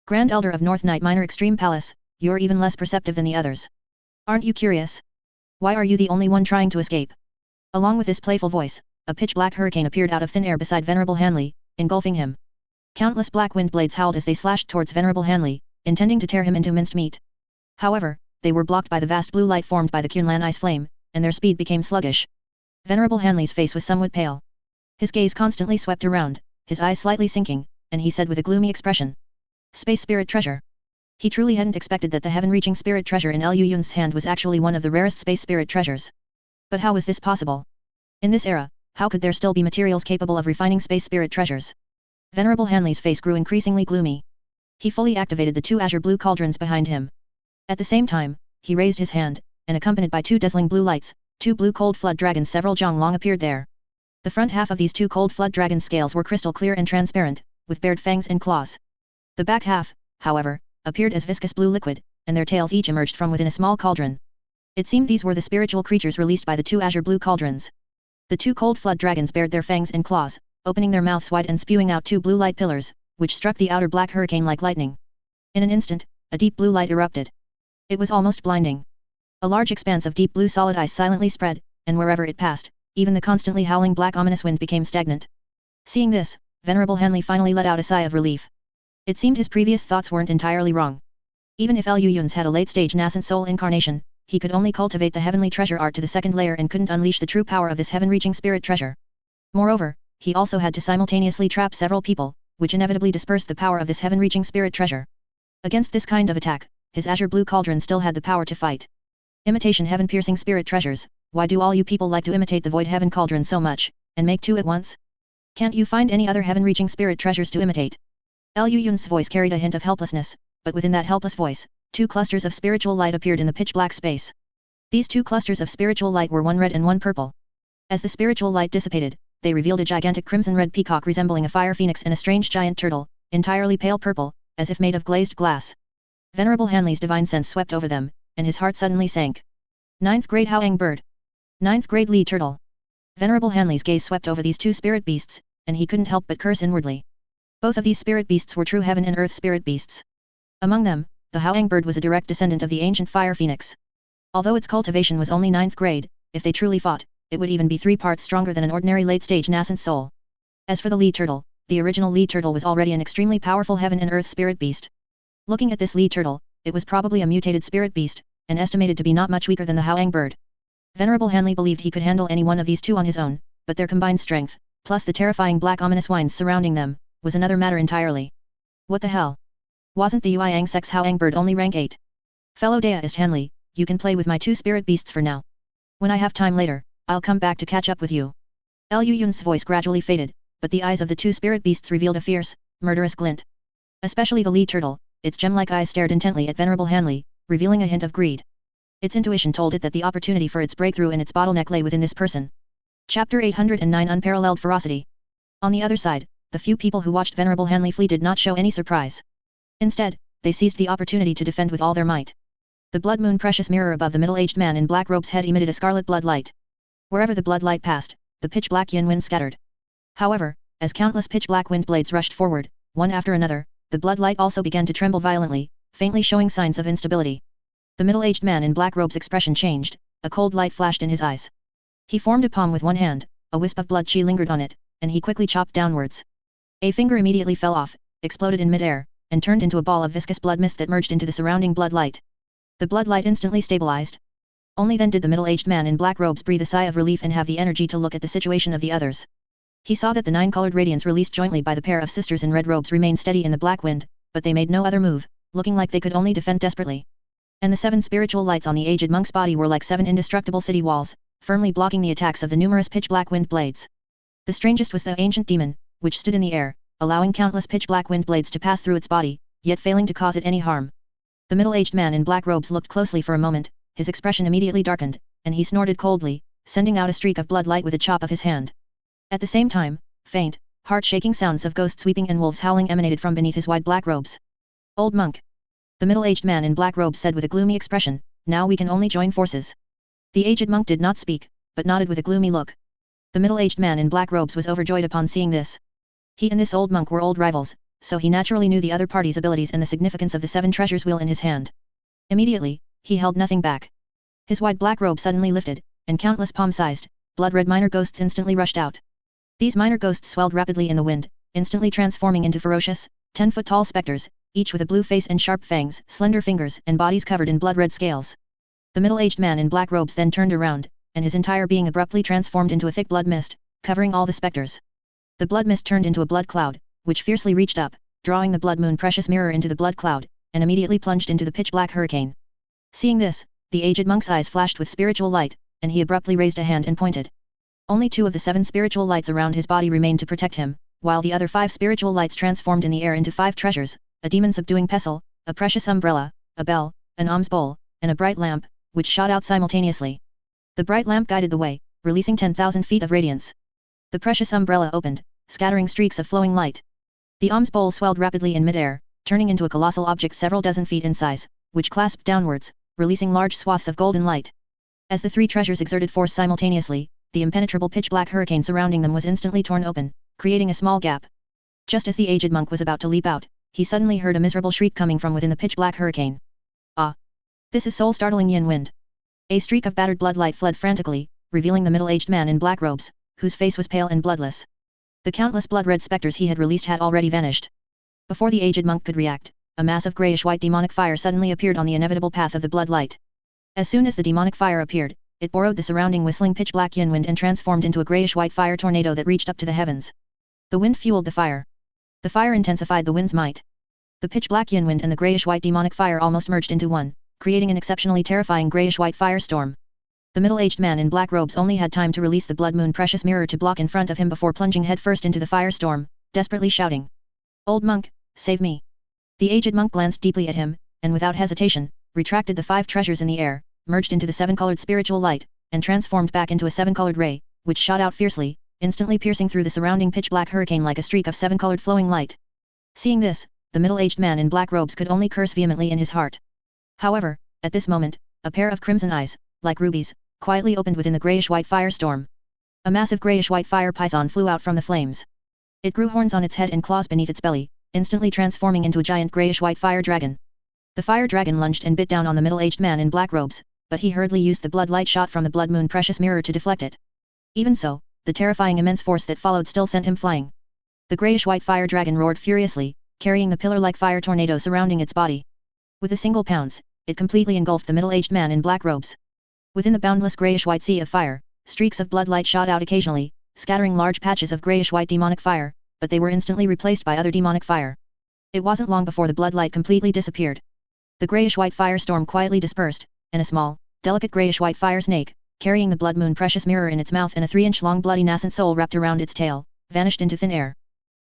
Grand Elder of North Night Minor Extreme Palace, you're even less perceptive than the others. Aren't you curious? Why are you the only one trying to escape? Along with this playful voice, a pitch-black hurricane appeared out of thin air beside Venerable Hanley, engulfing him. Countless black wind blades howled as they slashed towards Venerable Hanley, intending to tear him into minced meat. However, they were blocked by the vast blue light formed by the Qunlan ice flame, and their speed became sluggish. Venerable Hanley's face was somewhat pale. His gaze constantly swept around, his eyes slightly sinking, and he said with a gloomy expression. Space Spirit Treasure. He truly hadn't expected that the heaven-reaching spirit treasure in Liu Yun's hand was actually one of the rarest space spirit treasures. But how was this possible? In this era, how could there still be materials capable of refining space spirit treasures? Venerable Hanley's face grew increasingly gloomy. He fully activated the 2 azure blue cauldrons behind him. At the same time, he raised his hand, and accompanied by 2 dazzling blue lights, 2 blue cold flood dragons several jong long appeared there. The front half of these 2 cold flood dragon scales were crystal clear and transparent, with bared fangs and claws. The back half, however, appeared as viscous blue liquid, and their tails each emerged from within a small cauldron. It seemed these were the spiritual creatures released by the 2 azure blue cauldrons. The 2 cold flood dragons bared their fangs and claws, opening their mouths wide and spewing out 2 blue light pillars, which struck the outer black hurricane like lightning. In an instant, a deep blue light erupted. It was almost blinding. A large expanse of deep blue solid ice silently spread, and wherever it passed, even the constantly howling black ominous wind became stagnant. Seeing this, Venerable Hanley finally let out a sigh of relief. It seemed his previous thoughts weren't entirely wrong. Even if Liu Yun's had a late-stage nascent soul incarnation, he could only cultivate the heavenly treasure art to the 2nd layer and couldn't unleash the true power of this heaven-reaching spirit treasure. Moreover, he also had to simultaneously trap several people, which inevitably dispersed the power of this heaven-reaching spirit treasure. Against this kind of attack, his azure blue cauldron still had the power to fight. Imitation heaven-piercing spirit treasures, why do all you people like to imitate the void heaven cauldron so much, and make 2 at once? Can't you find any other heaven-reaching spirit treasures to imitate? Liu Yun's voice carried a hint of helplessness, but within that helpless voice, 2 clusters of spiritual light appeared in the pitch-black space. These 2 clusters of spiritual light were one red and one purple. As the spiritual light dissipated, they revealed a gigantic crimson-red peacock resembling a fire phoenix and a strange giant turtle, entirely pale purple, as if made of glazed glass. Venerable Hanley's divine sense swept over them, and his heart suddenly sank. 9th grade Howang bird. 9th grade Lee turtle. Venerable Hanley's gaze swept over these 2 spirit beasts, and he couldn't help but curse inwardly. Both of these spirit beasts were true heaven and earth spirit beasts. Among them, the Howang bird was a direct descendant of the ancient fire phoenix. Although its cultivation was only 9th grade, if they truly fought, it would even be 3 parts stronger than an ordinary late-stage nascent soul. As for the Lee turtle, the original Lee turtle was already an extremely powerful heaven and earth spirit beast. Looking at this Lee turtle, it was probably a mutated spirit beast, and estimated to be not much weaker than the Howang bird. Venerable Hanley believed he could handle any one of these two on his own, but their combined strength, plus the terrifying black ominous winds surrounding them, was another matter entirely. What the hell? Wasn't the Yueyang Sex Howang bird only rank 8? Fellow Daoist Hanley, you can play with my 2 spirit beasts for now. When I have time later, I'll come back to catch up with you. Lu Yun's voice gradually faded, but the eyes of the 2 spirit beasts revealed a fierce, murderous glint. Especially the Lee turtle, its gem-like eyes stared intently at Venerable Hanley, revealing a hint of greed. Its intuition told it that the opportunity for its breakthrough and its bottleneck lay within this person. Chapter 809 Unparalleled Ferocity. On the other side, the few people who watched Venerable Hanley flee did not show any surprise. Instead, they seized the opportunity to defend with all their might. The blood moon precious mirror above the middle-aged man in black robe's head emitted a scarlet blood light. Wherever the blood light passed, the pitch-black yin wind scattered. However, as countless pitch-black wind blades rushed forward, one after another, the blood light also began to tremble violently, faintly showing signs of instability. The middle-aged man in black robe's expression changed, a cold light flashed in his eyes. He formed a palm with one hand, a wisp of blood chi lingered on it, and he quickly chopped downwards. A finger immediately fell off, exploded in mid-air, and turned into a ball of viscous blood mist that merged into the surrounding blood light. The blood light instantly stabilized. Only then did the middle-aged man in black robes breathe a sigh of relief and have the energy to look at the situation of the others. He saw that the 9-colored radiance released jointly by the pair of sisters in red robes remained steady in the black wind, but they made no other move, looking like they could only defend desperately. And the 7 spiritual lights on the aged monk's body were like 7 indestructible city walls, firmly blocking the attacks of the numerous pitch-black wind blades. The strangest was the ancient demon, which stood in the air, allowing countless pitch-black wind blades to pass through its body, yet failing to cause it any harm. The middle-aged man in black robes looked closely for a moment, his expression immediately darkened, and he snorted coldly, sending out a streak of blood light with a chop of his hand. At the same time, faint, heart-shaking sounds of ghosts weeping and wolves howling emanated from beneath his wide black robes. Old monk. The middle-aged man in black robes said with a gloomy expression, now we can only join forces. The aged monk did not speak, but nodded with a gloomy look. The middle-aged man in black robes was overjoyed upon seeing this. He and this old monk were old rivals, so he naturally knew the other party's abilities and the significance of the 7 treasures wheel in his hand. Immediately, he held nothing back. His wide black robe suddenly lifted, and countless palm-sized, blood-red minor ghosts instantly rushed out. These minor ghosts swelled rapidly in the wind, instantly transforming into ferocious, 10-foot-tall specters, each with a blue face and sharp fangs, slender fingers and bodies covered in blood-red scales. The middle-aged man in black robes then turned around, and his entire being abruptly transformed into a thick blood mist, covering all the specters. The blood mist turned into a blood cloud, which fiercely reached up, drawing the blood moon precious mirror into the blood cloud, and immediately plunged into the pitch-black hurricane. Seeing this, the aged monk's eyes flashed with spiritual light, and he abruptly raised a hand and pointed. Only 2 of the 7 spiritual lights around his body remained to protect him, while the other 5 spiritual lights transformed in the air into 5 treasures, a demon subduing pestle, a precious umbrella, a bell, an alms bowl, and a bright lamp, which shot out simultaneously. The bright lamp guided the way, releasing 10,000 feet of radiance. The precious umbrella opened, scattering streaks of flowing light. The alms bowl swelled rapidly in mid-air, turning into a colossal object several dozen feet in size, which clasped downwards, releasing large swaths of golden light. As the 3 treasures exerted force simultaneously, the impenetrable pitch-black hurricane surrounding them was instantly torn open, creating a small gap. Just as the aged monk was about to leap out, he suddenly heard a miserable shriek coming from within the pitch-black hurricane. Ah! This is soul-startling yin wind. A streak of battered blood light fled frantically, revealing the middle-aged man in black robes, whose face was pale and bloodless. The countless blood-red specters he had released had already vanished. Before the aged monk could react, a mass of grayish-white demonic fire suddenly appeared on the inevitable path of the blood light. As soon as the demonic fire appeared, it borrowed the surrounding whistling pitch-black yin wind and transformed into a grayish-white fire tornado that reached up to the heavens. The wind fueled the fire. The fire intensified the wind's might. The pitch-black yin wind and the grayish-white demonic fire almost merged into one, creating an exceptionally terrifying grayish-white firestorm. The middle-aged man in black robes only had time to release the blood moon precious mirror to block in front of him before plunging headfirst into the firestorm, desperately shouting, "Old monk, save me!" The aged monk glanced deeply at him, and without hesitation, retracted the 5 treasures in the air, merged into the 7-colored spiritual light, and transformed back into a 7-colored ray, which shot out fiercely, instantly piercing through the surrounding pitch-black hurricane like a streak of 7-colored flowing light. Seeing this, the middle-aged man in black robes could only curse vehemently in his heart. However, at this moment, a pair of crimson eyes, like rubies, quietly opened within the grayish-white firestorm. A massive grayish-white fire python flew out from the flames. It grew horns on its head and claws beneath its belly, instantly transforming into a giant grayish-white fire dragon. The fire dragon lunged and bit down on the middle-aged man in black robes, but he hurriedly used the blood light shot from the blood moon precious mirror to deflect it. Even so, the terrifying immense force that followed still sent him flying. The grayish-white fire dragon roared furiously, carrying the pillar-like fire tornado surrounding its body. With a single pounce, it completely engulfed the middle-aged man in black robes. Within the boundless grayish-white sea of fire, streaks of blood light shot out occasionally, scattering large patches of grayish-white demonic fire, but they were instantly replaced by other demonic fire. It wasn't long before the blood light completely disappeared. The grayish-white firestorm quietly dispersed, and a small, delicate grayish-white fire snake, carrying the blood moon precious mirror in its mouth and a 3-inch-long bloody nascent soul wrapped around its tail, vanished into thin air.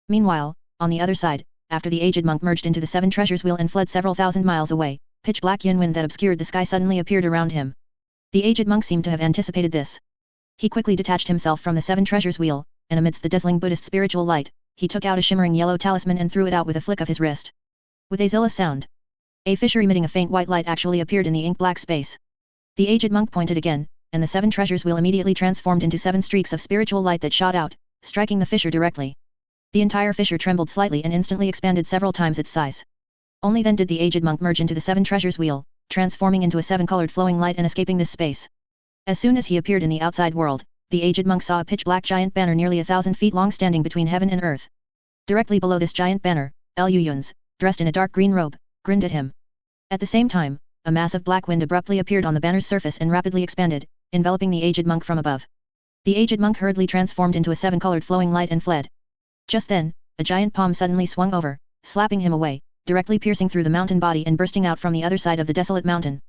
Meanwhile, on the other side, after the aged monk merged into the Seven Treasures Wheel and fled several thousand miles away, pitch-black yin wind that obscured the sky suddenly appeared around him. The aged monk seemed to have anticipated this. He quickly detached himself from the Seven Treasures Wheel, and amidst the dazzling Buddhist spiritual light, he took out a shimmering yellow talisman and threw it out with a flick of his wrist. With a zealous sound, a fissure emitting a faint white light actually appeared in the ink-black space. The aged monk pointed again, and the Seven Treasures Wheel immediately transformed into 7 streaks of spiritual light that shot out, striking the fissure directly. The entire fissure trembled slightly and instantly expanded several times its size. Only then did the aged monk merge into the Seven Treasures Wheel, transforming into a 7-colored flowing light and escaping this space. As soon as he appeared in the outside world, the aged monk saw a pitch-black giant banner nearly 1,000 feet long standing between heaven and earth. Directly below this giant banner, Lu Yuns, dressed in a dark green robe, grinned at him. At the same time, a mass of black wind abruptly appeared on the banner's surface and rapidly expanded, enveloping the aged monk from above. The aged monk hurriedly transformed into a 7-colored flowing light and fled. Just then, a giant palm suddenly swung over, slapping him away, directly piercing through the mountain body and bursting out from the other side of the desolate mountain.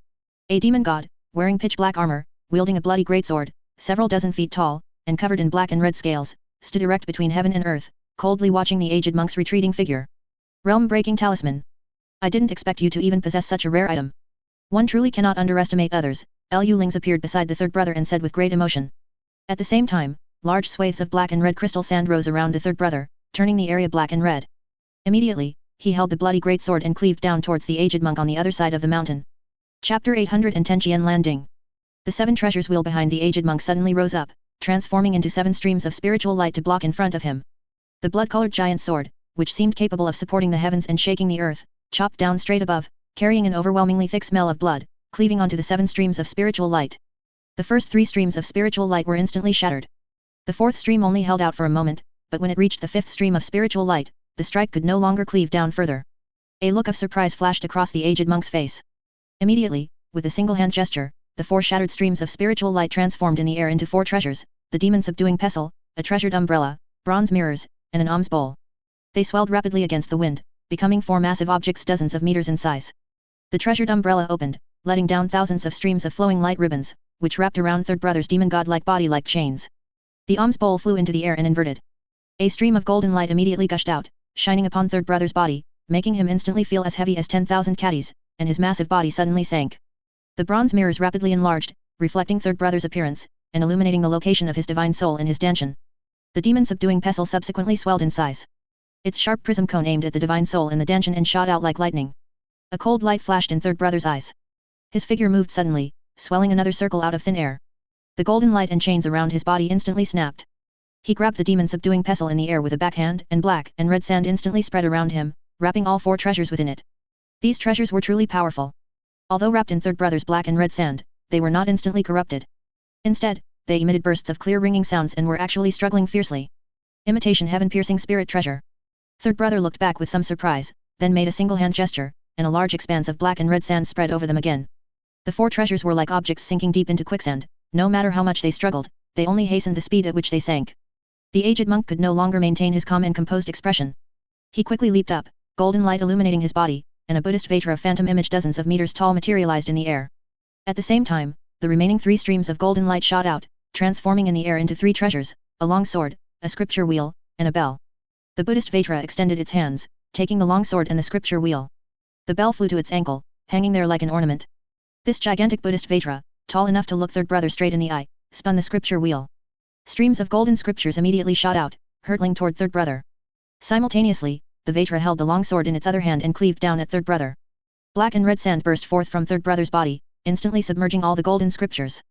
A demon god, wearing pitch-black armor, wielding a bloody greatsword, several dozen feet tall, and covered in black and red scales, stood erect between heaven and earth, coldly watching the aged monk's retreating figure. Realm-breaking talisman. I didn't expect you to even possess such a rare item. One truly cannot underestimate others. Lu Lings appeared beside the third brother and said with great emotion. At the same time, large swathes of black and red crystal sand rose around the third brother, turning the area black and red. Immediately, he held the bloody greatsword and cleaved down towards the aged monk on the other side of the mountain. Chapter 810 Qian Landing. The 7 treasures wheel behind the aged monk suddenly rose up, transforming into 7 streams of spiritual light to block in front of him. The blood-colored giant sword, which seemed capable of supporting the heavens and shaking the earth, chopped down straight above, carrying an overwhelmingly thick smell of blood, cleaving onto the 7 streams of spiritual light. The first 3 streams of spiritual light were instantly shattered. The 4th stream only held out for a moment, but when it reached the 5th stream of spiritual light, the strike could no longer cleave down further. A look of surprise flashed across the aged monk's face. Immediately, with a single hand gesture, the 4 shattered streams of spiritual light transformed in the air into 4 treasures, the demon-subduing pestle, a treasured umbrella, bronze mirrors, and an alms bowl. They swelled rapidly against the wind, becoming 4 massive objects dozens of meters in size. The treasured umbrella opened, letting down thousands of streams of flowing light ribbons, which wrapped around third brother's demon god-like body like chains. The alms bowl flew into the air and inverted. A stream of golden light immediately gushed out, shining upon third brother's body, making him instantly feel as heavy as 10,000 caddies, and his massive body suddenly sank. The bronze mirrors rapidly enlarged, reflecting third brother's appearance, and illuminating the location of his divine soul in his dantian. The demon-subduing pestle subsequently swelled in size. Its sharp prism cone aimed at the divine soul in the dantian and shot out like lightning. A cold light flashed in third brother's eyes. His figure moved suddenly, swelling another circle out of thin air. The golden light and chains around his body instantly snapped. He grabbed the demon-subduing pestle in the air with a backhand, and black and red sand instantly spread around him, wrapping all 4 treasures within it. These treasures were truly powerful. Although wrapped in third brother's black and red sand, they were not instantly corrupted. Instead, they emitted bursts of clear ringing sounds and were actually struggling fiercely. Imitation heaven-piercing spirit treasure. Third brother looked back with some surprise, then made a single hand gesture, and a large expanse of black and red sand spread over them again. The 4 treasures were like objects sinking deep into quicksand. No matter how much they struggled, they only hastened the speed at which they sank. The aged monk could no longer maintain his calm and composed expression. He quickly leaped up, golden light illuminating his body, and a Buddhist Vajra phantom image dozens of meters tall materialized in the air. At the same time, the remaining 3 streams of golden light shot out, transforming in the air into 3 treasures, a long sword, a scripture wheel, and a bell. The Buddhist Vajra extended its hands, taking the long sword and the scripture wheel. The bell flew to its ankle, hanging there like an ornament. This gigantic Buddhist Vajra, tall enough to look third brother straight in the eye, spun the scripture wheel. Streams of golden scriptures immediately shot out, hurtling toward third brother. Simultaneously, the Vajra held the long sword in its other hand and cleaved down at third brother. Black and red sand burst forth from third brother's body, instantly submerging all the golden scriptures.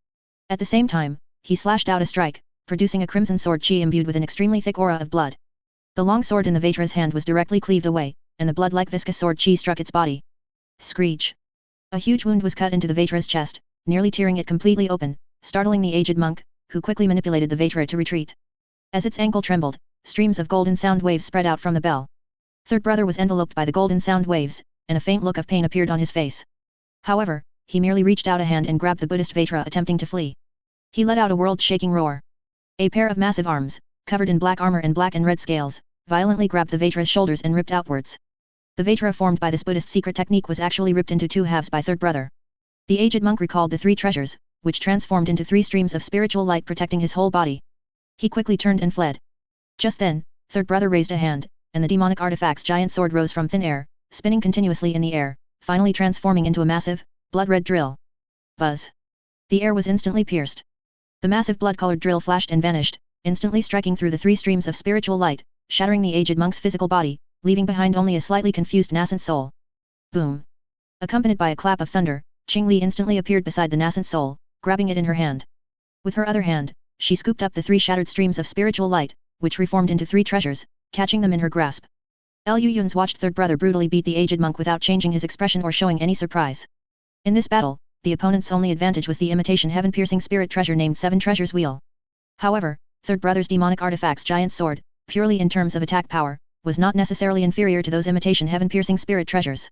At the same time, he slashed out a strike, producing a crimson sword chi imbued with an extremely thick aura of blood. The long sword in the Vajra's hand was directly cleaved away, and the blood-like viscous sword chi struck its body. Screech. A huge wound was cut into the Vatra's chest, nearly tearing it completely open, startling the aged monk, who quickly manipulated the Vatra to retreat. As its ankle trembled, streams of golden sound waves spread out from the bell. Third brother was enveloped by the golden sound waves, and a faint look of pain appeared on his face. However, he merely reached out a hand and grabbed the Buddhist Vatra attempting to flee. He let out a world-shaking roar. A pair of massive arms, covered in black armor and black and red scales, violently grabbed the Vatra's shoulders and ripped outwards. The Vatra formed by this Buddhist secret technique was actually ripped into two halves by third brother. The aged monk recalled the three treasures, which transformed into three streams of spiritual light protecting his whole body. He quickly turned and fled. Just then, third brother raised a hand, and the demonic artifact's giant sword rose from thin air, spinning continuously in the air, finally transforming into a massive, blood-red drill. Buzz. The air was instantly pierced. The massive blood-colored drill flashed and vanished, instantly striking through the three streams of spiritual light, shattering the aged monk's physical body, leaving behind only a slightly confused nascent soul. Boom. Accompanied by a clap of thunder, Qing Li instantly appeared beside the nascent soul, grabbing it in her hand. With her other hand, she scooped up the three shattered streams of spiritual light, which reformed into three treasures, catching them in her grasp. Liu Yun's watched third brother brutally beat the aged monk without changing his expression or showing any surprise. In this battle, the opponent's only advantage was the imitation heaven-piercing spirit treasure named Seven Treasures Wheel. However, third brother's demonic artifact's giant sword, purely in terms of attack power, was not necessarily inferior to those imitation heaven-piercing spirit treasures.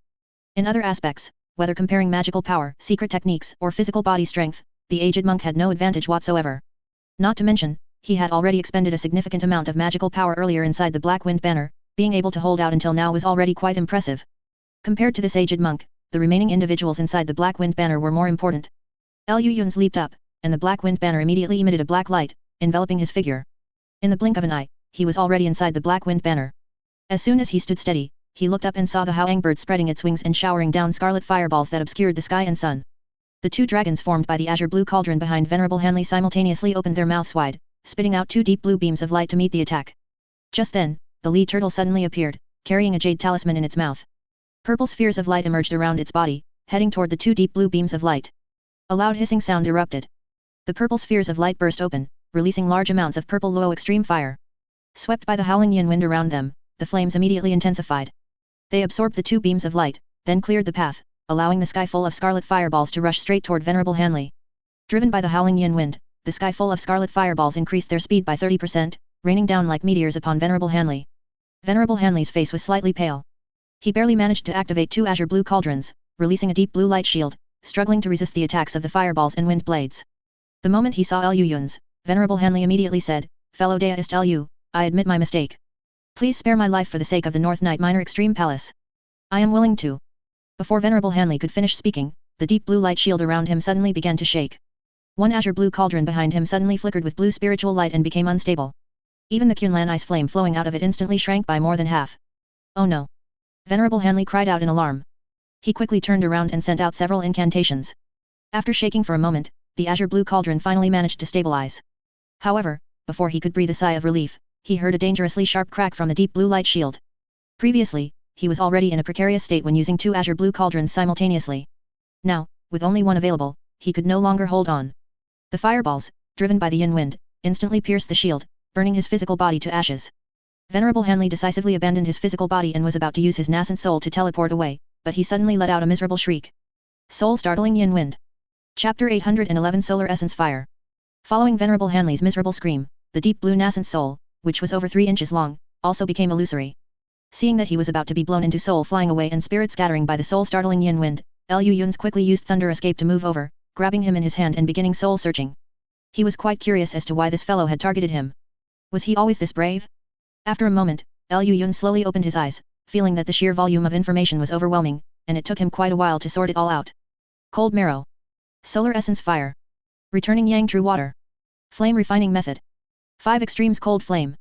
In other aspects, whether comparing magical power, secret techniques, or physical body strength, the aged monk had no advantage whatsoever. Not to mention, he had already expended a significant amount of magical power earlier inside the Black Wind Banner, being able to hold out until now was already quite impressive. Compared to this aged monk, the remaining individuals inside the Black Wind Banner were more important. Liu Yun's leaped up, and the Black Wind Banner immediately emitted a black light, enveloping his figure. In the blink of an eye, he was already inside the Black Wind Banner. As soon as he stood steady, he looked up and saw the Hoang bird spreading its wings and showering down scarlet fireballs that obscured the sky and sun. The two dragons formed by the azure blue cauldron behind Venerable Hanley simultaneously opened their mouths wide, spitting out two deep blue beams of light to meet the attack. Just then, the Lee turtle suddenly appeared, carrying a jade talisman in its mouth. Purple spheres of light emerged around its body, heading toward the two deep blue beams of light. A loud hissing sound erupted. The purple spheres of light burst open, releasing large amounts of purple luo extreme fire. Swept by the howling yin wind around them, the flames immediately intensified. They absorbed the two beams of light, then cleared the path, allowing the sky full of scarlet fireballs to rush straight toward Venerable Hanley. Driven by the howling yin wind, the sky full of scarlet fireballs increased their speed by 30%, raining down like meteors upon Venerable Hanley. Venerable Hanley's face was slightly pale. He barely managed to activate two azure blue cauldrons, releasing a deep blue light shield, struggling to resist the attacks of the fireballs and wind blades. The moment he saw Liu Yun's, Venerable Hanley immediately said, "Fellow Daoist Liu, I admit my mistake. Please spare my life for the sake of the North Night Minor Extreme Palace. I am willing to." Before Venerable Hanley could finish speaking, the deep blue light shield around him suddenly began to shake. One azure blue cauldron behind him suddenly flickered with blue spiritual light and became unstable. Even the Kunlan ice flame flowing out of it instantly shrank by more than half. "Oh no!" Venerable Hanley cried out in alarm. He quickly turned around and sent out several incantations. After shaking for a moment, the azure blue cauldron finally managed to stabilize. However, before he could breathe a sigh of relief, he heard a dangerously sharp crack from the deep blue light shield. Previously, he was already in a precarious state when using two azure blue cauldrons simultaneously. Now, with only one available, he could no longer hold on. The fireballs, driven by the yin wind, instantly pierced the shield, burning his physical body to ashes. Venerable Hanley decisively abandoned his physical body and was about to use his nascent soul to teleport away, but he suddenly let out a miserable shriek. Soul-startling yin wind. Chapter 811 Solar Essence Fire. Following Venerable Hanley's miserable scream, the deep blue nascent soul, which was over 3 inches long, also became illusory. Seeing that he was about to be blown into soul flying away and spirit scattering by the soul-startling yin wind, Liu Yun's quickly used thunder escape to move over, grabbing him in his hand and beginning soul searching. He was quite curious as to why this fellow had targeted him. Was he always this brave? After a moment, Liu Yun slowly opened his eyes, feeling that the sheer volume of information was overwhelming, and it took him quite a while to sort it all out. Cold marrow. Solar essence fire. Returning yang true water. Flame refining method. 5 extremes cold flame.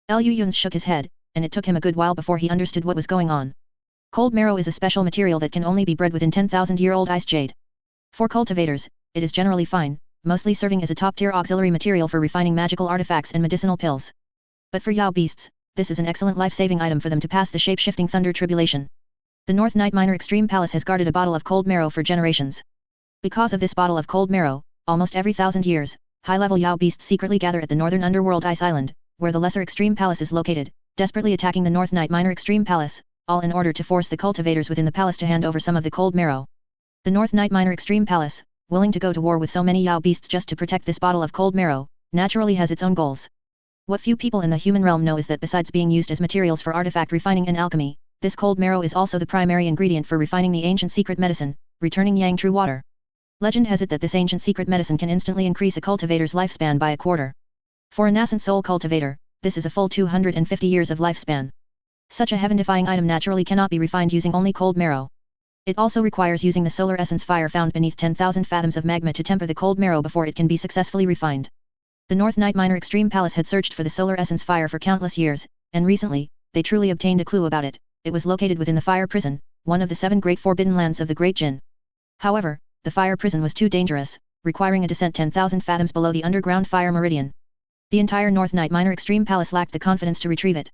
Liu Yun shook his head, and it took him a good while before he understood what was going on. Cold marrow is a special material that can only be bred within 10,000-year-old ice jade. For cultivators, it is generally fine, mostly serving as a top-tier auxiliary material for refining magical artifacts and medicinal pills. But for Yao beasts, this is an excellent life-saving item for them to pass the shape-shifting thunder tribulation. The North Night Minor Extreme Palace has guarded a bottle of cold marrow for generations. Because of this bottle of cold marrow, almost every 1,000 years, high-level Yao beasts secretly gather at the northern underworld ice island, where the lesser extreme palace is located, desperately attacking the North Night Minor Extreme Palace, all in order to force the cultivators within the palace to hand over some of the cold marrow. The North Night Miner Extreme Palace, willing to go to war with so many Yao beasts just to protect this bottle of cold marrow, naturally has its own goals. What few people in the human realm know is that besides being used as materials for artifact refining and alchemy, this cold marrow is also the primary ingredient for refining the ancient secret medicine, returning Yang True Water. Legend has it that this ancient secret medicine can instantly increase a cultivator's lifespan by a quarter. For a nascent soul cultivator, this is a full 250 years of lifespan. Such a heaven-defying item naturally cannot be refined using only cold marrow. It also requires using the solar essence fire found beneath 10,000 fathoms of magma to temper the cold marrow before it can be successfully refined. The North Night Miner Extreme Palace had searched for the solar essence fire for countless years, and recently, they truly obtained a clue about it. It was located within the fire prison, one of the 7 great forbidden lands of the Great Jinn. However, the fire prison was too dangerous, requiring a descent 10,000 fathoms below the underground fire meridian. The entire North Night Miner Extreme Palace lacked the confidence to retrieve it.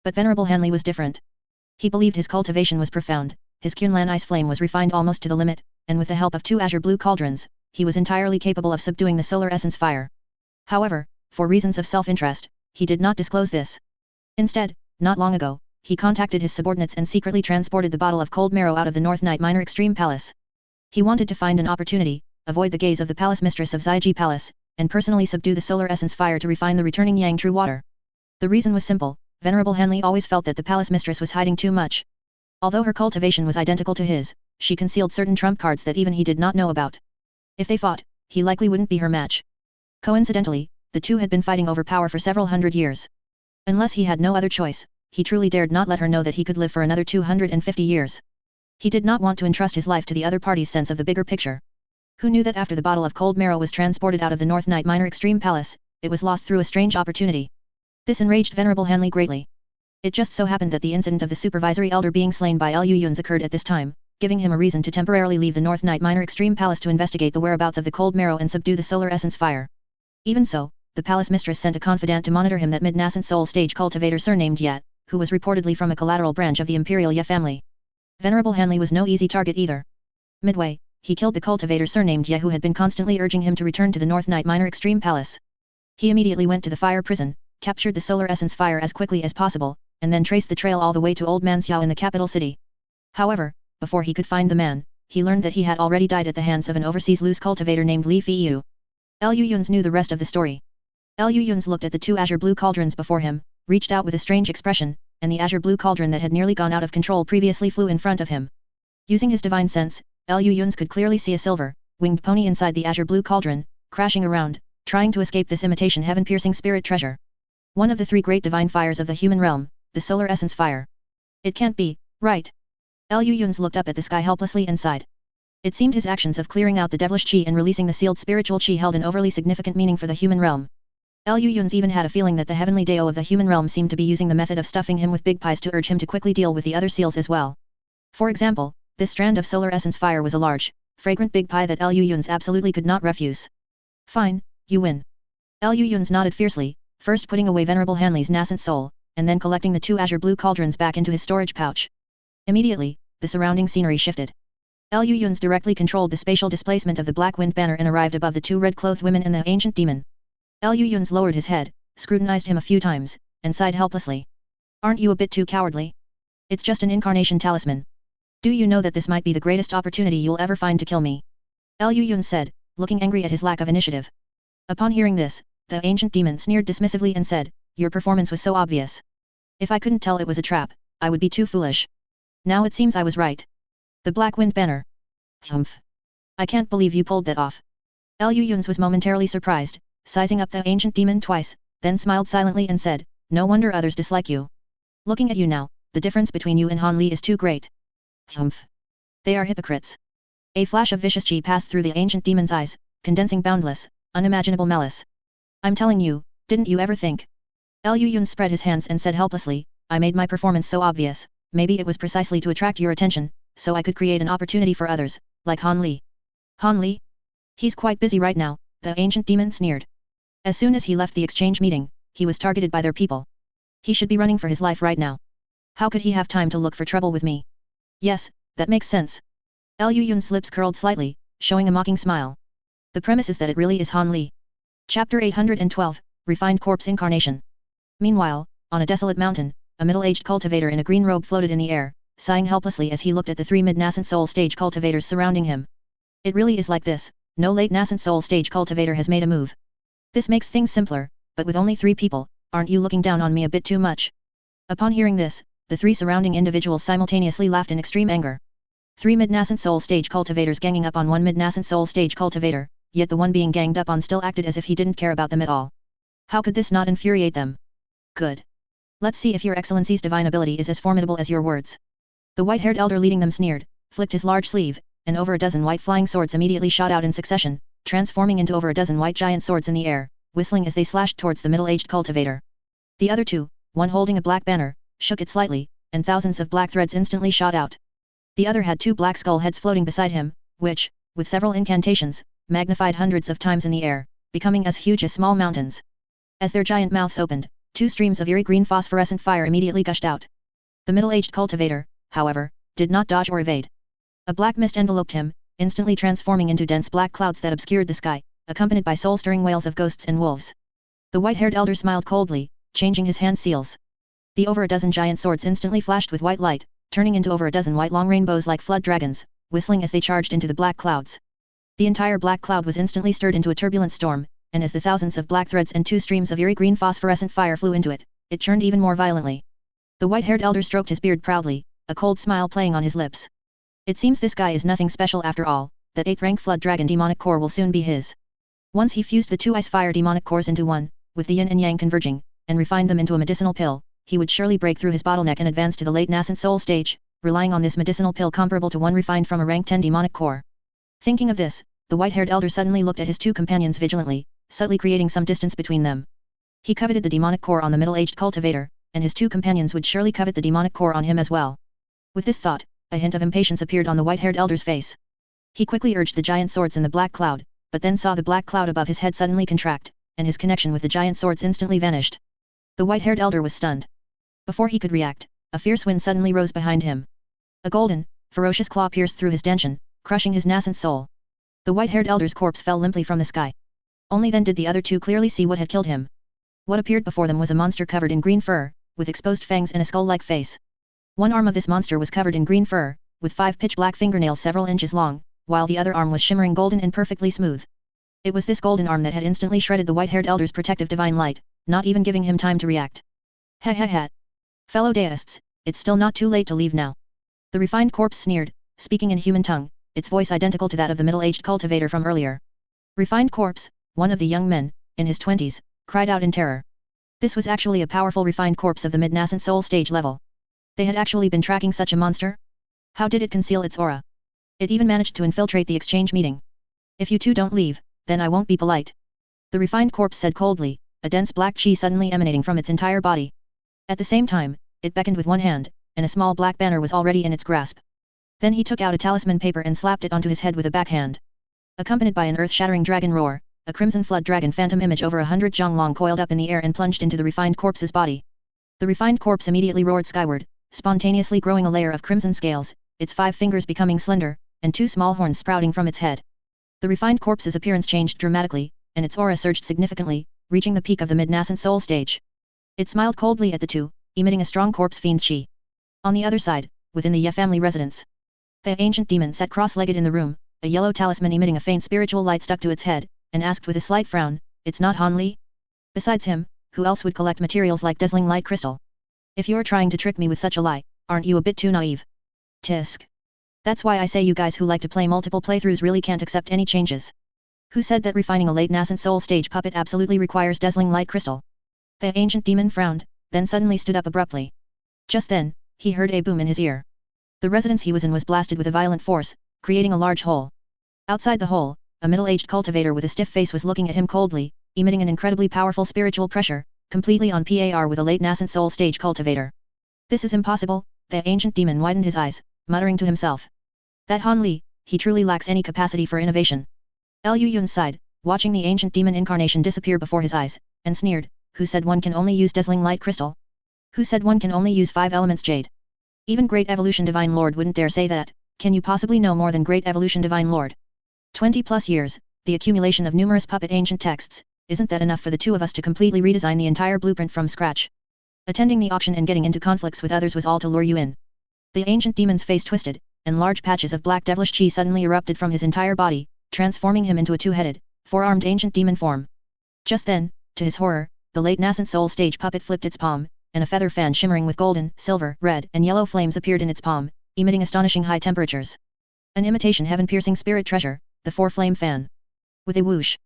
But Venerable Hanley was different. He believed his cultivation was profound, his Kunlan ice flame was refined almost to the limit, and with the help of 2 azure blue cauldrons, he was entirely capable of subduing the solar essence fire. However, for reasons of self-interest, he did not disclose this. Instead, not long ago, he contacted his subordinates and secretly transported the bottle of cold marrow out of the North Night Miner Extreme Palace. He wanted to find an opportunity, avoid the gaze of the palace mistress of Zaiji Palace, and personally subdue the solar essence fire to refine the returning Yang True Water. The reason was simple. Venerable Hanley always felt that the palace mistress was hiding too much. Although her cultivation was identical to his, she concealed certain trump cards that even he did not know about. If they fought, he likely wouldn't be her match. Coincidentally, the two had been fighting over power for several hundred years. Unless he had no other choice, he truly dared not let her know that he could live for another 250 years. He did not want to entrust his life to the other party's sense of the bigger picture. Who knew that after the bottle of cold marrow was transported out of the North Night Miner Extreme Palace, it was lost through a strange opportunity. This enraged Venerable Hanley greatly. It just so happened that the incident of the supervisory elder being slain by Lu Yuns occurred at this time, giving him a reason to temporarily leave the North Night Miner Extreme Palace to investigate the whereabouts of the cold marrow and subdue the solar essence fire. Even so, the palace mistress sent a confidant to monitor him, that mid-nascent soul stage cultivator surnamed Yat, who was reportedly from a collateral branch of the Imperial Ye family. Venerable Hanley was no easy target either. Midway, he killed the cultivator surnamed Ye, who had been constantly urging him to return to the North Night Miner Extreme Palace. He immediately went to the fire prison, captured the solar essence fire as quickly as possible, and then traced the trail all the way to Old Man Xiao in the capital city. However, before he could find the man, he learned that he had already died at the hands of an overseas loose cultivator named Li Fiyu. Lu Yuns knew the rest of the story. Lu Yuns looked at the 2 azure blue cauldrons before him, reached out with a strange expression, and the azure blue cauldron that had nearly gone out of control previously flew in front of him. Using his divine sense, Lu Yuns could clearly see a silver, winged pony inside the azure blue cauldron, crashing around, trying to escape this imitation heaven-piercing spirit treasure. One of the 3 great divine fires of the human realm, the solar essence fire. It can't be, right? Lu Yuns looked up at the sky helplessly and sighed. It seemed his actions of clearing out the devilish qi and releasing the sealed spiritual qi held an overly significant meaning for the human realm. Lu Yuns even had a feeling that the heavenly Dao of the human realm seemed to be using the method of stuffing him with big pies to urge him to quickly deal with the other seals as well. For example, this strand of solar essence fire was a large, fragrant big pie that Lu Yuns absolutely could not refuse. Fine, you win. Lu Yuns nodded fiercely, first putting away Venerable Hanley's nascent soul, and then collecting the 2 azure blue cauldrons back into his storage pouch. Immediately, the surrounding scenery shifted. Lu Yuns directly controlled the spatial displacement of the black wind banner and arrived above the 2 red-clothed women and the ancient demon. Lu Yuns lowered his head, scrutinized him a few times, and sighed helplessly. Aren't you a bit too cowardly? It's just an incarnation talisman. Do you know that this might be the greatest opportunity you'll ever find to kill me? Lu Yuns said, looking angry at his lack of initiative. Upon hearing this, the ancient demon sneered dismissively and said, your performance was so obvious. If I couldn't tell it was a trap, I would be too foolish. Now it seems I was right. The black wind banner. Humph. I can't believe you pulled that off. Lu Yuns was momentarily surprised, sizing up the ancient demon twice, then smiled silently and said, no wonder others dislike you. Looking at you now, the difference between you and Han Li is too great. Humph. They are hypocrites. A flash of vicious qi passed through the ancient demon's eyes, condensing boundless, unimaginable malice. I'm telling you, didn't you ever think? Lu Yuns spread his hands and said helplessly, I made my performance so obvious, maybe it was precisely to attract your attention, so I could create an opportunity for others, like Han Li. Han Li? He's quite busy right now, the ancient demon sneered. As soon as he left the exchange meeting, he was targeted by their people. He should be running for his life right now. How could he have time to look for trouble with me? Yes, that makes sense. Lu Yun's lips curled slightly, showing a mocking smile. The premise is that it really is Han Li. Chapter 812, Refined Corpse Incarnation. Meanwhile, on a desolate mountain, a middle-aged cultivator in a green robe floated in the air, sighing helplessly as he looked at the 3 mid-nascent soul stage cultivators surrounding him. It really is like this, no late nascent soul stage cultivator has made a move. This makes things simpler, but with only 3 people, aren't you looking down on me a bit too much? Upon hearing this, the 3 surrounding individuals simultaneously laughed in extreme anger. 3 mid-nascent soul stage cultivators ganging up on 1 mid-nascent soul stage cultivator, yet the one being ganged up on still acted as if he didn't care about them at all. How could this not infuriate them? Good. Let's see if your excellency's divine ability is as formidable as your words. The white-haired elder leading them sneered, flicked his large sleeve, and over a dozen white flying swords immediately shot out in succession, transforming into over a dozen white giant swords in the air, whistling as they slashed towards the middle-aged cultivator. The other 2, one holding a black banner, shook it slightly, and thousands of black threads instantly shot out. The other had 2 black skull heads floating beside him, which, with several incantations, magnified hundreds of times in the air, becoming as huge as small mountains. As their giant mouths opened, 2 streams of eerie green phosphorescent fire immediately gushed out. The middle-aged cultivator, however, did not dodge or evade. A black mist enveloped him, instantly transforming into dense black clouds that obscured the sky, accompanied by soul-stirring wails of ghosts and wolves. The white-haired elder smiled coldly, changing his hand seals. The over a dozen giant swords instantly flashed with white light, turning into over a dozen white long rainbows like flood dragons, whistling as they charged into the black clouds. The entire black cloud was instantly stirred into a turbulent storm, and as the thousands of black threads and 2 streams of eerie green phosphorescent fire flew into it, it churned even more violently. The white-haired elder stroked his beard proudly, a cold smile playing on his lips. It seems this guy is nothing special after all, that 8th rank flood dragon demonic core will soon be his. Once he fused the 2 ice fire demonic cores into one, with the yin and yang converging, and refined them into a medicinal pill, he would surely break through his bottleneck and advance to the late nascent soul stage, relying on this medicinal pill comparable to one refined from a rank 10 demonic core. Thinking of this, the white-haired elder suddenly looked at his 2 companions vigilantly, subtly creating some distance between them. He coveted the demonic core on the middle-aged cultivator, and his 2 companions would surely covet the demonic core on him as well. With this thought, a hint of impatience appeared on the white-haired elder's face. He quickly urged the giant swords in the black cloud, but then saw the black cloud above his head suddenly contract, and his connection with the giant swords instantly vanished. The white-haired elder was stunned. Before he could react, a fierce wind suddenly rose behind him. A golden, ferocious claw pierced through his dention, crushing his nascent soul. The white-haired elder's corpse fell limply from the sky. Only then did the other 2 clearly see what had killed him. What appeared before them was a monster covered in green fur, with exposed fangs and a skull-like face. One arm of this monster was covered in green fur, with 5 pitch-black fingernails several inches long, while the other arm was shimmering golden and perfectly smooth. It was this golden arm that had instantly shredded the white-haired elder's protective divine light, not even giving him time to react. Ha ha ha. Fellow deists, it's still not too late to leave now. The refined corpse sneered, speaking in human tongue, its voice identical to that of the middle-aged cultivator from earlier. Refined corpse, one of the young men, in his 20s, cried out in terror. This was actually a powerful refined corpse of the mid-nascent soul stage level. They had actually been tracking such a monster? How did it conceal its aura? It even managed to infiltrate the exchange meeting. If you 2 don't leave, then I won't be polite. The refined corpse said coldly, a dense black chi suddenly emanating from its entire body. At the same time, it beckoned with one hand, and a small black banner was already in its grasp. Then he took out a talisman paper and slapped it onto his head with a backhand. Accompanied by an earth-shattering dragon roar, a crimson flood dragon phantom image over 100 jong long coiled up in the air and plunged into the refined corpse's body. The refined corpse immediately roared skyward, spontaneously growing a layer of crimson scales, its 5 fingers becoming slender, and 2 small horns sprouting from its head. The refined corpse's appearance changed dramatically, and its aura surged significantly, reaching the peak of the mid-nascent soul stage. It smiled coldly at the 2, emitting a strong corpse fiend chi. On the other side, within the Ye family residence, the ancient demon sat cross-legged in the room, a yellow talisman emitting a faint spiritual light stuck to its head, and asked with a slight frown, "It's not Han Li? Besides him, who else would collect materials like dazzling light crystal? If you're trying to trick me with such a lie, aren't you a bit too naive?" Tisk. That's why I say you guys who like to play multiple playthroughs really can't accept any changes. Who said that refining a late nascent soul stage puppet absolutely requires dazzling light crystal? The ancient demon frowned, then suddenly stood up abruptly. Just then, he heard a boom in his ear. The residence he was in was blasted with a violent force, creating a large hole. Outside the hole, a middle-aged cultivator with a stiff face was looking at him coldly, emitting an incredibly powerful spiritual pressure, completely on par with a late nascent soul stage cultivator. This is impossible, the ancient demon widened his eyes, muttering to himself. That Han Li, he truly lacks any capacity for innovation. Lu Yun sighed, watching the ancient demon incarnation disappear before his eyes, and sneered, who said one can only use dazzling light crystal? Who said one can only use 5 elements jade? Even Great Evolution Divine Lord wouldn't dare say that, can you possibly know more than Great Evolution Divine Lord? 20 plus years, the accumulation of numerous puppet ancient texts, isn't that enough for the 2 of us to completely redesign the entire blueprint from scratch? Attending the auction and getting into conflicts with others was all to lure you in. The ancient demon's face twisted, and large patches of black devilish chi suddenly erupted from his entire body, transforming him into a two-headed, four-armed ancient demon form. Just then, to his horror, the late nascent soul stage puppet flipped its palm, and a feather fan shimmering with golden, silver, red, and yellow flames appeared in its palm, emitting astonishing high temperatures. An imitation heaven-piercing spirit treasure, the four-flame fan. With a whoosh,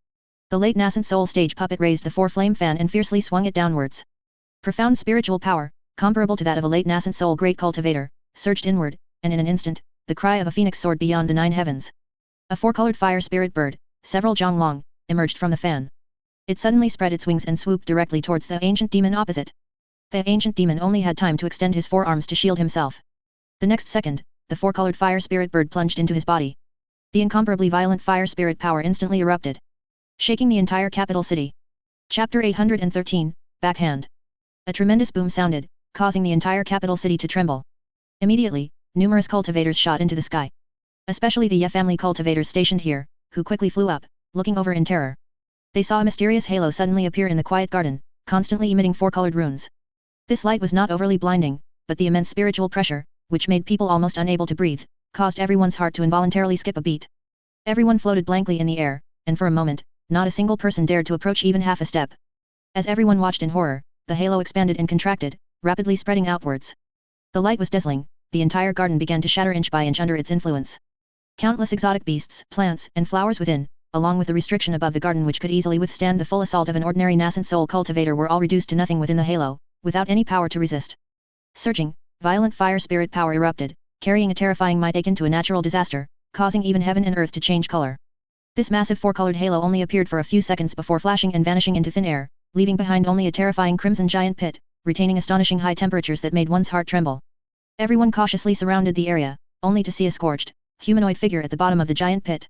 the late nascent soul stage puppet raised the four-flame fan and fiercely swung it downwards. Profound spiritual power, comparable to that of a late nascent soul great cultivator, surged inward, and in an instant, the cry of a phoenix soared beyond the 9 heavens. A four-colored fire spirit bird, several jong long, emerged from the fan. It suddenly spread its wings and swooped directly towards the ancient demon opposite. The ancient demon only had time to extend his forearms to shield himself. The next second, the four-colored fire spirit bird plunged into his body. The incomparably violent fire spirit power instantly erupted, shaking the entire capital city. Chapter 813, Backhand. A tremendous boom sounded, causing the entire capital city to tremble. Immediately, numerous cultivators shot into the sky. Especially the Ye family cultivators stationed here, who quickly flew up, looking over in terror. They saw a mysterious halo suddenly appear in the quiet garden, constantly emitting four-colored runes. This light was not overly blinding, but the immense spiritual pressure, which made people almost unable to breathe, caused everyone's heart to involuntarily skip a beat. Everyone floated blankly in the air, and for a moment, not a single person dared to approach even half a step. As everyone watched in horror, the halo expanded and contracted, rapidly spreading outwards. The light was dazzling, the entire garden began to shatter inch by inch under its influence. Countless exotic beasts, plants, and flowers within, along with the restriction above the garden which could easily withstand the full assault of an ordinary nascent soul cultivator, were all reduced to nothing within the halo, without any power to resist. Surging, violent fire spirit power erupted, carrying a terrifying might akin to a natural disaster, causing even heaven and earth to change color. This massive four-colored halo only appeared for a few seconds before flashing and vanishing into thin air, leaving behind only a terrifying crimson giant pit, retaining astonishing high temperatures that made one's heart tremble. Everyone cautiously surrounded the area, only to see a scorched, humanoid figure at the bottom of the giant pit.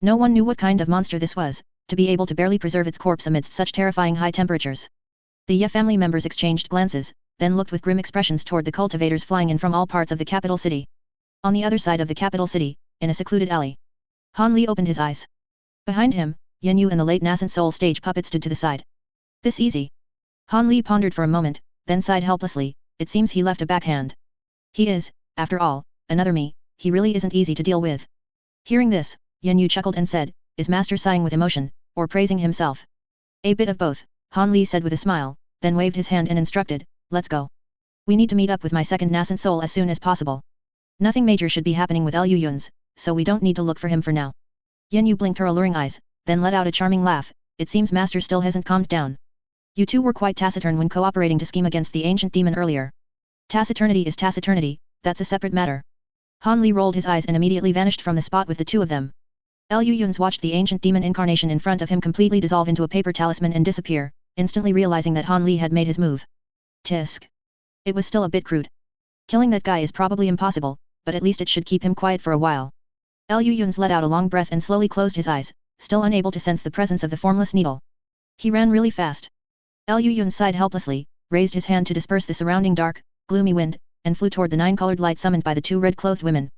No one knew what kind of monster this was, to be able to barely preserve its corpse amidst such terrifying high temperatures. The Ye family members exchanged glances, then looked with grim expressions toward the cultivators flying in from all parts of the capital city. On the other side of the capital city, in a secluded alley, Han Li opened his eyes. Behind him, Yan Yu and the late nascent soul stage puppet stood to the side. This easy? Han Li pondered for a moment, then sighed helplessly. It seems he left a backhand. He is, after all, another me. He really isn't easy to deal with. Hearing this, Yan Yu chuckled and said, is master sighing with emotion, or praising himself? A bit of both, Han Li said with a smile, then waved his hand and instructed, let's go. We need to meet up with my second nascent soul as soon as possible. Nothing major should be happening with Liu Yun's, so we don't need to look for him for now. Yan Yu blinked her alluring eyes, then let out a charming laugh. It seems master still hasn't calmed down. You two were quite taciturn when cooperating to scheme against the ancient demon earlier. Taciturnity is taciturnity, that's a separate matter. Han Li rolled his eyes and immediately vanished from the spot with the two of them. Liu Yun's watched the ancient demon incarnation in front of him completely dissolve into a paper talisman and disappear, instantly realizing that Han Li had made his move. Tisk. It was still a bit crude. Killing that guy is probably impossible, but at least it should keep him quiet for a while. Liu Yun's let out a long breath and slowly closed his eyes, still unable to sense the presence of the formless needle. He ran really fast. Liu Yun sighed helplessly, raised his hand to disperse the surrounding dark, gloomy wind, and flew toward the 9-colored light summoned by the two red-clothed women.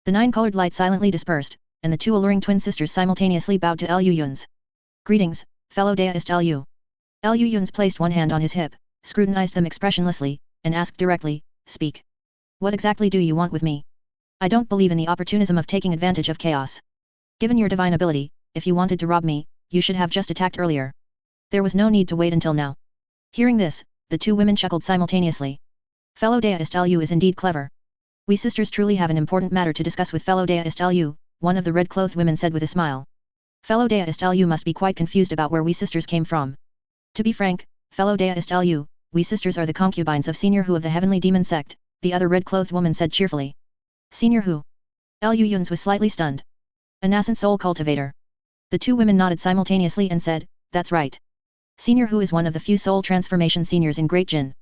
The 9-colored light silently dispersed, and the two alluring twin sisters simultaneously bowed to Liu Yun's. Greetings, fellow deist Liu. Liu Yun's placed one hand on his hip, scrutinized them expressionlessly, and asked directly, speak. What exactly do you want with me? I don't believe in the opportunism of taking advantage of chaos. Given your divine ability, if you wanted to rob me, you should have just attacked earlier. There was no need to wait until now. Hearing this, the two women chuckled simultaneously. Fellow deist Liu is indeed clever. We sisters truly have an important matter to discuss with fellow deist Liu, one of the red-clothed women said with a smile. Fellow deist Liu must be quite confused about where we sisters came from. To be frank, fellow deist Liu, we sisters are the concubines of Senior Hu of the Heavenly Demon Sect, the other red-clothed woman said cheerfully. Senior Hu? Liu Yun's was slightly stunned. A nascent soul cultivator. The two women nodded simultaneously and said, that's right. Senior Hu is one of the few soul transformation seniors in Great Jin.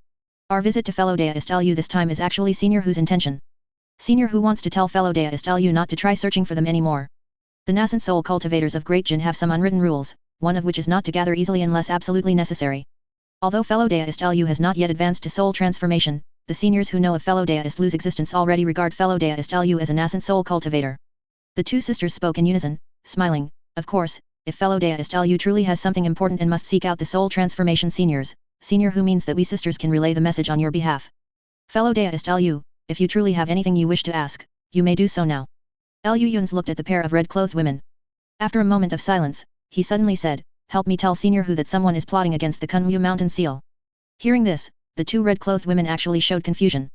Our visit to fellow deist Liu this time is actually Senior Hu's intention. Senior Hu wants to tell fellow deist Liu not to try searching for them anymore. The nascent soul cultivators of Great Jin have some unwritten rules, one of which is not to gather easily unless absolutely necessary. Although fellow deist Liu has not yet advanced to soul transformation, the seniors who know of fellow deist Liu's existence already regard fellow deist Liu as a nascent soul cultivator. The two sisters spoke in unison, smiling. Of course, if fellow deist Liu truly has something important and must seek out the soul transformation seniors, Senior Hu means that we sisters can relay the message on your behalf. Fellow Deist Lu, if you truly have anything you wish to ask, you may do so now. Lu Yuns looked at the pair of red-clothed women. After a moment of silence, he suddenly said, help me tell Senior Hu that someone is plotting against the Kunwu Mountain Seal. Hearing this, the two red-clothed women actually showed confusion.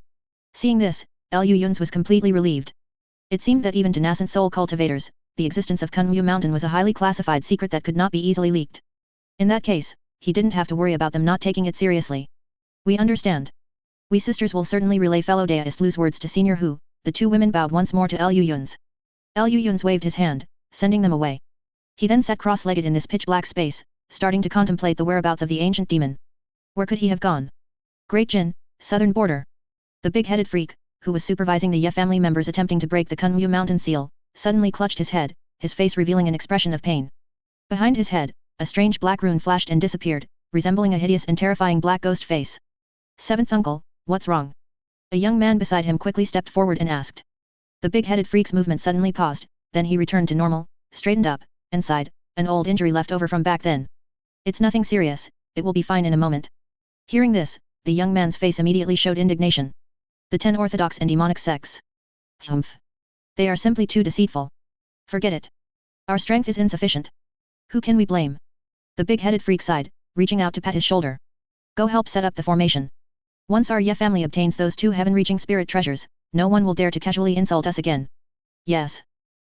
Seeing this, Lu Yuns was completely relieved. It seemed that even to nascent soul cultivators, the existence of Kunwu Mountain was a highly classified secret that could not be easily leaked. In that case, he didn't have to worry about them not taking it seriously. We understand. We sisters will certainly relay fellow Deist Lu's words to Senior Hu. The two women bowed once more to Lu Yuns. Lu Yuns waved his hand, sending them away. He then sat cross-legged in this pitch-black space, starting to contemplate the whereabouts of the ancient demon. Where could he have gone? Great Jin, southern border. The big-headed freak, who was supervising the Ye family members attempting to break the Kunwu Mountain Seal, suddenly clutched his head, his face revealing an expression of pain. Behind his head, a strange black rune flashed and disappeared, resembling a hideous and terrifying black ghost face. Seventh uncle, what's wrong? A young man beside him quickly stepped forward and asked. The big-headed freak's movement suddenly paused, then he returned to normal, straightened up, and sighed, an old injury left over from back then. It's nothing serious, it will be fine in a moment. Hearing this, the young man's face immediately showed indignation. The 10 orthodox and demonic sects. Humph. They are simply too deceitful. Forget it. Our strength is insufficient. Who can we blame? The big-headed freak sighed, reaching out to pat his shoulder. Go help set up the formation. Once our Ye family obtains those 2 heaven-reaching spirit treasures, no one will dare to casually insult us again. Yes.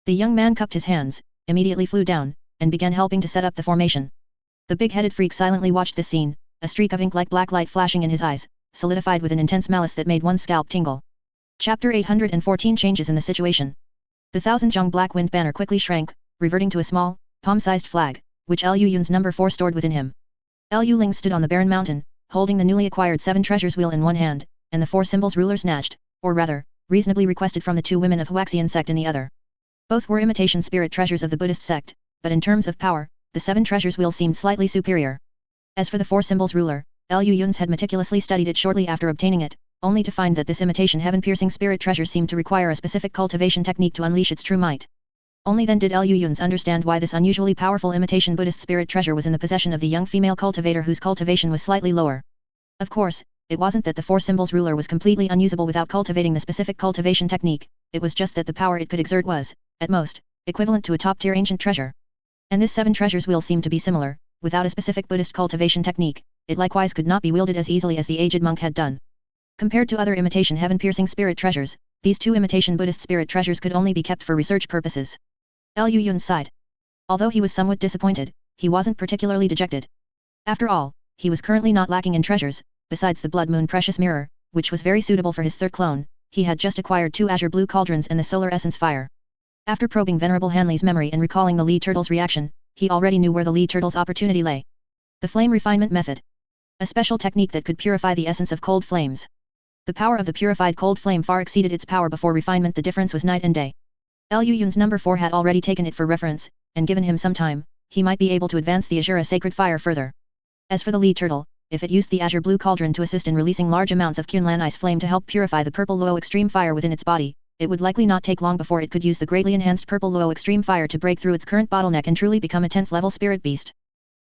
The young man cupped his hands, immediately flew down, and began helping to set up the formation. The big-headed freak silently watched this scene, a streak of ink-like black light flashing in his eyes, solidified with an intense malice that made one's scalp tingle. Chapter 814 Changes in the Situation. The 1000-jong black wind banner quickly shrank, reverting to a small, palm-sized flag, which Lu Yun's number 4 stored within him. Lu Ling stood on the barren mountain, holding the newly acquired 7 treasures wheel in one hand, and the 4 symbols ruler snatched, or rather, reasonably requested from the 2 women of Huaxian sect in the other. Both were imitation spirit treasures of the Buddhist sect, but in terms of power, the 7 treasures wheel seemed slightly superior. As for the 4 symbols ruler, Lu Yuns had meticulously studied it shortly after obtaining it, only to find that this imitation heaven-piercing spirit treasure seemed to require a specific cultivation technique to unleash its true might. Only then did Lu Yuns understand why this unusually powerful imitation Buddhist spirit treasure was in the possession of the young female cultivator whose cultivation was slightly lower. Of course, it wasn't that the 4 symbols ruler was completely unusable without cultivating the specific cultivation technique, it was just that the power it could exert was, at most, equivalent to a top-tier ancient treasure. And this 7 treasures wheel seemed to be similar, without a specific Buddhist cultivation technique, it likewise could not be wielded as easily as the aged monk had done. Compared to other imitation heaven-piercing spirit treasures, these 2 imitation Buddhist spirit treasures could only be kept for research purposes. Lu Yun sighed. Although he was somewhat disappointed, he wasn't particularly dejected. After all, he was currently not lacking in treasures, besides the Blood Moon Precious Mirror, which was very suitable for his 3rd clone, he had just acquired 2 azure blue cauldrons and the Solar Essence Fire. After probing Venerable Hanley's memory and recalling the Lee Turtle's reaction, he already knew where the Lee Turtle's opportunity lay. The Flame Refinement Method. A special technique that could purify the essence of cold flames. The power of the purified cold flame far exceeded its power before refinement. The difference was night and day. Lu Yun's number 4 had already taken it for reference, and given him some time, he might be able to advance the Azura Sacred Fire further. As for the Lee Turtle, if it used the Azure Blue Cauldron to assist in releasing large amounts of Kunlan Ice Flame to help purify the Purple Luo Extreme Fire within its body, it would likely not take long before it could use the greatly enhanced Purple Luo Extreme Fire to break through its current bottleneck and truly become a 10th level spirit beast.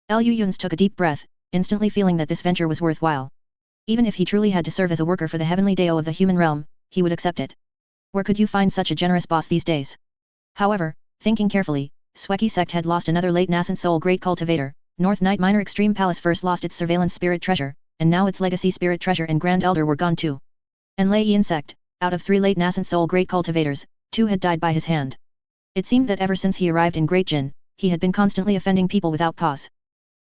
Lu Yuns took a deep breath, instantly feeling that this venture was worthwhile. Even if he truly had to serve as a worker for the heavenly Dao of the human realm, he would accept it. Where could you find such a generous boss these days? However, thinking carefully, Sweki sect had lost another late nascent soul great cultivator. North Night Minor Extreme Palace first lost its surveillance spirit treasure, and now its legacy spirit treasure and Grand Elder were gone too. And Lei Yin sect, out of 3 late nascent soul great cultivators, 2 had died by his hand. It seemed that ever since he arrived in Great Jin, he had been constantly offending people without pause.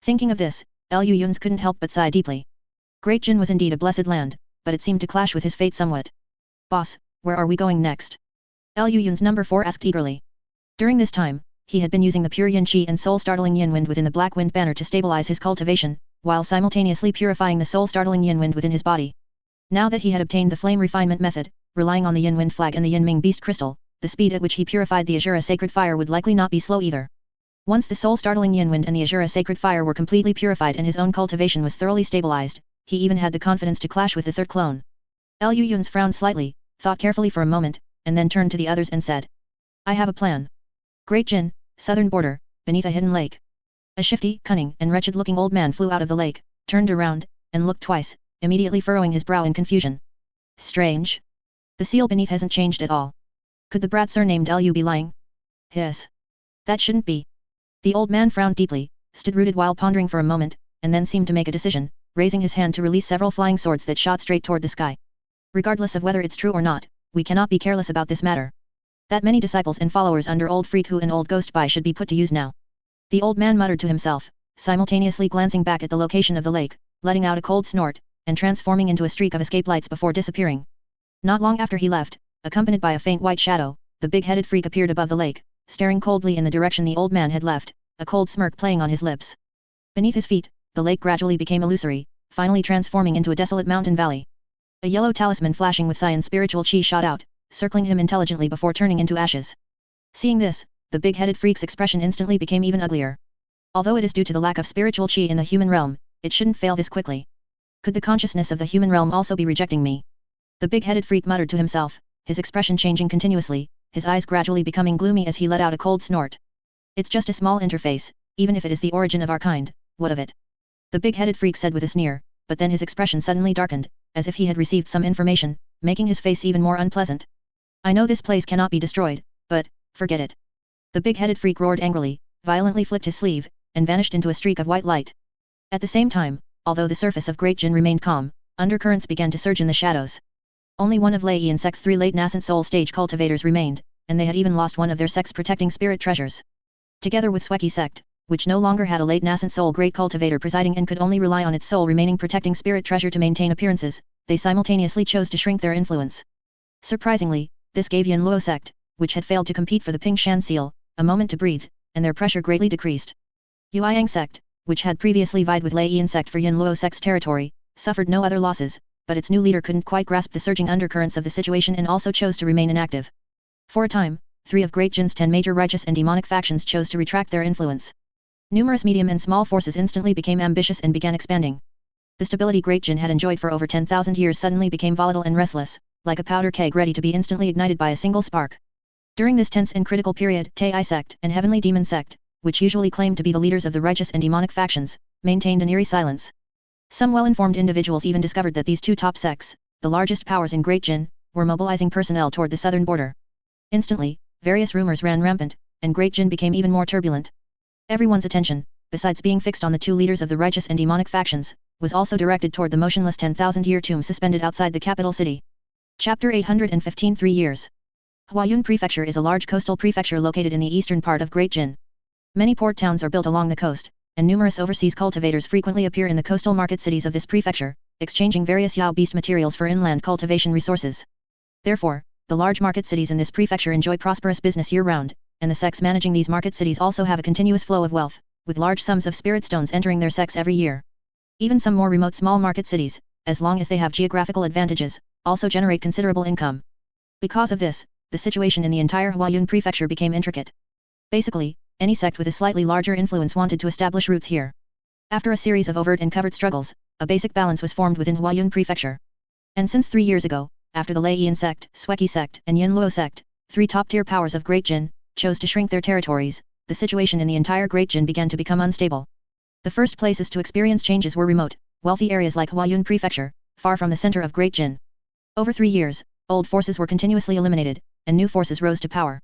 Thinking of this, Lu Yuns couldn't help but sigh deeply. Great Jin was indeed a blessed land, but it seemed to clash with his fate somewhat. Boss, where are we going next? Lu Yuns number 4 asked eagerly. During this time, he had been using the pure yin qi and soul-startling yin wind within the black wind banner to stabilize his cultivation, while simultaneously purifying the soul-startling yin wind within his body. Now that he had obtained the flame refinement method, relying on the yin wind flag and the yin ming beast crystal, the speed at which he purified the Azura Sacred Fire would likely not be slow either. Once the soul-startling yin wind and the Azura Sacred Fire were completely purified and his own cultivation was thoroughly stabilized, he even had the confidence to clash with the 3rd clone. Lu Yuns frowned slightly, thought carefully for a moment, and then turned to the others and said, I have a plan. Great Jin, southern border, beneath a hidden lake. A shifty, cunning, and wretched-looking old man flew out of the lake, turned around, and looked twice, immediately furrowing his brow in confusion. Strange. The seal beneath hasn't changed at all. Could the brat surnamed Lu be lying? Hiss. That shouldn't be. The old man frowned deeply, stood rooted while pondering for a moment, and then seemed to make a decision, raising his hand to release several flying swords that shot straight toward the sky. Regardless of whether it's true or not, we cannot be careless about this matter. That many disciples and followers under Old Freak Hu and Old Ghost Bai should be put to use now. The old man muttered to himself, simultaneously glancing back at the location of the lake, letting out a cold snort, and transforming into a streak of escape lights before disappearing. Not long after he left, accompanied by a faint white shadow, the big-headed freak appeared above the lake, staring coldly in the direction the old man had left, a cold smirk playing on his lips. Beneath his feet, the lake gradually became illusory, finally transforming into a desolate mountain valley. A yellow talisman flashing with cyan spiritual chi shot out, circling him intelligently before turning into ashes. Seeing this, the big-headed freak's expression instantly became even uglier. Although it is due to the lack of spiritual chi in the human realm, it shouldn't fail this quickly. Could the consciousness of the human realm also be rejecting me? The big-headed freak muttered to himself, his expression changing continuously, his eyes gradually becoming gloomy as he let out a cold snort. It's just a small interface, even if it is the origin of our kind, what of it? The big-headed freak said with a sneer, but then his expression suddenly darkened, as if he had received some information, making his face even more unpleasant. I know this place cannot be destroyed, but, forget it. The big-headed freak roared angrily, violently flicked his sleeve, and vanished into a streak of white light. At the same time, although the surface of Great Jin remained calm, undercurrents began to surge in the shadows. Only one of Lei Yi and Sect's 3 late nascent soul stage cultivators remained, and they had even lost one of their sect's protecting spirit treasures. Together with Sweki sect, which no longer had a late nascent soul great cultivator presiding and could only rely on its sole remaining protecting spirit treasure to maintain appearances, they simultaneously chose to shrink their influence. Surprisingly, this gave Yin Luo sect, which had failed to compete for the Ping Shan seal, a moment to breathe, and their pressure greatly decreased. Yueyang sect, which had previously vied with Lei Yin sect for Yin Luo sect's territory, suffered no other losses, but its new leader couldn't quite grasp the surging undercurrents of the situation and also chose to remain inactive. For a time, 3 of Great Jin's 10 major righteous and demonic factions chose to retract their influence. Numerous medium and small forces instantly became ambitious and began expanding. The stability Great Jin had enjoyed for over 10,000 years suddenly became volatile and restless, like a powder keg ready to be instantly ignited by a single spark. During this tense and critical period, Tai sect and Heavenly Demon sect, which usually claimed to be the leaders of the righteous and demonic factions, maintained an eerie silence. Some well-informed individuals even discovered that these 2 top sects, the largest powers in Great Jin, were mobilizing personnel toward the southern border. Instantly, various rumors ran rampant, and Great Jin became even more turbulent. Everyone's attention, besides being fixed on the 2 leaders of the righteous and demonic factions, was also directed toward the motionless 10,000-year tomb suspended outside the capital city. Chapter 815 3 years. Huayun Prefecture is a large coastal prefecture located in the eastern part of Great Jin. Many port towns are built along the coast, and numerous overseas cultivators frequently appear in the coastal market cities of this prefecture, exchanging various Yao beast materials for inland cultivation resources. Therefore, the large market cities in this prefecture enjoy prosperous business year-round, and the sects managing these market cities also have a continuous flow of wealth, with large sums of spirit stones entering their sects every year. Even some more remote small market cities, as long as they have geographical advantages, also generate considerable income. Because of this, the situation in the entire Huayun Prefecture became intricate. Basically, any sect with a slightly larger influence wanted to establish roots here. After a series of overt and covert struggles, a basic balance was formed within Huayun Prefecture. And since 3 years ago, after the Lei Yin sect, Sweki sect, and Yin Luo sect, 3 top-tier powers of Great Jin, chose to shrink their territories, the situation in the entire Great Jin began to become unstable. The first places to experience changes were remote, wealthy areas like Huayun Prefecture, far from the center of Great Jin. Over 3 years, old forces were continuously eliminated, and new forces rose to power.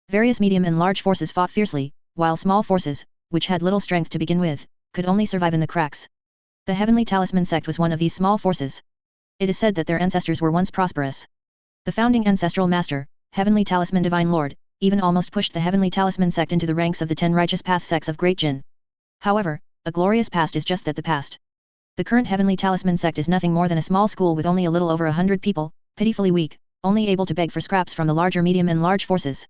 Various medium and large forces fought fiercely, while small forces, which had little strength to begin with, could only survive in the cracks. The Heavenly Talisman sect was one of these small forces. It is said that their ancestors were once prosperous. The founding ancestral master, Heavenly Talisman Divine Lord, even almost pushed the Heavenly Talisman sect into the ranks of the 10 righteous path sects of Great Jin. However, a glorious past is just that, the past. The current Heavenly Talisman sect is nothing more than a small school with only a little over 100 people, pitifully weak, only able to beg for scraps from the larger medium and large forces.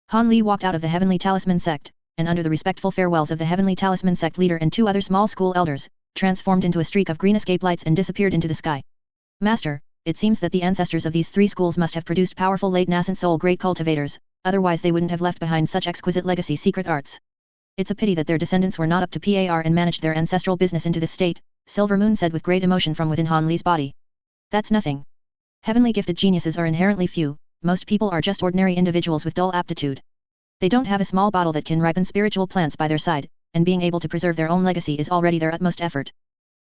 Han Li walked out of the Heavenly Talisman sect, and under the respectful farewells of the Heavenly Talisman sect leader and 2 other small school elders, transformed into a streak of green escape lights and disappeared into the sky. Master, it seems that the ancestors of these 3 schools must have produced powerful late nascent soul great cultivators, otherwise they wouldn't have left behind such exquisite legacy secret arts. It's a pity that their descendants were not up to par and managed their ancestral business into this state, Silver Moon said with great emotion from within Han Li's body. That's nothing. Heavenly gifted geniuses are inherently few, most people are just ordinary individuals with dull aptitude. They don't have a small bottle that can ripen spiritual plants by their side, and being able to preserve their own legacy is already their utmost effort.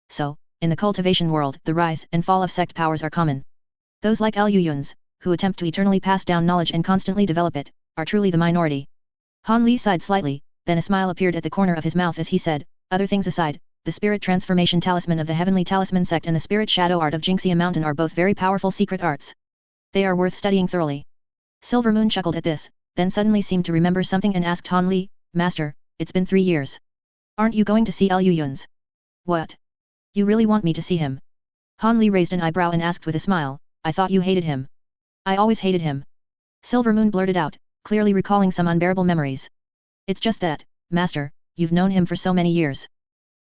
So, in the cultivation world, the rise and fall of sect powers are common. Those like Liu Yun's, who attempt to eternally pass down knowledge and constantly develop it, are truly the minority. Han Li sighed slightly, then a smile appeared at the corner of his mouth as he said, other things aside, the spirit transformation talisman of the Heavenly Talisman sect and the spirit shadow art of Jingxia Mountain are both very powerful secret arts. They are worth studying thoroughly. Silver Moon chuckled at this, then suddenly seemed to remember something and asked Han Li, Master, it's been 3 years. Aren't you going to see Liu Yun's? What? You really want me to see him? Han Li raised an eyebrow and asked with a smile, I thought you hated him. I always hated him. Silver Moon blurted out, clearly recalling some unbearable memories. It's just that, Master, you've known him for so many years.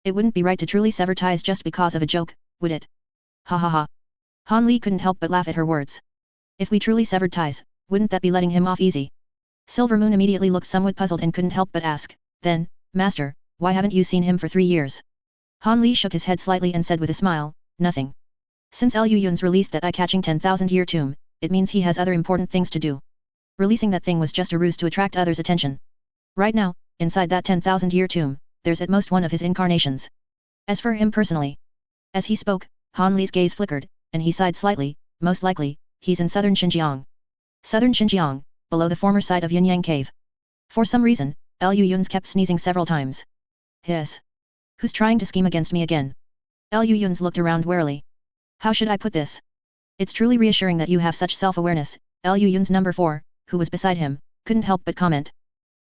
It wouldn't be right to truly sever ties just because of a joke, would it? Ha ha ha. Han Li couldn't help but laugh at her words. If we truly severed ties, wouldn't that be letting him off easy? Silver Moon immediately looked somewhat puzzled and couldn't help but ask, then, Master, why haven't you seen him for 3 years? Han Li shook his head slightly and said with a smile, nothing. Since Liu Yun's released that eye-catching 10,000-year tomb, it means he has other important things to do. Releasing that thing was just a ruse to attract others' attention. Right now, inside that 10,000-year tomb, there's at most one of his incarnations. As for him personally. As he spoke, Han Li's gaze flickered, and he sighed slightly, most likely, he's in southern Xinjiang. Southern Xinjiang, below the former site of Yin-Yang Cave. For some reason, Liu Yun's kept sneezing several times. Hiss. Who's trying to scheme against me again? Liu Yun's looked around warily. How should I put this? It's truly reassuring that you have such self-awareness, Liu Yun's number 4, who was beside him, couldn't help but comment.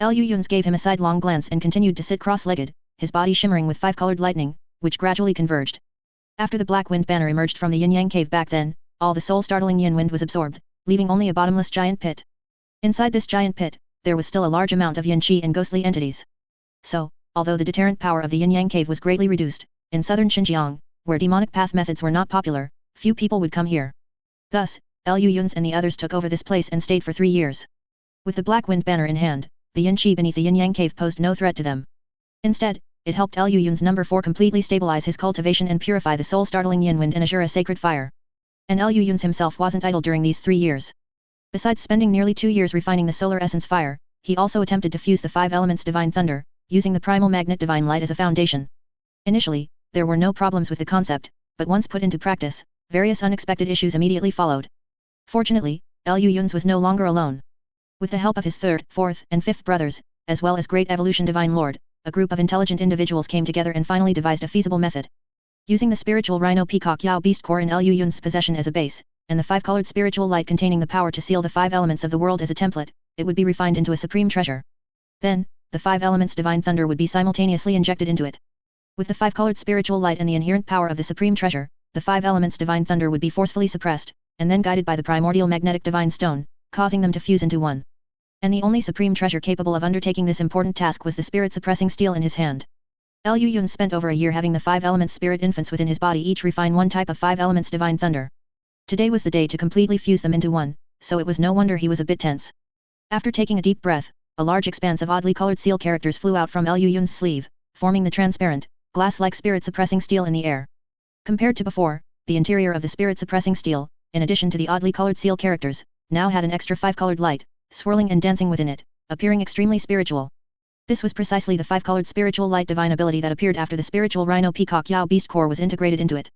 Liu Yun's gave him a sidelong glance and continued to sit cross-legged, his body shimmering with 5-colored lightning, which gradually converged. After the black wind banner emerged from the Yin-Yang Cave back then, all the soul-startling yin wind was absorbed, leaving only a bottomless giant pit. Inside this giant pit, there was still a large amount of yin qi and ghostly entities. So, although the deterrent power of the Yin-Yang Cave was greatly reduced, in southern Xinjiang, where demonic path methods were not popular, few people would come here. Thus, Liu Yun's and the others took over this place and stayed for 3 years. With the black wind banner in hand, the yin qi beneath the Yin-Yang Cave posed no threat to them. Instead, it helped Liu Yun's number 4 completely stabilize his cultivation and purify the soul-startling yin wind and assure a sacred fire. And Liu Yun's himself wasn't idle during these 3 years. Besides spending nearly 2 years refining the solar essence fire, he also attempted to fuse the 5 elements divine thunder, using the primal magnet divine light as a foundation. Initially, there were no problems with the concept, but once put into practice, various unexpected issues immediately followed. Fortunately, Liu Yun's was no longer alone. With the help of his 3rd, 4th, and 5th brothers, as well as Great Evolution Divine Lord, a group of intelligent individuals came together and finally devised a feasible method. Using the spiritual Rhino Peacock Yao Beast Core in Liu Yun's possession as a base, and the 5-colored spiritual light containing the power to seal the 5 elements of the world as a template, it would be refined into a supreme treasure. Then, the 5 elements divine thunder would be simultaneously injected into it. With the 5-colored spiritual light and the inherent power of the supreme treasure, the 5 elements divine thunder would be forcefully suppressed, and then guided by the primordial magnetic divine stone, causing them to fuse into one. And the only supreme treasure capable of undertaking this important task was the spirit-suppressing steel in his hand. Liu Yun spent over a year having the 5 elements spirit infants within his body each refine one type of 5 elements divine thunder. Today was the day to completely fuse them into one, so it was no wonder he was a bit tense. After taking a deep breath, a large expanse of oddly colored seal characters flew out from Liu Yun's sleeve, forming the transparent, glass-like spirit-suppressing steel in the air. Compared to before, the interior of the spirit-suppressing steel, in addition to the oddly colored seal characters, now had an extra 5-colored light, swirling and dancing within it, appearing extremely spiritual. This was precisely the 5-colored spiritual light divine ability that appeared after the spiritual Rhino Peacock Yao Beast Core was integrated into it.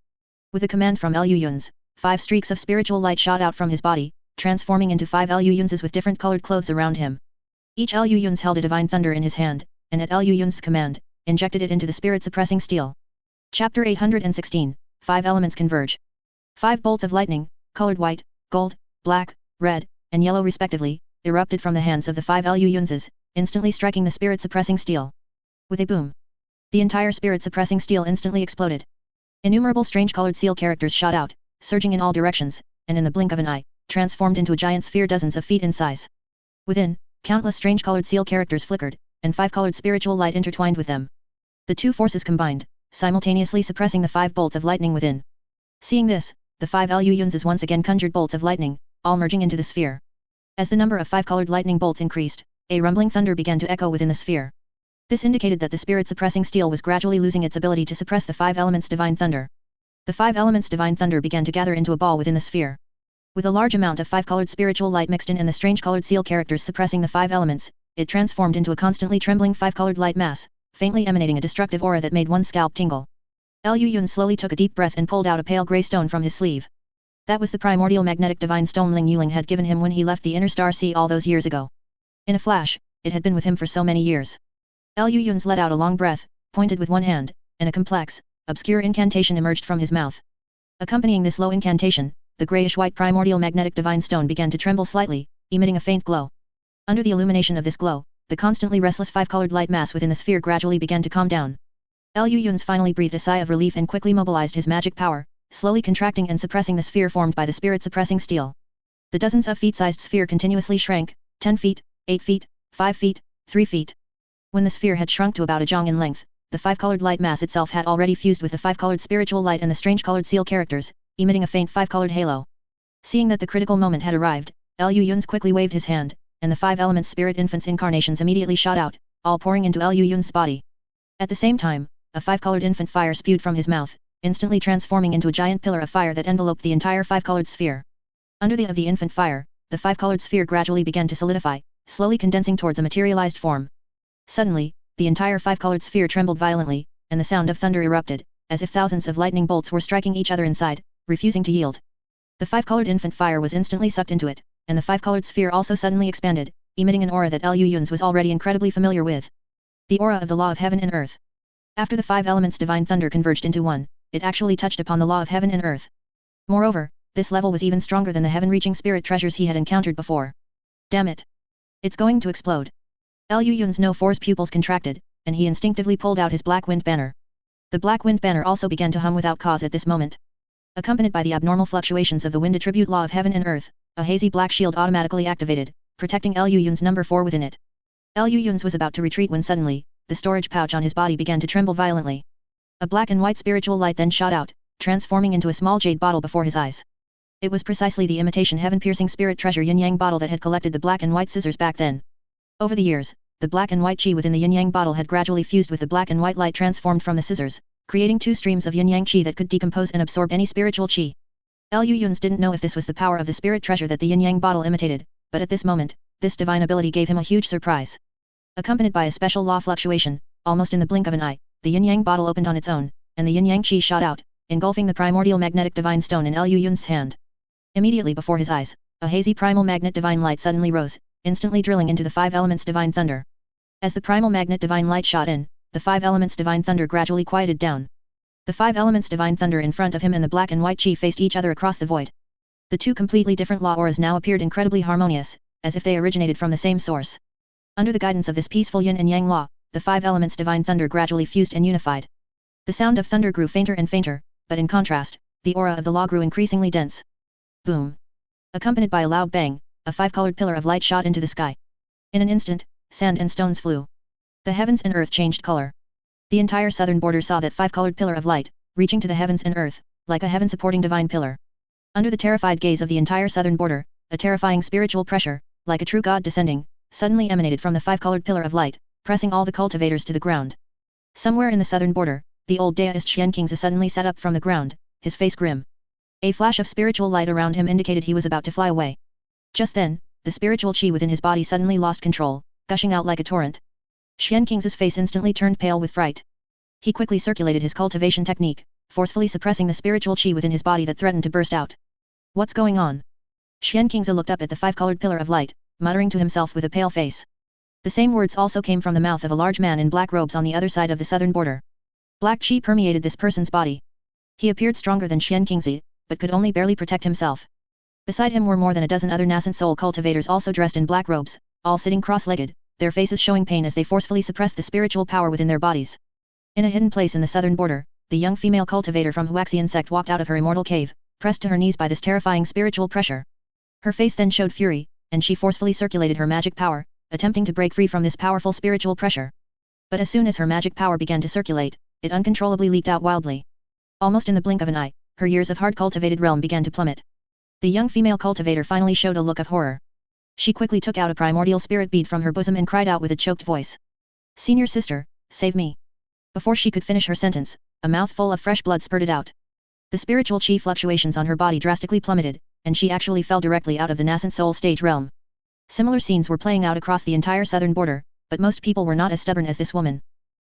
With a command from Liu Yun's, 5 streaks of spiritual light shot out from his body, transforming into 5 Liu Yun's with different colored clothes around him. Each Liu Yun's held a divine thunder in his hand, and at Liu Yun's command, injected it into the spirit-suppressing steel. Chapter 816, 5 Elements Converge. 5 bolts of lightning, colored white, gold, black, red, and yellow respectively, erupted from the hands of the 5 Liu Yun's, instantly striking the spirit-suppressing steel. With a boom, the entire spirit-suppressing steel instantly exploded. Innumerable strange-colored seal characters shot out, surging in all directions, and in the blink of an eye, transformed into a giant sphere dozens of feet in size. Within, countless strange-colored seal characters flickered, and 5-colored spiritual light intertwined with them. The two forces combined, simultaneously suppressing the 5 bolts of lightning within. Seeing this, the 5 Liu Yun's once again conjured bolts of lightning, all merging into the sphere. As the number of 5-colored lightning bolts increased, a rumbling thunder began to echo within the sphere. This indicated that the spirit-suppressing steel was gradually losing its ability to suppress the 5 elements divine thunder. The 5 elements divine thunder began to gather into a ball within the sphere. With a large amount of 5-colored spiritual light mixed in and the strange-colored seal characters suppressing the 5 elements, it transformed into a constantly trembling 5-colored light mass, faintly emanating a destructive aura that made one's scalp tingle. Lu Yun slowly took a deep breath and pulled out a pale grey stone from his sleeve. That was the primordial magnetic divine stone Ling Yuling had given him when he left the inner star sea all those years ago. In a flash, it had been with him for so many years. Lu Yun's let out a long breath, pointed with one hand, and a complex, obscure incantation emerged from his mouth. Accompanying this low incantation, the greyish-white primordial magnetic divine stone began to tremble slightly, emitting a faint glow. Under the illumination of this glow, the constantly restless five-colored light mass within the sphere gradually began to calm down. Lu Yun's finally breathed a sigh of relief and quickly mobilized his magic power, slowly contracting and suppressing the sphere formed by the spirit-suppressing steel. The dozens of feet-sized sphere continuously shrank, 10 feet, 8 feet, 5 feet, 3 feet. When the sphere had shrunk to about a jong in length, the five-colored light mass itself had already fused with the five-colored spiritual light and the strange-colored seal characters, emitting a faint five-colored halo. Seeing that the critical moment had arrived, Lu Yun's quickly waved his hand, and the five elements spirit infants incarnations immediately shot out, all pouring into Lu Yun's body. At the same time, a five-colored infant fire spewed from his mouth, instantly transforming into a giant pillar of fire that enveloped the entire five-colored sphere. Under the infant fire, the five-colored sphere gradually began to solidify, slowly condensing towards a materialized form. Suddenly, the entire five-colored sphere trembled violently, and the sound of thunder erupted, as if thousands of lightning bolts were striking each other inside, refusing to yield. The five-colored infant fire was instantly sucked into it, and the five-colored sphere also suddenly expanded, emitting an aura that Lu Yun's was already incredibly familiar with. The aura of the law of heaven and earth. After the five elements divine thunder converged into one, it actually touched upon the law of heaven and earth. Moreover, this level was even stronger than the heaven-reaching spirit treasures he had encountered before. Damn it! It's going to explode. Lu Yun's no-force pupils contracted, and he instinctively pulled out his black wind banner. The black wind banner also began to hum without cause at this moment. Accompanied by the abnormal fluctuations of the wind attribute law of heaven and earth, a hazy black shield automatically activated, protecting Lu Yun's number 4 within it. Lu Yun's was about to retreat when suddenly, the storage pouch on his body began to tremble violently. A black and white spiritual light then shot out, transforming into a small jade bottle before his eyes. It was precisely the imitation heaven-piercing spirit treasure yin-yang bottle that had collected the black and white scissors back then. Over the years, the black and white chi within the yin-yang bottle had gradually fused with the black and white light transformed from the scissors, creating two streams of yin-yang chi that could decompose and absorb any spiritual chi. Lu Yun's didn't know if this was the power of the spirit treasure that the yin-yang bottle imitated, but at this moment, this divine ability gave him a huge surprise. Accompanied by a special law fluctuation, almost in the blink of an eye, the yin-yang bottle opened on its own, and the yin-yang chi shot out, engulfing the primordial magnetic divine stone in Lu Yun's hand. Immediately before his eyes, a hazy primal magnet divine light suddenly rose, instantly drilling into the five elements divine thunder. As the primal magnet divine light shot in, the five elements divine thunder gradually quieted down. The five elements divine thunder in front of him and the black and white chi faced each other across the void. The two completely different law auras now appeared incredibly harmonious, as if they originated from the same source. Under the guidance of this peaceful yin and yang law, the five elements divine thunder gradually fused and unified. The sound of thunder grew fainter and fainter, but in contrast, the aura of the law grew increasingly dense. Boom! Accompanied by a loud bang, a five-colored pillar of light shot into the sky. In an instant, sand and stones flew. The heavens and earth changed color. The entire southern border saw that five-colored pillar of light, reaching to the heavens and earth, like a heaven-supporting divine pillar. Under the terrified gaze of the entire southern border, a terrifying spiritual pressure, like a true god descending, suddenly emanated from the five-colored pillar of light, pressing all the cultivators to the ground. Somewhere in the southern border, the old deist Xiankingzi suddenly sat up from the ground, his face grim. A flash of spiritual light around him indicated he was about to fly away. Just then, the spiritual chi within his body suddenly lost control, gushing out like a torrent. Xiankingzi's face instantly turned pale with fright. He quickly circulated his cultivation technique, forcefully suppressing the spiritual chi within his body that threatened to burst out. What's going on? Xiankingzi looked up at the five-colored pillar of light, muttering to himself with a pale face. The same words also came from the mouth of a large man in black robes on the other side of the southern border. Black chi permeated this person's body. He appeared stronger than Xiankingzi, but could only barely protect himself. Beside him were more than a dozen other nascent soul cultivators also dressed in black robes, all sitting cross-legged, their faces showing pain as they forcefully suppressed the spiritual power within their bodies. In a hidden place in the southern border, the young female cultivator from Huaxian sect walked out of her immortal cave, pressed to her knees by this terrifying spiritual pressure. Her face then showed fury, and she forcefully circulated her magic power, attempting to break free from this powerful spiritual pressure. But as soon as her magic power began to circulate, it uncontrollably leaked out wildly. Almost in the blink of an eye, her years of hard cultivated realm began to plummet. The young female cultivator finally showed a look of horror. She quickly took out a primordial spirit bead from her bosom and cried out with a choked voice. "Senior sister, save me." Before she could finish her sentence, a mouthful of fresh blood spurted out. The spiritual chi fluctuations on her body drastically plummeted, and she actually fell directly out of the nascent soul stage realm. Similar scenes were playing out across the entire southern border, but most people were not as stubborn as this woman.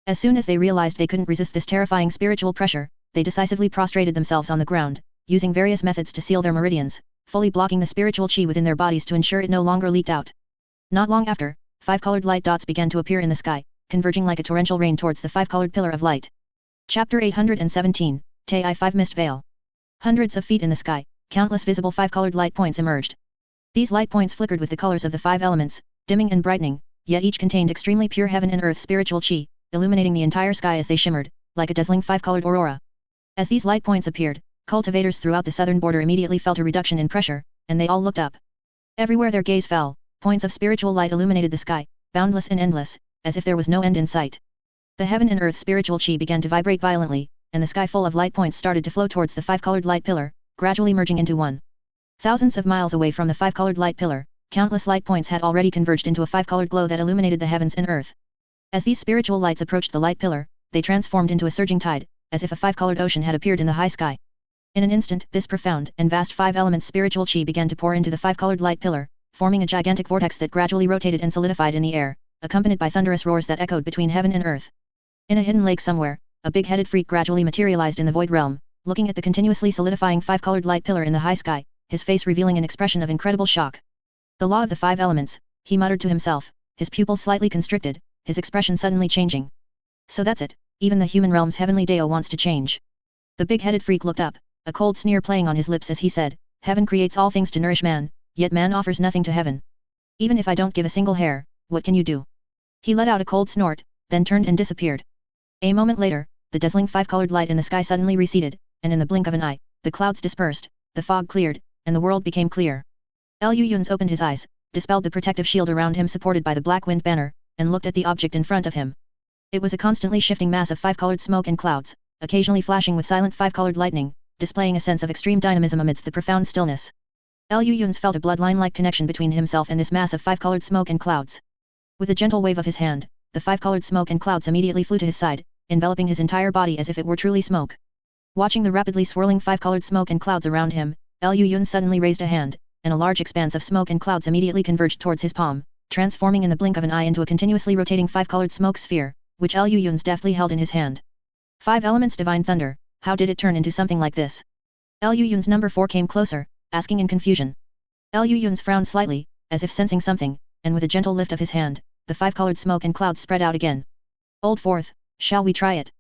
As soon as they realized they couldn't resist this terrifying spiritual pressure, they decisively prostrated themselves on the ground, using various methods to seal their meridians, fully blocking the spiritual chi within their bodies to ensure it no longer leaked out. Not long after, 5 colored light dots began to appear in the sky, converging like a torrential rain towards the 5-colored pillar of light. Chapter 817, Te 5 Mist Veil. Hundreds of feet in the sky, countless visible 5-colored light points emerged. These light points flickered with the colors of the 5 elements, dimming and brightening, yet each contained extremely pure heaven and earth spiritual chi, illuminating the entire sky as they shimmered, like a dazzling 5-colored aurora. As these light points appeared, cultivators throughout the southern border immediately felt a reduction in pressure, and they all looked up. Everywhere their gaze fell, points of spiritual light illuminated the sky, boundless and endless, as if there was no end in sight. The heaven and earth spiritual chi began to vibrate violently, and the sky full of light points started to flow towards the 5-colored light pillar, gradually merging into one. Thousands of miles away from the 5-colored light pillar, countless light points had already converged into a 5-colored glow that illuminated the heavens and earth. As these spiritual lights approached the light pillar, they transformed into a surging tide, as if a 5-colored ocean had appeared in the high sky. In an instant, this profound and vast 5-element spiritual chi began to pour into the 5-colored light pillar, forming a gigantic vortex that gradually rotated and solidified in the air, accompanied by thunderous roars that echoed between heaven and earth. In a hidden lake somewhere, a big-headed freak gradually materialized in the void realm, looking at the continuously solidifying 5-colored light pillar in the high sky, his face revealing an expression of incredible shock. The law of the 5 elements, he muttered to himself, his pupils slightly constricted, his expression suddenly changing. So that's it, even the human realm's heavenly Deo wants to change. The big-headed freak looked up, a cold sneer playing on his lips as he said, heaven creates all things to nourish man, yet man offers nothing to heaven. Even if I don't give a single hair, what can you do? He let out a cold snort, then turned and disappeared. A moment later, the dazzling 5-colored light in the sky suddenly receded, and in the blink of an eye, the clouds dispersed, the fog cleared, and the world became clear. Liu Yun's opened his eyes, dispelled the protective shield around him supported by the black wind banner, and looked at the object in front of him. It was a constantly shifting mass of 5-colored smoke and clouds, occasionally flashing with silent 5-colored lightning, displaying a sense of extreme dynamism amidst the profound stillness. Liu Yun's felt a bloodline-like connection between himself and this mass of 5-colored smoke and clouds. With a gentle wave of his hand, the 5-colored smoke and clouds immediately flew to his side, enveloping his entire body as if it were truly smoke. Watching the rapidly swirling 5-colored smoke and clouds around him, Liu Yun suddenly raised a hand, and a large expanse of smoke and clouds immediately converged towards his palm, transforming in the blink of an eye into a continuously rotating 5-colored smoke sphere, which Liu Yun deftly held in his hand. 5 elements divine thunder, how did it turn into something like this? Liu Yun's number 4 came closer, asking in confusion. Liu Yun frowned slightly, as if sensing something, and with a gentle lift of his hand, the 5-colored smoke and clouds spread out again. Old Fourth, shall we try it?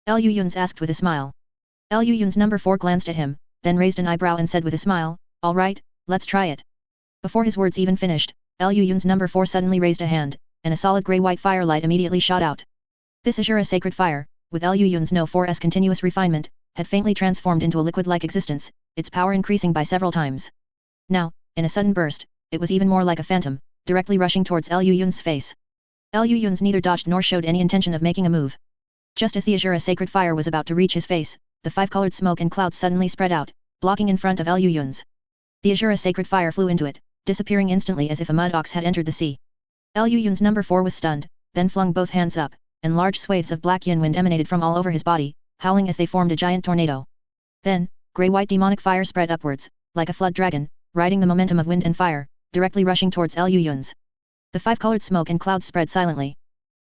Liu Yun asked with a smile. Liu Yun's number 4 glanced at him, then raised an eyebrow and said with a smile, all right, let's try it. Before his words even finished, Liu Yun's number 4 suddenly raised a hand, and a solid grey-white firelight immediately shot out. This azure sacred fire, with Liu Yun's No 4's continuous refinement, had faintly transformed into a liquid-like existence, its power increasing by several times. Now, in a sudden burst, it was even more like a phantom, directly rushing towards Liu Yun's face. Liu Yun neither dodged nor showed any intention of making a move. Just as the azure sacred fire was about to reach his face, the 5-colored smoke and clouds suddenly spread out, blocking in front of Liu Yun's. The azure sacred fire flew into it, disappearing instantly as if a mud ox had entered the sea. Liu Yun's number 4 was stunned, then flung both hands up, and large swathes of black yin wind emanated from all over his body, howling as they formed a giant tornado. Then, grey-white demonic fire spread upwards, like a flood dragon, riding the momentum of wind and fire, directly rushing towards Liu Yun's. The 5-colored smoke and clouds spread silently.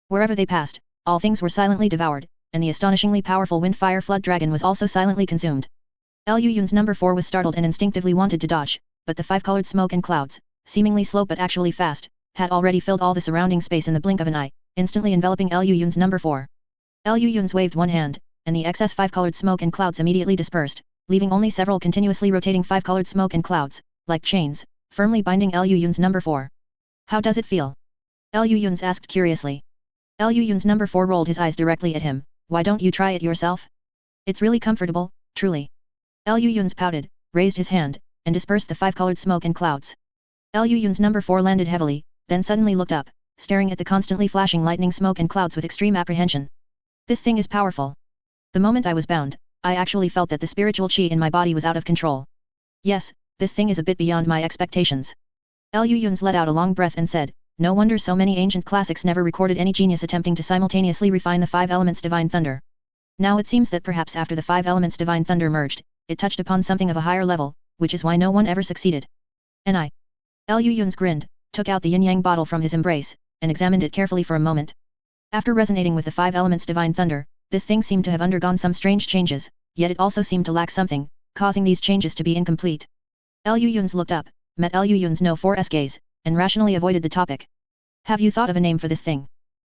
Wherever they passed, all things were silently devoured, and the astonishingly powerful wind-fire flood dragon was also silently consumed. Liu Yun's number 4 was startled and instinctively wanted to dodge, but the 5-colored smoke and clouds, seemingly slow but actually fast, had already filled all the surrounding space in the blink of an eye, instantly enveloping Liu Yun's number 4. Liu Yun waved one hand, and the excess 5-colored smoke and clouds immediately dispersed, leaving only several continuously rotating 5-colored smoke and clouds, like chains, firmly binding Liu Yun's number 4. How does it feel? Liu Yun asked curiously. Liu Yun's number 4 rolled his eyes directly at him, why don't you try it yourself? It's really comfortable, truly. Liu Yun pouted, raised his hand, and dispersed the 5-colored smoke and clouds. Liu Yun's number 4 landed heavily, then suddenly looked up, staring at the constantly flashing lightning smoke and clouds with extreme apprehension. This thing is powerful. The moment I was bound, I actually felt that the spiritual chi in my body was out of control. Yes, this thing is a bit beyond my expectations. Liu Yun let out a long breath and said, no wonder so many ancient classics never recorded any genius attempting to simultaneously refine the 5 elements divine thunder. Now it seems that perhaps after the 5 elements divine thunder merged, it touched upon something of a higher level, which is why no one ever succeeded. And I. Liu Yun grinned, took out the yin-yang bottle from his embrace, and examined it carefully for a moment. After resonating with the 5 elements divine thunder, this thing seemed to have undergone some strange changes, yet it also seemed to lack something, causing these changes to be incomplete. Liu Yun's looked up, met Liu Yun's no 4's gaze, and rationally avoided the topic. Have you thought of a name for this thing?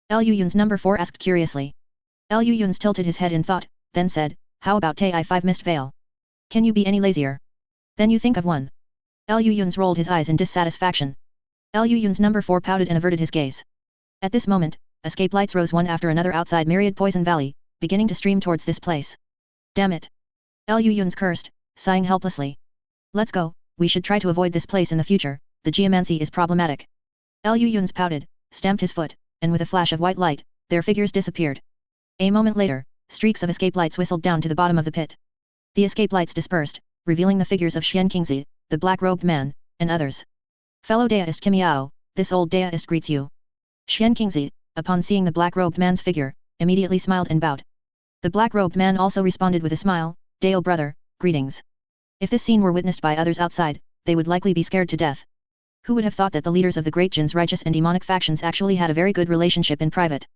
Liu Yun's number 4 asked curiously. Liu Yun's tilted his head in thought, then said, how about Tai-5 Mist Veil? Can you be any lazier? Then you think of one. Liu Yun's rolled his eyes in dissatisfaction. Liu Yun's number 4 pouted and averted his gaze. At this moment, escape lights rose one after another outside Myriad Poison Valley, beginning to stream towards this place. Damn it! Liu Yun's cursed, sighing helplessly. Let's go, we should try to avoid this place in the future, the geomancy is problematic. Liu Yun's pouted, stamped his foot, and with a flash of white light, their figures disappeared. A moment later, streaks of escape lights whistled down to the bottom of the pit. The escape lights dispersed, revealing the figures of Xian Qingzi, the black-robed man, and others. Fellow Daoist Kimiao, this old Daoist greets you. Xian Qingzi, upon seeing the black-robed man's figure, immediately smiled and bowed. The black-robed man also responded with a smile, Dao brother, greetings. If this scene were witnessed by others outside, they would likely be scared to death. Who would have thought that the leaders of the Great Jin's righteous and demonic factions actually had a very good relationship in private?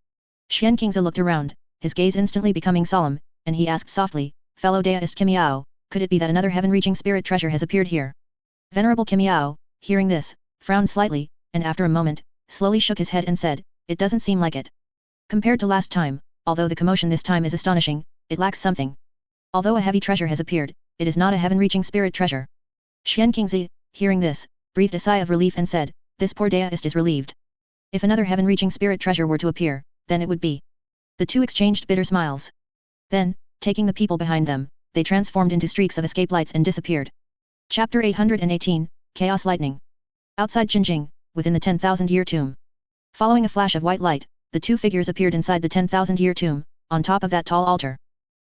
Xian Qingzi looked around, his gaze instantly becoming solemn, and he asked softly, fellow Daoist Kimiao, could it be that another heaven-reaching spirit treasure has appeared here? Venerable Kimiao, hearing this, frowned slightly, and after a moment, slowly shook his head and said, it doesn't seem like it. Compared to last time, although the commotion this time is astonishing, it lacks something. Although a heavy treasure has appeared, it is not a heaven-reaching spirit treasure. Xian Qingzi, hearing this, breathed a sigh of relief and said, this poor Daoist is relieved. If another heaven-reaching spirit treasure were to appear, then it would be. The two exchanged bitter smiles. Then, taking the people behind them, they transformed into streaks of escape lights and disappeared. Chapter 818, Chaos Lightning. Outside Jinjing, within the 10,000-year tomb. Following a flash of white light, the two figures appeared inside the 10,000-year tomb, on top of that tall altar.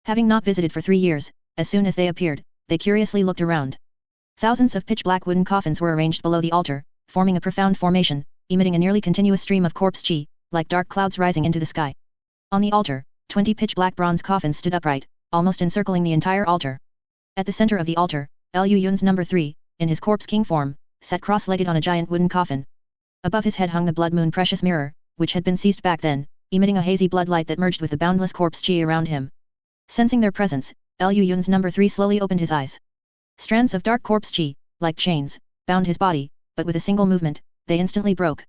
Having not visited for 3 years, as soon as they appeared, they curiously looked around. Thousands of pitch-black wooden coffins were arranged below the altar, forming a profound formation, emitting a nearly continuous stream of corpse chi, like dark clouds rising into the sky. On the altar, 20 pitch-black bronze coffins stood upright, almost encircling the entire altar. At the center of the altar, Liu Yun's number 3, in his corpse king form, sat cross-legged on a giant wooden coffin. Above his head hung the blood moon precious mirror, which had been seized back then, emitting a hazy blood light that merged with the boundless corpse chi around him. Sensing their presence, Liu Yun's number 3 slowly opened his eyes. Strands of dark corpse chi, like chains, bound his body, but with a single movement, they instantly broke.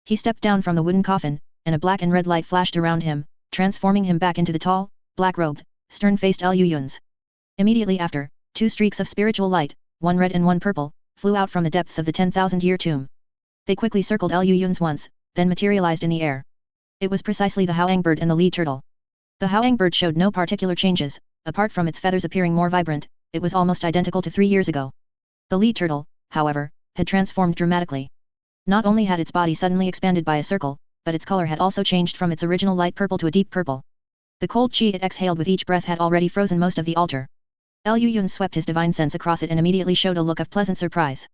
He stepped down from the wooden coffin, and a black and red light flashed around him, transforming him back into the tall, black-robed, stern-faced Liu Yun's. Immediately after, 2 streaks of spiritual light, one red and one purple, flew out from the depths of the 10,000-year tomb. They quickly circled Liu Yun's once, then materialized in the air. It was precisely the Hoang bird and the Li turtle. The Hoang bird showed no particular changes, apart from its feathers appearing more vibrant, it was almost identical to 3 years ago. The Li turtle, however, had transformed dramatically. Not only had its body suddenly expanded by a circle, but its color had also changed from its original light purple to a deep purple. The cold chi it exhaled with each breath had already frozen most of the altar. Liu Yun swept his divine sense across it and immediately showed a look of pleasant surprise.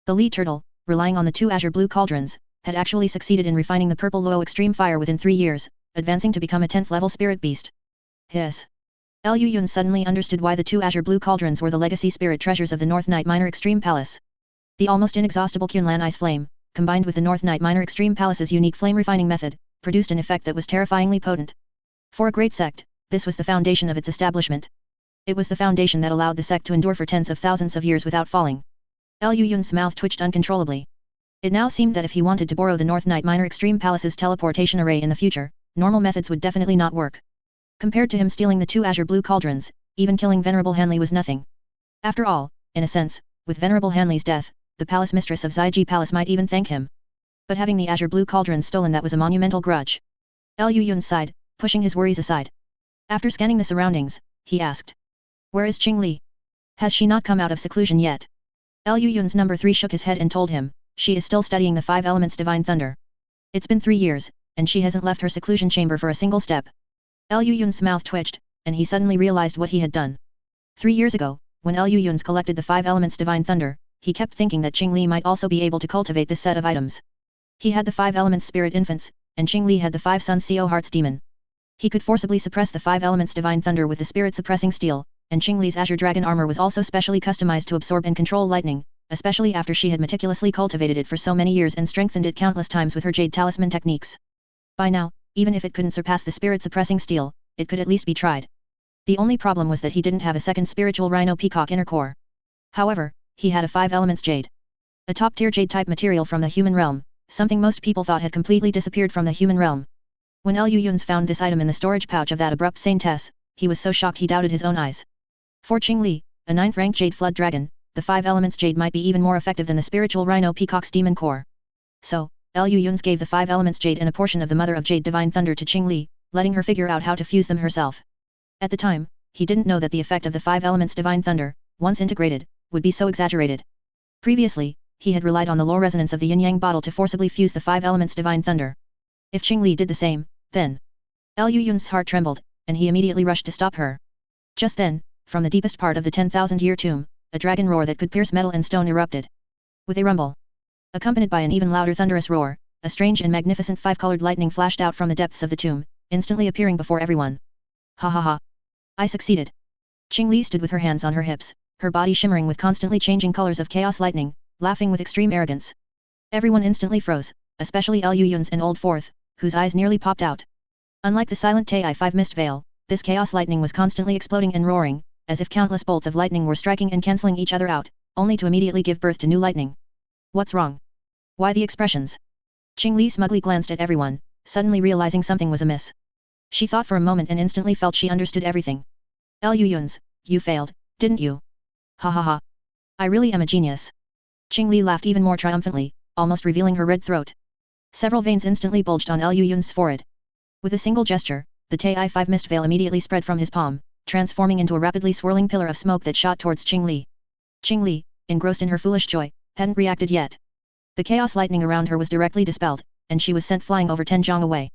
The Li turtle, relying on the 2 azure blue cauldrons, had actually succeeded in refining the purple low extreme fire within 3 years, advancing to become a 10th level spirit beast. Hiss. Liu Yun suddenly understood why the 2 azure blue cauldrons were the legacy spirit treasures of the North Night Minor Extreme Palace. The almost inexhaustible Qunlan ice flame, combined with the North Night Minor Extreme Palace's unique flame refining method, produced an effect that was terrifyingly potent. For a great sect, this was the foundation of its establishment. It was the foundation that allowed the sect to endure for tens of thousands of years without falling. Liu Yun's mouth twitched uncontrollably. It now seemed that if he wanted to borrow the North Night Minor Extreme Palace's teleportation array in the future, normal methods would definitely not work. Compared to him stealing the 2 azure blue cauldrons, even killing Venerable Hanli was nothing. After all, in a sense, with Venerable Hanli's death, the palace mistress of Zaiji Palace might even thank him. But having the azure blue cauldrons stolen, that was a monumental grudge. Liu Yun sighed, pushing his worries aside. After scanning the surroundings, he asked. Where is Qing Li? Has she not come out of seclusion yet? Liu Yun's number 3 shook his head and told him, she is still studying the 5 elements divine thunder. It's been 3 years, and she hasn't left her seclusion chamber for a single step. Liu Yun's mouth twitched, and he suddenly realized what he had done. 3 years ago, when Liu Yun's collected the 5 elements divine thunder, he kept thinking that Qing Li might also be able to cultivate this set of items. He had the 5 elements spirit infants, and Qing Li had the 5 sun CO hearts demon. He could forcibly suppress the 5 elements divine thunder with the spirit suppressing steel, and Qing Li's azure dragon armor was also specially customized to absorb and control lightning, especially after she had meticulously cultivated it for so many years and strengthened it countless times with her jade talisman techniques. By now, even if it couldn't surpass the spirit suppressing steel, it could at least be tried. The only problem was that he didn't have a second spiritual rhino peacock inner core. However, he had a 5 elements jade. A top-tier jade-type material from the human realm, something most people thought had completely disappeared from the human realm. When Liu Yun's found this item in the storage pouch of that abrupt saintess, he was so shocked he doubted his own eyes. For Qingli, a 9th rank jade flood dragon, the 5 elements jade might be even more effective than the spiritual rhino peacock's demon core. So, Liu Yun's gave the 5 elements jade and a portion of the mother of jade divine thunder to Qingli, letting her figure out how to fuse them herself. At the time, he didn't know that the effect of the 5 elements divine thunder, once integrated, would be so exaggerated. Previously, he had relied on the low resonance of the yin-yang bottle to forcibly fuse the 5 elements divine thunder. If Qingli did the same, then Liu Yun's heart trembled, and he immediately rushed to stop her. Just then, from the deepest part of the 10,000-year tomb, a dragon roar that could pierce metal and stone erupted. With a rumble, accompanied by an even louder thunderous roar, a strange and magnificent 5-colored lightning flashed out from the depths of the tomb, instantly appearing before everyone. Ha ha ha! I succeeded. Qingli stood with her hands on her hips, her body shimmering with constantly changing colors of chaos lightning, laughing with extreme arrogance. Everyone instantly froze, especially Liu Yun's and Old Fourth, whose eyes nearly popped out. Unlike the silent Tai-5 mist veil, this chaos lightning was constantly exploding and roaring, as if countless bolts of lightning were striking and cancelling each other out, only to immediately give birth to new lightning. What's wrong? Why the expressions? Qingli smugly glanced at everyone, suddenly realizing something was amiss. She thought for a moment and instantly felt she understood everything. Liu Yun's, you failed, didn't you? Ha ha ha. I really am a genius. Qingli laughed even more triumphantly, almost revealing her red throat. Several veins instantly bulged on Liu Yun's forehead. With a single gesture, the Tai-5 mist veil immediately spread from his palm, transforming into a rapidly swirling pillar of smoke that shot towards Qingli. Qingli, engrossed in her foolish joy, hadn't reacted yet. The chaos lightning around her was directly dispelled, and she was sent flying over 10 zhang away.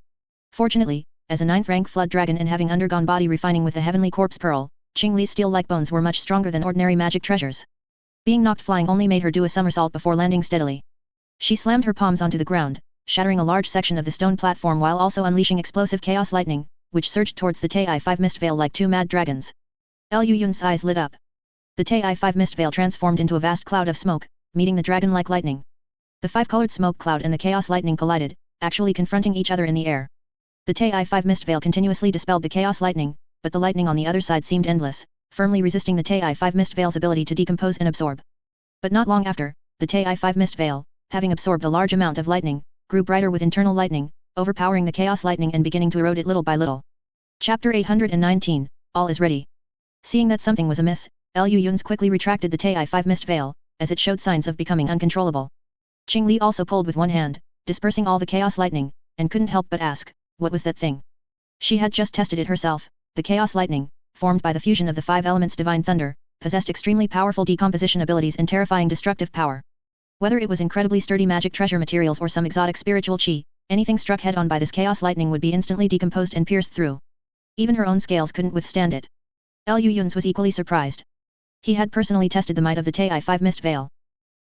Fortunately, as a 9th rank flood dragon and having undergone body refining with the heavenly corpse pearl, Qingli's steel-like bones were much stronger than ordinary magic treasures. Being knocked flying only made her do a somersault before landing steadily. She slammed her palms onto the ground, shattering a large section of the stone platform while also unleashing explosive chaos lightning, which surged towards the Tai-5 mist veil like 2 mad dragons. Liu Yun's eyes lit up. The Tai-5 mist veil transformed into a vast cloud of smoke, meeting the dragon-like lightning. The 5-colored smoke cloud and the chaos lightning collided, actually confronting each other in the air. The Tai-5 mist veil continuously dispelled the chaos lightning, but the lightning on the other side seemed endless, firmly resisting the Tai-5 mist veil's ability to decompose and absorb. But not long after, the Tai-5 mist veil, having absorbed a large amount of lightning, grew brighter with internal lightning, overpowering the chaos lightning and beginning to erode it little by little. Chapter 819, All is ready. Seeing that something was amiss, Liu Yun's quickly retracted the Tai-5 mist veil, as it showed signs of becoming uncontrollable. Qingli also pulled with one hand, dispersing all the chaos lightning, and couldn't help but ask, what was that thing? She had just tested it herself. The chaos lightning, formed by the fusion of the 5 elements divine thunder, possessed extremely powerful decomposition abilities and terrifying destructive power. Whether it was incredibly sturdy magic treasure materials or some exotic spiritual chi, anything struck head-on by this chaos lightning would be instantly decomposed and pierced through. Even her own scales couldn't withstand it. Liu Yun's was equally surprised. He had personally tested the might of the Tai-5 mist veil.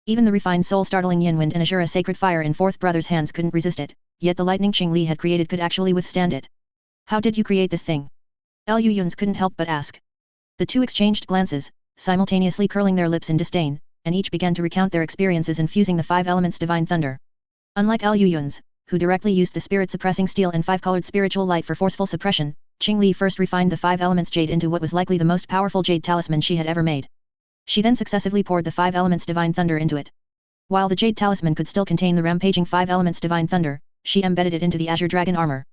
Even the refined soul-startling yin wind and Azura sacred fire in Fourth Brother's hands couldn't resist it, yet the lightning Qingli had created could actually withstand it. How did you create this thing? Liu Yun's couldn't help but ask. The two exchanged glances, simultaneously curling their lips in disdain, and each began to recount their experiences in fusing the 5 elements divine thunder. Unlike Liu Yun's, who directly used the spirit-suppressing steel and 5-colored spiritual light for forceful suppression, Qingli first refined the 5 elements jade into what was likely the most powerful jade talisman she had ever made. She then successively poured the 5 elements divine thunder into it. While the jade talisman could still contain the rampaging 5 elements divine thunder, she embedded it into the Azure Dragon armor.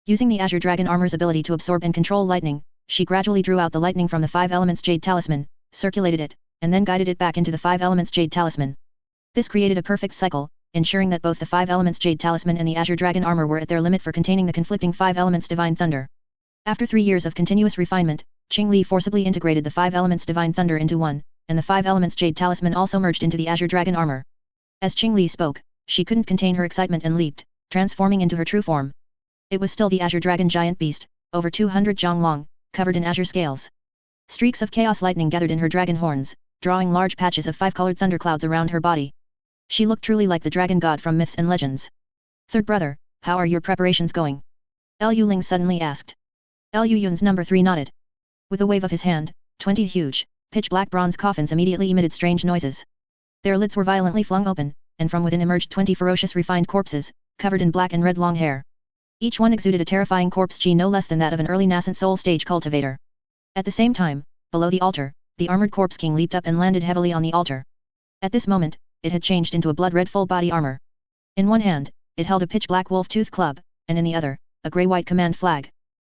Using the Azure Dragon armor's ability to absorb and control lightning, she gradually drew out the lightning from the 5 elements jade talisman, circulated it, and then guided it back into the 5 elements jade talisman. This created a perfect cycle, ensuring that both the 5 elements jade talisman and the Azure Dragon armor were at their limit for containing the conflicting 5 elements divine thunder. After 3 years of continuous refinement, Qingli forcibly integrated the 5 elements divine thunder into one, and the 5 elements jade talisman also merged into the Azure Dragon armor. As Qingli spoke, she couldn't contain her excitement and leaped, transforming into her true form. It was still the Azure Dragon giant beast, over 200 zhang long, covered in azure scales. Streaks of chaos lightning gathered in her dragon horns, drawing large patches of 5-colored thunderclouds around her body. She looked truly like the dragon god from myths and legends. Third brother, how are your preparations going? Liu Ling suddenly asked. Liu Yun's number 3 nodded. With a wave of his hand, 20 huge, pitch-black bronze coffins immediately emitted strange noises. Their lids were violently flung open, and from within emerged 20 ferocious refined corpses, covered in black and red long hair. Each one exuded a terrifying corpse chi no less than that of an early nascent soul stage cultivator. At the same time, below the altar, the armored corpse king leaped up and landed heavily on the altar. At this moment, it had changed into a blood-red full-body armor. In one hand, it held a pitch-black wolf-tooth club, and in the other, a grey-white command flag.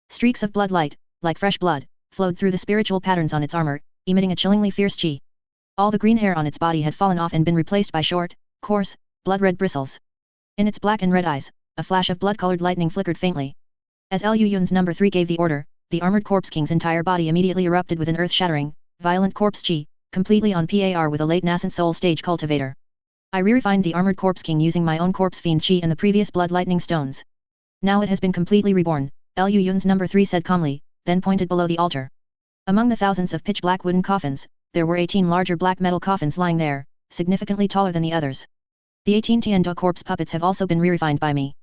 Streaks of blood light, like fresh blood, flowed through the spiritual patterns on its armor, emitting a chillingly fierce chi. All the green hair on its body had fallen off and been replaced by short, coarse, blood-red bristles. In its black and red eyes, a flash of blood-colored lightning flickered faintly. As Liu Yun's number 3 gave the order, the armored corpse king's entire body immediately erupted with an earth-shattering, violent corpse chi, completely on par with a late nascent soul stage cultivator. I re-refined the armored corpse king using my own corpse fiend chi and the previous blood lightning stones. Now it has been completely reborn, Liu Yun's number 3 said calmly, then pointed below the altar. Among the thousands of pitch-black wooden coffins, there were 18 larger black metal coffins lying there, significantly taller than the others. The 18 Tiando corpse puppets have also been re-refined by me.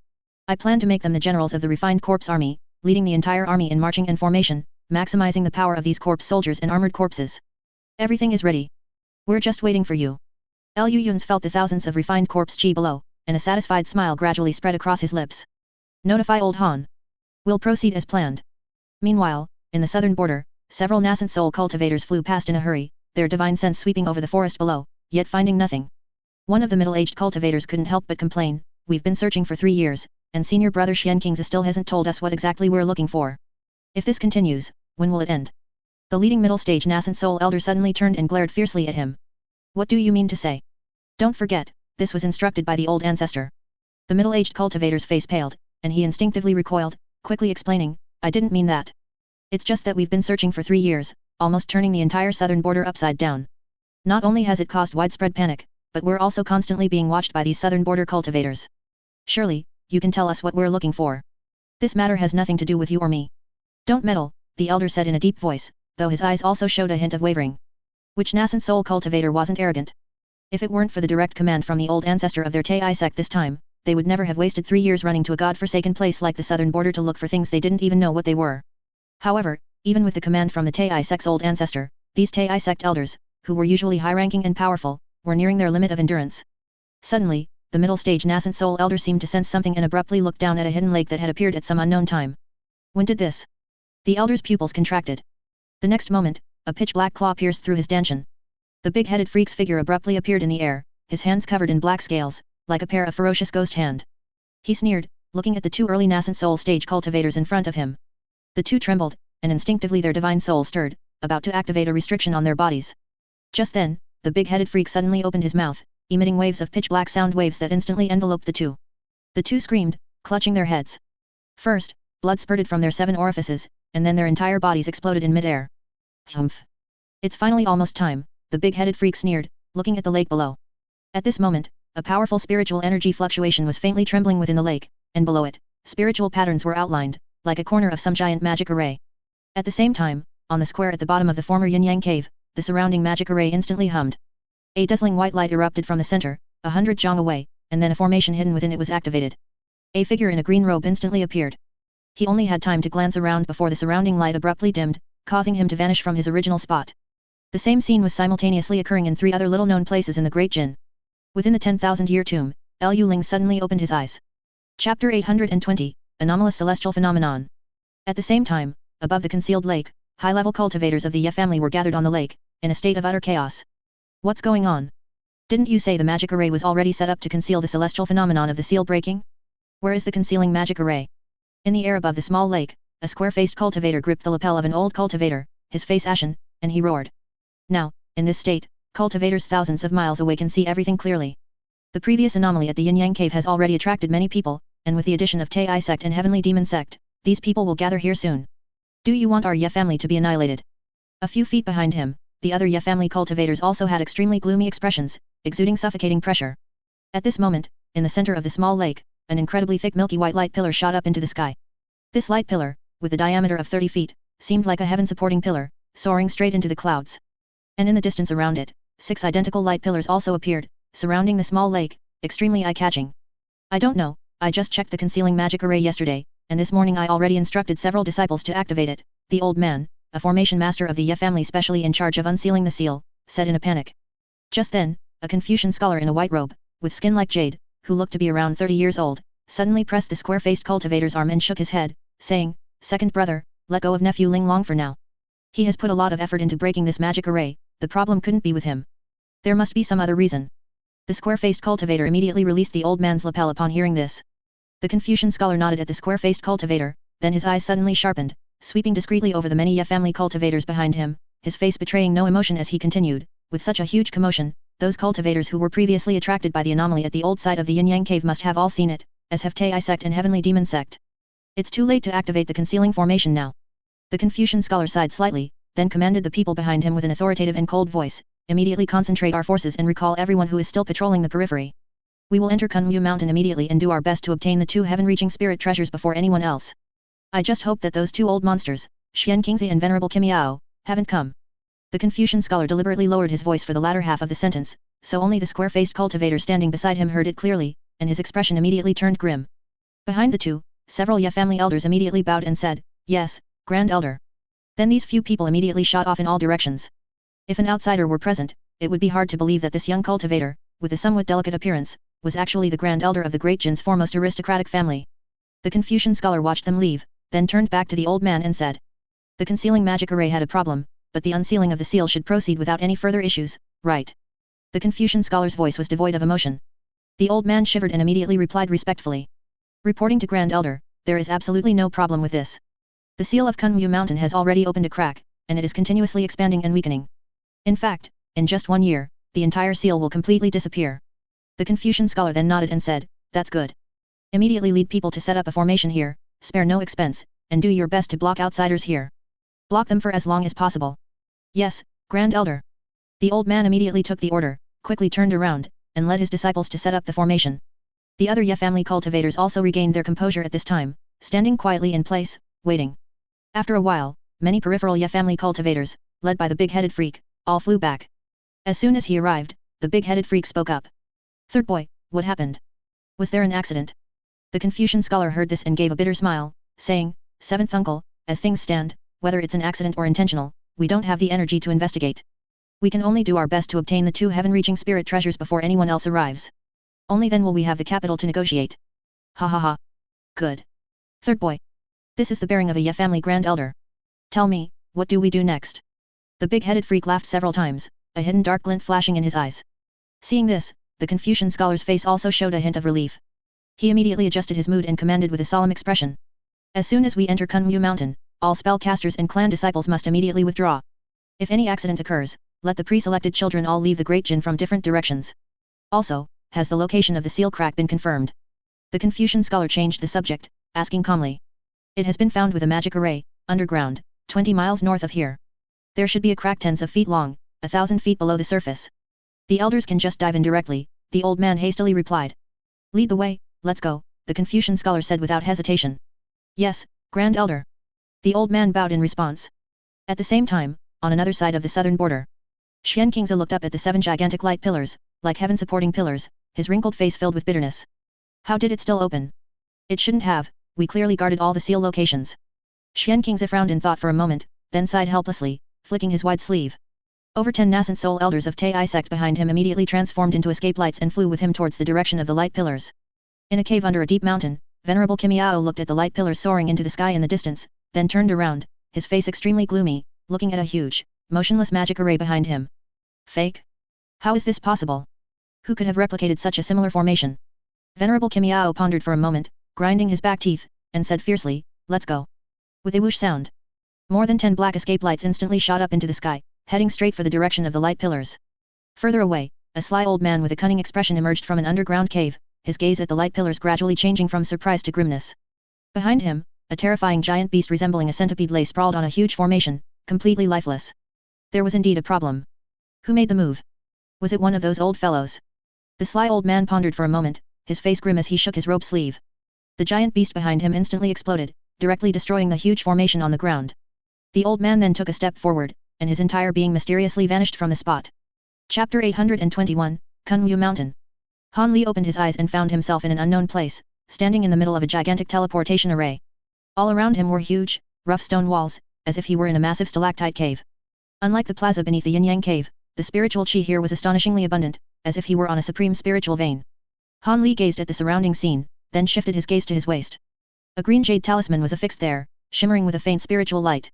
I plan to make them the generals of the refined corpse army, leading the entire army in marching and formation, maximizing the power of these corpse soldiers and armored corpses. Everything is ready. We're just waiting for you. Liu Yun's felt the thousands of refined corpse chi below, and a satisfied smile gradually spread across his lips. Notify Old Han. We'll proceed as planned. Meanwhile, in the southern border, several nascent soul cultivators flew past in a hurry, their divine sense sweeping over the forest below, yet finding nothing. One of the middle-aged cultivators couldn't help but complain, we've been searching for 3 years, and senior brother Xian Kingza still hasn't told us what exactly we're looking for. If this continues, when will it end? The leading middle-stage nascent soul elder suddenly turned and glared fiercely at him. What do you mean to say? Don't forget, this was instructed by the old ancestor. The middle-aged cultivator's face paled, and he instinctively recoiled, quickly explaining, I didn't mean that. It's just that we've been searching for 3 years, almost turning the entire southern border upside down. Not only has it caused widespread panic, but we're also constantly being watched by these southern border cultivators. Surely, you can tell us what we're looking for. This matter has nothing to do with you or me. Don't meddle, the elder said in a deep voice, though his eyes also showed a hint of wavering. Which nascent soul cultivator wasn't arrogant? If it weren't for the direct command from the old ancestor of their Tei sect this time, they would never have wasted 3 years running to a god-forsaken place like the southern border to look for things they didn't even know what they were. However, even with the command from the Tei sect's old ancestor, these Tei sect elders, who were usually high-ranking and powerful, were nearing their limit of endurance. Suddenly, the middle-stage nascent soul elder seemed to sense something and abruptly looked down at a hidden lake that had appeared at some unknown time. When did this? The elder's pupils contracted. The next moment, a pitch-black claw pierced through his dantian. The big-headed freak's figure abruptly appeared in the air, his hands covered in black scales, like a pair of ferocious ghost hand. He sneered, looking at the 2 early nascent soul stage cultivators in front of him. The 2 trembled, and instinctively their divine soul stirred, about to activate a restriction on their bodies. Just then, the big-headed freak suddenly opened his mouth, emitting waves of pitch-black sound waves that instantly enveloped the 2. The 2 screamed, clutching their heads. First, blood spurted from their 7 orifices, and then their entire bodies exploded in mid-air. Humph! It's finally almost time, the big-headed freak sneered, looking at the lake below. At this moment, a powerful spiritual energy fluctuation was faintly trembling within the lake, and below it, spiritual patterns were outlined, like a corner of some giant magic array. At the same time, on the square at the bottom of the former yin-yang cave, the surrounding magic array instantly hummed. A dazzling white light erupted from the center, 100 jong away, and then a formation hidden within it was activated. A figure in a green robe instantly appeared. He only had time to glance around before the surrounding light abruptly dimmed, causing him to vanish from his original spot. The same scene was simultaneously occurring in 3 other little-known places in the Great Jin. Within the 10,000-year tomb, Liu Ling suddenly opened his eyes. Chapter 820, Anomalous Celestial Phenomenon. At the same time, above the concealed lake, high-level cultivators of the Ye family were gathered on the lake, in a state of utter chaos. What's going on? Didn't you say the magic array was already set up to conceal the celestial phenomenon of the seal breaking? Where is the concealing magic array? In the air above the small lake, a square-faced cultivator gripped the lapel of an old cultivator, his face ashen, and he roared. Now, in this state, cultivators thousands of miles away can see everything clearly. The previous anomaly at the Yin-Yang Cave has already attracted many people, and with the addition of Tei sect and Heavenly Demon sect, these people will gather here soon. Do you want our Ye family to be annihilated? A few feet behind him, the other Ye family cultivators also had extremely gloomy expressions, exuding suffocating pressure. At this moment, in the center of the small lake, an incredibly thick milky white light pillar shot up into the sky. This light pillar, with a diameter of 30 feet, seemed like a heaven-supporting pillar, soaring straight into the clouds. And in the distance around it, 6 identical light pillars also appeared, surrounding the small lake, extremely eye-catching. I don't know, I just checked the concealing magic array yesterday, and this morning I already instructed several disciples to activate it, the old man, a formation master of the Ye family specially in charge of unsealing the seal, said in a panic. Just then, a Confucian scholar in a white robe, with skin like jade, who looked to be around 30 years old, suddenly pressed the square-faced cultivator's arm and shook his head, saying, "Second brother, let go of nephew Ling Long for now. He has put a lot of effort into breaking this magic array, the problem couldn't be with him. There must be some other reason. The square-faced cultivator immediately released the old man's lapel upon hearing this. The Confucian scholar nodded at the square-faced cultivator, then his eyes suddenly sharpened, sweeping discreetly over the many Ye family cultivators behind him, his face betraying no emotion as he continued, with such a huge commotion, those cultivators who were previously attracted by the anomaly at the old site of the Yin Yang cave must have all seen it, as have Tai sect and Heavenly Demon sect. It's too late to activate the concealing formation now. The Confucian scholar sighed slightly, then commanded the people behind him with an authoritative and cold voice, immediately concentrate our forces and recall everyone who is still patrolling the periphery. We will enter Kunmu Mountain immediately and do our best to obtain the 2 heaven-reaching spirit treasures before anyone else. I just hope that those 2 old monsters, Xian Qingzi and Venerable Kimiao, haven't come. The Confucian scholar deliberately lowered his voice for the latter half of the sentence, so only the square-faced cultivator standing beside him heard it clearly, and his expression immediately turned grim. Behind the 2, several Ye family elders immediately bowed and said, "Yes, Grand Elder." Then these few people immediately shot off in all directions. If an outsider were present, it would be hard to believe that this young cultivator, with a somewhat delicate appearance, was actually the Grand Elder of the Great Jin's foremost aristocratic family. The Confucian scholar watched them leave, then turned back to the old man and said, "The concealing magic array had a problem, but the unsealing of the seal should proceed without any further issues, right?" The Confucian scholar's voice was devoid of emotion. The old man shivered and immediately replied respectfully. "Reporting to Grand Elder, there is absolutely no problem with this. The seal of Kunmu Mountain has already opened a crack, and it is continuously expanding and weakening. In fact, in just 1 year, the entire seal will completely disappear." The Confucian scholar then nodded and said, "That's good. Immediately lead people to set up a formation here, spare no expense, and do your best to block outsiders here. Block them for as long as possible." "Yes, Grand Elder." The old man immediately took the order, quickly turned around, and led his disciples to set up the formation. The other Ye family cultivators also regained their composure at this time, standing quietly in place, waiting. After a while, many peripheral Ye family cultivators, led by the big-headed freak, all flew back. As soon as he arrived, the big-headed freak spoke up. "Third boy, what happened? Was there an accident?" The Confucian scholar heard this and gave a bitter smile, saying, "Seventh uncle, as things stand, whether it's an accident or intentional, we don't have the energy to investigate. We can only do our best to obtain the 2 heaven-reaching spirit treasures before anyone else arrives. Only then will we have the capital to negotiate." "Ha ha ha. Good. Third boy. This is the bearing of a Ye family Grand Elder. Tell me, what do we do next?" The big-headed freak laughed several times, a hidden dark glint flashing in his eyes. Seeing this, the Confucian scholar's face also showed a hint of relief. He immediately adjusted his mood and commanded with a solemn expression. "As soon as we enter Kunmu Mountain, all spellcasters and clan disciples must immediately withdraw. If any accident occurs, let the pre-selected children all leave the Great Jin from different directions. Also, has the location of the seal crack been confirmed?" The Confucian scholar changed the subject, asking calmly. "It has been found with a magic array, underground, 20 miles north of here. There should be a crack tens of feet long, 1,000 feet below the surface. The elders can just dive in directly," the old man hastily replied. "Lead the way, let's go," the Confucian scholar said without hesitation. "Yes, Grand Elder." The old man bowed in response. At the same time, on another side of the southern border, Xian Qingzi looked up at the 7 gigantic light pillars, like heaven-supporting pillars, his wrinkled face filled with bitterness. "How did it still open? It shouldn't have, we clearly guarded all the seal locations." Xian Qingzi frowned in thought for a moment, then sighed helplessly, flicking his wide sleeve. Over 10 nascent soul elders of Tai sect behind him immediately transformed into escape lights and flew with him towards the direction of the light pillars. In a cave under a deep mountain, Venerable Kimiao looked at the light pillars soaring into the sky in the distance, then turned around, his face extremely gloomy, looking at a huge, motionless magic array behind him. Fake? How is this possible? Who could have replicated such a similar formation? Venerable Kimiao pondered for a moment, grinding his back teeth, and said fiercely, "Let's go." With a whoosh sound, more than 10 black escape lights instantly shot up into the sky, heading straight for the direction of the light pillars. Further away, a sly old man with a cunning expression emerged from an underground cave, his gaze at the light pillars gradually changing from surprise to grimness. Behind him, a terrifying giant beast resembling a centipede lay sprawled on a huge formation, completely lifeless. There was indeed a problem. Who made the move? Was it one of those old fellows? The sly old man pondered for a moment, his face grim as he shook his robe sleeve. The giant beast behind him instantly exploded, directly destroying the huge formation on the ground. The old man then took a step forward, and his entire being mysteriously vanished from the spot. Chapter 821, Kunmu Mountain. Han Li opened his eyes and found himself in an unknown place, standing in the middle of a gigantic teleportation array. All around him were huge, rough stone walls, as if he were in a massive stalactite cave. Unlike the plaza beneath the Yin Yang cave, the spiritual qi here was astonishingly abundant, as if he were on a supreme spiritual vein. Han Li gazed at the surrounding scene, then shifted his gaze to his waist. A green jade talisman was affixed there, shimmering with a faint spiritual light.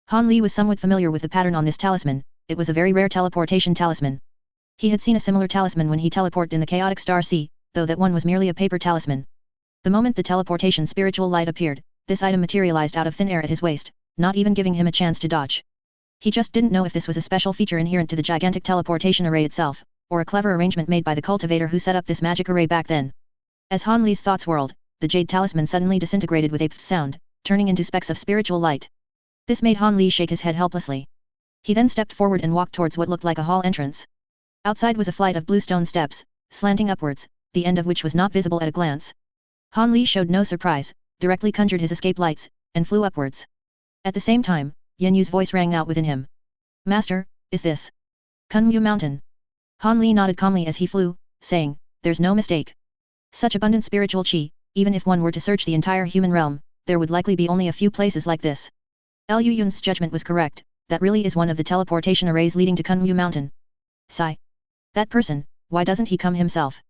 Han Li was somewhat familiar with the pattern on this talisman, it was a very rare teleportation talisman. He had seen a similar talisman when he teleported in the chaotic star sea, though that one was merely a paper talisman. The moment the teleportation spiritual light appeared, this item materialized out of thin air at his waist, not even giving him a chance to dodge. He just didn't know if this was a special feature inherent to the gigantic teleportation array itself, or a clever arrangement made by the cultivator who set up this magic array back then. As Han Li's thoughts whirled, the jade talisman suddenly disintegrated with a pff sound, turning into specks of spiritual light. This made Han Li shake his head helplessly. He then stepped forward and walked towards what looked like a hall entrance. Outside was a flight of blue stone steps, slanting upwards, the end of which was not visible at a glance. Han Li showed no surprise, directly conjured his escape lights, and flew upwards. At the same time, Yen Yu's voice rang out within him. Master, is this Kunyu Mountain? Han Li nodded calmly as he flew, saying, there's no mistake. Such abundant spiritual qi, even if one were to search the entire human realm, there would likely be only a few places like this. Liu Yun's judgment was correct, that really is one of the teleportation arrays leading to Kunyu Mountain. Sigh. That person, why doesn't he come himself?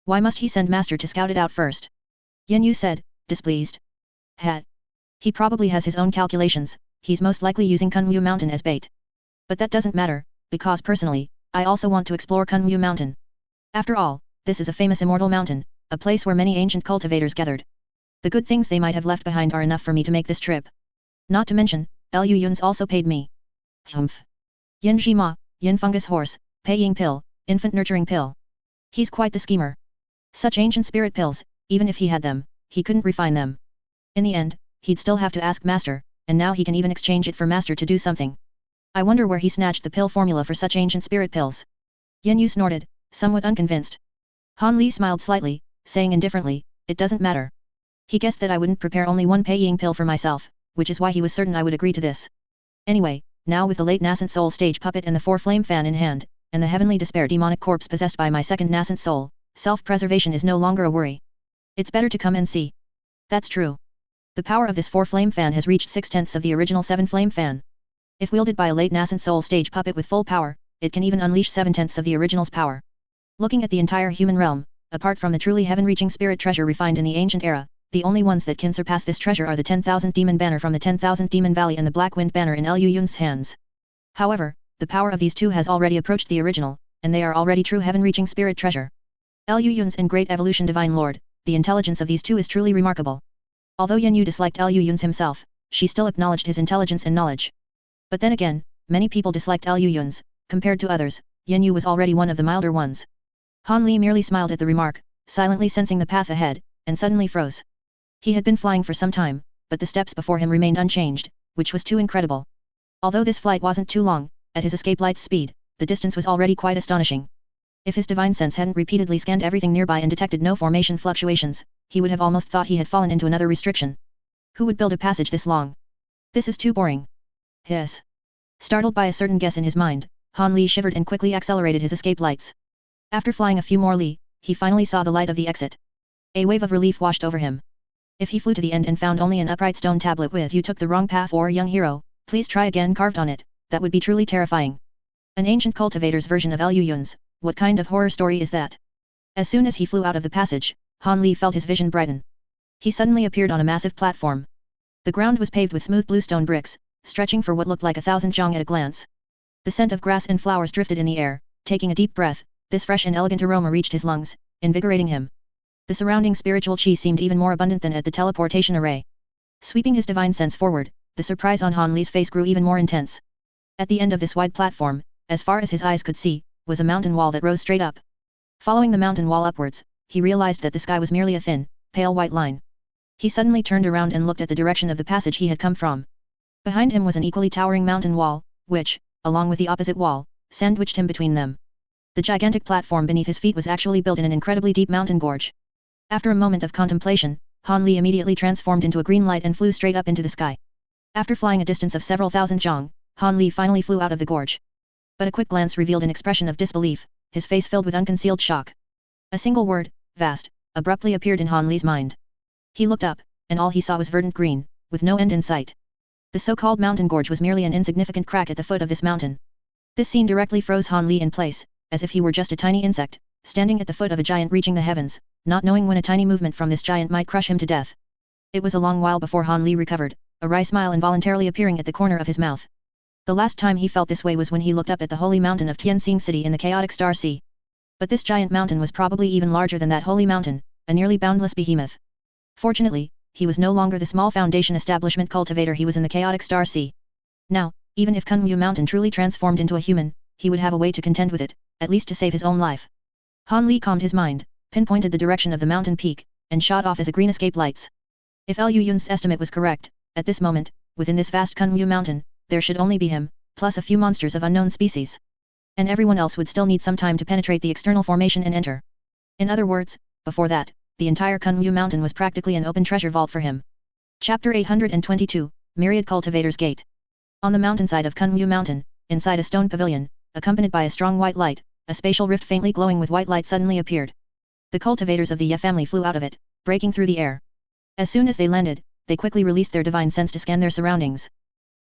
Why must he send Master to scout it out first? Yen Yu said, displeased. He probably has his own calculations, he's most likely using Kunyu Mountain as bait. But that doesn't matter, because personally, I also want to explore Kunyu Mountain. After all, this is a famous immortal mountain, a place where many ancient cultivators gathered. The good things they might have left behind are enough for me to make this trip. Not to mention, Liu Yun's also paid me. Humph. Yin Jima, Yin Fungus Horse, Peiying Pill, Infant Nurturing Pill. He's quite the schemer. Such ancient spirit pills, even if he had them, he couldn't refine them. In the end, he'd still have to ask Master, and now he can even exchange it for Master to do something. I wonder where he snatched the pill formula for such ancient spirit pills. Yen Yu snorted, somewhat unconvinced. Han Li smiled slightly, saying indifferently, it doesn't matter. He guessed that I wouldn't prepare only one Peiying pill for myself, which is why he was certain I would agree to this. Anyway, now with the late nascent soul stage puppet and the 4-flame fan in hand, and the heavenly despair demonic corpse possessed by my second nascent soul, self-preservation is no longer a worry. It's better to come and see. That's true. The power of this 4-flame fan has reached 6/10 of the original 7-flame fan. If wielded by a late nascent soul stage puppet with full power, it can even unleash 7/10 of the original's power. Looking at the entire human realm, apart from the truly heaven-reaching spirit treasure refined in the ancient era, the only ones that can surpass this treasure are the 10,000 demon banner from the 10,000 demon valley and the black wind banner in Liu Yun's hands. However, the power of these two has already approached the original, and they are already true heaven-reaching spirit treasure. Liu Yun's and Great Evolution Divine Lord, the intelligence of these two is truly remarkable. Although Yen Yu disliked Liu Yun's himself, she still acknowledged his intelligence and knowledge. But then again, many people disliked Liu Yun's, compared to others, Yen Yu was already one of the milder ones. Han Li merely smiled at the remark, silently sensing the path ahead, and suddenly froze. He had been flying for some time, but the steps before him remained unchanged, which was too incredible. Although this flight wasn't too long, at his escape light's speed, the distance was already quite astonishing. If his divine sense hadn't repeatedly scanned everything nearby and detected no formation fluctuations, he would have almost thought he had fallen into another restriction. Who would build a passage this long? This is too boring. Yes. Startled by a certain guess in his mind, Han Li shivered and quickly accelerated his escape lights. After flying a few more li, he finally saw the light of the exit. A wave of relief washed over him. If he flew to the end and found only an upright stone tablet with "You took the wrong path" or "Young hero, please try again" carved on it, that would be truly terrifying. An ancient cultivator's version of Liu Yun's, what kind of horror story is that? As soon as he flew out of the passage, Han Li felt his vision brighten. He suddenly appeared on a massive platform. The ground was paved with smooth bluestone bricks, stretching for what looked like 1,000 zhang at a glance. The scent of grass and flowers drifted in the air. Taking a deep breath, this fresh and elegant aroma reached his lungs, invigorating him. The surrounding spiritual qi seemed even more abundant than at the teleportation array. Sweeping his divine sense forward, the surprise on Han Li's face grew even more intense. At the end of this wide platform, as far as his eyes could see, was a mountain wall that rose straight up. Following the mountain wall upwards, he realized that the sky was merely a thin, pale white line. He suddenly turned around and looked at the direction of the passage he had come from. Behind him was an equally towering mountain wall, which, along with the opposite wall, sandwiched him between them. The gigantic platform beneath his feet was actually built in an incredibly deep mountain gorge. After a moment of contemplation, Han Li immediately transformed into a green light and flew straight up into the sky. After flying a distance of several thousand zhang, Han Li finally flew out of the gorge. But a quick glance revealed an expression of disbelief, his face filled with unconcealed shock. A single word, vast, abruptly appeared in Han Li's mind. He looked up, and all he saw was verdant green, with no end in sight. The so-called mountain gorge was merely an insignificant crack at the foot of this mountain. This scene directly froze Han Li in place, as if he were just a tiny insect, standing at the foot of a giant reaching the heavens, not knowing when a tiny movement from this giant might crush him to death. It was a long while before Han Li recovered, a wry smile involuntarily appearing at the corner of his mouth. The last time he felt this way was when he looked up at the holy mountain of Tianxing City in the chaotic Star Sea. But this giant mountain was probably even larger than that holy mountain, a nearly boundless behemoth. Fortunately, he was no longer the small foundation establishment cultivator he was in the chaotic Star Sea. Now, even if Kunyu Mountain truly transformed into a human, he would have a way to contend with it, at least to save his own life. Han Li calmed his mind, pinpointed the direction of the mountain peak, and shot off as a green escape lights. If Liu Yun's estimate was correct, at this moment, within this vast Kunyu Mountain, there should only be him, plus a few monsters of unknown species. And everyone else would still need some time to penetrate the external formation and enter. In other words, before that, the entire Kunyu Mountain was practically an open treasure vault for him. Chapter 822, Myriad Cultivator's Gate. On the mountainside of Kunyu Mountain, inside a stone pavilion, accompanied by a strong white light, a spatial rift faintly glowing with white light suddenly appeared. The cultivators of the Ye family flew out of it, breaking through the air. As soon as they landed, they quickly released their divine sense to scan their surroundings.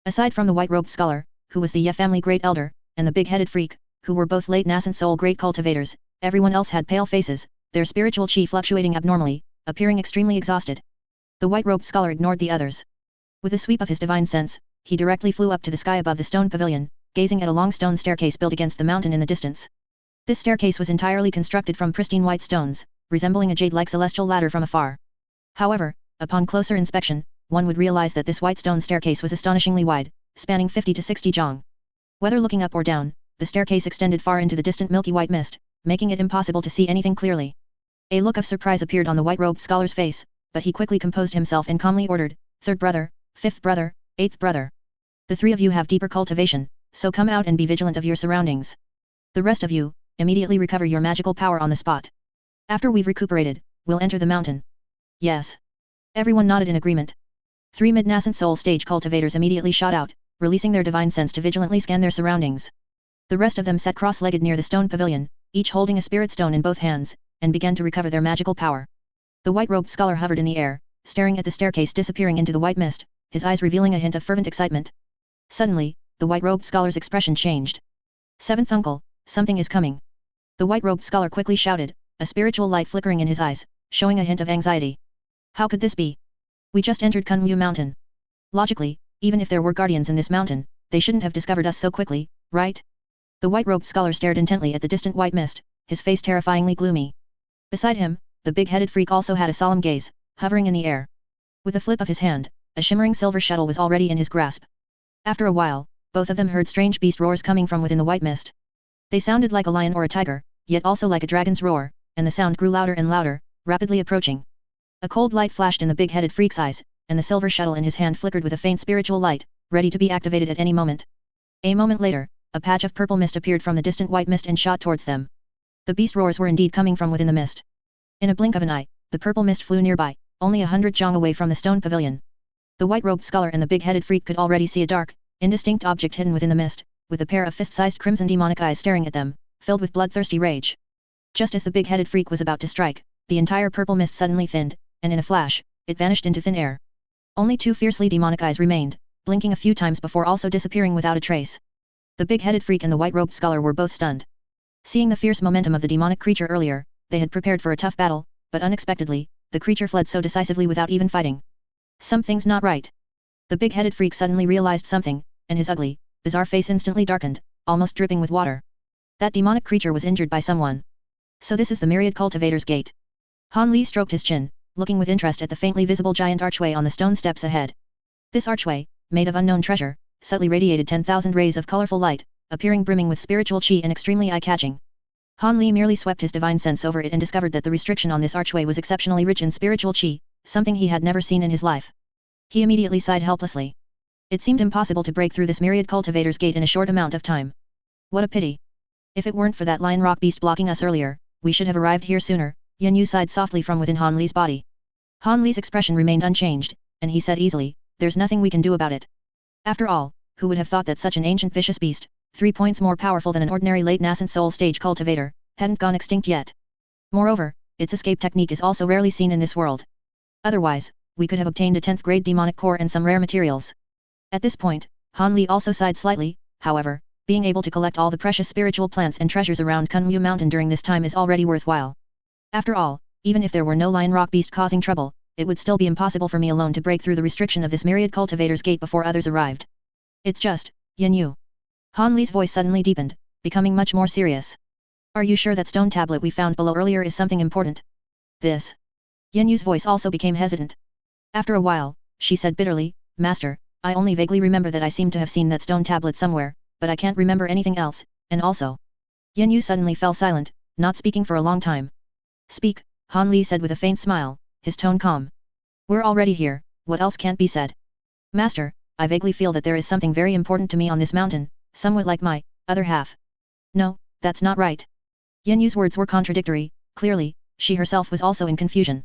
Aside from the white-robed scholar, who was the Ye family great elder, and the big-headed freak, who were both late nascent soul great cultivators, everyone else had pale faces, their spiritual chi fluctuating abnormally, appearing extremely exhausted. The white-robed scholar ignored the others. With a sweep of his divine sense, he directly flew up to the sky above the stone pavilion, gazing at a long stone staircase built against the mountain in the distance. This staircase was entirely constructed from pristine white stones, resembling a jade-like celestial ladder from afar. However, upon closer inspection, one would realize that this white stone staircase was astonishingly wide, spanning 50 to 60 zhang. Whether looking up or down, the staircase extended far into the distant milky white mist, making it impossible to see anything clearly. A look of surprise appeared on the white-robed scholar's face, but he quickly composed himself and calmly ordered, "Third brother, fifth brother, eighth brother. The three of you have deeper cultivation, so come out and be vigilant of your surroundings. The rest of you, immediately recover your magical power on the spot. After we've recuperated, we'll enter the mountain." Yes. Everyone nodded in agreement. 3 mid-nascent soul stage cultivators immediately shot out, releasing their divine sense to vigilantly scan their surroundings. The rest of them sat cross-legged near the stone pavilion, each holding a spirit stone in both hands, and began to recover their magical power. The white-robed scholar hovered in the air, staring at the staircase disappearing into the white mist, his eyes revealing a hint of fervent excitement. Suddenly, the white-robed scholar's expression changed. "Seventh uncle, something is coming." The white-robed scholar quickly shouted, a spiritual light flickering in his eyes, showing a hint of anxiety. "How could this be? We just entered Kunyu Mountain. Logically, even if there were guardians in this mountain, they shouldn't have discovered us so quickly, right?" The white-robed scholar stared intently at the distant white mist, his face terrifyingly gloomy. Beside him, the big-headed freak also had a solemn gaze, hovering in the air. With a flip of his hand, a shimmering silver shuttle was already in his grasp. After a while, both of them heard strange beast roars coming from within the white mist. They sounded like a lion or a tiger, yet also like a dragon's roar, and the sound grew louder and louder, rapidly approaching. A cold light flashed in the big-headed freak's eyes, and the silver shuttle in his hand flickered with a faint spiritual light, ready to be activated at any moment. A moment later, a patch of purple mist appeared from the distant white mist and shot towards them. The beast roars were indeed coming from within the mist. In a blink of an eye, the purple mist flew nearby, only 100 zhang away from the stone pavilion. The white-robed scholar and the big-headed freak could already see a dark, indistinct object hidden within the mist, with a pair of fist-sized crimson demonic eyes staring at them, filled with bloodthirsty rage. Just as the big-headed freak was about to strike, the entire purple mist suddenly thinned, and in a flash, it vanished into thin air. Only 2 fiercely demonic eyes remained, blinking a few times before also disappearing without a trace. The big-headed freak and the white-robed scholar were both stunned. Seeing the fierce momentum of the demonic creature earlier, they had prepared for a tough battle, but unexpectedly, the creature fled so decisively without even fighting. Something's not right. The big-headed freak suddenly realized something, and his ugly, bizarre face instantly darkened, almost dripping with water. That demonic creature was injured by someone. So this is the Myriad Cultivator's Gate. Han Li stroked his chin, looking with interest at the faintly visible giant archway on the stone steps ahead. This archway, made of unknown treasure, subtly radiated 10,000 rays of colorful light, appearing brimming with spiritual chi and extremely eye-catching. Han Li merely swept his divine sense over it and discovered that the restriction on this archway was exceptionally rich in spiritual chi, something he had never seen in his life. He immediately sighed helplessly. It seemed impossible to break through this Myriad Cultivator's Gate in a short amount of time. What a pity. If it weren't for that lion rock beast blocking us earlier, we should have arrived here sooner. Yan Yu sighed softly from within Han Li's body. Han Li's expression remained unchanged, and he said easily, "There's nothing we can do about it." After all, who would have thought that such an ancient vicious beast, 3 points more powerful than an ordinary late nascent soul stage cultivator, hadn't gone extinct yet. Moreover, its escape technique is also rarely seen in this world. Otherwise, we could have obtained a 10th grade demonic core and some rare materials. At this point, Han Li also sighed slightly. However, being able to collect all the precious spiritual plants and treasures around Kunyu Mountain during this time is already worthwhile. After all, even if there were no lion rock beast causing trouble, it would still be impossible for me alone to break through the restriction of this myriad cultivator's gate before others arrived. It's just, Yin Yu. Han Li's voice suddenly deepened, becoming much more serious. Are you sure that stone tablet we found below earlier is something important? This. Yin Yu's voice also became hesitant. After a while, she said bitterly, Master, I only vaguely remember that I seem to have seen that stone tablet somewhere, but I can't remember anything else, and also. Yin Yu suddenly fell silent, not speaking for a long time. Speak, Han Li said with a faint smile, his tone calm. We're already here, what else can't be said? Master, I vaguely feel that there is something very important to me on this mountain, somewhat like my other half. No, that's not right. Yin Yu's words were contradictory, clearly, she herself was also in confusion.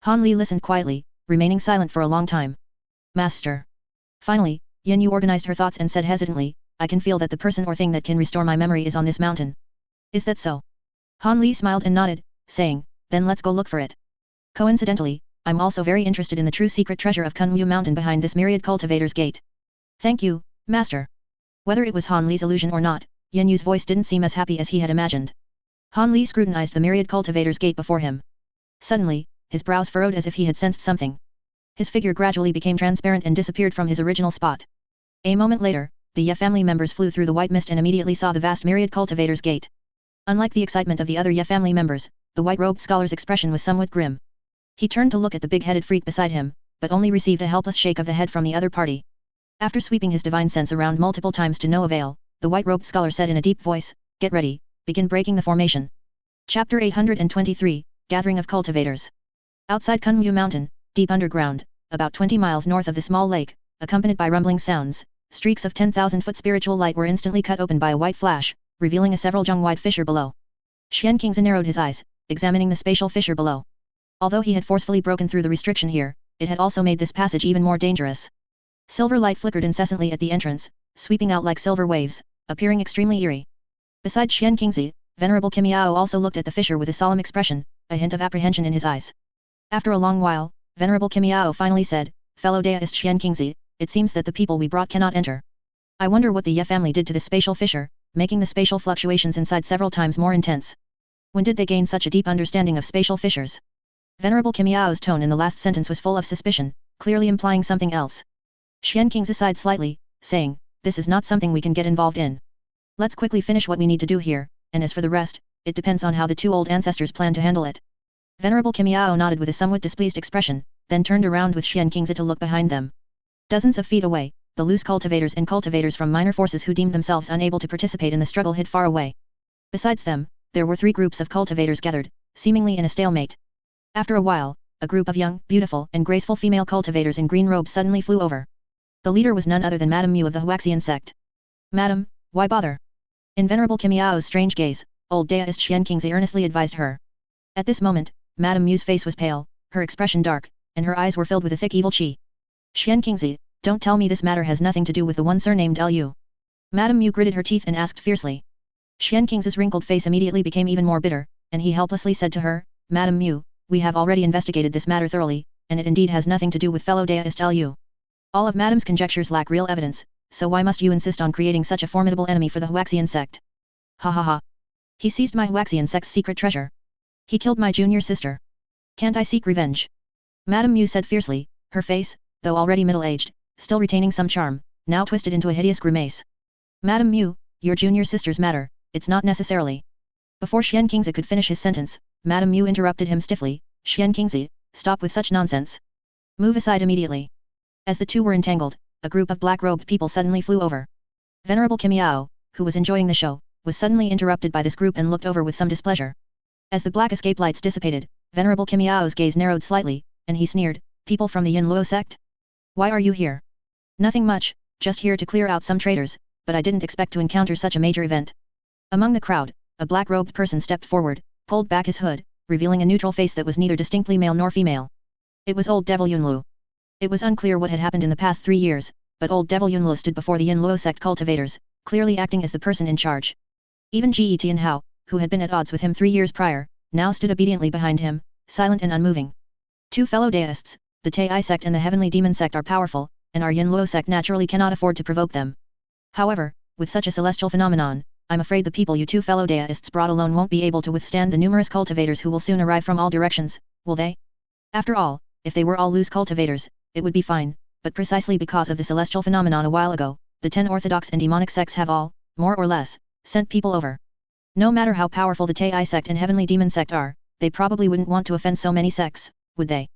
Han Li listened quietly, remaining silent for a long time. Master. Finally, Yin Yu organized her thoughts and said hesitantly, I can feel that the person or thing that can restore my memory is on this mountain. Is that so? Han Li smiled and nodded, saying, then let's go look for it. Coincidentally, I'm also very interested in the true secret treasure of Kunwu Mountain behind this myriad cultivator's gate. Thank you, Master. Whether it was Han Li's illusion or not, Yin Yu's voice didn't seem as happy as he had imagined. Han Li scrutinized the myriad cultivator's gate before him. Suddenly, his brows furrowed as if he had sensed something. His figure gradually became transparent and disappeared from his original spot. A moment later, the Ye family members flew through the white mist and immediately saw the vast myriad cultivator's gate. Unlike the excitement of the other Ye family members, the white-robed scholar's expression was somewhat grim. He turned to look at the big-headed freak beside him, but only received a helpless shake of the head from the other party. After sweeping his divine sense around multiple times to no avail, the white-robed scholar said in a deep voice, Get ready, begin breaking the formation. Chapter 823, Gathering of Cultivators. Outside Kunwu Mountain, deep underground, about 20 miles north of the small lake, accompanied by rumbling sounds, streaks of 10,000-foot spiritual light were instantly cut open by a white flash, revealing a several jung-wide fissure below. Xian Qingzi narrowed his eyes, examining the spatial fissure below. Although he had forcefully broken through the restriction here, it had also made this passage even more dangerous. Silver light flickered incessantly at the entrance, sweeping out like silver waves, appearing extremely eerie. Beside Xian Qingzi, Venerable Kimiao also looked at the fissure with a solemn expression, a hint of apprehension in his eyes. After a long while, Venerable Kimiao finally said, Fellow Daoist Xian Qingzi, it seems that the people we brought cannot enter. I wonder what the Ye family did to this spatial fissure, making the spatial fluctuations inside several times more intense. When did they gain such a deep understanding of spatial fissures? Venerable Kimiao's tone in the last sentence was full of suspicion, clearly implying something else. Xian Qingzi sighed slightly, saying, This is not something we can get involved in. Let's quickly finish what we need to do here, and as for the rest, it depends on how the two old ancestors plan to handle it. Venerable Kimiao nodded with a somewhat displeased expression, then turned around with Xian Qingzi to look behind them. Dozens of feet away, the loose cultivators and cultivators from minor forces who deemed themselves unable to participate in the struggle hid far away. Besides them, there were 3 groups of cultivators gathered, seemingly in a stalemate. After a while, a group of young, beautiful, and graceful female cultivators in green robes suddenly flew over. The leader was none other than Madame Mu of the Huaxian sect. Madam, why bother? In Venerable Kimiao's strange gaze, old Daoist Xian Qingzi earnestly advised her. At this moment, Madame Mu's face was pale, her expression dark, and her eyes were filled with a thick evil qi. Xian Qingzi, don't tell me this matter has nothing to do with the one surnamed Lu. Madame Mu gritted her teeth and asked fiercely. Xian Qingzi's wrinkled face immediately became even more bitter, and he helplessly said to her, Madame Mu, we have already investigated this matter thoroughly, and it indeed has nothing to do with fellow Daoist Lu. All of Madame's conjectures lack real evidence, so why must you insist on creating such a formidable enemy for the Huaxian sect? Ha ha ha. He seized my Huaxian sect's secret treasure. He killed my junior sister. Can't I seek revenge? Madame Mu said fiercely, her face, though already middle-aged, still retaining some charm, now twisted into a hideous grimace. Madame Mu, your junior sister's matter, it's not necessarily. Before Xian Qingzi could finish his sentence, Madame Mu interrupted him stiffly, Xian Qingzi, stop with such nonsense. Move aside immediately. As the two were entangled, a group of black-robed people suddenly flew over. Venerable Kimiao, who was enjoying the show, was suddenly interrupted by this group and looked over with some displeasure. As the black escape lights dissipated, Venerable Kimiao's gaze narrowed slightly, and he sneered, people from the Yin Luo sect? Why are you here? Nothing much, just here to clear out some traitors, but I didn't expect to encounter such a major event. Among the crowd, a black-robed person stepped forward, pulled back his hood, revealing a neutral face that was neither distinctly male nor female. It was old Devil Yunlu. It was unclear what had happened in the past 3 years, but old Devil Yunlu stood before the Yin Luo sect cultivators, clearly acting as the person in charge. Even Ji Tianhao, who had been at odds with him 3 years prior, now stood obediently behind him, silent and unmoving. 2 fellow Daists, the Tai sect and the Heavenly Demon sect are powerful, and our Yin Luo sect naturally cannot afford to provoke them. However, with such a celestial phenomenon, I'm afraid the people you 2 fellow Daists brought alone won't be able to withstand the numerous cultivators who will soon arrive from all directions, will they? After all, if they were all loose cultivators, it would be fine, but precisely because of the celestial phenomenon a while ago, the 10 orthodox and demonic sects have all, more or less, sent people over. No matter how powerful the Tai sect and Heavenly Demon sect are, they probably wouldn't want to offend so many sects, would they?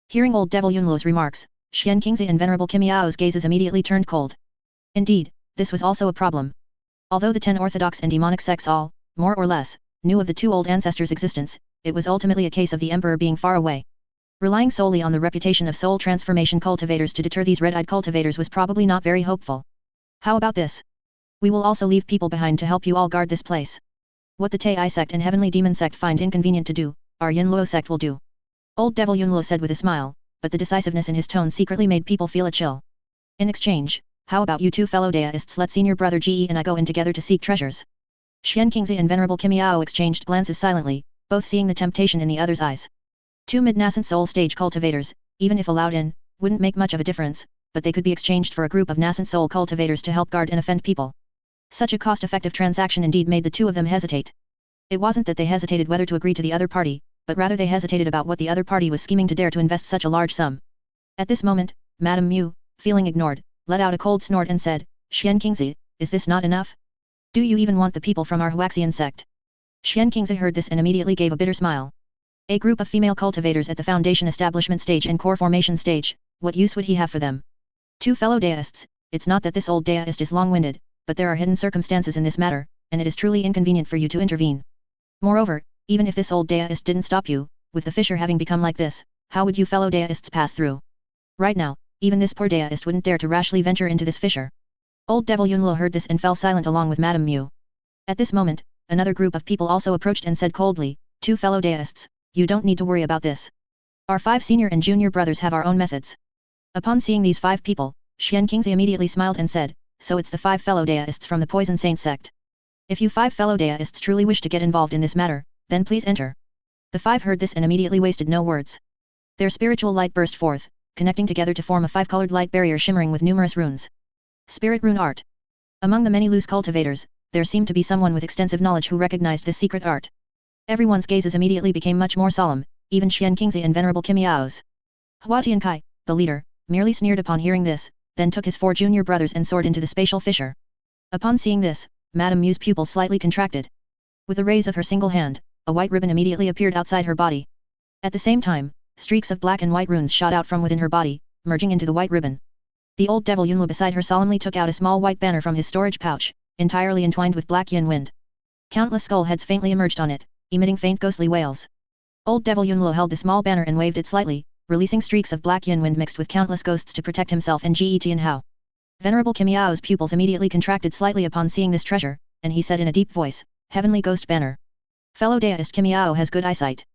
Hearing old Devil Yunluo's remarks, Xian Qingzi and Venerable Kimiao's gazes immediately turned cold. Indeed, this was also a problem. Although the 10 orthodox and demonic sects all, more or less, knew of the two old ancestors' existence, it was ultimately a case of the emperor being far away. Relying solely on the reputation of soul transformation cultivators to deter these red-eyed cultivators was probably not very hopeful. How about this? We will also leave people behind to help you all guard this place. What the Tai sect and Heavenly Demon sect find inconvenient to do, our Yunluo sect will do. Old Devil Yunluo said with a smile, but the decisiveness in his tone secretly made people feel a chill. In exchange, how about you two fellow deists let senior brother Ge and I go in together to seek treasures? Xian Qingzi and Venerable Kimiao exchanged glances silently, both seeing the temptation in the other's eyes. Two mid-nascent soul stage cultivators, even if allowed in, wouldn't make much of a difference, but they could be exchanged for a group of nascent soul cultivators to help guard and offend people. Such a cost-effective transaction indeed made the two of them hesitate. It wasn't that they hesitated whether to agree to the other party, but rather they hesitated about what the other party was scheming to dare to invest such a large sum. At this moment, Madame Mu, feeling ignored, let out a cold snort and said, Xian Qingzi, is this not enough? Do you even want the people from our Huaxian sect? Xian Qingzi heard this and immediately gave a bitter smile. A group of female cultivators at the foundation establishment stage and core formation stage, what use would he have for them? Two fellow deists, it's not that this old deist is long-winded, but there are hidden circumstances in this matter, and it is truly inconvenient for you to intervene. Moreover, even if this old deist didn't stop you, with the fissure having become like this, how would you fellow deists pass through? Right now, even this poor deist wouldn't dare to rashly venture into this fissure. Old Devil Yunluo heard this and fell silent along with Madame Mu. At this moment, another group of people also approached and said coldly, two fellow deists, you don't need to worry about this. Our 5 senior and junior brothers have our own methods. Upon seeing these 5 people, Xian Qingzi immediately smiled and said, so it's the 5 fellow deists from the Poison Saint sect. If you 5 fellow deists truly wish to get involved in this matter, then please enter. The 5 heard this and immediately wasted no words. Their spiritual light burst forth, connecting together to form a 5-colored light barrier shimmering with numerous runes. Spirit Rune Art. Among the many loose cultivators, there seemed to be someone with extensive knowledge who recognized this secret art. Everyone's gazes immediately became much more solemn, even Xian Qingzi and Venerable Kimiao's. Hua Tiankai, the leader, merely sneered upon hearing this, then took his 4 junior brothers and soared into the spatial fissure. Upon seeing this, Madame Mu's pupil slightly contracted. With a raise of her single hand, a white ribbon immediately appeared outside her body. At the same time, streaks of black and white runes shot out from within her body, merging into the white ribbon. The old Devil Yunluo beside her solemnly took out a small white banner from his storage pouch, entirely entwined with black yin wind. Countless skull heads faintly emerged on it, emitting faint ghostly wails. Old Devil Yunluo held the small banner and waved it slightly, releasing streaks of black yin wind mixed with countless ghosts to protect himself and Ge Tianhao. Venerable Kimiao's pupils immediately contracted slightly upon seeing this treasure, and he said in a deep voice, Heavenly Ghost Banner. Fellow deist Kimiao has good eyesight.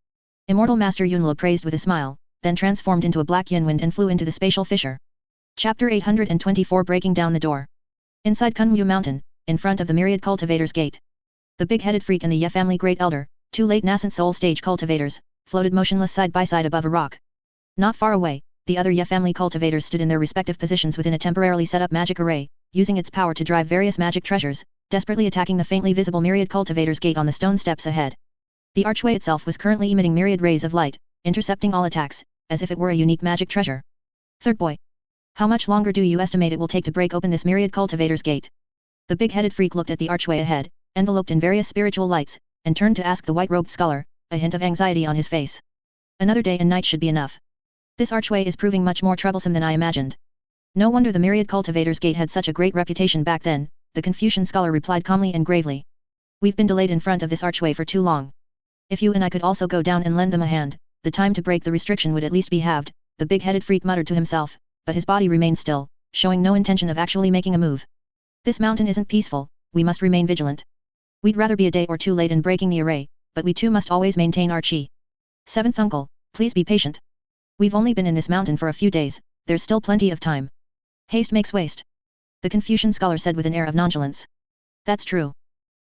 Immortal Master Yunluo praised with a smile, then transformed into a black yin wind and flew into the spatial fissure. Chapter 824 Breaking Down the Door. Inside Kunwu Mountain, in front of the myriad cultivators gate. The big-headed freak and the Ye family great elder, 2 late nascent soul stage cultivators, floated motionless side by side above a rock. Not far away, the other Ye family cultivators stood in their respective positions within a temporarily set up magic array, using its power to drive various magic treasures, desperately attacking the faintly visible myriad cultivators gate on the stone steps ahead. The archway itself was currently emitting myriad rays of light, intercepting all attacks, as if it were a unique magic treasure. Third boy. How much longer do you estimate it will take to break open this myriad cultivators gate? The big-headed freak looked at the archway ahead, enveloped in various spiritual lights, and turned to ask the white-robed scholar, a hint of anxiety on his face. Another day and night should be enough. This archway is proving much more troublesome than I imagined. No wonder the myriad cultivators gate had such a great reputation back then, the Confucian scholar replied calmly and gravely. We've been delayed in front of this archway for too long. If you and I could also go down and lend them a hand, the time to break the restriction would at least be halved, the big-headed freak muttered to himself, but his body remained still, showing no intention of actually making a move. This mountain isn't peaceful, we must remain vigilant. We'd rather be a day or 2 late in breaking the array, but we too must always maintain our chi. 7th uncle, please be patient. We've only been in this mountain for a few days, there's still plenty of time. Haste makes waste. The Confucian scholar said with an air of nonchalance. That's true.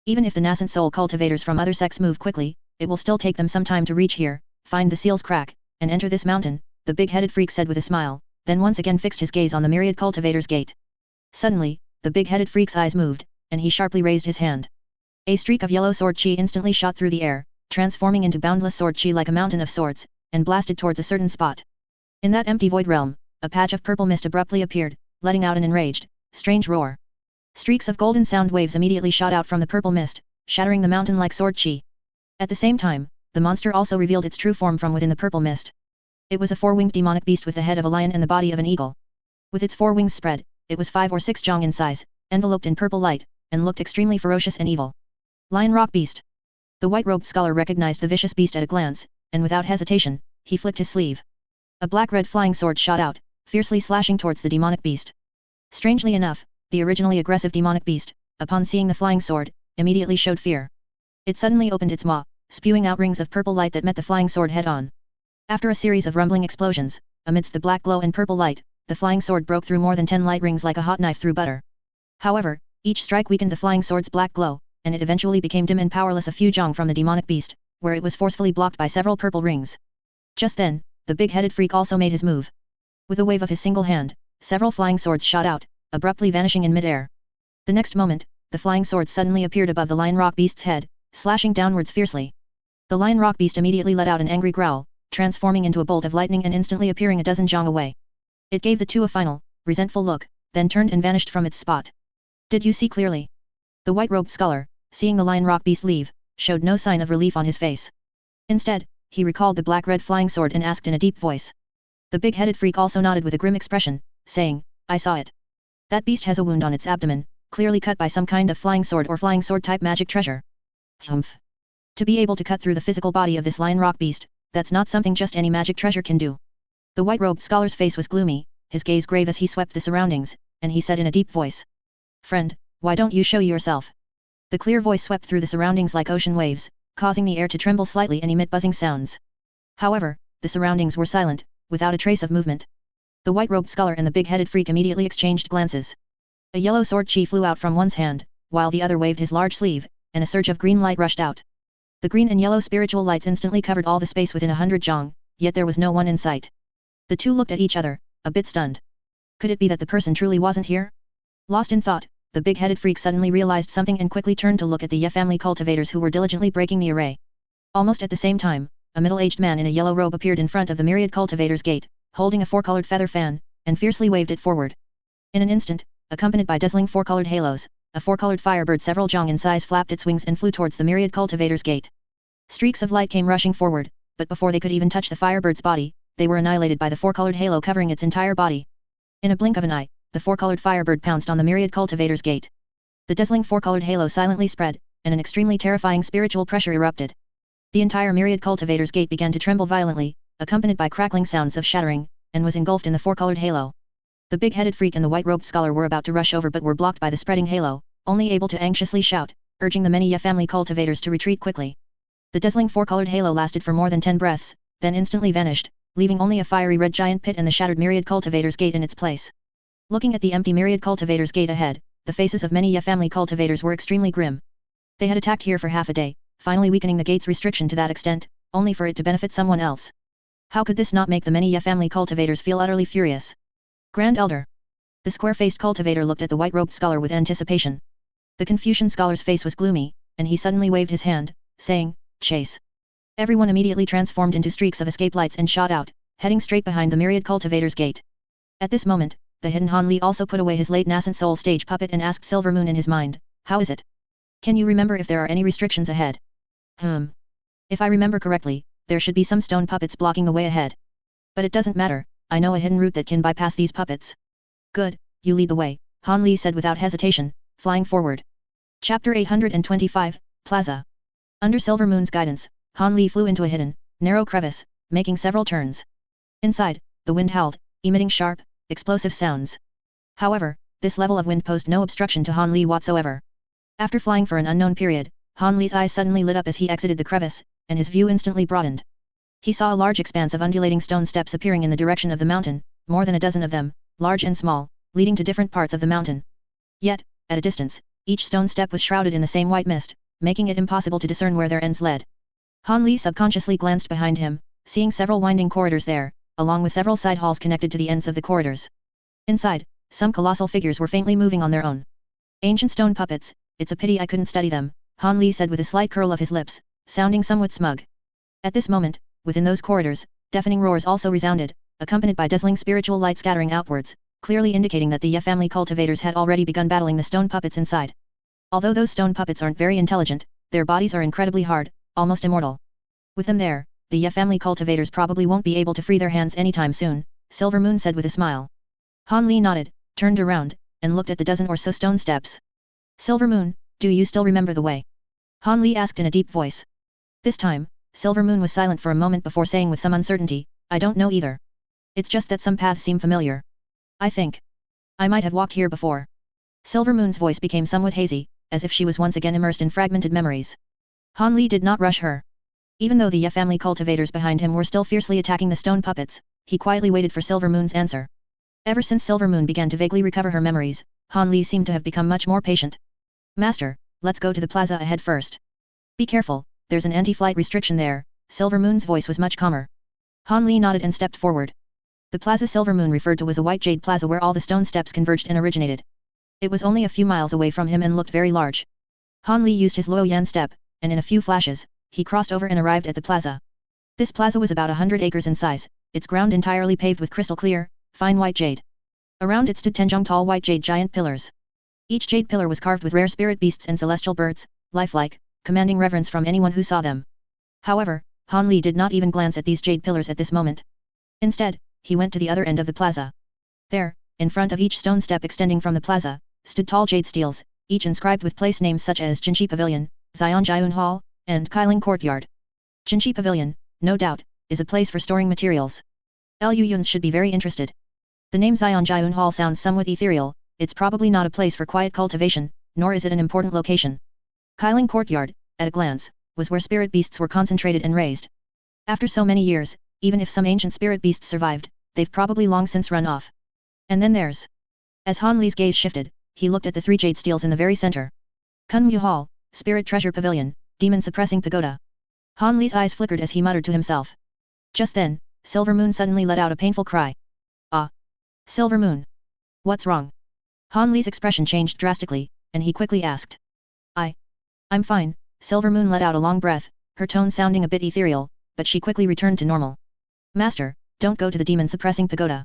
Even if the nascent soul cultivators from other sects move quickly, it will still take them some time to reach here, find the seal's crack, and enter this mountain, the big-headed freak said with a smile, then once again fixed his gaze on the myriad cultivators gate. Suddenly, the big-headed freak's eyes moved, and he sharply raised his hand. A streak of yellow sword chi instantly shot through the air, transforming into boundless sword chi like a mountain of swords, and blasted towards a certain spot. In that empty void realm, a patch of purple mist abruptly appeared, letting out an enraged, strange roar. Streaks of golden sound waves immediately shot out from the purple mist, shattering the mountain like sword chi. At the same time, the monster also revealed its true form from within the purple mist. It was a four-winged demonic beast with the head of a lion and the body of an eagle. With its four wings spread, it was 5 or 6 jong in size, enveloped in purple light, and looked extremely ferocious and evil. Lion Rock Beast. The white-robed scholar recognized the vicious beast at a glance, and without hesitation, he flicked his sleeve. A black-red flying sword shot out, fiercely slashing towards the demonic beast. Strangely enough, the originally aggressive demonic beast, upon seeing the flying sword, immediately showed fear. It suddenly opened its maw, spewing out rings of purple light that met the flying sword head-on. After a series of rumbling explosions, amidst the black glow and purple light, the flying sword broke through more than 10 light rings like a hot knife through butter. However, each strike weakened the flying sword's black glow, and it eventually became dim and powerless a few jong from the demonic beast, where it was forcefully blocked by several purple rings. Just then, the big-headed freak also made his move. With a wave of his single hand, several flying swords shot out, abruptly vanishing in mid-air. The next moment, the flying sword suddenly appeared above the Lion Rock Beast's head, slashing downwards fiercely. The Lion Rock Beast immediately let out an angry growl, transforming into a bolt of lightning and instantly appearing a dozen jong away. It gave the two a final, resentful look, then turned and vanished from its spot. Did you see clearly? The white-robed scholar, seeing the Lion Rock Beast leave, showed no sign of relief on his face. Instead, he recalled the black-red flying sword and asked in a deep voice. The big-headed freak also nodded with a grim expression, saying, I saw it. That beast has a wound on its abdomen, clearly cut by some kind of flying sword or flying sword-type magic treasure. Humph. To be able to cut through the physical body of this Lion Rock Beast, that's not something just any magic treasure can do. The white-robed scholar's face was gloomy, his gaze grave as he swept the surroundings, and he said in a deep voice. Friend, why don't you show yourself? The clear voice swept through the surroundings like ocean waves, causing the air to tremble slightly and emit buzzing sounds. However, the surroundings were silent, without a trace of movement. The white-robed scholar and the big-headed freak immediately exchanged glances. A yellow sword chi flew out from one's hand, while the other waved his large sleeve, and a surge of green light rushed out. The green and yellow spiritual lights instantly covered all the space within 100 jong, yet there was no one in sight. The two looked at each other, a bit stunned. Could it be that the person truly wasn't here? Lost in thought, the big-headed freak suddenly realized something and quickly turned to look at the Ye family cultivators who were diligently breaking the array. Almost at the same time, a middle-aged man in a yellow robe appeared in front of the myriad cultivators' gate, holding a four-colored feather fan, and fiercely waved it forward. In an instant, accompanied by dazzling four-colored halos, a four-colored firebird several jong in size flapped its wings and flew towards the myriad cultivators' gate. Streaks of light came rushing forward, but before they could even touch the firebird's body, they were annihilated by the four-colored halo covering its entire body. In a blink of an eye, the four-colored firebird pounced on the myriad cultivators' gate. The dazzling four-colored halo silently spread, and an extremely terrifying spiritual pressure erupted. The entire myriad cultivators' gate began to tremble violently, accompanied by crackling sounds of shattering, and was engulfed in the four-colored halo. The big-headed freak and the white-robed scholar were about to rush over but were blocked by the spreading halo, only able to anxiously shout, urging the many Ye family cultivators to retreat quickly. The dazzling four-colored halo lasted for more than 10 breaths, then instantly vanished, leaving only a fiery red giant pit and the shattered myriad cultivators' gate in its place. Looking at the empty myriad cultivators' gate ahead, the faces of many Ye family cultivators were extremely grim. They had attacked here for half a day, finally weakening the gate's restriction to that extent, only for it to benefit someone else. How could this not make the many Ye family cultivators feel utterly furious? Grand Elder. The square-faced cultivator looked at the white-robed scholar with anticipation. The Confucian scholar's face was gloomy, and he suddenly waved his hand, saying, Chase. Everyone immediately transformed into streaks of escape lights and shot out, heading straight behind the myriad cultivators' gate. At this moment, the hidden Han Li also put away his late nascent soul stage puppet and asked Silver Moon in his mind, how is it? Can you remember if there are any restrictions ahead? If I remember correctly, there should be some stone puppets blocking the way ahead. But it doesn't matter, I know a hidden route that can bypass these puppets. Good, you lead the way, Han Li said without hesitation, flying forward. Chapter 825, Plaza. Under Silver Moon's guidance, Han Li flew into a hidden, narrow crevice, making several turns. Inside, the wind howled, emitting sharp, explosive sounds. However, this level of wind posed no obstruction to Han Li whatsoever. After flying for an unknown period, Han Li's eyes suddenly lit up as he exited the crevice, and his view instantly broadened. He saw a large expanse of undulating stone steps appearing in the direction of the mountain, more than a dozen of them, large and small, leading to different parts of the mountain. Yet, at a distance, each stone step was shrouded in the same white mist, making it impossible to discern where their ends led. Han Li subconsciously glanced behind him, seeing several winding corridors there, along with several side halls connected to the ends of the corridors. Inside, some colossal figures were faintly moving on their own. Ancient stone puppets, it's a pity I couldn't study them, Han Li said with a slight curl of his lips, sounding somewhat smug. At this moment, within those corridors, deafening roars also resounded, accompanied by dazzling spiritual light scattering outwards, clearly indicating that the Ye family cultivators had already begun battling the stone puppets inside. Although those stone puppets aren't very intelligent, their bodies are incredibly hard, almost immortal. With them there, the Ye family cultivators probably won't be able to free their hands anytime soon, Silver Moon said with a smile. Han Li nodded, turned around, and looked at the dozen or so stone steps. Silver Moon, do you still remember the way? Han Li asked in a deep voice. This time, Silver Moon was silent for a moment before saying with some uncertainty, I don't know either. It's just that some paths seem familiar. I think I might have walked here before. Silver Moon's voice became somewhat hazy, as if she was once again immersed in fragmented memories. Han Li did not rush her. Even though the Ye family cultivators behind him were still fiercely attacking the stone puppets, he quietly waited for Silver Moon's answer. Ever since Silver Moon began to vaguely recover her memories, Han Li seemed to have become much more patient. Master, let's go to the plaza ahead first. Be careful, there's an anti-flight restriction there. Silver Moon's voice was much calmer. Han Li nodded and stepped forward. The plaza Silver Moon referred to was a white jade plaza where all the stone steps converged and originated. It was only a few miles away from him and looked very large. Han Li used his Luo Yan step, and in a few flashes, he crossed over and arrived at the plaza. This plaza was about 100 acres in size, its ground entirely paved with crystal clear, fine white jade. Around it stood 10 tall white jade giant pillars. Each jade pillar was carved with rare spirit beasts and celestial birds, lifelike, commanding reverence from anyone who saw them. However, Han Li did not even glance at these jade pillars at this moment. Instead, he went to the other end of the plaza. There, in front of each stone step extending from the plaza, stood tall jade steels, each inscribed with place names such as Jinshi Pavilion, Xian Jiun Hall, and Kailing Courtyard. Jinshi Pavilion, no doubt, is a place for storing materials. Lu Yuns should be very interested. The name Xian Jiun Hall sounds somewhat ethereal, it's probably not a place for quiet cultivation, nor is it an important location. Kailing Courtyard, at a glance, was where spirit beasts were concentrated and raised. After so many years, even if some ancient spirit beasts survived, they've probably long since run off. And then there's... As Han Li's gaze shifted, he looked at the 3 jade steels in the very center. Kunmu Hall, Spirit Treasure Pavilion, Demon Suppressing Pagoda. Han Li's eyes flickered as he muttered to himself. Just then, Silver Moon suddenly let out a painful cry. Ah! Silver Moon! What's wrong? Han Li's expression changed drastically, and he quickly asked. I'm fine. Silver Moon let out a long breath, her tone sounding a bit ethereal, but she quickly returned to normal. Master, don't go to the Demon Suppressing Pagoda.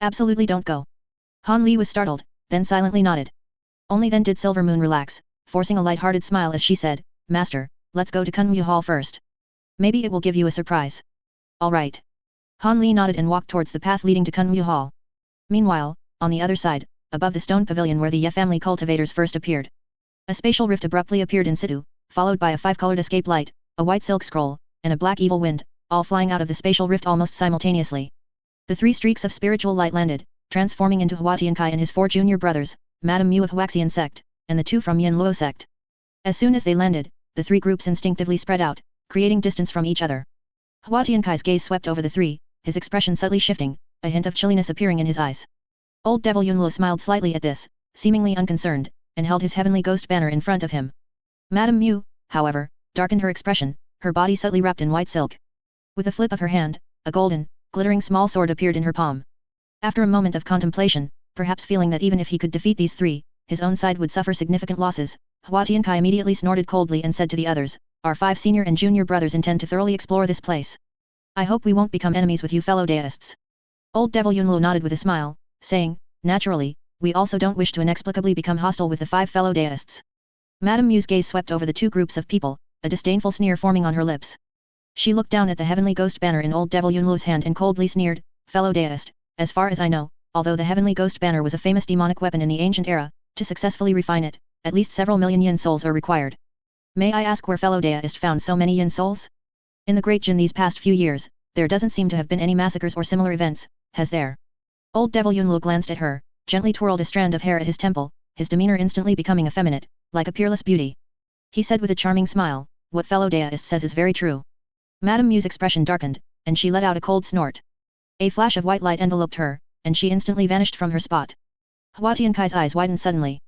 Absolutely don't go. Han Li was startled, then silently nodded. Only then did Silver Moon relax, forcing a light-hearted smile as she said, Master, let's go to Kunmu Hall first. Maybe it will give you a surprise. Alright. Han Li nodded and walked towards the path leading to Kunmu Hall. Meanwhile, on the other side, above the stone pavilion where the Ye family cultivators first appeared, a spatial rift abruptly appeared in situ, followed by a 5-colored escape light, a white silk scroll, and a black evil wind, all flying out of the spatial rift almost simultaneously. The 3 streaks of spiritual light landed, transforming into Huatiankai and his 4 junior brothers, Madame Mu of Huaxian sect, and the 2 from Yin Luo sect. As soon as they landed, the 3 groups instinctively spread out, creating distance from each other. Huatiankai's gaze swept over the 3, his expression subtly shifting, a hint of chilliness appearing in his eyes. Old Devil Yunluo smiled slightly at this, seemingly unconcerned, and held his heavenly ghost banner in front of him. Madame Mu, however, darkened her expression, her body subtly wrapped in white silk. With a flip of her hand, a golden, glittering small sword appeared in her palm. After a moment of contemplation, perhaps feeling that even if he could defeat these 3, his own side would suffer significant losses, Huatiankai immediately snorted coldly and said to the others, our 5 senior and junior brothers intend to thoroughly explore this place. I hope we won't become enemies with you fellow deists. Old Devil Yunluo nodded with a smile, saying, naturally, we also don't wish to inexplicably become hostile with the 5 fellow deists. Madame Mu's gaze swept over the 2 groups of people, a disdainful sneer forming on her lips. She looked down at the heavenly ghost banner in old Devil Yunluo's hand and coldly sneered, fellow deist, as far as I know, although the heavenly ghost banner was a famous demonic weapon in the ancient era, to successfully refine it, at least several million yin souls are required. May I ask where fellow deist found so many yin souls? In the Great Jin these past few years, there doesn't seem to have been any massacres or similar events, has there? Old Devil Yunluo glanced at her, gently twirled a strand of hair at his temple, his demeanor instantly becoming effeminate, like a peerless beauty. He said with a charming smile, what fellow deist says is very true. Madame Mu's expression darkened, and she let out a cold snort. A flash of white light enveloped her, and she instantly vanished from her spot. Huatiankai's eyes widened suddenly.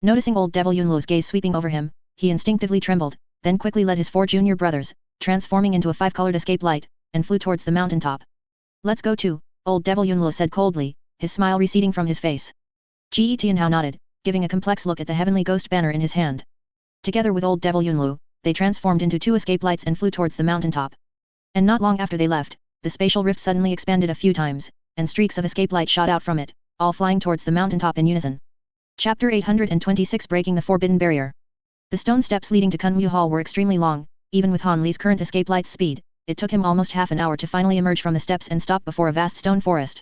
Noticing old Devil Yunluo's gaze sweeping over him, he instinctively trembled, then quickly led his 4 junior brothers, transforming into a 5-colored escape light, and flew towards the mountaintop. Let's go too, old Devil Yunluo said coldly, his smile receding from his face. Ge Tianhao nodded, giving a complex look at the heavenly ghost banner in his hand. Together with old Devil Yunluo, they transformed into 2 escape lights and flew towards the mountaintop. And not long after they left, the spatial rift suddenly expanded a few times, and streaks of escape light shot out from it, all flying towards the mountaintop in unison. Chapter 826 Breaking the Forbidden Barrier. The stone steps leading to Kunwu Hall were extremely long, even with Han Li's current escape light's speed, it took him almost half an hour to finally emerge from the steps and stop before a vast stone forest.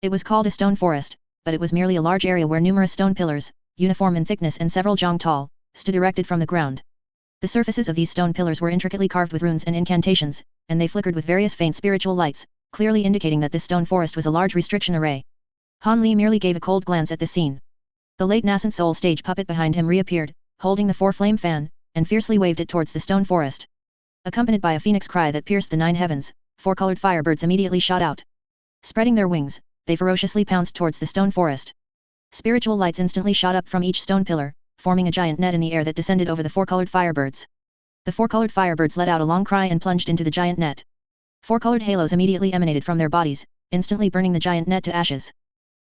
It was called a stone forest, but it was merely a large area where numerous stone pillars, uniform in thickness and several jong tall, stood erected from the ground. The surfaces of these stone pillars were intricately carved with runes and incantations, and they flickered with various faint spiritual lights, clearly indicating that this stone forest was a large restriction array. Han Li merely gave a cold glance at this scene. The late nascent soul stage puppet behind him reappeared, holding the four-flame fan, and fiercely waved it towards the stone forest. Accompanied by a phoenix cry that pierced the 9 heavens, 4-colored firebirds immediately shot out. Spreading their wings, they ferociously pounced towards the stone forest. Spiritual lights instantly shot up from each stone pillar, forming a giant net in the air that descended over the 4-colored firebirds. The 4-colored firebirds let out a long cry and plunged into the giant net. 4-colored halos immediately emanated from their bodies, instantly burning the giant net to ashes.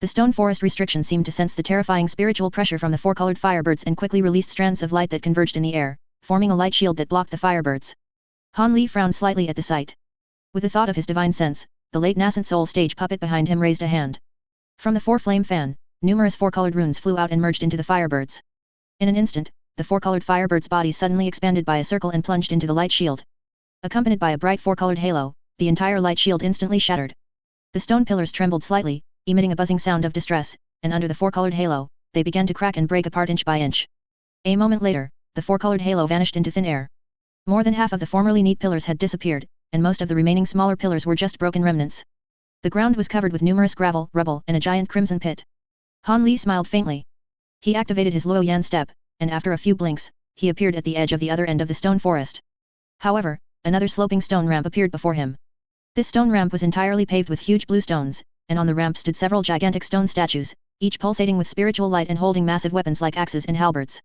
The stone forest restriction seemed to sense the terrifying spiritual pressure from the 4-colored firebirds and quickly released strands of light that converged in the air, forming a light shield that blocked the firebirds. Han Li frowned slightly at the sight. With the thought of his divine sense, the late nascent soul stage puppet behind him raised a hand. From the 4-flame fan, numerous 4-colored runes flew out and merged into the firebirds. In an instant, the 4-colored firebirds' bodies suddenly expanded by a circle and plunged into the light shield. Accompanied by a bright 4-colored halo, the entire light shield instantly shattered. The stone pillars trembled slightly, emitting a buzzing sound of distress, and under the 4-colored halo, they began to crack and break apart inch by inch. A moment later, the 4-colored halo vanished into thin air. More than half of the formerly neat pillars had disappeared, and most of the remaining smaller pillars were just broken remnants. The ground was covered with numerous gravel, rubble, and a giant crimson pit. Han Li smiled faintly. He activated his Luo Yan step, and after a few blinks, he appeared at the edge of the other end of the stone forest. However, another sloping stone ramp appeared before him. This stone ramp was entirely paved with huge blue stones, and on the ramp stood several gigantic stone statues, each pulsating with spiritual light and holding massive weapons like axes and halberds.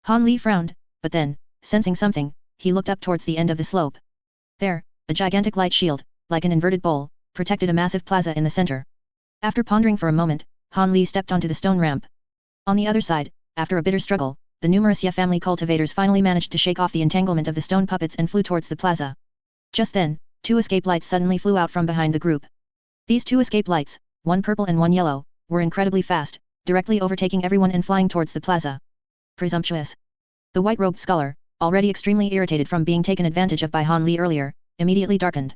Han Li frowned, but then, sensing something, he looked up towards the end of the slope. There, a gigantic light shield, like an inverted bowl, protected a massive plaza in the center. After pondering for a moment, Han Li stepped onto the stone ramp. On the other side, after a bitter struggle, the numerous Ye family cultivators finally managed to shake off the entanglement of the stone puppets and flew towards the plaza. Just then, 2 escape lights suddenly flew out from behind the group. These 2 escape lights, one purple and one yellow, were incredibly fast, directly overtaking everyone and flying towards the plaza. Presumptuous. The white-robed scholar, already extremely irritated from being taken advantage of by Han Li earlier, immediately darkened.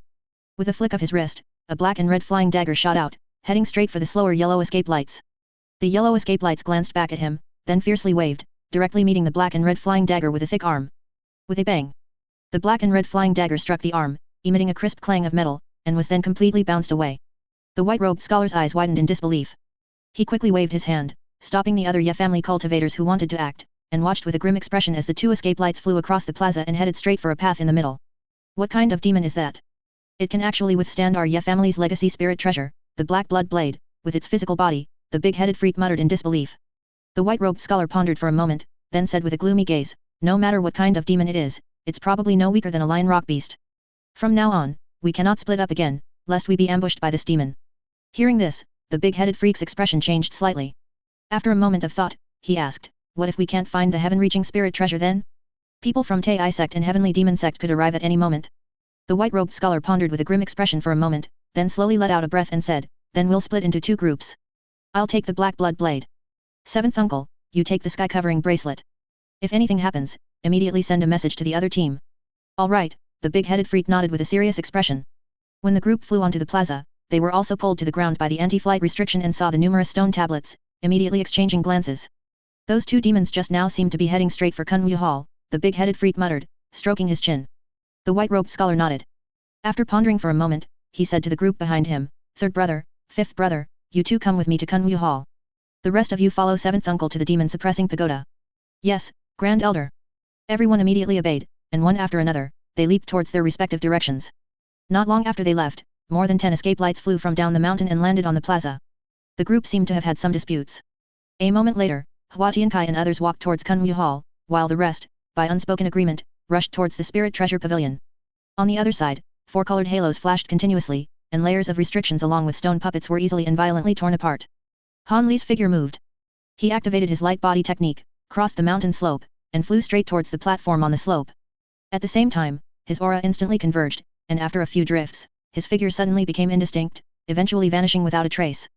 With a flick of his wrist, a black and red flying dagger shot out, heading straight for the slower yellow escape lights. The yellow escape lights glanced back at him, then fiercely waved, directly meeting the black and red flying dagger with a thick arm. With a bang, the black and red flying dagger struck the arm, emitting a crisp clang of metal, and was then completely bounced away. The white-robed scholar's eyes widened in disbelief. He quickly waved his hand, stopping the other Ye family cultivators who wanted to act, and watched with a grim expression as the 2 escape lights flew across the plaza and headed straight for a path in the middle. What kind of demon is that? It can actually withstand our Ye family's legacy spirit treasure, the black blood blade, with its physical body, the big-headed freak muttered in disbelief. The white-robed scholar pondered for a moment, then said with a gloomy gaze, no matter what kind of demon it is, it's probably no weaker than a lion rock beast. From now on, we cannot split up again, lest we be ambushed by this demon. Hearing this, the big-headed freak's expression changed slightly. After a moment of thought, he asked, what if we can't find the heaven-reaching spirit treasure then? People from Tai sect and heavenly demon sect could arrive at any moment. The white-robed scholar pondered with a grim expression for a moment, then slowly let out a breath and said, then we'll split into 2 groups. I'll take the black blood blade. 7th uncle, you take the sky-covering bracelet. If anything happens, immediately send a message to the other team. All right, the big-headed freak nodded with a serious expression. When the group flew onto the plaza, they were also pulled to the ground by the anti-flight restriction and saw the numerous stone tablets, immediately exchanging glances. Those 2 demons just now seemed to be heading straight for Kunwu Hall, the big-headed freak muttered, stroking his chin. The white-robed scholar nodded. After pondering for a moment, he said to the group behind him, 3rd brother, 5th brother, you 2 come with me to Kunwu Hall. The rest of you follow 7th uncle to the demon-suppressing pagoda. Yes, Grand Elder. Everyone immediately obeyed, and one after another, they leaped towards their respective directions. Not long after they left, more than 10 escape lights flew from down the mountain and landed on the plaza. The group seemed to have had some disputes. A moment later, Hua Tiankai and others walked towards Kunwu Hall, while the rest, by unspoken agreement, rushed towards the Spirit Treasure Pavilion. On the other side, 4-colored halos flashed continuously, and layers of restrictions along with stone puppets were easily and violently torn apart. Han Li's figure moved. He activated his light body technique, crossed the mountain slope, and flew straight towards the platform on the slope. At the same time, his aura instantly converged, and after a few drifts, his figure suddenly became indistinct, eventually vanishing without a trace.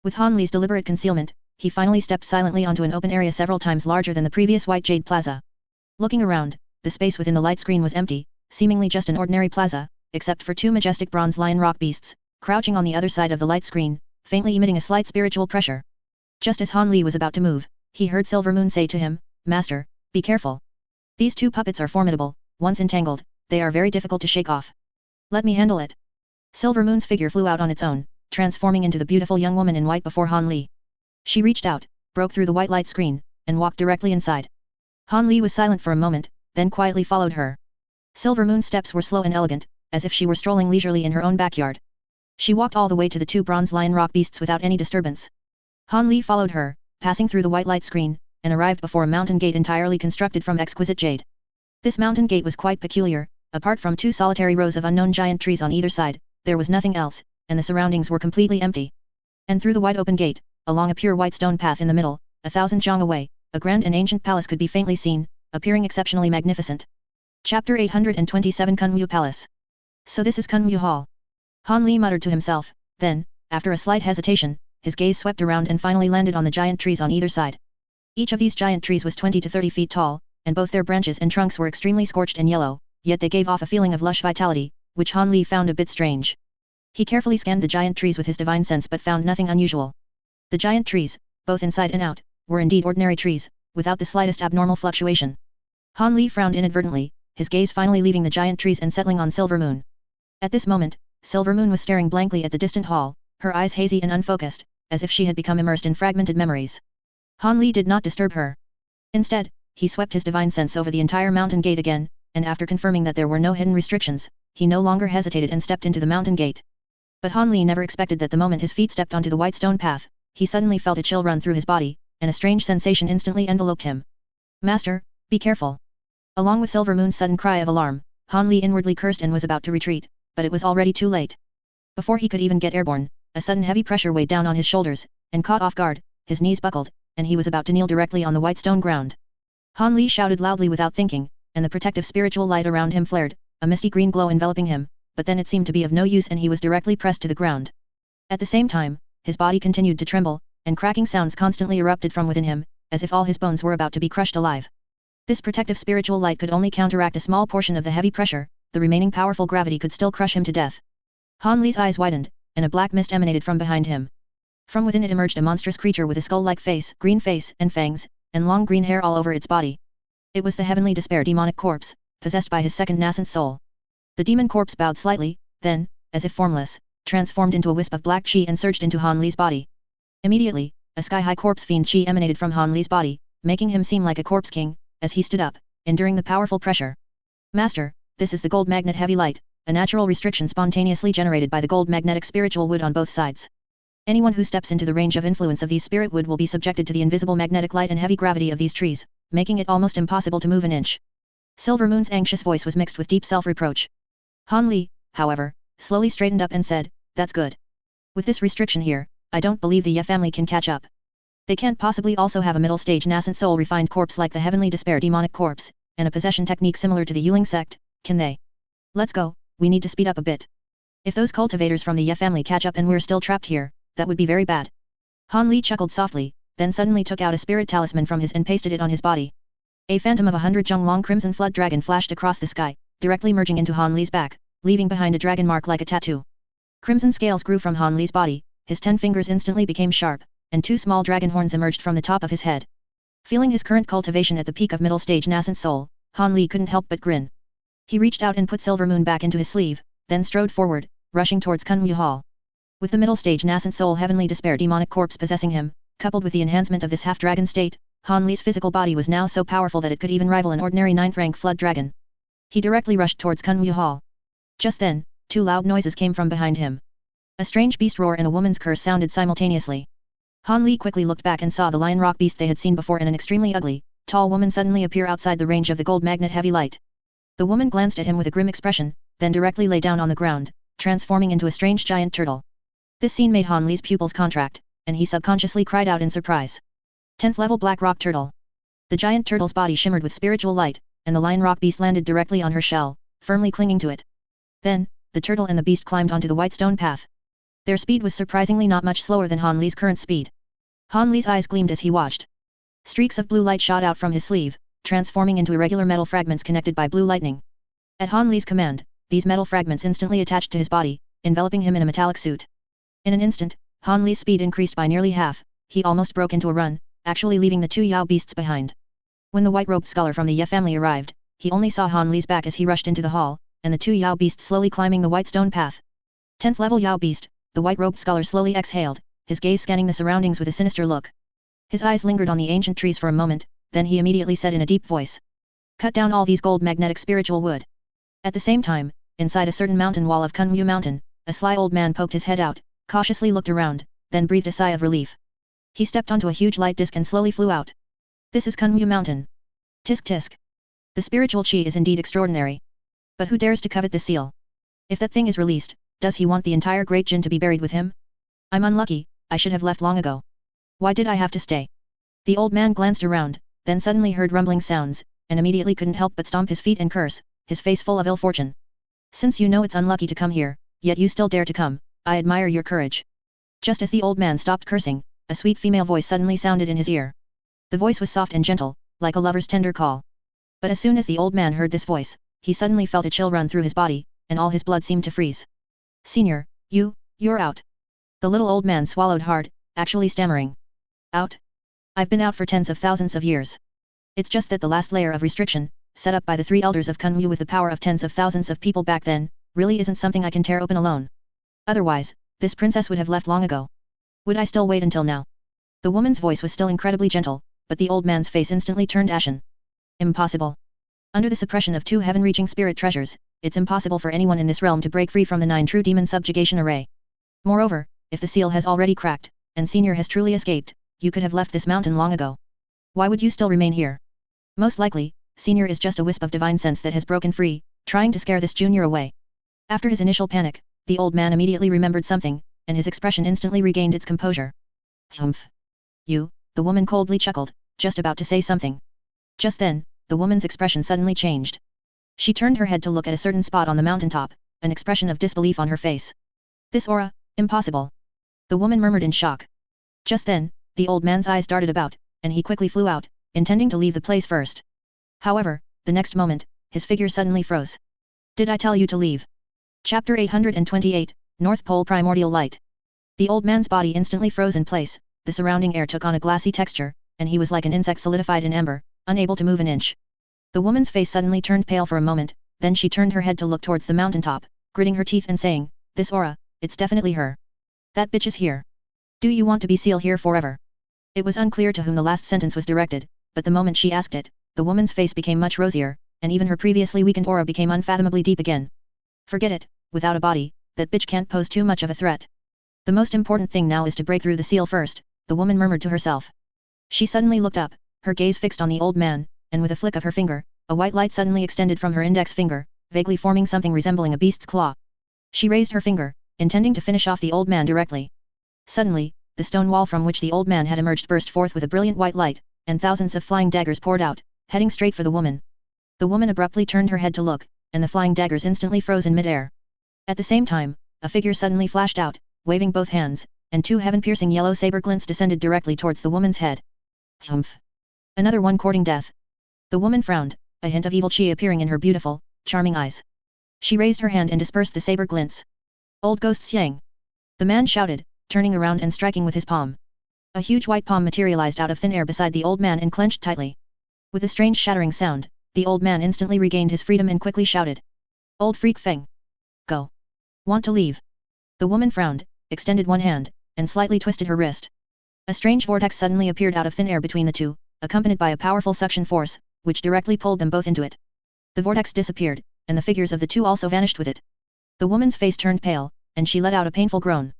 With Han Li's deliberate concealment, he finally stepped silently onto an open area several times larger than the previous white jade plaza. Looking around, the space within the light screen was empty, seemingly just an ordinary plaza, except for two majestic bronze lion rock beasts, crouching on the other side of the light screen, faintly emitting a slight spiritual pressure. Just as Han Li was about to move, he heard Silver Moon say to him, "Master, be careful. These two puppets are formidable, once entangled, they are very difficult to shake off. Let me handle it." Silver Moon's figure flew out on its own, transforming into the beautiful young woman in white before Han Li. She reached out, broke through the white light screen, and walked directly inside. Han Li was silent for a moment, then quietly followed her. Silver Moon's steps were slow and elegant, as if she were strolling leisurely in her own backyard. She walked all the way to the two bronze lion rock beasts without any disturbance. Han Li followed her, passing through the white light screen, and arrived before a mountain gate entirely constructed from exquisite jade. This mountain gate was quite peculiar. Apart from two solitary rows of unknown giant trees on either side, there was nothing else, and the surroundings were completely empty. And through the wide open gate, along a pure white stone path in the middle, 1,000 zhang away, a grand and ancient palace could be faintly seen, appearing exceptionally magnificent. Chapter 827 Kunwu Palace. So this is Kunwu Hall. Han Li muttered to himself, then, after a slight hesitation, his gaze swept around and finally landed on the giant trees on either side. Each of these giant trees was 20 to 30 feet tall, and both their branches and trunks were extremely scorched and yellow, yet they gave off a feeling of lush vitality, which Han Li found a bit strange. He carefully scanned the giant trees with his divine sense but found nothing unusual. The giant trees, both inside and out, were indeed ordinary trees, without the slightest abnormal fluctuation. Han Li frowned inadvertently, his gaze finally leaving the giant trees and settling on Silver Moon. At this moment, Silver Moon was staring blankly at the distant hall, her eyes hazy and unfocused, as if she had become immersed in fragmented memories. Han Li did not disturb her. Instead, he swept his divine sense over the entire mountain gate again, and after confirming that there were no hidden restrictions, he no longer hesitated and stepped into the mountain gate. But Han Li never expected that the moment his feet stepped onto the white stone path, he suddenly felt a chill run through his body, and a strange sensation instantly enveloped him. "Master, be careful." Along with Silver Moon's sudden cry of alarm, Han Li inwardly cursed and was about to retreat, but it was already too late. Before he could even get airborne, a sudden heavy pressure weighed down on his shoulders, and caught off guard, his knees buckled, and he was about to kneel directly on the white stone ground. Han Li shouted loudly without thinking, and the protective spiritual light around him flared, a misty green glow enveloping him, but then it seemed to be of no use and he was directly pressed to the ground. At the same time, his body continued to tremble, and cracking sounds constantly erupted from within him, as if all his bones were about to be crushed alive. This protective spiritual light could only counteract a small portion of the heavy pressure, the remaining powerful gravity could still crush him to death. Han Li's eyes widened, and a black mist emanated from behind him. From within it emerged a monstrous creature with a skull-like face, green face, and fangs, and long green hair all over its body. It was the Heavenly Despair demonic corpse, possessed by his second nascent soul. The demon corpse bowed slightly, then, as if formless, transformed into a wisp of black chi and surged into Han Li's body. Immediately, a sky-high corpse fiend chi emanated from Han Li's body, making him seem like a corpse king, as he stood up, enduring the powerful pressure. "Master, this is the gold magnet heavy light, a natural restriction spontaneously generated by the gold magnetic spiritual wood on both sides. Anyone who steps into the range of influence of these spirit wood will be subjected to the invisible magnetic light and heavy gravity of these trees, making it almost impossible to move an inch." Silver Moon's anxious voice was mixed with deep self-reproach. Han Li, however, slowly straightened up and said, "That's good. With this restriction here, I don't believe the Ye family can catch up. They can't possibly also have a middle-stage nascent soul refined corpse like the Heavenly Despair demonic corpse, and a possession technique similar to the Yuling sect, can they? Let's go, we need to speed up a bit. If those cultivators from the Ye family catch up and we're still trapped here, that would be very bad." Han Li chuckled softly, then suddenly took out a spirit talisman from his and pasted it on his body. A phantom of 100 jung long crimson flood dragon flashed across the sky, directly merging into Han Li's back, leaving behind a dragon mark like a tattoo. Crimson scales grew from Han Li's body, his 10 fingers instantly became sharp, and 2 small dragon horns emerged from the top of his head. Feeling his current cultivation at the peak of middle stage nascent soul, Han Li couldn't help but grin. He reached out and put Silver Moon back into his sleeve, then strode forward, rushing towards Kunwu Hall. With the middle stage nascent soul Heavenly Despair demonic corpse possessing him, coupled with the enhancement of this half-dragon state, Han Li's physical body was now so powerful that it could even rival an ordinary 9th-rank flood dragon. He directly rushed towards Kunwu Hall. Just then, 2 loud noises came from behind him. A strange beast roar and a woman's curse sounded simultaneously. Han Li quickly looked back and saw the lion rock beast they had seen before and an extremely ugly, tall woman suddenly appear outside the range of the gold magnet heavy light. The woman glanced at him with a grim expression, then directly lay down on the ground, transforming into a strange giant turtle. This scene made Han Li's pupils contract, and he subconsciously cried out in surprise. 10th level black rock turtle. The giant turtle's body shimmered with spiritual light, and the lion rock beast landed directly on her shell, firmly clinging to it. Then, the turtle and the beast climbed onto the white stone path. Their speed was surprisingly not much slower than Han Li's current speed. Han Li's eyes gleamed as he watched. Streaks of blue light shot out from his sleeve, transforming into irregular metal fragments connected by blue lightning. At Han Li's command, these metal fragments instantly attached to his body, enveloping him in a metallic suit. In an instant, Han Li's speed increased by nearly half. He almost broke into a run, actually leaving the two Yao beasts behind. When the white-robed scholar from the Ye family arrived, he only saw Han Li's back as he rushed into the hall, and the two Yao beasts slowly climbing the white stone path. 10th level Yao beast, the white-robed scholar slowly exhaled, his gaze scanning the surroundings with a sinister look. His eyes lingered on the ancient trees for a moment, then he immediately said in a deep voice. Cut down all these gold magnetic spiritual wood. At the same time, inside a certain mountain wall of Kunyu Mountain, a sly old man poked his head out, cautiously looked around, then breathed a sigh of relief. He stepped onto a huge light disc and slowly flew out. This is Kunyu Mountain. Tisk tisk. The spiritual chi is indeed extraordinary. But who dares to covet this seal? If that thing is released, does he want the entire Great Jin to be buried with him? I'm unlucky, I should have left long ago. Why did I have to stay? The old man glanced around, then suddenly heard rumbling sounds, and immediately couldn't help but stomp his feet and curse, his face full of ill fortune. Since you know it's unlucky to come here, yet you still dare to come, I admire your courage. Just as the old man stopped cursing, a sweet female voice suddenly sounded in his ear. The voice was soft and gentle, like a lover's tender call. But as soon as the old man heard this voice, he suddenly felt a chill run through his body, and all his blood seemed to freeze. Senior, you're out. The little old man swallowed hard, actually stammering. Out? I've been out for tens of thousands of years. It's just that the last layer of restriction, set up by the three elders of Kunyu with the power of tens of thousands of people back then, really isn't something I can tear open alone. Otherwise, this princess would have left long ago. Would I still wait until now? The woman's voice was still incredibly gentle, but the old man's face instantly turned ashen. Impossible. Under the suppression of two heaven-reaching spirit treasures, it's impossible for anyone in this realm to break free from the 9 true demon subjugation array. Moreover, if the seal has already cracked, and Senior has truly escaped, you could have left this mountain long ago. Why would you still remain here? Most likely, Senior is just a wisp of divine sense that has broken free, trying to scare this junior away. After his initial panic, the old man immediately remembered something, and his expression instantly regained its composure. Humph. You, the woman coldly chuckled, just about to say something. Just then, the woman's expression suddenly changed. She turned her head to look at a certain spot on the mountaintop, an expression of disbelief on her face. This aura, impossible. The woman murmured in shock. Just then, the old man's eyes darted about, and he quickly flew out, intending to leave the place first. However, the next moment, his figure suddenly froze. Did I tell you to leave? Chapter 828, North Pole Primordial Light. The old man's body instantly froze in place, the surrounding air took on a glassy texture, and he was like an insect solidified in ember, unable to move an inch. The woman's face suddenly turned pale for a moment, then she turned her head to look towards the mountaintop, gritting her teeth and saying, this aura, it's definitely her. That bitch is here. Do you want to be seal here forever? It was unclear to whom the last sentence was directed, but the moment she asked it, the woman's face became much rosier, and even her previously weakened aura became unfathomably deep again. Forget it, without a body, that bitch can't pose too much of a threat. The most important thing now is to break through the seal first, the woman murmured to herself. She suddenly looked up, her gaze fixed on the old man, and with a flick of her finger, a white light suddenly extended from her index finger, vaguely forming something resembling a beast's claw. She raised her finger, intending to finish off the old man directly. Suddenly, the stone wall from which the old man had emerged burst forth with a brilliant white light, and thousands of flying daggers poured out, heading straight for the woman. The woman abruptly turned her head to look, and the flying daggers instantly froze in midair. At the same time, a figure suddenly flashed out, waving both hands, and two heaven-piercing yellow saber glints descended directly towards the woman's head. Humph. Another one courting death. The woman frowned, a hint of evil chi appearing in her beautiful, charming eyes. She raised her hand and dispersed the saber glints. Old Ghost Xiang. The man shouted, turning around and striking with his palm. A huge white palm materialized out of thin air beside the old man and clenched tightly. With a strange shattering sound, the old man instantly regained his freedom and quickly shouted. Old freak Feng. Go. Want to leave? The woman frowned, extended one hand, and slightly twisted her wrist. A strange vortex suddenly appeared out of thin air between the two, accompanied by a powerful suction force, which directly pulled them both into it. The vortex disappeared, and the figures of the two also vanished with it. The woman's face turned pale, and she let out a painful groan.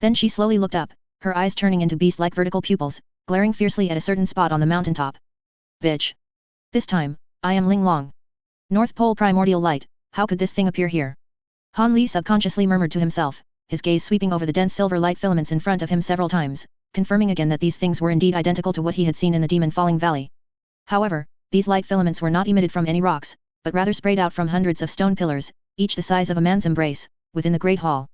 Then she slowly looked up, her eyes turning into beast-like vertical pupils, glaring fiercely at a certain spot on the mountaintop. Bitch. This time, I am Ling Long. North Pole Primordial Light, how could this thing appear here? Han Li subconsciously murmured to himself, his gaze sweeping over the dense silver light filaments in front of him several times, confirming again that these things were indeed identical to what he had seen in the Demon Falling Valley. However, these light filaments were not emitted from any rocks, but rather sprayed out from hundreds of stone pillars, each the size of a man's embrace, within the great hall.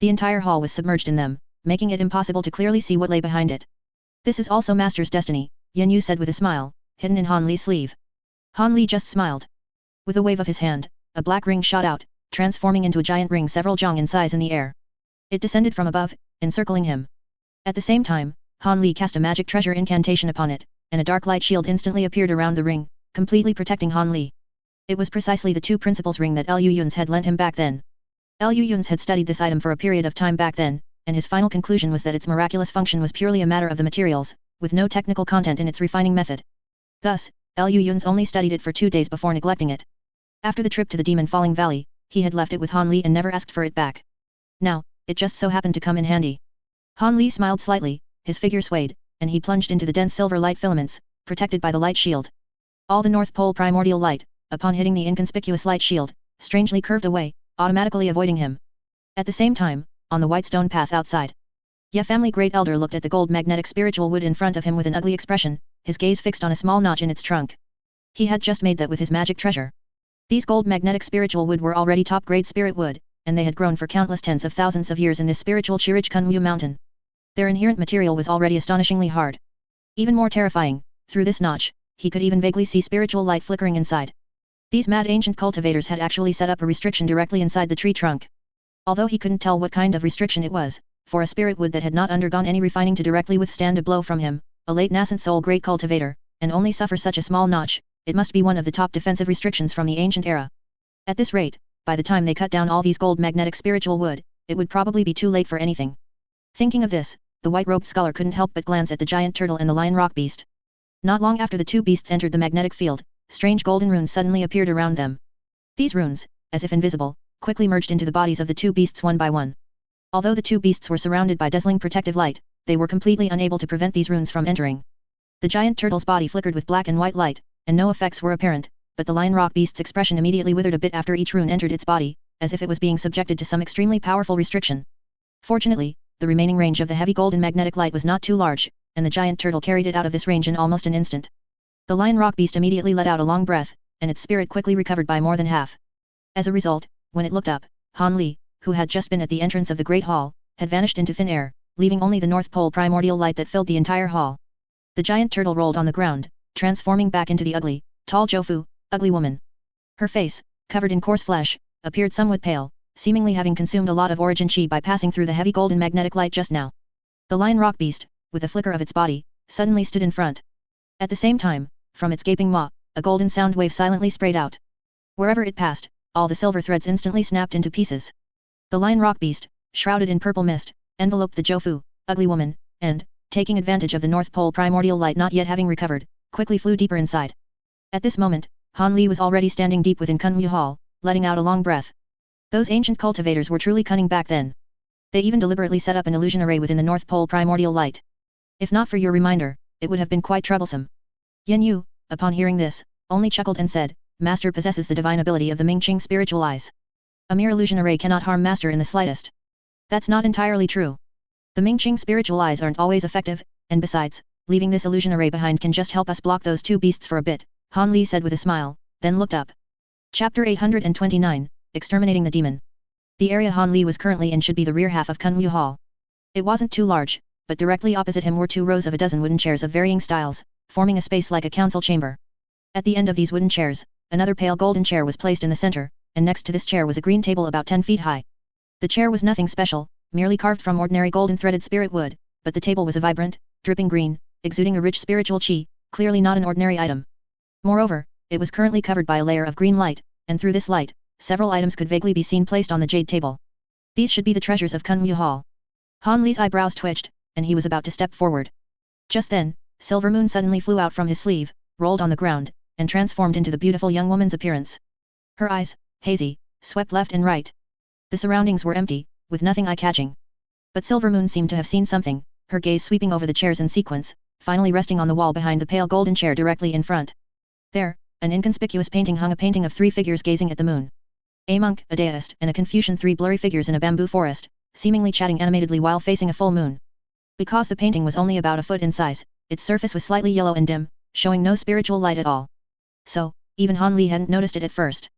The entire hall was submerged in them, making it impossible to clearly see what lay behind it. This is also Master's destiny, Yin Yu said with a smile, hidden in Han Li's sleeve. Han Li just smiled. With a wave of his hand, a black ring shot out, transforming into a giant ring several jong in size in the air. It descended from above, encircling him. At the same time, Han Li cast a magic treasure incantation upon it, and a dark light shield instantly appeared around the ring, completely protecting Han Li. It was precisely the two principles ring that Liu Yun's had lent him back then. Liu Yun's had studied this item for a period of time back then, and his final conclusion was that its miraculous function was purely a matter of the materials, with no technical content in its refining method. Thus, Liu Yun's only studied it for 2 days before neglecting it. After the trip to the Demon Falling Valley, he had left it with Han Li and never asked for it back. Now, it just so happened to come in handy. Han Li smiled slightly, his figure swayed, and he plunged into the dense silver light filaments, protected by the light shield. All the North Pole primordial light, upon hitting the inconspicuous light shield, strangely curved away, automatically avoiding him. At the same time, on the white stone path outside, Ye family great elder looked at the gold magnetic spiritual wood in front of him with an ugly expression, his gaze fixed on a small notch in its trunk. He had just made that with his magic treasure. These gold magnetic spiritual wood were already top-grade spirit wood, and they had grown for countless tens of thousands of years in this spiritual Chirich Kunwu mountain. Their inherent material was already astonishingly hard. Even more terrifying, through this notch, he could even vaguely see spiritual light flickering inside. These mad ancient cultivators had actually set up a restriction directly inside the tree trunk. Although he couldn't tell what kind of restriction it was, for a spirit wood that had not undergone any refining to directly withstand a blow from him, a late nascent soul great cultivator, and only suffer such a small notch, it must be one of the top defensive restrictions from the ancient era. At this rate, by the time they cut down all these gold magnetic spiritual wood, it would probably be too late for anything. Thinking of this, the white-robed scholar couldn't help but glance at the giant turtle and the lion rock beast. Not long after the two beasts entered the magnetic field, strange golden runes suddenly appeared around them. These runes, as if invisible, quickly merged into the bodies of the two beasts one by one. Although the two beasts were surrounded by dazzling protective light, they were completely unable to prevent these runes from entering. The giant turtle's body flickered with black and white light, and no effects were apparent, but the lion rock beast's expression immediately withered a bit after each rune entered its body, as if it was being subjected to some extremely powerful restriction. Fortunately, the remaining range of the heavy golden magnetic light was not too large, and the giant turtle carried it out of this range in almost an instant. The lion rock beast immediately let out a long breath, and its spirit quickly recovered by more than half. As a result, when it looked up, Han Li, who had just been at the entrance of the Great Hall, had vanished into thin air, leaving only the North Pole primordial light that filled the entire hall. The giant turtle rolled on the ground, transforming back into the ugly, tall Jofu, ugly woman. Her face, covered in coarse flesh, appeared somewhat pale, seemingly having consumed a lot of origin chi by passing through the heavy golden magnetic light just now. The lion rock beast, with a flicker of its body, suddenly stood in front. At the same time, from its gaping maw, a golden sound wave silently sprayed out. Wherever it passed, all the silver threads instantly snapped into pieces. The lion rock beast, shrouded in purple mist, enveloped the Jofu, ugly woman, and, taking advantage of the North Pole primordial light not yet having recovered, quickly flew deeper inside. At this moment, Han Li was already standing deep within Kunwu Hall, letting out a long breath. Those ancient cultivators were truly cunning back then. They even deliberately set up an illusion array within the North Pole primordial light. If not for your reminder, it would have been quite troublesome. Yin Yu, upon hearing this, only chuckled and said, Master possesses the divine ability of the Mingqing spiritual eyes. A mere illusion array cannot harm Master in the slightest. That's not entirely true. The Mingqing spiritual eyes aren't always effective, and besides, leaving this illusion array behind can just help us block those two beasts for a bit, Han Li said with a smile, then looked up. Chapter 829, Exterminating the Demon. The area Han Li was currently in should be the rear half of Kunwu Hall. It wasn't too large, but directly opposite him were 2 rows of a dozen wooden chairs of varying styles, forming a space like a council chamber. At the end of these wooden chairs, another pale golden chair was placed in the center, and next to this chair was a green table about 10 feet high. The chair was nothing special, merely carved from ordinary golden threaded spirit wood, but the table was a vibrant, dripping green, exuding a rich spiritual chi, clearly not an ordinary item. Moreover, it was currently covered by a layer of green light, and through this light, several items could vaguely be seen placed on the jade table. These should be the treasures of Kunwu Hall. Han Li's eyebrows twitched, and he was about to step forward. Just then, Silver Moon suddenly flew out from his sleeve, rolled on the ground, and transformed into the beautiful young woman's appearance. Her eyes, hazy, swept left and right. The surroundings were empty, with nothing eye-catching. But Silver Moon seemed to have seen something, her gaze sweeping over the chairs in sequence, finally resting on the wall behind the pale golden chair directly in front. There, an inconspicuous painting hung, a painting of 3 figures gazing at the moon. A monk, a deist, and a Confucian, 3 blurry figures in a bamboo forest, seemingly chatting animatedly while facing a full moon. Because the painting was only about a foot in size, its surface was slightly yellow and dim, showing no spiritual light at all. So, even Han Li hadn't noticed it at first.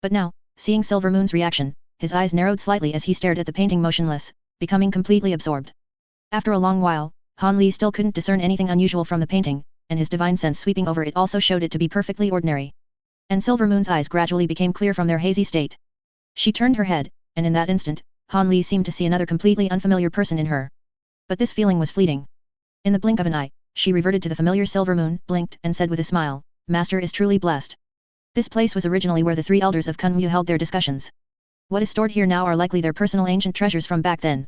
But now, Seeing Silver Moon's reaction, his eyes narrowed slightly as he stared at the painting motionless, becoming completely absorbed. After a long while, Han Li still couldn't discern anything unusual from the painting, and his divine sense sweeping over it also showed it to be perfectly ordinary. And Silver Moon's eyes gradually became clear from their hazy state. She turned her head, and in that instant, Han Li seemed to see another completely unfamiliar person in her. But this feeling was fleeting. In the blink of an eye, she reverted to the familiar Silver Moon, blinked, and said with a smile, "Master is truly blessed." This place was originally where the three elders of Kunyu held their discussions. What is stored here now are likely their personal ancient treasures from back then.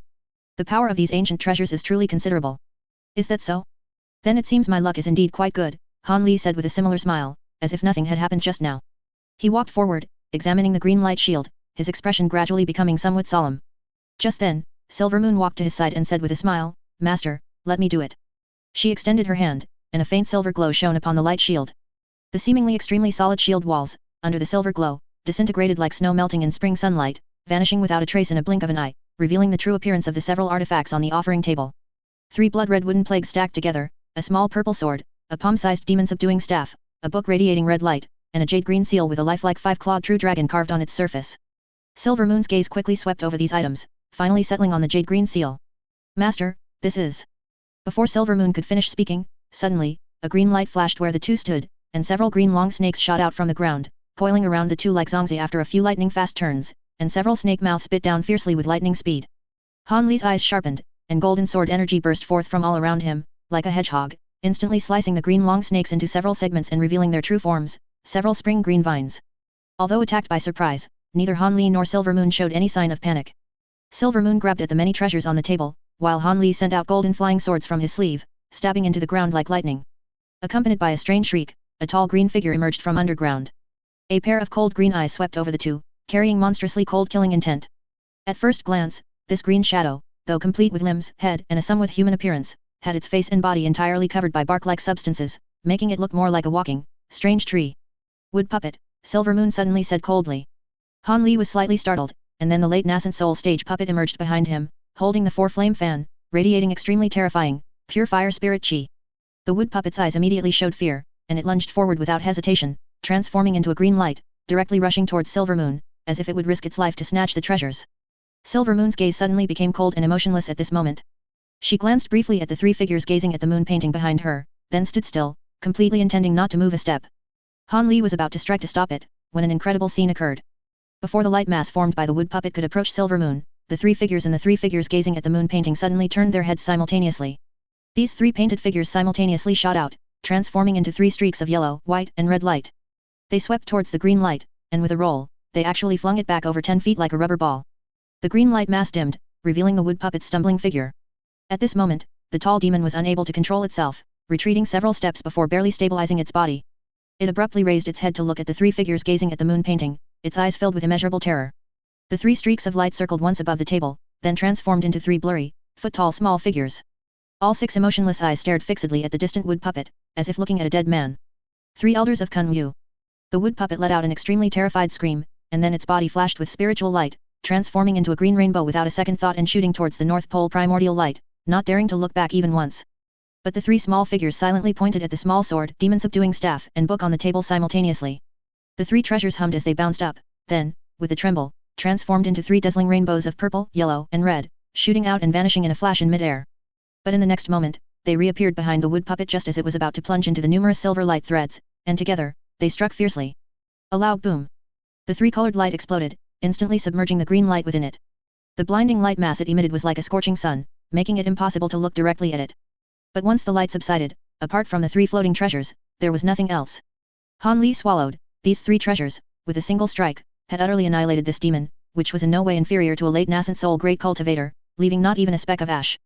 The power of these ancient treasures is truly considerable. Is that so? Then it seems my luck is indeed quite good, Han Li said with a similar smile, as if nothing had happened just now. He walked forward, examining the green light shield, his expression gradually becoming somewhat solemn. Just then, Silver Moon walked to his side and said with a smile, "Master, let me do it." She extended her hand, and a faint silver glow shone upon the light shield. The seemingly extremely solid shield walls, under the silver glow, disintegrated like snow melting in spring sunlight, vanishing without a trace in a blink of an eye, revealing the true appearance of the several artifacts on the offering table. 3 blood-red wooden plagues stacked together, a small purple sword, a palm-sized demon subduing staff, a book radiating red light, and a jade-green seal with a lifelike 5-clawed true dragon carved on its surface. Silver Moon's gaze quickly swept over these items, finally settling on the jade-green seal. "Master, this is..." Before Silver Moon could finish speaking, suddenly, a green light flashed where the two stood, and several green long snakes shot out from the ground, coiling around the two like zongzi after a few lightning-fast turns, and several snake mouths bit down fiercely with lightning speed. Han Li's eyes sharpened, and golden sword energy burst forth from all around him, like a hedgehog, instantly slicing the green long snakes into several segments and revealing their true forms, several spring green vines. Although attacked by surprise, neither Han Li nor Silver Moon showed any sign of panic. Silver Moon grabbed at the many treasures on the table, while Han Li sent out golden flying swords from his sleeve, stabbing into the ground like lightning. Accompanied by a strange shriek, a tall green figure emerged from underground. A pair of cold green eyes swept over the two, carrying monstrously cold killing intent. At first glance, this green shadow, though complete with limbs, head, and a somewhat human appearance, had its face and body entirely covered by bark-like substances, making it look more like a walking, strange tree. "Wood puppet," Silver Moon suddenly said coldly. Han Li was slightly startled, and then the late nascent soul stage puppet emerged behind him, holding the 4-flame fan, radiating extremely terrifying, pure fire spirit chi. The wood puppet's eyes immediately showed fear, and it lunged forward without hesitation, transforming into a green light, directly rushing towards Silver Moon, as if it would risk its life to snatch the treasures. Silver Moon's gaze suddenly became cold and emotionless at this moment. She glanced briefly at the 3 figures gazing at the moon painting behind her, then stood still, completely intending not to move a step. Han Li was about to strike to stop it, when an incredible scene occurred. Before the light mass formed by the wood puppet could approach Silver Moon, the 3 figures and the 3 figures gazing at the moon painting suddenly turned their heads simultaneously. These 3 painted figures simultaneously shot out, transforming into 3 streaks of yellow, white, and red light. They swept towards the green light, and with a roll, they actually flung it back over 10 feet like a rubber ball. The green light mass dimmed, revealing the wood puppet's stumbling figure. At this moment, the tall demon was unable to control itself, retreating several steps before barely stabilizing its body. It abruptly raised its head to look at the 3 figures gazing at the moon painting, its eyes filled with immeasurable terror. The 3 streaks of light circled once above the table, then transformed into 3 blurry, foot-tall small figures. All 6 emotionless eyes stared fixedly at the distant wood puppet, as if looking at a dead man. 3 elders of Kunyu. The wood puppet let out an extremely terrified scream, and then its body flashed with spiritual light, transforming into a green rainbow without a second thought and shooting towards the North Pole primordial light, not daring to look back even once. But the 3 small figures silently pointed at the small sword, demon subduing staff, and book on the table simultaneously. The 3 treasures hummed as they bounced up, then, with a tremble, transformed into 3 dazzling rainbows of purple, yellow, and red, shooting out and vanishing in a flash in mid-air. But in the next moment, they reappeared behind the wood puppet just as it was about to plunge into the numerous silver light threads, and together, they struck fiercely. A loud boom. The 3-colored light exploded, instantly submerging the green light within it. The blinding light mass it emitted was like a scorching sun, making it impossible to look directly at it. But once the light subsided, apart from the 3 floating treasures, there was nothing else. Han Li swallowed. These 3 treasures, with a single strike, had utterly annihilated this demon, which was in no way inferior to a late nascent soul great cultivator, leaving not even a speck of ash.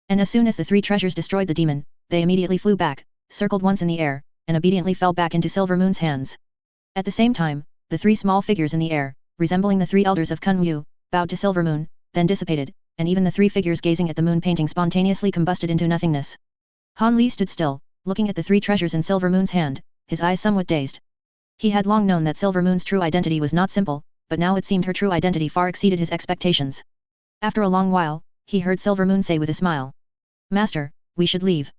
And as soon as the 3 treasures destroyed the demon, they immediately flew back, circled once in the air, and obediently fell back into Silver Moon's hands. At the same time, the 3 small figures in the air, resembling the 3 elders of Kunyu, bowed to Silver Moon, then dissipated, and even the 3 figures gazing at the moon painting spontaneously combusted into nothingness. Han Li stood still, looking at the 3 treasures in Silver Moon's hand, his eyes somewhat dazed. He had long known that Silver Moon's true identity was not simple, but now it seemed her true identity far exceeded his expectations. After a long while, he heard Silver Moon say with a smile, "Master, we should leave."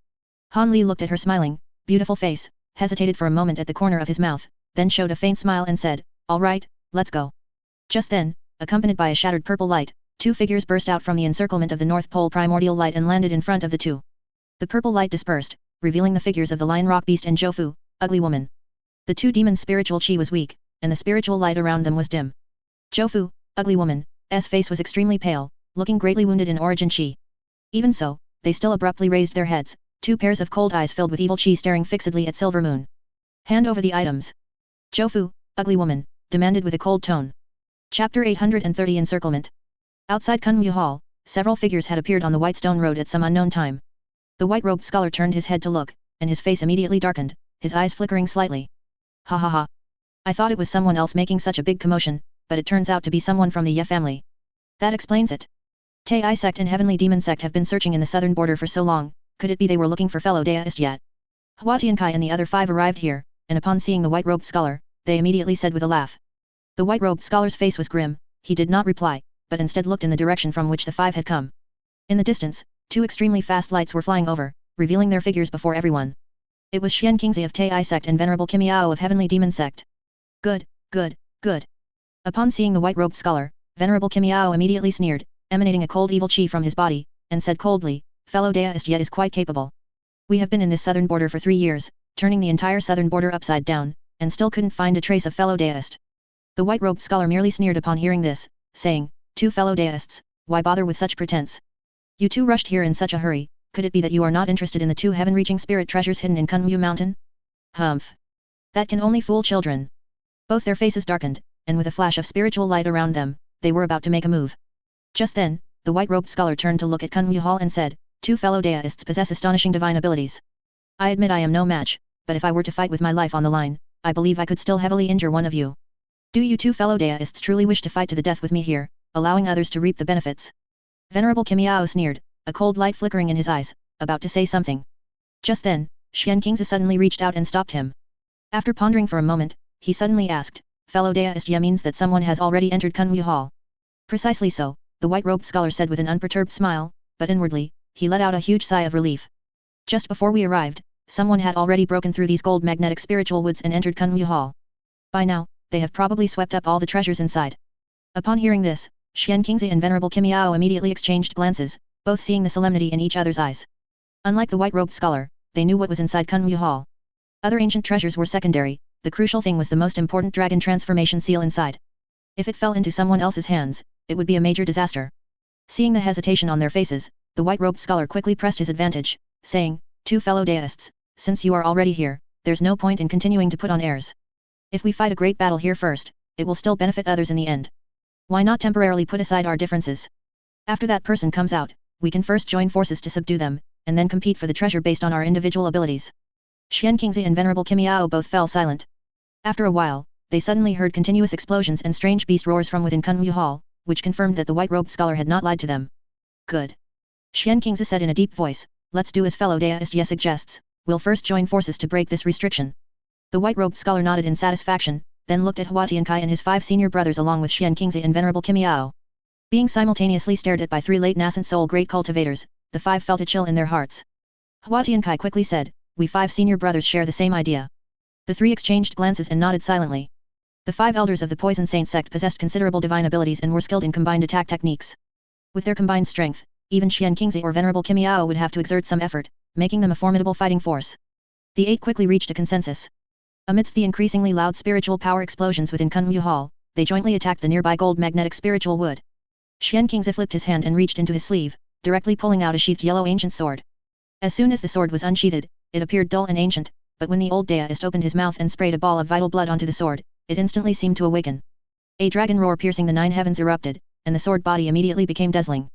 Han Li looked at her smiling, beautiful face, hesitated for a moment at the corner of his mouth, then showed a faint smile and said, "All right, let's go." Just then, accompanied by a shattered purple light, two figures burst out from the encirclement of the North Pole primordial light and landed in front of the two. The purple light dispersed, revealing the figures of the Lion Rock Beast and Jofu, ugly woman. The two demons' spiritual chi was weak, and the spiritual light around them was dim. Jofu, ugly woman's face was extremely pale, looking greatly wounded in origin chi. Even so, they still abruptly raised their heads, two pairs of cold eyes filled with evil chi staring fixedly at Silver Moon. Hand over the items. Jofu, ugly woman, demanded with a cold tone. Chapter 830 Encirclement. Outside Kunwu Hall, several figures had appeared on the white stone road at some unknown time. The white-robed scholar turned his head to look, and his face immediately darkened, his eyes flickering slightly. Ha ha ha. I thought it was someone else making such a big commotion, but it turns out to be someone from the Ye family. That explains it. Tai sect and Heavenly Demon sect have been searching in the southern border for so long, could it be they were looking for fellow Daoist yet? Hua Tiankai and the other five arrived here, and upon seeing the white-robed scholar, they immediately said with a laugh. The white-robed scholar's face was grim, he did not reply, but instead looked in the direction from which the five had come. In the distance, two extremely fast lights were flying over, revealing their figures before everyone. It was Xian Qingzi of Tai sect and Venerable Kimiao of Heavenly Demon sect. Good, good, good. Upon seeing the white-robed scholar, Venerable Kimiao immediately sneered, emanating a cold evil chi from his body, and said coldly, fellow Daoist Ye is quite capable. We have been in this southern border for 3 years, turning the entire southern border upside down, and still couldn't find a trace of fellow Daoist. The white-robed scholar merely sneered upon hearing this, saying, two fellow Daists, why bother with such pretense? You two rushed here in such a hurry, could it be that you are not interested in the two heaven-reaching spirit treasures hidden in Kunwu Mountain? Humph. That can only fool children. Both their faces darkened, and with a flash of spiritual light around them, they were about to make a move. Just then, the white-robed scholar turned to look at Kunwu Hall and said, two fellow Daists possess astonishing divine abilities. I admit I am no match, but if I were to fight with my life on the line, I believe I could still heavily injure one of you. Do you two fellow Daists truly wish to fight to the death with me here, allowing others to reap the benefits? Venerable Kimiao sneered, a cold light flickering in his eyes, about to say something. Just then, Xian Qingzi suddenly reached out and stopped him. After pondering for a moment, he suddenly asked, fellow Daoist Ye means that someone has already entered Kunwu Hall. Precisely so, the white-robed scholar said with an unperturbed smile, but inwardly, he let out a huge sigh of relief. Just before we arrived, someone had already broken through these gold magnetic spiritual woods and entered Kunwu Hall. By now, they have probably swept up all the treasures inside. Upon hearing this, Xian Qingzi and Venerable Kimiao immediately exchanged glances, both seeing the solemnity in each other's eyes. Unlike the white-robed scholar, they knew what was inside Kunwu Hall. Other ancient treasures were secondary, the crucial thing was the most important dragon transformation seal inside. If it fell into someone else's hands, it would be a major disaster. Seeing the hesitation on their faces, the white-robed scholar quickly pressed his advantage, saying, two fellow Daists, since you are already here, there's no point in continuing to put on airs. If we fight a great battle here first, it will still benefit others in the end. Why not temporarily put aside our differences? After that person comes out, we can first join forces to subdue them, and then compete for the treasure based on our individual abilities. Xian Qingzi and Venerable Kimiao both fell silent. After a while, they suddenly heard continuous explosions and strange beast roars from within Kunwu Hall, which confirmed that the white-robed scholar had not lied to them. Good. Xian Qingzi said in a deep voice, let's do as fellow Daoist Ye suggests, we'll first join forces to break this restriction. The white-robed scholar nodded in satisfaction, then looked at Hua Tiankai and his 5 senior brothers along with Xian Qingzi and Venerable Kimiao. Being simultaneously stared at by 3 late nascent soul great cultivators, the 5 felt a chill in their hearts. Hua Tiankai quickly said, we 5 senior brothers share the same idea. The 3 exchanged glances and nodded silently. The 5 elders of the Poison Saint sect possessed considerable divine abilities and were skilled in combined attack techniques. With their combined strength, even Xian Qingzi or Venerable Kimiao would have to exert some effort, making them a formidable fighting force. The 8 quickly reached a consensus. Amidst the increasingly loud spiritual power explosions within Kunwu Hall, they jointly attacked the nearby gold magnetic spiritual wood. Xian Qingzi flipped his hand and reached into his sleeve, directly pulling out a sheathed yellow ancient sword. As soon as the sword was unsheathed, it appeared dull and ancient, but when the old Daoist opened his mouth and sprayed a ball of vital blood onto the sword, it instantly seemed to awaken. A dragon roar piercing the 9 heavens erupted, and the sword body immediately became dazzling.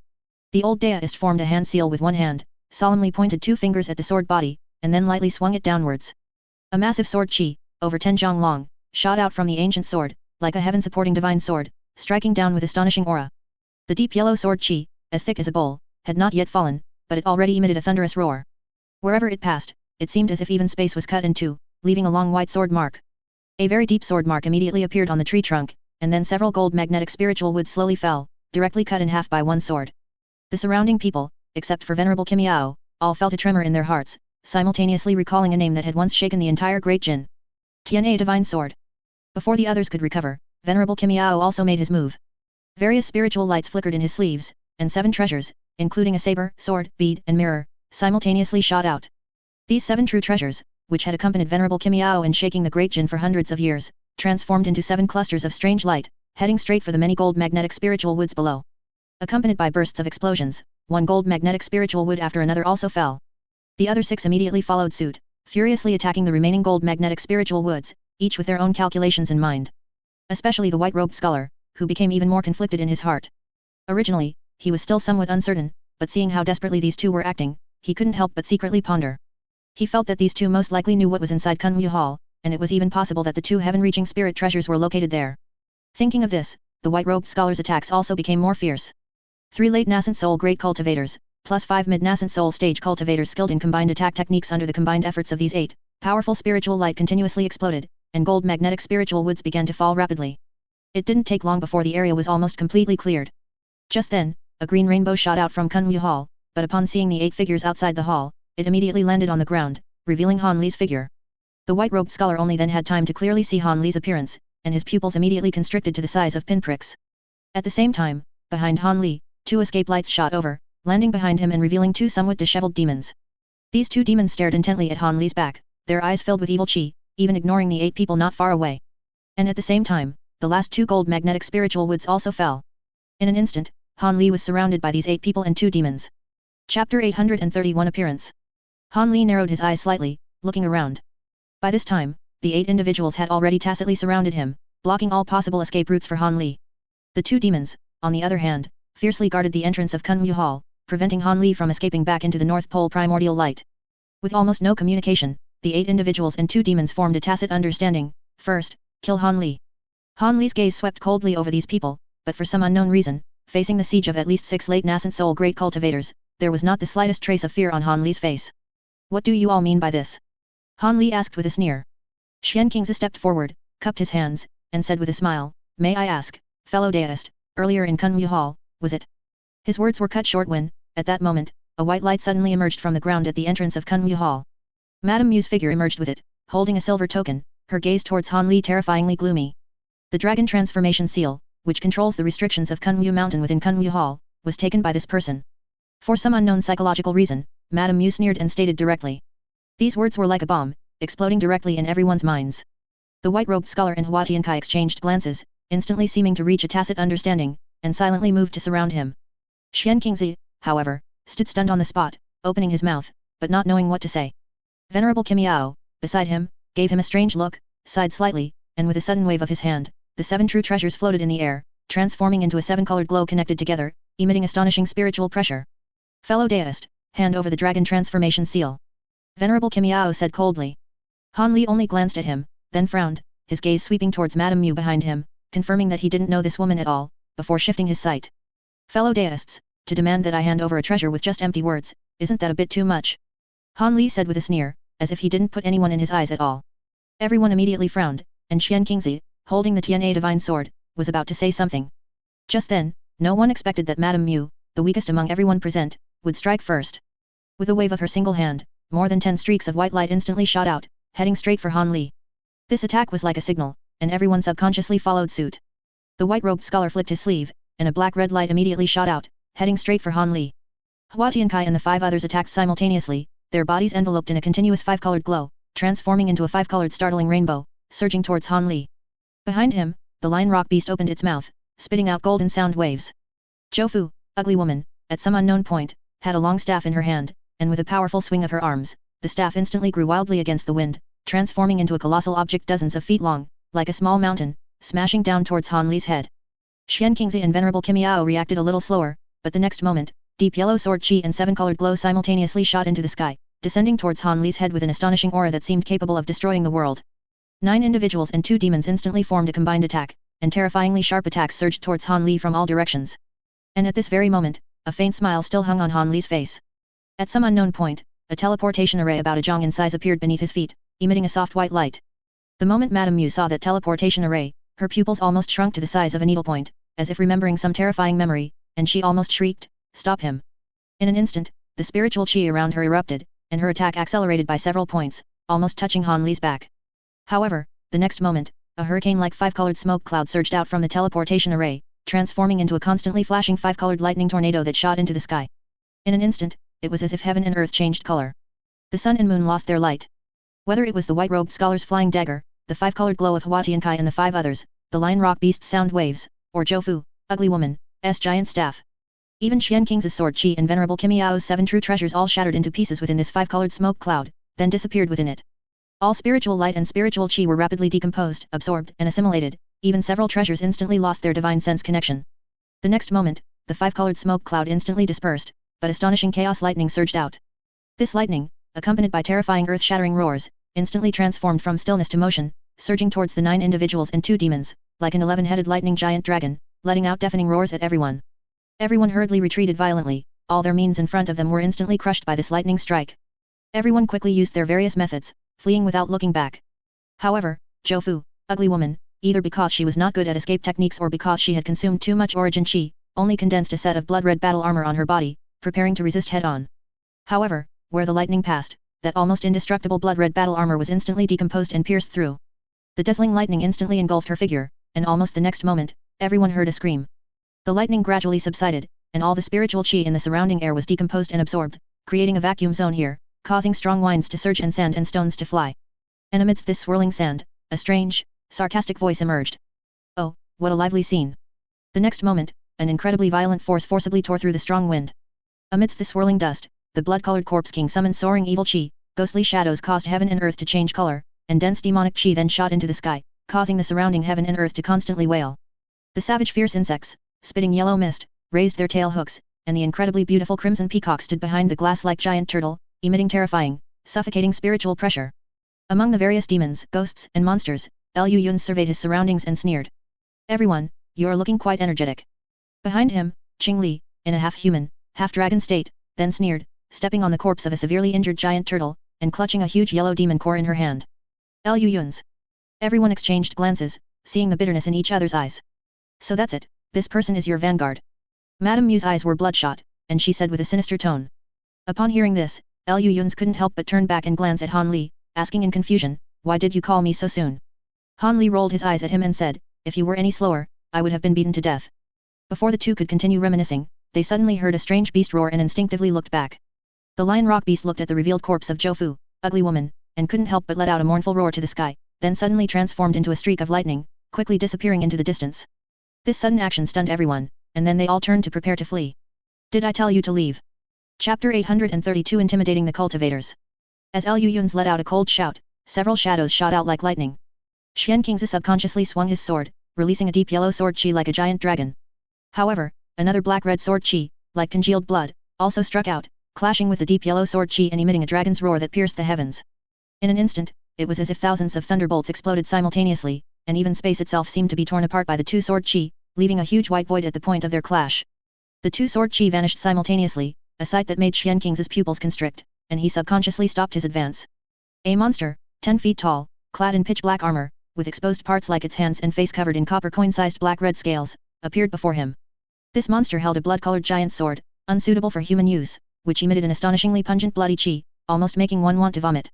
The old Daoist formed a hand seal with one hand, solemnly pointed 2 fingers at the sword body, and then lightly swung it downwards. A massive sword chi, over 10 zhang long, shot out from the ancient sword, like a heaven-supporting divine sword, striking down with astonishing aura. The deep yellow sword chi, as thick as a bowl, had not yet fallen, but it already emitted a thunderous roar. Wherever it passed, it seemed as if even space was cut in 2, leaving a long white sword mark. A very deep sword mark immediately appeared on the tree trunk, and then several gold magnetic spiritual wood slowly fell, directly cut in half by one sword. The surrounding people, except for Venerable Kimiao, all felt a tremor in their hearts, simultaneously recalling a name that had once shaken the entire Great Jin. Tian A Divine Sword. Before the others could recover, Venerable Kimiao also made his move. Various spiritual lights flickered in his sleeves, and 7 treasures, including a saber, sword, bead, and mirror, simultaneously shot out. These 7 true treasures, which had accompanied Venerable Kimiao in shaking the Great Jin for hundreds of years, transformed into 7 clusters of strange light, heading straight for the many gold magnetic spiritual woods below. Accompanied by bursts of explosions, 1 gold magnetic spiritual wood after another also fell. The other 6 immediately followed suit, furiously attacking the remaining gold magnetic spiritual woods, each with their own calculations in mind. Especially the white-robed scholar, who became even more conflicted in his heart. Originally, he was still somewhat uncertain, but seeing how desperately these 2 were acting, he couldn't help but secretly ponder. He felt that these 2 most likely knew what was inside Kunwu Hall, and it was even possible that the 2 heaven-reaching spirit treasures were located there. Thinking of this, the white-robed scholar's attacks also became more fierce. 3 late nascent soul great cultivators, plus 5 mid-nascent soul stage cultivators skilled in combined attack techniques. Under the combined efforts of these 8, powerful spiritual light continuously exploded, and gold magnetic spiritual woods began to fall rapidly. It didn't take long before the area was almost completely cleared. Just then, a green rainbow shot out from Kunwu Hall, but upon seeing the 8 figures outside the hall, it immediately landed on the ground, revealing Han Li's figure. The white-robed scholar only then had time to clearly see Han Li's appearance, and his pupils immediately constricted to the size of pinpricks. At the same time, behind Han Li, 2 escape lights shot over, landing behind him and revealing 2 somewhat disheveled demons. These 2 demons stared intently at Han Li's back, their eyes filled with evil chi, even ignoring the 8 people not far away. And at the same time, the last 2 gold magnetic spiritual woods also fell. In an instant, Han Li was surrounded by these 8 people and 2 demons. Chapter 831 Appearance. Han Li narrowed his eyes slightly, looking around. By this time, the 8 individuals had already tacitly surrounded him, blocking all possible escape routes for Han Li. The 2 demons, on the other hand, fiercely guarded the entrance of Kunwu Hall, preventing Han Li from escaping back into the North Pole primordial light. With almost no communication, the 8 individuals and 2 demons formed a tacit understanding. First, kill Han Li. Han Li's gaze swept coldly over these people, but for some unknown reason, facing the siege of at least 6 late nascent soul great cultivators, there was not the slightest trace of fear on Han Li's face. What do you all mean by this? Han Li asked with a sneer. Xian Qingzi stepped forward, cupped his hands, and said with a smile, "May I ask, fellow deist, earlier in Kunwu Hall, was it?" His words were cut short when, at that moment, a white light suddenly emerged from the ground at the entrance of Kunwu Hall. Madame Mu's figure emerged with it, holding a silver token, her gaze towards Han Li terrifyingly gloomy. The dragon transformation seal, which controls the restrictions of Kunwu Mountain within Kunwu Hall, was taken by this person. For some unknown psychological reason, Madame Mu sneered and stated directly. These words were like a bomb, exploding directly in everyone's minds. The white-robed scholar and Hua Tiankai exchanged glances, instantly seeming to reach a tacit understanding, and silently moved to surround him. Xian Qingzi, however, stood stunned on the spot, opening his mouth, but not knowing what to say. Venerable Kimiao, beside him, gave him a strange look, sighed slightly, and with a sudden wave of his hand, the 7 true treasures floated in the air, transforming into a 7-colored glow connected together, emitting astonishing spiritual pressure. Fellow deist, hand over the dragon transformation seal. Venerable Kimiao said coldly. Han Li only glanced at him, then frowned, his gaze sweeping towards Madame Mu behind him, confirming that he didn't know this woman at all, before shifting his sight. Fellow deists, to demand that I hand over a treasure with just empty words, isn't that a bit too much? Han Li said with a sneer, as if he didn't put anyone in his eyes at all. Everyone immediately frowned, and Xian Qingzi, holding the Tian divine sword, was about to say something. Just then, no one expected that Madame Mu, the weakest among everyone present, would strike first. With a wave of her single hand, more than 10 streaks of white light instantly shot out, heading straight for Han Li. This attack was like a signal, and everyone subconsciously followed suit. The white-robed scholar flicked his sleeve, and a black-red light immediately shot out, heading straight for Han Li. Hua Tiankai and the 5 others attacked simultaneously, their bodies enveloped in a continuous 5-colored glow, transforming into a 5-colored startling rainbow, surging towards Han Li. Behind him, the lion rock beast opened its mouth, spitting out golden sound waves. Zhou, ugly woman, at some unknown point, had a long staff in her hand, and with a powerful swing of her arms, the staff instantly grew wildly against the wind, transforming into a colossal object dozens of feet long, like a small mountain, smashing down towards Han Li's head. Xian Qingzi and Venerable Kimiao reacted a little slower, but the next moment, deep yellow sword chi and 7-colored glow simultaneously shot into the sky, descending towards Han Li's head with an astonishing aura that seemed capable of destroying the world. 9 individuals and 2 demons instantly formed a combined attack, and terrifyingly sharp attacks surged towards Han Li from all directions. And at this very moment, a faint smile still hung on Han Li's face. At some unknown point, a teleportation array about a zhang in size appeared beneath his feet, emitting a soft white light. The moment Madame Mu saw that teleportation array, her pupils almost shrunk to the size of a needlepoint, as if remembering some terrifying memory, and she almost shrieked, "Stop him!" In an instant, the spiritual chi around her erupted, and her attack accelerated by several points, almost touching Han Li's back. However, the next moment, a hurricane-like five-colored smoke cloud surged out from the teleportation array, transforming into a constantly flashing five-colored lightning tornado that shot into the sky. In an instant, it was as if heaven and earth changed color. The sun and moon lost their light. Whether it was the white-robed scholar's flying dagger, the five-colored glow of Huatiankai and the five others, the lion rock beast's sound waves, or Zhoufu, ugly woman's giant staff. Even Xian King's sword chi and Venerable Kimiao's 7 true treasures all shattered into pieces within this five-colored smoke cloud, then disappeared within it. All spiritual light and spiritual chi were rapidly decomposed, absorbed, and assimilated, even several treasures instantly lost their divine sense connection. The next moment, the five-colored smoke cloud instantly dispersed, but astonishing chaos lightning surged out. This lightning, accompanied by terrifying earth-shattering roars, instantly transformed from stillness to motion, surging towards the 9 individuals and 2 demons, like an 11-headed lightning giant dragon, letting out deafening roars at everyone. Everyone hurriedly retreated violently, all their means in front of them were instantly crushed by this lightning strike. Everyone quickly used their various methods, fleeing without looking back. However, Zhoufu, ugly woman, either because she was not good at escape techniques or because she had consumed too much origin chi, only condensed a set of blood-red battle armor on her body, preparing to resist head-on. However, where the lightning passed, that almost indestructible blood-red battle armor was instantly decomposed and pierced through. The dazzling lightning instantly engulfed her figure, and almost the next moment, everyone heard a scream. The lightning gradually subsided, and all the spiritual chi in the surrounding air was decomposed and absorbed, creating a vacuum zone here, causing strong winds to surge and sand and stones to fly. And amidst this swirling sand, a strange, sarcastic voice emerged. Oh, what a lively scene! The next moment, an incredibly violent force forcibly tore through the strong wind. Amidst the swirling dust, the blood-colored corpse king summoned soaring evil chi, ghostly shadows caused heaven and earth to change color, and dense demonic chi then shot into the sky, causing the surrounding heaven and earth to constantly wail. The savage fierce insects, spitting yellow mist, raised their tail hooks, and the incredibly beautiful crimson peacock stood behind the glass-like giant turtle, emitting terrifying, suffocating spiritual pressure. Among the various demons, ghosts, and monsters, Liu Yun surveyed his surroundings and sneered. Everyone, you are looking quite energetic. Behind him, Qing Li, in a half-human, half-dragon state, then sneered, stepping on the corpse of a severely injured giant turtle, and clutching a huge yellow demon core in her hand. Liu Yun's. Everyone exchanged glances, seeing the bitterness in each other's eyes. So that's it, this person is your vanguard. Madame Mu's eyes were bloodshot, and she said with a sinister tone. Upon hearing this, Liu Yun's couldn't help but turn back and glance at Han Li, asking in confusion, why did you call me so soon? Han Li rolled his eyes at him and said, if you were any slower, I would have been beaten to death. Before the two could continue reminiscing, they suddenly heard a strange beast roar and instinctively looked back. The lion rock beast looked at the revealed corpse of Zhoufu, ugly woman, and couldn't help but let out a mournful roar to the sky, then suddenly transformed into a streak of lightning, quickly disappearing into the distance. This sudden action stunned everyone, and then they all turned to prepare to flee. Did I tell you to leave? Chapter 832 Intimidating the Cultivators. As Liu Yun's let out a cold shout, several shadows shot out like lightning. Xian Kingzi subconsciously swung his sword, releasing a deep yellow sword chi like a giant dragon. However, another black-red sword chi, like congealed blood, also struck out, clashing with the deep yellow sword chi and emitting a dragon's roar that pierced the heavens. In an instant, it was as if thousands of thunderbolts exploded simultaneously, and even space itself seemed to be torn apart by the two sword chi, leaving a huge white void at the point of their clash. The two sword chi vanished simultaneously, a sight that made Xian King's pupils constrict, and he subconsciously stopped his advance. A monster, 10 feet tall, clad in pitch-black armor, with exposed parts like its hands and face covered in copper coin-sized black-red scales, appeared before him. This monster held a blood-colored giant sword, unsuitable for human use, which emitted an astonishingly pungent bloody chi, almost making one want to vomit.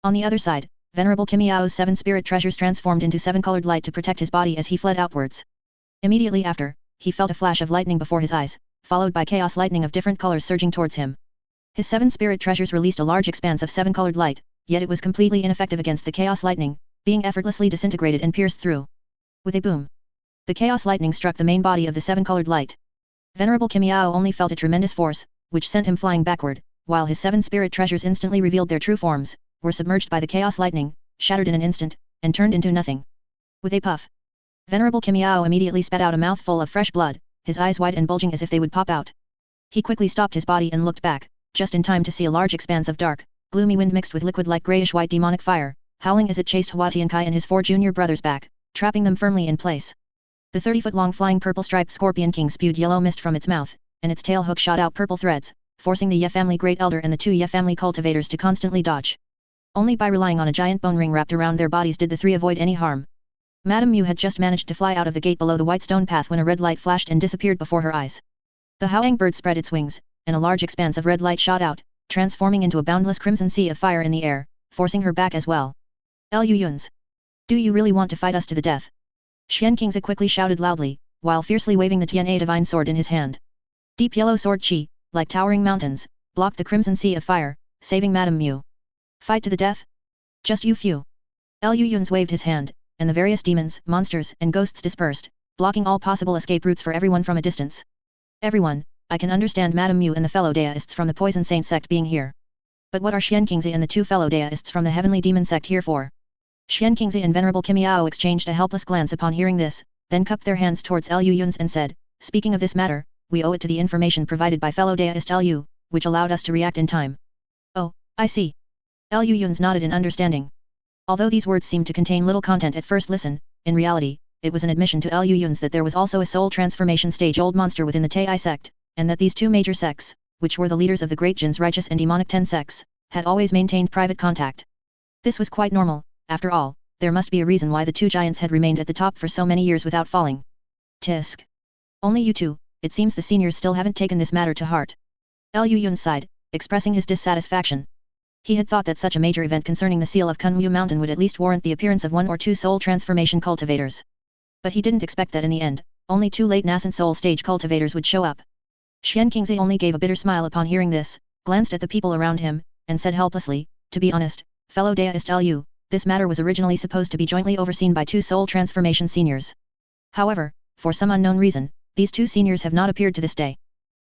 On the other side, Venerable Kimiao's 7 spirit treasures transformed into 7-colored light to protect his body as he fled outwards. Immediately after, he felt a flash of lightning before his eyes, followed by chaos lightning of different colors surging towards him. His 7 spirit treasures released a large expanse of 7-colored light, yet it was completely ineffective against the chaos lightning, being effortlessly disintegrated and pierced through. With a boom, the chaos lightning struck the main body of the 7-colored light. Venerable Kimiao only felt a tremendous force, which sent him flying backward, while his 7 spirit treasures instantly revealed their true forms, were submerged by the chaos lightning, shattered in an instant, and turned into nothing. With a puff, Venerable Kimiao immediately spat out a mouthful of fresh blood, his eyes wide and bulging as if they would pop out. He quickly stopped his body and looked back, just in time to see a large expanse of dark, gloomy wind mixed with liquid like grayish-white demonic fire, howling as it chased Huatiankai and his 4 junior brothers back, trapping them firmly in place. The 30-foot-long flying purple-striped scorpion king spewed yellow mist from its mouth, and its tail hook shot out purple threads, forcing the Ye family Great Elder and the 2 Ye family cultivators to constantly dodge. Only by relying on a giant bone ring wrapped around their bodies did the 3 avoid any harm. Madame Mu had just managed to fly out of the gate below the white stone path when a red light flashed and disappeared before her eyes. The Howang bird spread its wings, and a large expanse of red light shot out, transforming into a boundless crimson sea of fire in the air, forcing her back as well. Liu Yun's. Do you really want to fight us to the death? Xian Qingzi quickly shouted loudly, while fiercely waving the Tian divine sword in his hand. Deep yellow sword qi, like towering mountains, blocked the crimson sea of fire, saving Madame Mu. Fight to the death? Just you few. Liu Yun's waved his hand, and the various demons, monsters, and ghosts dispersed, blocking all possible escape routes for everyone from a distance. Everyone, I can understand Madame Mu and the fellow deists from the Poison Saint sect being here. But what are Xian Qingzi and the two fellow deists from the Heavenly Demon sect here for? Xian Qingzi and Venerable Kim Yao exchanged a helpless glance upon hearing this, then cupped their hands towards Liu Yun's and said, speaking of this matter, we owe it to the information provided by fellow deist Liu, which allowed us to react in time. Oh, I see. Liu Yun's nodded in understanding. Although these words seemed to contain little content at first listen, in reality, it was an admission to Liu Yun's that there was also a soul transformation stage old monster within the Tai sect, and that these two major sects, which were the leaders of the great Jin's righteous and demonic 10 sects, had always maintained private contact. This was quite normal, after all, there must be a reason why the two giants had remained at the top for so many years without falling. Tisk. Only you two, it seems the seniors still haven't taken this matter to heart. Liu Yun sighed, expressing his dissatisfaction. He had thought that such a major event concerning the seal of Kunwu Mountain would at least warrant the appearance of one or two soul transformation cultivators. But he didn't expect that in the end, only two late nascent soul stage cultivators would show up. Xian Qingzi only gave a bitter smile upon hearing this, glanced at the people around him, and said helplessly, to be honest, fellow deist Liu, this matter was originally supposed to be jointly overseen by two soul transformation seniors. However, for some unknown reason, these two seniors have not appeared to this day.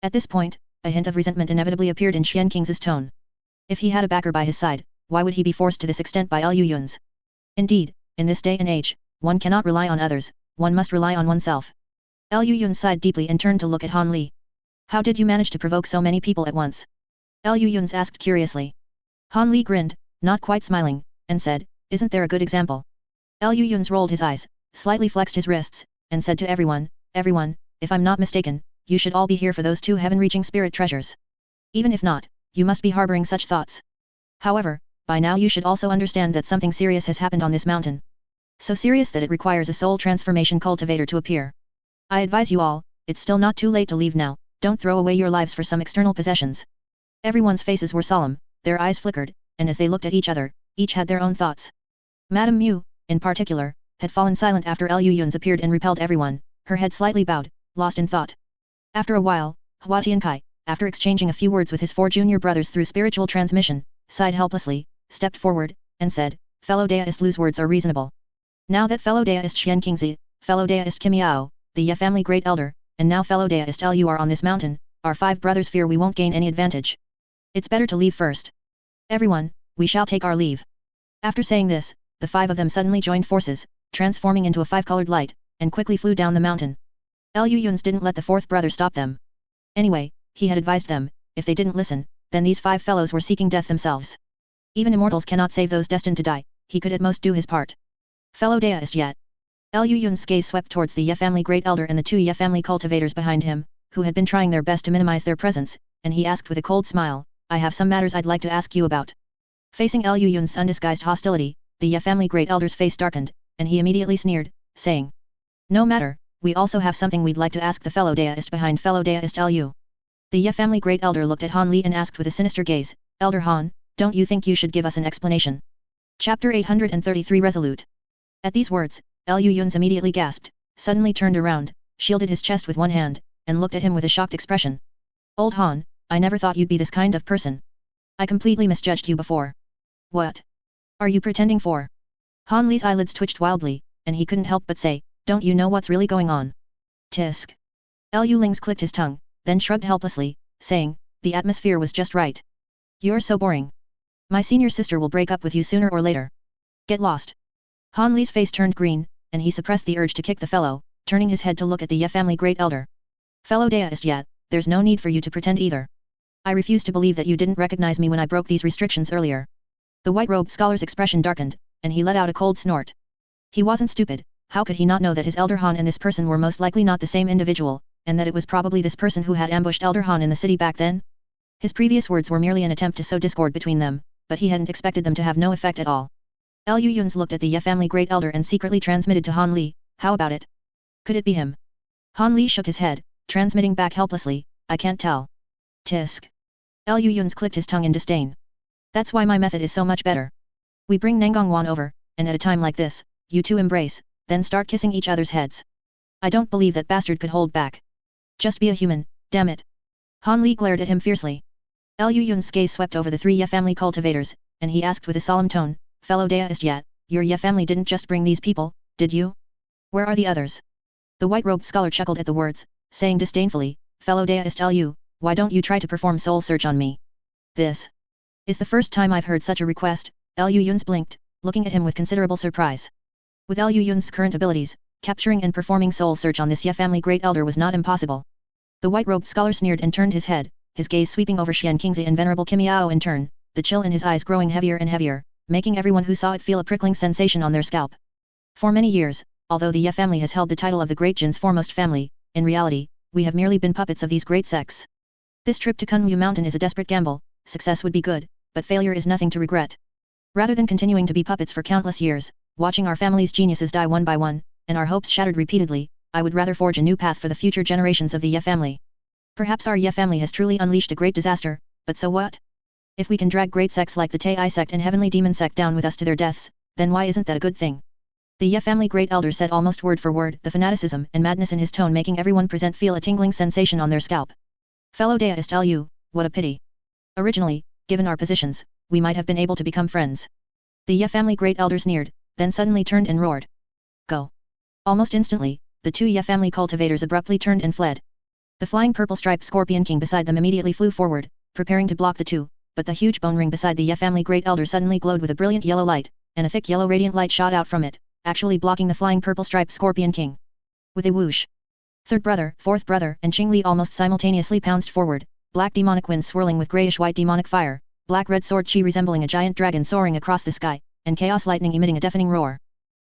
At this point, a hint of resentment inevitably appeared in Xian Qingzi's tone. If he had a backer by his side, why would he be forced to this extent by Liu Yun's? Indeed, in this day and age, one cannot rely on others, one must rely on oneself. Liu Yun sighed deeply and turned to look at Han Li. How did you manage to provoke so many people at once? Liu Yun asked curiously. Han Li grinned, not quite smiling, and said, isn't there a good example? Liu Yun rolled his eyes, slightly flexed his wrists, and said to everyone, if I'm not mistaken, you should all be here for those two heaven-reaching spirit treasures. Even if not, you must be harboring such thoughts. However, by now you should also understand that something serious has happened on this mountain. So serious that it requires a soul transformation cultivator to appear. I advise you all, it's still not too late to leave now, don't throw away your lives for some external possessions. Everyone's faces were solemn, their eyes flickered, and as they looked at each other, each had their own thoughts. Madame Mu, in particular, had fallen silent after Liu Yun's appeared and repelled everyone, her head slightly bowed, lost in thought. After a while, Hua Tiankai, after exchanging a few words with his four junior brothers through spiritual transmission, sighed helplessly, stepped forward, and said, fellow deist Lu's words are reasonable. Now that fellow deist Xian Qingzi, fellow deist Kim Yao, the Ye family great elder, and now fellow deist Liu are on this mountain, our five brothers fear we won't gain any advantage. It's better to leave first. Everyone, we shall take our leave. After saying this, the five of them suddenly joined forces, transforming into a five-colored light, and quickly flew down the mountain. Liu Yun didn't let the fourth brother stop them. Anyway, he had advised them, if they didn't listen, then these five fellows were seeking death themselves. Even immortals cannot save those destined to die, he could at most do his part. Fellow deist yet. Liu Yun's gaze swept towards the Ye family great elder and the two Ye family cultivators behind him, who had been trying their best to minimize their presence, and he asked with a cold smile, I have some matters I'd like to ask you about. Facing Liu Yun's undisguised hostility, the Ye family great elder's face darkened, and he immediately sneered, saying, no matter, we also have something we'd like to ask the fellow deist behind fellow deist Liu. The Ye family great elder looked at Han Li and asked with a sinister gaze, Elder Han, don't you think you should give us an explanation? Chapter 833 Resolute. At these words, Liu Yun immediately gasped, suddenly turned around, shielded his chest with one hand, and looked at him with a shocked expression. Old Han, I never thought you'd be this kind of person. I completely misjudged you before. What are you pretending for? Han Li's eyelids twitched wildly, and he couldn't help but say, don't you know what's really going on? Tisk. Liu Ling's clicked his tongue, then shrugged helplessly, saying, the atmosphere was just right. You're so boring. My senior sister will break up with you sooner or later. Get lost. Han Li's face turned green, and he suppressed the urge to kick the fellow, turning his head to look at the Ye family great elder. Fellow deist yet, there's no need for you to pretend either. I refuse to believe that you didn't recognize me when I broke these restrictions earlier. The white-robed scholar's expression darkened, and he let out a cold snort. He wasn't stupid, how could he not know that his Elder Han and this person were most likely not the same individual, and that it was probably this person who had ambushed Elder Han in the city back then? His previous words were merely an attempt to sow discord between them, but he hadn't expected them to have no effect at all. Liu Yun looked at the Ye family great elder and secretly transmitted to Han Li, how about it? Could it be him? Han Li shook his head, transmitting back helplessly, I can't tell. Tisk. Liu Yun clicked his tongue in disdain. That's why my method is so much better. We bring Nangongwan over, and at a time like this, you two embrace, then start kissing each other's heads. I don't believe that bastard could hold back. Just be a human, damn it. Han Li glared at him fiercely. Liu Yun's gaze swept over the three Ye family cultivators, and he asked with a solemn tone, fellow deist yet, your Ye family didn't just bring these people, did you? Where are the others? The white-robed scholar chuckled at the words, saying disdainfully, fellow deist Liu, why don't you try to perform soul search on me? This is the first time I've heard such a request. Liu Yun's blinked, looking at him with considerable surprise. With Liu Yun's current abilities, capturing and performing soul search on this Ye family great elder was not impossible. The white-robed scholar sneered and turned his head, his gaze sweeping over Xian Qingzi and Venerable Kimiao in turn, the chill in his eyes growing heavier and heavier, making everyone who saw it feel a prickling sensation on their scalp. For many years, although the Ye family has held the title of the Great Jin's foremost family, in reality, we have merely been puppets of these great sects. This trip to Kunyu Mountain is a desperate gamble, success would be good, but failure is nothing to regret. Rather than continuing to be puppets for countless years, watching our family's geniuses die one by one, and our hopes shattered repeatedly, I would rather forge a new path for the future generations of the Ye family. Perhaps our Ye family has truly unleashed a great disaster, but so what? If we can drag great sects like the Tai sect and Heavenly Demon sect down with us to their deaths, then why isn't that a good thing? The Ye family great elder said almost word for word, the fanaticism and madness in his tone making everyone present feel a tingling sensation on their scalp. Fellow deist Liu, what a pity. Originally, given our positions, we might have been able to become friends. The Ye family great elder sneered, then suddenly turned and roared. Go. Almost instantly, the two Ye family cultivators abruptly turned and fled. The flying purple-striped Scorpion King beside them immediately flew forward, preparing to block the two, but the huge bone ring beside the Ye family great elder suddenly glowed with a brilliant yellow light, and a thick yellow radiant light shot out from it, actually blocking the flying purple-striped Scorpion King. With a whoosh, third brother, fourth brother, and Qing Li almost simultaneously pounced forward, black demonic wind swirling with grayish-white demonic fire, black-red sword chi resembling a giant dragon soaring across the sky, and chaos lightning emitting a deafening roar.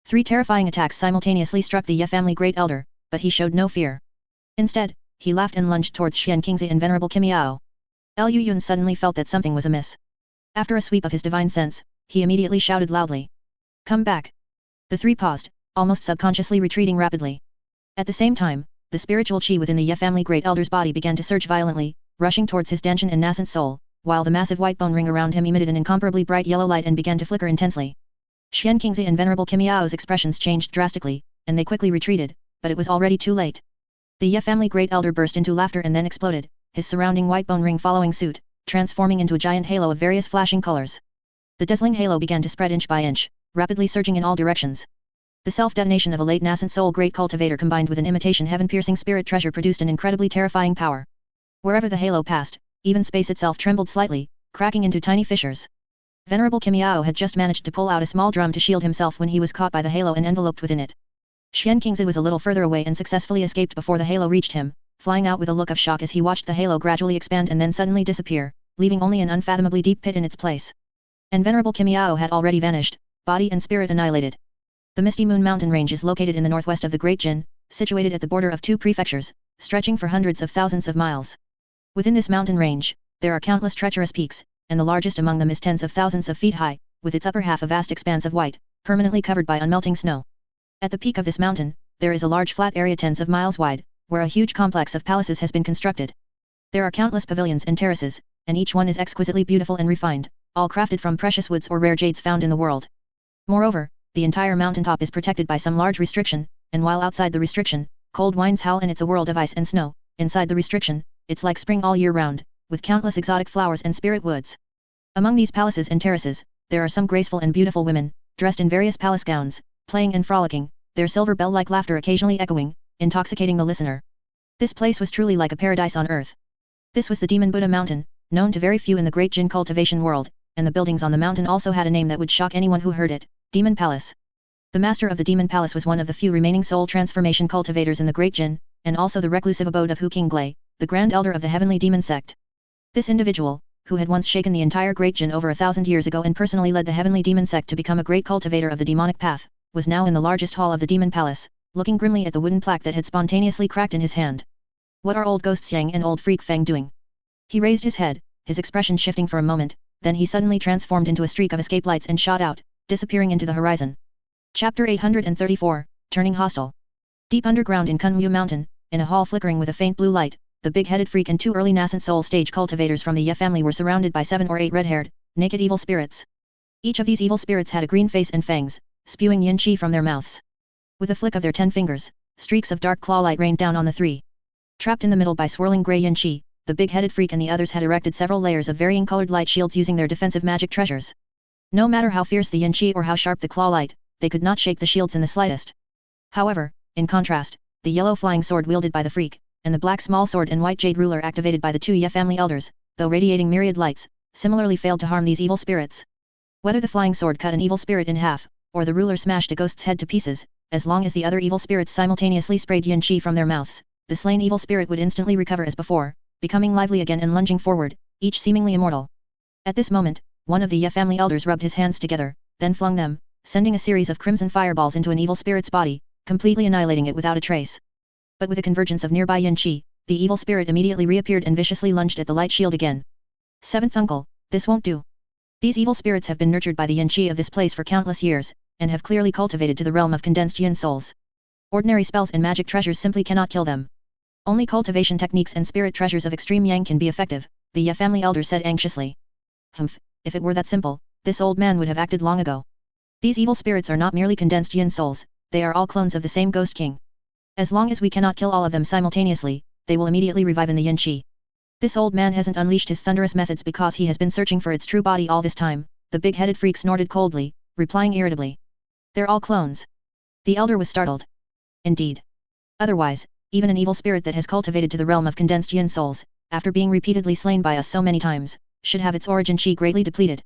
Three terrifying attacks simultaneously struck the Ye family great elder, but he showed no fear. Instead, he laughed and lunged towards Xian Qingzi and Venerable Kimiao. Liu Yun suddenly felt that something was amiss. After a sweep of his divine sense, he immediately shouted loudly. Come back. The three paused, almost subconsciously retreating rapidly. At the same time, the spiritual chi within the Ye family great elder's body began to surge violently, rushing towards his Danshan and nascent soul, while the massive white bone ring around him emitted an incomparably bright yellow light and began to flicker intensely. Xian Qingzi and Venerable Kimiao's expressions changed drastically, and they quickly retreated, but it was already too late. The Ye family great elder burst into laughter and then exploded, his surrounding white bone ring following suit, transforming into a giant halo of various flashing colors. The dazzling halo began to spread inch by inch, rapidly surging in all directions. The self-detonation of a late nascent soul great cultivator combined with an imitation heaven-piercing spirit treasure produced an incredibly terrifying power. Wherever the halo passed, even space itself trembled slightly, cracking into tiny fissures. Venerable Kimiao had just managed to pull out a small drum to shield himself when he was caught by the halo and enveloped within it. Xian Qingzi was a little further away and successfully escaped before the halo reached him, flying out with a look of shock as he watched the halo gradually expand and then suddenly disappear, leaving only an unfathomably deep pit in its place. And Venerable Kimiao had already vanished, body and spirit annihilated. The Misty Moon Mountain Range is located in the northwest of the Great Jin, situated at the border of two prefectures, stretching for hundreds of thousands of miles. Within this mountain range, there are countless treacherous peaks, and the largest among them is tens of thousands of feet high, with its upper half a vast expanse of white, permanently covered by unmelting snow. At the peak of this mountain, there is a large flat area tens of miles wide, where a huge complex of palaces has been constructed. There are countless pavilions and terraces, and each one is exquisitely beautiful and refined, all crafted from precious woods or rare jades found in the world. Moreover, the entire mountaintop is protected by some large restriction, and while outside the restriction, cold winds howl and it's a world of ice and snow, inside the restriction, it's like spring all year round, with countless exotic flowers and spirit woods. Among these palaces and terraces, there are some graceful and beautiful women, dressed in various palace gowns, playing and frolicking, their silver bell-like laughter occasionally echoing, intoxicating the listener. This place was truly like a paradise on earth. This was the Demon Buddha Mountain, known to very few in the Great Jin cultivation world, and the buildings on the mountain also had a name that would shock anyone who heard it, Demon Palace. The master of the Demon Palace was one of the few remaining soul transformation cultivators in the Great Jin, and also the reclusive abode of Hu King Glei, the Grand Elder of the Heavenly Demon Sect. This individual, who had once shaken the entire Great Jin over 1,000 years ago and personally led the Heavenly Demon Sect to become a great cultivator of the demonic path, was now in the largest hall of the Demon Palace, looking grimly at the wooden plaque that had spontaneously cracked in his hand. What are old ghost Xiang and old freak Feng doing? He raised his head, his expression shifting for a moment, then he suddenly transformed into a streak of escape lights and shot out, disappearing into the horizon. Chapter 834, Turning Hostile. Deep underground in Kunyu Mountain, in a hall flickering with a faint blue light, the big-headed freak and two early nascent soul stage cultivators from the Ye family were surrounded by 7 or 8 red-haired, naked evil spirits. Each of these evil spirits had a green face and fangs, spewing yin qi from their mouths. With a flick of their 10 fingers, streaks of dark claw light rained down on the three. Trapped in the middle by swirling grey yin qi, the big-headed freak and the others had erected several layers of varying colored light shields using their defensive magic treasures. No matter how fierce the yin qi or how sharp the claw light, they could not shake the shields in the slightest. However, in contrast, the yellow flying sword wielded by the freak, and the black small sword and white jade ruler activated by the two Ye family elders, though radiating myriad lights, similarly failed to harm these evil spirits. Whether the flying sword cut an evil spirit in half, or the ruler smashed a ghost's head to pieces, as long as the other evil spirits simultaneously sprayed yin qi from their mouths, the slain evil spirit would instantly recover as before, becoming lively again and lunging forward, each seemingly immortal. At this moment, one of the Ye family elders rubbed his hands together, then flung them, sending a series of crimson fireballs into an evil spirit's body, completely annihilating it without a trace. But with a convergence of nearby yin qi, the evil spirit immediately reappeared and viciously lunged at the light shield again. Seventh uncle, this won't do. These evil spirits have been nurtured by the yin qi of this place for countless years, and have clearly cultivated to the realm of condensed yin souls. Ordinary spells and magic treasures simply cannot kill them. Only cultivation techniques and spirit treasures of extreme yang can be effective, the Ye family elder said anxiously. Humph, if it were that simple, this old man would have acted long ago. These evil spirits are not merely condensed yin souls, they are all clones of the same Ghost King. As long as we cannot kill all of them simultaneously, they will immediately revive in the yin qi. This old man hasn't unleashed his thunderous methods because he has been searching for its true body all this time, the big-headed freak snorted coldly, replying irritably. They're all clones. The elder was startled. Indeed. Otherwise, even an evil spirit that has cultivated to the realm of condensed yin souls, after being repeatedly slain by us so many times, should have its origin qi greatly depleted.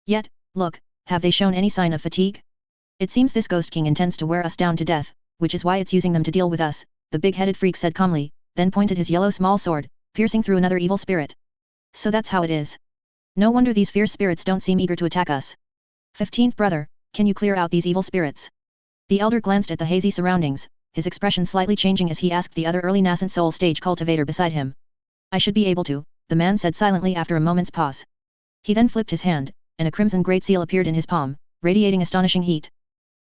Yet, look, have they shown any sign of fatigue? It seems this Ghost King intends to wear us down to death, which is why it's using them to deal with us, the big-headed freak said calmly, then pointed his yellow small sword, piercing through another evil spirit. So that's how it is. No wonder these fierce spirits don't seem eager to attack us. 15th brother, can you clear out these evil spirits? The elder glanced at the hazy surroundings, his expression slightly changing as he asked the other early nascent soul stage cultivator beside him. I should be able to, the man said silently after a moment's pause. He then flipped his hand, and a crimson great seal appeared in his palm, radiating astonishing heat.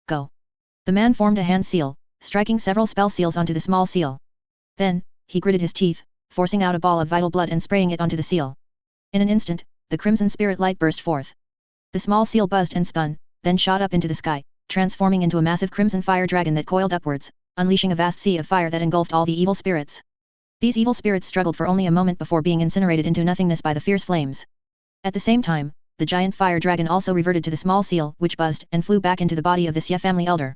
Go. The man formed a hand seal, striking several spell seals onto the small seal. Then, he gritted his teeth, forcing out a ball of vital blood and spraying it onto the seal. In an instant, the crimson spirit light burst forth. The small seal buzzed and spun, then shot up into the sky, transforming into a massive crimson fire dragon that coiled upwards, unleashing a vast sea of fire that engulfed all the evil spirits. These evil spirits struggled for only a moment before being incinerated into nothingness by the fierce flames. At the same time, the giant fire dragon also reverted to the small seal, which buzzed and flew back into the body of this Ye family elder.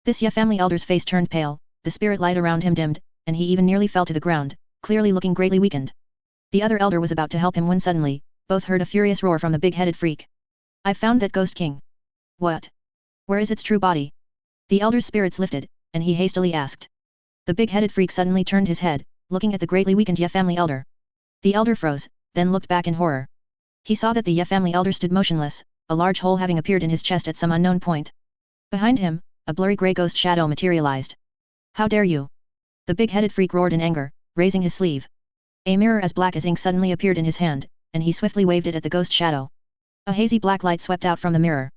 This Ye family elder's face turned pale, the spirit light around him dimmed, and he even nearly fell to the ground, clearly looking greatly weakened. The other elder was about to help him when suddenly, both heard a furious roar from the big-headed freak. I've found that Ghost King. What? Where is its true body? The elder's spirits lifted, and he hastily asked. The big-headed freak suddenly turned his head, looking at the greatly weakened Ye family elder. The elder froze, then looked back in horror. He saw that the Ye family elder stood motionless, a large hole having appeared in his chest at some unknown point. Behind him, a blurry grey ghost shadow materialized. How dare you? The big-headed freak roared in anger, raising his sleeve. A mirror as black as ink suddenly appeared in his hand, and he swiftly waved it at the ghost shadow. A hazy black light swept out from the mirror.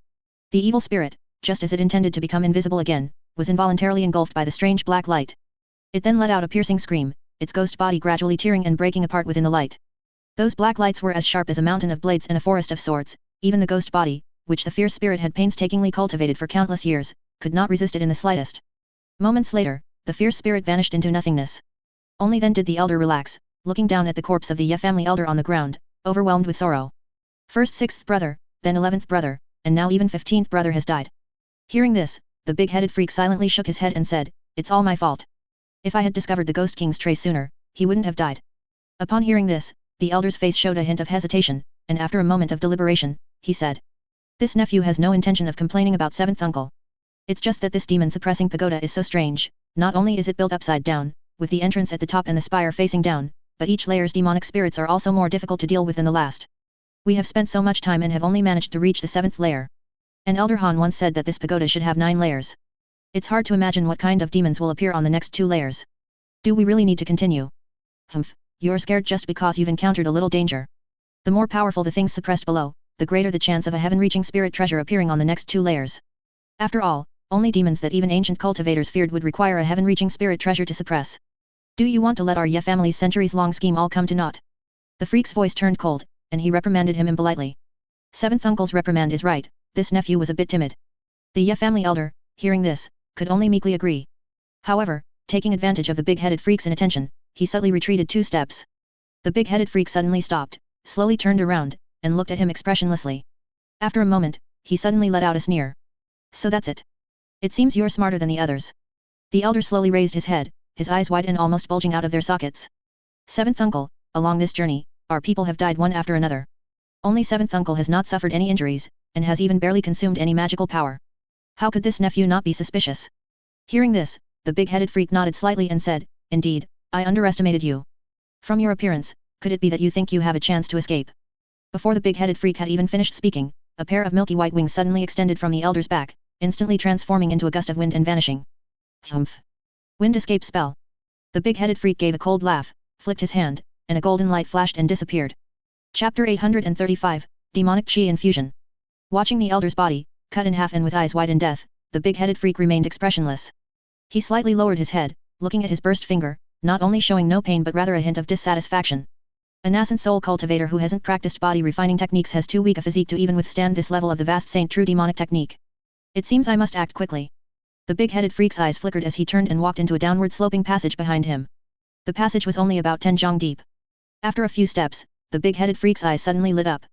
The evil spirit, just as it intended to become invisible again, was involuntarily engulfed by the strange black light. It then let out a piercing scream, its ghost body gradually tearing and breaking apart within the light. Those black lights were as sharp as a mountain of blades and a forest of swords, even the ghost body, which the fierce spirit had painstakingly cultivated for countless years, could not resist it in the slightest. Moments later, the fierce spirit vanished into nothingness. Only then did the elder relax, looking down at the corpse of the Ye family elder on the ground, overwhelmed with sorrow. First 6th brother, then 11th brother, and now even 15th brother has died. Hearing this, the big-headed freak silently shook his head and said, It's all my fault. If I had discovered the Ghost King's trace sooner, he wouldn't have died. Upon hearing this, the elder's face showed a hint of hesitation, and after a moment of deliberation, he said. This nephew has no intention of complaining about 7th uncle. It's just that this demon-suppressing pagoda is so strange, not only is it built upside down, with the entrance at the top and the spire facing down, but each layer's demonic spirits are also more difficult to deal with than the last. We have spent so much time and have only managed to reach the 7th layer. An elder Han once said that this pagoda should have 9 layers. It's hard to imagine what kind of demons will appear on the next 2 layers. Do we really need to continue? Humph, you're scared just because you've encountered a little danger. The more powerful the things suppressed below, the greater the chance of a heaven-reaching spirit treasure appearing on the next 2 layers. After all, only demons that even ancient cultivators feared would require a heaven-reaching spirit treasure to suppress. Do you want to let our Ye family's centuries-long scheme all come to naught? The freak's voice turned cold, and he reprimanded him impolitely. 7th uncle's reprimand is right, this nephew was a bit timid. The Ye family elder, hearing this, could only meekly agree. However, taking advantage of the big-headed freak's inattention, he subtly retreated 2 steps. The big-headed freak suddenly stopped, slowly turned around, and looked at him expressionlessly. After a moment, he suddenly let out a sneer. So that's it. It seems you're smarter than the others. The elder slowly raised his head, his eyes wide and almost bulging out of their sockets. 7th uncle, along this journey, our people have died one after another. Only 7th uncle has not suffered any injuries, and has even barely consumed any magical power. How could this nephew not be suspicious? Hearing this, the big-headed freak nodded slightly and said, Indeed, I underestimated you. From your appearance, could it be that you think you have a chance to escape? Before the big-headed freak had even finished speaking, a pair of milky white wings suddenly extended from the elder's back, instantly transforming into a gust of wind and vanishing. Humph! Wind escape spell. The big-headed freak gave a cold laugh, flicked his hand, and a golden light flashed and disappeared. Chapter 835, Demonic Chi Infusion. Watching the elder's body, cut in half and with eyes wide in death, the big-headed freak remained expressionless. He slightly lowered his head, looking at his burst finger, not only showing no pain but rather a hint of dissatisfaction. A nascent soul cultivator who hasn't practiced body refining techniques has too weak a physique to even withstand this level of the vast Saint True demonic technique. It seems I must act quickly. The big-headed freak's eyes flickered as he turned and walked into a downward sloping passage behind him. The passage was only about 10 zhang deep. After a few steps, the big-headed freak's eyes suddenly lit up.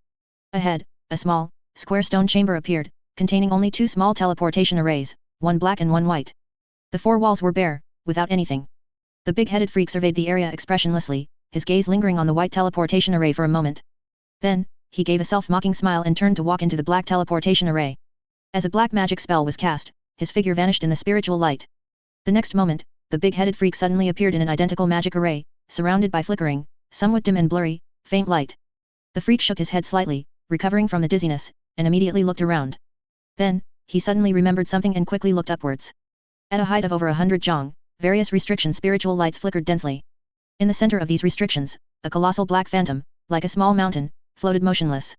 Ahead, a small, square stone chamber appeared, containing only 2 small teleportation arrays, one black and one white. The 4 walls were bare, without anything. The big-headed freak surveyed the area expressionlessly, his gaze lingering on the white teleportation array for a moment. Then, he gave a self-mocking smile and turned to walk into the black teleportation array. As a black magic spell was cast, his figure vanished in the spiritual light. The next moment, the big-headed freak suddenly appeared in an identical magic array, surrounded by flickering, somewhat dim and blurry, faint light. The freak shook his head slightly, recovering from the dizziness, and immediately looked around. Then, he suddenly remembered something and quickly looked upwards. At a height of over 100 zhang, various restriction spiritual lights flickered densely. In the center of these restrictions, a colossal black phantom, like a small mountain, floated motionless.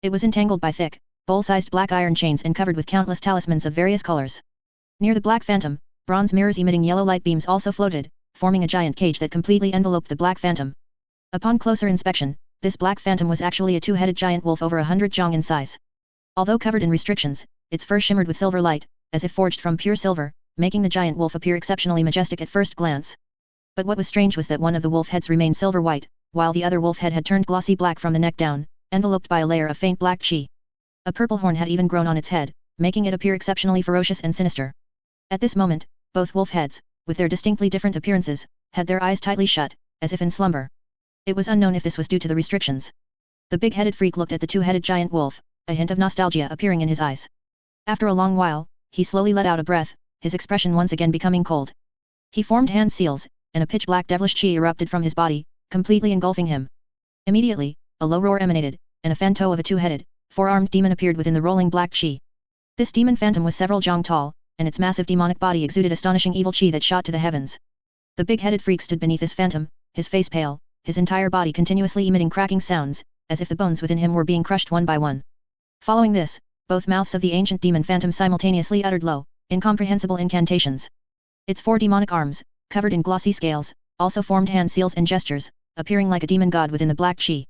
It was entangled by thick, bowl-sized black iron chains and covered with countless talismans of various colors. Near the black phantom, bronze mirrors emitting yellow light beams also floated, forming a giant cage that completely enveloped the black phantom. Upon closer inspection, this black phantom was actually a 2-headed giant wolf over 100 zhang in size. Although covered in restrictions, its fur shimmered with silver light, as if forged from pure silver, making the giant wolf appear exceptionally majestic at first glance. But what was strange was that one of the wolf heads remained silver white, while the other wolf head had turned glossy black from the neck down, enveloped by a layer of faint black chi. A purple horn had even grown on its head, making it appear exceptionally ferocious and sinister. At this moment, both wolf heads, with their distinctly different appearances, had their eyes tightly shut, as if in slumber. It was unknown if this was due to the restrictions. The big-headed freak looked at the 2-headed giant wolf, a hint of nostalgia appearing in his eyes. After a long while, he slowly let out a breath, his expression once again becoming cold. He formed hand seals, and a pitch-black devilish chi erupted from his body, completely engulfing him. Immediately, a low roar emanated, and a phantom of a 2-headed, 4-armed demon appeared within the rolling black chi. This demon phantom was several zhang tall, and its massive demonic body exuded astonishing evil chi that shot to the heavens. The big-headed freak stood beneath this phantom, his face pale, his entire body continuously emitting cracking sounds, as if the bones within him were being crushed one by one. Following this, both mouths of the ancient demon phantom simultaneously uttered low, incomprehensible incantations. Its 4 demonic arms, covered in glossy scales, also formed hand seals and gestures, appearing like a demon god within the black chi.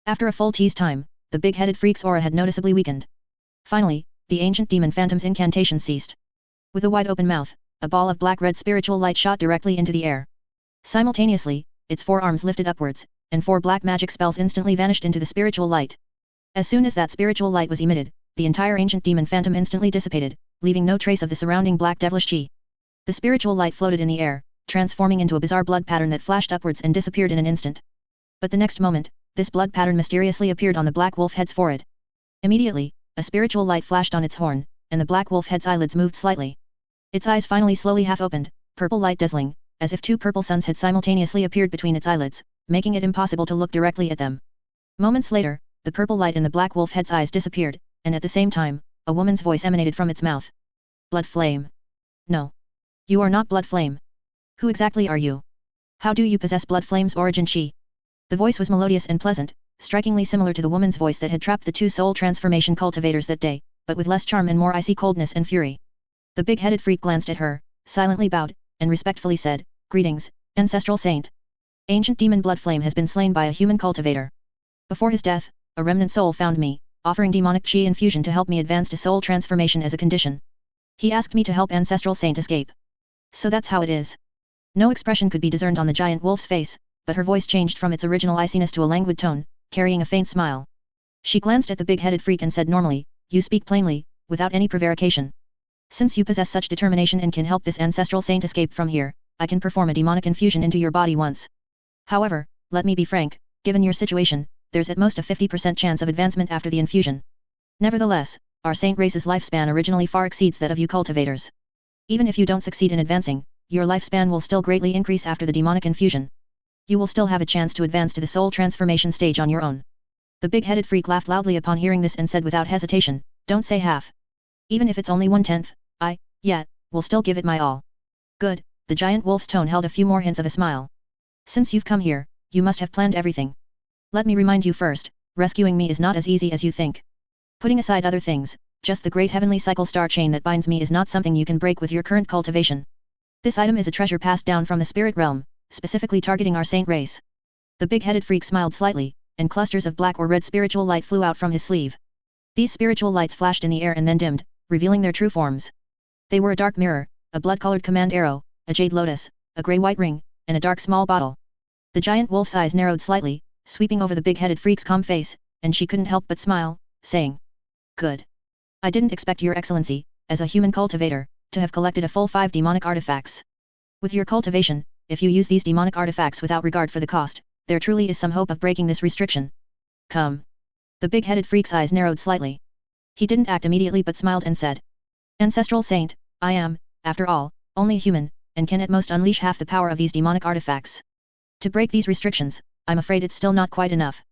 After a full tease time, the big-headed freak's aura had noticeably weakened. Finally, the ancient demon phantom's incantation ceased. With a wide-open mouth, a ball of black-red spiritual light shot directly into the air. Simultaneously, its 4 arms lifted upwards, and 4 black magic spells instantly vanished into the spiritual light. As soon as that spiritual light was emitted, the entire ancient demon phantom instantly dissipated, leaving no trace of the surrounding black devilish chi. The spiritual light floated in the air, transforming into a bizarre blood pattern that flashed upwards and disappeared in an instant. But the next moment, this blood pattern mysteriously appeared on the black wolf head's forehead. Immediately, a spiritual light flashed on its horn, and the black wolf head's eyelids moved slightly. Its eyes finally slowly half-opened, purple light dazzling, as if 2 purple suns had simultaneously appeared between its eyelids, making it impossible to look directly at them. Moments later, the purple light in the black wolf head's eyes disappeared, and at the same time, a woman's voice emanated from its mouth. Blood Flame. No. You are not Blood Flame. Who exactly are you? How do you possess Blood Flame's origin chi? The voice was melodious and pleasant, strikingly similar to the woman's voice that had trapped the 2 soul transformation cultivators that day, but with less charm and more icy coldness and fury. The big-headed freak glanced at her, silently bowed, and respectfully said, Greetings, Ancestral Saint. Ancient demon Blood Flame has been slain by a human cultivator. Before his death, a remnant soul found me, offering demonic chi infusion to help me advance to soul transformation as a condition. He asked me to help Ancestral Saint escape. So that's how it is. No expression could be discerned on the giant wolf's face, but her voice changed from its original iciness to a languid tone, carrying a faint smile. She glanced at the big-headed freak and said normally, "You speak plainly, without any prevarication. Since you possess such determination and can help this Ancestral Saint escape from here, I can perform a demonic infusion into your body once. However, let me be frank, given your situation, there's at most a 50% chance of advancement after the infusion. Nevertheless, our saint race's lifespan originally far exceeds that of you cultivators. Even if you don't succeed in advancing, your lifespan will still greatly increase after the demonic infusion. You will still have a chance to advance to the soul transformation stage on your own." The big-headed freak laughed loudly upon hearing this and said without hesitation, "Don't say half. Even if it's only 1/10, will still give it my all." "Good," the giant wolf's tone held a few more hints of a smile. "Since you've come here, you must have planned everything. Let me remind you first, rescuing me is not as easy as you think. Putting aside other things, just the great heavenly cycle star chain that binds me is not something you can break with your current cultivation. This item is a treasure passed down from the spirit realm, specifically targeting our saint race." The big-headed freak smiled slightly, and clusters of black or red spiritual light flew out from his sleeve. These spiritual lights flashed in the air and then dimmed, revealing their true forms. They were a dark mirror, a blood-colored command arrow, a jade lotus, a grey-white ring, and a dark small bottle. The giant wolf's eyes narrowed slightly, sweeping over the big-headed freak's calm face, and she couldn't help but smile, saying, "Good. I didn't expect your excellency, as a human cultivator, to have collected a full 5 demonic artifacts. With your cultivation, if you use these demonic artifacts without regard for the cost, there truly is some hope of breaking this restriction. Come." The big-headed freak's eyes narrowed slightly. He didn't act immediately but smiled and said, "Ancestral Saint, I am, after all, only human, and can at most unleash half the power of these demonic artifacts. To break these restrictions, I'm afraid it's still not quite enough.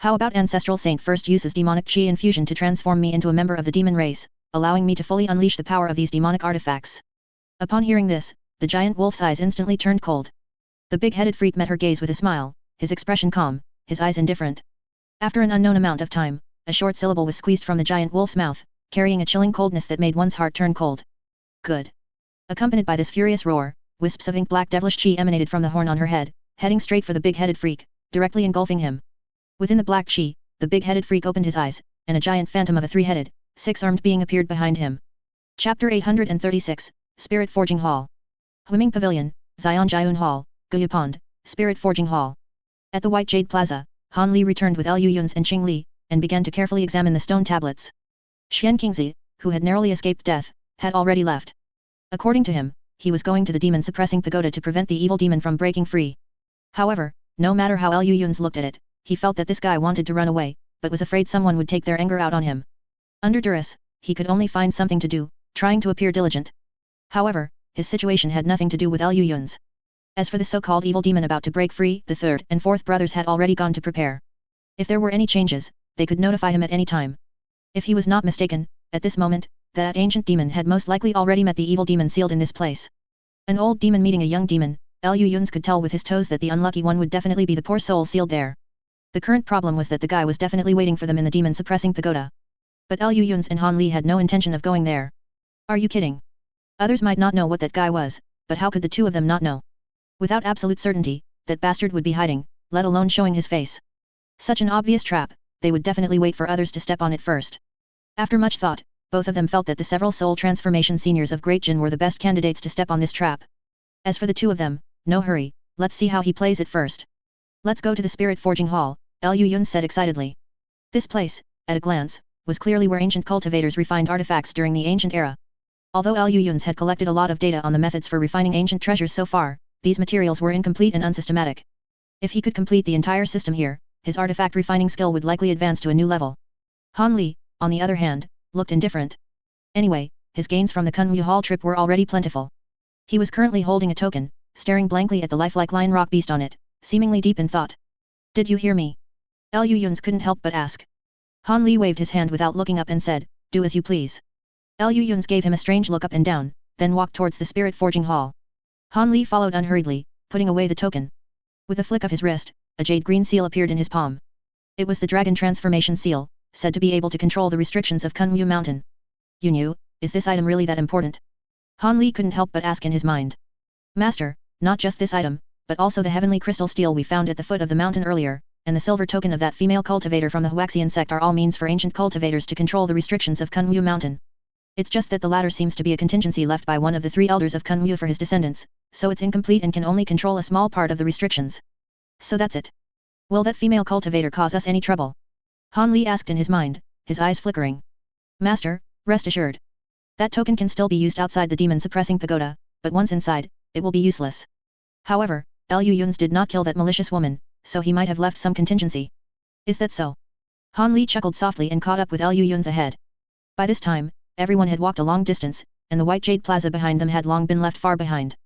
How about Ancestral Saint first uses demonic chi infusion to transform me into a member of the demon race, allowing me to fully unleash the power of these demonic artifacts?" Upon hearing this, the giant wolf's eyes instantly turned cold. The big-headed freak met her gaze with a smile, his expression calm, his eyes indifferent. After an unknown amount of time, a short syllable was squeezed from the giant wolf's mouth, carrying a chilling coldness that made one's heart turn cold. "Good." Accompanied by this furious roar, wisps of ink-black devilish chi emanated from the horn on her head, heading straight for the big-headed freak, directly engulfing him. Within the black chi, the big-headed freak opened his eyes, and a giant phantom of a 3-headed, 6-armed being appeared behind him. Chapter 836, Spirit Forging Hall. Huiming Pavilion, Zion Jiun Hall, Guya Pond, Spirit Forging Hall. At the White Jade Plaza, Han Li returned with Liu Yun's and Qing Li, and began to carefully examine the stone tablets. Xian Qingzi, who had narrowly escaped death, had already left. According to him, he was going to the demon-suppressing pagoda to prevent the evil demon from breaking free. However, no matter how Liu Yun's looked at it, he felt that this guy wanted to run away, but was afraid someone would take their anger out on him. Under duress, he could only find something to do, trying to appear diligent. However, his situation had nothing to do with Liu Yun's. As for the so-called evil demon about to break free, the third and fourth brothers had already gone to prepare. If there were any changes, they could notify him at any time. If he was not mistaken, at this moment, that ancient demon had most likely already met the evil demon sealed in this place. An old demon meeting a young demon, Liu Yun's could tell with his toes that the unlucky one would definitely be the poor soul sealed there. The current problem was that the guy was definitely waiting for them in the demon-suppressing pagoda. But Liu Yun's and Han Li had no intention of going there. Are you kidding? Others might not know what that guy was, but how could the two of them not know? Without absolute certainty, that bastard would be hiding, let alone showing his face. Such an obvious trap, they would definitely wait for others to step on it first. After much thought, both of them felt that the several soul transformation seniors of Great Jin were the best candidates to step on this trap. As for the two of them, no hurry, let's see how he plays it first. Let's go to the Spirit Forging Hall, Liu Yun said excitedly. This place, at a glance, was clearly where ancient cultivators refined artifacts during the ancient era. Although Liu Yun's had collected a lot of data on the methods for refining ancient treasures so far, these materials were incomplete and unsystematic. If he could complete the entire system here, his artifact refining skill would likely advance to a new level. Han Li, on the other hand, looked indifferent. Anyway, his gains from the Kunwu Hall trip were already plentiful. He was currently holding a token, staring blankly at the lifelike lion rock beast on it, seemingly deep in thought. Did you hear me? Liu Yun's couldn't help but ask. Han Li waved his hand without looking up and said, do as you please. Liu Yun's gave him a strange look up and down, then walked towards the Spirit Forging Hall. Han Li followed unhurriedly, putting away the token. With a flick of his wrist, a jade green seal appeared in his palm. It was the Dragon Transformation Seal, said to be able to control the restrictions of Kunwu Mountain. You knew, is this item really that important? Han Li couldn't help but ask in his mind. Master, not just this item, but also the heavenly crystal steel we found at the foot of the mountain earlier, and the silver token of that female cultivator from the Huaxian sect are all means for ancient cultivators to control the restrictions of Kunwu Mountain. It's just that the latter seems to be a contingency left by one of the 3 elders of Kunmu for his descendants, so it's incomplete and can only control a small part of the restrictions. So that's it. Will that female cultivator cause us any trouble? Han Li asked in his mind, his eyes flickering. Master, rest assured. That token can still be used outside the demon-suppressing pagoda, but once inside, it will be useless. However, Lu Yun's did not kill that malicious woman, so he might have left some contingency. Is that so? Han Li chuckled softly and caught up with Lu Yun's ahead. By this time, everyone had walked a long distance, and the white jade plaza behind them had long been left far behind.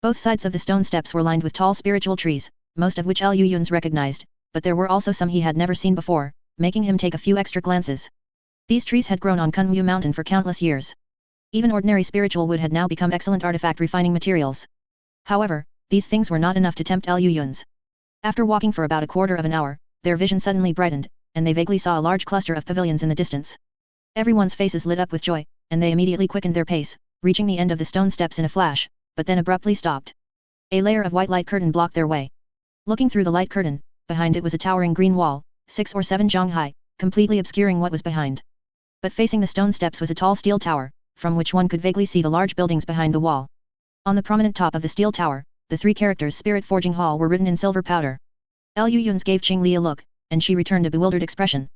Both sides of the stone steps were lined with tall spiritual trees, most of which Lu Yun's recognized, but there were also some he had never seen before, making him take a few extra glances. These trees had grown on Kunmu Mountain for countless years. Even ordinary spiritual wood had now become excellent artifact refining materials. However, these things were not enough to tempt Lu Yun's. After walking for about a quarter of an hour, their vision suddenly brightened, and they vaguely saw a large cluster of pavilions in the distance. Everyone's faces lit up with joy, and they immediately quickened their pace, reaching the end of the stone steps in a flash, but then abruptly stopped. A layer of white light curtain blocked their way. Looking through the light curtain, behind it was a towering green wall, 6 or 7 jong high, completely obscuring what was behind. But facing the stone steps was a tall steel tower, from which one could vaguely see the large buildings behind the wall. On the prominent top of the steel tower, the 3 characters Spirit Forging Hall were written in silver powder. Lu Yun's gave Qing Li a look, and she returned a bewildered expression.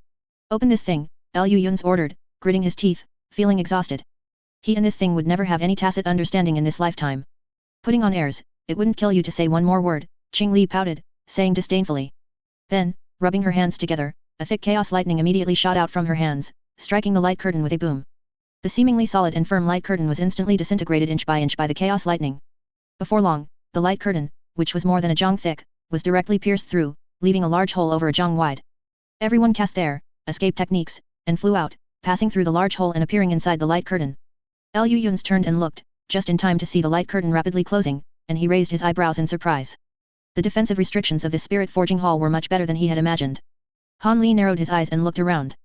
Open this thing, Lu Yun's ordered, gritting his teeth, feeling exhausted. He and this thing would never have any tacit understanding in this lifetime. Putting on airs, it wouldn't kill you to say one more word, Qing Li pouted, saying disdainfully. Then, rubbing her hands together, a thick chaos lightning immediately shot out from her hands, striking the light curtain with a boom. The seemingly solid and firm light curtain was instantly disintegrated inch by the chaos lightning. Before long, the light curtain, which was more than a jong thick, was directly pierced through, leaving a large hole over a jong wide. Everyone cast their escape techniques, and flew out, passing through the large hole and appearing inside the light curtain. Lu Yun's turned and looked, just in time to see the light curtain rapidly closing, and he raised his eyebrows in surprise. The defensive restrictions of this Spirit Forging Hall were much better than he had imagined. Han Li narrowed his eyes and looked around.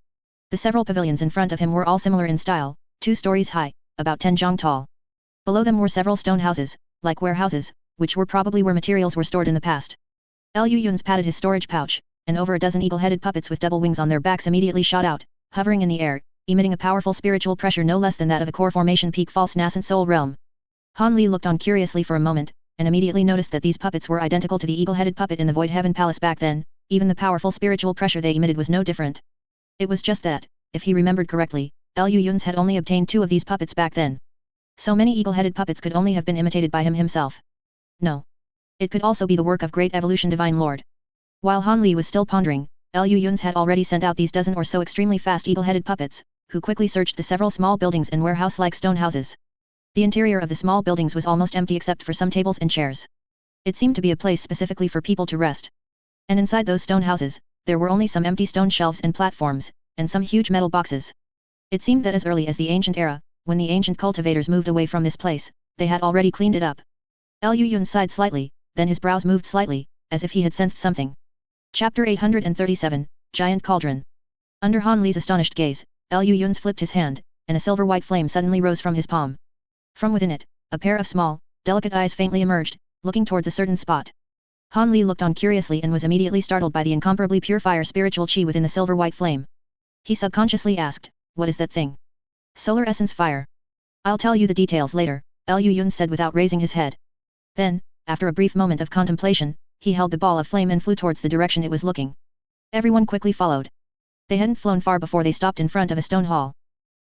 The several pavilions in front of him were all similar in style, 2 stories high, about 10 jong tall. Below them were several stone houses, like warehouses, which were probably where materials were stored in the past. Lu Yun's patted his storage pouch, and over a dozen eagle-headed puppets with double wings on their backs immediately shot out, hovering in the air, emitting a powerful spiritual pressure no less than that of a core formation peak false nascent soul realm. Han Li looked on curiously for a moment, and immediately noticed that these puppets were identical to the eagle-headed puppet in the Void Heaven Palace back then, even the powerful spiritual pressure they emitted was no different. It was just that, if he remembered correctly, Lu Yun's had only obtained 2 of these puppets back then. So many eagle-headed puppets could only have been imitated by him himself. No. It could also be the work of Great Evolution Divine Lord. While Han Li was still pondering, Lu Yun's had already sent out these dozen or so extremely fast eagle-headed puppets, who quickly searched the several small buildings and warehouse-like stone houses. The interior of the small buildings was almost empty except for some tables and chairs. It seemed to be a place specifically for people to rest. And inside those stone houses, there were only some empty stone shelves and platforms, and some huge metal boxes. It seemed that as early as the ancient era, when the ancient cultivators moved away from this place, they had already cleaned it up. Lu Yun sighed slightly, then his brows moved slightly, as if he had sensed something. Chapter 837, Giant Cauldron. Under Han Li's astonished gaze, Lu Yun's flipped his hand, and a silver-white flame suddenly rose from his palm. From within it, a pair of small, delicate eyes faintly emerged, looking towards a certain spot. Han Li looked on curiously and was immediately startled by the incomparably pure fire spiritual chi within the silver-white flame. He subconsciously asked, "What is that thing?" "Solar essence fire. I'll tell you the details later," Lu Yun said without raising his head. Then, after a brief moment of contemplation, he held the ball of flame and flew towards the direction it was looking. Everyone quickly followed. They hadn't flown far before they stopped in front of a stone hall.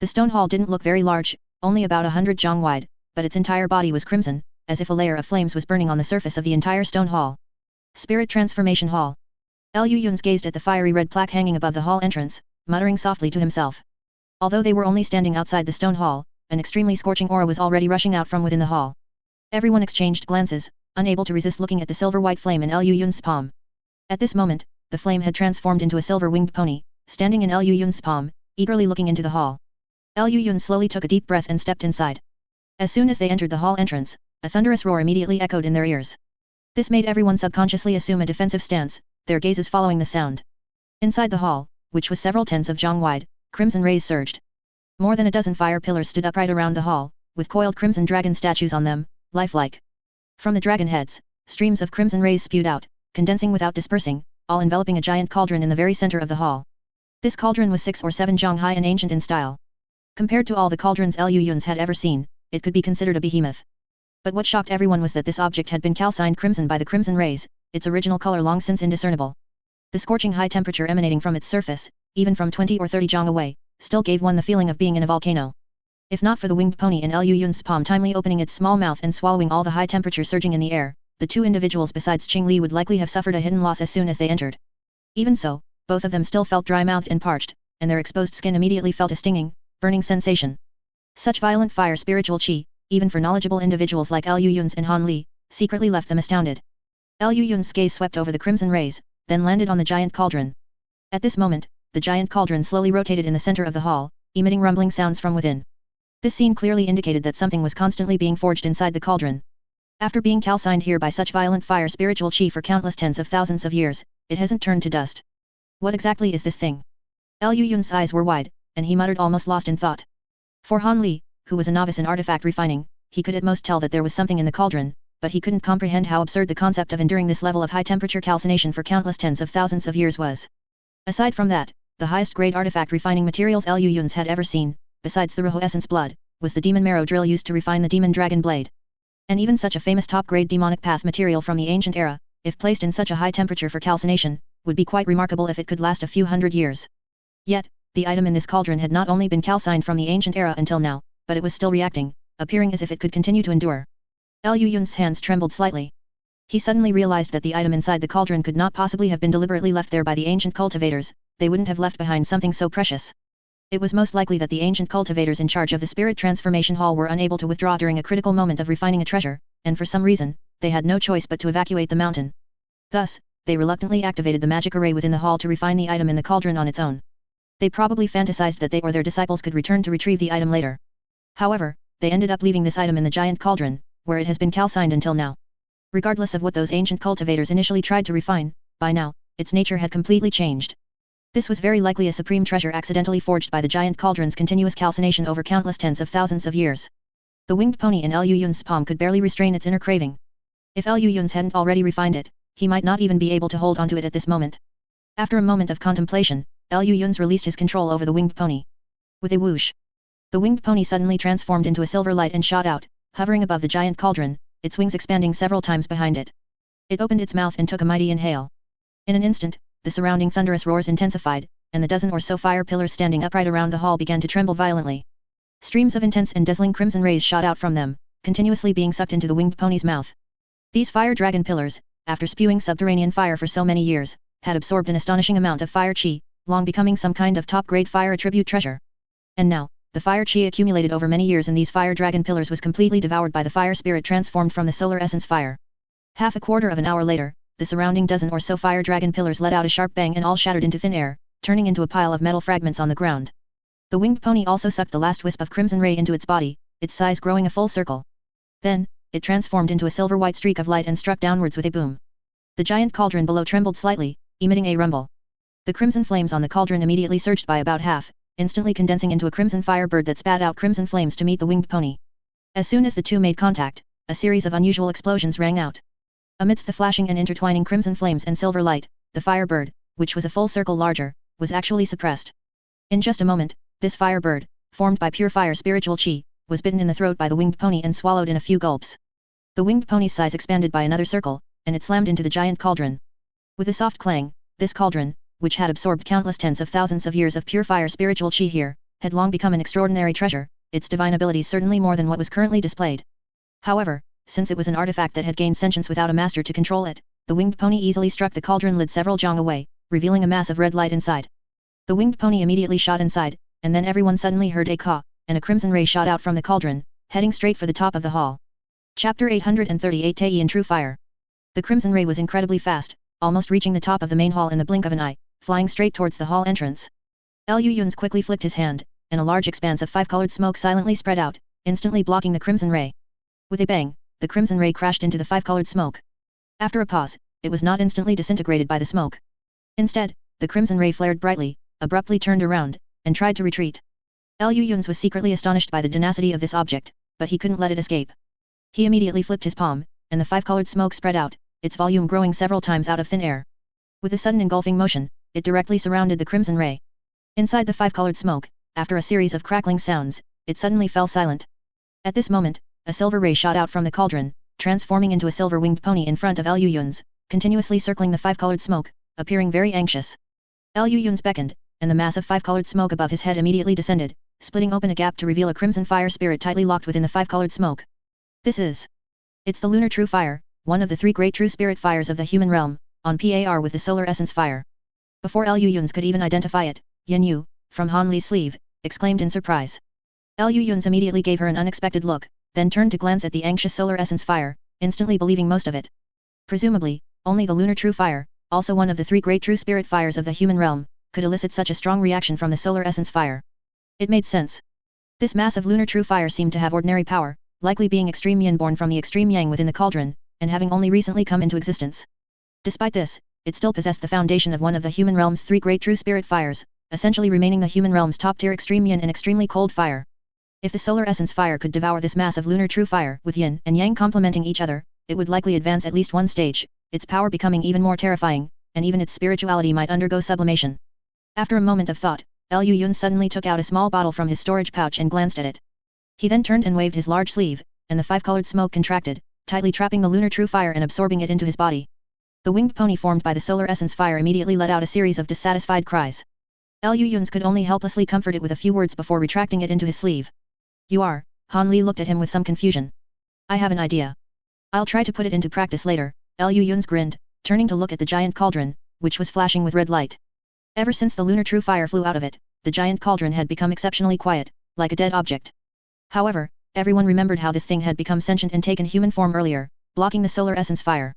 The stone hall didn't look very large, only about 100 jong wide, but its entire body was crimson, as if a layer of flames was burning on the surface of the entire stone hall. Spirit Transformation Hall. Lu Yun gazed at the fiery red plaque hanging above the hall entrance, muttering softly to himself. Although they were only standing outside the stone hall, an extremely scorching aura was already rushing out from within the hall. Everyone exchanged glances, unable to resist looking at the silver-white flame in Lu Yun's palm. At this moment, the flame had transformed into a silver-winged pony, standing in Lu Yun's palm, eagerly looking into the hall. Lu Yun slowly took a deep breath and stepped inside. As soon as they entered the hall entrance, a thunderous roar immediately echoed in their ears. This made everyone subconsciously assume a defensive stance, their gazes following the sound. Inside the hall, which was several tens of jong wide, crimson rays surged. More than a dozen fire pillars stood upright around the hall, with coiled crimson dragon statues on them, lifelike. From the dragon heads, streams of crimson rays spewed out, condensing without dispersing, all enveloping a giant cauldron in the very center of the hall. This cauldron was 6 or 7 jong high and ancient in style. Compared to all the cauldrons Liu Yun's had ever seen, it could be considered a behemoth. But what shocked everyone was that this object had been calcined crimson by the crimson rays, its original color long since indiscernible. The scorching high temperature emanating from its surface, even from 20 or 30 jong away, still gave one the feeling of being in a volcano. If not for the winged pony in Liu Yun's palm timely opening its small mouth and swallowing all the high temperature surging in the air, the two individuals besides Qing Li would likely have suffered a hidden loss as soon as they entered. Even so, both of them still felt dry-mouthed and parched, and their exposed skin immediately felt a stinging, burning sensation. Such violent fire spiritual qi, even for knowledgeable individuals like Liu Yun's and Han Li, secretly left them astounded. Liu Yun's gaze swept over the crimson rays, then landed on the giant cauldron. At this moment, the giant cauldron slowly rotated in the center of the hall, emitting rumbling sounds from within. This scene clearly indicated that something was constantly being forged inside the cauldron. After being calcined here by such violent fire spiritual qi for countless tens of thousands of years, it hasn't turned to dust. What exactly is this thing? Liu Yun's eyes were wide, and he muttered almost lost in thought. For Han Li, who was a novice in artifact refining, he could at most tell that there was something in the cauldron, but he couldn't comprehend how absurd the concept of enduring this level of high-temperature calcination for countless tens of thousands of years was. Aside from that, the highest-grade artifact refining materials Liu Yun's had ever seen, besides the Ruho essence blood, was the demon marrow drill used to refine the demon dragon blade. And even such a famous top-grade demonic path material from the ancient era, if placed in such a high temperature for calcination, would be quite remarkable if it could last a few hundred years. Yet, the item in this cauldron had not only been calcined from the ancient era until now, but it was still reacting, appearing as if it could continue to endure. Liu Yun's hands trembled slightly. He suddenly realized that the item inside the cauldron could not possibly have been deliberately left there by the ancient cultivators, they wouldn't have left behind something so precious. It was most likely that the ancient cultivators in charge of the spirit transformation hall were unable to withdraw during a critical moment of refining a treasure, and for some reason, they had no choice but to evacuate the mountain. Thus, they reluctantly activated the magic array within the hall to refine the item in the cauldron on its own. They probably fantasized that they or their disciples could return to retrieve the item later. However, they ended up leaving this item in the giant cauldron, where it has been calcined until now. Regardless of what those ancient cultivators initially tried to refine, by now, its nature had completely changed. This was very likely a supreme treasure accidentally forged by the giant cauldron's continuous calcination over countless tens of thousands of years. The winged pony in Liu Yun's palm could barely restrain its inner craving. If Liu Yun's hadn't already refined it, he might not even be able to hold onto it at this moment. After a moment of contemplation, Liu Yun's released his control over the winged pony. With a whoosh, the winged pony suddenly transformed into a silver light and shot out, hovering above the giant cauldron, its wings expanding several times behind it. It opened its mouth and took a mighty inhale. In an instant, the surrounding thunderous roars intensified, and the dozen or so fire pillars standing upright around the hall began to tremble violently. Streams of intense and dazzling crimson rays shot out from them, continuously being sucked into the winged pony's mouth. These fire dragon pillars, after spewing subterranean fire for so many years, had absorbed an astonishing amount of fire qi, long becoming some kind of top-grade fire attribute treasure. And now, the fire qi accumulated over many years in these fire dragon pillars was completely devoured by the fire spirit transformed from the solar essence fire. Half a quarter of an hour later, the surrounding dozen or so fire dragon pillars let out a sharp bang and all shattered into thin air, turning into a pile of metal fragments on the ground. The winged pony also sucked the last wisp of crimson ray into its body, its size growing a full circle. Then, it transformed into a silver-white streak of light and struck downwards with a boom. The giant cauldron below trembled slightly, emitting a rumble. The crimson flames on the cauldron immediately surged by about half, instantly condensing into a crimson fire bird that spat out crimson flames to meet the winged pony. As soon as the two made contact, a series of unusual explosions rang out. Amidst the flashing and intertwining crimson flames and silver light, the fire bird, which was a full circle larger, was actually suppressed. In just a moment, this fire bird, formed by pure fire spiritual qi, was bitten in the throat by the winged pony and swallowed in a few gulps. The winged pony's size expanded by another circle, and it slammed into the giant cauldron. With a soft clang, this cauldron, which had absorbed countless tens of thousands of years of pure fire spiritual qi here, had long become an extraordinary treasure, its divine abilities certainly more than what was currently displayed. However, since it was an artifact that had gained sentience without a master to control it, the winged pony easily struck the cauldron lid several jong away, revealing a mass of red light inside. The winged pony immediately shot inside, and then everyone suddenly heard a caw, and a crimson ray shot out from the cauldron, heading straight for the top of the hall. Chapter 838 Tei in True Fire. The crimson ray was incredibly fast, almost reaching the top of the main hall in the blink of an eye, flying straight towards the hall entrance. Liu Yun's quickly flicked his hand, and a large expanse of five-colored smoke silently spread out, instantly blocking the crimson ray. With a bang, the crimson ray crashed into the five-colored smoke. After a pause, it was not instantly disintegrated by the smoke. Instead, the crimson ray flared brightly, abruptly turned around, and tried to retreat. Liu Yun's was secretly astonished by the tenacity of this object, but he couldn't let it escape. He immediately flipped his palm, and the five-colored smoke spread out, its volume growing several times out of thin air. With a sudden engulfing motion, it directly surrounded the crimson ray. Inside the five-colored smoke, after a series of crackling sounds, it suddenly fell silent. At this moment, a silver ray shot out from the cauldron, transforming into a silver-winged pony in front of Lu Yun's, continuously circling the five-colored smoke, appearing very anxious. Lu Yun's beckoned, and the mass of five-colored smoke above his head immediately descended, splitting open a gap to reveal a crimson fire spirit tightly locked within the five-colored smoke. It's the lunar true fire, one of the three great true spirit fires of the human realm, on par with the solar essence fire. Before Lu Yun's could even identify it, Yin Yu, from Han Li's sleeve, exclaimed in surprise. Lu Yun's immediately gave her an unexpected look, then turned to glance at the anxious solar essence fire, instantly believing most of it. Presumably, only the lunar true fire, also one of the three great true spirit fires of the human realm, could elicit such a strong reaction from the solar essence fire. It made sense. This mass of lunar true fire seemed to have ordinary power, likely being extreme yin born from the extreme yang within the cauldron, and having only recently come into existence. Despite this, it still possessed the foundation of one of the human realm's three great true spirit fires, essentially remaining the human realm's top-tier extreme yin and extremely cold fire. If the solar essence fire could devour this mass of lunar true fire, with yin and yang complementing each other, it would likely advance at least one stage, its power becoming even more terrifying, and even its spirituality might undergo sublimation. After a moment of thought, Lu Yun suddenly took out a small bottle from his storage pouch and glanced at it. He then turned and waved his large sleeve, and the five-colored smoke contracted, tightly trapping the lunar true fire and absorbing it into his body. The winged pony formed by the solar essence fire immediately let out a series of dissatisfied cries. Lu Yun's could only helplessly comfort it with a few words before retracting it into his sleeve. Han Li looked at him with some confusion. I have an idea. I'll try to put it into practice later, Lu Yun's grinned, turning to look at the giant cauldron, which was flashing with red light. Ever since the lunar true fire flew out of it, the giant cauldron had become exceptionally quiet, like a dead object. However, everyone remembered how this thing had become sentient and taken human form earlier, blocking the solar essence fire.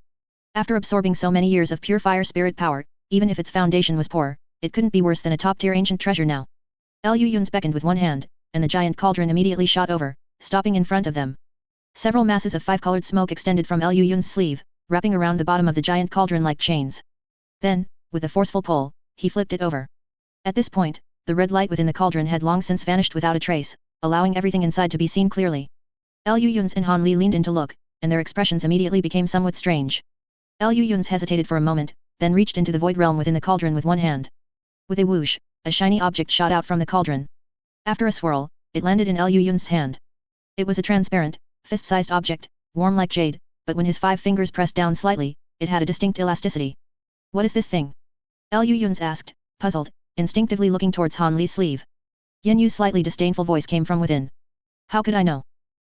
After absorbing so many years of pure fire spirit power, even if its foundation was poor, it couldn't be worse than a top-tier ancient treasure now. Lu Yun's beckoned with one hand, and the giant cauldron immediately shot over, stopping in front of them. Several masses of five-colored smoke extended from Lu Yun's sleeve, wrapping around the bottom of the giant cauldron like chains. Then, with a forceful pull, he flipped it over. At this point, the red light within the cauldron had long since vanished without a trace, allowing everything inside to be seen clearly. Lu Yun's and Han Li leaned in to look, and their expressions immediately became somewhat strange. Lu Yun's hesitated for a moment, then reached into the void realm within the cauldron with one hand. With a whoosh, a shiny object shot out from the cauldron. After a swirl, it landed in Lu Yun's hand. It was a transparent, fist-sized object, warm like jade, but when his 5 fingers pressed down slightly, it had a distinct elasticity. What is this thing? Lu Yun's asked, puzzled, instinctively looking towards Han Li's sleeve. Yin Yu's slightly disdainful voice came from within. How could I know?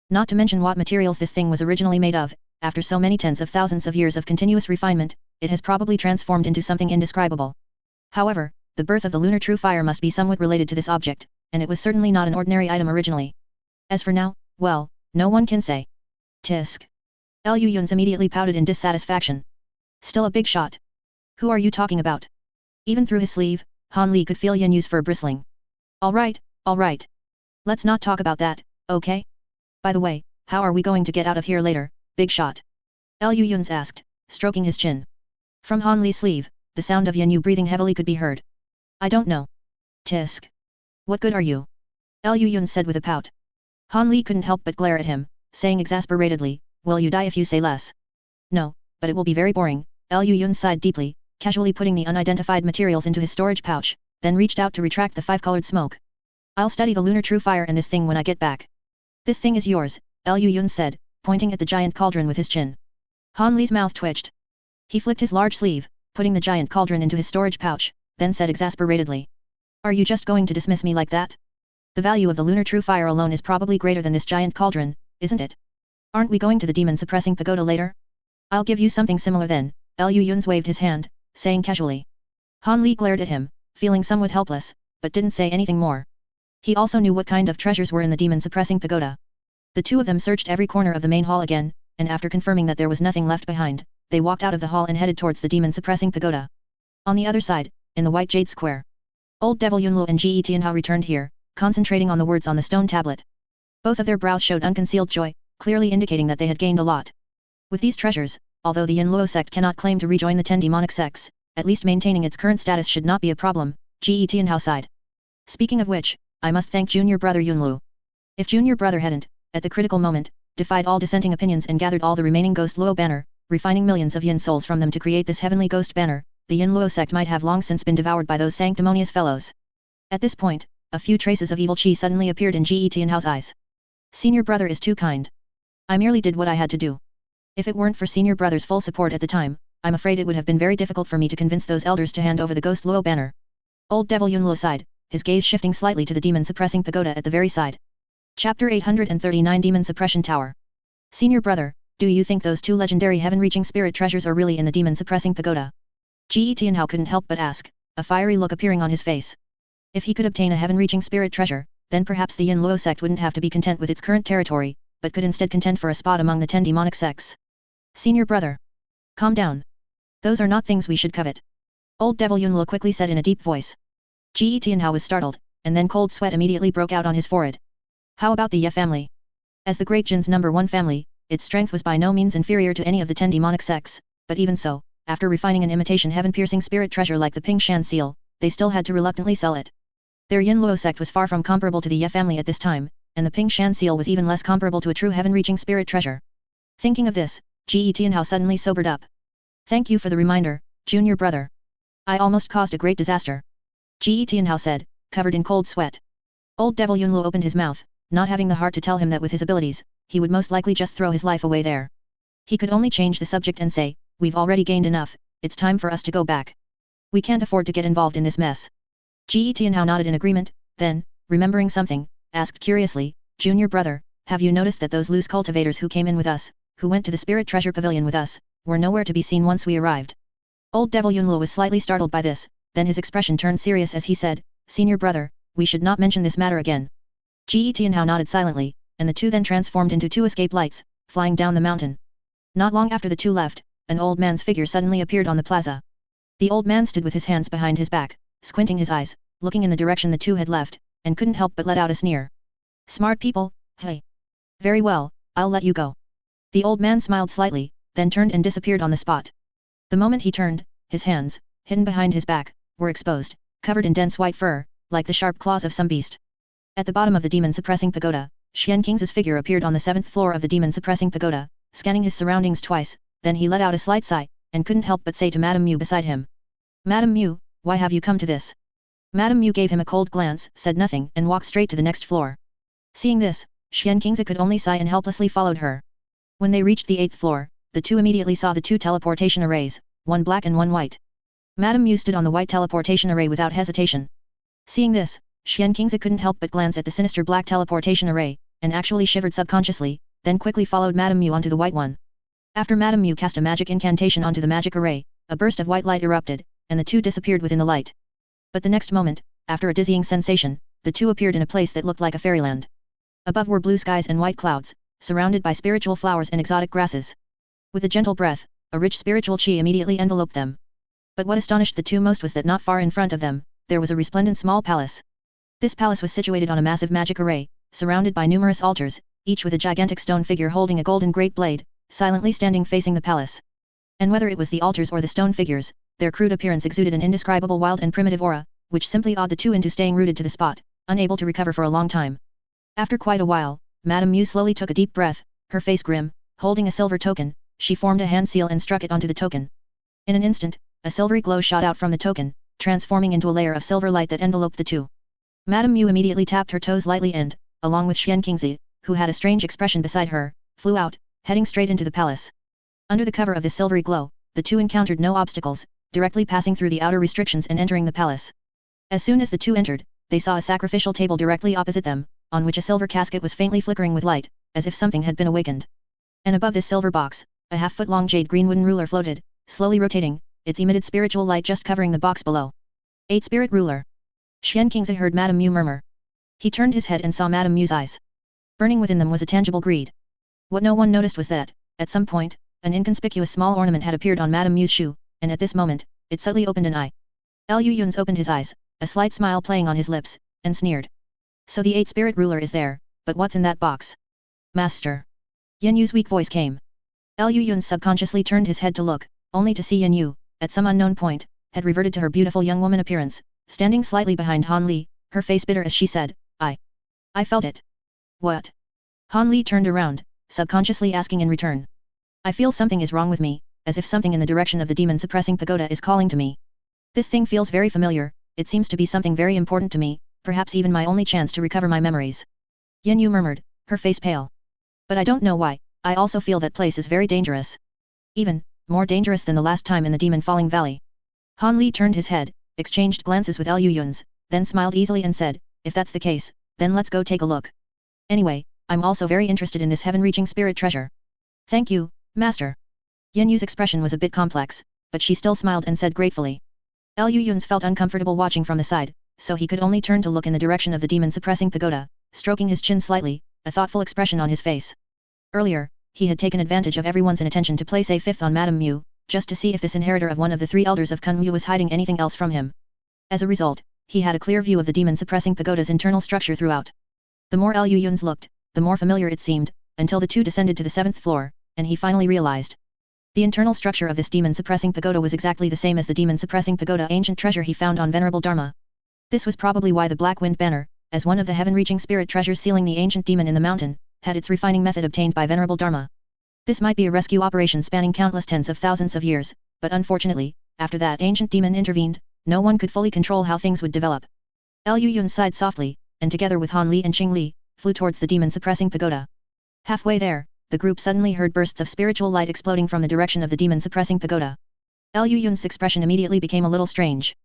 Not to mention what materials this thing was originally made of, after so many tens of thousands of years of continuous refinement, it has probably transformed into something indescribable. However, the birth of the lunar true fire must be somewhat related to this object, and it was certainly not an ordinary item originally. As for now, well, no one can say. Tisk. Lu Yun's immediately pouted in dissatisfaction. Still a big shot. Who are you talking about? Even through his sleeve, Han Li could feel Yin Yu's fur bristling. Alright. Let's not talk about that, okay? By the way, how are we going to get out of here later, big shot? Lu Yun's asked, stroking his chin. From Han Li's sleeve, the sound of Yin Yu breathing heavily could be heard. I don't know. Tisk. What good are you? Lu Yun said with a pout. Han Li couldn't help but glare at him, saying exasperatedly, will you die if you say less? No, but it will be very boring. Lu Yun sighed deeply, casually putting the unidentified materials into his storage pouch, then reached out to retract the 5-colored smoke. I'll study the lunar true fire and this thing when I get back. This thing is yours, Lu Yun said, pointing at the giant cauldron with his chin. Han Li's mouth twitched. He flicked his large sleeve, putting the giant cauldron into his storage pouch, then said exasperatedly. Are you just going to dismiss me like that? The value of the lunar true fire alone is probably greater than this giant cauldron, isn't it? Aren't we going to the demon-suppressing pagoda later? I'll give you something similar then, Lu Yun waved his hand, saying casually. Han Li glared at him, feeling somewhat helpless, but didn't say anything more. He also knew what kind of treasures were in the demon-suppressing pagoda. The two of them searched every corner of the main hall again, and after confirming that there was nothing left behind, they walked out of the hall and headed towards the demon-suppressing pagoda. On the other side, in the White Jade Square, Old Devil Yunlu and Ge Tianhao returned here, concentrating on the words on the stone tablet. Both of their brows showed unconcealed joy, clearly indicating that they had gained a lot. With these treasures, although the Yunluo sect cannot claim to rejoin the 10 demonic sects, at least maintaining its current status should not be a problem, Ge Tianhao sighed. Speaking of which, I must thank junior brother Yunlu. If junior brother hadn't, at the critical moment, defied all dissenting opinions and gathered all the remaining Ghost Luo banner, refining millions of yin souls from them to create this heavenly ghost banner, the Yin Luo sect might have long since been devoured by those sanctimonious fellows. At this point, a few traces of evil chi suddenly appeared in Ji Tianhao's eyes. Senior brother is too kind. I merely did what I had to do. If it weren't for senior brother's full support at the time, I'm afraid it would have been very difficult for me to convince those elders to hand over the Ghost Luo banner. Old Devil Yunluo sighed, his gaze shifting slightly to the demon suppressing pagoda at the very side. Chapter 839 Demon Suppression Tower. Senior brother, do you think those two legendary heaven-reaching spirit treasures are really in the demon suppressing pagoda? Ji Tianhao couldn't help but ask, a fiery look appearing on his face. If he could obtain a heaven-reaching spirit treasure, then perhaps the Yin Luo sect wouldn't have to be content with its current territory, but could instead contend for a spot among the 10 demonic sects. Senior brother. Calm down. Those are not things we should covet. Old Devil Yunluo quickly said in a deep voice. Ji Tianhao was startled, and then cold sweat immediately broke out on his forehead. How about the Ye family? As the Great Jin's #1 family, its strength was by no means inferior to any of the 10 demonic sects, but even so, after refining an imitation heaven-piercing spirit treasure like the Ping Shan seal, they still had to reluctantly sell it. Their Yin Luo sect was far from comparable to the Ye family at this time, and the Ping Shan seal was even less comparable to a true heaven-reaching spirit treasure. Thinking of this, Ji Tianhao suddenly sobered up. Thank you for the reminder, junior brother. I almost caused a great disaster. Ji Tianhao said, covered in cold sweat. Old Devil Yunluo opened his mouth, not having the heart to tell him that with his abilities, he would most likely just throw his life away there. He could only change the subject and say, we've already gained enough, it's time for us to go back. We can't afford to get involved in this mess. Ji Tianhao nodded in agreement, then, remembering something, asked curiously, junior brother, have you noticed that those loose cultivators who came in with us, who went to the spirit treasure pavilion with us, were nowhere to be seen once we arrived? Old Devil Yunluo was slightly startled by this, then his expression turned serious as he said, senior brother, we should not mention this matter again. Ji Tianhao nodded silently, and the two then transformed into two escape lights, flying down the mountain. Not long after the two left, an old man's figure suddenly appeared on the plaza. The old man stood with his hands behind his back, squinting his eyes, looking in the direction the two had left, and couldn't help but let out a sneer. Smart people, hey. Very well, I'll let you go. The old man smiled slightly, then turned and disappeared on the spot. The moment he turned, his hands, hidden behind his back, were exposed, covered in dense white fur, like the sharp claws of some beast. At the bottom of the demon-suppressing pagoda, Xian King's figure appeared on the 7th floor of the demon-suppressing pagoda, scanning his surroundings twice, then he let out a slight sigh, and couldn't help but say to Madame Mu beside him. Madame Mu, why have you come to this? Madame Mu gave him a cold glance, said nothing, and walked straight to the next floor. Seeing this, Xian King's could only sigh and helplessly followed her. When they reached the 8th floor, the two immediately saw the two teleportation arrays, one black and one white. Madame Mu stood on the white teleportation array without hesitation. Seeing this, Xian King's couldn't help but glance at the sinister black teleportation array, and actually shivered subconsciously, then quickly followed Madame Mu onto the white one. After Madame Mu cast a magic incantation onto the magic array, a burst of white light erupted, and the two disappeared within the light. But the next moment, after a dizzying sensation, the two appeared in a place that looked like a fairyland. Above were blue skies and white clouds, surrounded by spiritual flowers and exotic grasses. With a gentle breath, a rich spiritual chi immediately enveloped them. But what astonished the two most was that not far in front of them, there was a resplendent small palace. This palace was situated on a massive magic array, surrounded by numerous altars, each with a gigantic stone figure holding a golden great blade, silently standing facing the palace. And whether it was the altars or the stone figures, their crude appearance exuded an indescribable wild and primitive aura, which simply awed the two into staying rooted to the spot, unable to recover for a long time. After quite a while, Madame Mu slowly took a deep breath, her face grim, holding a silver token, she formed a hand seal and struck it onto the token. In an instant, a silvery glow shot out from the token, transforming into a layer of silver light that enveloped the two. Madame Mu immediately tapped her toes lightly and, along with Xian Qingzi, who had a strange expression beside her, flew out, heading straight into the palace. Under the cover of this silvery glow, the two encountered no obstacles, directly passing through the outer restrictions and entering the palace. As soon as the two entered, they saw a sacrificial table directly opposite them, on which a silver casket was faintly flickering with light, as if something had been awakened. And above this silver box, a half-foot-long jade-green wooden ruler floated, slowly rotating, its emitted spiritual light just covering the box below. 8 Spirit Ruler. Xian Qingzi heard Madame Mu murmur. He turned his head and saw Madame Mu's eyes. Burning within them was a tangible greed. What no one noticed was that, at some point, an inconspicuous small ornament had appeared on Madame Mu's shoe, and at this moment, it subtly opened an eye. Liu Yun's opened his eyes, a slight smile playing on his lips, and sneered. So the 8 Spirit Ruler is there, but what's in that box? Master. Yin Yu's weak voice came. Liu Yun subconsciously turned his head to look, only to see Yin Yu, at some unknown point, had reverted to her beautiful young woman appearance, standing slightly behind Han Li, her face bitter as she said, I felt it. What? Han Li turned around, subconsciously asking in return. I feel something is wrong with me, as if something in the direction of the demon-suppressing pagoda is calling to me. This thing feels very familiar, it seems to be something very important to me, perhaps even my only chance to recover my memories. Yin Yu murmured, her face pale. But I don't know why, I also feel that place is very dangerous. Even more dangerous than the last time in the Demon Falling Valley. Han Li turned his head, exchanged glances with Liu Yun's, then smiled easily and said, if that's the case, then let's go take a look. Anyway, I'm also very interested in this heaven-reaching spirit treasure. Thank you, Master. Yin Yu's expression was a bit complex, but she still smiled and said gratefully. Liu Yun's felt uncomfortable watching from the side, so he could only turn to look in the direction of the demon-suppressing pagoda, stroking his chin slightly, a thoughtful expression on his face. Earlier, he had taken advantage of everyone's inattention to place a fifth on Madame Mu, just to see if this inheritor of one of the three elders of Kun Mu was hiding anything else from him. As a result, he had a clear view of the demon-suppressing pagoda's internal structure throughout. The more Liu Yun's looked, the more familiar it seemed, until the two descended to the 7th floor, and he finally realized. The internal structure of this demon-suppressing pagoda was exactly the same as the demon-suppressing pagoda ancient treasure he found on Venerable Dharma. This was probably why the Black Wind Banner, as one of the heaven-reaching spirit treasures sealing the ancient demon in the mountain, had its refining method obtained by Venerable Dharma. This might be a rescue operation spanning countless tens of thousands of years, but unfortunately, after that ancient demon intervened, no one could fully control how things would develop. Liu Yun sighed softly, and together with Han Li and Qing Li, flew towards the demon-suppressing pagoda. Halfway there, the group suddenly heard bursts of spiritual light exploding from the direction of the demon-suppressing pagoda. Liu Yun's expression immediately became a little strange.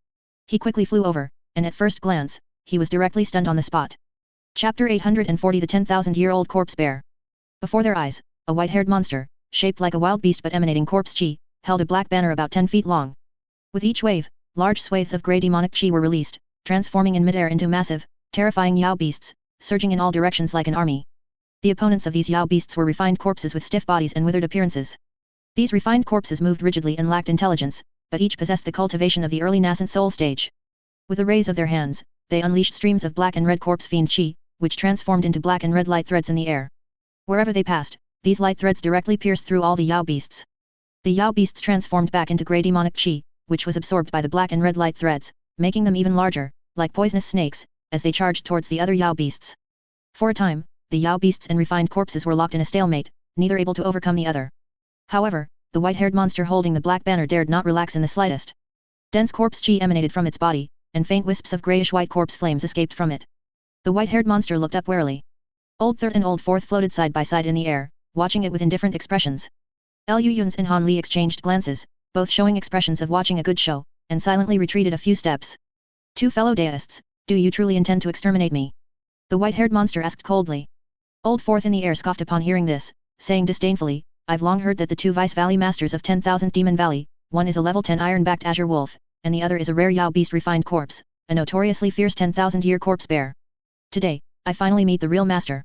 He quickly flew over, and at first glance, he was directly stunned on the spot. Chapter 840 The 10,000-year-old corpse bear. Before their eyes, a white-haired monster, shaped like a wild beast but emanating corpse chi, held a black banner about 10 feet long. With each wave, large swathes of grey demonic chi were released, transforming in midair into massive, terrifying Yao beasts, surging in all directions like an army. The opponents of these Yao beasts were refined corpses with stiff bodies and withered appearances. These refined corpses moved rigidly and lacked intelligence, but each possessed the cultivation of the early nascent soul stage. With the rays of their hands, they unleashed streams of black and red corpse fiend chi, which transformed into black and red light threads in the air. Wherever they passed, these light threads directly pierced through all the Yao beasts. The Yao beasts transformed back into grey demonic chi, which was absorbed by the black and red light threads, making them even larger, like poisonous snakes, as they charged towards the other Yao beasts. For a time, the Yao beasts and refined corpses were locked in a stalemate, neither able to overcome the other. However, the white-haired monster holding the black banner dared not relax in the slightest. Dense corpse chi emanated from its body, and faint wisps of greyish-white corpse flames escaped from it. The white-haired monster looked up warily. Old Third and Old Fourth floated side by side in the air, watching it with indifferent expressions. Liu Yun's and Han Li exchanged glances, both showing expressions of watching a good show, and silently retreated a few steps. Two fellow deists, do you truly intend to exterminate me? The white-haired monster asked coldly. Old Fourth in the air scoffed upon hearing this, saying disdainfully, I've long heard that the two Vice Valley Masters of 10,000 Demon Valley, one is a level 10 iron-backed azure wolf, and the other is a rare Yao beast refined corpse, a notoriously fierce 10,000-year corpse bear. Today, I finally meet the real master.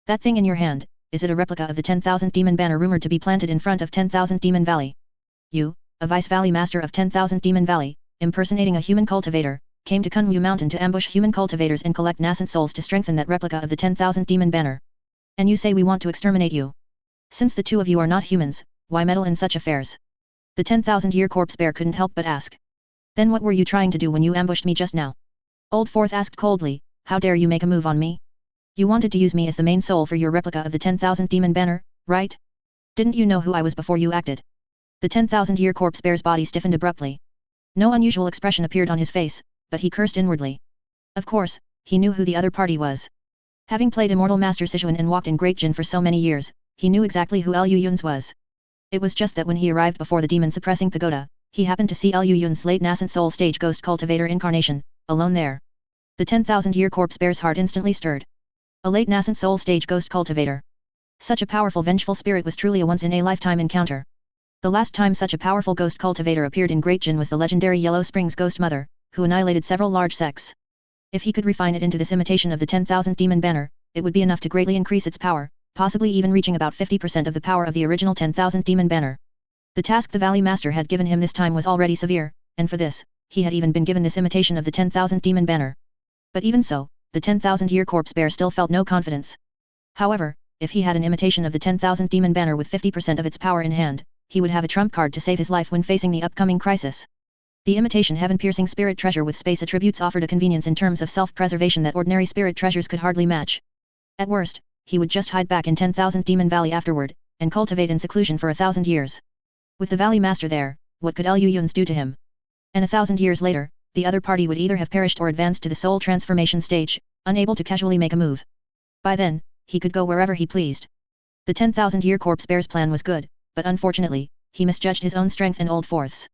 That thing in your hand, is it a replica of the 10,000 Demon banner rumored to be planted in front of 10,000 Demon Valley? You, a Vice Valley Master of 10,000 Demon Valley, impersonating a human cultivator, came to Kunwu Mountain to ambush human cultivators and collect nascent souls to strengthen that replica of the 10,000 Demon banner. And you say we want to exterminate you? Since the two of you are not humans, why meddle in such affairs? The 10,000-year corpse bear couldn't help but ask. Then what were you trying to do when you ambushed me just now? Old Fourth asked coldly, how dare you make a move on me? You wanted to use me as the main soul for your replica of the 10,000 Demon banner, right? Didn't you know who I was before you acted? The 10,000-year corpse bear's body stiffened abruptly. No unusual expression appeared on his face, but he cursed inwardly. Of course, he knew who the other party was. Having played Immortal Master Sichuan and walked in Great Jin for so many years, he knew exactly who Liu Yun's was. It was just that when he arrived before the demon-suppressing pagoda, he happened to see Liu Yun's late nascent soul stage ghost cultivator incarnation, alone there. The 10,000-year corpse bear's heart instantly stirred. A late nascent soul stage ghost cultivator. Such a powerful vengeful spirit was truly a once-in-a-lifetime encounter. The last time such a powerful ghost cultivator appeared in Great Jin was the legendary Yellow Springs Ghost Mother, who annihilated several large sects. If he could refine it into this imitation of the 10,000 Demon banner, it would be enough to greatly increase its power, possibly even reaching about 50% of the power of the original 10,000 Demon banner. The task the Valley Master had given him this time was already severe, and for this, he had even been given this imitation of the 10,000 Demon banner. But even so, the 10,000-year corpse bear still felt no confidence. However, if he had an imitation of the 10,000 Demon banner with 50% of its power in hand, he would have a trump card to save his life when facing the upcoming crisis. The imitation heaven-piercing spirit treasure with space attributes offered a convenience in terms of self-preservation that ordinary spirit treasures could hardly match. At worst, he would just hide back in 10,000 Demon Valley afterward, and cultivate in seclusion for 1,000 years. With the Valley Master there, what could Liu Yun's do to him? And 1,000 years later, the other party would either have perished or advanced to the soul transformation stage, unable to casually make a move. By then, he could go wherever he pleased. The 10,000-year corpse bear's plan was good, but unfortunately, he misjudged his own strength and old force.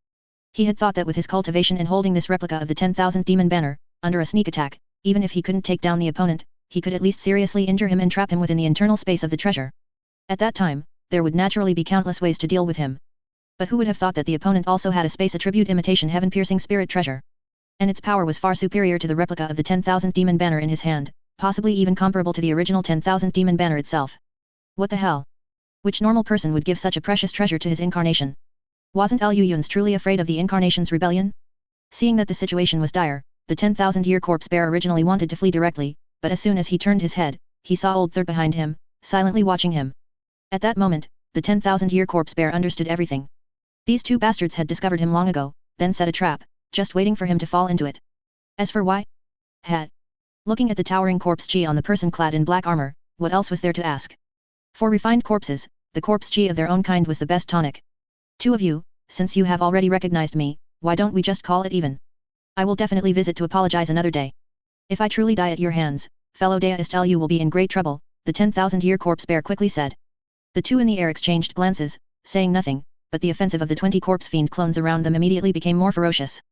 He had thought that with his cultivation and holding this replica of the 10,000 demon banner, under a sneak attack, even if he couldn't take down the opponent, he could at least seriously injure him and trap him within the internal space of the treasure. At that time, there would naturally be countless ways to deal with him. But who would have thought that the opponent also had a space attribute imitation heaven-piercing spirit treasure? And its power was far superior to the replica of the 10,000 demon banner in his hand, possibly even comparable to the original 10,000 demon banner itself. What the hell? Which normal person would give such a precious treasure to his incarnation? Wasn't Liu Yun's truly afraid of the incarnation's rebellion? Seeing that the situation was dire, the 10,000-year corpse bear originally wanted to flee directly, but as soon as he turned his head, he saw old Third behind him, silently watching him. At that moment, the 10,000-year corpse bear understood everything. These two bastards had discovered him long ago, then set a trap, just waiting for him to fall into it. As for why? Looking at the towering corpse chi on the person clad in black armor, what else was there to ask? For refined corpses, the corpse chi of their own kind was the best tonic. Two of you, since you have already recognized me, why don't we just call it even? I will definitely visit to apologize another day. If I truly die at your hands, fellow deist Lu will be in great trouble, the 10,000-year corpse bear quickly said. The two in the air exchanged glances, saying nothing, but the offensive of the 20 corpse fiend clones around them immediately became more ferocious.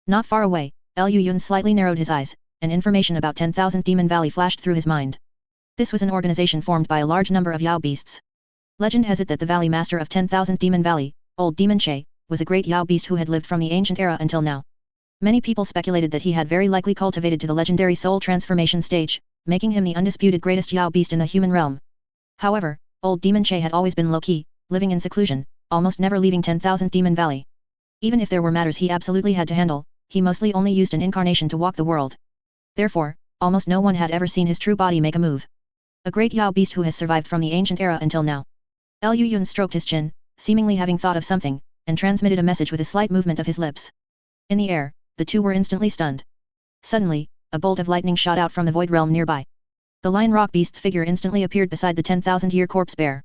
Not far away, Liu Yun slightly narrowed his eyes, and information about 10,000 Demon Valley flashed through his mind. This was an organization formed by a large number of Yao beasts. Legend has it that the Valley Master of 10,000 Demon Valley, Old Demon Che, was a great Yao beast who had lived from the ancient era until now. Many people speculated that he had very likely cultivated to the legendary soul transformation stage, making him the undisputed greatest Yao beast in the human realm. However, Old Demon Che had always been low-key, living in seclusion, almost never leaving 10,000 Demon Valley. Even if there were matters he absolutely had to handle, he mostly only used an incarnation to walk the world. Therefore, almost no one had ever seen his true body make a move. A great Yao beast who has survived from the ancient era until now. Liu Yun stroked his chin, seemingly having thought of something, and transmitted a message with a slight movement of his lips. In the air, the two were instantly stunned. Suddenly, a bolt of lightning shot out from the void realm nearby. The lion rock beast's figure instantly appeared beside the 10,000-year corpse bear.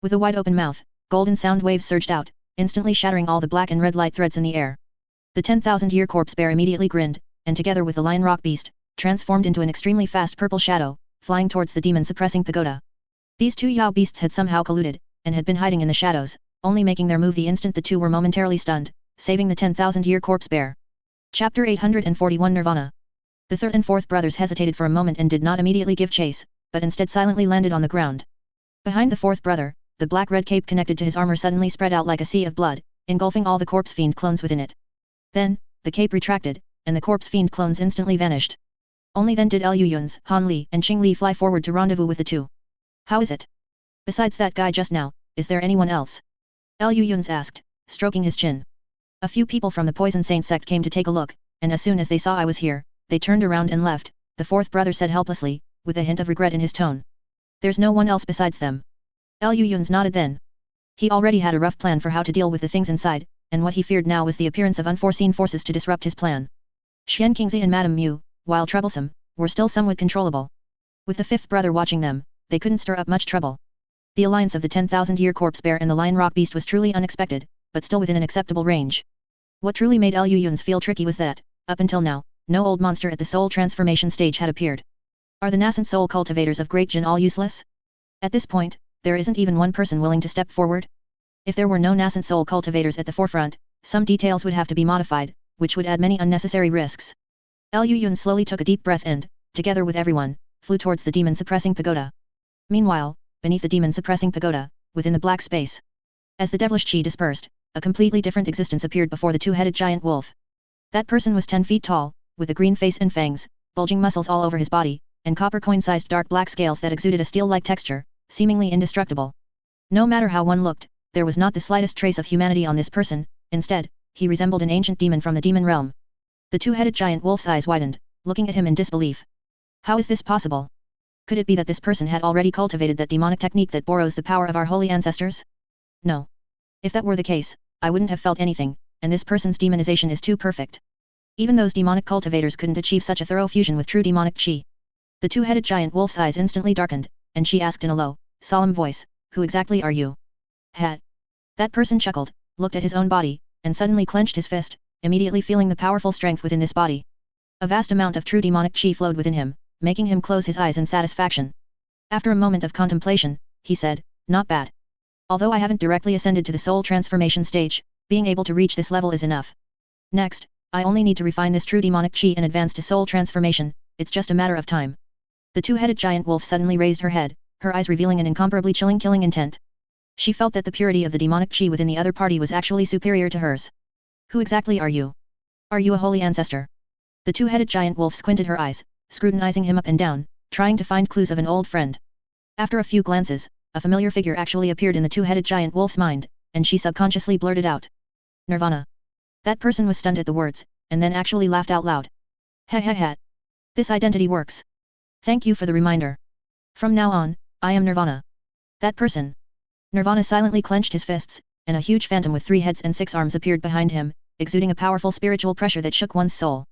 With a wide open mouth, golden sound waves surged out, instantly shattering all the black and red light threads in the air. The 10,000-year corpse bear immediately grinned, and together with the lion rock beast, transformed into an extremely fast purple shadow, flying towards the demon-suppressing pagoda. These two Yao beasts had somehow colluded, and had been hiding in the shadows, only making their move the instant the two were momentarily stunned, saving the 10,000-year corpse bear. Chapter 841 Nirvana. The third and fourth brothers hesitated for a moment and did not immediately give chase, but instead silently landed on the ground. Behind the fourth brother, the black-red cape connected to his armor suddenly spread out like a sea of blood, engulfing all the corpse fiend clones within it. Then, the cape retracted, and the corpse fiend clones instantly vanished. Only then did Liu Yun's, Han Li and Qing Li fly forward to rendezvous with the two. How is it? Besides that guy just now, is there anyone else? Liu Yun's asked, stroking his chin. A few people from the Poison Saint sect came to take a look, and as soon as they saw I was here, they turned around and left, the fourth brother said helplessly, with a hint of regret in his tone. There's no one else besides them. Liu Yun's nodded then. He already had a rough plan for how to deal with the things inside, and what he feared now was the appearance of unforeseen forces to disrupt his plan. Xian Qingzi and Madame Mu, while troublesome, were still somewhat controllable. With the fifth brother watching them, they couldn't stir up much trouble. The alliance of the 10,000-year corpse bear and the lion rock beast was truly unexpected, but still within an acceptable range. What truly made Liu Yun's feel tricky was that, up until now, no old monster at the soul transformation stage had appeared. Are the nascent soul cultivators of Great Jin all useless? At this point, there isn't even one person willing to step forward? If there were no nascent soul cultivators at the forefront, some details would have to be modified, which would add many unnecessary risks. Liu Yun slowly took a deep breath and, together with everyone, flew towards the demon-suppressing pagoda. Meanwhile, beneath the demon-suppressing pagoda, within the black space. As the devilish chi dispersed, a completely different existence appeared before the two-headed giant wolf. That person was 10 feet tall, with a green face and fangs, bulging muscles all over his body, and copper coin-sized dark black scales that exuded a steel-like texture, seemingly indestructible. No matter how one looked, there was not the slightest trace of humanity on this person, instead, he resembled an ancient demon from the demon realm. The two-headed giant wolf's eyes widened, looking at him in disbelief. How is this possible? Could it be that this person had already cultivated that demonic technique that borrows the power of our holy ancestors? No. If that were the case, I wouldn't have felt anything, and this person's demonization is too perfect. Even those demonic cultivators couldn't achieve such a thorough fusion with true demonic chi. The two-headed giant wolf's eyes instantly darkened, and she asked in a low, solemn voice, who exactly are you? That person chuckled, looked at his own body, and suddenly clenched his fist, immediately feeling the powerful strength within this body. A vast amount of true demonic chi flowed within him, making him close his eyes in satisfaction. After a moment of contemplation, he said, "Not bad. Although I haven't directly ascended to the soul transformation stage, being able to reach this level is enough. Next, I only need to refine this true demonic chi and advance to soul transformation, it's just a matter of time." The two-headed giant wolf suddenly raised her head, her eyes revealing an incomparably chilling killing intent. She felt that the purity of the demonic chi within the other party was actually superior to hers. "Who exactly are you? Are you a holy ancestor?" The two-headed giant wolf squinted her eyes, scrutinizing him up and down, trying to find clues of an old friend. After a few glances, a familiar figure actually appeared in the two-headed giant wolf's mind, and she subconsciously blurted out, "Nirvana." That person was stunned at the words, and then actually laughed out loud. "Heh. This identity works. Thank you for the reminder. From now on, I am Nirvana." That person. Nirvana silently clenched his fists, and a huge phantom with 3 heads and 6 arms appeared behind him, exuding a powerful spiritual pressure that shook one's soul.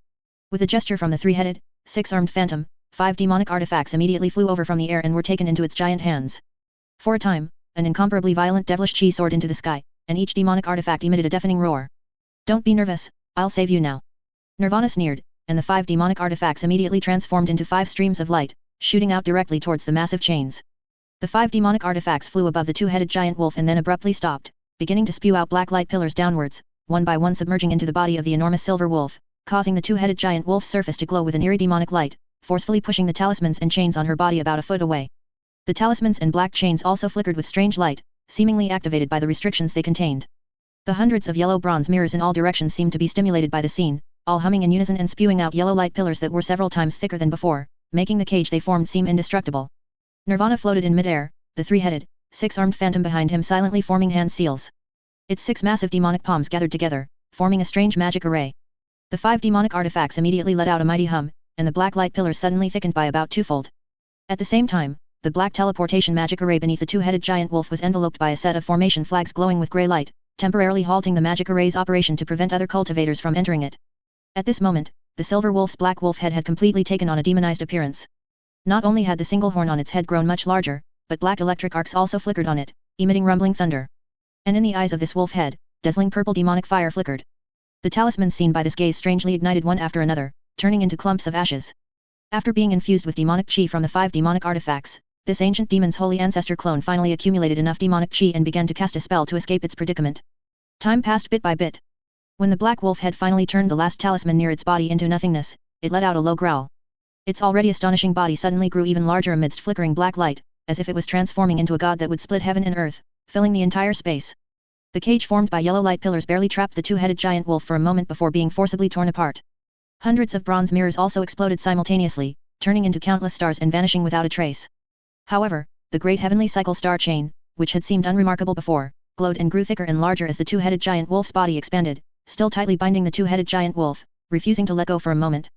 With a gesture from the 3-headed, 6-armed phantom, 5 demonic artifacts immediately flew over from the air and were taken into its giant hands. For a time, an incomparably violent devilish chi soared into the sky, and each demonic artifact emitted a deafening roar. "Don't be nervous, I'll save you now." Nirvana sneered, and the 5 demonic artifacts immediately transformed into 5 streams of light, shooting out directly towards the massive chains. The 5 demonic artifacts flew above the two-headed giant wolf and then abruptly stopped, beginning to spew out black light pillars downwards, one by one submerging into the body of the enormous silver wolf, causing the two-headed giant wolf's surface to glow with an eerie demonic light, forcefully pushing the talismans and chains on her body about a foot away. The talismans and black chains also flickered with strange light, seemingly activated by the restrictions they contained. The hundreds of yellow bronze mirrors in all directions seemed to be stimulated by the scene, all humming in unison and spewing out yellow light pillars that were several times thicker than before, making the cage they formed seem indestructible. Nirvana floated in mid-air, the 3-headed, 6-armed phantom behind him silently forming hand seals. Its 6 massive demonic palms gathered together, forming a strange magic array. The 5 demonic artifacts immediately let out a mighty hum, and the black light pillars suddenly thickened by about 2-fold. At the same time, the black teleportation magic array beneath the two-headed giant wolf was enveloped by a set of formation flags glowing with grey light, temporarily halting the magic array's operation to prevent other cultivators from entering it. At this moment, the silver wolf's black wolf head had completely taken on a demonized appearance. Not only had the single horn on its head grown much larger, but black electric arcs also flickered on it, emitting rumbling thunder. And in the eyes of this wolf head, dazzling purple demonic fire flickered. The talismans seen by this gaze strangely ignited one after another, turning into clumps of ashes. After being infused with demonic chi from the 5 demonic artifacts, this ancient demon's holy ancestor clone finally accumulated enough demonic chi and began to cast a spell to escape its predicament. Time passed bit by bit. When the black wolf head finally turned the last talisman near its body into nothingness, it let out a low growl. Its already astonishing body suddenly grew even larger amidst flickering black light, as if it was transforming into a god that would split heaven and earth, filling the entire space. The cage formed by yellow light pillars barely trapped the two-headed giant wolf for a moment before being forcibly torn apart. Hundreds of bronze mirrors also exploded simultaneously, turning into countless stars and vanishing without a trace. However, the great heavenly cycle star chain, which had seemed unremarkable before, glowed and grew thicker and larger as the two-headed giant wolf's body expanded, still tightly binding the two-headed giant wolf, refusing to let go for a moment.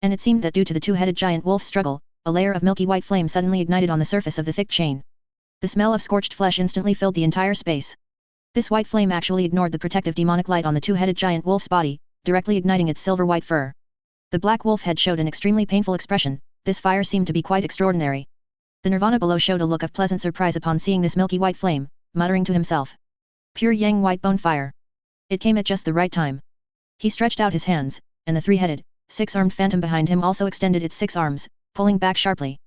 And it seemed that due to the two-headed giant wolf's struggle, a layer of milky white flame suddenly ignited on the surface of the thick chain. The smell of scorched flesh instantly filled the entire space. This white flame actually ignored the protective demonic light on the two-headed giant wolf's body, directly igniting its silver-white fur. The black wolf head showed an extremely painful expression. This fire seemed to be quite extraordinary. The Nirvana below showed a look of pleasant surprise upon seeing this milky white flame, muttering to himself. Pure yang white bone fire. It came at just the right time. He stretched out his hands, and the 3-headed, 6-armed phantom behind him also extended its 6 arms, pulling back sharply.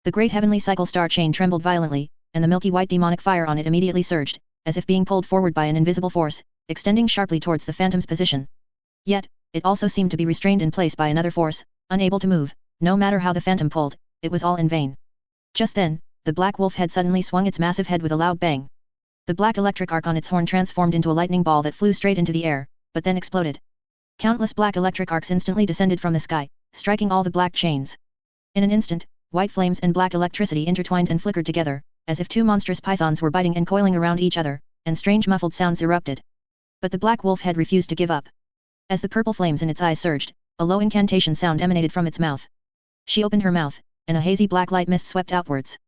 The great heavenly cycle star chain trembled violently, and the milky white demonic fire on it immediately surged, as if being pulled forward by an invisible force, extending sharply towards the phantom's position. Yet, it also seemed to be restrained in place by another force, unable to move. No matter how the phantom pulled, it was all in vain. Just then, the black wolf head suddenly swung its massive head with a loud bang. The black electric arc on its horn transformed into a lightning ball that flew straight into the air, but then exploded. Countless black electric arcs instantly descended from the sky, striking all the black chains. In an instant, white flames and black electricity intertwined and flickered together, as if 2 monstrous pythons were biting and coiling around each other, and strange muffled sounds erupted. But the black wolf head refused to give up. As the purple flames in its eyes surged, a low incantation sound emanated from its mouth. She opened her mouth, and a hazy black light mist swept outwards.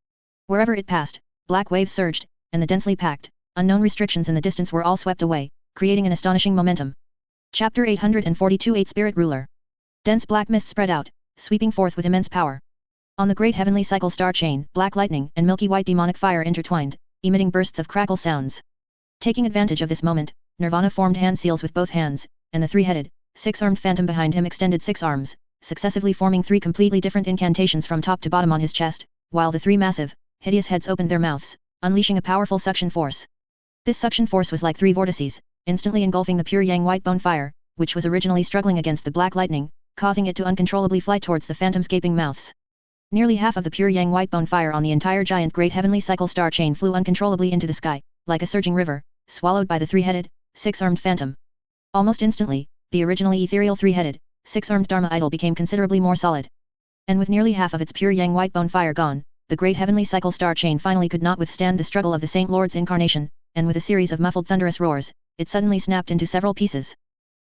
Wherever it passed, black waves surged, and the densely packed, unknown restrictions in the distance were all swept away, creating an astonishing momentum. Chapter 842 8 Spirit Ruler. Dense black mist spread out, sweeping forth with immense power. On the great heavenly cycle star chain, black lightning and milky white demonic fire intertwined, emitting bursts of crackle sounds. Taking advantage of this moment, Nirvana formed hand seals with both hands, and the 3-headed, six-armed phantom behind him extended 6 arms, successively forming 3 completely different incantations from top to bottom on his chest, while the 3 massive, hideous heads opened their mouths, unleashing a powerful suction force. This suction force was like 3 vortices, instantly engulfing the pure yang white bone fire, which was originally struggling against the black lightning, causing it to uncontrollably fly towards the phantom's gaping mouths. Nearly half of the pure yang white bone fire on the entire giant great heavenly cycle star chain flew uncontrollably into the sky, like a surging river, swallowed by the 3-headed, 6-armed phantom. Almost instantly, the originally ethereal 3-headed, 6-armed Dharma idol became considerably more solid. And with nearly half of its pure yang white bone fire gone, the great heavenly cycle star chain finally could not withstand the struggle of the Saint Lord's incarnation, and with a series of muffled thunderous roars, it suddenly snapped into several pieces.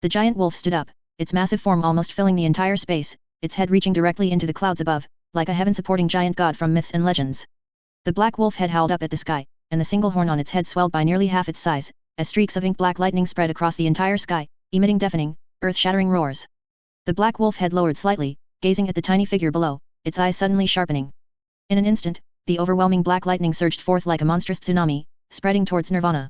The giant wolf stood up, its massive form almost filling the entire space, its head reaching directly into the clouds above, like a heaven-supporting giant god from myths and legends. The black wolf head howled up at the sky, and the single horn on its head swelled by nearly half its size, as streaks of ink-black lightning spread across the entire sky, emitting deafening, earth-shattering roars. The black wolf head lowered slightly, gazing at the tiny figure below, its eyes suddenly sharpening. In an instant, the overwhelming black lightning surged forth like a monstrous tsunami, spreading towards Nirvana.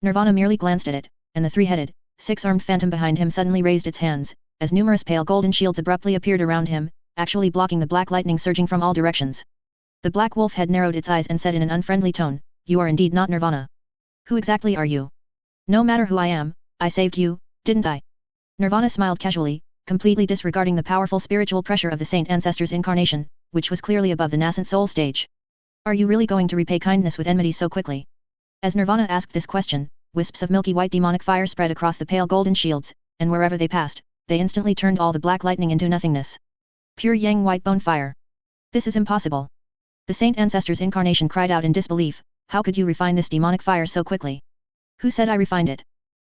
Nirvana merely glanced at it, and the 3-headed, 6-armed phantom behind him suddenly raised its hands, as numerous pale golden shields abruptly appeared around him, actually blocking the black lightning surging from all directions. The black wolf head narrowed its eyes and said in an unfriendly tone, "You are indeed not Nirvana. Who exactly are you?" "No matter who I am, I saved you, didn't I?" Nirvana smiled casually, completely disregarding the powerful spiritual pressure of the Saint Ancestor's incarnation, which was clearly above the nascent soul stage. "Are you really going to repay kindness with enmity so quickly?" As Nirvana asked this question, wisps of milky white demonic fire spread across the pale golden shields, and wherever they passed, they instantly turned all the black lightning into nothingness. Pure yang white bone fire. This is impossible. The Saint Ancestor's incarnation cried out in disbelief, "How could you refine this demonic fire so quickly?" "Who said I refined it?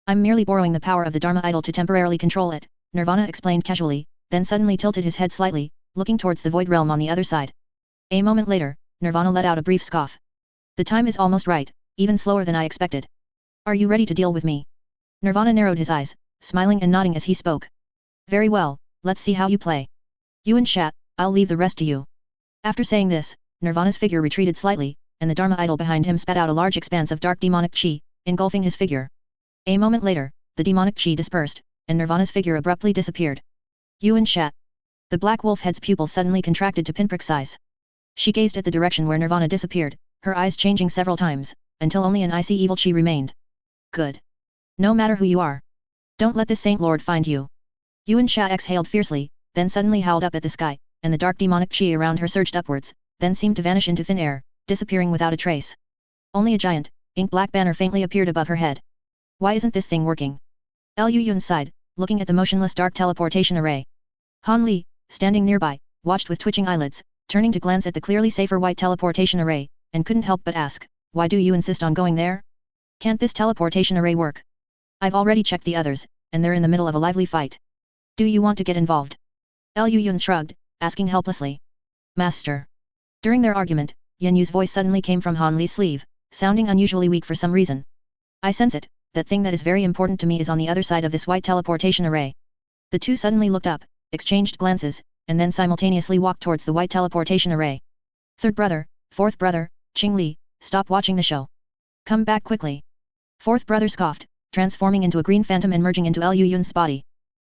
I'm merely borrowing the power of the Dharma idol to temporarily control it," Nirvana explained casually, then suddenly tilted his head slightly, looking towards the void realm on the other side. A moment later, Nirvana let out a brief scoff. "The time is almost right, even slower than I expected. Are you ready to deal with me?" Nirvana narrowed his eyes, smiling and nodding as he spoke. "Very well, let's see how you play. Yuan Shat, I'll leave the rest to you." After saying this, Nirvana's figure retreated slightly, and the Dharma idol behind him spat out a large expanse of dark demonic chi, engulfing his figure. A moment later, the demonic chi dispersed, and Nirvana's figure abruptly disappeared. Yuan Shat. The black wolf head's pupils suddenly contracted to pinprick size. She gazed at the direction where Nirvana disappeared, her eyes changing several times, until only an icy evil chi remained. "Good. No matter who you are. Don't let this Saint Lord find you." Yuan Sha exhaled fiercely, then suddenly howled up at the sky, and the dark demonic chi around her surged upwards, then seemed to vanish into thin air, disappearing without a trace. Only a giant, ink-black banner faintly appeared above her head. "Why isn't this thing working?" Liu Yun sighed, looking at the motionless dark teleportation array. Han Li, standing nearby, watched with twitching eyelids, turning to glance at the clearly safer white teleportation array, and couldn't help but ask, "Why do you insist on going there? Can't this teleportation array work? I've already checked the others, and they're in the middle of a lively fight. Do you want to get involved?" Liu Yun shrugged, asking helplessly. "Master." During their argument, Yan Yu's voice suddenly came from Han Li's sleeve, sounding unusually weak for some reason. "I sense it, that thing that is very important to me is on the other side of this white teleportation array." The two suddenly looked up, exchanged glances, and then simultaneously walked towards the white teleportation array. "Third brother, fourth brother, Qing Li, stop watching the show. Come back quickly." Fourth brother scoffed, transforming into a green phantom and merging into Liu Yun's body.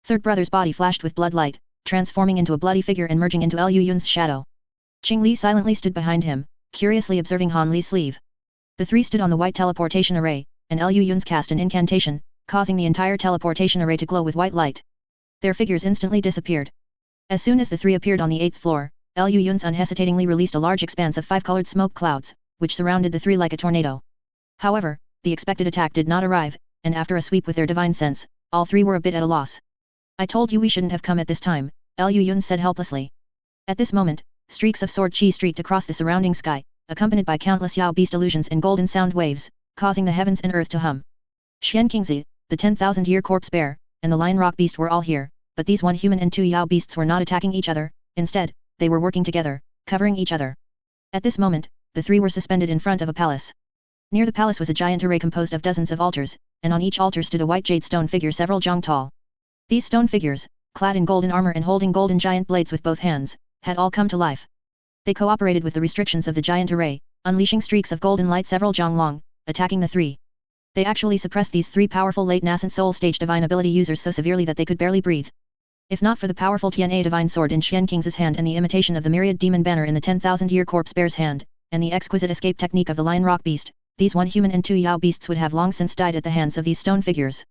Third brother's body flashed with blood light, transforming into a bloody figure and merging into Liu Yun's shadow. Qing Li silently stood behind him, curiously observing Han Li's sleeve. The three stood on the white teleportation array, and Liu Yun's cast an incantation, causing the entire teleportation array to glow with white light. Their figures instantly disappeared. As soon as the three appeared on the 8th floor, Liu Yun's unhesitatingly released a large expanse of 5-colored smoke clouds, which surrounded the three like a tornado. However, the expected attack did not arrive, and after a sweep with their divine sense, all three were a bit at a loss. "I told you we shouldn't have come at this time," Liu Yun said helplessly. At this moment, streaks of sword chi streaked across the surrounding sky, accompanied by countless Yao Beast illusions and golden sound waves, causing the heavens and earth to hum. Xian Qingzi, the 10,000-year corpse bear, and the lion rock beast were all here, but these one human and two Yao beasts were not attacking each other, instead, they were working together, covering each other. At this moment, the three were suspended in front of a palace. Near the palace was a giant array composed of dozens of altars, and on each altar stood a white jade stone figure several jong tall. These stone figures, clad in golden armor and holding golden giant blades with both hands, had all come to life. They cooperated with the restrictions of the giant array, unleashing streaks of golden light several jong long, attacking the three. They actually suppressed these three powerful late nascent soul stage divine ability users so severely that they could barely breathe. If not for the powerful TNA divine sword in Xian King's hand and the imitation of the myriad demon banner in the 10,000-year corpse bear's hand, and the exquisite escape technique of the lion rock beast, these one human and two Yao beasts would have long since died at the hands of these stone figures.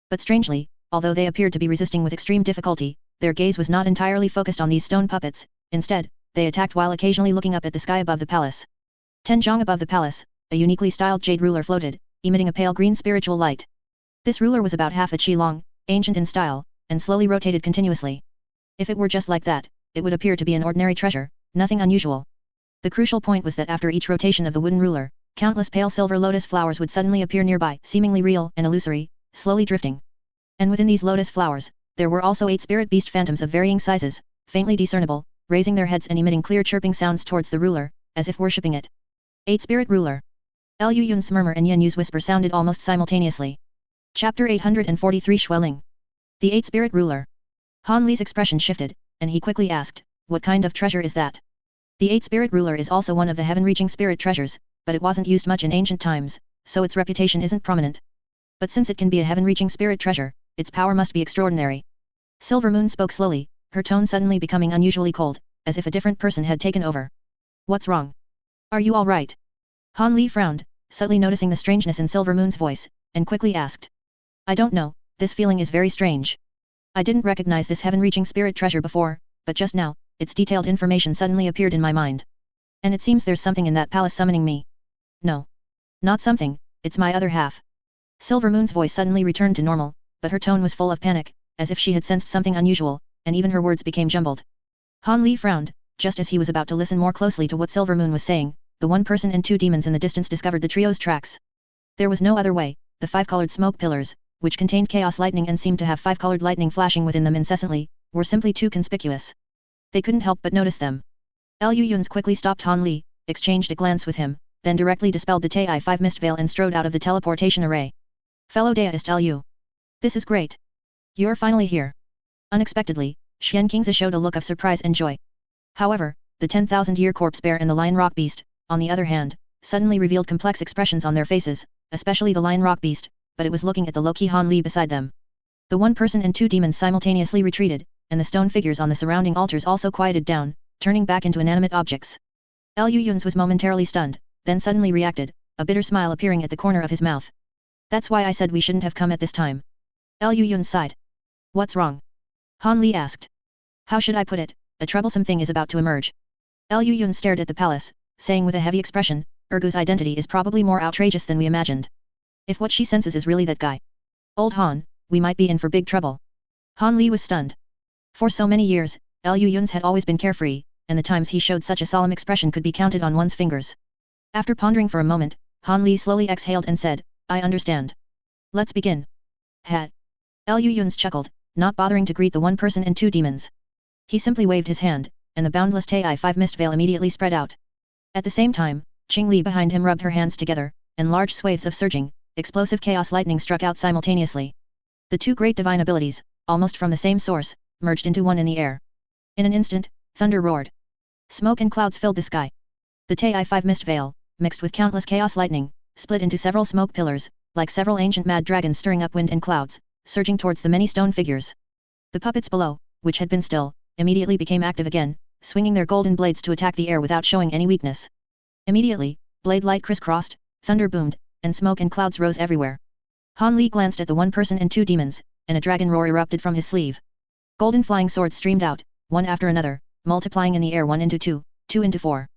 But strangely, although they appeared to be resisting with extreme difficulty, their gaze was not entirely focused on these stone puppets. Instead, they attacked while occasionally looking up at the sky above the palace. Tenjiang above the palace, a uniquely styled jade ruler floated, emitting a pale green spiritual light. This ruler was about half a qi long, ancient in style, and slowly rotated continuously. If it were just like that, it would appear to be an ordinary treasure, nothing unusual. The crucial point was that after each rotation of the wooden ruler, countless pale silver lotus flowers would suddenly appear nearby, seemingly real and illusory, slowly drifting. And within these lotus flowers, there were also 8 spirit beast phantoms of varying sizes, faintly discernible, raising their heads and emitting clear chirping sounds towards the ruler, as if worshipping it. 8 Spirit Ruler. Liu Yun's murmur and Yan Yu's whisper sounded almost simultaneously. Chapter 843 Xueling. The 8 Spirit Ruler. Han Li's expression shifted, and he quickly asked, what kind of treasure is that? The 8 Spirit Ruler is also one of the heaven-reaching spirit treasures, but it wasn't used much in ancient times, so its reputation isn't prominent. But since it can be a heaven-reaching spirit treasure, its power must be extraordinary. Silver Moon spoke slowly, her tone suddenly becoming unusually cold, as if a different person had taken over. What's wrong? Are you all right? Han Li frowned, subtly noticing the strangeness in Silver Moon's voice, and quickly asked. I don't know, this feeling is very strange. I didn't recognize this heaven-reaching spirit treasure before, but just now, its detailed information suddenly appeared in my mind. And it seems there's something in that palace summoning me. No. Not something, it's my other half. Silver Moon's voice suddenly returned to normal, but her tone was full of panic, as if she had sensed something unusual, and even her words became jumbled. Han Li frowned, just as he was about to listen more closely to what Silver Moon was saying. The one person and 2 demons in the distance discovered the trio's tracks. There was no other way. The 5-colored smoke pillars, which contained chaos lightning and seemed to have 5-colored lightning flashing within them incessantly, were simply too conspicuous. They couldn't help but notice them. Liu Yun's quickly stopped Han Li, exchanged a glance with him, then directly dispelled the Tai-5 mist veil and strode out of the teleportation array. Fellow Deist Liu. This is great. You're finally here. Unexpectedly, Xian Kingzi showed a look of surprise and joy. However, the 10,000-year corpse bear and the lion rock beast, on the other hand, suddenly revealed complex expressions on their faces, especially the lion rock beast, but it was looking at the low-key Han Li beside them. The one person and 2 demons simultaneously retreated, and the stone figures on the surrounding altars also quieted down, turning back into inanimate objects. Liu Yun's was momentarily stunned, then suddenly reacted, a bitter smile appearing at the corner of his mouth. That's why I said we shouldn't have come at this time. Liu Yun sighed. What's wrong? Han Li asked. How should I put it, a troublesome thing is about to emerge. Liu Yun stared at the palace, saying with a heavy expression, Ergu's identity is probably more outrageous than we imagined. If what she senses is really that guy. Old Han, we might be in for big trouble. Han Li was stunned. For so many years, Liu Yun's had always been carefree, and the times he showed such a solemn expression could be counted on one's fingers. After pondering for a moment, Han Li slowly exhaled and said, I understand. Let's begin. Hat. Liu Yun's chuckled, not bothering to greet the one person and 2 demons. He simply waved his hand, and the boundless Tai-5 mist veil immediately spread out. At the same time, Qing Li behind him rubbed her hands together, and large swathes of surging, explosive chaos lightning struck out simultaneously. The 2 great divine abilities, almost from the same source, merged into one in the air. In an instant, thunder roared. Smoke and clouds filled the sky. The Tai-5 mist veil, mixed with countless chaos lightning, split into several smoke pillars, like several ancient mad dragons stirring up wind and clouds, surging towards the many stone figures. The puppets below, which had been still, immediately became active again, swinging their golden blades to attack the air without showing any weakness. Immediately, blade light crisscrossed, thunder boomed, and smoke and clouds rose everywhere. Han Li glanced at the one person and 2 demons, and a dragon roar erupted from his sleeve. Golden flying swords streamed out, one after another, multiplying in the air 1 into 2, 2 into 4.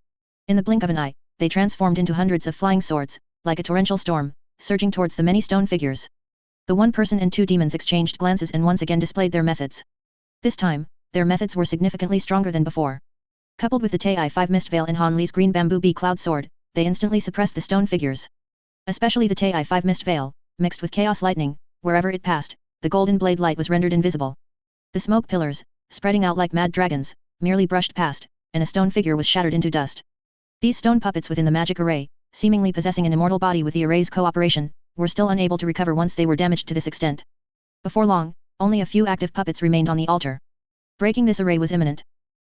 In the blink of an eye, they transformed into hundreds of flying swords, like a torrential storm, surging towards the many stone figures. The one person and 2 demons exchanged glances and once again displayed their methods. This time, their methods were significantly stronger than before. Coupled with the Tai-5 mist veil and Han Li's green bamboo bee cloud sword, they instantly suppressed the stone figures. Especially the Tai-5 mist veil, mixed with chaos lightning, wherever it passed, the golden blade light was rendered invisible. The smoke pillars, spreading out like mad dragons, merely brushed past, and a stone figure was shattered into dust. These stone puppets within the magic array, seemingly possessing an immortal body with the array's cooperation, were still unable to recover once they were damaged to this extent. Before long, only a few active puppets remained on the altar. Breaking this array was imminent.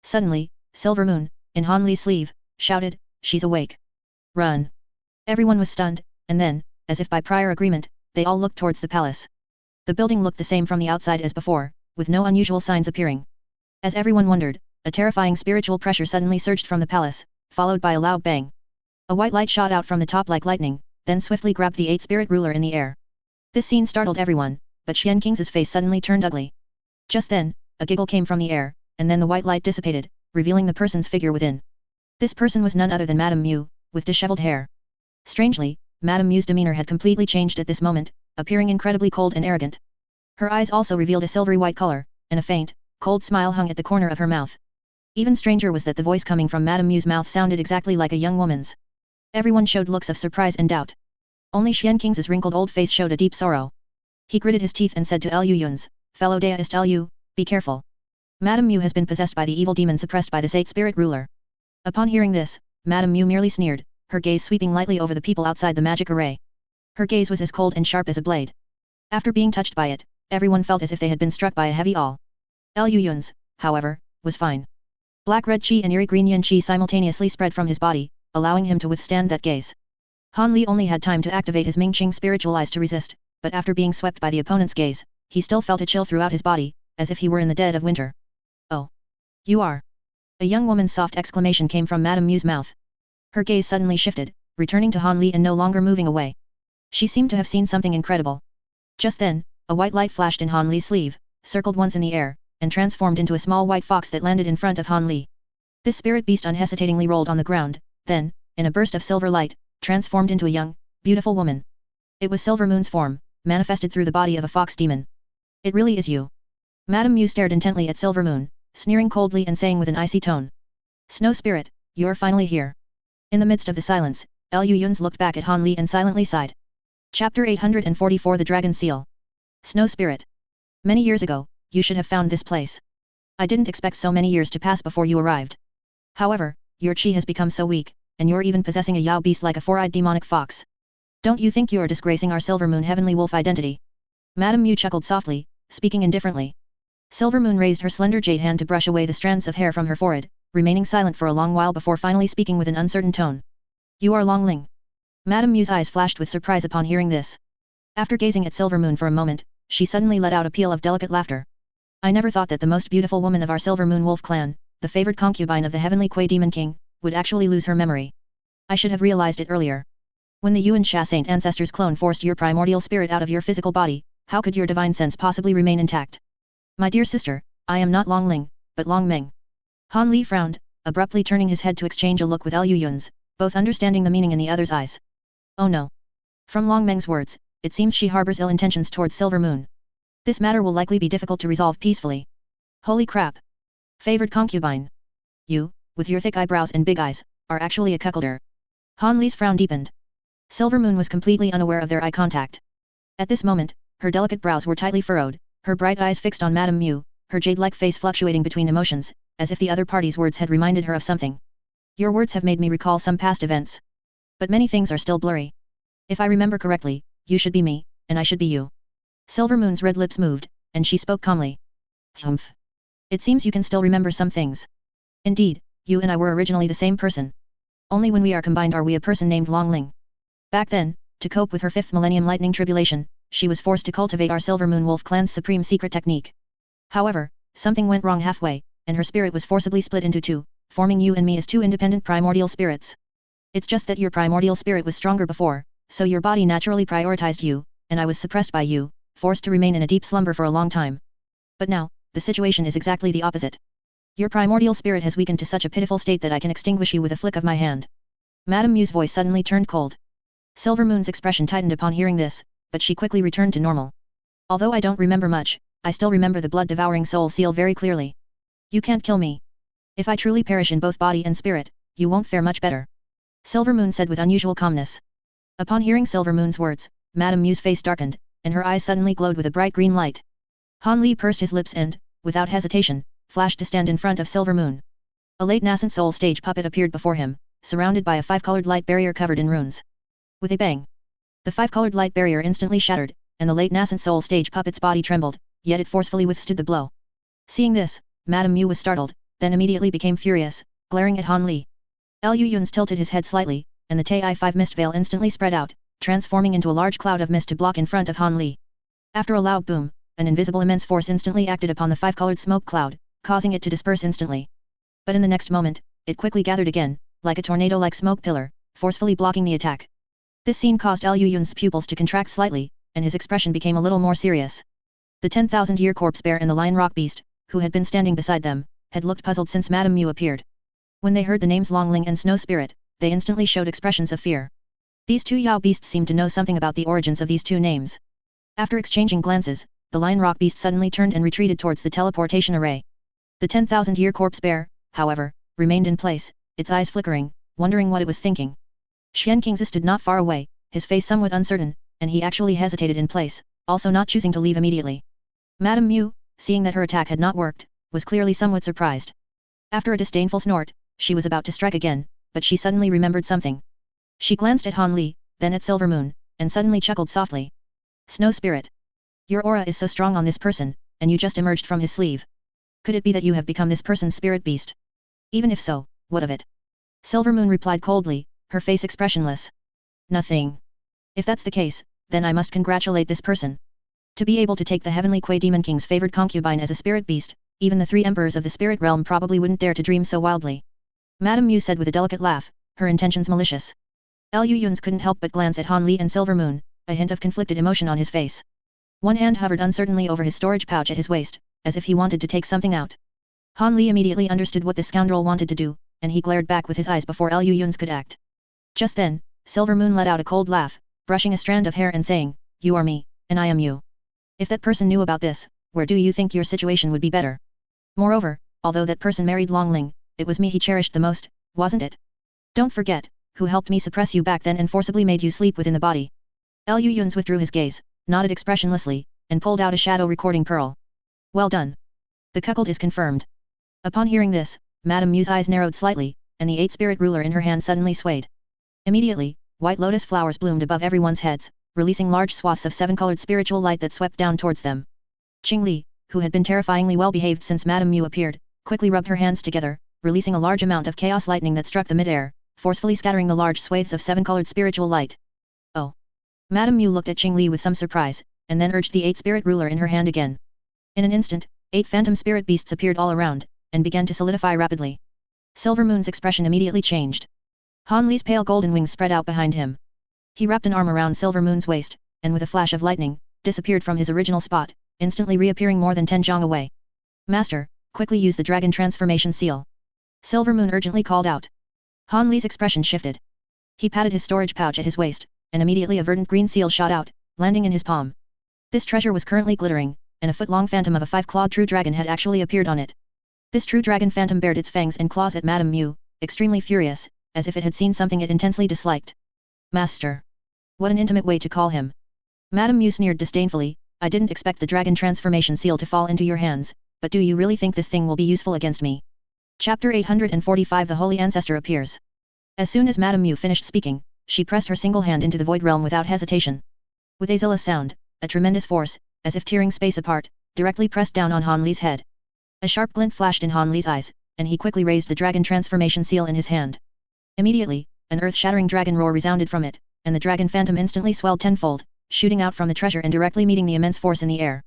Suddenly, Silver Moon, in Han Li's sleeve, shouted, She's awake. Run. Everyone was stunned, and then, as if by prior agreement, they all looked towards the palace. The building looked the same from the outside as before, with no unusual signs appearing. As everyone wondered, a terrifying spiritual pressure suddenly surged from the palace, followed by a loud bang. A white light shot out from the top like lightning, then swiftly grabbed the 8 spirit ruler in the air. This scene startled everyone, but Xian King's face suddenly turned ugly. Just then, a giggle came from the air, and then the white light dissipated, revealing the person's figure within. This person was none other than Madame Mu, with disheveled hair. Strangely, Madame Mu's demeanor had completely changed at this moment, appearing incredibly cold and arrogant. Her eyes also revealed a silvery white color, and a faint, cold smile hung at the corner of her mouth. Even stranger was that the voice coming from Madame Mu's mouth sounded exactly like a young woman's. Everyone showed looks of surprise and doubt. Only Xian King's wrinkled old face showed a deep sorrow. He gritted his teeth and said to Lu Yun's, "Fellow deist Lu, be careful. Madame Mu has been possessed by the evil demon suppressed by this 8 spirit ruler." Upon hearing this, Madame Mu merely sneered, her gaze sweeping lightly over the people outside the magic array. Her gaze was as cold and sharp as a blade. After being touched by it, everyone felt as if they had been struck by a heavy awl. Lu Yun's, however, was fine. Black-red qi and eerie green yin qi simultaneously spread from his body, allowing him to withstand that gaze. Han Li only had time to activate his Ming Qing spiritual eyes to resist, but after being swept by the opponent's gaze, he still felt a chill throughout his body, as if he were in the dead of winter. "Oh! You are!" A young woman's soft exclamation came from Madame Mu's mouth. Her gaze suddenly shifted, returning to Han Li and no longer moving away. She seemed to have seen something incredible. Just then, a white light flashed in Han Li's sleeve, circled once in the air, and transformed into a small white fox that landed in front of Han Li. This spirit beast unhesitatingly rolled on the ground, then, in a burst of silver light, transformed into a young, beautiful woman. It was Silver Moon's form, manifested through the body of a fox demon. "It really is you." Madame Mu stared intently at Silver Moon, sneering coldly and saying with an icy tone, "Snow Spirit, you're finally here." In the midst of the silence, Lu Yun's looked back at Han Li and silently sighed. Chapter 844 The Dragon Seal. Snow Spirit. Many years ago, you should have found this place. I didn't expect so many years to pass before you arrived. However, your chi has become so weak, and you're even possessing a Yao beast like a four-eyed demonic fox. Don't you think you're disgracing our Silver Moon Heavenly Wolf identity?" Madame Mu chuckled softly, speaking indifferently. Silver Moon raised her slender jade hand to brush away the strands of hair from her forehead, remaining silent for a long while before finally speaking with an uncertain tone. "You are Long Ling." Madame Mu's eyes flashed with surprise upon hearing this. After gazing at Silver Moon for a moment, she suddenly let out a peal of delicate laughter. "I never thought that the most beautiful woman of our Silver Moon Wolf clan, the favored concubine of the Heavenly Kui Demon King, would actually lose her memory. I should have realized it earlier. When the Yuan Sha Saint Ancestors clone forced your primordial spirit out of your physical body, how could your divine sense possibly remain intact? My dear sister, I am not Long Ling, but Long Meng." Han Li frowned, abruptly turning his head to exchange a look with Lu Yun's, both understanding the meaning in the other's eyes. "Oh no." From Long Meng's words, it seems she harbors ill intentions towards Silver Moon. This matter will likely be difficult to resolve peacefully. Holy crap! Favored concubine. You, with your thick eyebrows and big eyes, are actually a cuckolder. Han Li's frown deepened. Silver Moon was completely unaware of their eye contact. At this moment, her delicate brows were tightly furrowed, her bright eyes fixed on Madame Mu, her jade-like face fluctuating between emotions, as if the other party's words had reminded her of something. "Your words have made me recall some past events. But many things are still blurry. If I remember correctly, you should be me, and I should be you." Silver Moon's red lips moved, and she spoke calmly. "Humph. It seems you can still remember some things. Indeed, you and I were originally the same person. Only when we are combined are we a person named Long Ling. Back then, to cope with her 5th millennium lightning tribulation, she was forced to cultivate our Silver Moon Wolf clan's supreme secret technique. However, something went wrong halfway, and her spirit was forcibly split into two, forming you and me as two independent primordial spirits. It's just that your primordial spirit was stronger before, so your body naturally prioritized you, and I was suppressed by you, forced to remain in a deep slumber for a long time. But now, the situation is exactly the opposite. Your primordial spirit has weakened to such a pitiful state that I can extinguish you with a flick of my hand." Madame Mu's voice suddenly turned cold. Silver Moon's expression tightened upon hearing this, but she quickly returned to normal. "Although I don't remember much, I still remember the blood-devouring soul seal very clearly. You can't kill me. If I truly perish in both body and spirit, you won't fare much better," Silver Moon said with unusual calmness. Upon hearing Silver Moon's words, Madame Mu's face darkened, and her eyes suddenly glowed with a bright green light. Han Li pursed his lips and, without hesitation, flashed to stand in front of Silver Moon. A late nascent soul stage puppet appeared before him, surrounded by a 5-colored light barrier covered in runes. With a bang, the 5-colored light barrier instantly shattered, and the late nascent soul stage puppet's body trembled, yet it forcefully withstood the blow. Seeing this, Madame Mu was startled, then immediately became furious, glaring at Han Li. Lu Yun's tilted his head slightly, and the Tai-5 mist veil instantly spread out, transforming into a large cloud of mist to block in front of Han Li. After a loud boom, an invisible immense force instantly acted upon the five-colored smoke cloud, causing it to disperse instantly. But in the next moment, it quickly gathered again, like a tornado-like smoke pillar, forcefully blocking the attack. This scene caused Liu Yun's pupils to contract slightly, and his expression became a little more serious. The 10,000-year corpse bear and the lion rock beast, who had been standing beside them, had looked puzzled since Madame Mu appeared. When they heard the names Longling and Snow Spirit, they instantly showed expressions of fear. These two Yao beasts seemed to know something about the origins of these two names. After exchanging glances, the lion rock beast suddenly turned and retreated towards the teleportation array. The 10,000-year corpse bear, however, remained in place, its eyes flickering, wondering what it was thinking. Xian Qingzi stood not far away, his face somewhat uncertain, and he actually hesitated in place, also not choosing to leave immediately. Madame Mu, seeing that her attack had not worked, was clearly somewhat surprised. After a disdainful snort, she was about to strike again, but she suddenly remembered something. She glanced at Han Li, then at Silver Moon, and suddenly chuckled softly. Snow Spirit. Your aura is so strong on this person, and you just emerged from his sleeve. Could it be that you have become this person's spirit beast? Even if so, what of it? Silver Moon replied coldly, her face expressionless. Nothing. If that's the case, then I must congratulate this person. To be able to take the heavenly Kuei Demon King's favored concubine as a spirit beast, even the 3 emperors of the spirit realm probably wouldn't dare to dream so wildly. Madame Mu said with a delicate laugh, her intentions malicious. Liu Yun's couldn't help but glance at Han Li and Silver Moon, a hint of conflicted emotion on his face. One hand hovered uncertainly over his storage pouch at his waist, as if he wanted to take something out. Han Li immediately understood what this scoundrel wanted to do, and he glared back with his eyes before Liu Yun's could act. Just then, Silver Moon let out a cold laugh, brushing a strand of hair and saying, You are me, and I am you. If that person knew about this, where do you think your situation would be better? Moreover, although that person married Longling, it was me he cherished the most, wasn't it? Don't forget, who helped me suppress you back then and forcibly made you sleep within the body. Liu Yun's withdrew his gaze, nodded expressionlessly, and pulled out a shadow recording pearl. Well done. The cuckold is confirmed. Upon hearing this, Madame Mu's eyes narrowed slightly, and the 8-spirit ruler in her hand suddenly swayed. Immediately, white lotus flowers bloomed above everyone's heads, releasing large swaths of 7-colored spiritual light that swept down towards them. Qing Li, who had been terrifyingly well behaved since Madame Mu appeared, quickly rubbed her hands together, releasing a large amount of chaos lightning that struck the mid-air, forcefully scattering the large swathes of 7-colored spiritual light. Oh! Madame Mu looked at Qing Li with some surprise, and then urged the 8-spirit ruler in her hand again. In an instant, 8 phantom spirit beasts appeared all around, and began to solidify rapidly. Silver Moon's expression immediately changed. Han Li's pale golden wings spread out behind him. He wrapped an arm around Silver Moon's waist, and with a flash of lightning, disappeared from his original spot, instantly reappearing more than 10 zhang away. Master, quickly use the dragon transformation seal. Silver Moon urgently called out. Han Li's expression shifted. He patted his storage pouch at his waist, and immediately a verdant green seal shot out, landing in his palm. This treasure was currently glittering, and a foot-long phantom of a 5-clawed true dragon had actually appeared on it. This true dragon phantom bared its fangs and claws at Madame Mu, extremely furious, as if it had seen something it intensely disliked. Master. What an intimate way to call him. Madame Mu sneered disdainfully, I didn't expect the dragon transformation seal to fall into your hands, but do you really think this thing will be useful against me? Chapter 845 The Holy Ancestor appears. As soon as Madame Mu finished speaking, she pressed her single hand into the void realm without hesitation. With a zealous sound, a tremendous force, as if tearing space apart, directly pressed down on Han Li's head. A sharp glint flashed in Han Li's eyes, and he quickly raised the dragon transformation seal in his hand. Immediately, an earth-shattering dragon roar resounded from it, and the dragon phantom instantly swelled tenfold, shooting out from the treasure and directly meeting the immense force in the air.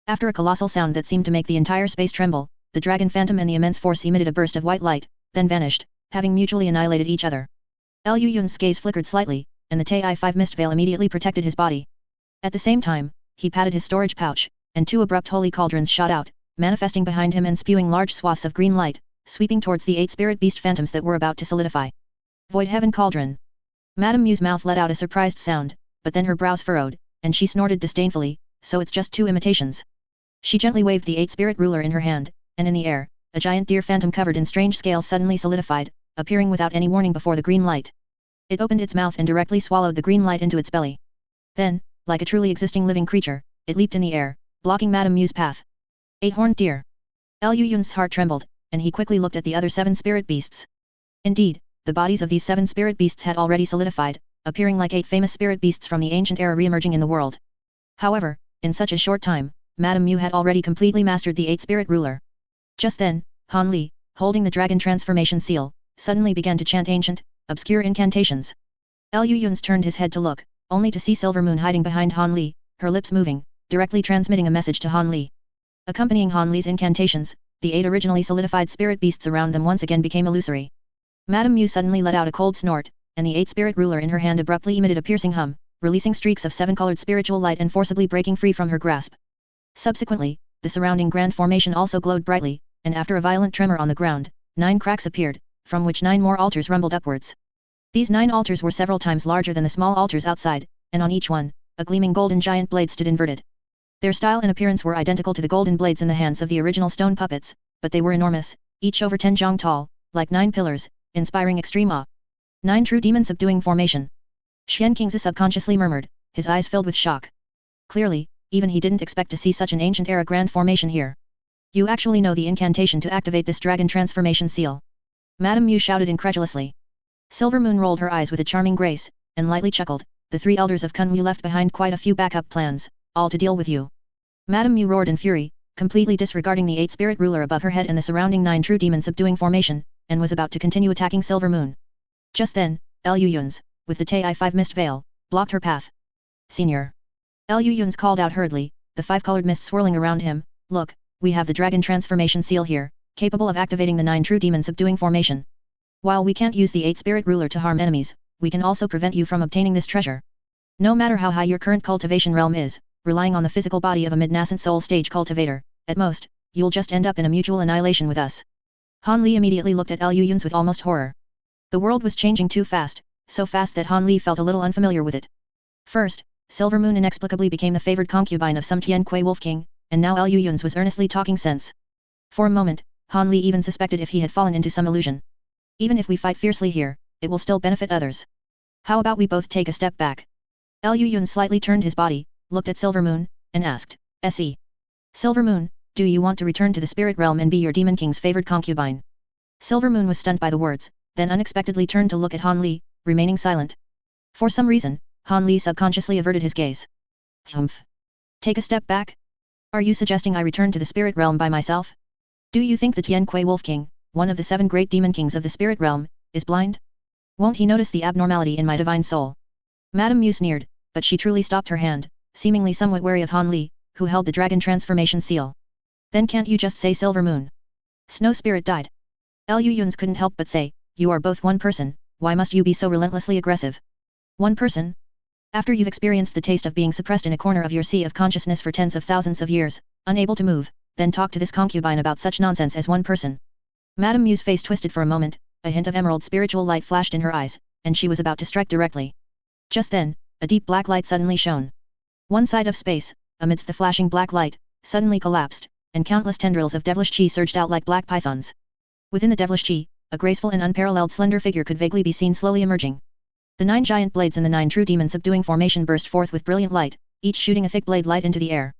After a colossal sound that seemed to make the entire space tremble, the dragon phantom and the immense force emitted a burst of white light, then vanished, having mutually annihilated each other. Liu Yun's gaze flickered slightly, and the Tai-5 mist veil immediately protected his body. At the same time, he patted his storage pouch, and 2 abrupt holy cauldrons shot out, manifesting behind him and spewing large swaths of green light, sweeping towards the 8 spirit beast phantoms that were about to solidify. Void Heaven Cauldron. Madame Mu's mouth let out a surprised sound, but then her brows furrowed, and she snorted disdainfully, so it's just 2 imitations. She gently waved the 8 spirit ruler in her hand, and in the air, a giant deer phantom covered in strange scales suddenly solidified, appearing without any warning before the green light. It opened its mouth and directly swallowed the green light into its belly. Then, like a truly existing living creature, it leaped in the air, blocking Madame Mu's path. 8-horned deer. Liu Yun's heart trembled, and he quickly looked at the other 7 spirit beasts. Indeed, the bodies of these 7 spirit beasts had already solidified, appearing like 8 famous spirit beasts from the ancient era re-emerging in the world. However, in such a short time, Madame Mu had already completely mastered the 8 spirit ruler. Just then, Han Li, holding the dragon transformation seal, suddenly began to chant ancient, obscure incantations. Liu Yun's turned his head to look, only to see Silver Moon hiding behind Han Li, her lips moving, directly transmitting a message to Han Li. Accompanying Han Li's incantations, the 8 originally solidified spirit beasts around them once again became illusory. Madame Mu suddenly let out a cold snort, and the 8 spirit ruler in her hand abruptly emitted a piercing hum, releasing streaks of 7-colored spiritual light and forcibly breaking free from her grasp. Subsequently, the surrounding grand formation also glowed brightly, and after a violent tremor on the ground, 9 cracks appeared, from which 9 more altars rumbled upwards. These 9 altars were several times larger than the small altars outside, and on each one, a gleaming golden giant blade stood inverted. Their style and appearance were identical to the golden blades in the hands of the original stone puppets, but they were enormous, each over 10 zhang tall, like 9 pillars, inspiring extreme awe. 9 true demon subduing formation. Xian Qingzi subconsciously murmured, his eyes filled with shock. Clearly, even he didn't expect to see such an ancient-era grand formation here. You actually know the incantation to activate this dragon transformation seal? Madame Mu shouted incredulously. Silver Moon rolled her eyes with a charming grace, and lightly chuckled, the 3 elders of Kunwu left behind quite a few backup plans, all to deal with you. Madame Mu roared in fury, completely disregarding the 8 spirit ruler above her head and the surrounding 9 true demon subduing formation, and was about to continue attacking Silver Moon. Just then, Lu Yun's, with the Tai-5 mist veil, blocked her path. Senior. Lu Yun's called out hurriedly, the 5-colored mist swirling around him, look, we have the dragon transformation seal here, capable of activating the 9 true demon subduing formation. While we can't use the 8 spirit ruler to harm enemies, we can also prevent you from obtaining this treasure. No matter how high your current cultivation realm is, relying on the physical body of a mid-nascent soul stage cultivator, at most, you'll just end up in a mutual annihilation with us. Han Li immediately looked at Lu Yun's with almost horror. The world was changing too fast, so fast that Han Li felt a little unfamiliar with it. First, Silver Moon inexplicably became the favored concubine of some Tian Kui Wolf King, and now Lu Yun's was earnestly talking sense. For a moment, Han Li even suspected if he had fallen into some illusion. Even if we fight fiercely here, it will still benefit others. How about we both take a step back? Lu Yun slightly turned his body, looked at Silver Moon, and asked, "Se. Silver Moon, do you want to return to the spirit realm and be your demon king's favored concubine?" Silver Moon was stunned by the words, then unexpectedly turned to look at Han Li, remaining silent. For some reason, Han Li subconsciously averted his gaze. Humph. Take a step back? Are you suggesting I return to the spirit realm by myself? Do you think the Tian Kui Wolf King, one of the 7 great demon kings of the spirit realm, is blind? Won't he notice the abnormality in my divine soul? Madame Mu sneered, but she truly stopped her hand, seemingly somewhat wary of Han Li, who held the dragon transformation seal. Then can't you just say Silver Moon? Snow Spirit died. Lu Yun's couldn't help but say, you are both one person, why must you be so relentlessly aggressive? One person? After you've experienced the taste of being suppressed in a corner of your sea of consciousness for tens of thousands of years, unable to move, then talk to this concubine about such nonsense as one person. Madame Mu's face twisted for a moment, a hint of emerald spiritual light flashed in her eyes, and she was about to strike directly. Just then, a deep black light suddenly shone. One side of space, amidst the flashing black light, suddenly collapsed, and countless tendrils of devilish chi surged out like black pythons. Within the devilish chi, a graceful and unparalleled slender figure could vaguely be seen slowly emerging. The 9 giant blades in the 9 true demon subduing formation burst forth with brilliant light, each shooting a thick blade light into the air.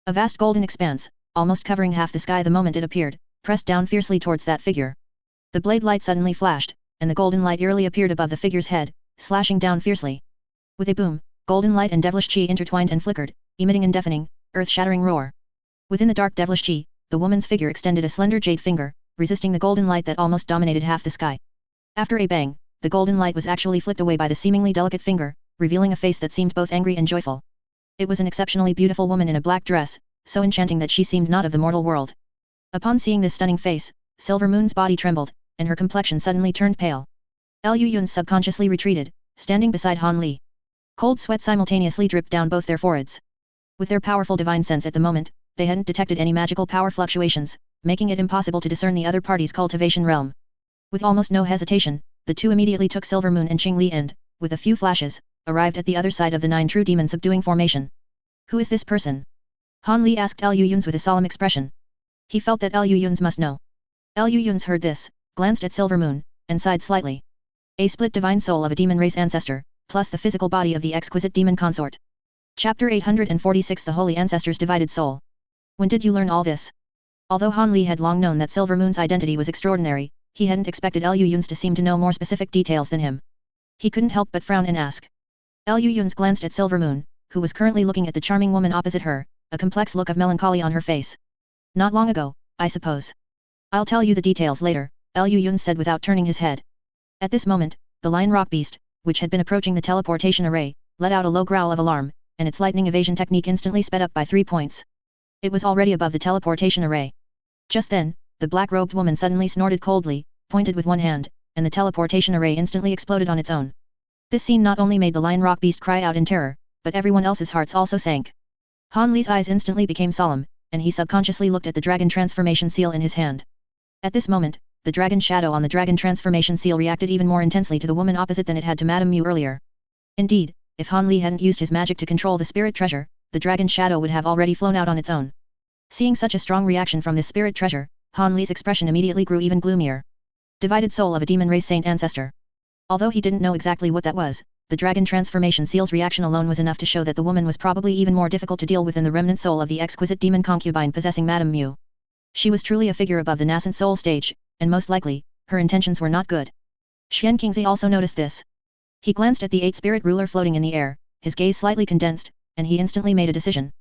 A vast golden expanse, almost covering half the sky the moment it appeared, pressed down fiercely towards that figure. The blade light suddenly flashed, and the golden light eerily appeared above the figure's head, slashing down fiercely. With a boom, golden light and devilish chi intertwined and flickered, emitting a deafening, earth-shattering roar. Within the dark devilish chi, the woman's figure extended a slender jade finger, resisting the golden light that almost dominated half the sky. After a bang, the golden light was actually flicked away by the seemingly delicate finger, revealing a face that seemed both angry and joyful. It was an exceptionally beautiful woman in a black dress, so enchanting that she seemed not of the mortal world. Upon seeing this stunning face, Silver Moon's body trembled, and her complexion suddenly turned pale. Lu Yun subconsciously retreated, standing beside Han Li. Cold sweat simultaneously dripped down both their foreheads. With their powerful divine sense at the moment, they hadn't detected any magical power fluctuations, making it impossible to discern the other party's cultivation realm. With almost no hesitation, the two immediately took Silver Moon and Qing Li and, with a few flashes, arrived at the other side of the 9 true demon subduing formation. Who is this person? Han Li asked Lu Yun's with a solemn expression. He felt that Lu Yun's must know. Lu Yun's heard this, glanced at Silver Moon, and sighed slightly. A split divine soul of a demon race ancestor, plus the physical body of the exquisite demon consort. Chapter 846 The Holy Ancestor's Divided Soul. When did you learn all this? Although Han Li had long known that Silver Moon's identity was extraordinary, he hadn't expected Lu Yun's to seem to know more specific details than him. He couldn't help but frown and ask. Lu Yun's glanced at Silver Moon, who was currently looking at the charming woman opposite her, a complex look of melancholy on her face. Not long ago, I suppose. I'll tell you the details later, Lu Yun said without turning his head. At this moment, the lion rock beast, which had been approaching the teleportation array, let out a low growl of alarm, and its lightning evasion technique instantly sped up by 3 points. It was already above the teleportation array. Just then, the black-robed woman suddenly snorted coldly, pointed with one hand, and the teleportation array instantly exploded on its own. This scene not only made the lion rock beast cry out in terror, but everyone else's hearts also sank. Han Li's eyes instantly became solemn, and he subconsciously looked at the dragon transformation seal in his hand. At this moment, the dragon shadow on the dragon transformation seal reacted even more intensely to the woman opposite than it had to Madame Mu earlier. Indeed, if Han Li hadn't used his magic to control the spirit treasure, the dragon shadow would have already flown out on its own. Seeing such a strong reaction from this spirit treasure, Han Li's expression immediately grew even gloomier. Divided soul of a demon race saint ancestor. Although he didn't know exactly what that was, the dragon transformation seal's reaction alone was enough to show that the woman was probably even more difficult to deal with than the remnant soul of the exquisite demon concubine possessing Madame Mu. She was truly a figure above the nascent soul stage, and most likely, her intentions were not good. Xian Qingzi also noticed this. He glanced at the 8 spirit ruler floating in the air, his gaze slightly condensed, and he instantly made a decision.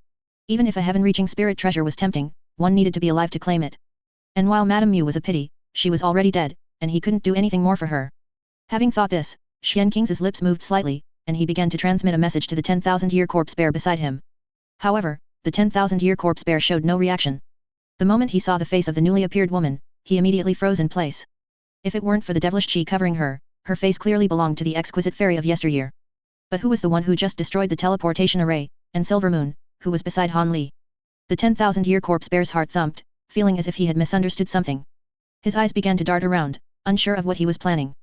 Even if a heaven-reaching spirit treasure was tempting, one needed to be alive to claim it. And while Madame Mu was a pity, she was already dead, and he couldn't do anything more for her. Having thought this, Xian Qingzi's lips moved slightly, and he began to transmit a message to the 10,000-year corpse bear beside him. However, the 10,000-year corpse bear showed no reaction. The moment he saw the face of the newly appeared woman, he immediately froze in place. If it weren't for the devilish chi covering her, her face clearly belonged to the exquisite fairy of yesteryear. But who was the one who just destroyed the teleportation array, and Silver Moon, who was beside Han Li? The 10,000-year corpse bear's heart thumped, feeling as if he had misunderstood something. His eyes began to dart around, unsure of what he was planning.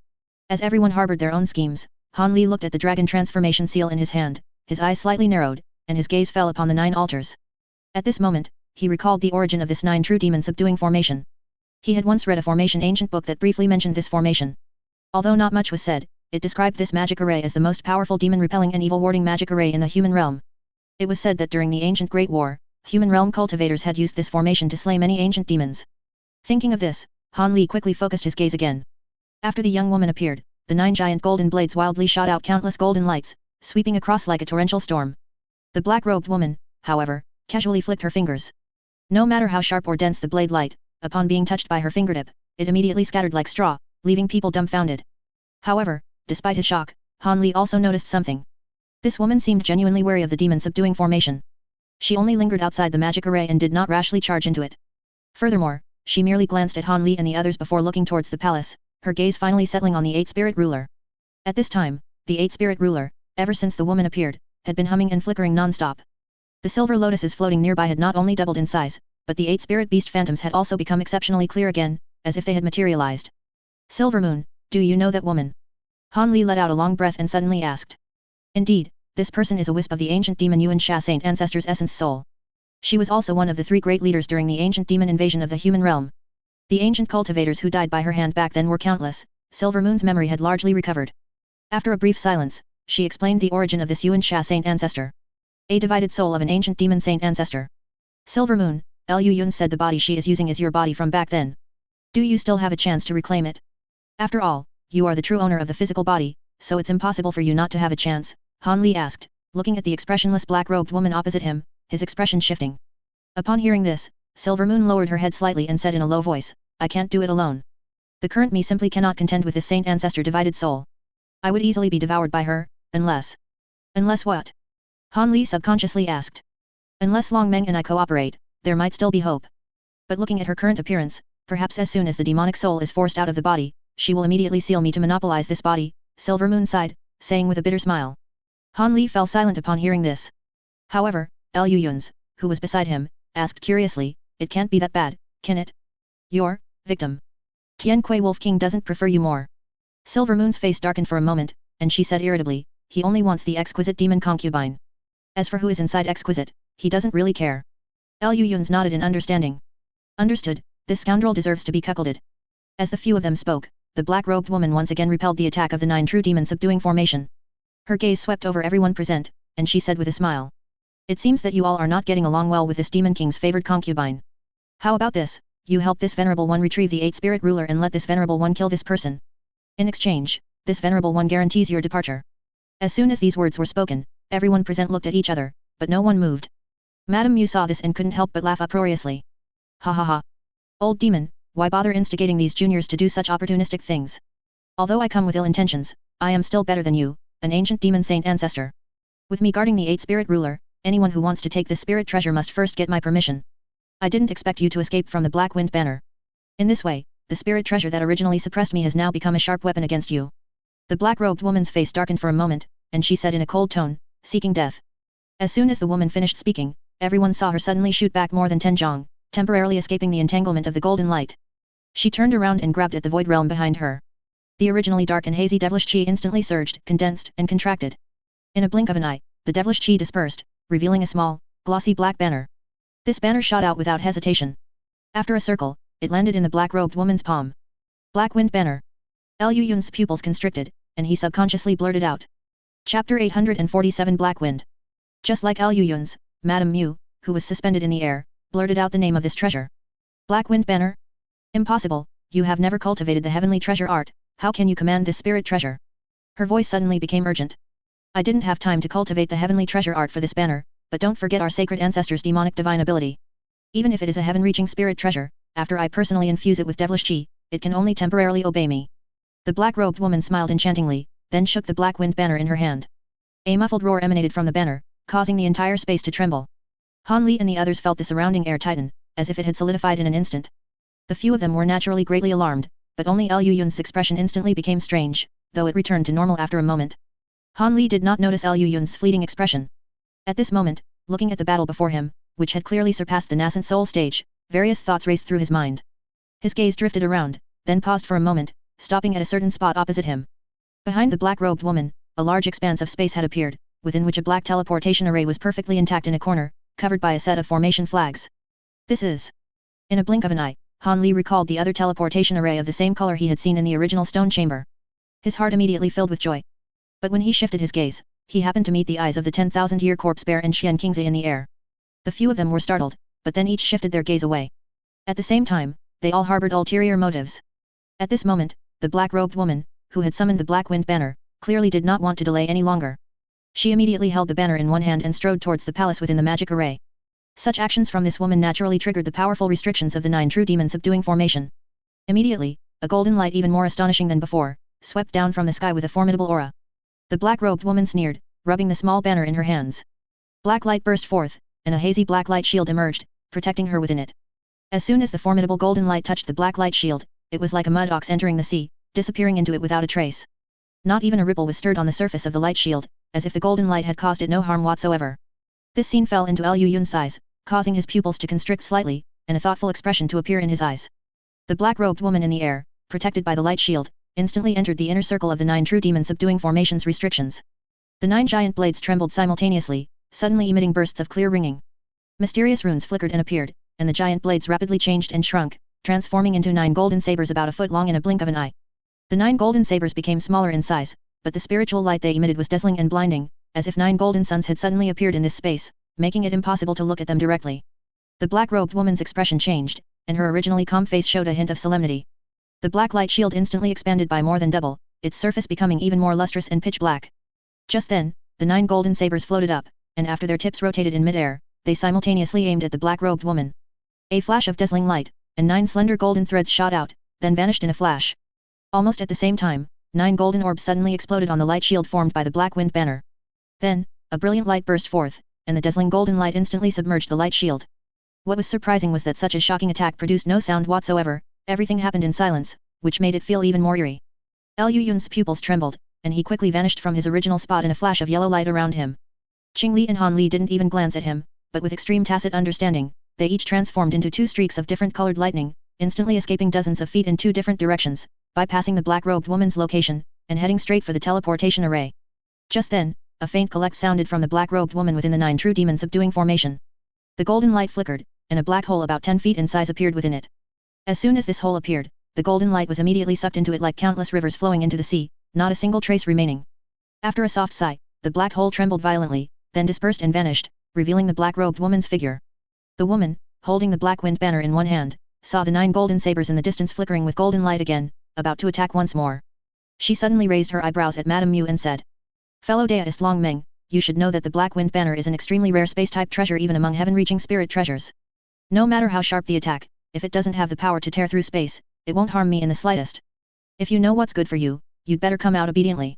As everyone harbored their own schemes, Han Li looked at the dragon transformation seal in his hand, his eyes slightly narrowed, and his gaze fell upon the 9 altars. At this moment, he recalled the origin of this 9 true demon subduing formation. He had once read a formation ancient book that briefly mentioned this formation. Although not much was said, it described this magic array as the most powerful demon-repelling and evil-warding magic array in the human realm. It was said that during the ancient Great War, human realm cultivators had used this formation to slay many ancient demons. Thinking of this, Han Li quickly focused his gaze again. After the young woman appeared, the 9 giant golden blades wildly shot out countless golden lights, sweeping across like a torrential storm. The black-robed woman, however, casually flicked her fingers. No matter how sharp or dense the blade light, upon being touched by her fingertip, it immediately scattered like straw, leaving people dumbfounded. However, despite his shock, Han Li also noticed something. This woman seemed genuinely wary of the demon subduing formation. She only lingered outside the magic array and did not rashly charge into it. Furthermore, she merely glanced at Han Li and the others before looking towards the palace, her gaze finally settling on the 8 spirit ruler. At this time, the 8 spirit ruler, ever since the woman appeared, had been humming and flickering non-stop. The silver lotuses floating nearby had not only doubled in size, but the 8 spirit beast phantoms had also become exceptionally clear again, as if they had materialized. Silver Moon, do you know that woman? Han Li let out a long breath and suddenly asked. Indeed, this person is a wisp of the ancient demon Yuan Sha Saint Ancestor's essence soul. She was also one of the 3 great leaders during the ancient demon invasion of the human realm. The ancient cultivators who died by her hand back then were countless, Silver Moon's memory had largely recovered. After a brief silence, she explained the origin of this Yuan Sha Saint Ancestor. A divided soul of an ancient demon saint ancestor. Silver Moon, Lu Yun said the body she is using is your body from back then. Do you still have a chance to reclaim it? After all, you are the true owner of the physical body, so it's impossible for you not to have a chance, Han Li asked, looking at the expressionless black-robed woman opposite him, his expression shifting. Upon hearing this, Silver Moon lowered her head slightly and said in a low voice, I can't do it alone. The current me simply cannot contend with this saint ancestor divided soul. I would easily be devoured by her, unless... Unless what? Han Li subconsciously asked. Unless Long Meng and I cooperate, there might still be hope. But looking at her current appearance, perhaps as soon as the demonic soul is forced out of the body, she will immediately seal me to monopolize this body, Silver Moon sighed, saying with a bitter smile. Han Li fell silent upon hearing this. However, Lu Yun's, who was beside him, asked curiously, it can't be that bad, can it? Your victim. Tian Kui Wolf King doesn't prefer you more. Silver Moon's face darkened for a moment, and she said irritably, he only wants the exquisite demon concubine. As for who is inside exquisite, he doesn't really care. Lu Yun's nodded in understanding. Understood, this scoundrel deserves to be cuckolded. As the few of them spoke, the black-robed woman once again repelled the attack of the 9 true demon subduing formation. Her gaze swept over everyone present, and she said with a smile. It seems that you all are not getting along well with this demon king's favored concubine. How about this, you help this venerable one retrieve the 8 spirit ruler and let this venerable one kill this person. In exchange, this venerable one guarantees your departure. As soon as these words were spoken, everyone present looked at each other, but no one moved. Madame Mu saw this and couldn't help but laugh uproariously. Ha ha ha. Old demon, why bother instigating these juniors to do such opportunistic things? Although I come with ill intentions, I am still better than you, an ancient demon saint ancestor. With me guarding the 8 spirit ruler, anyone who wants to take this spirit treasure must first get my permission. I didn't expect you to escape from the Black Wind banner. In this way, the spirit treasure that originally suppressed me has now become a sharp weapon against you. The black-robed woman's face darkened for a moment, and she said in a cold tone, seeking death. As soon as the woman finished speaking, everyone saw her suddenly shoot back more than 10 jong, temporarily escaping the entanglement of the golden light. She turned around and grabbed at the void realm behind her. The originally dark and hazy devilish chi instantly surged, condensed, and contracted. In a blink of an eye, the devilish chi dispersed, revealing a small, glossy black banner. This banner shot out without hesitation. After a circle, it landed in the black-robed woman's palm. Black Wind Banner. Liu Yun's pupils constricted, and he subconsciously blurted out. Chapter 847 Black Wind. Just like Liu Yun's, Madame Mu, who was suspended in the air, blurted out the name of this treasure. Black Wind Banner? Impossible, you have never cultivated the heavenly treasure art, how can you command this spirit treasure? Her voice suddenly became urgent. I didn't have time to cultivate the heavenly treasure art for this banner, but don't forget our sacred ancestors' demonic divine ability. Even if it is a heaven-reaching spirit treasure, after I personally infuse it with devilish chi, it can only temporarily obey me. The black-robed woman smiled enchantingly, then shook the Black Wind banner in her hand. A muffled roar emanated from the banner, causing the entire space to tremble. Han Li and the others felt the surrounding air tighten, as if it had solidified in an instant. The few of them were naturally greatly alarmed, but only Liu Yun's expression instantly became strange, though it returned to normal after a moment. Han Li did not notice Liu Yun's fleeting expression. At this moment, looking at the battle before him, which had clearly surpassed the nascent soul stage, various thoughts raced through his mind. His gaze drifted around, then paused for a moment, stopping at a certain spot opposite him. Behind the black-robed woman, a large expanse of space had appeared, within which a black teleportation array was perfectly intact in a corner, covered by a set of formation flags. This is... In a blink of an eye, Han Li recalled the other teleportation array of the same color he had seen in the original stone chamber. His heart immediately filled with joy. But when he shifted his gaze, he happened to meet the eyes of the 10,000-year corpse bear and Xian Qingzi in the air. The few of them were startled, but then each shifted their gaze away. At the same time, they all harbored ulterior motives. At this moment, the black-robed woman, who had summoned the Black Wind banner, clearly did not want to delay any longer. She immediately held the banner in one hand and strode towards the palace within the magic array. Such actions from this woman naturally triggered the powerful restrictions of the 9 true demon subduing formation. Immediately, a golden light even more astonishing than before, swept down from the sky with a formidable aura. The black-robed woman sneered, rubbing the small banner in her hands. Black light burst forth, and a hazy black light shield emerged, protecting her within it. As soon as the formidable golden light touched the black light shield, it was like a mud ox entering the sea, disappearing into it without a trace. Not even a ripple was stirred on the surface of the light shield, as if the golden light had caused it no harm whatsoever. This scene fell into Liu Yun's eyes, causing his pupils to constrict slightly, and a thoughtful expression to appear in his eyes. The black-robed woman in the air, protected by the light shield, instantly entered the inner circle of the 9 true demon subduing formation's restrictions. The 9 giant blades trembled simultaneously, suddenly emitting bursts of clear ringing. Mysterious runes flickered and appeared, and the giant blades rapidly changed and shrunk, transforming into 9 golden sabers about a foot long in a blink of an eye. The 9 golden sabers became smaller in size, but the spiritual light they emitted was dazzling and blinding, as if 9 golden suns had suddenly appeared in this space, making it impossible to look at them directly. The black-robed woman's expression changed, and her originally calm face showed a hint of solemnity. The black light shield instantly expanded by more than double, its surface becoming even more lustrous and pitch black. Just then, the 9 golden sabers floated up, and after their tips rotated in mid-air, they simultaneously aimed at the black-robed woman. A flash of dazzling light, and 9 slender golden threads shot out, then vanished in a flash. Almost at the same time, 9 golden orbs suddenly exploded on the light shield formed by the Black Wind banner. Then, a brilliant light burst forth, and the dazzling golden light instantly submerged the light shield. What was surprising was that such a shocking attack produced no sound whatsoever, everything happened in silence, which made it feel even more eerie. Liu Yun's pupils trembled, and he quickly vanished from his original spot in a flash of yellow light around him. Qing Li and Han Li didn't even glance at him, but with extreme tacit understanding, they each transformed into 2 streaks of different colored lightning, instantly escaping dozens of feet in 2 different directions, bypassing the black-robed woman's location, and heading straight for the teleportation array. Just then, a faint collect sounded from the black-robed woman within the 9 true demon subduing formation. The golden light flickered, and a black hole about 10 feet in size appeared within it. As soon as this hole appeared, the golden light was immediately sucked into it like countless rivers flowing into the sea, not a single trace remaining. After a soft sigh, the black hole trembled violently, then dispersed and vanished, revealing the black-robed woman's figure. The woman, holding the Black Wind banner in one hand, saw the 9 golden sabers in the distance flickering with golden light again, about to attack once more. She suddenly raised her eyebrows at Madame Mu and said, "Fellow Deist Long Meng, you should know that the Black Wind banner is an extremely rare space-type treasure even among heaven-reaching spirit treasures. No matter how sharp the attack, if it doesn't have the power to tear through space, it won't harm me in the slightest. If you know what's good for you, you'd better come out obediently.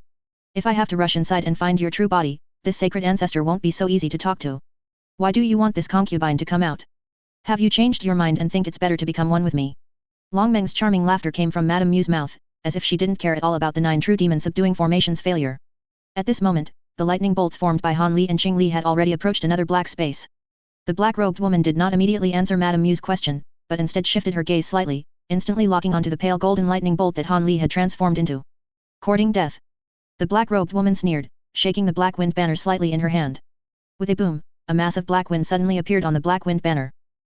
If I have to rush inside and find your true body, this sacred ancestor won't be so easy to talk to. Why do you want this concubine to come out? Have you changed your mind and think it's better to become one with me? Long Meng's charming laughter came from Madame Mu's mouth, as if she didn't care at all about the 9 true demon subduing formation's failure. At this moment, the lightning bolts formed by Han Li and Qing Li had already approached another black space. The black-robed woman did not immediately answer Madame Mu's question, but instead shifted her gaze slightly, instantly locking onto the pale golden lightning bolt that Han Li had transformed into. Courting death. The black-robed woman sneered, shaking the black wind banner slightly in her hand. With a boom, a mass of black wind suddenly appeared on the black wind banner.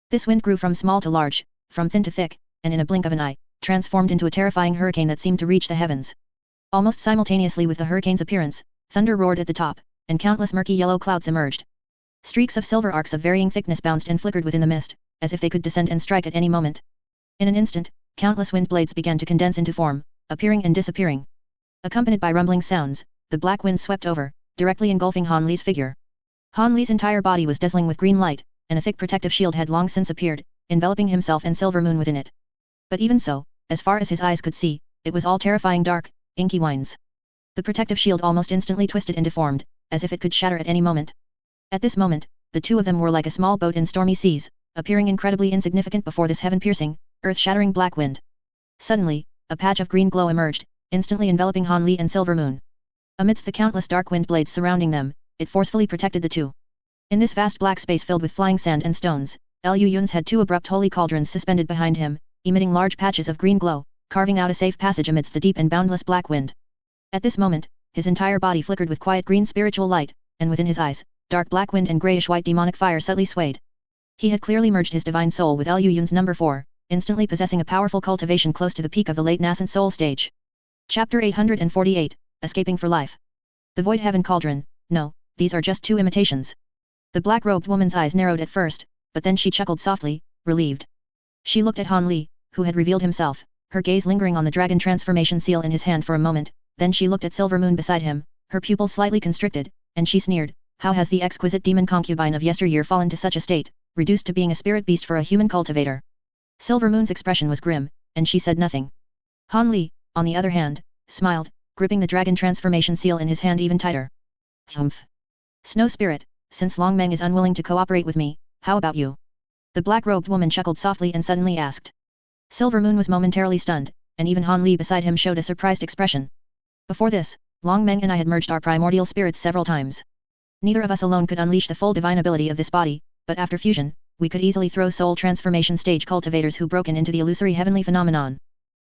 This wind grew from small to large, from thin to thick, and in a blink of an eye, transformed into a terrifying hurricane that seemed to reach the heavens. Almost simultaneously with the hurricane's appearance, thunder roared at the top, and countless murky yellow clouds emerged. Streaks of silver arcs of varying thickness bounced and flickered within the mist, as if they could descend and strike at any moment. In an instant, countless wind blades began to condense into form, appearing and disappearing. Accompanied by rumbling sounds, the black wind swept over, directly engulfing Han Li's figure. Han Li's entire body was dazzling with green light, and a thick protective shield had long since appeared, enveloping himself and Silver Moon within it. But even so, as far as his eyes could see, it was all terrifying dark, inky wines. The protective shield almost instantly twisted and deformed, as if it could shatter at any moment. At this moment, the two of them were like a small boat in stormy seas, appearing incredibly insignificant before this heaven-piercing, earth-shattering black wind. Suddenly, a patch of green glow emerged, instantly enveloping Han Li and Silver Moon. Amidst the countless dark wind blades surrounding them, it forcefully protected the two. In this vast black space filled with flying sand and stones, Liu Yun's had 2 abrupt holy cauldrons suspended behind him, emitting large patches of green glow, carving out a safe passage amidst the deep and boundless black wind. At this moment, his entire body flickered with quiet green spiritual light, and within his eyes, dark black wind and grayish-white demonic fire subtly swayed. He had clearly merged his divine soul with Liu Yun's number 4, instantly possessing a powerful cultivation close to the peak of the late nascent soul stage. Chapter 848, Escaping for Life. The Void Heaven Cauldron. No, these are just 2 imitations. The black-robed woman's eyes narrowed at first, but then she chuckled softly, relieved. She looked at Han Li, who had revealed himself, her gaze lingering on the dragon transformation seal in his hand for a moment, then she looked at Silver Moon beside him, her pupils slightly constricted, and she sneered, how has the exquisite demon concubine of yesteryear fallen to such a state, reduced to being a spirit beast for a human cultivator? Silver Moon's expression was grim, and she said nothing. Han Li, on the other hand, smiled, gripping the dragon transformation seal in his hand even tighter. Humph. Snow Spirit, since Long Meng is unwilling to cooperate with me, how about you? The black-robed woman chuckled softly and suddenly asked. Silver Moon was momentarily stunned, and even Han Li beside him showed a surprised expression. Before this, Long Meng and I had merged our primordial spirits several times. Neither of us alone could unleash the full divine ability of this body, but after fusion, we could easily throw soul transformation stage cultivators who broken into the illusory heavenly phenomenon.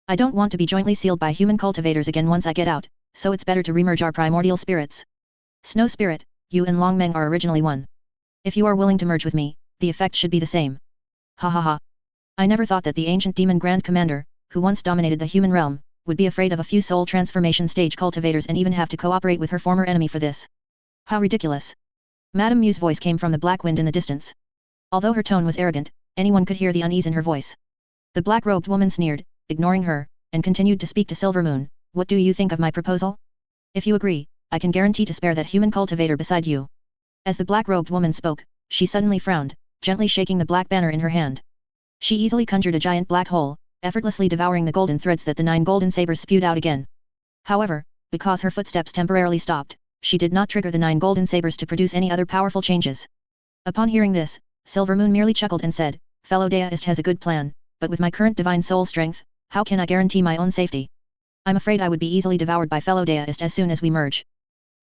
I don't want to be jointly sealed by human cultivators again once I get out, so it's better to remerge our primordial spirits. Snow Spirit, you and Long Meng are originally one. If you are willing to merge with me, the effect should be the same. Ha ha ha. I never thought that the ancient demon Grand Commander, who once dominated the human realm, would be afraid of a few soul transformation stage cultivators and even have to cooperate with her former enemy for this. How ridiculous. Madame Mu's voice came from the black wind in the distance. Although her tone was arrogant, anyone could hear the unease in her voice. The black-robed woman sneered, ignoring her, and continued to speak to Silver Moon. What do you think of my proposal? If you agree, I can guarantee to spare that human cultivator beside you. As the black-robed woman spoke, she suddenly frowned, gently shaking the black banner in her hand. She easily conjured a giant black hole, effortlessly devouring the golden threads that the 9 golden sabers spewed out again. However, because her footsteps temporarily stopped, she did not trigger the 9 golden sabers to produce any other powerful changes. Upon hearing this, Silver Moon merely chuckled and said, Fellow Deist has a good plan, but with my current divine soul strength, how can I guarantee my own safety? I'm afraid I would be easily devoured by fellow Deist as soon as we merge.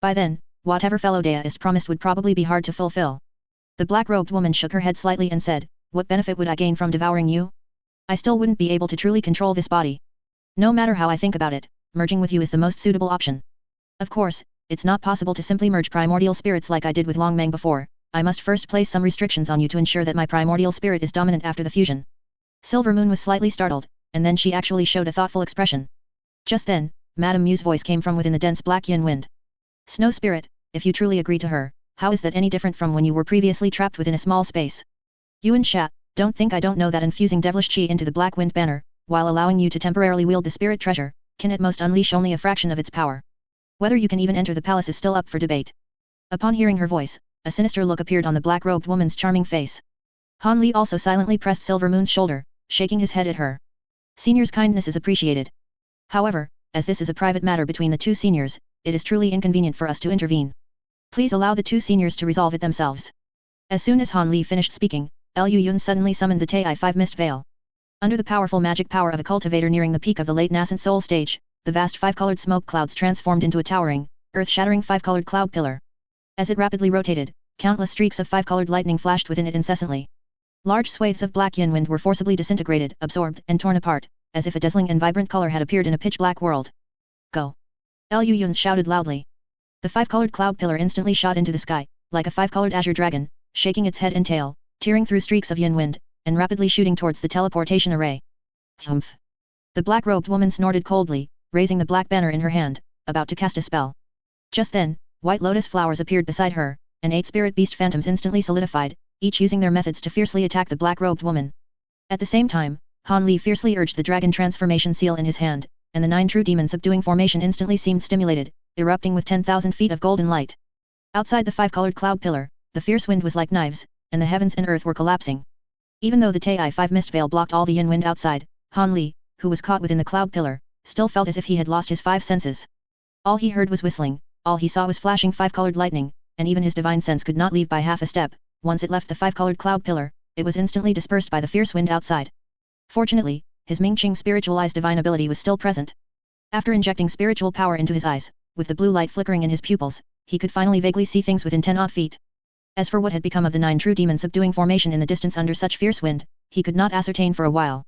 By then, whatever fellow Deist promised would probably be hard to fulfill. The black-robed woman shook her head slightly and said, what benefit would I gain from devouring you? I still wouldn't be able to truly control this body. No matter how I think about it, merging with you is the most suitable option. Of course, it's not possible to simply merge primordial spirits like I did with Long Meng before. I must first place some restrictions on you to ensure that my primordial spirit is dominant after the fusion. Silver Moon was slightly startled, and then she actually showed a thoughtful expression. Just then, Madame Mu's voice came from within the dense black yin wind. Snow Spirit, if you truly agree to her, how is that any different from when you were previously trapped within a small space? Yuan Sha, don't think I don't know that infusing devilish qi into the black wind banner, while allowing you to temporarily wield the spirit treasure, can at most unleash only a fraction of its power. Whether you can even enter the palace is still up for debate. Upon hearing her voice, a sinister look appeared on the black-robed woman's charming face. Han Li also silently pressed Silver Moon's shoulder, shaking his head at her. Senior's kindness is appreciated. However, as this is a private matter between the two seniors, it is truly inconvenient for us to intervene. Please allow the two seniors to resolve it themselves. As soon as Han Li finished speaking, Lu Yun suddenly summoned the Tai-5 Mist Veil. Under the powerful magic power of a cultivator nearing the peak of the late nascent soul stage, the vast five-colored smoke clouds transformed into a towering, earth-shattering five-colored cloud pillar. As it rapidly rotated, countless streaks of five-colored lightning flashed within it incessantly. Large swathes of black yin wind were forcibly disintegrated, absorbed, and torn apart, as if a dazzling and vibrant color had appeared in a pitch-black world. Go! Lu Yun shouted loudly. The five-colored cloud pillar instantly shot into the sky, like a five-colored azure dragon, shaking its head and tail, tearing through streaks of yin wind, and rapidly shooting towards the teleportation array. Humph! The black-robed woman snorted coldly, raising the black banner in her hand, about to cast a spell. Just then, white lotus flowers appeared beside her, and 8 spirit beast phantoms instantly solidified, each using their methods to fiercely attack the black-robed woman. At the same time, Han Li fiercely urged the dragon transformation seal in his hand, and the 9 true demon subduing formation instantly seemed stimulated, erupting with 10,000 feet of golden light. Outside the five-colored cloud pillar, the fierce wind was like knives, and the heavens and earth were collapsing. Even though the Tai-5 mist veil blocked all the yin wind outside, Han Li, who was caught within the cloud pillar, still felt as if he had lost his 5 senses. All he heard was whistling, all he saw was flashing five-colored lightning, and even his divine sense could not leave by half a step. Once it left the five-colored cloud pillar, it was instantly dispersed by the fierce wind outside. Fortunately, his Mingqing spiritualized divine ability was still present. After injecting spiritual power into his eyes, with the blue light flickering in his pupils, he could finally vaguely see things within 10 odd feet. As for what had become of the 9 true demon subduing formation in the distance under such fierce wind, he could not ascertain for a while.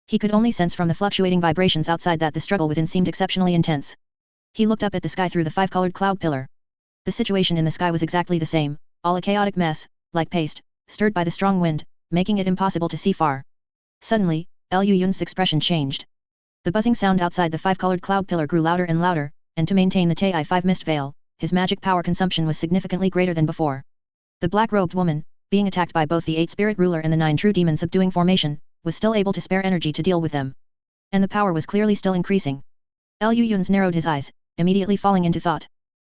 He could only sense from the fluctuating vibrations outside that the struggle within seemed exceptionally intense. He looked up at the sky through the five-colored cloud pillar. The situation in the sky was exactly the same, all a chaotic mess, like paste, stirred by the strong wind, making it impossible to see far. Suddenly, Lu Yun's expression changed. The buzzing sound outside the five-colored cloud pillar grew louder and louder, and to maintain the Tai-5 mist veil, his magic power consumption was significantly greater than before. The black-robed woman, being attacked by both the 8 spirit ruler and the 9 true demon subduing formation, was still able to spare energy to deal with them. And the power was clearly still increasing. Lu Yun's narrowed his eyes, immediately falling into thought.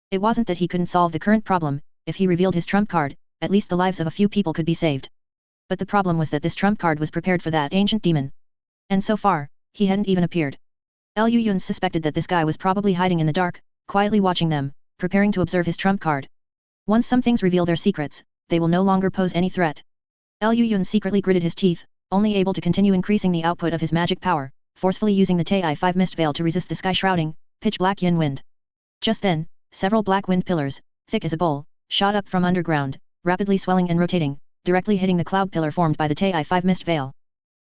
It wasn't that he couldn't solve the current problem, if he revealed his trump card, at least the lives of a few people could be saved. But the problem was that this trump card was prepared for that ancient demon. And so far, he hadn't even appeared. Lu Yun suspected that this guy was probably hiding in the dark, quietly watching them, preparing to observe his trump card. Once some things reveal their secrets, they will no longer pose any threat. Lu Yun secretly gritted his teeth, only able to continue increasing the output of his magic power, forcefully using the Tai-5 mist veil to resist the sky-shrouding, pitch-black yin wind. Just then, several black wind pillars, thick as a bowl, shot up from underground, rapidly swelling and rotating, directly hitting the cloud pillar formed by the Tai-5 mist veil.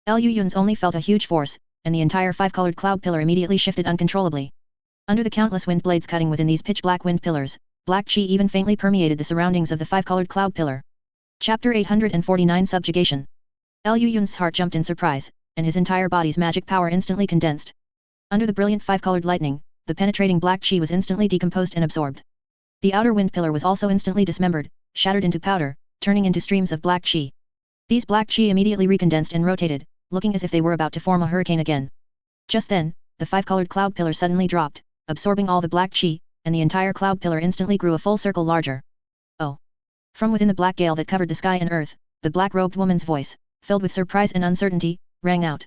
Lu Yun's only felt a huge force, and the entire five-colored cloud pillar immediately shifted uncontrollably. Under the countless wind blades cutting within these pitch-black wind pillars, black chi even faintly permeated the surroundings of the five-colored cloud pillar. Chapter 849 Subjugation. Lu Yun's heart jumped in surprise, and his entire body's magic power instantly condensed. Under the brilliant five-colored lightning, the penetrating black chi was instantly decomposed and absorbed. The outer wind pillar was also instantly dismembered, shattered into powder, turning into streams of black chi. These black chi immediately recondensed and rotated, looking as if they were about to form a hurricane again. Just then, the five-colored cloud pillar suddenly dropped, absorbing all the black chi, and the entire cloud pillar instantly grew a full circle larger. Oh! From within the black gale that covered the sky and earth, the black-robed woman's voice, filled with surprise and uncertainty, rang out.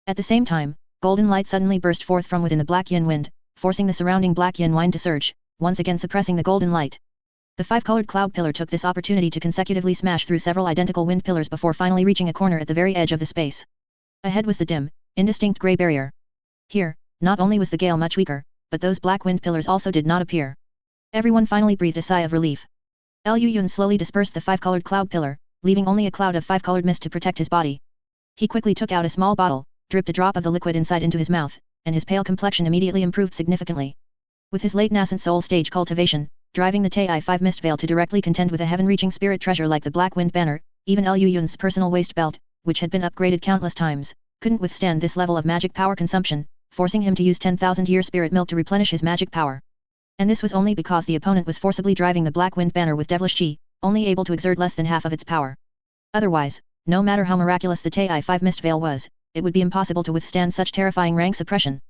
At the same time, golden light suddenly burst forth from within the black yin wind, forcing the surrounding black yin wind to surge, once again suppressing the golden light. The five-colored cloud pillar took this opportunity to consecutively smash through several identical wind pillars before finally reaching a corner at the very edge of the space. Ahead was the dim, indistinct grey barrier. Here, not only was the gale much weaker, but those black wind pillars also did not appear. Everyone finally breathed a sigh of relief. Lu Yun slowly dispersed the five-colored cloud pillar, leaving only a cloud of five-colored mist to protect his body. He quickly took out a small bottle, dripped a drop of the liquid inside into his mouth, and his pale complexion immediately improved significantly. With his late nascent soul stage cultivation, driving the Tai-5 mist veil to directly contend with a heaven-reaching spirit treasure like the Black Wind Banner, even Lu Yun's personal waist belt, which had been upgraded countless times, couldn't withstand this level of magic power consumption, forcing him to use 10,000-year spirit milk to replenish his magic power. And this was only because the opponent was forcibly driving the Black Wind Banner with devilish chi, only able to exert less than half of its power. Otherwise, no matter how miraculous the Tai-5 mist veil was, it would be impossible to withstand such terrifying rank suppression.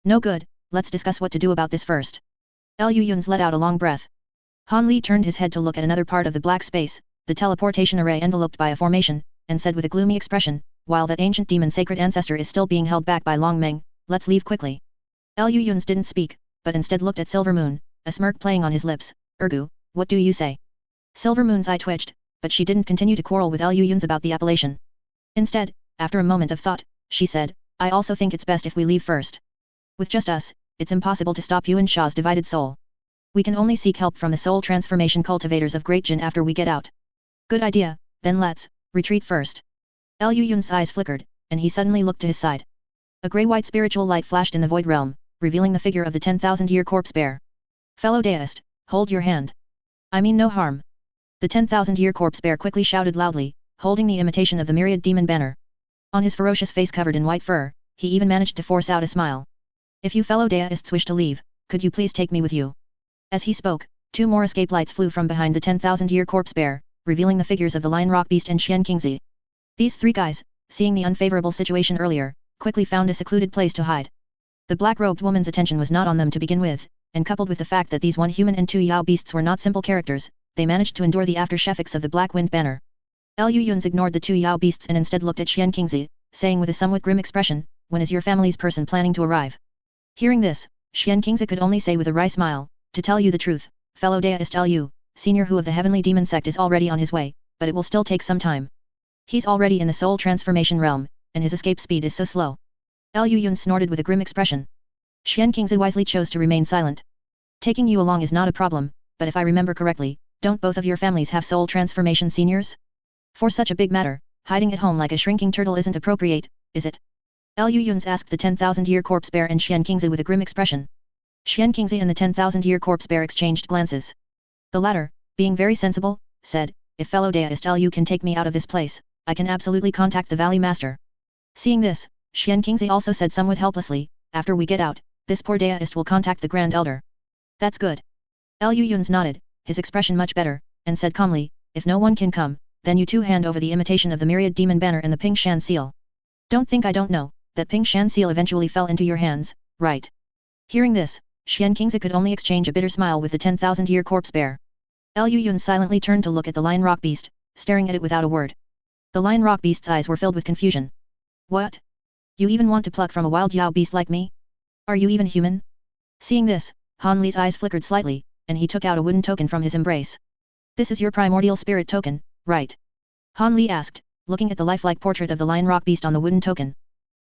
No good, let's discuss what to do about this first. Lu Yun's let out a long breath. Han Li turned his head to look at another part of the black space, the teleportation array enveloped by a formation, and said with a gloomy expression, while that ancient demon sacred ancestor is still being held back by Long Meng, let's leave quickly. Lu Yun's didn't speak, but instead looked at Silver Moon, a smirk playing on his lips. Ergu, what do you say? Silver Moon's eye twitched, but she didn't continue to quarrel with Liu Yun's about the appellation. Instead, after a moment of thought, she said, I also think it's best if we leave first. With just us, it's impossible to stop Yuan Sha's divided soul. We can only seek help from the soul transformation cultivators of Great Jin after we get out. Good idea, then let's retreat first. Liu Yun's eyes flickered, and he suddenly looked to his side. A grey-white spiritual light flashed in the void realm, revealing the figure of the 10,000-year corpse bear. Fellow deist, hold your hand. I mean no harm. The 10,000-year corpse bear quickly shouted loudly, holding the imitation of the myriad demon banner. On his ferocious face covered in white fur, he even managed to force out a smile. If you fellow deists wish to leave, could you please take me with you? As he spoke, 2 more escape lights flew from behind the 10,000-year corpse bear, revealing the figures of the Lion Rock Beast and Xian Qingzi. These 3 guys, seeing the unfavorable situation earlier, quickly found a secluded place to hide. The black-robed woman's attention was not on them to begin with, and coupled with the fact that these 1 human and 2 Yao beasts were not simple characters, they managed to endure the aftersheffects of the Black Wind banner. Liu Yun's ignored the 2 Yao beasts and instead looked at Xian Qingzi, saying with a somewhat grim expression, when is your family's person planning to arrive? Hearing this, Xian Qingzi could only say with a wry smile, to tell you the truth, fellow deist Liu, senior Hu of the Heavenly Demon Sect is already on his way, but it will still take some time. He's already in the soul transformation realm, and his escape speed is so slow. Liu Yun snorted with a grim expression. Xian Qingzi wisely chose to remain silent. Taking you along is not a problem, but if I remember correctly, don't both of your families have soul transformation seniors? For such a big matter, hiding at home like a shrinking turtle isn't appropriate, is it? Liu Yun's asked the 10,000-year corpse bear and Xian Qingzi with a grim expression. Xian Qingzi and the 10,000-year corpse bear exchanged glances. The latter, being very sensible, said, if fellow deist Liu can take me out of this place, I can absolutely contact the Valley Master. Seeing this, Xian Qingzi also said somewhat helplessly, after we get out, this poor deist will contact the Grand Elder. That's good. Liu Yun's nodded, his expression much better, and said calmly, if no one can come, then you 2 hand over the imitation of the myriad demon banner and the Ping Shan seal. Don't think I don't know, that Ping Shan seal eventually fell into your hands, right? Hearing this, Xian Qingzi could only exchange a bitter smile with the 10,000-year corpse bear. Liu Yun silently turned to look at the Lion Rock Beast, staring at it without a word. The Lion Rock Beast's eyes were filled with confusion. What? You even want to pluck from a wild Yao beast like me? Are you even human? Seeing this, Han Li's eyes flickered slightly, and he took out a wooden token from his embrace. This is your primordial spirit token, right? Han Li asked, looking at the lifelike portrait of the Lion Rock Beast on the wooden token.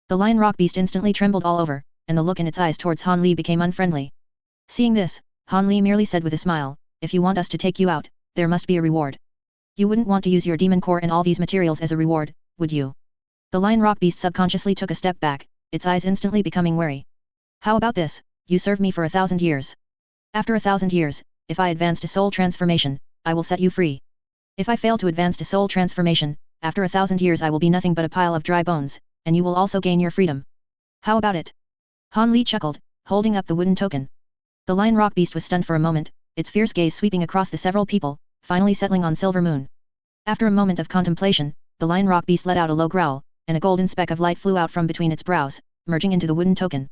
The Lion Rock Beast instantly trembled all over, and the look in its eyes towards Han Li became unfriendly. Seeing this, Han Li merely said with a smile, if you want us to take you out, there must be a reward. You wouldn't want to use your demon core and all these materials as a reward, would you? The Lion Rock Beast subconsciously took a step back, its eyes instantly becoming wary. How about this, you serve me for 1,000 years. After 1,000 years, if I advance to soul transformation, I will set you free. If I fail to advance to soul transformation, after 1,000 years I will be nothing but a pile of dry bones, and you will also gain your freedom. How about it? Han Li chuckled, holding up the wooden token. The Lion Rock Beast was stunned for a moment, its fierce gaze sweeping across the several people, finally settling on Silver Moon. After a moment of contemplation, the Lion Rock Beast let out a low growl, and a golden speck of light flew out from between its brows, merging into the wooden token.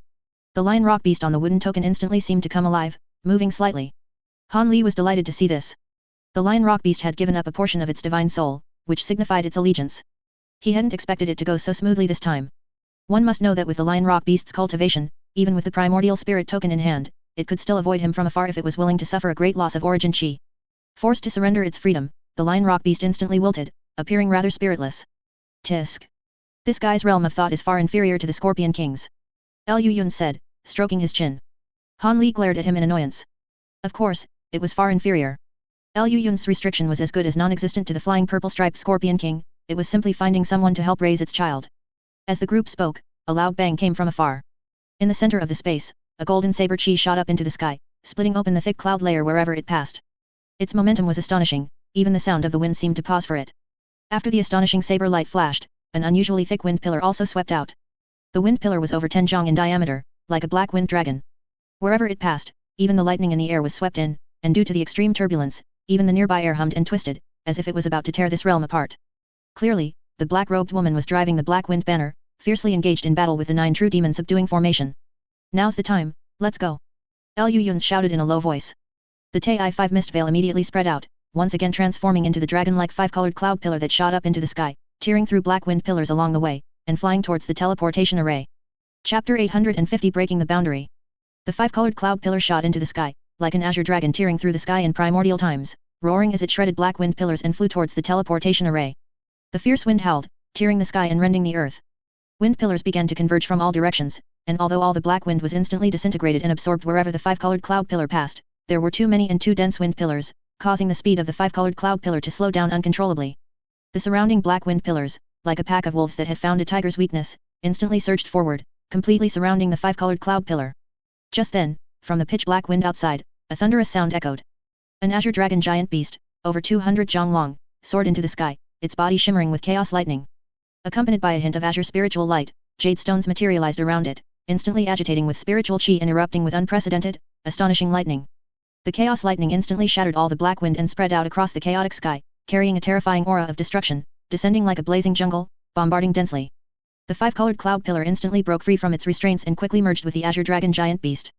The Lion Rock Beast on the wooden token instantly seemed to come alive, moving slightly. Han Li was delighted to see this. The Lion Rock Beast had given up a portion of its divine soul, which signified its allegiance. He hadn't expected it to go so smoothly this time. One must know that with the Lion Rock Beast's cultivation, even with the primordial spirit token in hand, it could still avoid him from afar if it was willing to suffer a great loss of origin chi. Forced to surrender its freedom, the Lion Rock Beast instantly wilted, appearing rather spiritless. Tisk. This guy's realm of thought is far inferior to the Scorpion King's. Liu Yun said, stroking his chin. Han Li glared at him in annoyance. Of course, it was far inferior. Liu Yun's restriction was as good as non-existent to the flying purple-striped Scorpion King, it was simply finding someone to help raise its child. As the group spoke, a loud bang came from afar. In the center of the space, a golden saber chi shot up into the sky, splitting open the thick cloud layer wherever it passed. Its momentum was astonishing, even the sound of the wind seemed to pause for it. After the astonishing saber light flashed, an unusually thick wind pillar also swept out. The wind pillar was over 10 zhang in diameter, like a black wind dragon. Wherever it passed, even the lightning in the air was swept in, and due to the extreme turbulence, even the nearby air hummed and twisted, as if it was about to tear this realm apart. Clearly, the black-robed woman was driving the Black Wind banner, fiercely engaged in battle with the 9 true demon subduing formation. Now's the time, let's go. Liu Yun shouted in a low voice. The Ti-5 mist veil immediately spread out, once again transforming into the dragon-like 5-colored cloud pillar that shot up into the sky, tearing through black wind pillars along the way, and flying towards the teleportation array. Chapter 850 Breaking the Boundary. The 5-colored cloud pillar shot into the sky, like an azure dragon tearing through the sky in primordial times, roaring as it shredded black wind pillars and flew towards the teleportation array. The fierce wind howled, tearing the sky and rending the earth. Wind pillars began to converge from all directions, and although all the black wind was instantly disintegrated and absorbed wherever the five-colored cloud pillar passed, there were too many and too dense wind pillars, causing the speed of the five-colored cloud pillar to slow down uncontrollably. The surrounding black wind pillars, like a pack of wolves that had found a tiger's weakness, instantly surged forward, completely surrounding the five-colored cloud pillar. Just then, from the pitch-black wind outside, a thunderous sound echoed. An azure dragon giant beast, over 200 jong long, soared into the sky, its body shimmering with chaos lightning. Accompanied by a hint of azure spiritual light, jade stones materialized around it, instantly agitating with spiritual chi and erupting with unprecedented, astonishing lightning. The chaos lightning instantly shattered all the black wind and spread out across the chaotic sky, carrying a terrifying aura of destruction, descending like a blazing jungle, bombarding densely. The five-colored cloud pillar instantly broke free from its restraints and quickly merged with the azure dragon giant beast.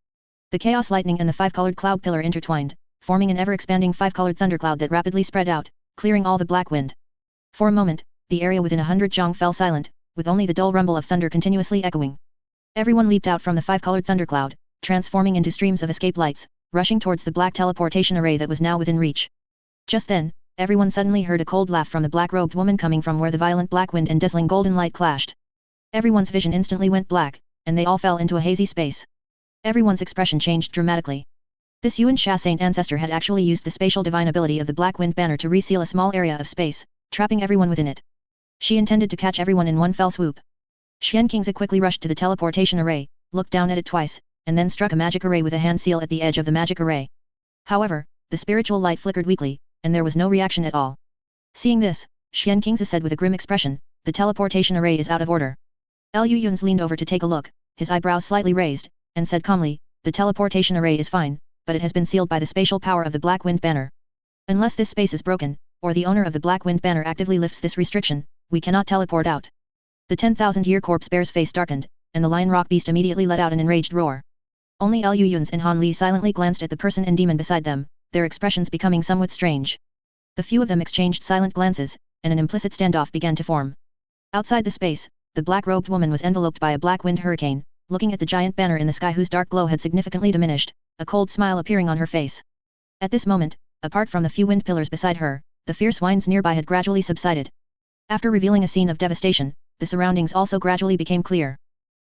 The chaos lightning and the five-colored cloud pillar intertwined, forming an ever-expanding five-colored thundercloud that rapidly spread out, clearing all the black wind. For a moment, the area within 100 jong fell silent, with only the dull rumble of thunder continuously echoing. Everyone leaped out from the five-colored thundercloud, transforming into streams of escape lights, rushing towards the black teleportation array that was now within reach. Just then, everyone suddenly heard a cold laugh from the black-robed woman coming from where the violent black wind and dazzling golden light clashed. Everyone's vision instantly went black, and they all fell into a hazy space. Everyone's expression changed dramatically. This Yuan Sha Saint ancestor had actually used the spatial divine ability of the Black Wind Banner to reseal a small area of space, trapping everyone within it. She intended to catch everyone in one fell swoop. Xian Qingzi quickly rushed to the teleportation array, looked down at it twice, and then struck a magic array with a hand seal at the edge of the magic array. However, the spiritual light flickered weakly, and there was no reaction at all. Seeing this, Xian Qingzi said with a grim expression, "The teleportation array is out of order." Lu Yun's leaned over to take a look, his eyebrows slightly raised, and said calmly, "The teleportation array is fine, but it has been sealed by the spatial power of the Black Wind Banner. Unless this space is broken, or the owner of the Black Wind Banner actively lifts this restriction, we cannot teleport out." The 10,000-year corpse bear's face darkened, and the lion rock beast immediately let out an enraged roar. Only Lu Yun's and Han Li silently glanced at the person and demon beside them, their expressions becoming somewhat strange. The few of them exchanged silent glances, and an implicit standoff began to form. Outside the space, the black-robed woman was enveloped by a black wind hurricane, looking at the giant banner in the sky whose dark glow had significantly diminished, a cold smile appearing on her face. At this moment, apart from the few wind pillars beside her, the fierce winds nearby had gradually subsided. After revealing a scene of devastation, the surroundings also gradually became clear.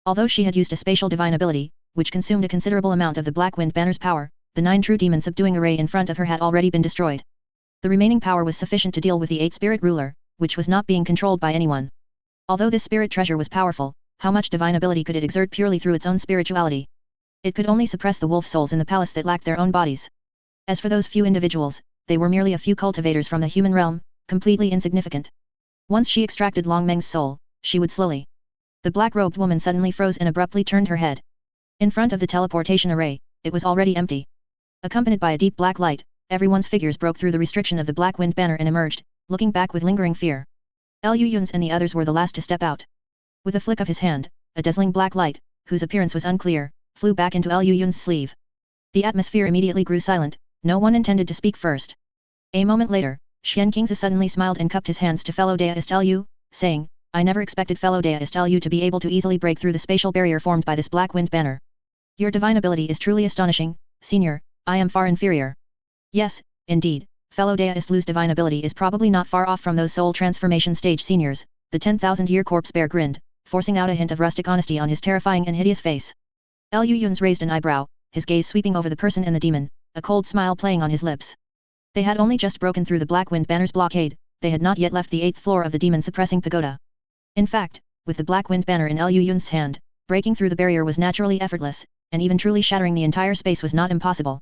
Although she had used a spatial divine ability, which consumed a considerable amount of the Black Wind Banner's power, the 9 true demon subduing array in front of her had already been destroyed. The remaining power was sufficient to deal with the 8 spirit ruler, which was not being controlled by anyone. Although this spirit treasure was powerful, how much divine ability could it exert purely through its own spirituality? It could only suppress the wolf souls in the palace that lacked their own bodies. As for those few individuals, they were merely a few cultivators from the human realm, completely insignificant. Once she extracted Long Meng's soul, she would slowly. The black-robed woman suddenly froze and abruptly turned her head. In front of the teleportation array, it was already empty. Accompanied by a deep black light, everyone's figures broke through the restriction of the Black Wind Banner and emerged, looking back with lingering fear. Lu Yun's and the others were the last to step out. With a flick of his hand, a dazzling black light, whose appearance was unclear, flew back into Lu Yun's sleeve. The atmosphere immediately grew silent, no one intended to speak first. A moment later, Xian Qingzi suddenly smiled and cupped his hands to fellow Daoist Lu, saying, "I never expected fellow Daoist Lu to be able to easily break through the spatial barrier formed by this Black Wind Banner. Your divine ability is truly astonishing, senior, I am far inferior." Yes, indeed, fellow Daoist Lu's divine ability is probably not far off from those soul transformation stage seniors, the 10,000-year corpse bear grinned, forcing out a hint of rustic honesty on his terrifying and hideous face. Lu Yun's raised an eyebrow, his gaze sweeping over the person and the demon, a cold smile playing on his lips. They had only just broken through the Black Wind Banner's blockade, they had not yet left the 8th floor of the demon-suppressing pagoda. In fact, with the Black Wind Banner in Lu Yun's hand, breaking through the barrier was naturally effortless, and even truly shattering the entire space was not impossible.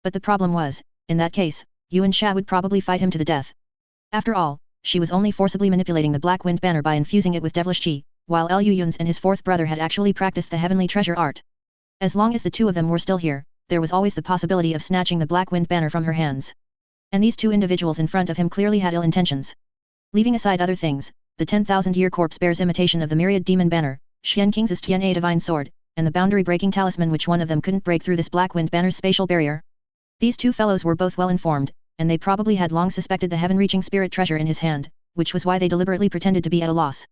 But the problem was, in that case, Yuan Sha would probably fight him to the death. After all, she was only forcibly manipulating the Black Wind Banner by infusing it with devilish chi, while Lu Yun's and his 4th brother had actually practiced the heavenly treasure art. As long as the two of them were still here, there was always the possibility of snatching the Black Wind Banner from her hands. And these two individuals in front of him clearly had ill intentions. Leaving aside other things, the 10,000-year corpse bear's imitation of the myriad demon banner, Xian Qingzi's Tian-A divine sword, and the boundary-breaking talisman which one of them couldn't break through this Black Wind Banner's spatial barrier. These two fellows were both well informed, and they probably had long suspected the heaven-reaching spirit treasure in his hand, which was why they deliberately pretended to be at a loss.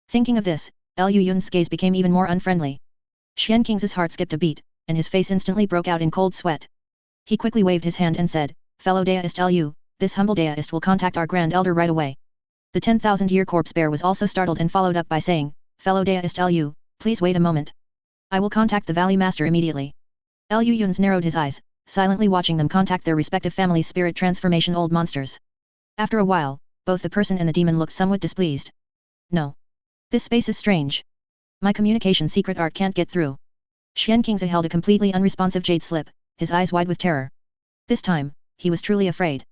Thinking of this, Lu Yun's gaze became even more unfriendly. Xian Qingzi's heart skipped a beat, and his face instantly broke out in cold sweat. He quickly waved his hand and said, "Fellow Deist Lu, this humble Deist will contact our Grand Elder right away." The 10,000-year corpse bear was also startled and followed up by saying, "Fellow Deist Lu, please wait a moment. I will contact the Valley Master immediately." Lu Yun's narrowed his eyes, silently watching them contact their respective families' spirit transformation old monsters. After a while, both the person and the demon looked somewhat displeased. "No. This space is strange. My communication secret art can't get through." Xian Qingzi held a completely unresponsive jade slip, his eyes wide with terror. This time, he was truly afraid.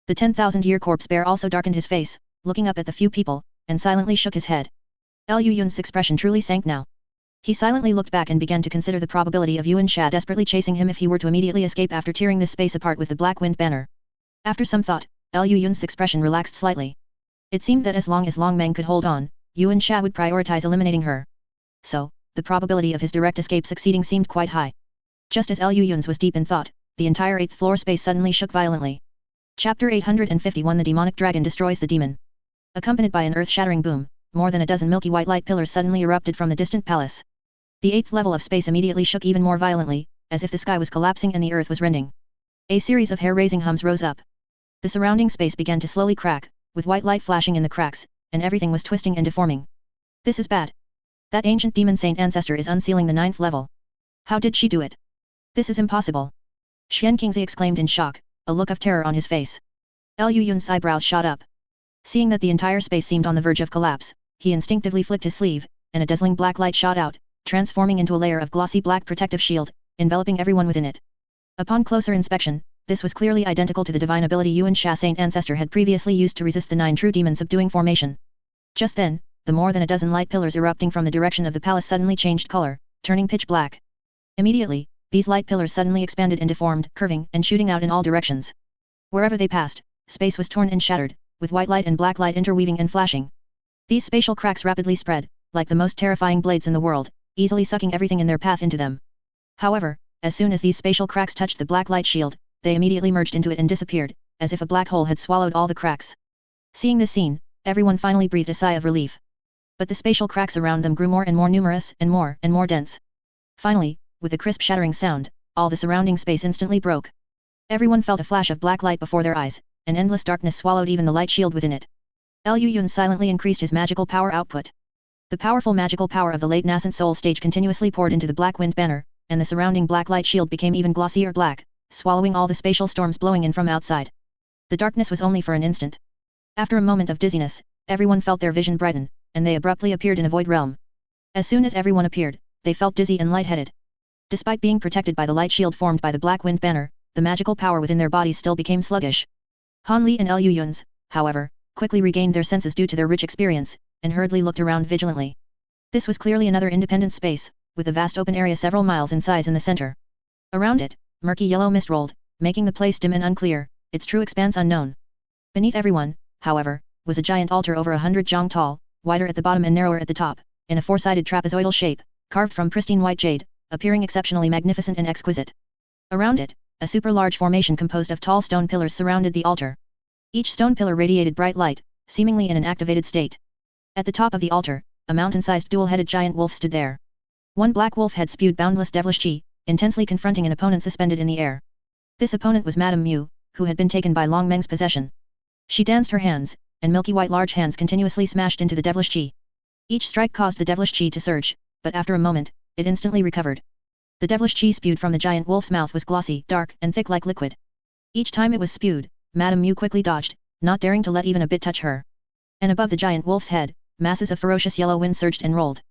The 10,000-year corpse bear also darkened his face, looking up at the few people, and silently shook his head. Lu Yun's expression truly sank now. He silently looked back and began to consider the probability of Yuan Sha desperately chasing him if he were to immediately escape after tearing this space apart with the Black Wind banner. After some thought, Lu Yun's expression relaxed slightly. It seemed that as long as Long Meng could hold on, Yuan Sha would prioritize eliminating her. So, the probability of his direct escape succeeding seemed quite high. Just as Lu Yun's was deep in thought, the entire 8th floor space suddenly shook violently. Chapter 851 The Demonic Dragon Destroys the Demon. Accompanied by an earth-shattering boom, more than a dozen milky white light pillars suddenly erupted from the distant palace. The 8th level of space immediately shook even more violently, as if the sky was collapsing and the earth was rending. A series of hair-raising hums rose up. The surrounding space began to slowly crack, with white light flashing in the cracks, and everything was twisting and deforming. This is bad. That ancient demon saint ancestor is unsealing the 9th level. How did she do it? This is impossible. Xian Qingzi exclaimed in shock, a look of terror on his face. Lu Yun's eyebrows shot up. Seeing that the entire space seemed on the verge of collapse, he instinctively flicked his sleeve, and a dazzling black light shot out, transforming into a layer of glossy black protective shield, enveloping everyone within it. Upon closer inspection, this was clearly identical to the divine ability Yuan Sha Saint Ancestor had previously used to resist the 9 true demon subduing formation. Just then, the more than a dozen light pillars erupting from the direction of the palace suddenly changed color, turning pitch black. Immediately, these light pillars suddenly expanded and deformed, curving and shooting out in all directions. Wherever they passed, space was torn and shattered, with white light and black light interweaving and flashing. These spatial cracks rapidly spread, like the most terrifying blades in the world, easily sucking everything in their path into them. However, as soon as these spatial cracks touched the black light shield, they immediately merged into it and disappeared, as if a black hole had swallowed all the cracks. Seeing this scene, everyone finally breathed a sigh of relief. But the spatial cracks around them grew more and more numerous and more dense. Finally, with a crisp shattering sound, all the surrounding space instantly broke. Everyone felt a flash of black light before their eyes, and endless darkness swallowed even the light shield within it. Lu Yun silently increased his magical power output. The powerful magical power of the late nascent soul stage continuously poured into the Black Wind banner, and the surrounding black light shield became even glossier black, swallowing all the spatial storms blowing in from outside. The darkness was only for an instant. After a moment of dizziness, everyone felt their vision brighten, and they abruptly appeared in a void realm. As soon as everyone appeared, they felt dizzy and lightheaded. Despite being protected by the light shield formed by the Black Wind banner, the magical power within their bodies still became sluggish. Han Li and Lu Yun's, however, quickly regained their senses due to their rich experience, and hurriedly looked around vigilantly. This was clearly another independent space, with a vast open area several miles in size in the center. Around it, murky yellow mist rolled, making the place dim and unclear, its true expanse unknown. Beneath everyone, however, was a giant altar over 100 jong tall, wider at the bottom and narrower at the top, in a four-sided trapezoidal shape, carved from pristine white jade, appearing exceptionally magnificent and exquisite. Around it, a super-large formation composed of tall stone pillars surrounded the altar. Each stone pillar radiated bright light, seemingly in an activated state. At the top of the altar, a mountain-sized dual-headed giant wolf stood there. One black wolf head spewed boundless devilish chi, intensely confronting an opponent suspended in the air. This opponent was Madame Mu, who had been taken by Long Meng's possession. She danced her hands, and milky white large hands continuously smashed into the devilish chi. Each strike caused the devilish chi to surge, but after a moment, it instantly recovered. The devilish chi spewed from the giant wolf's mouth was glossy, dark, and thick like liquid. Each time it was spewed, Madame Mu quickly dodged, not daring to let even a bit touch her. And above the giant wolf's head, masses of ferocious yellow wind surged and rolled.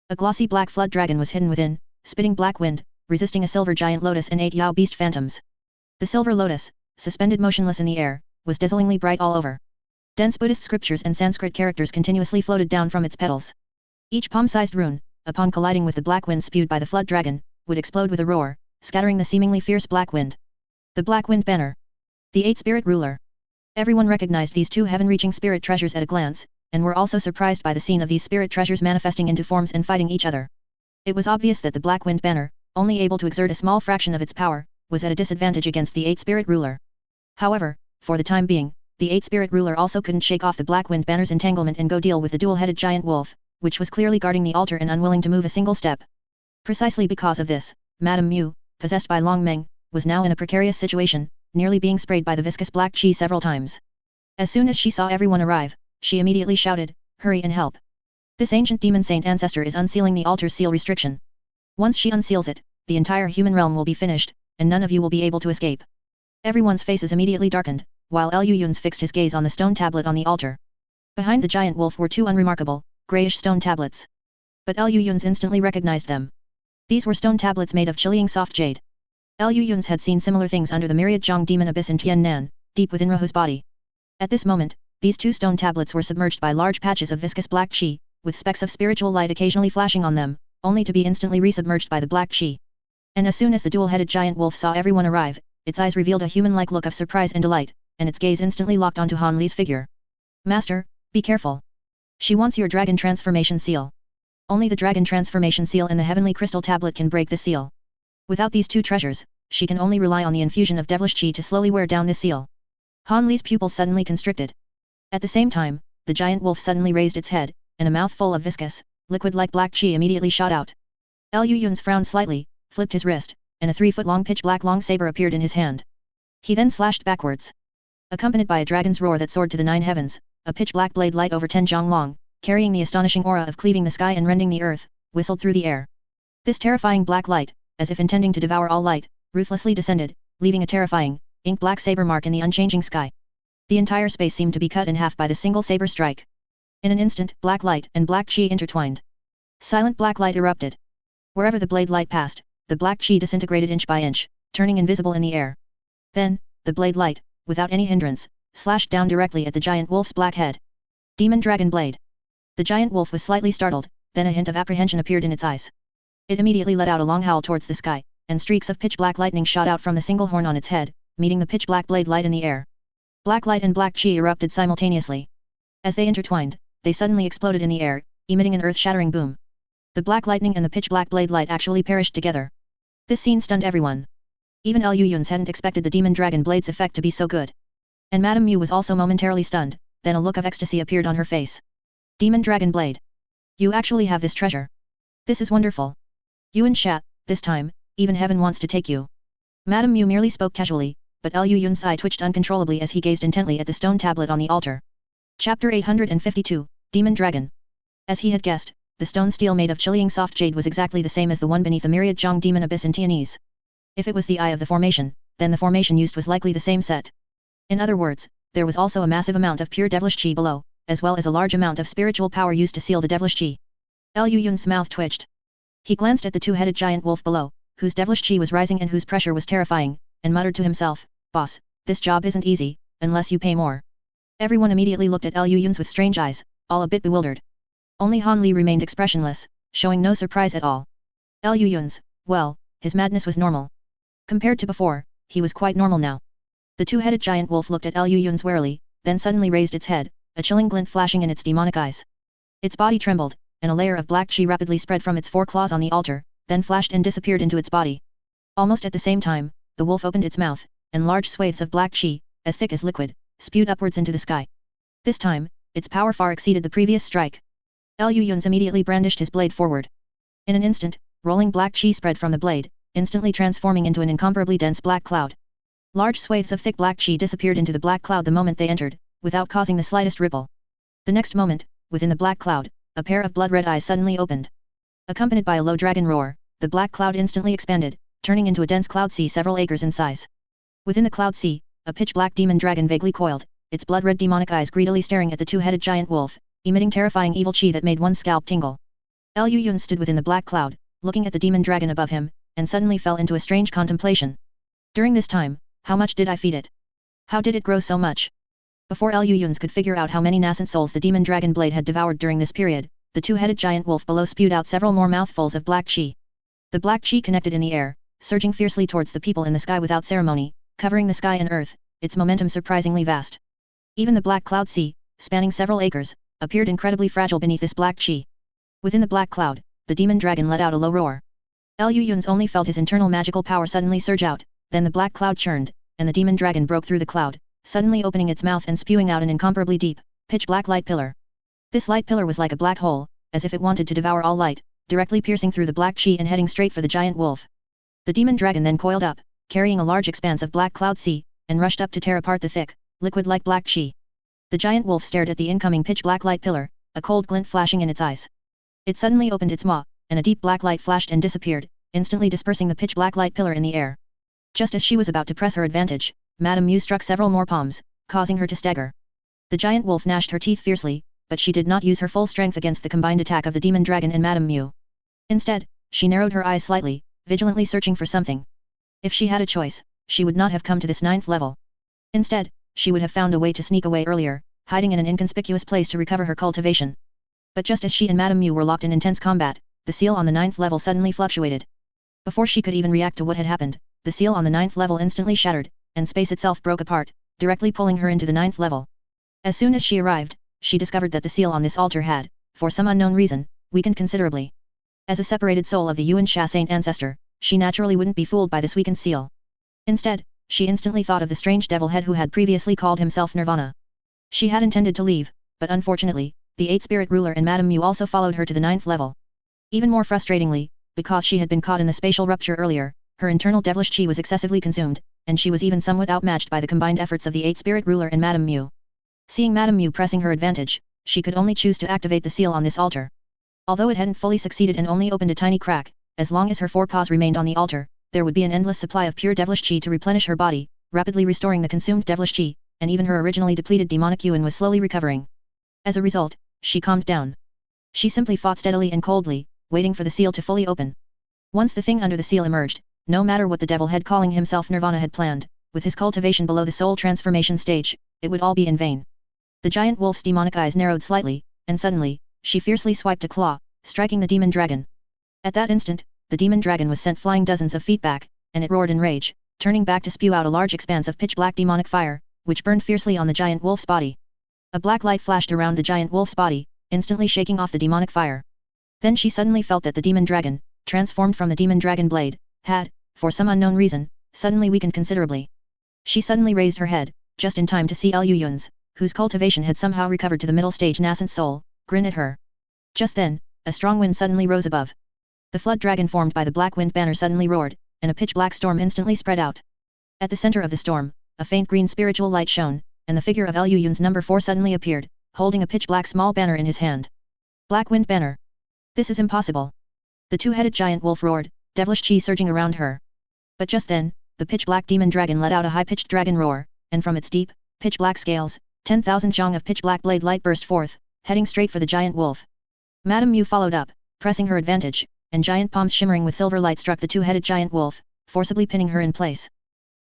A glossy black flood dragon was hidden within, spitting black wind, resisting a silver giant lotus and 8 Yao beast phantoms. The silver lotus, suspended motionless in the air, was dazzlingly bright all over. Dense Buddhist scriptures and Sanskrit characters continuously floated down from its petals. Each palm-sized rune, upon colliding with the black wind spewed by the flood dragon, would explode with a roar, scattering the seemingly fierce black wind. The Black Wind Banner. The 8 Spirit Ruler. Everyone recognized these two heaven-reaching spirit treasures at a glance, and were also surprised by the scene of these spirit treasures manifesting into forms and fighting each other. It was obvious that the Black Wind Banner, only able to exert a small fraction of its power, was at a disadvantage against the 8 Spirit Ruler. However, for the time being, the 8 Spirit Ruler also couldn't shake off the Black Wind Banner's entanglement and go deal with the dual-headed giant wolf, which was clearly guarding the altar and unwilling to move a single step. Precisely because of this, Madame Mu, possessed by Long Meng, was now in a precarious situation, nearly being sprayed by the viscous black chi several times. As soon as she saw everyone arrive, she immediately shouted, "Hurry and help! This ancient demon saint ancestor is unsealing the altar's seal restriction. Once she unseals it, the entire human realm will be finished, and none of you will be able to escape." Everyone's faces immediately darkened, while Liu Yun's fixed his gaze on the stone tablet on the altar. Behind the giant wolf were two unremarkable, greyish stone tablets. But Liu Yun's instantly recognized them. These were stone tablets made of chilling soft jade. Liu Yun's had seen similar things under the myriad Zhang demon abyss in Tiannan, deep within Rahu's body. At this moment, these two stone tablets were submerged by large patches of viscous black qi, with specks of spiritual light occasionally flashing on them, only to be instantly resubmerged by the black qi. And as soon as the dual-headed giant wolf saw everyone arrive, its eyes revealed a human-like look of surprise and delight, and its gaze instantly locked onto Han Li's figure. "Master, be careful. She wants your dragon transformation seal. Only the dragon transformation seal and the heavenly crystal tablet can break the seal. Without these two treasures, she can only rely on the infusion of devilish qi to slowly wear down this seal." Han Li's pupils suddenly constricted. At the same time, the giant wolf suddenly raised its head, and a mouthful of viscous, liquid-like black qi immediately shot out. Liu Yun's frowned slightly, flipped his wrist, and a 3-foot-long pitch-black long saber appeared in his hand. He then slashed backwards. Accompanied by a dragon's roar that soared to the 9 heavens, a pitch-black blade light over 10 zhang long, carrying the astonishing aura of cleaving the sky and rending the earth, whistled through the air. This terrifying black light, as if intending to devour all light, ruthlessly descended, leaving a terrifying, ink-black saber mark in the unchanging sky. The entire space seemed to be cut in half by the single saber strike. In an instant, black light and black qi intertwined. Silent black light erupted. Wherever the blade light passed, the black qi disintegrated inch by inch, turning invisible in the air. Then, the blade light, without any hindrance, slashed down directly at the giant wolf's black head. Demon Dragon Blade. The giant wolf was slightly startled, then a hint of apprehension appeared in its eyes. It immediately let out a long howl towards the sky, and streaks of pitch-black lightning shot out from the single horn on its head, meeting the pitch-black blade light in the air. Black light and black qi erupted simultaneously. As they intertwined, they suddenly exploded in the air, emitting an earth-shattering boom. The black lightning and the pitch-black blade light actually perished together. This scene stunned everyone. Even Liu Yun's hadn't expected the Demon Dragon Blade's effect to be so good. And Madame Mu was also momentarily stunned, then a look of ecstasy appeared on her face. "Demon Dragon Blade. You actually have this treasure. This is wonderful. Yuan Shat, this time, even heaven wants to take you." Madame Mu merely spoke casually, but Liu Yun's eye twitched uncontrollably as he gazed intently at the stone tablet on the altar. Chapter 852, Demon Dragon. As he had guessed, the stone steel made of chilling soft jade was exactly the same as the one beneath the myriad Zhang demon abyss in Tianese. If it was the eye of the formation, then the formation used was likely the same set. In other words, there was also a massive amount of pure devilish qi below, as well as a large amount of spiritual power used to seal the devilish qi. Liu Yun's mouth twitched. He glanced at the two-headed giant wolf below, whose devilish qi was rising and whose pressure was terrifying, and muttered to himself, "Boss, this job isn't easy, unless you pay more." Everyone immediately looked at Liu Yun's with strange eyes, all a bit bewildered. Only Han Li remained expressionless, showing no surprise at all. Liu Yun's, well, his madness was normal. Compared to before, he was quite normal now. The two-headed giant wolf looked at Liu Yun's warily, then suddenly raised its head, a chilling glint flashing in its demonic eyes. Its body trembled, and a layer of black qi rapidly spread from its 4 claws on the altar, then flashed and disappeared into its body. Almost at the same time, the wolf opened its mouth, and large swathes of black qi, as thick as liquid, spewed upwards into the sky. This time, its power far exceeded the previous strike. Liu Yun's immediately brandished his blade forward. In an instant, rolling black qi spread from the blade, instantly transforming into an incomparably dense black cloud. Large swathes of thick black qi disappeared into the black cloud the moment they entered, without causing the slightest ripple. The next moment, within the black cloud, a pair of blood-red eyes suddenly opened. Accompanied by a low dragon roar, the black cloud instantly expanded, turning into a dense cloud sea several acres in size. Within the cloud sea, a pitch-black demon dragon vaguely coiled, its blood-red demonic eyes greedily staring at the two-headed giant wolf, emitting terrifying evil qi that made one's scalp tingle. Liu Yun stood within the black cloud, looking at the demon dragon above him, and suddenly fell into a strange contemplation. During this time, how much did I feed it? How did it grow so much? Before Liu Yun could figure out how many nascent souls the demon dragon blade had devoured during this period, the two-headed giant wolf below spewed out several more mouthfuls of black qi. The black qi connected in the air, surging fiercely towards the people in the sky without ceremony, covering the sky and earth, its momentum surprisingly vast. Even the black cloud sea, spanning several acres, appeared incredibly fragile beneath this black qi. Within the black cloud, the demon dragon let out a low roar. Liu Yun only felt his internal magical power suddenly surge out, then the black cloud churned, and the demon dragon broke through the cloud, suddenly opening its mouth and spewing out an incomparably deep, pitch-black light pillar. This light pillar was like a black hole, as if it wanted to devour all light, directly piercing through the black qi and heading straight for the giant wolf. The demon dragon then coiled up, carrying a large expanse of black cloud sea, and rushed up to tear apart the thick, liquid-like black chi. The giant wolf stared at the incoming pitch-black light pillar, a cold glint flashing in its eyes. It suddenly opened its maw, and a deep black light flashed and disappeared, instantly dispersing the pitch-black light pillar in the air. Just as she was about to press her advantage, Madame Mew struck several more palms, causing her to stagger. The giant wolf gnashed her teeth fiercely, but she did not use her full strength against the combined attack of the demon dragon and Madame Mew. Instead, she narrowed her eyes slightly, vigilantly searching for something. If she had a choice, she would not have come to this 9th level. Instead, she would have found a way to sneak away earlier, hiding in an inconspicuous place to recover her cultivation. But just as she and Madame Mew were locked in intense combat, the seal on the 9th level suddenly fluctuated. Before she could even react to what had happened, the seal on the 9th level instantly shattered, and space itself broke apart, directly pulling her into the 9th level. As soon as she arrived, she discovered that the seal on this altar had, for some unknown reason, weakened considerably. As a separated soul of the Yuan Sha Saint ancestor, she naturally wouldn't be fooled by this weakened seal. Instead, she instantly thought of the strange devil head who had previously called himself Nirvana. She had intended to leave, but unfortunately, the 8 spirit ruler and Madame Mew also followed her to the 9th level. Even more frustratingly, because she had been caught in the spatial rupture earlier, her internal devilish chi was excessively consumed, and she was even somewhat outmatched by the combined efforts of the 8 spirit ruler and Madame Mew. Seeing Madame Mew pressing her advantage, she could only choose to activate the seal on this altar. Although it hadn't fully succeeded and only opened a tiny crack, as long as her 4 paws remained on the altar, there would be an endless supply of pure devilish chi to replenish her body, rapidly restoring the consumed devilish chi, and even her originally depleted demonic yuan was slowly recovering. As a result, she calmed down. She simply fought steadily and coldly, waiting for the seal to fully open. Once the thing under the seal emerged, no matter what the devil head calling himself Nirvana had planned, with his cultivation below the soul transformation stage, it would all be in vain. The giant wolf's demonic eyes narrowed slightly, and suddenly, she fiercely swiped a claw, striking the demon dragon. At that instant, the demon dragon was sent flying dozens of feet back, and it roared in rage, turning back to spew out a large expanse of pitch-black demonic fire, which burned fiercely on the giant wolf's body. A black light flashed around the giant wolf's body, instantly shaking off the demonic fire. Then she suddenly felt that the demon dragon, transformed from the demon dragon blade, had, for some unknown reason, suddenly weakened considerably. She suddenly raised her head, just in time to see Liu Yun's, whose cultivation had somehow recovered to the middle stage nascent soul, grin at her. Just then, a strong wind suddenly rose above. The flood dragon formed by the black wind banner suddenly roared, and a pitch-black storm instantly spread out. At the center of the storm, a faint green spiritual light shone, and the figure of Liu Yun's number 4 suddenly appeared, holding a pitch-black small banner in his hand. Black wind banner. This is impossible. The two-headed giant wolf roared, devilish chi surging around her. But just then, the pitch-black demon dragon let out a high-pitched dragon roar, and from its deep, pitch-black scales, 10,000 zhong of pitch-black blade light burst forth, heading straight for the giant wolf. Madame Mew followed up, pressing her advantage, and giant palms shimmering with silver light struck the two-headed giant wolf, forcibly pinning her in place.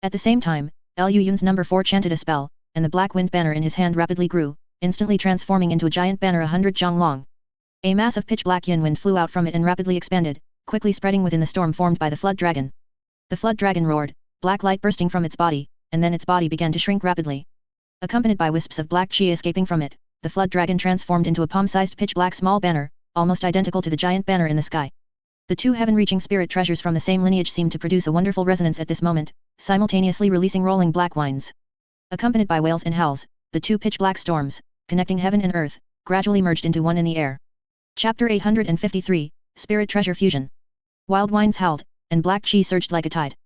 At the same time, Liu Yun's number 4 chanted a spell, and the black wind banner in his hand rapidly grew, instantly transforming into a giant banner 100 zhong long. A mass of pitch-black yin wind flew out from it and rapidly expanded, quickly spreading within the storm formed by the flood dragon. The flood dragon roared, black light bursting from its body, and then its body began to shrink rapidly. Accompanied by wisps of black chi escaping from it, the flood dragon transformed into a palm-sized pitch-black small banner, almost identical to the giant banner in the sky. The two heaven-reaching spirit treasures from the same lineage seemed to produce a wonderful resonance at this moment, simultaneously releasing rolling black winds. Accompanied by wails and howls, the two pitch-black storms, connecting heaven and earth, gradually merged into one in the air. Chapter 853, Spirit Treasure Fusion. Wild winds howled, and black chi surged like a tide.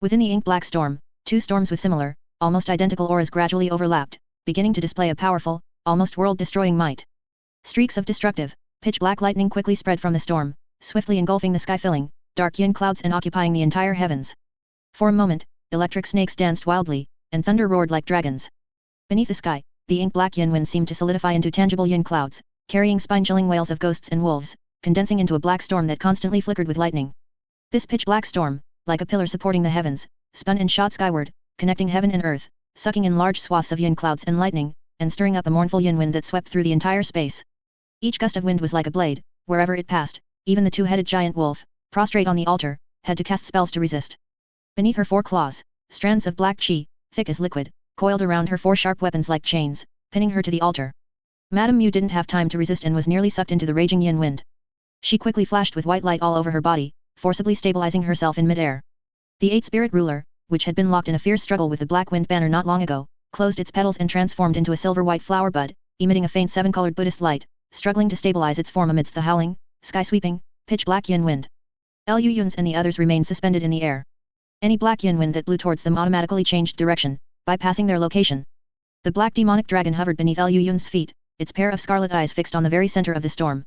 Within the ink-black storm, two storms with similar, almost identical auras gradually overlapped, beginning to display a powerful, almost world-destroying might. Streaks of destructive, pitch-black lightning quickly spread from the storm, swiftly engulfing the sky, filling dark yin clouds and occupying the entire heavens. For a moment, electric snakes danced wildly, and thunder roared like dragons. Beneath the sky, the ink-black yin wind seemed to solidify into tangible yin clouds, carrying spine-chilling wails of ghosts and wolves, condensing into a black storm that constantly flickered with lightning. This pitch-black storm, like a pillar supporting the heavens, spun and shot skyward, connecting heaven and earth, sucking in large swaths of yin clouds and lightning, and stirring up a mournful yin wind that swept through the entire space. Each gust of wind was like a blade, wherever it passed, even the two-headed giant wolf, prostrate on the altar, had to cast spells to resist. Beneath her 4 claws, strands of black chi, thick as liquid, coiled around her 4 sharp weapons like chains, pinning her to the altar. Madame Mew didn't have time to resist and was nearly sucked into the raging yin wind. She quickly flashed with white light all over her body, forcibly stabilizing herself in midair. The 8 spirit ruler, which had been locked in a fierce struggle with the black wind banner not long ago, closed its petals and transformed into a silver-white flower bud, emitting a faint 7-colored Buddhist light, struggling to stabilize its form amidst the howling, sky-sweeping, pitch-black yin wind. Liu Yun's and the others remained suspended in the air. Any black yin wind that blew towards them automatically changed direction, bypassing their location. The black demonic dragon hovered beneath Liu Yun's feet, its pair of scarlet eyes fixed on the very center of the storm.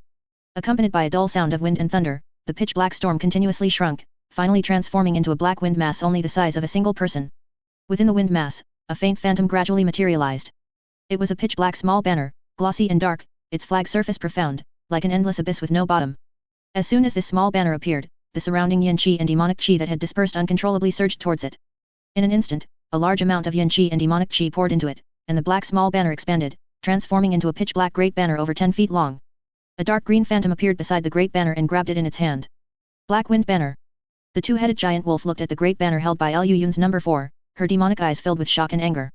Accompanied by a dull sound of wind and thunder, the pitch-black storm continuously shrunk, finally transforming into a black wind mass only the size of a single person. Within the wind mass, a faint phantom gradually materialized. It was a pitch-black small banner, glossy and dark, its flag surface profound, like an endless abyss with no bottom. As soon as this small banner appeared, the surrounding yin qi and demonic qi that had dispersed uncontrollably surged towards it. In an instant, a large amount of yin qi and demonic qi poured into it, and the black small banner expanded, transforming into a pitch-black great banner over 10 feet long. A dark green phantom appeared beside the great banner and grabbed it in its hand. Black Wind Banner. The two-headed giant wolf looked at the great banner held by Liu Yun's number 4, her demonic eyes filled with shock and anger.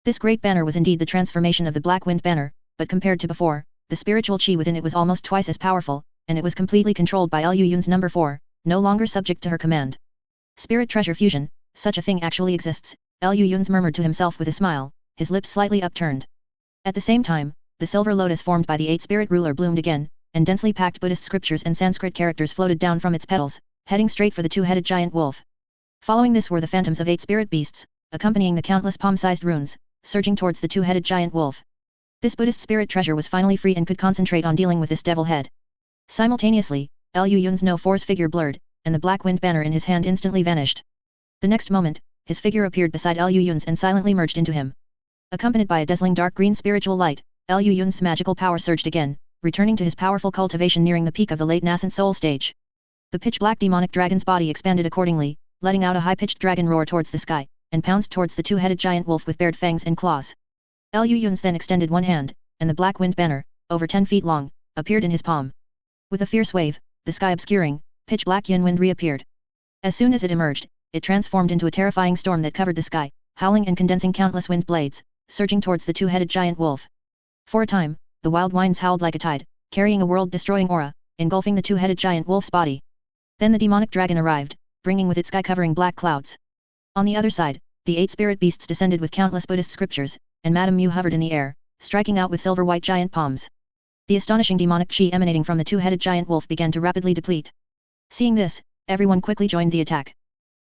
This great banner was indeed the transformation of the Black Wind Banner, but compared to before, the spiritual qi within it was almost twice as powerful, and it was completely controlled by Liu Yun's number 4, no longer subject to her command. Spirit treasure fusion, such a thing actually exists, Liu Yun's murmured to himself with a smile, his lips slightly upturned. At the same time, the silver lotus formed by the 8 spirit ruler bloomed again, and densely packed Buddhist scriptures and Sanskrit characters floated down from its petals, heading straight for the two-headed giant wolf. Following this were the phantoms of 8 spirit beasts, accompanying the countless palm-sized runes, surging towards the two-headed giant wolf. This Buddhist spirit treasure was finally free and could concentrate on dealing with this devil head. Simultaneously, Liu Yun's No 4's figure blurred, and the Black Wind Banner in his hand instantly vanished. The next moment, his figure appeared beside Liu Yun's and silently merged into him. Accompanied by a dazzling dark green spiritual light, Liu Yun's magical power surged again, returning to his powerful cultivation nearing the peak of the late nascent soul stage. The pitch-black demonic dragon's body expanded accordingly, letting out a high-pitched dragon roar towards the sky, and pounced towards the two-headed giant wolf with bared fangs and claws. Liu Yun's then extended one hand, and the Black Wind Banner, over 10 feet long, appeared in his palm. With a fierce wave, the sky obscuring, pitch-black yin wind reappeared. As soon as it emerged, it transformed into a terrifying storm that covered the sky, howling and condensing countless wind blades, surging towards the two-headed giant wolf. For a time, the wild winds howled like a tide, carrying a world-destroying aura, engulfing the two-headed giant wolf's body. Then the demonic dragon arrived, bringing with it sky-covering black clouds. On the other side, the 8 spirit beasts descended with countless Buddhist scriptures, and Madame Mu hovered in the air, striking out with silver-white giant palms. The astonishing demonic qi emanating from the two-headed giant wolf began to rapidly deplete. Seeing this, everyone quickly joined the attack.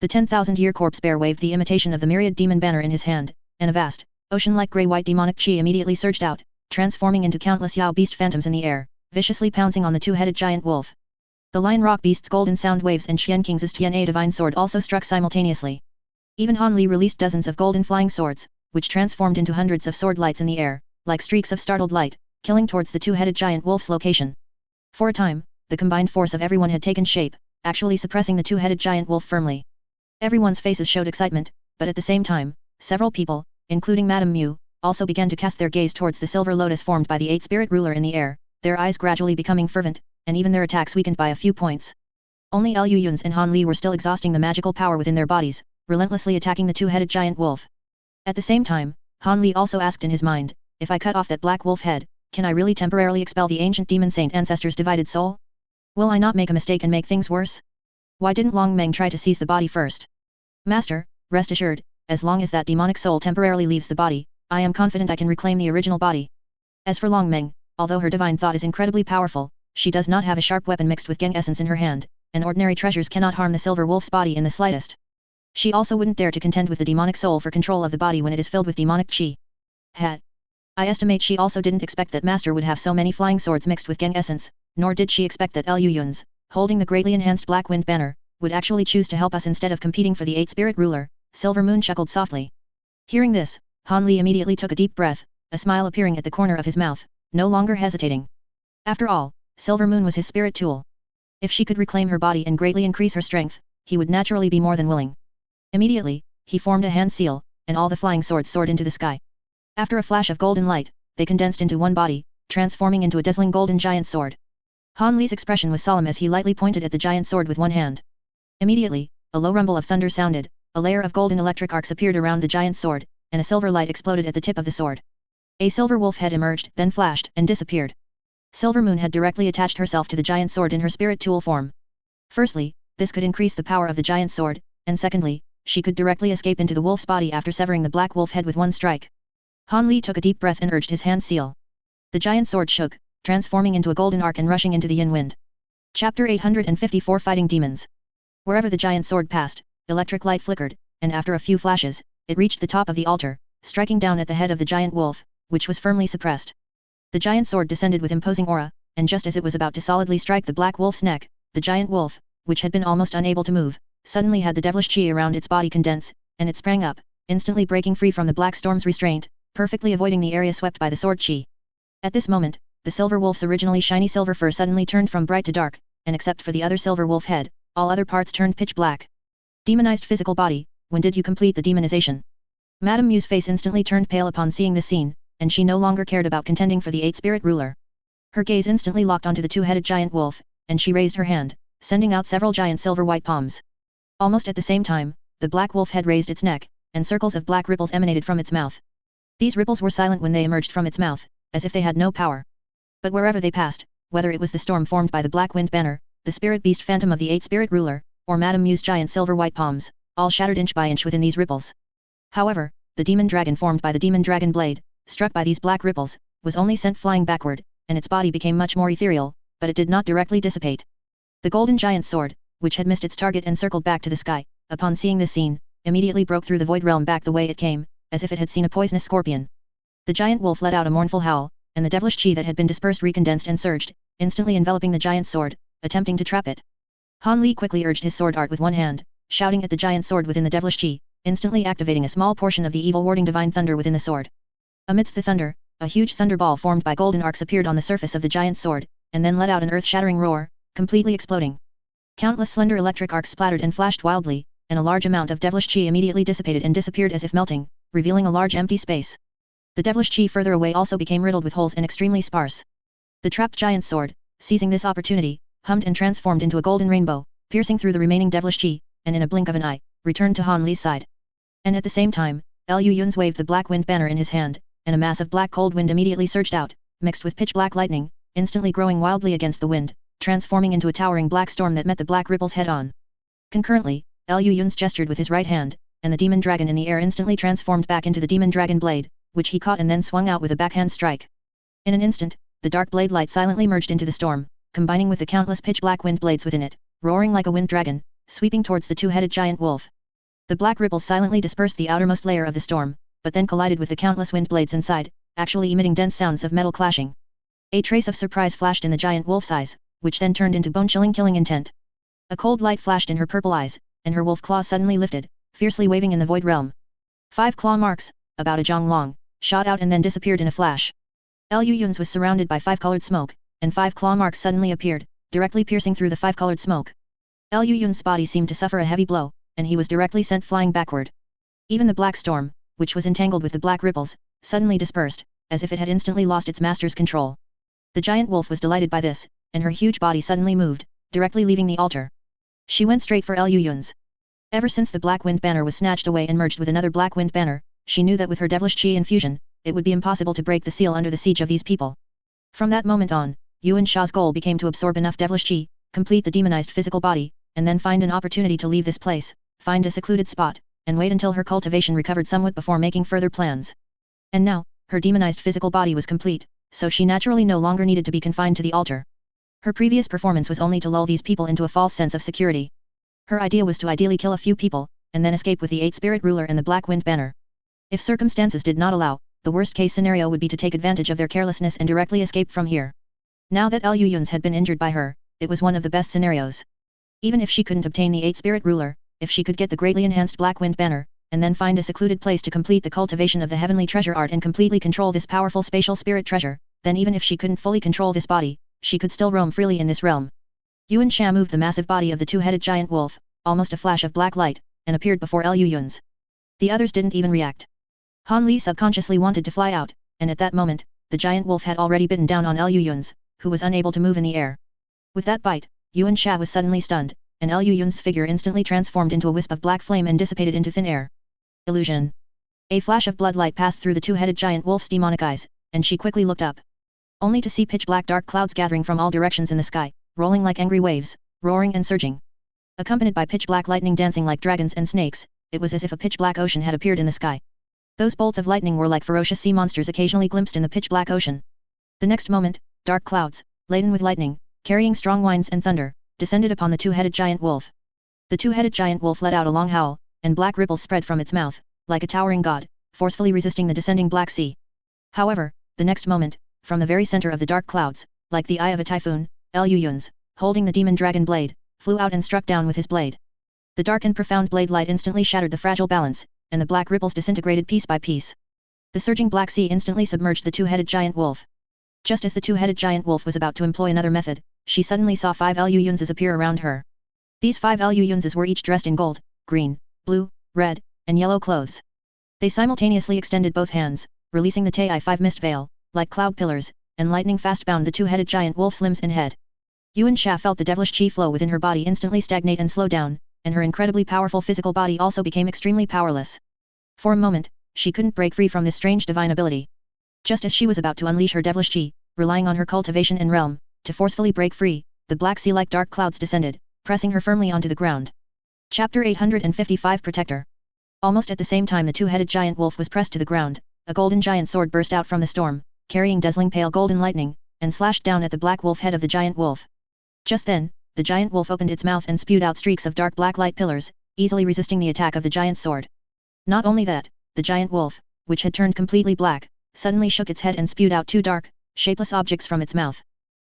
The 10,000-year corpse bear waved the imitation of the myriad demon banner in his hand, and a vast, ocean-like grey-white demonic qi immediately surged out, transforming into countless Yao beast phantoms in the air, viciously pouncing on the two-headed giant wolf. The Lion Rock Beast's golden sound waves and Xian King's Tian A divine sword also struck simultaneously. Even Han Li released dozens of golden flying swords, which transformed into hundreds of sword lights in the air, like streaks of startled light, killing towards the two-headed giant wolf's location. For a time, the combined force of everyone had taken shape, actually suppressing the two-headed giant wolf firmly. Everyone's faces showed excitement, but at the same time, several people, including Madame Mu, also began to cast their gaze towards the silver lotus formed by the 8 spirit ruler in the air, their eyes gradually becoming fervent, and even their attacks weakened by a few points. Only Liu Yun's and Han Li were still exhausting the magical power within their bodies, relentlessly attacking the two-headed giant wolf. At the same time, Han Li also asked in his mind, if I cut off that black wolf head, can I really temporarily expel the ancient demon saint ancestor's divided soul? Will I not make a mistake and make things worse? Why didn't Long Meng try to seize the body first? Master, rest assured, as long as that demonic soul temporarily leaves the body, I am confident I can reclaim the original body. As for Long Meng, although her divine thought is incredibly powerful, she does not have a sharp weapon mixed with Geng essence in her hand, and ordinary treasures cannot harm the silver wolf's body in the slightest. She also wouldn't dare to contend with the demonic soul for control of the body when it is filled with demonic qi. I estimate she also didn't expect that Master would have so many flying swords mixed with Geng essence, nor did she expect that Liu Yun's, holding the greatly enhanced Black Wind Banner, would actually choose to help us instead of competing for the 8 spirit ruler. Silver Moon chuckled softly. Hearing this, Han Li immediately took a deep breath, a smile appearing at the corner of his mouth, no longer hesitating. After all, Silver Moon was his spirit tool. If she could reclaim her body and greatly increase her strength, he would naturally be more than willing. Immediately, he formed a hand seal, and all the flying swords soared into the sky. After a flash of golden light, they condensed into one body, transforming into a dazzling golden giant sword. Han Li's expression was solemn as he lightly pointed at the giant sword with one hand. Immediately, a low rumble of thunder sounded, a layer of golden electric arcs appeared around the giant sword, and a silver light exploded at the tip of the sword. A silver wolf head emerged, then flashed, and disappeared. Silver Moon had directly attached herself to the giant sword in her spirit tool form. Firstly, this could increase the power of the giant sword, and secondly, she could directly escape into the wolf's body after severing the black wolf head with one strike. Han Li took a deep breath and urged his hand seal. The giant sword shook, transforming into a golden arc and rushing into the yin wind. Chapter 854 Fighting Demons. Wherever the giant sword passed, electric light flickered, and after a few flashes, it reached the top of the altar, striking down at the head of the giant wolf, which was firmly suppressed. The giant sword descended with imposing aura, and just as it was about to solidly strike the black wolf's neck, the giant wolf, which had been almost unable to move, suddenly had the devilish chi around its body condense, and it sprang up, instantly breaking free from the black storm's restraint, perfectly avoiding the area swept by the sword chi. At this moment, the silver wolf's originally shiny silver fur suddenly turned from bright to dark, and except for the other silver wolf head, all other parts turned pitch black. Demonized physical body, when did you complete the demonization? Madame Mu's face instantly turned pale upon seeing this scene, and she no longer cared about contending for the 8-spirit ruler. Her gaze instantly locked onto the two-headed giant wolf, and she raised her hand, sending out several giant silver-white palms. Almost at the same time, the black wolf head raised its neck, and circles of black ripples emanated from its mouth. These ripples were silent when they emerged from its mouth, as if they had no power. But wherever they passed, whether it was the storm formed by the black wind banner, the spirit beast phantom of the 8-spirit ruler, or Madame Mu's giant silver-white palms, all shattered inch by inch within these ripples. However, the demon dragon formed by the demon dragon blade, struck by these black ripples, was only sent flying backward, and its body became much more ethereal, but it did not directly dissipate. The golden giant sword, which had missed its target and circled back to the sky, upon seeing this scene, immediately broke through the void realm back the way it came, as if it had seen a poisonous scorpion. The giant wolf let out a mournful howl, and the devilish chi that had been dispersed recondensed and surged, instantly enveloping the giant sword, attempting to trap it. Han Li quickly urged his sword art with one hand, shouting at the giant sword within the devilish chi, instantly activating a small portion of the evil warding divine thunder within the sword. Amidst the thunder, a huge thunderball formed by golden arcs appeared on the surface of the giant sword, and then let out an earth-shattering roar, completely exploding. Countless slender electric arcs splattered and flashed wildly, and a large amount of devilish chi immediately dissipated and disappeared as if melting, revealing a large empty space. The devilish chi further away also became riddled with holes and extremely sparse. The trapped giant sword, seizing this opportunity, hummed and transformed into a golden rainbow, piercing through the remaining devilish chi, and in a blink of an eye, returned to Han Li's side. And at the same time, Liu Yun's waved the black wind banner in his hand, and a mass of black cold wind immediately surged out, mixed with pitch black lightning, instantly growing wildly against the wind, transforming into a towering black storm that met the black ripples head-on. Concurrently, Liu Yun's gestured with his right hand, and the demon dragon in the air instantly transformed back into the demon dragon blade, which he caught and then swung out with a backhand strike. In an instant, the dark blade light silently merged into the storm, combining with the countless pitch black wind blades within it, roaring like a wind dragon, sweeping towards the two-headed giant wolf. The black ripples silently dispersed the outermost layer of the storm, but then collided with the countless wind blades inside, actually emitting dense sounds of metal clashing. A trace of surprise flashed in the giant wolf's eyes, which then turned into bone-chilling killing intent. A cold light flashed in her purple eyes, and her wolf claws suddenly lifted, fiercely waving in the void realm. 5 claw marks, about a jong long, shot out and then disappeared in a flash. Liu Yun's was surrounded by 5-colored smoke, and 5 claw marks suddenly appeared, directly piercing through the 5-colored smoke. Liu Yun's body seemed to suffer a heavy blow, and he was directly sent flying backward. Even the black storm, which was entangled with the black ripples, suddenly dispersed, as if it had instantly lost its master's control. The giant wolf was delighted by this, and her huge body suddenly moved, directly leaving the altar. She went straight for Liu Yun's. Ever since the black wind banner was snatched away and merged with another black wind banner, she knew that with her devilish chi infusion, it would be impossible to break the seal under the siege of these people. From that moment on, Yuan Sha's goal became to absorb enough devilish chi, complete the demonized physical body, and then find an opportunity to leave this place, find a secluded spot, and wait until her cultivation recovered somewhat before making further plans. And now, her demonized physical body was complete, so she naturally no longer needed to be confined to the altar. Her previous performance was only to lull these people into a false sense of security. Her idea was to ideally kill a few people, and then escape with the 8-spirit ruler and the black wind banner. If circumstances did not allow, the worst-case scenario would be to take advantage of their carelessness and directly escape from here. Now that Liu Yun's had been injured by her, it was one of the best scenarios. Even if she couldn't obtain the 8-spirit ruler, if she could get the greatly enhanced black wind banner, and then find a secluded place to complete the cultivation of the heavenly treasure art and completely control this powerful spatial spirit treasure, then even if she couldn't fully control this body, she could still roam freely in this realm. Yuan Sha moved the massive body of the two-headed giant wolf, almost a flash of black light, and appeared before Liu Yun's. The others didn't even react. Han Li subconsciously wanted to fly out, and at that moment, the giant wolf had already bitten down on Liu Yun's, who was unable to move in the air. With that bite, Yuan Sha was suddenly stunned, and Liu Yun's figure instantly transformed into a wisp of black flame and dissipated into thin air. Illusion. A flash of blood light passed through the two-headed giant wolf's demonic eyes, and she quickly looked up. Only to see pitch-black dark clouds gathering from all directions in the sky, rolling like angry waves, roaring and surging. Accompanied by pitch-black lightning dancing like dragons and snakes, it was as if a pitch-black ocean had appeared in the sky. Those bolts of lightning were like ferocious sea monsters occasionally glimpsed in the pitch-black ocean. The next moment, dark clouds, laden with lightning, carrying strong winds and thunder, descended upon the two-headed giant wolf. The two-headed giant wolf let out a long howl, and black ripples spread from its mouth, like a towering god, forcefully resisting the descending Black Sea. However, the next moment, from the very center of the dark clouds, like the eye of a typhoon, Liu Yun's, holding the demon dragon blade, flew out and struck down with his blade. The dark and profound blade light instantly shattered the fragile balance, and the black ripples disintegrated piece by piece. The surging Black Sea instantly submerged the two-headed giant wolf. Just as the two-headed giant wolf was about to employ another method, she suddenly saw 5 Liu Yun's appear around her. These 5 Liu Yun's were each dressed in gold, green, blue, red, and yellow clothes. They simultaneously extended both hands, releasing the Tai-5 mist veil, like cloud pillars, and lightning fast bound the two-headed giant wolf's limbs and head. Yuan Sha felt the devilish chi flow within her body instantly stagnate and slow down, and her incredibly powerful physical body also became extremely powerless. For a moment, she couldn't break free from this strange divine ability. Just as she was about to unleash her devilish chi, relying on her cultivation and realm, to forcefully break free, the Black Sea like dark clouds descended, pressing her firmly onto the ground. Chapter 855 Protector. Almost at the same time the two-headed giant wolf was pressed to the ground, a golden giant sword burst out from the storm, carrying dazzling pale golden lightning, and slashed down at the black wolf head of the giant wolf. Just then, the giant wolf opened its mouth and spewed out streaks of dark black light pillars, easily resisting the attack of the giant sword. Not only that, the giant wolf, which had turned completely black, suddenly shook its head and spewed out 2 dark, shapeless objects from its mouth.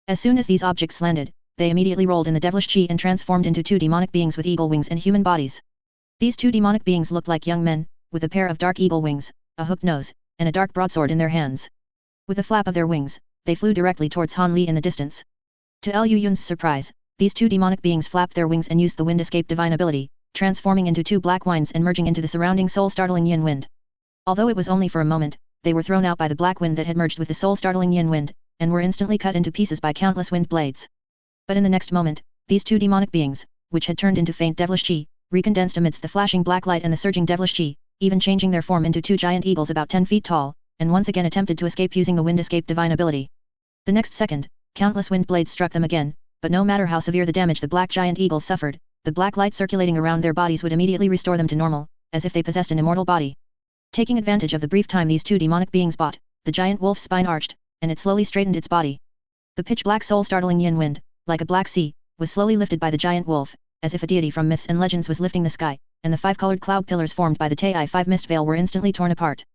As soon as these objects landed, they immediately rolled in the devilish chi and transformed into 2 demonic beings with eagle wings and human bodies. These 2 demonic beings looked like young men, with a pair of dark eagle wings, a hooked nose, and a dark broadsword in their hands. With a flap of their wings, they flew directly towards Han Li in the distance. To Liu Yun's surprise, these 2 demonic beings flapped their wings and used the wind escape divine ability, transforming into 2 black winds and merging into the surrounding soul-startling yin wind. Although it was only for a moment, they were thrown out by the black wind that had merged with the soul-startling yin wind, and were instantly cut into pieces by countless wind blades. But in the next moment, these 2 demonic beings, which had turned into faint devilish chi, recondensed amidst the flashing black light and the surging devilish chi, even changing their form into 2 giant eagles about 10 feet tall, and once again attempted to escape using the wind escape divine ability. The next second, countless wind blades struck them again, but no matter how severe the damage the black giant eagles suffered, the black light circulating around their bodies would immediately restore them to normal, as if they possessed an immortal body. Taking advantage of the brief time these 2 demonic beings bought, the giant wolf's spine arched, and it slowly straightened its body. The pitch-black soul-startling yin wind, like a black sea, was slowly lifted by the giant wolf, as if a deity from myths and legends was lifting the sky, and the 5-colored cloud pillars formed by the Tai-5 mist veil were instantly torn apart.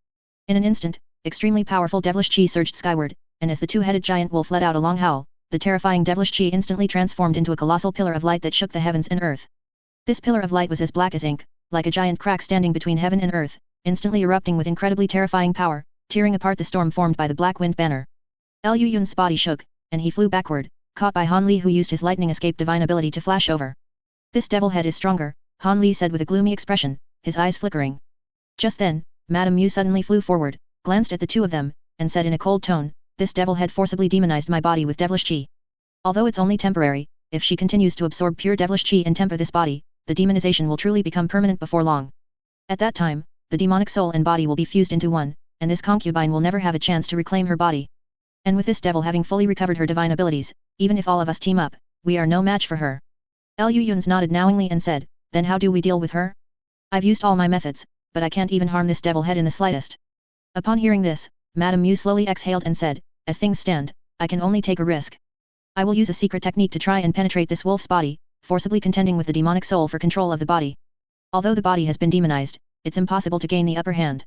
In an instant, extremely powerful devilish chi surged skyward, and as the 2-headed giant wolf let out a long howl, the terrifying devilish chi instantly transformed into a colossal pillar of light that shook the heavens and earth. This pillar of light was as black as ink, like a giant crack standing between heaven and earth, instantly erupting with incredibly terrifying power, tearing apart the storm formed by the black wind banner. Liu Yun's body shook, and he flew backward, caught by Han Li who used his lightning escape divine ability to flash over. This devil head is stronger, Han Li said with a gloomy expression, his eyes flickering. Just then, Madame Mu suddenly flew forward, glanced at the 2 of them, and said in a cold tone, this devil head forcibly demonized my body with devilish chi. Although it's only temporary, if she continues to absorb pure devilish chi and temper this body, the demonization will truly become permanent before long. At that time, the demonic soul and body will be fused into one, and this concubine will never have a chance to reclaim her body. And with this devil having fully recovered her divine abilities, even if all of us team up, we are no match for her. Liu Yun's nodded knowingly and said, then how do we deal with her? I've used all my methods, but I can't even harm this devil head in the slightest. Upon hearing this, Madame Mu slowly exhaled and said, as things stand, I can only take a risk. I will use a secret technique to try and penetrate this wolf's body, forcibly contending with the demonic soul for control of the body. Although the body has been demonized, it's impossible to gain the upper hand.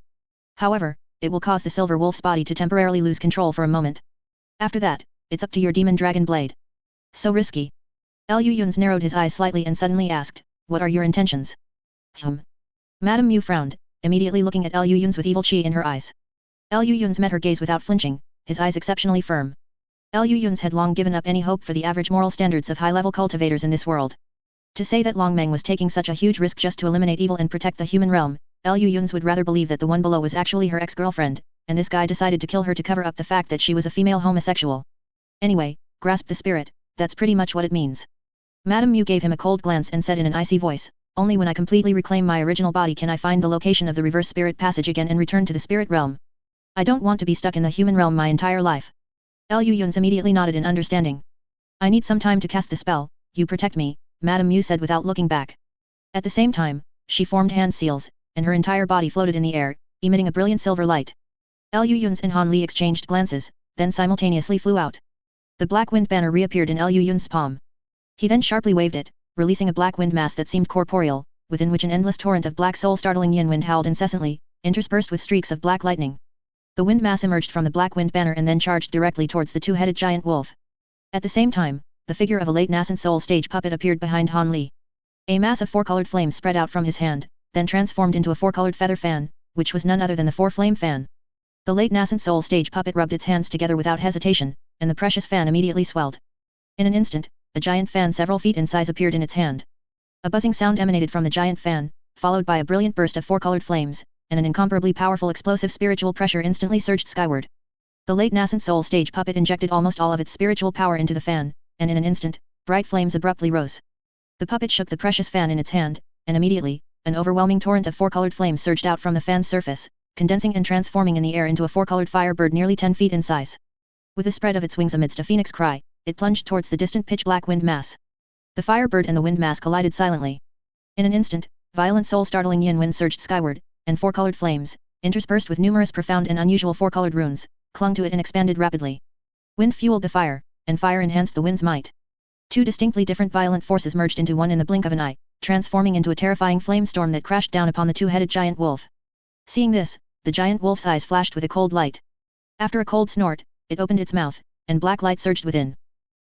However, it will cause the silver wolf's body to temporarily lose control for a moment. After that, it's up to your demon dragon blade. So risky. Liu Yun's narrowed his eyes slightly and suddenly asked, what are your intentions? Madame Mu frowned, immediately looking at Liu Yun's with evil chi in her eyes. Liu Yun's met her gaze without flinching, his eyes exceptionally firm. Liu Yun's had long given up any hope for the average moral standards of high-level cultivators in this world. To say that Long Meng was taking such a huge risk just to eliminate evil and protect the human realm, Liu Yun's would rather believe that the one below was actually her ex-girlfriend, and this guy decided to kill her to cover up the fact that she was a female homosexual. Anyway, grasp the spirit, that's pretty much what it means. Madame Mu gave him a cold glance and said in an icy voice, only when I completely reclaim my original body can I find the location of the reverse spirit passage again and return to the spirit realm. I don't want to be stuck in the human realm my entire life. Liu Yun's immediately nodded in understanding. I need some time to cast the spell, you protect me, Madame Mu said without looking back. At the same time, she formed hand seals, and her entire body floated in the air, emitting a brilliant silver light. Liu Yun's and Han Li exchanged glances, then simultaneously flew out. The black wind banner reappeared in Liu Yun's palm. He then sharply waved it, releasing a black wind mass that seemed corporeal, within which an endless torrent of black soul-startling yin wind howled incessantly, interspersed with streaks of black lightning. The wind mass emerged from the black wind banner and then charged directly towards the two-headed giant wolf. At the same time, the figure of a late nascent soul stage puppet appeared behind Han Li. A mass of four-colored flames spread out from his hand, then transformed into a four-colored feather fan, which was none other than the four-flame fan. The late nascent soul stage puppet rubbed its hands together without hesitation, and the precious fan immediately swelled. In an instant, a giant fan several feet in size appeared in its hand. A buzzing sound emanated from the giant fan, followed by a brilliant burst of four-colored flames, and an incomparably powerful explosive spiritual pressure instantly surged skyward. The late nascent soul stage puppet injected almost all of its spiritual power into the fan, and in an instant, bright flames abruptly rose. The puppet shook the precious fan in its hand, and immediately, an overwhelming torrent of four-colored flames surged out from the fan's surface, condensing and transforming in the air into a four-colored fire bird nearly 10 feet in size. With the spread of its wings amidst a phoenix cry, it plunged towards the distant pitch-black wind mass. The fire bird and the wind mass collided silently. In an instant, violent soul-startling yin wind surged skyward, and four-colored flames, interspersed with numerous profound and unusual four-colored runes, clung to it and expanded rapidly. Wind fueled the fire, and fire enhanced the wind's might. Two distinctly different violent forces merged into one in the blink of an eye, transforming into a terrifying flame storm that crashed down upon the two-headed giant wolf. Seeing this, the giant wolf's eyes flashed with a cold light. After a cold snort, it opened its mouth, and black light surged within.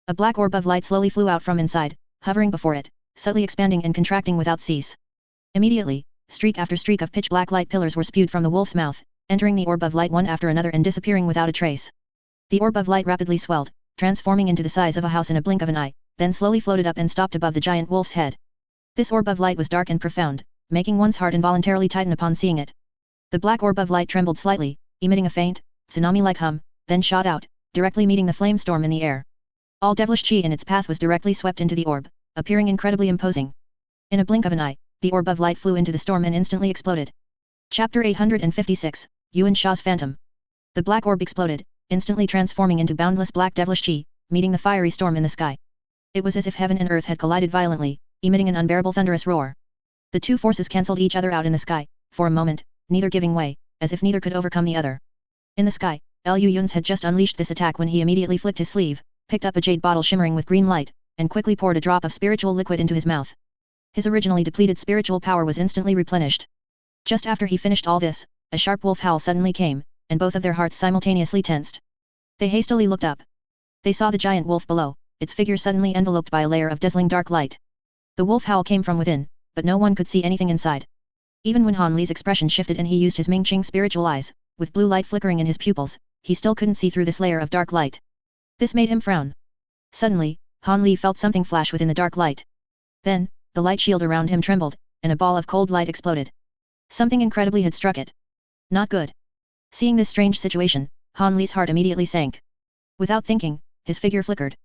A black orb of light slowly flew out from inside, hovering before it, subtly expanding and contracting without cease. Immediately, streak after streak of pitch-black light pillars were spewed from the wolf's mouth, entering the orb of light one after another and disappearing without a trace. The orb of light rapidly swelled, transforming into the size of a house in a blink of an eye, then slowly floated up and stopped above the giant wolf's head. This orb of light was dark and profound, making one's heart involuntarily tighten upon seeing it. The black orb of light trembled slightly, emitting a faint, tsunami-like hum, then shot out, directly meeting the flame storm in the air. All devilish chi in its path was directly swept into the orb, appearing incredibly imposing. In a blink of an eye, the orb of light flew into the storm and instantly exploded. Chapter 856, Yuan Sha's Phantom. The black orb exploded, instantly transforming into boundless black devilish chi, meeting the fiery storm in the sky. It was as if heaven and earth had collided violently, emitting an unbearable thunderous roar. The two forces cancelled each other out in the sky, for a moment, neither giving way, as if neither could overcome the other. In the sky, Lu Yun's had just unleashed this attack when he immediately flicked his sleeve, picked up a jade bottle shimmering with green light, and quickly poured a drop of spiritual liquid into his mouth. His originally depleted spiritual power was instantly replenished. Just after he finished all this, a sharp wolf howl suddenly came, and both of their hearts simultaneously tensed. They hastily looked up. They saw the giant wolf below, its figure suddenly enveloped by a layer of dazzling dark light. The wolf howl came from within, but no one could see anything inside. Even when Han Li's expression shifted and he used his Ming Qing spiritual eyes, with blue light flickering in his pupils, he still couldn't see through this layer of dark light. This made him frown. Suddenly, Han Li felt something flash within the dark light. Then, the light shield around him trembled, and a ball of cold light exploded. Something incredibly had struck it. Not good. Seeing this strange situation, Han Li's heart immediately sank. Without thinking, his figure flickered.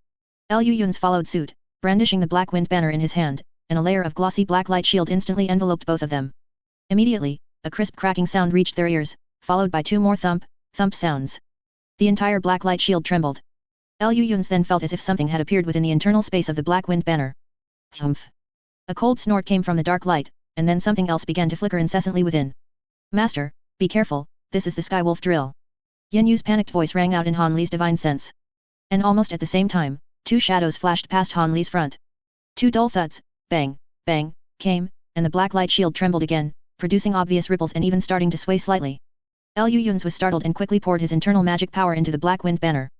Lu Yun's followed suit, brandishing the black wind banner in his hand, and a layer of glossy black light shield instantly enveloped both of them. Immediately, a crisp cracking sound reached their ears, followed by two more thump sounds. The entire black light shield trembled. Lu Yun's then felt as if something had appeared within the internal space of the black wind banner. Humph! A cold snort came from the dark light, and then something else began to flicker incessantly within. Master, be careful, this is the Skywolf drill. Yin Yu's panicked voice rang out in Han Li's divine sense. And almost at the same time, two shadows flashed past Han Li's front. Two dull thuds, bang, bang, came, and the black light shield trembled again, producing obvious ripples and even starting to sway slightly. Lu Yun's was startled and quickly poured his internal magic power into the black wind banner.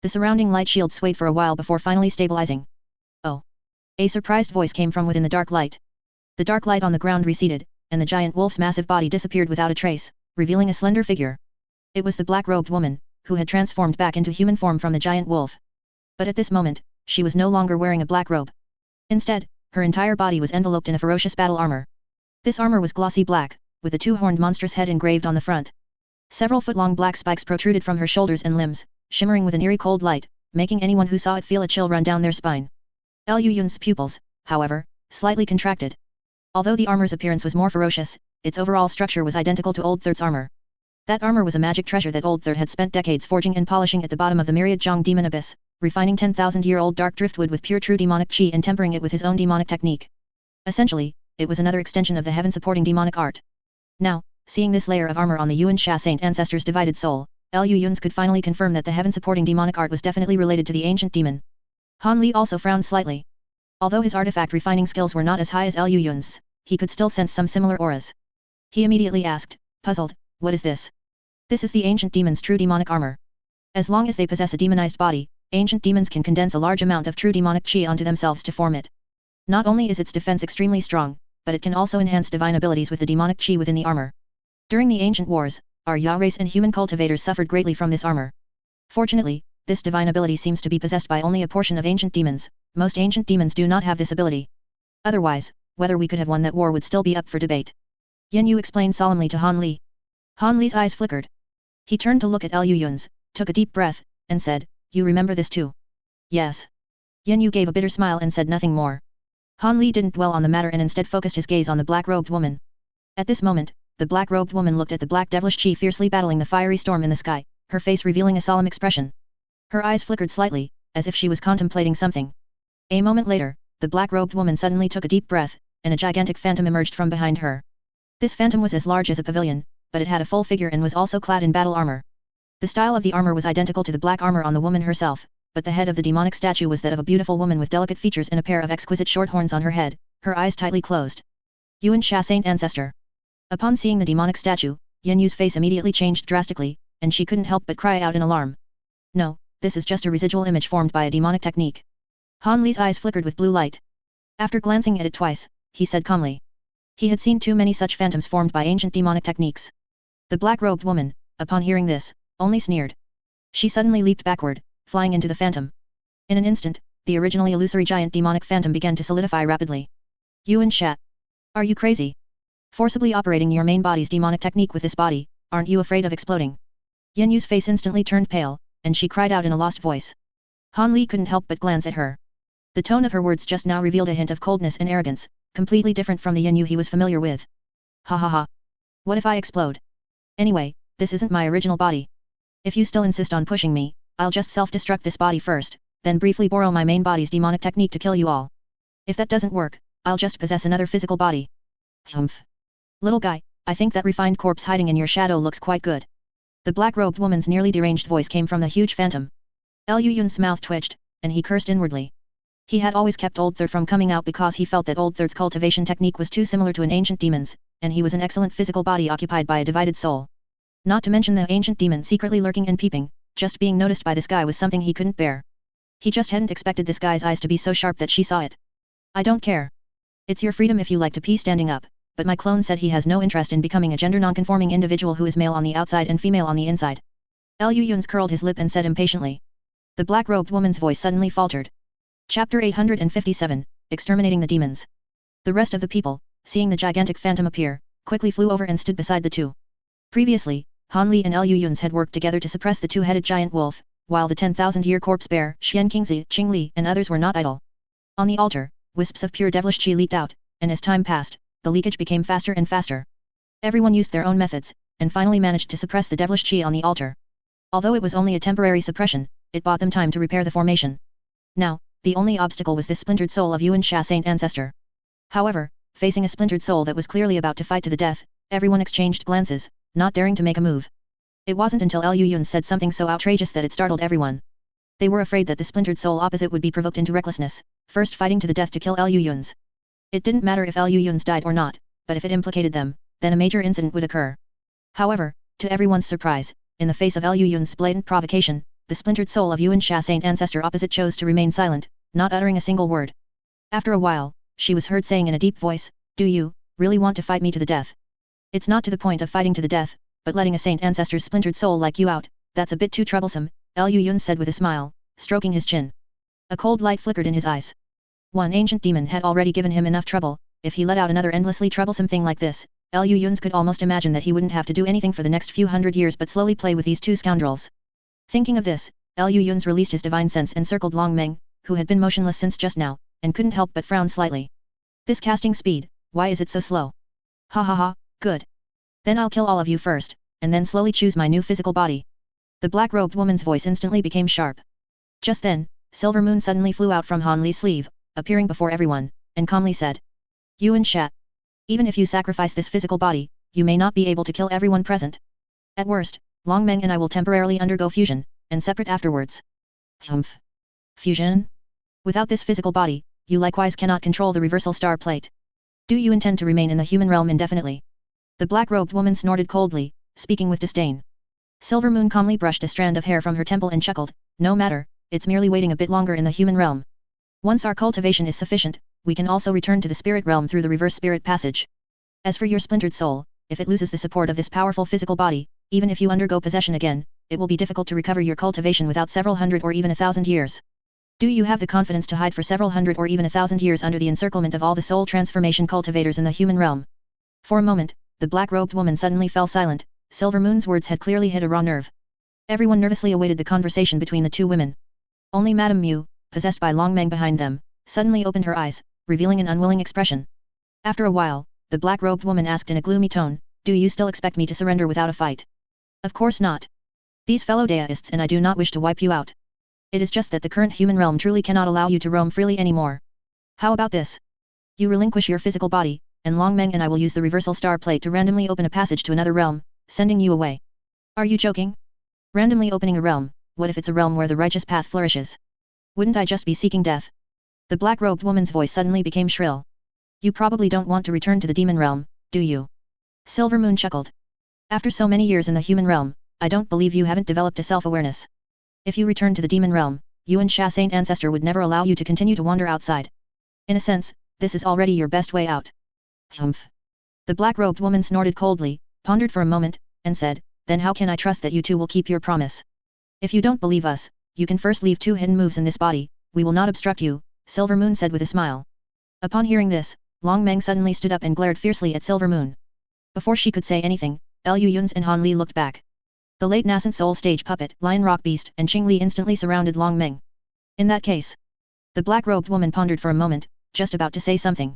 The surrounding light shield swayed for a while before finally stabilizing. Oh! A surprised voice came from within the dark light. The dark light on the ground receded, and the giant wolf's massive body disappeared without a trace, revealing a slender figure. It was the black-robed woman, who had transformed back into human form from the giant wolf. But at this moment, she was no longer wearing a black robe. Instead, her entire body was enveloped in a ferocious battle armor. This armor was glossy black, with a two-horned monstrous head engraved on the front. Several foot-long black spikes protruded from her shoulders and limbs, shimmering with an eerie cold light, making anyone who saw it feel a chill run down their spine. Lu Yun's pupils, however, slightly contracted. Although the armor's appearance was more ferocious, its overall structure was identical to Old Third's armor. That armor was a magic treasure that Old Third had spent decades forging and polishing at the bottom of the myriad Zhong demon abyss, refining 10,000-year-old dark driftwood with pure true demonic chi and tempering it with his own demonic technique. Essentially, it was another extension of the heaven-supporting demonic art. Now, seeing this layer of armor on the Yuan Sha Saint Ancestor's divided soul, Lu Yun's could finally confirm that the heaven-supporting demonic art was definitely related to the ancient demon. Han Li also frowned slightly. Although his artifact refining skills were not as high as Liu Yun's, he could still sense some similar auras. He immediately asked, puzzled, what is this? This is the ancient demon's true demonic armor. As long as they possess a demonized body, ancient demons can condense a large amount of true demonic chi onto themselves to form it. Not only is its defense extremely strong, but it can also enhance divine abilities with the demonic chi within the armor. During the ancient wars, our Ya race and human cultivators suffered greatly from this armor. Fortunately, this divine ability seems to be possessed by only a portion of ancient demons. Most ancient demons do not have this ability. Otherwise, whether we could have won that war would still be up for debate. Yen Yu explained solemnly to Han Li. Han Li's eyes flickered. He turned to look at Liu Yun's, took a deep breath, and said, you remember this too? Yes. Yen Yu gave a bitter smile and said nothing more. Han Li didn't dwell on the matter and instead focused his gaze on the black-robed woman. At this moment, the black-robed woman looked at the black devilish chi fiercely battling the fiery storm in the sky, her face revealing a solemn expression. Her eyes flickered slightly, as if she was contemplating something. A moment later, the black-robed woman suddenly took a deep breath, and a gigantic phantom emerged from behind her. This phantom was as large as a pavilion, but it had a full figure and was also clad in battle armor. The style of the armor was identical to the black armor on the woman herself, but the head of the demonic statue was that of a beautiful woman with delicate features and a pair of exquisite short horns on her head, her eyes tightly closed. Yuan Sha Saint Ancestor. Upon seeing the demonic statue, Yen Yu's face immediately changed drastically, and she couldn't help but cry out in alarm. No, this is just a residual image formed by a demonic technique. Han Li's eyes flickered with blue light. After glancing at it twice, he said calmly. He had seen too many such phantoms formed by ancient demonic techniques. The black-robed woman, upon hearing this, only sneered. She suddenly leaped backward, flying into the phantom. In an instant, the originally illusory giant demonic phantom began to solidify rapidly. Yuan Sha. Are you crazy? Forcibly operating your main body's demonic technique with this body, aren't you afraid of exploding? Yen Yu's face instantly turned pale, and she cried out in a lost voice. Han Li couldn't help but glance at her. The tone of her words just now revealed a hint of coldness and arrogance, completely different from the Yen Yu he was familiar with. Ha ha ha. What if I explode? Anyway, this isn't my original body. If you still insist on pushing me, I'll just self-destruct this body first, then briefly borrow my main body's demonic technique to kill you all. If that doesn't work, I'll just possess another physical body. Humph. Little guy, I think that refined corpse hiding in your shadow looks quite good. The black-robed woman's nearly deranged voice came from the huge phantom. Liu Yun's mouth twitched, and he cursed inwardly. He had always kept Old Third from coming out because he felt that Old Third's cultivation technique was too similar to an ancient demon's, and he was an excellent physical body occupied by a divided soul. Not to mention the ancient demon secretly lurking and peeping, just being noticed by this guy was something he couldn't bear. He just hadn't expected this guy's eyes to be so sharp that she saw it. I don't care. It's your freedom if you like to pee standing up, but my clone said he has no interest in becoming a gender non-conforming individual who is male on the outside and female on the inside. Liu Yun's curled his lip and said impatiently. The black-robed woman's voice suddenly faltered. Chapter 857, Exterminating the Demons. The rest of the people, seeing the gigantic phantom appear, quickly flew over and stood beside the two. Previously, Han Li and Liu Yun's had worked together to suppress the two-headed giant wolf, while the 10,000-year corpse bear, Xian Qingzi, Qing Li and others were not idle. On the altar, wisps of pure devilish chi leaked out, and as time passed, the leakage became faster and faster. Everyone used their own methods, and finally managed to suppress the devilish chi on the altar. Although it was only a temporary suppression, it bought them time to repair the formation. Now, the only obstacle was this splintered soul of Yuan Sha Saint Ancestor. However, facing a splintered soul that was clearly about to fight to the death, everyone exchanged glances, not daring to make a move. It wasn't until Liu Yun said something so outrageous that it startled everyone. They were afraid that the splintered soul opposite would be provoked into recklessness, first fighting to the death to kill Liu Yun's. It didn't matter if Liu Yun's died or not, but if it implicated them, then a major incident would occur. However, to everyone's surprise, in the face of Liu Yun's blatant provocation, the splintered soul of Yuan Sha Saint Ancestor opposite chose to remain silent, not uttering a single word. After a while, she was heard saying in a deep voice, "Do you really want to fight me to the death? It's not to the point of fighting to the death, but letting a Saint Ancestor's splintered soul like you out, that's a bit too troublesome," Liu Yun said with a smile, stroking his chin. A cold light flickered in his eyes. One ancient demon had already given him enough trouble, if he let out another endlessly troublesome thing like this, Liu Yun could almost imagine that he wouldn't have to do anything for the next few hundred years but slowly play with these two scoundrels. Thinking of this, Liu Yun released his divine sense and circled Long Meng, who had been motionless since just now, and couldn't help but frown slightly. This casting speed, why is it so slow? Ha ha ha, good. Then I'll kill all of you first, and then slowly choose my new physical body. The black-robed woman's voice instantly became sharp. Just then, Silver Moon suddenly flew out from Han Li's sleeve, appearing before everyone, and calmly said, "Yuan Sha. Even if you sacrifice this physical body, you may not be able to kill everyone present. At worst, Long Meng and I will temporarily undergo fusion, and separate afterwards." Humph. Fusion? Without this physical body, you likewise cannot control the reversal star plate. Do you intend to remain in the human realm indefinitely? The black-robed woman snorted coldly, speaking with disdain. Silver Moon calmly brushed a strand of hair from her temple and chuckled, no matter, it's merely waiting a bit longer in the human realm. Once our cultivation is sufficient, we can also return to the spirit realm through the reverse spirit passage. As for your splintered soul, if it loses the support of this powerful physical body, even if you undergo possession again, it will be difficult to recover your cultivation without several hundred or even 1,000 years. Do you have the confidence to hide for several hundred or even 1,000 years under the encirclement of all the soul transformation cultivators in the human realm? For a moment, the black-robed woman suddenly fell silent. Silver Moon's words had clearly hit a raw nerve. Everyone nervously awaited the conversation between the two women. Only Madame Mu, possessed by Long Meng behind them, suddenly opened her eyes, revealing an unwilling expression. After a while, the black-robed woman asked in a gloomy tone, do you still expect me to surrender without a fight? Of course not. These fellow deists and I do not wish to wipe you out. It is just that the current human realm truly cannot allow you to roam freely anymore. How about this? You relinquish your physical body, and Long Meng and I will use the reversal star plate to randomly open a passage to another realm, sending you away. Are you joking? Randomly opening a realm, what if it's a realm where the righteous path flourishes? Wouldn't I just be seeking death? The black-robed woman's voice suddenly became shrill. You probably don't want to return to the demon realm, do you? Silver Moon chuckled. After so many years in the human realm, I don't believe you haven't developed a self-awareness. If you return to the demon realm, Yuan Sha Saint Ancestor would never allow you to continue to wander outside. In a sense, this is already your best way out. Humph. The black-robed woman snorted coldly, pondered for a moment, and said, then how can I trust that you two will keep your promise? If you don't believe us, you can first leave 2 hidden moves in this body, we will not obstruct you, Silver Moon said with a smile. Upon hearing this, Long Meng suddenly stood up and glared fiercely at Silver Moon. Before she could say anything, Liu Yun's and Han Li looked back. The late nascent soul stage puppet, Lion Rock Beast and Qing Li instantly surrounded Long Meng. In that case, the black-robed woman pondered for a moment, just about to say something.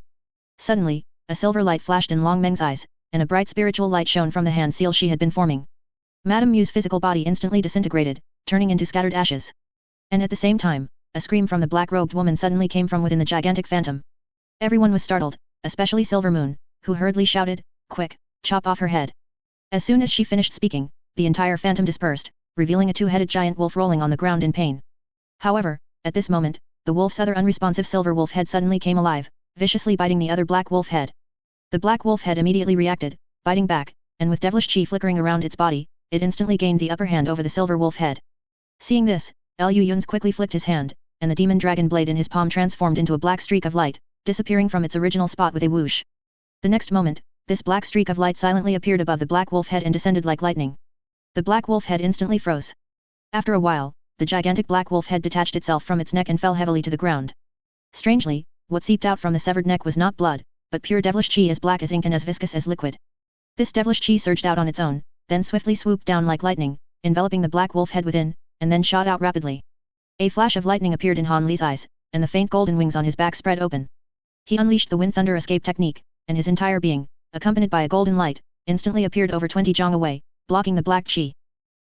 Suddenly, a silver light flashed in Long Meng's eyes, and a bright spiritual light shone from the hand seal she had been forming. Madame Mu's physical body instantly disintegrated, turning into scattered ashes. And at the same time, a scream from the black-robed woman suddenly came from within the gigantic phantom. Everyone was startled, especially Silver Moon, who hurriedly shouted, quick, chop off her head. As soon as she finished speaking, the entire phantom dispersed, revealing a 2-headed giant wolf rolling on the ground in pain. However, at this moment, the wolf's other unresponsive silver wolf head suddenly came alive, viciously biting the other black wolf head. The black wolf head immediately reacted, biting back, and with devilish chi flickering around its body, it instantly gained the upper hand over the silver wolf head. Seeing this, Liu Yun's quickly flicked his hand, and the demon dragon blade in his palm transformed into a black streak of light, disappearing from its original spot with a whoosh. The next moment, this black streak of light silently appeared above the black wolf head and descended like lightning. The black wolf head instantly froze. After a while, the gigantic black wolf head detached itself from its neck and fell heavily to the ground. Strangely, what seeped out from the severed neck was not blood, but pure devilish chi as black as ink and as viscous as liquid. This devilish chi surged out on its own, then swiftly swooped down like lightning, enveloping the black wolf head within, and then shot out rapidly. A flash of lightning appeared in Han Li's eyes, and the faint golden wings on his back spread open. He unleashed the wind thunder escape technique, and his entire being, accompanied by a golden light, instantly appeared over 20 zhang away, blocking the black chi.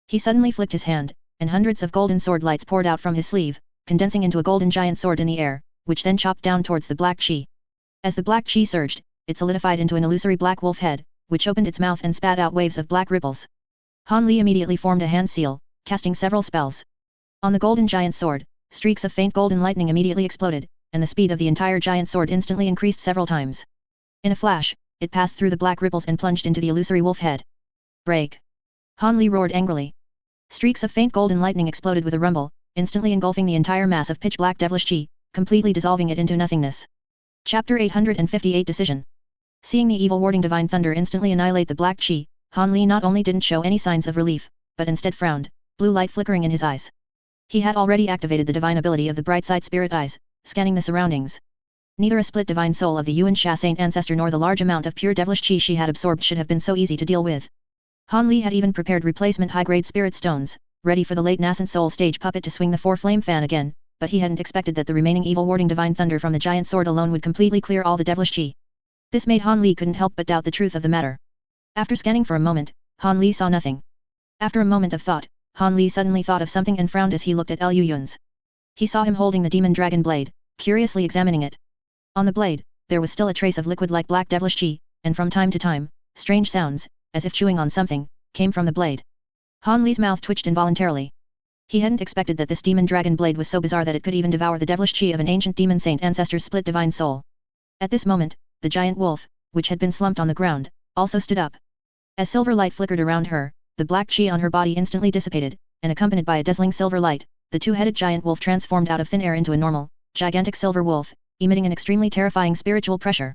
He suddenly flicked his hand, and hundreds of golden sword lights poured out from his sleeve, condensing into a golden giant sword in the air, which then chopped down towards the black chi. As the black chi surged, it solidified into an illusory black wolf head, which opened its mouth and spat out waves of black ripples. Han Li immediately formed a hand seal, casting several spells. On the golden giant sword, streaks of faint golden lightning immediately exploded, and the speed of the entire giant sword instantly increased several times. In a flash, it passed through the black ripples and plunged into the illusory wolf head. Break! Han Li roared angrily. Streaks of faint golden lightning exploded with a rumble, instantly engulfing the entire mass of pitch-black devilish chi, completely dissolving it into nothingness. Chapter 858 Decision. Seeing the evil warding divine thunder instantly annihilate the black chi, Han Li not only didn't show any signs of relief, but instead frowned, blue light flickering in his eyes. He had already activated the divine ability of the bright side spirit eyes, scanning the surroundings. Neither a split divine soul of the Yuan Sha Saint Ancestor nor the large amount of pure devilish chi she had absorbed should have been so easy to deal with. Han Li had even prepared replacement high-grade spirit stones, ready for the late nascent soul stage puppet to swing the 4-flame fan again, but he hadn't expected that the remaining evil warding divine thunder from the giant sword alone would completely clear all the devilish chi. This made Han Li couldn't help but doubt the truth of the matter. After scanning for a moment, Han Li saw nothing. After a moment of thought, Han Li suddenly thought of something and frowned as he looked at Liu Yun's. He saw him holding the demon dragon blade, curiously examining it. On the blade, there was still a trace of liquid like black devilish chi, and from time to time, strange sounds, as if chewing on something, came from the blade. Han Li's mouth twitched involuntarily. He hadn't expected that this demon dragon blade was so bizarre that it could even devour the devilish chi of an ancient demon saint ancestor's split divine soul. At this moment, the giant wolf, which had been slumped on the ground, also stood up. As silver light flickered around her, the black chi on her body instantly dissipated, and accompanied by a dazzling silver light, the two-headed giant wolf transformed out of thin air into a normal, gigantic silver wolf, emitting an extremely terrifying spiritual pressure.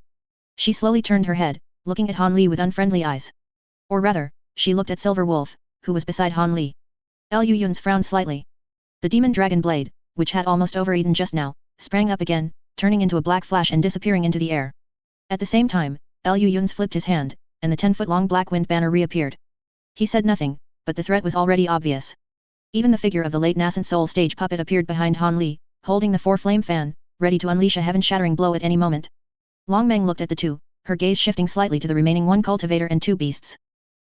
She slowly turned her head, looking at Han Li with unfriendly eyes. Or rather, she looked at Silver Wolf, who was beside Han Li. Liu Yun's frowned slightly. The demon dragon blade, which had almost overeaten just now, sprang up again, turning into a black flash and disappearing into the air. At the same time, Liu Yun's flipped his hand, and the 10-foot-long black wind banner reappeared. He said nothing, but the threat was already obvious. Even the figure of the late nascent soul stage puppet appeared behind Han Li, holding the 4-flame fan, ready to unleash a heaven-shattering blow at any moment. Long Meng looked at the two, her gaze shifting slightly to the remaining 1 cultivator and 2 beasts.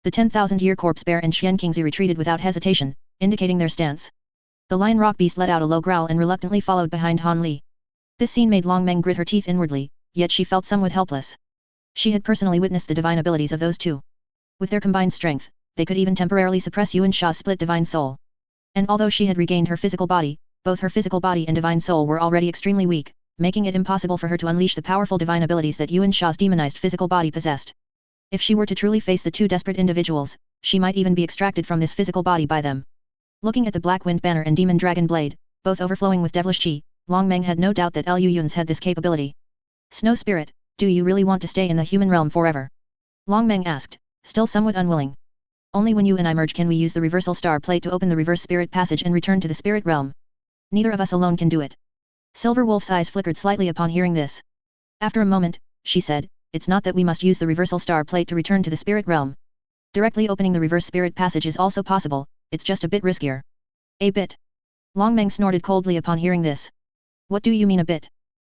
The 10,000-year corpse bear and Xian Qingzi retreated without hesitation, indicating their stance. The lion rock beast let out a low growl and reluctantly followed behind Han Li. This scene made Long Meng grit her teeth inwardly, yet she felt somewhat helpless. She had personally witnessed the divine abilities of those two. With their combined strength, they could even temporarily suppress Yuan Sha's split divine soul. And although she had regained her physical body, both her physical body and divine soul were already extremely weak, making it impossible for her to unleash the powerful divine abilities that Yuan Sha's demonized physical body possessed. If she were to truly face the two desperate individuals, she might even be extracted from this physical body by them. Looking at the Black Wind Banner and Demon Dragon Blade, both overflowing with devilish chi, Long Meng had no doubt that Liu Yun's had this capability. Snow Spirit, do you really want to stay in the human realm forever? Long Meng asked, still somewhat unwilling. Only when you and I merge can we use the reversal star plate to open the reverse spirit passage and return to the spirit realm. Neither of us alone can do it. Silver Wolf's eyes flickered slightly upon hearing this. After a moment, she said, it's not that we must use the reversal star plate to return to the spirit realm. Directly opening the reverse spirit passage is also possible, it's just a bit riskier. A bit. Long Meng snorted coldly upon hearing this. What do you mean a bit?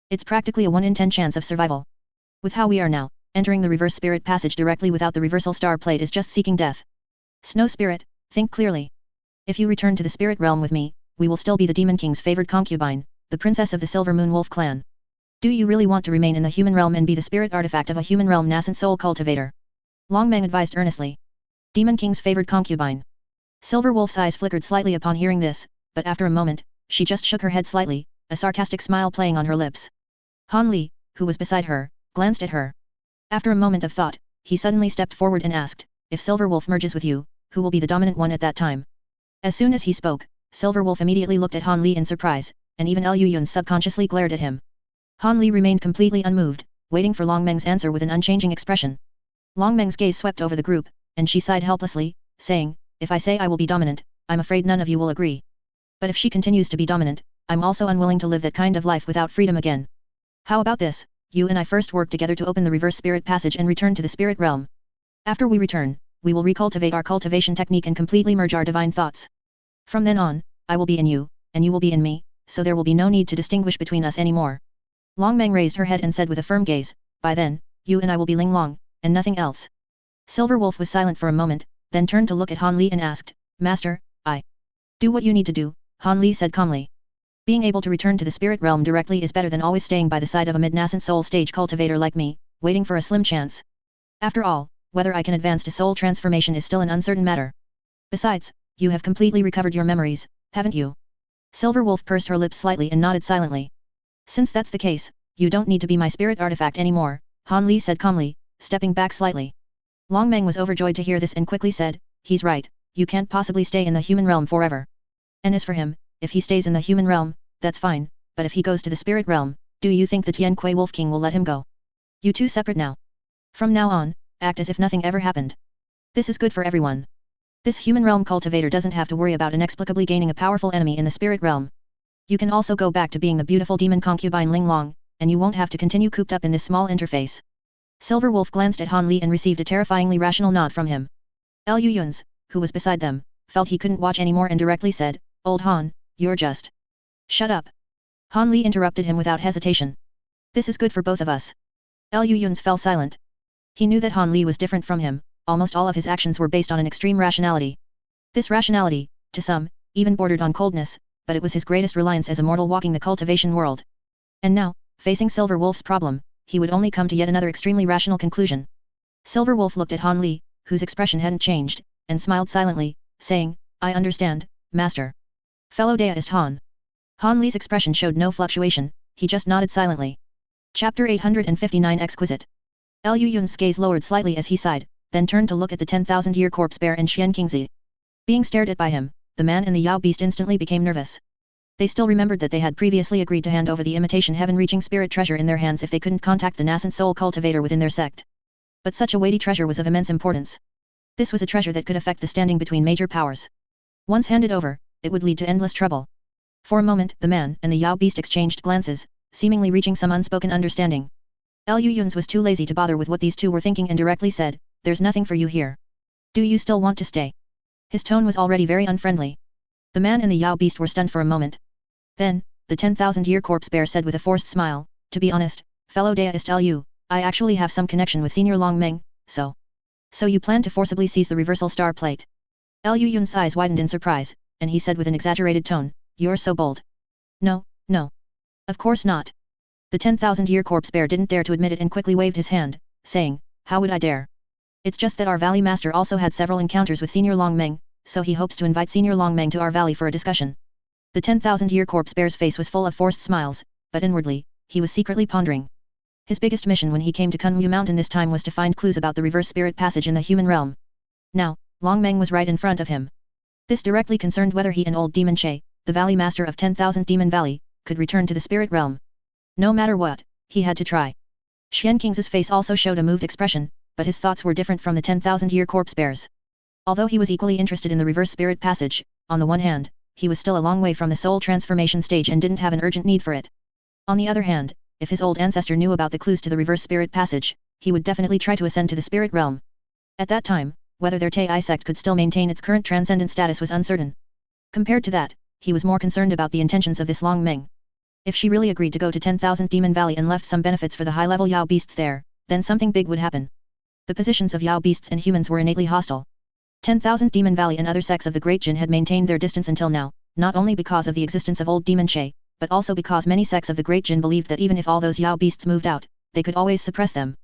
It's practically a 1 in 10 chance of survival. With how we are now, entering the reverse spirit passage directly without the reversal star plate is just seeking death. Snow Spirit, think clearly. If you return to the spirit realm with me, we will still be the Demon King's favored concubine, the princess of the Silver Moon Wolf clan. Do you really want to remain in the human realm and be the spirit artifact of a human realm nascent soul cultivator? Long Meng advised earnestly. Demon King's favored concubine. Silver Wolf's eyes flickered slightly upon hearing this, but after a moment, she just shook her head slightly, a sarcastic smile playing on her lips. Han Li, who was beside her, glanced at her. After a moment of thought, he suddenly stepped forward and asked, if Silver Wolf merges with you, who will be the dominant one at that time? As soon as he spoke, Silver Wolf immediately looked at Han Li in surprise, and even Liu Yun subconsciously glared at him. Han Li remained completely unmoved, waiting for Long Meng's answer with an unchanging expression. Long Meng's gaze swept over the group, and she sighed helplessly, saying, if I say I will be dominant, I'm afraid none of you will agree. But if she continues to be dominant, I'm also unwilling to live that kind of life without freedom again. How about this, you and I first work together to open the reverse spirit passage and return to the spirit realm. After we return, we will recultivate our cultivation technique and completely merge our divine thoughts. From then on, I will be in you, and you will be in me, so there will be no need to distinguish between us anymore. Long Meng raised her head and said with a firm gaze, by then, you and I will be Ling Long, and nothing else. Silver Wolf was silent for a moment, then turned to look at Han Li and asked, Master, I do what you need to do, Han Li said calmly. Being able to return to the spirit realm directly is better than always staying by the side of a mid-nascent soul stage cultivator like me, waiting for a slim chance. After all, whether I can advance to soul transformation is still an uncertain matter. Besides, you have completely recovered your memories, haven't you? Silver Wolf pursed her lips slightly and nodded silently. Since that's the case, you don't need to be my spirit artifact anymore, Han Li said calmly, stepping back slightly. Long Meng was overjoyed to hear this and quickly said, he's right, you can't possibly stay in the human realm forever. And as for him, if he stays in the human realm, that's fine, but if he goes to the spirit realm, do you think the Tian Kui Wolf King will let him go? You two separate now. From now on, act as if nothing ever happened. This is good for everyone. This human realm cultivator doesn't have to worry about inexplicably gaining a powerful enemy in the spirit realm. You can also go back to being the beautiful demon concubine Ling Long, and you won't have to continue cooped up in this small interface. Silver Wolf glanced at Han Li and received a terrifyingly rational nod from him. Liu Yun's, who was beside them, felt he couldn't watch anymore and directly said, Old Han, you're just... Shut up. Han Li interrupted him without hesitation. This is good for both of us. Liu Yun's fell silent. He knew that Han Li was different from him, almost all of his actions were based on an extreme rationality. This rationality, to some, even bordered on coldness, but it was his greatest reliance as a mortal walking the cultivation world. And now, facing Silver Wolf's problem, he would only come to yet another extremely rational conclusion. Silver Wolf looked at Han Li, whose expression hadn't changed, and smiled silently, saying, I understand, Master. Fellow deist Han. Han Li's expression showed no fluctuation, he just nodded silently. Chapter 859 Exquisite. Liu Yun's gaze lowered slightly as he sighed, then turned to look at the 10,000-year corpse bear and Xian Qingzi. Being stared at by him, the man and the Yao beast instantly became nervous. They still remembered that they had previously agreed to hand over the imitation heaven-reaching spirit treasure in their hands if they couldn't contact the nascent soul cultivator within their sect. But such a weighty treasure was of immense importance. This was a treasure that could affect the standing between major powers. Once handed over, it would lead to endless trouble. For a moment, the man and the Yao beast exchanged glances, seemingly reaching some unspoken understanding. Liu Yun's was too lazy to bother with what these two were thinking and directly said, "There's nothing for you here. Do you still want to stay?" His tone was already very unfriendly. The man and the Yao beast were stunned for a moment. Then, the 10,000-year corpse bear said with a forced smile, "To be honest, fellow deist Liu, I actually have some connection with Senior Long Meng, so you plan to forcibly seize the reversal star plate?" Liu Yun's eyes widened in surprise, and he said with an exaggerated tone, "You're so bold." "No, no. Of course not." The 10,000-year corpse bear didn't dare to admit it and quickly waved his hand, saying, "How would I dare? It's just that our valley master also had several encounters with Senior Long Meng, so he hopes to invite Senior Long Meng to our valley for a discussion." The 10,000-year corpse bear's face was full of forced smiles, but inwardly, he was secretly pondering. His biggest mission when he came to Kunwu Mountain this time was to find clues about the reverse spirit passage in the human realm. Now, Long Meng was right in front of him. This directly concerned whether he and old Demon Che, the valley master of 10,000 Demon Valley, could return to the spirit realm. No matter what, he had to try. Xian Qing's face also showed a moved expression, but his thoughts were different from the 10,000-year corpse bear's. Although he was equally interested in the reverse spirit passage, on the one hand, he was still a long way from the soul transformation stage and didn't have an urgent need for it. On the other hand, if his old ancestor knew about the clues to the reverse spirit passage, he would definitely try to ascend to the spirit realm. At that time, whether their Tai sect could still maintain its current transcendent status was uncertain. Compared to that, he was more concerned about the intentions of this Long Meng. If she really agreed to go to 10,000 Demon Valley and left some benefits for the high-level Yao beasts there, then something big would happen. The positions of Yao beasts and humans were innately hostile. 10,000 Demon Valley and other sects of the Great Jin had maintained their distance until now, not only because of the existence of old Demon Che, but also because many sects of the Great Jin believed that even if all those Yao beasts moved out, they could always suppress them.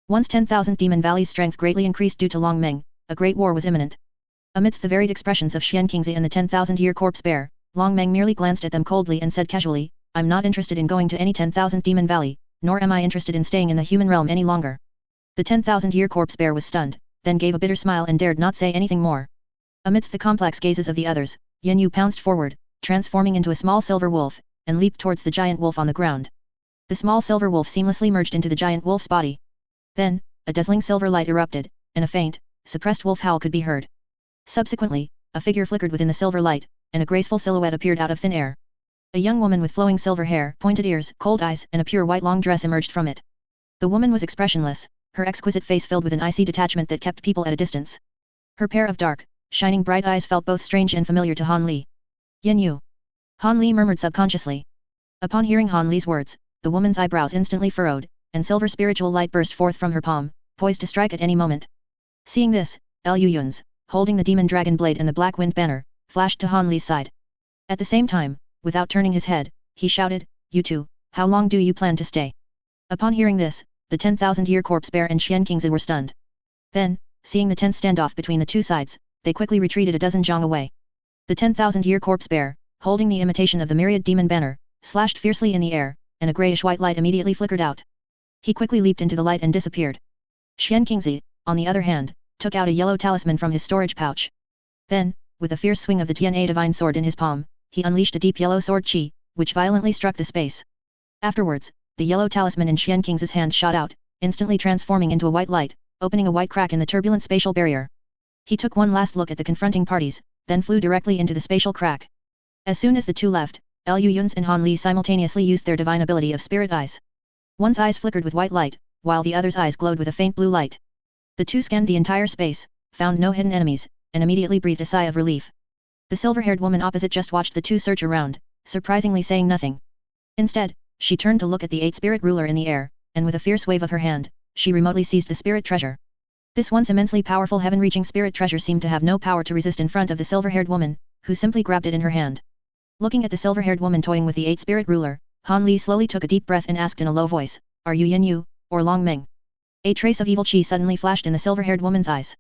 Once 10,000 Demon Valley's strength greatly increased due to Long Meng, a great war was imminent. Amidst the varied expressions of Xian Qingzi and the 10,000-year corpse bear, Long Meng merely glanced at them coldly and said casually, "I'm not interested in going to any 10,000 Demon Valley, nor am I interested in staying in the human realm any longer." The 10,000-year corpse bear was stunned, then gave a bitter smile and dared not say anything more. Amidst the complex gazes of the others, Yin Yu pounced forward, transforming into a small silver wolf, and leaped towards the giant wolf on the ground. The small silver wolf seamlessly merged into the giant wolf's body. Then, a dazzling silver light erupted, and a faint, suppressed wolf howl could be heard. Subsequently, a figure flickered within the silver light, and a graceful silhouette appeared out of thin air. A young woman with flowing silver hair, pointed ears, cold eyes, and a pure white long dress emerged from it. The woman was expressionless, her exquisite face filled with an icy detachment that kept people at a distance. Her pair of dark, shining bright eyes felt both strange and familiar to Han Li. "Yin Yu." Han Li murmured subconsciously. Upon hearing Han Li's words, the woman's eyebrows instantly furrowed, and silver spiritual light burst forth from her palm, poised to strike at any moment. Seeing this, Liu Yun's, holding the demon dragon blade and the black wind banner, flashed to Han Li's side. At the same time, without turning his head, he shouted, "You two, how long do you plan to stay?" Upon hearing this, the 10,000-year corpse bear and Xian Qingzi were stunned. Then, seeing the tense standoff between the two sides, they quickly retreated a dozen zhang away. The 10,000-year corpse bear, holding the imitation of the myriad demon banner, slashed fiercely in the air, and a grayish-white light immediately flickered out. He quickly leaped into the light and disappeared. Xian Qingzi, on the other hand, took out a yellow talisman from his storage pouch. Then, with a fierce swing of the Tian-A divine sword in his palm, he unleashed a deep yellow sword qi, which violently struck the space. Afterwards, the yellow talisman in Xian Qing's hand shot out, instantly transforming into a white light, opening a white crack in the turbulent spatial barrier. He took one last look at the confronting parties, then flew directly into the spatial crack. As soon as the two left, Liu Yun's and Han Li simultaneously used their divine ability of spirit eyes. One's eyes flickered with white light, while the other's eyes glowed with a faint blue light. The two scanned the entire space, found no hidden enemies, and immediately breathed a sigh of relief. The silver-haired woman opposite just watched the two search around, surprisingly saying nothing. Instead, she turned to look at the 8-spirit ruler in the air, and with a fierce wave of her hand, she remotely seized the spirit treasure. This once immensely powerful heaven-reaching spirit treasure seemed to have no power to resist in front of the silver-haired woman, who simply grabbed it in her hand. Looking at the silver-haired woman toying with the 8-spirit ruler, Han Li slowly took a deep breath and asked in a low voice, "Are you Yin Yu, or Long Meng?" A trace of evil qi suddenly flashed in the silver-haired woman's eyes.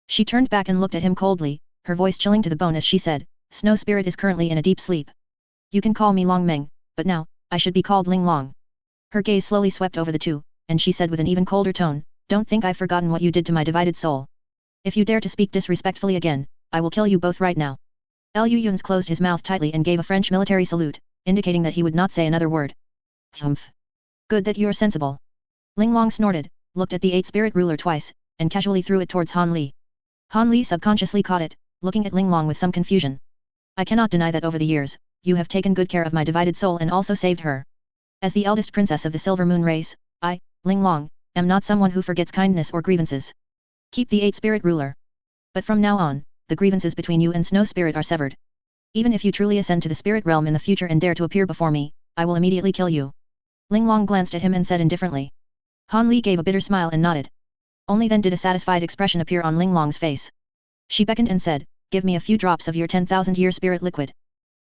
She turned back and looked at him coldly, her voice chilling to the bone as she said, Snow Spirit is currently in a deep sleep. You can call me Long Meng, but now, I should be called Ling Long. Her gaze slowly swept over the two, and she said with an even colder tone, don't think I've forgotten what you did to my divided soul. If you dare to speak disrespectfully again, I will kill you both right now. Liu Yun's closed his mouth tightly and gave a French military salute, indicating that he would not say another word. Humph. Good that you're sensible. Ling Long snorted, looked at the 8 spirit ruler twice, and casually threw it towards Han Li. Han Li subconsciously caught it, looking at Ling Long with some confusion. I cannot deny that over the years, you have taken good care of my divided soul and also saved her. As the eldest princess of the Silver Moon race, I, Ling Long, am not someone who forgets kindness or grievances. Keep the 8 spirit ruler. But from now on, the grievances between you and Snow Spirit are severed. Even if you truly ascend to the spirit realm in the future and dare to appear before me, I will immediately kill you. Ling Long glanced at him and said indifferently. Han Li gave a bitter smile and nodded. Only then did a satisfied expression appear on Ling Long's face. She beckoned and said, give me a few drops of your 10,000-year spirit liquid.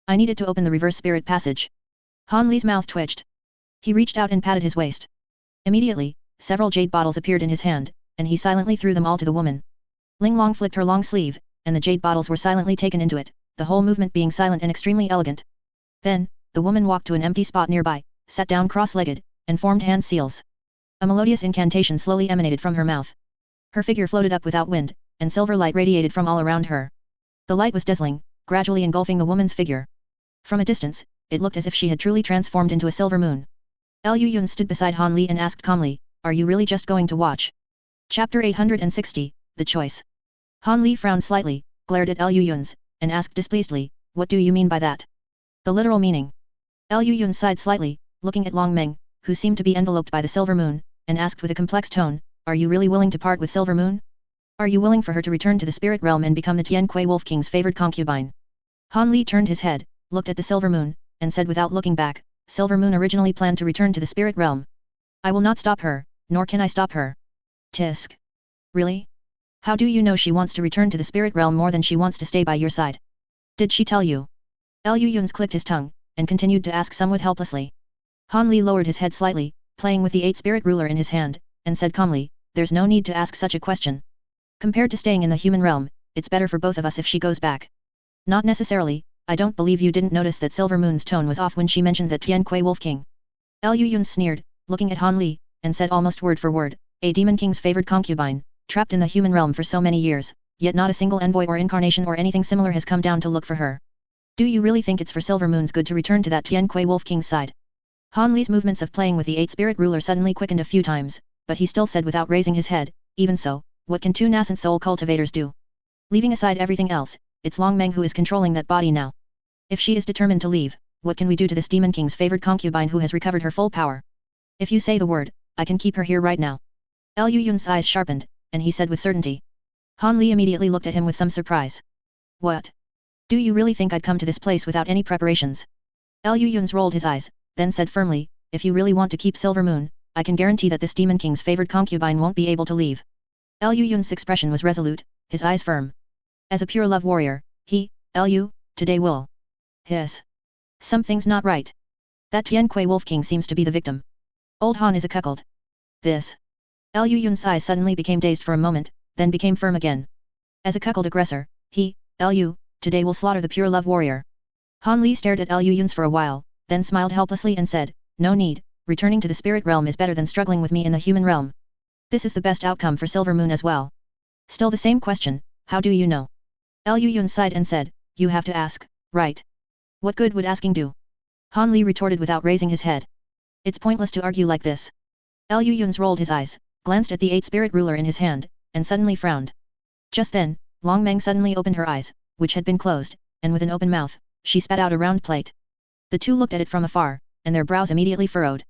I needed to open the reverse spirit passage. Han Li's mouth twitched. He reached out and patted his waist. Immediately, several jade bottles appeared in his hand, and he silently threw them all to the woman. Ling Long flicked her long sleeve, and the jade bottles were silently taken into it, the whole movement being silent and extremely elegant. Then, the woman walked to an empty spot nearby, sat down cross-legged, and formed hand seals. A melodious incantation slowly emanated from her mouth. Her figure floated up without wind, and silver light radiated from all around her. The light was dazzling, gradually engulfing the woman's figure. From a distance, it looked as if she had truly transformed into a silver moon. Liu Yun stood beside Han Li and asked calmly, are you really just going to watch? Chapter 860, The Choice. Han Li frowned slightly, glared at Liu Yun's, and asked displeasedly, what do you mean by that? The literal meaning. Liu Yun sighed slightly, looking at Long Meng, who seemed to be enveloped by the silver moon, and asked with a complex tone, are you really willing to part with Silver Moon? Are you willing for her to return to the spirit realm and become the Tian Kui Wolf King's favored concubine? Han Li turned his head, looked at the silver moon, and said without looking back, Silver Moon originally planned to return to the spirit realm. I will not stop her, nor can I stop her. Tisk. Really? How do you know she wants to return to the spirit realm more than she wants to stay by your side? Did she tell you? Liu Yun clicked his tongue, and continued to ask somewhat helplessly. Han Li lowered his head slightly, playing with the 8 spirit ruler in his hand, and said calmly, there's no need to ask such a question. Compared to staying in the human realm, it's better for both of us if she goes back. Not necessarily, I don't believe you didn't notice that Silver Moon's tone was off when she mentioned that Tian Kui Wolf King. Liu Yun sneered, looking at Han Li, and said almost word for word, a demon king's favored concubine, trapped in the human realm for so many years, yet not a single envoy or incarnation or anything similar has come down to look for her. Do you really think it's for Silver Moon's good to return to that Tian Kui Wolf King's side? Han Li's movements of playing with the 8 spirit ruler suddenly quickened a few times, but he still said without raising his head, even so, what can 2 nascent soul cultivators do? Leaving aside everything else, it's Long Meng who is controlling that body now. If she is determined to leave, what can we do to this demon king's favored concubine who has recovered her full power? If you say the word, I can keep her here right now. Liu Yun's eyes sharpened, and he said with certainty. Han Li immediately looked at him with some surprise. What? Do you really think I'd come to this place without any preparations? Liu Yun's rolled his eyes, then said firmly, if you really want to keep Silver Moon, I can guarantee that this demon king's favored concubine won't be able to leave. Liu Yun's expression was resolute, his eyes firm. As a pure love warrior, he, Liu, today will. Hiss. Something's not right. That Tian Kui Wolf King seems to be the victim. Old Han is a cuckold. This. Liu Yun's eyes suddenly became dazed for a moment, then became firm again. As a cuckold aggressor, he, Liu, today will slaughter the pure love warrior. Han Li stared at Liu Yun's for a while, then smiled helplessly and said, no need, returning to the spirit realm is better than struggling with me in the human realm. This is the best outcome for Silver Moon as well. Still the same question, how do you know? Liu Yun sighed and said, you have to ask, right? What good would asking do? Han Li retorted without raising his head. It's pointless to argue like this. Liu Yun's rolled his eyes, glanced at the 8 spirit ruler in his hand, and suddenly frowned. Just then, Long Meng suddenly opened her eyes, which had been closed, and with an open mouth, she spat out a round plate. The two looked at it from afar, and their brows immediately furrowed.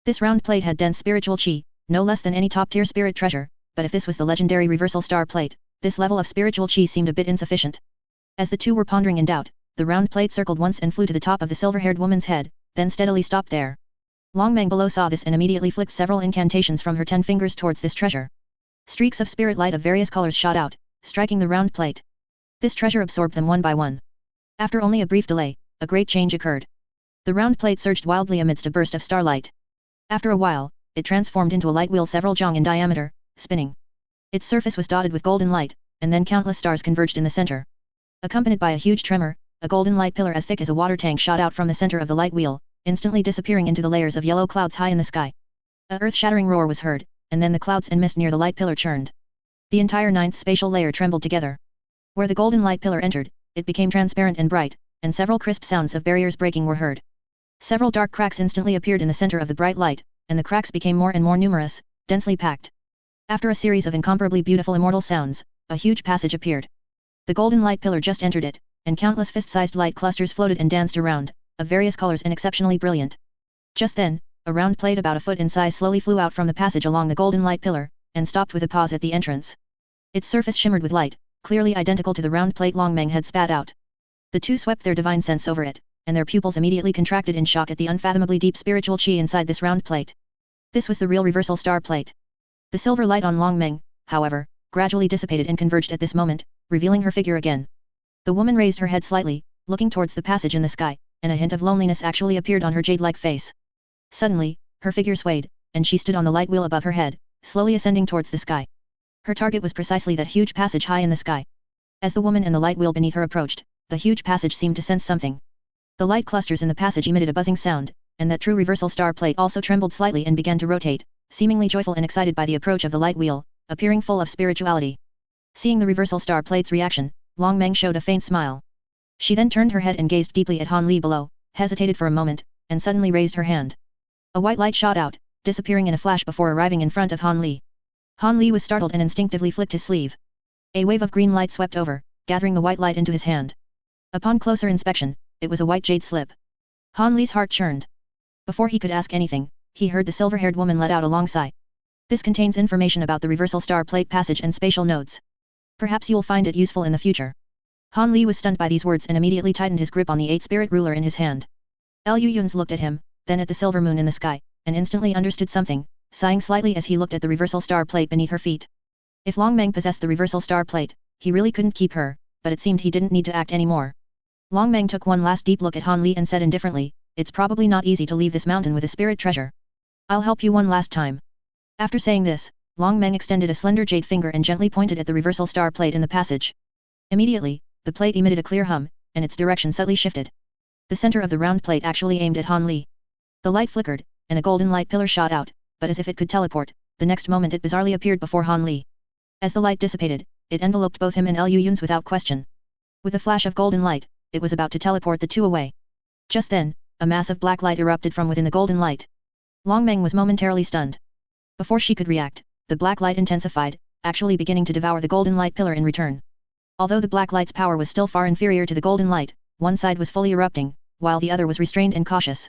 This round plate had dense spiritual qi, no less than any top-tier spirit treasure, but if this was the legendary reversal star plate, this level of spiritual qi seemed a bit insufficient. As the two were pondering in doubt, the round plate circled once and flew to the top of the silver-haired woman's head, then steadily stopped there. Long Meng below saw this and immediately flicked several incantations from her 10 fingers towards this treasure. Streaks of spirit light of various colors shot out, striking the round plate. This treasure absorbed them one by one. After only a brief delay, a great change occurred. The round plate surged wildly amidst a burst of starlight. After a while, it transformed into a light wheel several zhang in diameter, spinning. Its surface was dotted with golden light, and then countless stars converged in the center. Accompanied by a huge tremor, a golden light pillar as thick as a water tank shot out from the center of the light wheel, instantly disappearing into the layers of yellow clouds high in the sky. A earth-shattering roar was heard, and then the clouds and mist near the light pillar churned. The entire ninth spatial layer trembled together. Where the golden light pillar entered, it became transparent and bright, and several crisp sounds of barriers breaking were heard. Several dark cracks instantly appeared in the center of the bright light, and the cracks became more and more numerous, densely packed. After a series of incomparably beautiful immortal sounds, a huge passage appeared. The golden light pillar just entered it, and countless fist-sized light clusters floated and danced around, of various colors and exceptionally brilliant. Just then, a round plate about a foot in size slowly flew out from the passage along the golden light pillar, and stopped with a pause at the entrance. Its surface shimmered with light, clearly identical to the round plate Longmeng had spat out. The two swept their divine sense over it, and their pupils immediately contracted in shock at the unfathomably deep spiritual chi inside this round plate. This was the real reversal star plate. The silver light on Longmeng, however, gradually dissipated and converged at this moment, revealing her figure again. The woman raised her head slightly, looking towards the passage in the sky, and a hint of loneliness actually appeared on her jade-like face. Suddenly, her figure swayed, and she stood on the light wheel above her head, slowly ascending towards the sky. Her target was precisely that huge passage high in the sky. As the woman and the light wheel beneath her approached, the huge passage seemed to sense something. The light clusters in the passage emitted a buzzing sound, and that true reversal star plate also trembled slightly and began to rotate, seemingly joyful and excited by the approach of the light wheel, appearing full of spirituality. Seeing the reversal star plate's reaction, Longmeng showed a faint smile. She then turned her head and gazed deeply at Han Li below, hesitated for a moment, and suddenly raised her hand. A white light shot out, disappearing in a flash before arriving in front of Han Li. Han Li was startled and instinctively flicked his sleeve. A wave of green light swept over, gathering the white light into his hand. Upon closer inspection, it was a white jade slip. Han Li's heart churned. Before he could ask anything, he heard the silver-haired woman let out a long sigh. This contains information about the reversal star plate passage and spatial nodes. Perhaps you'll find it useful in the future. Han Li was stunned by these words and immediately tightened his grip on the 8-spirit ruler in his hand. Lu Yun's looked at him, then at the silver moon in the sky, and instantly understood something, sighing slightly as he looked at the reversal star plate beneath her feet. If Longmeng possessed the reversal star plate, he really couldn't keep her, but it seemed he didn't need to act anymore. Longmeng took one last deep look at Han Li and said indifferently, "It's probably not easy to leave this mountain with a spirit treasure. I'll help you one last time." After saying this, Longmeng extended a slender jade finger and gently pointed at the reversal star plate in the passage. Immediately, the plate emitted a clear hum, and its direction subtly shifted. The center of the round plate actually aimed at Han Li. The light flickered, and a golden light pillar shot out, but as if it could teleport, the next moment it bizarrely appeared before Han Li. As the light dissipated, it enveloped both him and Lu Yun's without question. With a flash of golden light, it was about to teleport the two away. Just then, a mass of black light erupted from within the golden light. Longmeng was momentarily stunned. Before she could react, the black light intensified, actually beginning to devour the golden light pillar in return. Although the black light's power was still far inferior to the golden light, one side was fully erupting, while the other was restrained and cautious.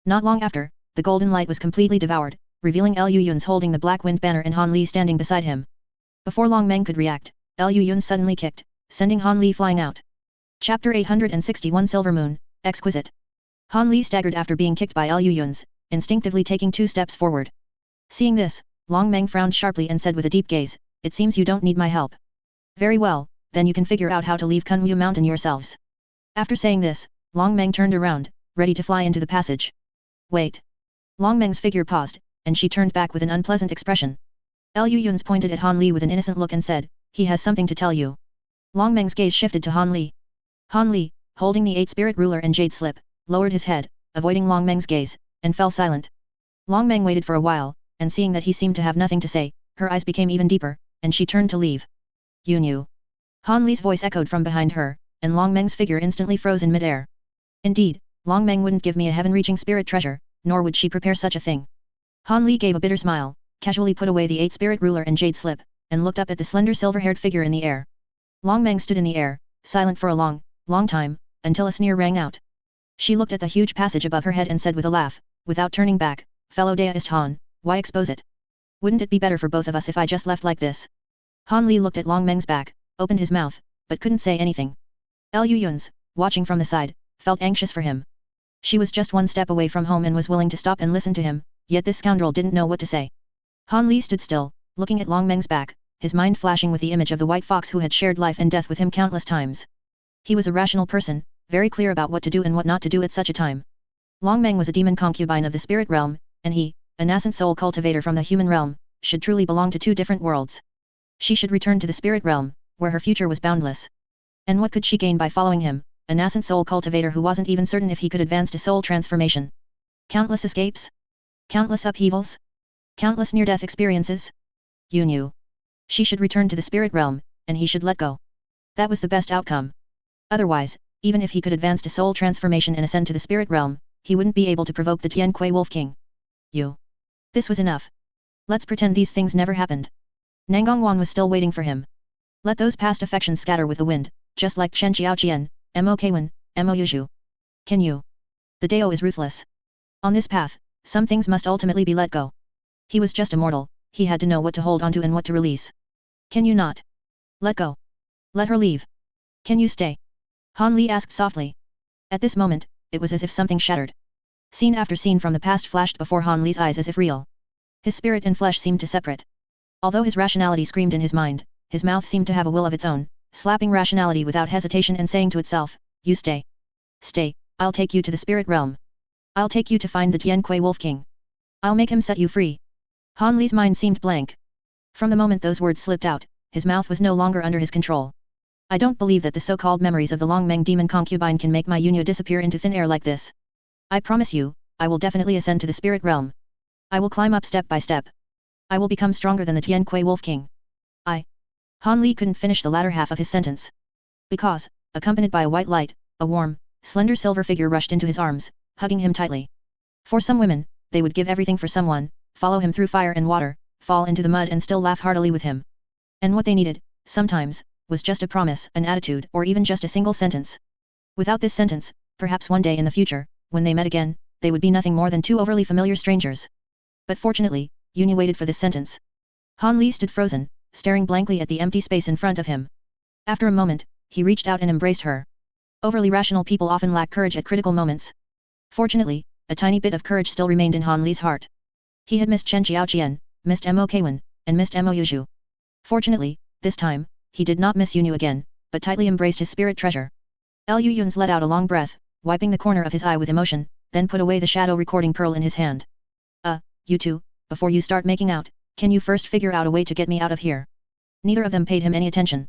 Not long after, the golden light was completely devoured, revealing Lu Yun's holding the black wind banner and Han Li standing beside him. Before Longmeng could react, Lu Yun suddenly kicked, sending Han Li flying out. Chapter 861 Silver Moon, Exquisite. Han Li staggered after being kicked by Lu Yun's, instinctively taking 2 steps forward. Seeing this, Longmeng frowned sharply and said with a deep gaze, "It seems you don't need my help. Very well, then you can figure out how to leave Kunwu Mountain yourselves." After saying this, Longmeng turned around, ready to fly into the passage. "Wait." Longmeng's figure paused, and she turned back with an unpleasant expression. Lu Yun's pointed at Han Li with an innocent look and said, "He has something to tell you." Longmeng's gaze shifted to Han Li. Han Li, holding the 8-spirit ruler and jade slip, lowered his head, avoiding Longmeng's gaze, and fell silent. Longmeng waited for a while, and seeing that he seemed to have nothing to say, her eyes became even deeper, and she turned to leave. "You knew." Han Li's voice echoed from behind her, and Longmeng's figure instantly froze in midair. Indeed, Longmeng wouldn't give me a heaven-reaching spirit treasure, nor would she prepare such a thing. Han Li gave a bitter smile, casually put away the 8-spirit ruler and jade slip, and looked up at the slender silver-haired figure in the air. Longmeng stood in the air, silent for a long time, until a sneer rang out. She looked at the huge passage above her head and said with a laugh, without turning back, "Fellow Daoist Han, why expose it? Wouldn't it be better for both of us if I just left like this?" Han Li looked at Longmeng's back, opened his mouth, but couldn't say anything. Lu Yun's, watching from the side, felt anxious for him. She was just 1 step away from home and was willing to stop and listen to him, yet this scoundrel didn't know what to say. Han Li stood still, looking at Longmeng's back, his mind flashing with the image of the white fox who had shared life and death with him countless times. He was a rational person, very clear about what to do and what not to do at such a time. Longmeng was a demon concubine of the spirit realm, and he, a nascent soul cultivator from the human realm, should truly belong to 2 different worlds. She should return to the spirit realm, where her future was boundless. And what could she gain by following him, a nascent soul cultivator who wasn't even certain if he could advance to soul transformation. Countless escapes? Countless upheavals? Countless near-death experiences? You knew. She should return to the spirit realm, and he should let go. That was the best outcome. Otherwise, even if he could advance to soul transformation and ascend to the spirit realm, he wouldn't be able to provoke the Tian Kui Wolf King. You. This was enough. Let's pretend these things never happened. Nangongwan was still waiting for him. Let those past affections scatter with the wind, just like Chen Xiaoqian, Mo Kwan, Mo Yuzhu. Can you? The Dao is ruthless. On this path, some things must ultimately be let go. He was just a mortal, he had to know what to hold onto and what to release. Can you not? Let go. Let her leave. Can you stay? Han Li asked softly. At this moment, it was as if something shattered. Scene after scene from the past flashed before Han Li's eyes as if real. His spirit and flesh seemed to separate. Although his rationality screamed in his mind, his mouth seemed to have a will of its own, slapping rationality without hesitation and saying to itself, "You stay. Stay, I'll take you to the spirit realm. I'll take you to find the Tian Kui Wolf King. I'll make him set you free." Han Li's mind seemed blank. From the moment those words slipped out, his mouth was no longer under his control. I don't believe that the so-called memories of the Long Meng demon concubine can make my Yunyu disappear into thin air like this. I promise you, I will definitely ascend to the spirit realm. I will climb up step by step. I will become stronger than the Tian Kui Wolf King. Han Li couldn't finish the latter half of his sentence. Because, accompanied by a white light, a warm, slender silver figure rushed into his arms, hugging him tightly. For some women, they would give everything for someone, follow him through fire and water, fall into the mud and still laugh heartily with him. And what they needed, sometimes, was just a promise, an attitude, or even just a single sentence. Without this sentence, perhaps one day in the future, when they met again, they would be nothing more than two overly familiar strangers. But fortunately, Yunyu waited for this sentence. Han Li stood frozen, staring blankly at the empty space in front of him. After a moment, he reached out and embraced her. Overly rational people often lack courage at critical moments. Fortunately, a tiny bit of courage still remained in Han Li's heart. He had missed Chen Xiaoqian, missed Mo Kwan, and missed Mo Yuzhu. Fortunately, this time, he did not miss Yunyu again, but tightly embraced his spirit treasure. Liu Yun's let out a long breath, wiping the corner of his eye with emotion, then put away the shadow recording pearl in his hand. You two, before you start making out, can you first figure out a way to get me out of here?" Neither of them paid him any attention.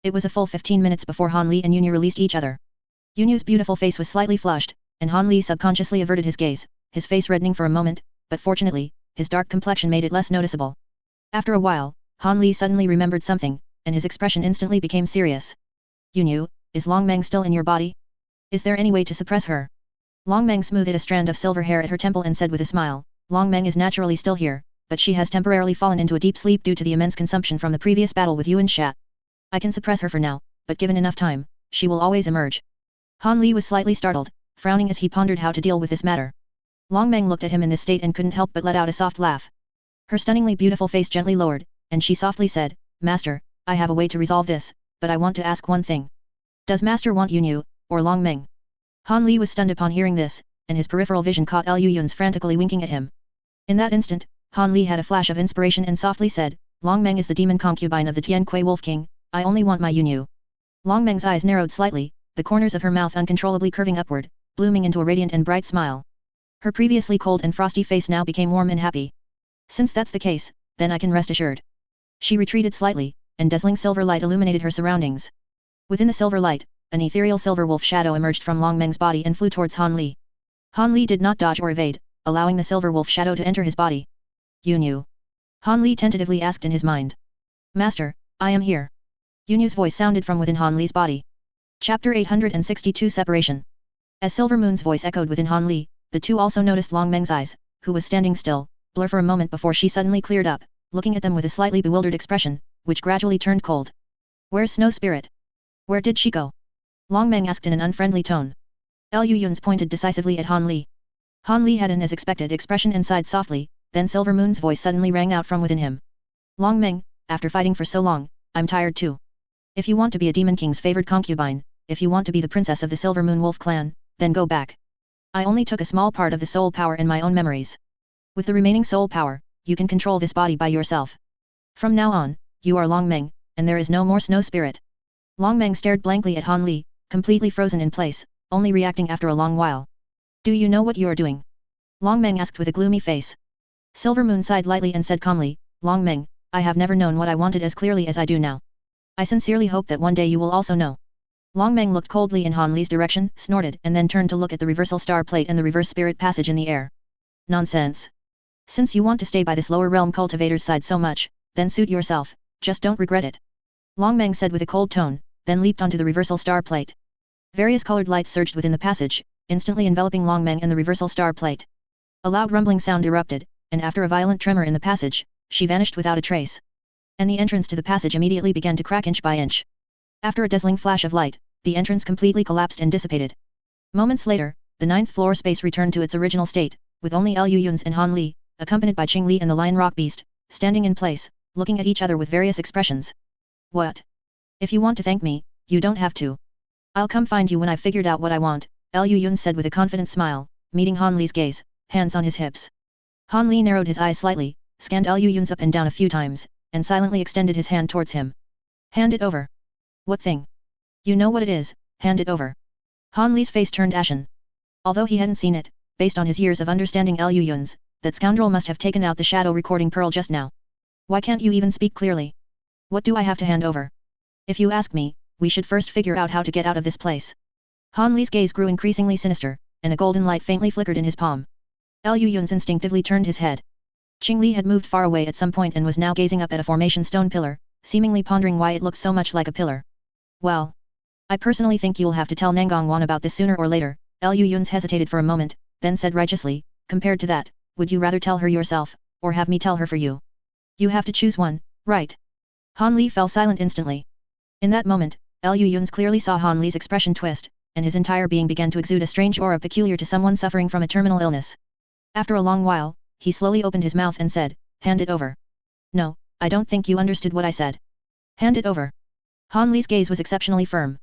It was a full 15 minutes before Han Li and Yunyu released each other. Yunyu's beautiful face was slightly flushed, and Han Li subconsciously averted his gaze, his face reddening for a moment, but fortunately, his dark complexion made it less noticeable. After a while, Han Li suddenly remembered something, and his expression instantly became serious. "Yunyu, is Long Meng still in your body? Is there any way to suppress her?" Long Meng smoothed a strand of silver hair at her temple and said with a smile, "Long Meng is naturally still here, but she has temporarily fallen into a deep sleep due to the immense consumption from the previous battle with Yuan Shat. I can suppress her for now, but given enough time, she will always emerge." Han Li was slightly startled, frowning as he pondered how to deal with this matter. Long Meng looked at him in this state and couldn't help but let out a soft laugh. Her stunningly beautiful face gently lowered, and she softly said, "Master, I have a way to resolve this, but I want to ask one thing. Does Master want Yunyu, or Long Meng?" Han Li was stunned upon hearing this, and his peripheral vision caught Liu Yun's frantically winking at him. In that instant, Han Li had a flash of inspiration and softly said, "Long Meng is the demon concubine of the Tian Kui Wolf King, I only want my Yunyu." Long Meng's eyes narrowed slightly, the corners of her mouth uncontrollably curving upward, blooming into a radiant and bright smile. Her previously cold and frosty face now became warm and happy. "Since that's the case, then I can rest assured." She retreated slightly, and dazzling silver light illuminated her surroundings. Within the silver light, an ethereal silver wolf shadow emerged from Long Meng's body and flew towards Han Li. Han Li did not dodge or evade, allowing the silver wolf shadow to enter his body. "Yunyu?" Han Li tentatively asked in his mind. "Master, I am here." Yunyu's voice sounded from within Han Li's body. Chapter 862 Separation. As Silver Moon's voice echoed within Han Li, the two also noticed Long Meng's eyes, who was standing still, blur for a moment before she suddenly cleared up, looking at them with a slightly bewildered expression, which gradually turned cold. "Where's Snow Spirit? Where did she go?" Long Meng asked in an unfriendly tone. Liu Yun's pointed decisively at Han Li. Han Li had an as expected expression and sighed softly, then Silver Moon's voice suddenly rang out from within him. "Long Meng, after fighting for so long, I'm tired too. If you want to be a Demon King's favored concubine, if you want to be the princess of the Silver Moon Wolf clan, then go back. I only took a small part of the soul power in my own memories. With the remaining soul power, you can control this body by yourself. From now on, you are Long Meng, and there is no more Snow Spirit." Long Meng stared blankly at Han Li, completely frozen in place, only reacting after a long while. "Do you know what you are doing?" Long Meng asked with a gloomy face. Silver Moon sighed lightly and said calmly, "Long Meng, I have never known what I wanted as clearly as I do now. I sincerely hope that one day you will also know." Long Meng looked coldly in Han Li's direction, snorted, and then turned to look at the reversal star plate and the reverse spirit passage in the air. Nonsense. Since you want to stay by this lower realm cultivator's side so much, then suit yourself, just don't regret it. Long Meng said with a cold tone, then leaped onto the reversal star plate. Various colored lights surged within the passage, instantly enveloping Long Meng and the reversal star plate. A loud rumbling sound erupted, and after a violent tremor in the passage, she vanished without a trace. And the entrance to the passage immediately began to crack inch by inch. After a dazzling flash of light, the entrance completely collapsed and dissipated. Moments later, the 9th floor space returned to its original state, with only Liu Yun's and Han Li, accompanied by Qing Li and the Lion Rock Beast, standing in place, looking at each other with various expressions. What? If you want to thank me, you don't have to. I'll come find you when I've figured out what I want, Liu Yun said with a confident smile, meeting Han Li's gaze, hands on his hips. Han Li narrowed his eyes slightly, scanned Liu Yun's up and down a few times, and silently extended his hand towards him. Hand it over. What thing? You know what it is, hand it over. Han Li's face turned ashen. Although he hadn't seen it, based on his years of understanding Liu Yun's, that scoundrel must have taken out the shadow recording pearl just now. Why can't you even speak clearly? What do I have to hand over? If you ask me, we should first figure out how to get out of this place. Han Li's gaze grew increasingly sinister, and a golden light faintly flickered in his palm. Liu Yun's instinctively turned his head. Qing Li had moved far away at some point and was now gazing up at a formation stone pillar, seemingly pondering why it looked so much like a pillar. Well, I personally think you'll have to tell Nangong Wan about this sooner or later. Liu Yun's hesitated for a moment, then said righteously, compared to that, would you rather tell her yourself, or have me tell her for you? You have to choose one, right? Han Li fell silent instantly. In that moment, Liu Yun's clearly saw Han Li's expression twist, and his entire being began to exude a strange aura peculiar to someone suffering from a terminal illness. After a long while, he slowly opened his mouth and said, hand it over. No, I don't think you understood what I said. Hand it over. Han Li's gaze was exceptionally firm.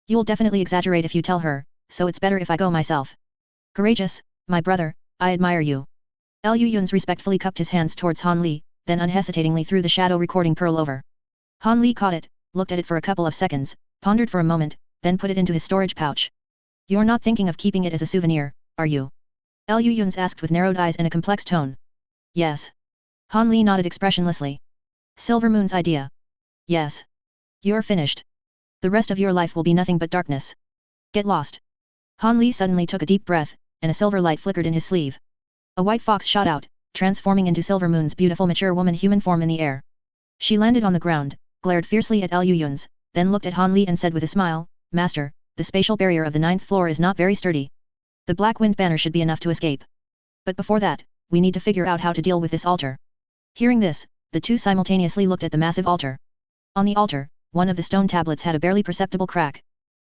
You'll definitely exaggerate if you tell her, so it's better if I go myself. Courageous, my brother, I admire you. Liu Yun's respectfully cupped his hands towards Han Li, then unhesitatingly threw the shadow recording pearl over. Han Li caught it, looked at it for a couple of seconds, pondered for a moment, then put it into his storage pouch. You're not thinking of keeping it as a souvenir, are you? Liu Yun's asked with narrowed eyes and a complex tone. Yes. Han Li nodded expressionlessly. Silver Moon's idea. Yes. You're finished. The rest of your life will be nothing but darkness. Get lost. Han Li suddenly took a deep breath, and a silver light flickered in his sleeve. A white fox shot out, transforming into Silver Moon's beautiful mature woman human form in the air. She landed on the ground, glared fiercely at Liu Yun's, then looked at Han Li and said with a smile, Master, the spatial barrier of the 9th floor is not very sturdy. The Black Wind Banner should be enough to escape. But before that, we need to figure out how to deal with this altar. Hearing this, the two simultaneously looked at the massive altar. On the altar, one of the stone tablets had a barely perceptible crack.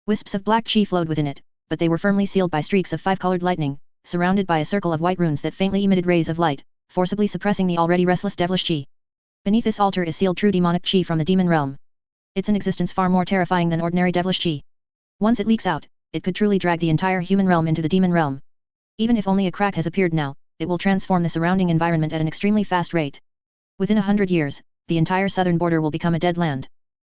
Wisps of black chi flowed within it, but they were firmly sealed by streaks of 5-colored lightning, surrounded by a circle of white runes that faintly emitted rays of light, forcibly suppressing the already restless devilish chi. Beneath this altar is sealed true demonic chi from the demon realm. It's an existence far more terrifying than ordinary devilish chi. Once it leaks out, it could truly drag the entire human realm into the demon realm. Even if only a crack has appeared now, it will transform the surrounding environment at an extremely fast rate. Within 100 years, the entire southern border will become a dead land.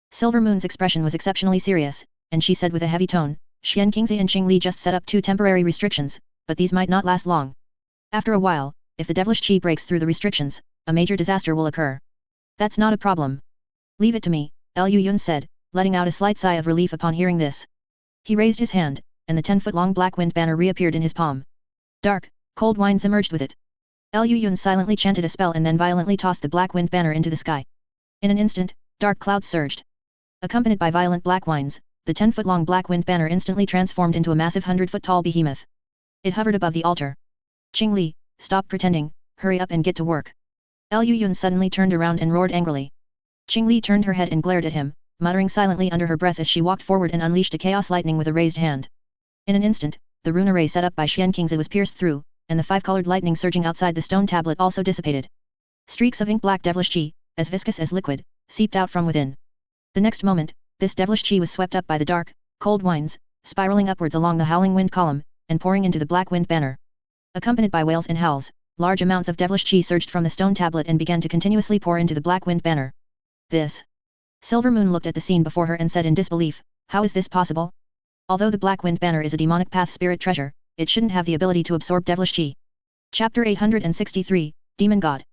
Silver Moon's expression was exceptionally serious, and she said with a heavy tone, Xian Qingzi and Qing Li just set up 2 temporary restrictions, but these might not last long. After a while, if the devilish chi breaks through the restrictions, a major disaster will occur. That's not a problem. Leave it to me, Liu Yun said, letting out a slight sigh of relief upon hearing this. He raised his hand, and the 10-foot-long black wind banner reappeared in his palm. Dark, cold winds emerged with it. Liu Yun silently chanted a spell and then violently tossed the black wind banner into the sky. In an instant, dark clouds surged. Accompanied by violent black winds, the 10-foot-long black wind banner instantly transformed into a massive 100-foot-tall behemoth. It hovered above the altar. Qing Li, stop pretending, hurry up and get to work. Liu Yun suddenly turned around and roared angrily. Qing Li turned her head and glared at him, muttering silently under her breath as she walked forward and unleashed a chaos lightning with a raised hand. In an instant, the rune array set up by Xian Qingzi was pierced through, and the 5-colored lightning surging outside the stone tablet also dissipated. Streaks of ink-black devilish chi, as viscous as liquid, seeped out from within. The next moment, this devilish chi was swept up by the dark, cold winds, spiraling upwards along the howling wind column, and pouring into the black wind banner. Accompanied by wails and howls, large amounts of devilish chi surged from the stone tablet and began to continuously pour into the black wind banner. This. Silver Moon looked at the scene before her and said in disbelief, how is this possible? Although the black wind banner is a demonic path spirit treasure, it shouldn't have the ability to absorb devilish chi. Chapter 863, Demon God.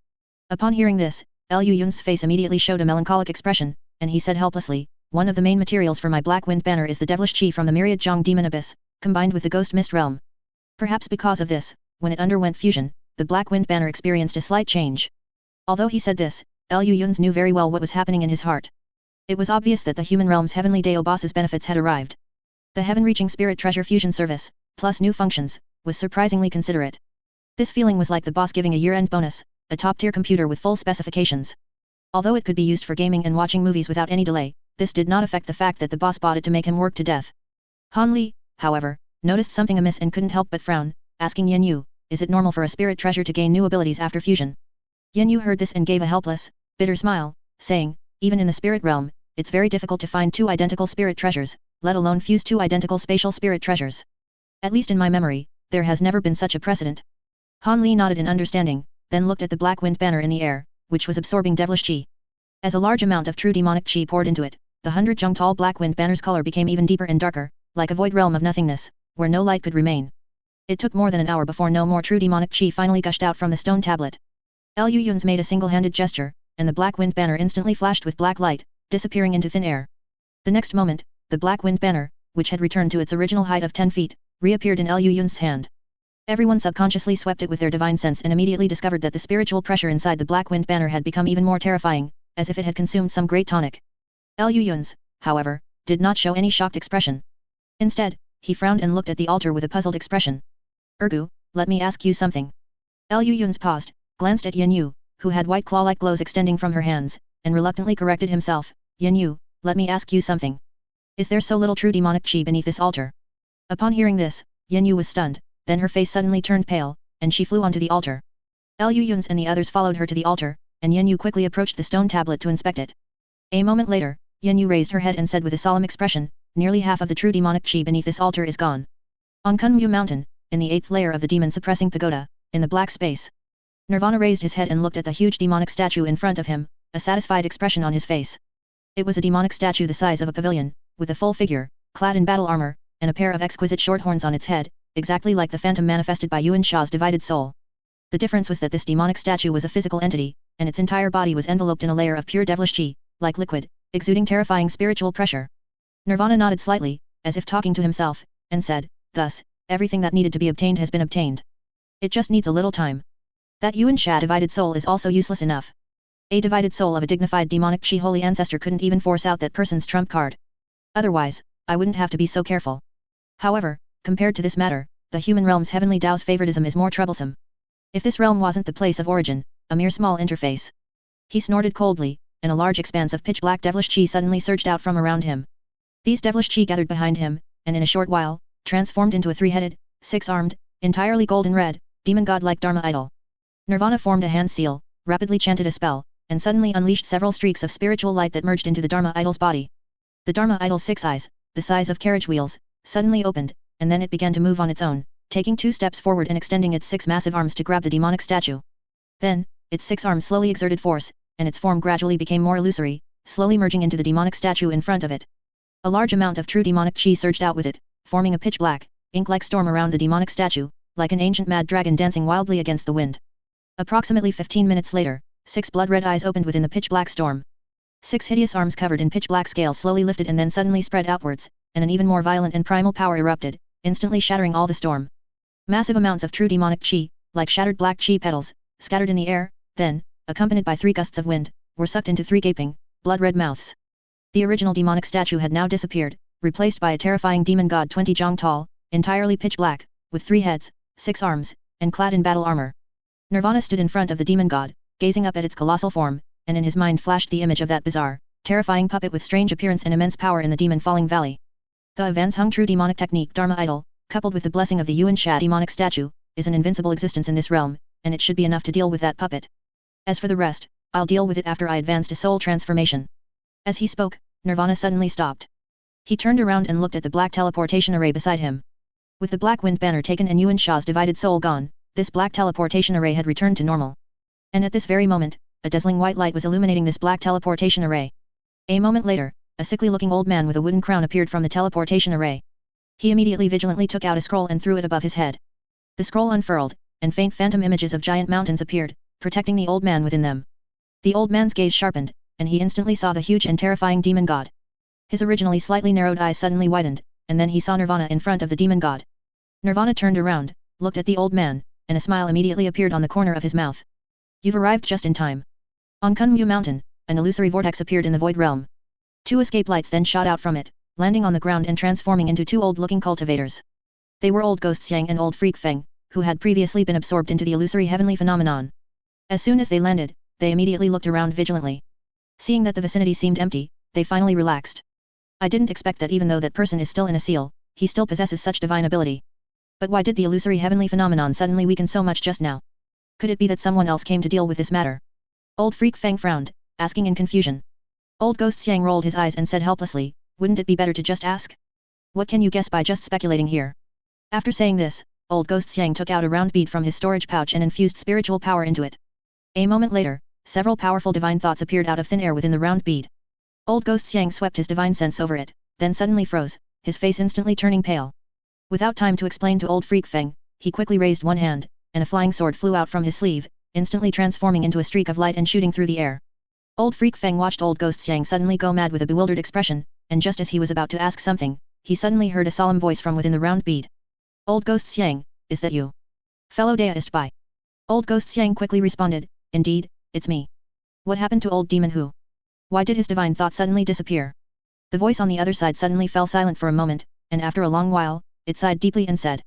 Upon hearing this, Liu Yun's face immediately showed a melancholic expression, and he said helplessly, one of the main materials for my Black Wind Banner is the devilish chi from the myriad Zhang Demon Abyss, combined with the Ghost Mist Realm. Perhaps because of this, when it underwent fusion, the Black Wind Banner experienced a slight change. Although he said this, Lu Yun's knew very well what was happening in his heart. It was obvious that the human realm's heavenly Dao boss's benefits had arrived. The heaven-reaching spirit treasure fusion service, plus new functions, was surprisingly considerate. This feeling was like the boss giving a year-end bonus, a top-tier computer with full specifications. Although it could be used for gaming and watching movies without any delay, this did not affect the fact that the boss bought it to make him work to death. Han Li, however, noticed something amiss and couldn't help but frown, asking Yen Yu, is it normal for a spirit treasure to gain new abilities after fusion? Yen Yu heard this and gave a helpless, bitter smile, saying, even in the spirit realm, it's very difficult to find two identical spirit treasures, let alone fuse two identical spatial spirit treasures. At least in my memory, there has never been such a precedent. Han Li nodded in understanding, then looked at the Black Wind Banner in the air, which was absorbing devilish chi. As a large amount of true demonic chi poured into it, the 100 jung tall Black Wind Banner's color became even deeper and darker, like a void realm of nothingness, where no light could remain. It took more than an hour before no more true demonic chi finally gushed out from the stone tablet. Lu Yun's made a single-handed gesture, and the Black Wind Banner instantly flashed with black light, disappearing into thin air. The next moment, the Black Wind Banner, which had returned to its original height of 10 feet, reappeared in Lu Yun's hand. Everyone subconsciously swept it with their divine sense and immediately discovered that the spiritual pressure inside the Black Wind Banner had become even more terrifying, as if it had consumed some great tonic. Lu Yun's, however, did not show any shocked expression. Instead, he frowned and looked at the altar with a puzzled expression. Ergu, let me ask you something. Lu Yun's paused, glanced at Yen Yu, who had white claw-like glows extending from her hands, and reluctantly corrected himself, Yen Yu, let me ask you something. Is there so little true demonic chi beneath this altar? Upon hearing this, Yen Yu was stunned, then her face suddenly turned pale, and she flew onto the altar. Lu Yun's and the others followed her to the altar, and Yen Yu quickly approached the stone tablet to inspect it. A moment later, Yen Yu raised her head and said with a solemn expression, nearly half of the true demonic chi beneath this altar is gone. On Kunmu Mountain, in the 8th layer of the demon-suppressing pagoda, in the black space. Nirvana raised his head and looked at the huge demonic statue in front of him, a satisfied expression on his face. It was a demonic statue the size of a pavilion, with a full figure, clad in battle armor, and a pair of exquisite short horns on its head, exactly like the phantom manifested by Yuan Sha's divided soul. The difference was that this demonic statue was a physical entity, and its entire body was enveloped in a layer of pure devilish chi, like liquid, exuding terrifying spiritual pressure. Nirvana nodded slightly, as if talking to himself, and said, thus, everything that needed to be obtained has been obtained. It just needs a little time. That Yuan Sha divided soul is also useless enough. A divided soul of a dignified demonic chi holy ancestor couldn't even force out that person's trump card. Otherwise, I wouldn't have to be so careful. However, compared to this matter, the human realm's heavenly Tao's favoritism is more troublesome. If this realm wasn't the place of origin, a mere small interface. He snorted coldly, and a large expanse of pitch-black devilish chi suddenly surged out from around him. These devilish chi gathered behind him, and in a short while, transformed into a three-headed, six-armed, entirely golden red, demon god-like Dharma idol. Nirvana formed a hand seal, rapidly chanted a spell, and suddenly unleashed several streaks of spiritual light that merged into the Dharma idol's body. The Dharma idol's 6 eyes, the size of carriage wheels, suddenly opened, and then it began to move on its own, taking 2 steps forward and extending its 6 massive arms to grab the demonic statue. Then, its 6 arms slowly exerted force, and its form gradually became more illusory, slowly merging into the demonic statue in front of it. A large amount of true demonic chi surged out with it, forming a pitch-black, ink-like storm around the demonic statue, like an ancient mad dragon dancing wildly against the wind. Approximately 15 minutes later, 6 blood-red eyes opened within the pitch-black storm. 6 hideous arms covered in pitch-black scales slowly lifted and then suddenly spread outwards, and an even more violent and primal power erupted, instantly shattering all the storm. Massive amounts of true demonic chi, like shattered black chi petals, scattered in the air, then, accompanied by 3 gusts of wind, were sucked into 3 gaping, blood-red mouths. The original demonic statue had now disappeared, replaced by a terrifying demon god 20 jong tall, entirely pitch-black, with 3 heads, 6 arms, and clad in battle armor. Nirvana stood in front of the demon god, gazing up at its colossal form, and in his mind flashed the image of that bizarre, terrifying puppet with strange appearance and immense power in the demon falling valley. The Advanced Hung True Demonic Technique Dharma Idol, coupled with the blessing of the Yuan Sha demonic statue, is an invincible existence in this realm, and it should be enough to deal with that puppet. As for the rest, I'll deal with it after I advance to soul transformation. As he spoke, Nirvana suddenly stopped. He turned around and looked at the black teleportation array beside him. With the Black Wind Banner taken and Yuan Sha's divided soul gone, this black teleportation array had returned to normal. And at this very moment, a dazzling white light was illuminating this black teleportation array. A moment later, a sickly-looking old man with a wooden crown appeared from the teleportation array. He immediately vigilantly took out a scroll and threw it above his head. The scroll unfurled, and faint phantom images of giant mountains appeared, protecting the old man within them. The old man's gaze sharpened, and he instantly saw the huge and terrifying demon god. His originally slightly narrowed eyes suddenly widened, and then he saw Nirvana in front of the demon god. Nirvana turned around, looked at the old man, and a smile immediately appeared on the corner of his mouth. You've arrived just in time. On Kunmu Mountain, an illusory vortex appeared in the void realm. 2 escape lights then shot out from it, landing on the ground and transforming into 2 old-looking cultivators. They were Old Ghost Xiang and Old Freak Feng, who had previously been absorbed into the illusory heavenly phenomenon. As soon as they landed, they immediately looked around vigilantly. Seeing that the vicinity seemed empty, they finally relaxed. I didn't expect that even though that person is still in a seal, he still possesses such divine ability. But why did the illusory heavenly phenomenon suddenly weaken so much just now? Could it be that someone else came to deal with this matter? Old Freak Feng frowned, asking in confusion. Old Ghost Xiang rolled his eyes and said helplessly, wouldn't it be better to just ask? What can you guess by just speculating here? After saying this, Old Ghost Xiang took out a round bead from his storage pouch and infused spiritual power into it. A moment later, several powerful divine thoughts appeared out of thin air within the round bead. Old Ghost Xiang swept his divine sense over it, then suddenly froze, his face instantly turning pale. Without time to explain to Old Freak Feng, he quickly raised one hand, and a flying sword flew out from his sleeve, instantly transforming into a streak of light and shooting through the air. Old Freak Feng watched Old Ghost Xiang suddenly go mad with a bewildered expression, and just as he was about to ask something, he suddenly heard a solemn voice from within the round bead. Old Ghost Xiang, is that you? Fellow deist Bai. Old Ghost Xiang quickly responded, indeed, it's me. What happened to old demon Hu? Why did his divine thought suddenly disappear? The voice on the other side suddenly fell silent for a moment, and after a long while, it sighed deeply and said,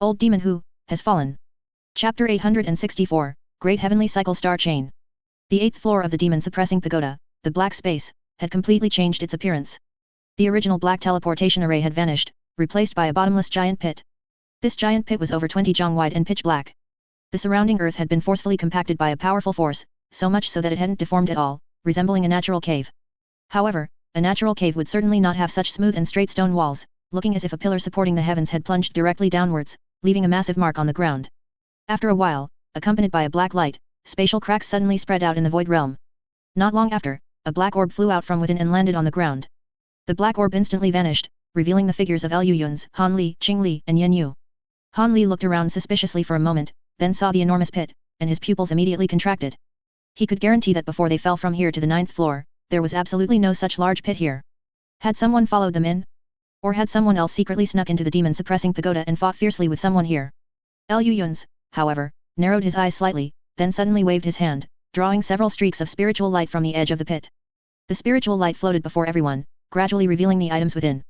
Old demon Hu has fallen. Chapter 864, Great Heavenly Cycle Star Chain. The 8th floor of the demon-suppressing pagoda, the black space, had completely changed its appearance. The original black teleportation array had vanished, replaced by a bottomless giant pit. This giant pit was over 20 jong wide and pitch black. The surrounding earth had been forcefully compacted by a powerful force, so much so that it hadn't deformed at all, resembling a natural cave. However, a natural cave would certainly not have such smooth and straight stone walls, looking as if a pillar supporting the heavens had plunged directly downwards, leaving a massive mark on the ground. After a while, accompanied by a black light, spatial cracks suddenly spread out in the void realm. Not long after, a black orb flew out from within and landed on the ground. The black orb instantly vanished, revealing the figures of Lu Yun's, Han Li, Qing Li, and Yen Yu. Han Li looked around suspiciously for a moment, then saw the enormous pit, and his pupils immediately contracted. He could guarantee that before they fell from here to the 9th floor, there was absolutely no such large pit here. Had someone followed them in? Or had someone else secretly snuck into the demon-suppressing pagoda and fought fiercely with someone here? Lu Yun's, however, narrowed his eyes slightly, then suddenly waved his hand, drawing several streaks of spiritual light from the edge of the pit. The spiritual light floated before everyone, gradually revealing the items within.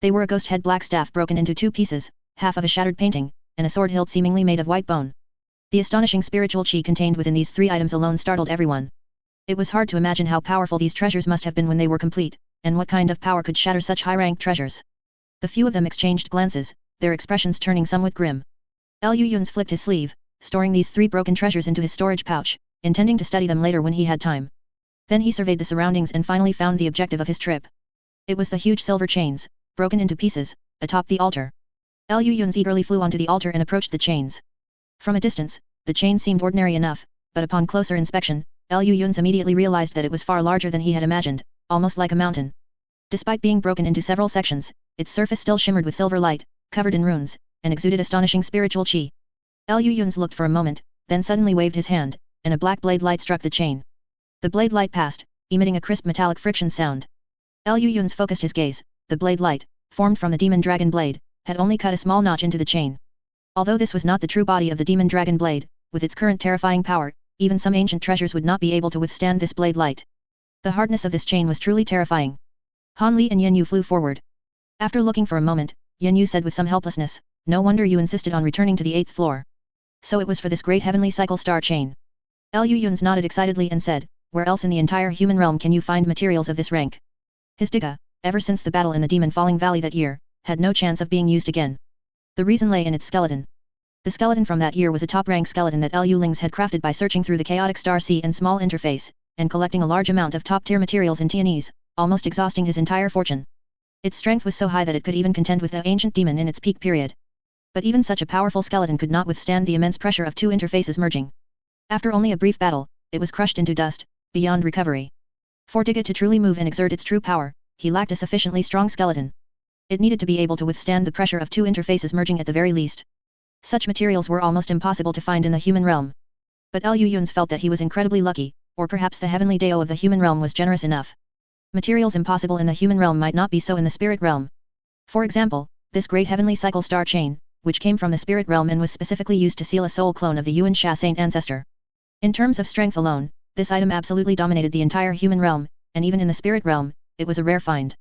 They were a ghost head black staff broken into 2 pieces, half of a shattered painting, and a sword hilt seemingly made of white bone. The astonishing spiritual chi contained within these 3 items alone startled everyone. It was hard to imagine how powerful these treasures must have been when they were complete, and what kind of power could shatter such high-ranked treasures. The few of them exchanged glances, their expressions turning somewhat grim. Lu Yun's flicked his sleeve, storing these 3 broken treasures into his storage pouch, intending to study them later when he had time. Then he surveyed the surroundings and finally found the objective of his trip. It was the huge silver chains, broken into pieces, atop the altar. Lu Yun's eagerly flew onto the altar and approached the chains. From a distance, the chain seemed ordinary enough, but upon closer inspection, Lu Yun's immediately realized that it was far larger than he had imagined, almost like a mountain. Despite being broken into several sections, its surface still shimmered with silver light, covered in runes, and exuded astonishing spiritual chi. Lu Yun's looked for a moment, then suddenly waved his hand, and a black blade light struck the chain. The blade light passed, emitting a crisp metallic friction sound. Lu Yun's focused his gaze, the blade light, formed from the demon dragon blade, had only cut a small notch into the chain. Although this was not the true body of the demon dragon blade, with its current terrifying power, even some ancient treasures would not be able to withstand this blade light. The hardness of this chain was truly terrifying. Han Li and Yen Yu flew forward. After looking for a moment, Yen Yu said with some helplessness, no wonder you insisted on returning to the 8th floor. So it was for this great heavenly cycle star chain. Lu Yun's nodded excitedly and said, where else in the entire human realm can you find materials of this rank? His Digga, ever since the battle in the Demon Falling Valley that year, had no chance of being used again. The reason lay in its skeleton. The skeleton from that year was a top-rank skeleton that Lu Lings had crafted by searching through the chaotic star sea and small interface, and collecting a large amount of top-tier materials in Tianese, almost exhausting his entire fortune. Its strength was so high that it could even contend with the ancient demon in its peak period. But even such a powerful skeleton could not withstand the immense pressure of 2 interfaces merging. After only a brief battle, it was crushed into dust, beyond recovery. For Digga to truly move and exert its true power, he lacked a sufficiently strong skeleton. It needed to be able to withstand the pressure of 2 interfaces merging at the very least. Such materials were almost impossible to find in the human realm. But Lu Yun's felt that he was incredibly lucky, or perhaps the heavenly Dao of the human realm was generous enough. Materials impossible in the human realm might not be so in the spirit realm. For example, this great heavenly cycle star chain, which came from the spirit realm and was specifically used to seal a soul clone of the Yuan Sha Saint ancestor. In terms of strength alone, this item absolutely dominated the entire human realm, and even in the spirit realm, it was a rare find.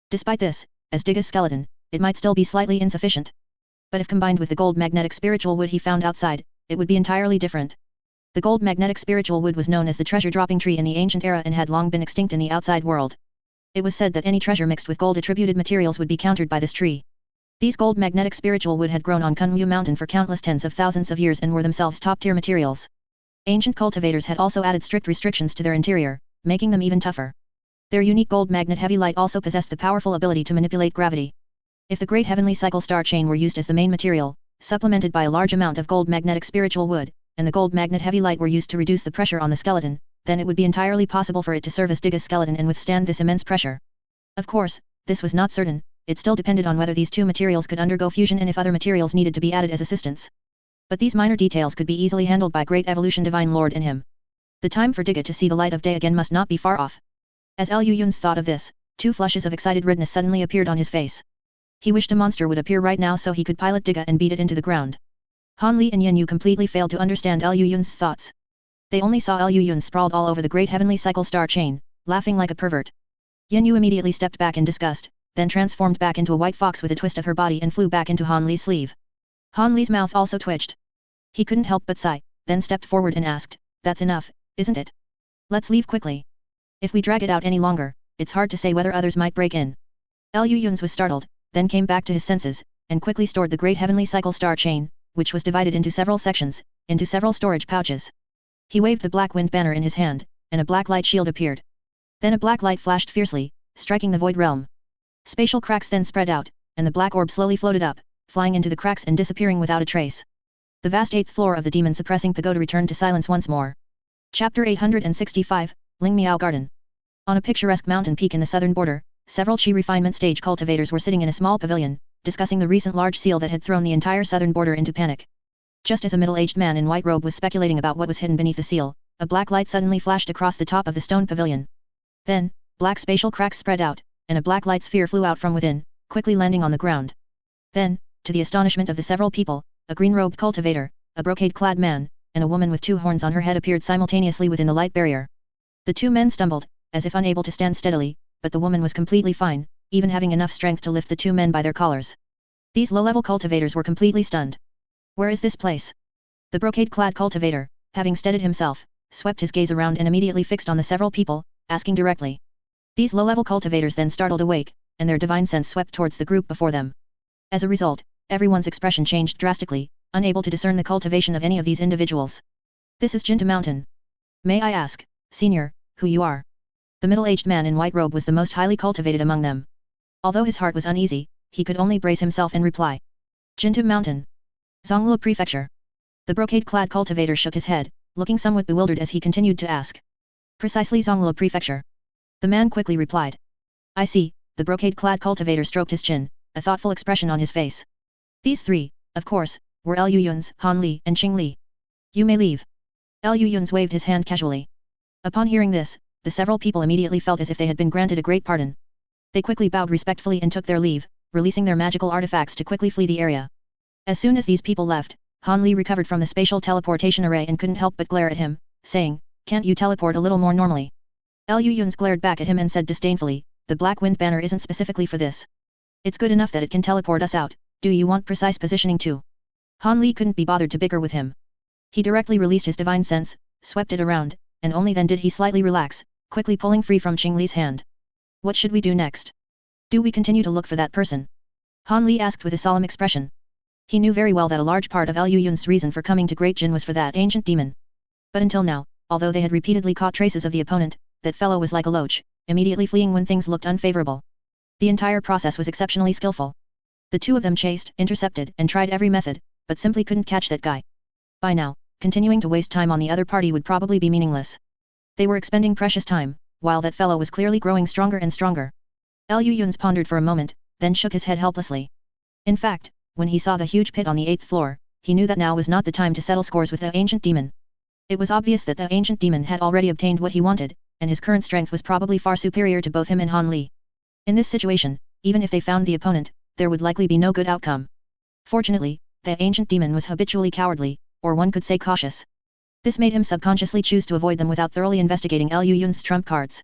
Despite this, as Digga's skeleton, it might still be slightly insufficient. But if combined with the gold magnetic spiritual wood he found outside, it would be entirely different. The gold magnetic spiritual wood was known as the treasure-dropping tree in the ancient era and had long been extinct in the outside world. It was said that any treasure mixed with gold-attributed materials would be countered by this tree. These gold magnetic spiritual wood had grown on Kunmu Mountain for countless tens of thousands of years and were themselves top-tier materials. Ancient cultivators had also added strict restrictions to their interior, making them even tougher. Their unique gold magnet heavy light also possessed the powerful ability to manipulate gravity. If the great heavenly cycle star chain were used as the main material, supplemented by a large amount of gold magnetic spiritual wood, and the gold magnet heavy light were used to reduce the pressure on the skeleton, then it would be entirely possible for it to serve as Digga's skeleton and withstand this immense pressure. Of course, this was not certain, it still depended on whether these two materials could undergo fusion and if other materials needed to be added as assistance. But these minor details could be easily handled by Great Evolution Divine Lord in him. The time for Digga to see the light of day again must not be far off. As Liu Yun's thought of this, 2 flushes of excited redness suddenly appeared on his face. He wished a monster would appear right now so he could pilot Digga and beat it into the ground. Han Li and Yen Yu completely failed to understand Liu Yun's thoughts. They only saw Liu Yun sprawled all over the great heavenly cycle star chain, laughing like a pervert. Yen Yu immediately stepped back in disgust, then transformed back into a white fox with a twist of her body and flew back into Han Li's sleeve. Han Li's mouth also twitched. He couldn't help but sigh, then stepped forward and asked, "That's enough, isn't it? Let's leave quickly. If we drag it out any longer, it's hard to say whether others might break in." Liu Yun's was startled, then came back to his senses, and quickly stored the great heavenly cycle star chain, which was divided into several sections, into several storage pouches. He waved the black wind banner in his hand, and a black light shield appeared. Then a black light flashed fiercely, striking the void realm. Spatial cracks then spread out, and the black orb slowly floated up, flying into the cracks and disappearing without a trace. The vast 8th floor of the demon-suppressing pagoda returned to silence once more. Chapter 865, Ling Miao Garden. On a picturesque mountain peak in the southern border, several Qi refinement stage cultivators were sitting in a small pavilion, discussing the recent large seal that had thrown the entire southern border into panic. Just as a middle-aged man in white robe was speculating about what was hidden beneath the seal, a black light suddenly flashed across the top of the stone pavilion. Then, black spatial cracks spread out, and a black light sphere flew out from within, quickly landing on the ground. Then, to the astonishment of the several people, a green-robed cultivator, a brocade-clad man, and a woman with 2 horns on her head appeared simultaneously within the light barrier. The 2 men stumbled, as if unable to stand steadily, but the woman was completely fine, even having enough strength to lift the 2 men by their collars. These low-level cultivators were completely stunned. "Where is this place?" The brocade-clad cultivator, having steadied himself, swept his gaze around and immediately fixed on the several people, asking directly. These low-level cultivators then startled awake, and their divine sense swept towards the group before them. As a result, everyone's expression changed drastically, unable to discern the cultivation of any of these individuals. "This is Jinta Mountain. May I ask, Senior, who you are?" The middle-aged man in white robe was the most highly cultivated among them. Although his heart was uneasy, he could only brace himself and reply. "Jinta Mountain. Zhonglu Prefecture." The brocade-clad cultivator shook his head, looking somewhat bewildered as he continued to ask. "Precisely Zhonglu Prefecture." The man quickly replied. "I see," the brocade-clad cultivator stroked his chin, a thoughtful expression on his face. "These 3, of course, were Liu Yun's, Han Li and Qing Li. You may leave." Liu Yun's waved his hand casually. Upon hearing this, the several people immediately felt as if they had been granted a great pardon. They quickly bowed respectfully and took their leave, releasing their magical artifacts to quickly flee the area. As soon as these people left, Han Li recovered from the spatial teleportation array and couldn't help but glare at him, saying, "Can't you teleport a little more normally?" Liu Yun's glared back at him and said disdainfully, "The black wind banner isn't specifically for this. It's good enough that it can teleport us out, do you want precise positioning too?" Han Li couldn't be bothered to bicker with him. He directly released his divine sense, swept it around, and only then did he slightly relax, quickly pulling free from Qing Li's hand. "What should we do next? Do we continue to look for that person?" Han Li asked with a solemn expression. He knew very well that a large part of Liu Yun's reason for coming to Great Jin was for that ancient demon. But until now, although they had repeatedly caught traces of the opponent, that fellow was like a loach, immediately fleeing when things looked unfavorable. The entire process was exceptionally skillful. The 2 of them chased, intercepted, and tried every method, but simply couldn't catch that guy. By now, continuing to waste time on the other party would probably be meaningless. They were expending precious time, while that fellow was clearly growing stronger and stronger. Liu Yun's pondered for a moment, then shook his head helplessly. In fact, when he saw the huge pit on the 8th floor, he knew that now was not the time to settle scores with the ancient demon. It was obvious that the ancient demon had already obtained what he wanted, and his current strength was probably far superior to both him and Han Li. In this situation, even if they found the opponent, there would likely be no good outcome. Fortunately, the ancient demon was habitually cowardly, or one could say cautious. This made him subconsciously choose to avoid them without thoroughly investigating Liu Yun's trump cards.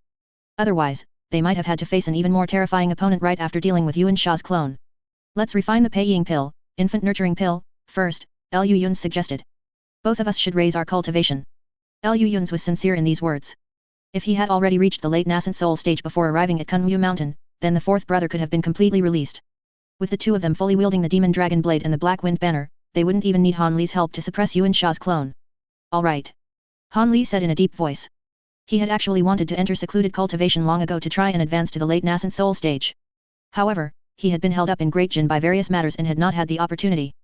Otherwise, they might have had to face an even more terrifying opponent right after dealing with Yuan Sha's clone. Let's refine the Peiying pill, infant nurturing pill, first, Liu Yun suggested. Both of us should raise our cultivation. Liu Yun's was sincere in these words. If he had already reached the late nascent soul stage before arriving at Kunyu Mountain, then the fourth brother could have been completely released. With the two of them fully wielding the demon dragon blade and the black wind banner, they wouldn't even need Han Li's help to suppress Yuan Sha's clone. All right. Han Li said in a deep voice. He had actually wanted to enter secluded cultivation long ago to try and advance to the late nascent soul stage. However, he had been held up in Great Jin by various matters and had not had the opportunity.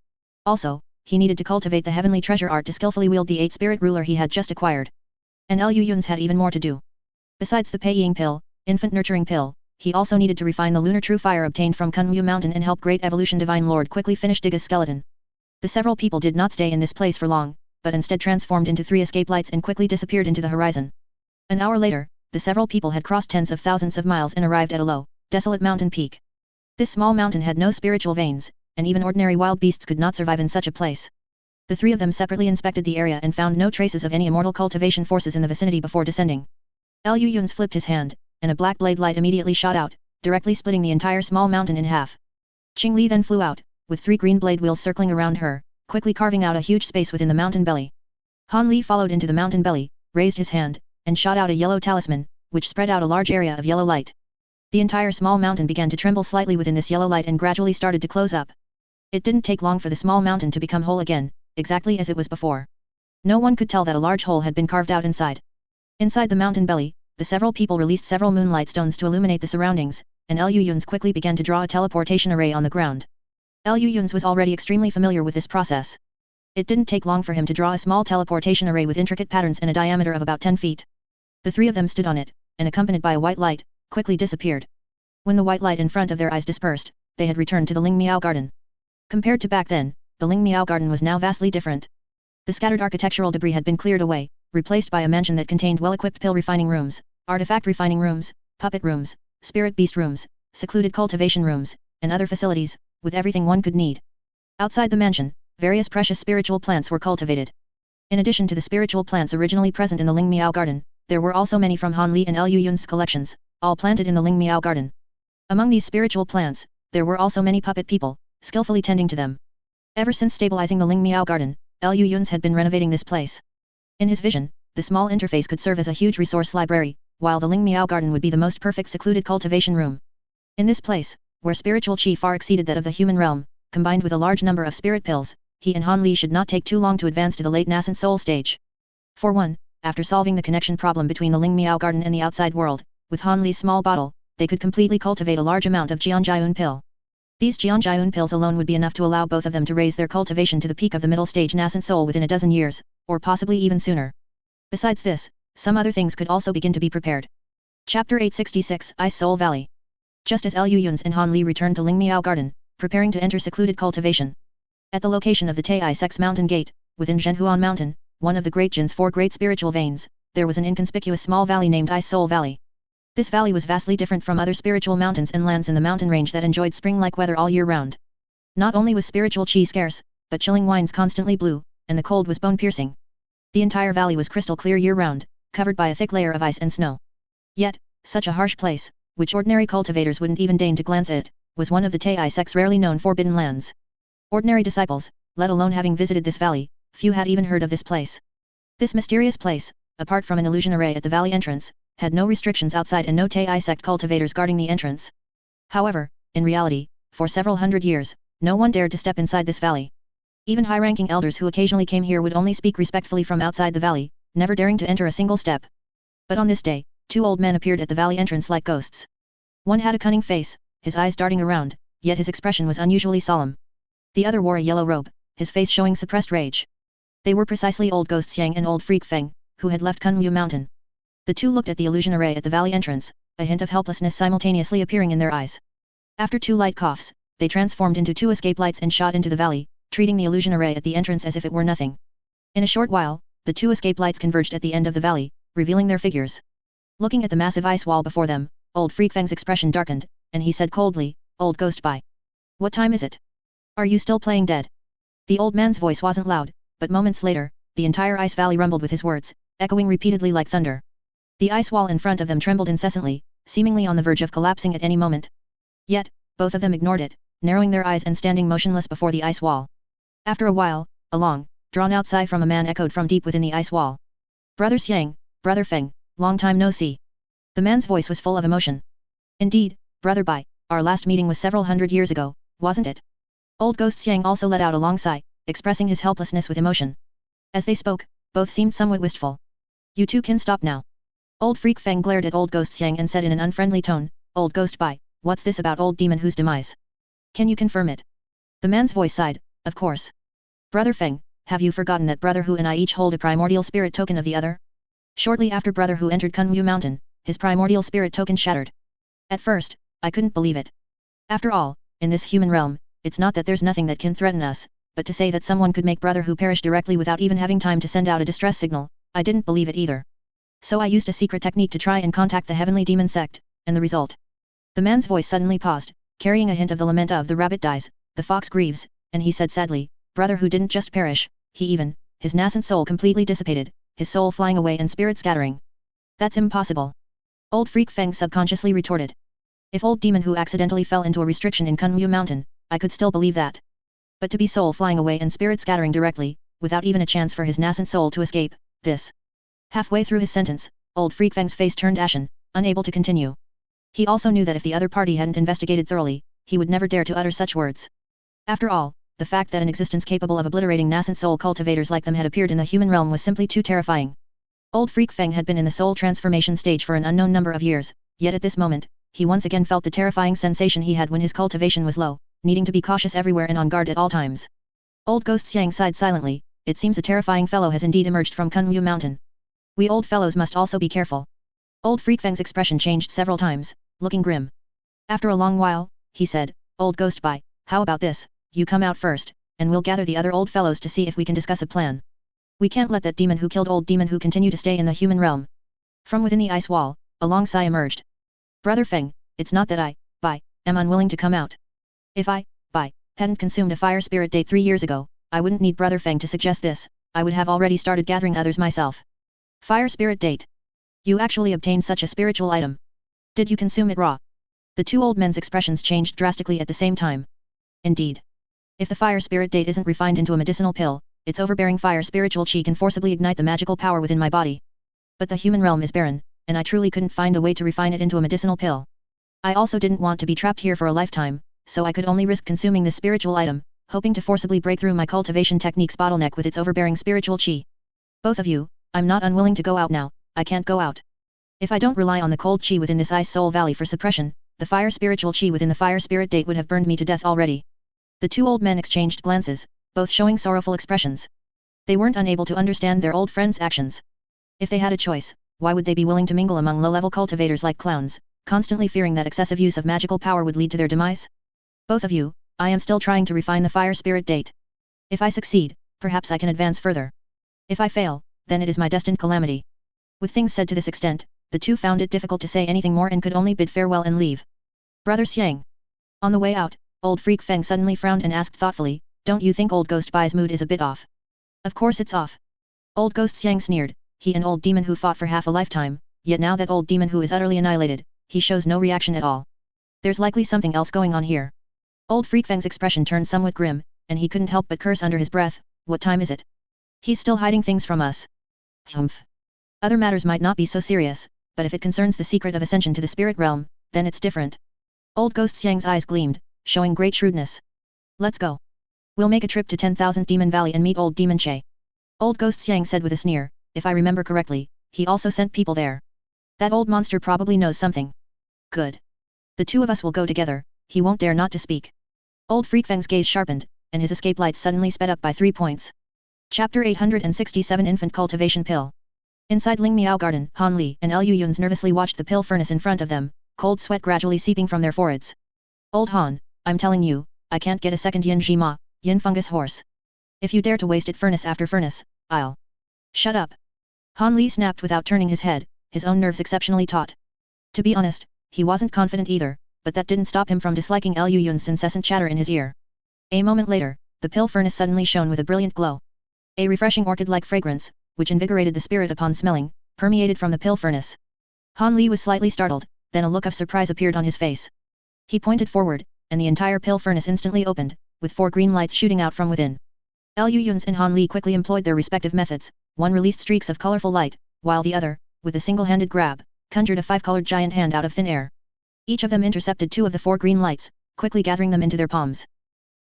Also, he needed to cultivate the heavenly treasure art to skillfully wield the 8-spirit ruler he had just acquired. And Liu Yun's had even more to do. Besides the Peiying pill, infant nurturing pill, he also needed to refine the lunar true fire obtained from Kunyu Mountain and help Great Evolution Divine Lord quickly finish Diga's skeleton. The several people did not stay in this place for long, but instead transformed into 3 escape lights and quickly disappeared into the horizon. An hour later, the several people had crossed tens of thousands of miles and arrived at a low, desolate mountain peak. This small mountain had no spiritual veins, and even ordinary wild beasts could not survive in such a place. The three of them separately inspected the area and found no traces of any immortal cultivation forces in the vicinity before descending. Liu Yun's flipped his hand, and a black blade light immediately shot out, directly splitting the entire small mountain in half. Qing Li then flew out, with 3 green blade wheels circling around her, quickly carving out a huge space within the mountain belly. Han Li followed into the mountain belly, raised his hand, and shot out a yellow talisman, which spread out a large area of yellow light. The entire small mountain began to tremble slightly within this yellow light and gradually started to close up. It didn't take long for the small mountain to become whole again, exactly as it was before. No one could tell that a large hole had been carved out inside. Inside the mountain belly, the several people released several moonlight stones to illuminate the surroundings, and Liu Yun's quickly began to draw a teleportation array on the ground. Liu Yun's was already extremely familiar with this process. It didn't take long for him to draw a small teleportation array with intricate patterns and a diameter of about 10 feet. The three of them stood on it, and accompanied by a white light, quickly disappeared. When the white light in front of their eyes dispersed, they had returned to the Ling Miao Garden. Compared to back then, the Ling Miao Garden was now vastly different. The scattered architectural debris had been cleared away, replaced by a mansion that contained well-equipped pill refining rooms, artifact refining rooms, puppet rooms, spirit beast rooms, secluded cultivation rooms, and other facilities, with everything one could need. Outside the mansion, various precious spiritual plants were cultivated. In addition to the spiritual plants originally present in the Ling Miao Garden, there were also many from Han Li and Liu Yun's collections, all planted in the Ling Miao Garden. Among these spiritual plants, there were also many puppet people, skillfully tending to them. Ever since stabilizing the Ling Miao Garden, Liu Yun's had been renovating this place. In his vision, the small interface could serve as a huge resource library, while the Ling Miao Garden would be the most perfect secluded cultivation room. In this place, where spiritual qi far exceeded that of the human realm, combined with a large number of spirit pills, he and Han Li should not take too long to advance to the late nascent soul stage. For one, after solving the connection problem between the Ling Miao Garden and the outside world, with Han Li's small bottle, they could completely cultivate a large amount of Jianjiayun pill. These Jianjiayun pills alone would be enough to allow both of them to raise their cultivation to the peak of the middle stage nascent soul within a dozen years, or possibly even sooner. Besides this, some other things could also begin to be prepared. Chapter 866 Ice Soul Valley. Just as Liu Yun's and Han Li returned to Ling Miao Garden, preparing to enter secluded cultivation. At the location of the Tai-Sex Mountain Gate, within Zhenhuan Mountain, one of the Great Jin's 4 great spiritual veins, there was an inconspicuous small valley named Ice Soul Valley. This valley was vastly different from other spiritual mountains and lands in the mountain range that enjoyed spring-like weather all year round. Not only was spiritual qi scarce, but chilling winds constantly blew, and the cold was bone-piercing. The entire valley was crystal clear year-round, covered by a thick layer of ice and snow. Yet, such a harsh place, which ordinary cultivators wouldn't even deign to glance at, was one of the Tai-Sex rarely known forbidden lands. Ordinary disciples, let alone having visited this valley, few had even heard of this place. This mysterious place, apart from an illusion array at the valley entrance, had no restrictions outside and no Tai-Sect cultivators guarding the entrance. However, in reality, for several hundred years, no one dared to step inside this valley. Even high-ranking elders who occasionally came here would only speak respectfully from outside the valley, never daring to enter a single step. But on this day, 2 old men appeared at the valley entrance like ghosts. One had a cunning face, his eyes darting around, yet his expression was unusually solemn. The other wore a yellow robe, his face showing suppressed rage. They were precisely old ghost Xiang and old freak Feng, who had left Kunyu Mountain. The two looked at the illusion array at the valley entrance, a hint of helplessness simultaneously appearing in their eyes. After 2 light coughs, they transformed into 2 escape lights and shot into the valley, treating the illusion array at the entrance as if it were nothing. In a short while, the 2 escape lights converged at the end of the valley, revealing their figures. Looking at the massive ice wall before them, old Freak Feng's expression darkened, and he said coldly, "Old ghost bye. What time is it? Are you still playing dead?" The old man's voice wasn't loud, but moments later, the entire ice valley rumbled with his words, echoing repeatedly like thunder. The ice wall in front of them trembled incessantly, seemingly on the verge of collapsing at any moment. Yet, both of them ignored it, narrowing their eyes and standing motionless before the ice wall. After a while, a long, drawn-out sigh from a man echoed from deep within the ice wall. "Brother Xiang, Brother Feng, long time no see." The man's voice was full of emotion. "Indeed, Brother Bai, our last meeting was several hundred years ago, wasn't it?" Old Ghost Xiang also let out a long sigh, expressing his helplessness with emotion. As they spoke, both seemed somewhat wistful. "You two can stop now." Old Freak Feng glared at Old Ghost Xiang and said in an unfriendly tone, "Old Ghost Bai, what's this about old demon whose demise? Can you confirm it?" The man's voice sighed, "Of course. Brother Feng, have you forgotten that Brother Hu and I each hold a primordial spirit token of the other?" Shortly after Brother Hu entered Kunwu Mountain, his primordial spirit token shattered. At first, I couldn't believe it. After all, in this human realm, it's not that there's nothing that can threaten us, but to say that someone could make Brother Hu perish directly without even having time to send out a distress signal, I didn't believe it either. So I used a secret technique to try and contact the Heavenly Demon Sect, and the result. The man's voice suddenly paused, carrying a hint of the lament of the rabbit dies, the fox grieves, and he said sadly, "Brother Hu didn't just perish, he even, his nascent soul completely dissipated, his soul flying away and spirit scattering." "That's impossible." Old Freak Feng subconsciously retorted. "If old demon Hu accidentally fell into a restriction in Kunwu Mountain, I could still believe that. But to be soul flying away and spirit scattering directly, without even a chance for his nascent soul to escape, this..." Halfway through his sentence, old Freak Feng's face turned ashen, unable to continue. He also knew that if the other party hadn't investigated thoroughly, he would never dare to utter such words. After all, the fact that an existence capable of obliterating nascent soul cultivators like them had appeared in the human realm was simply too terrifying. Old Freak Feng had been in the soul transformation stage for an unknown number of years, yet at this moment, he once again felt the terrifying sensation he had when his cultivation was low, needing to be cautious everywhere and on guard at all times. Old Ghost Xiang sighed silently, "It seems a terrifying fellow has indeed emerged from Kunwu Mountain. We old fellows must also be careful." Old Freak Feng's expression changed several times, looking grim. After a long while, he said, "Old Ghost Bai, how about this, you come out first, and we'll gather the other old fellows to see if we can discuss a plan. We can't let that demon who killed old demon who continue to stay in the human realm." From within the ice wall, a long sigh emerged. "Brother Feng, it's not that I, Bai, am unwilling to come out. If I, Bai, hadn't consumed a fire spirit date 3 years ago, I wouldn't need Brother Feng to suggest this, I would have already started gathering others myself." "Fire spirit date? You actually obtained such a spiritual item? Did you consume it raw?" The two old men's expressions changed drastically at the same time. "Indeed. If the fire spirit date isn't refined into a medicinal pill, its overbearing fire spiritual chi can forcibly ignite the magical power within my body. But the human realm is barren, and I truly couldn't find a way to refine it into a medicinal pill. I also didn't want to be trapped here for a lifetime, so I could only risk consuming this spiritual item, hoping to forcibly break through my cultivation technique's bottleneck with its overbearing spiritual chi. Both of you, I'm not unwilling to go out now, I can't go out. If I don't rely on the cold chi within this ice soul valley for suppression, the fire spiritual chi within the fire spirit date would have burned me to death already." The two old men exchanged glances, both showing sorrowful expressions. They weren't unable to understand their old friend's actions. If they had a choice, why would they be willing to mingle among low-level cultivators like clowns, constantly fearing that excessive use of magical power would lead to their demise? "Both of you, I am still trying to refine the fire spirit date. If I succeed, perhaps I can advance further. If I fail, then it is my destined calamity." With things said to this extent, the two found it difficult to say anything more and could only bid farewell and leave. "Brother Xiang." On the way out, old Freak Feng suddenly frowned and asked thoughtfully, "Don't you think old Ghost Bai's mood is a bit off?" "Of course it's off." Old Ghost Xiang sneered, "He and old demon who fought for half a lifetime, yet now that old demon who is utterly annihilated, he shows no reaction at all. There's likely something else going on here." Old Freak Feng's expression turned somewhat grim, and he couldn't help but curse under his breath, "What time is it? He's still hiding things from us. Humph. Other matters might not be so serious, but if it concerns the secret of ascension to the spirit realm, then it's different." Old Ghost Xiang's eyes gleamed, showing great shrewdness. "Let's go. We'll make a trip to 10,000 Demon Valley and meet old Demon Che." Old Ghost Xiang said with a sneer, "If I remember correctly, he also sent people there. That old monster probably knows something. Good. The two of us will go together, he won't dare not to speak." Old Freak Feng's gaze sharpened, and his escape lights suddenly sped up by 3 points. Chapter 867 Infant Cultivation Pill. Inside Ling Miao Garden, Han Li and Lu Yun's nervously watched the pill furnace in front of them, cold sweat gradually seeping from their foreheads. "Old Han, I'm telling you, I can't get a second Yin Jima, Yin Fungus Horse. If you dare to waste it furnace after furnace, I'll..." "Shut up!" Han Li snapped without turning his head, his own nerves exceptionally taut. To be honest, he wasn't confident either, but that didn't stop him from disliking Liu Yun's incessant chatter in his ear. A moment later, the pill furnace suddenly shone with a brilliant glow. A refreshing orchid-like fragrance, which invigorated the spirit upon smelling, permeated from the pill furnace. Han Li was slightly startled, then a look of surprise appeared on his face. He pointed forward, and the entire pill furnace instantly opened, with 4 green lights shooting out from within. Liu Yun's and Han Li quickly employed their respective methods, one released streaks of colorful light, while the other, with a single-handed grab, conjured a 5-colored giant hand out of thin air. Each of them intercepted 2 of the 4 green lights, quickly gathering them into their palms.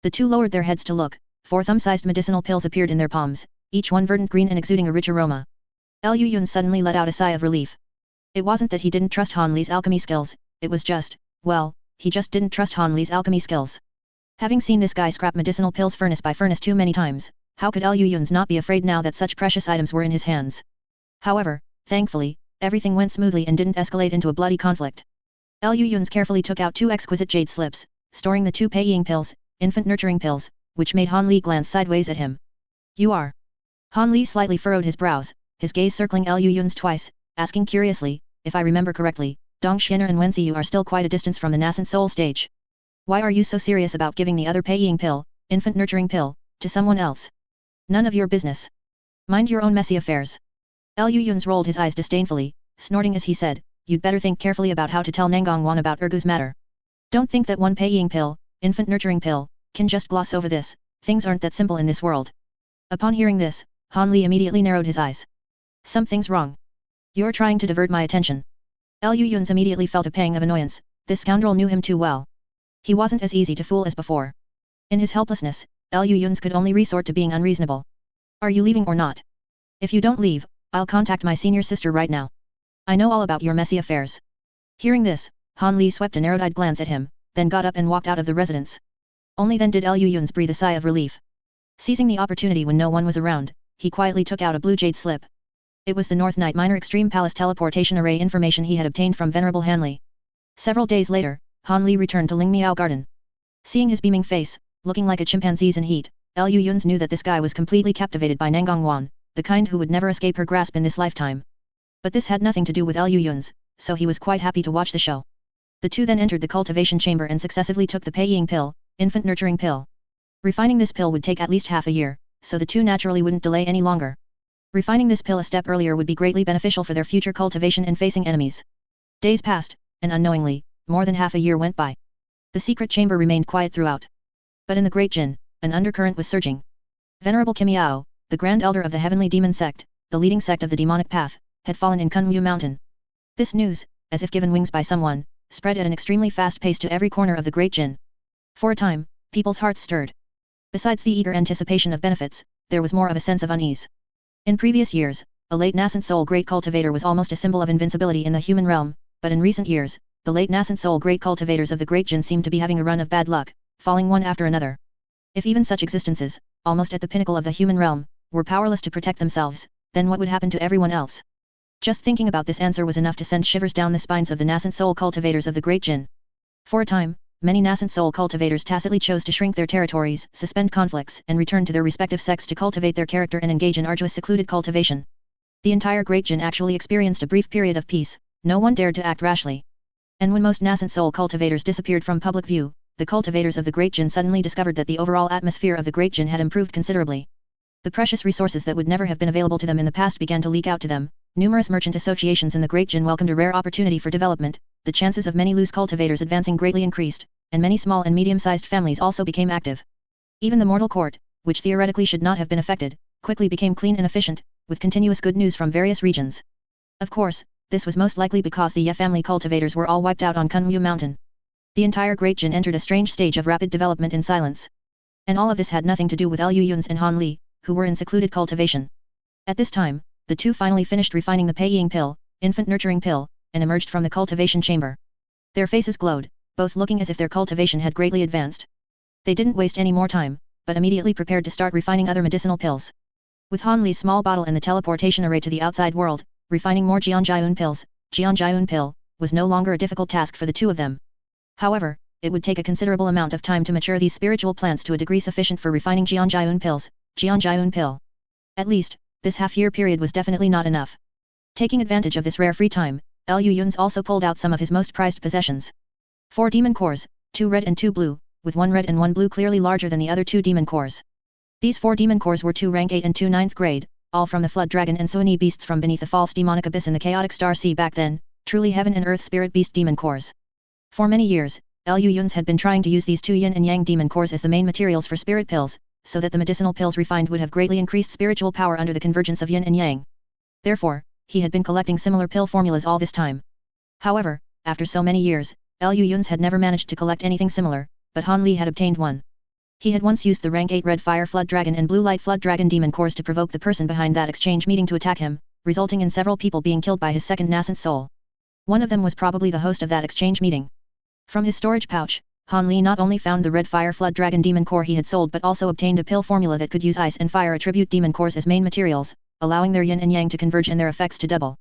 The 2 lowered their heads to look, 4 thumb-sized medicinal pills appeared in their palms, each one verdant green and exuding a rich aroma. Liu Yun suddenly let out a sigh of relief. It wasn't that he didn't trust Han Li's alchemy skills, it was just, well, he just didn't trust Han Li's alchemy skills. Having seen this guy scrap medicinal pills furnace by furnace too many times, how could Liu Yun's not be afraid now that such precious items were in his hands? However, thankfully, everything went smoothly and didn't escalate into a bloody conflict. Liu Yun's carefully took out 2 exquisite jade slips, storing the 2 Peiying pills, infant nurturing pills, which made Han Li glance sideways at him. You are? Han Li slightly furrowed his brows, his gaze circling Liu Yun's twice, asking curiously, if I remember correctly, Dong Xianer and Wen Ziyu are still quite a distance from the nascent soul stage. Why are you so serious about giving the other Peiying pill, infant nurturing pill, to someone else? None of your business. Mind your own messy affairs. Liu Yun's rolled his eyes disdainfully, snorting as he said, you'd better think carefully about how to tell Nangong Wan about Ergu's matter. Don't think that one Peiying pill, infant nurturing pill, can just gloss over this, things aren't that simple in this world. Upon hearing this, Han Li immediately narrowed his eyes. Something's wrong. You're trying to divert my attention. Liu Yun's immediately felt a pang of annoyance, this scoundrel knew him too well. He wasn't as easy to fool as before. In his helplessness, Liu Yun's could only resort to being unreasonable. Are you leaving or not? If you don't leave, I'll contact my senior sister right now. I know all about your messy affairs. Hearing this, Han Li swept a narrowed-eyed glance at him, then got up and walked out of the residence. Only then did Liu Yun's breathe a sigh of relief. Seizing the opportunity when no one was around, he quietly took out a blue jade slip. It was the North Night Minor Extreme Palace teleportation array information he had obtained from Venerable Han Li. Several days later, Han Li returned to Ling Miao Garden. Seeing his beaming face, looking like a chimpanzee's in heat, Liu Yun's knew that this guy was completely captivated by Nangong Wan, the kind who would never escape her grasp in this lifetime. But this had nothing to do with Liu Yun's, so he was quite happy to watch the show. The two then entered the cultivation chamber and successively took the Peiying pill, infant nurturing pill. Refining this pill would take at least half a year, so the two naturally wouldn't delay any longer. Refining this pill a step earlier would be greatly beneficial for their future cultivation and facing enemies. Days passed, and unknowingly, more than half a year went by. The secret chamber remained quiet throughout. But in the Great Jin, an undercurrent was surging. Venerable Kimiao, the Grand Elder of the Heavenly Demon Sect, the leading sect of the demonic path, had fallen in Kunwu Mountain. This news, as if given wings by someone, spread at an extremely fast pace to every corner of the Great Jin. For a time, people's hearts stirred. Besides the eager anticipation of benefits, there was more of a sense of unease. In previous years, a late nascent soul great cultivator was almost a symbol of invincibility in the human realm, but in recent years, the late nascent soul great cultivators of the Great Jin seemed to be having a run of bad luck, falling one after another. If even such existences, almost at the pinnacle of the human realm, were powerless to protect themselves, then what would happen to everyone else? Just thinking about this answer was enough to send shivers down the spines of the nascent soul cultivators of the Great Jin. For a time, many nascent soul cultivators tacitly chose to shrink their territories, suspend conflicts, and return to their respective sects to cultivate their character and engage in arduous secluded cultivation. The entire Great Jin actually experienced a brief period of peace, no one dared to act rashly. And when most nascent soul cultivators disappeared from public view, the cultivators of the Great Jin suddenly discovered that the overall atmosphere of the Great Jin had improved considerably. The precious resources that would never have been available to them in the past began to leak out to them. Numerous merchant associations in the Great Jin welcomed a rare opportunity for development, the chances of many loose cultivators advancing greatly increased, and many small and medium-sized families also became active. Even the mortal court, which theoretically should not have been affected, quickly became clean and efficient, with continuous good news from various regions. Of course, this was most likely because the Ye family cultivators were all wiped out on Kunwu Mountain. The entire Great Jin entered a strange stage of rapid development in silence. And all of this had nothing to do with Liu Yun's and Han Li, who were in secluded cultivation. At this time, the two finally finished refining the Peiying pill, infant nurturing pill, and emerged from the cultivation chamber. Their faces glowed, both looking as if their cultivation had greatly advanced. They didn't waste any more time, but immediately prepared to start refining other medicinal pills. With Han Li's small bottle and the teleportation array to the outside world, refining more Jianjiun pill, was no longer a difficult task for the two of them. However, it would take a considerable amount of time to mature these spiritual plants to a degree sufficient for refining Jianjiun pill. At least, this half-year period was definitely not enough. Taking advantage of this rare free time, Lu Yun's also pulled out some of his most prized possessions. 4 demon cores, 2 red and 2 blue, with 1 red and 1 blue clearly larger than the other 2 demon cores. These 4 demon cores were 2 rank 8 and 2 9th grade, all from the Flood Dragon and Suani beasts from beneath the false demonic abyss in the chaotic star sea back then, truly heaven and earth spirit beast demon cores. For many years, Lu Yun's had been trying to use these 2 yin and yang demon cores as the main materials for spirit pills, so that the medicinal pills refined would have greatly increased spiritual power under the convergence of yin and yang. Therefore, he had been collecting similar pill formulas all this time. However, after so many years, Lu Yun's had never managed to collect anything similar, but Han Li had obtained one. He had once used the rank 8 red fire flood dragon and blue light flood dragon demon cores to provoke the person behind that exchange meeting to attack him, resulting in several people being killed by his second nascent soul. One of them was probably the host of that exchange meeting. From his storage pouch, Han Li not only found the red fire flood dragon demon core he had sold but also obtained a pill formula that could use ice and fire attribute demon cores as main materials, allowing their yin and yang to converge and their effects to double.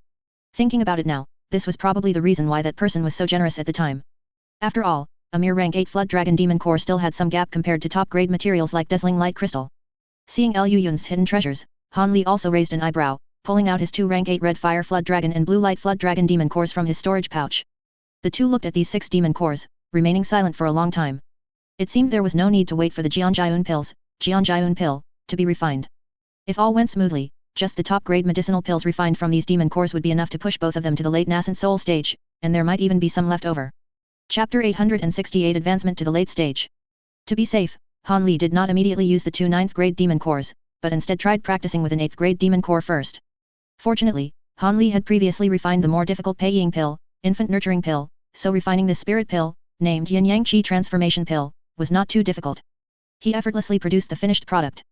Thinking about it now, this was probably the reason why that person was so generous at the time. After all, a mere rank 8 flood dragon demon core still had some gap compared to top grade materials like dazzling light crystal. Seeing Lu Yun's hidden treasures, Han Li also raised an eyebrow, pulling out his 2 rank 8 red fire flood dragon and blue light flood dragon demon cores from his storage pouch. The two looked at these 6 demon cores, remaining silent for a long time. It seemed there was no need to wait for the Jianjiun pill, to be refined. If all went smoothly, just the top grade medicinal pills refined from these demon cores would be enough to push both of them to the late nascent soul stage, and there might even be some left over. Chapter 868 Advancement to the late stage. To be safe, Han Li did not immediately use the 2 9th grade demon cores, but instead tried practicing with an 8th grade demon core first. Fortunately, Han Li had previously refined the more difficult Pei Ying pill, infant nurturing pill, so refining this spirit pill, named Yin Yang Qi transformation pill, was not too difficult. He effortlessly produced the finished product.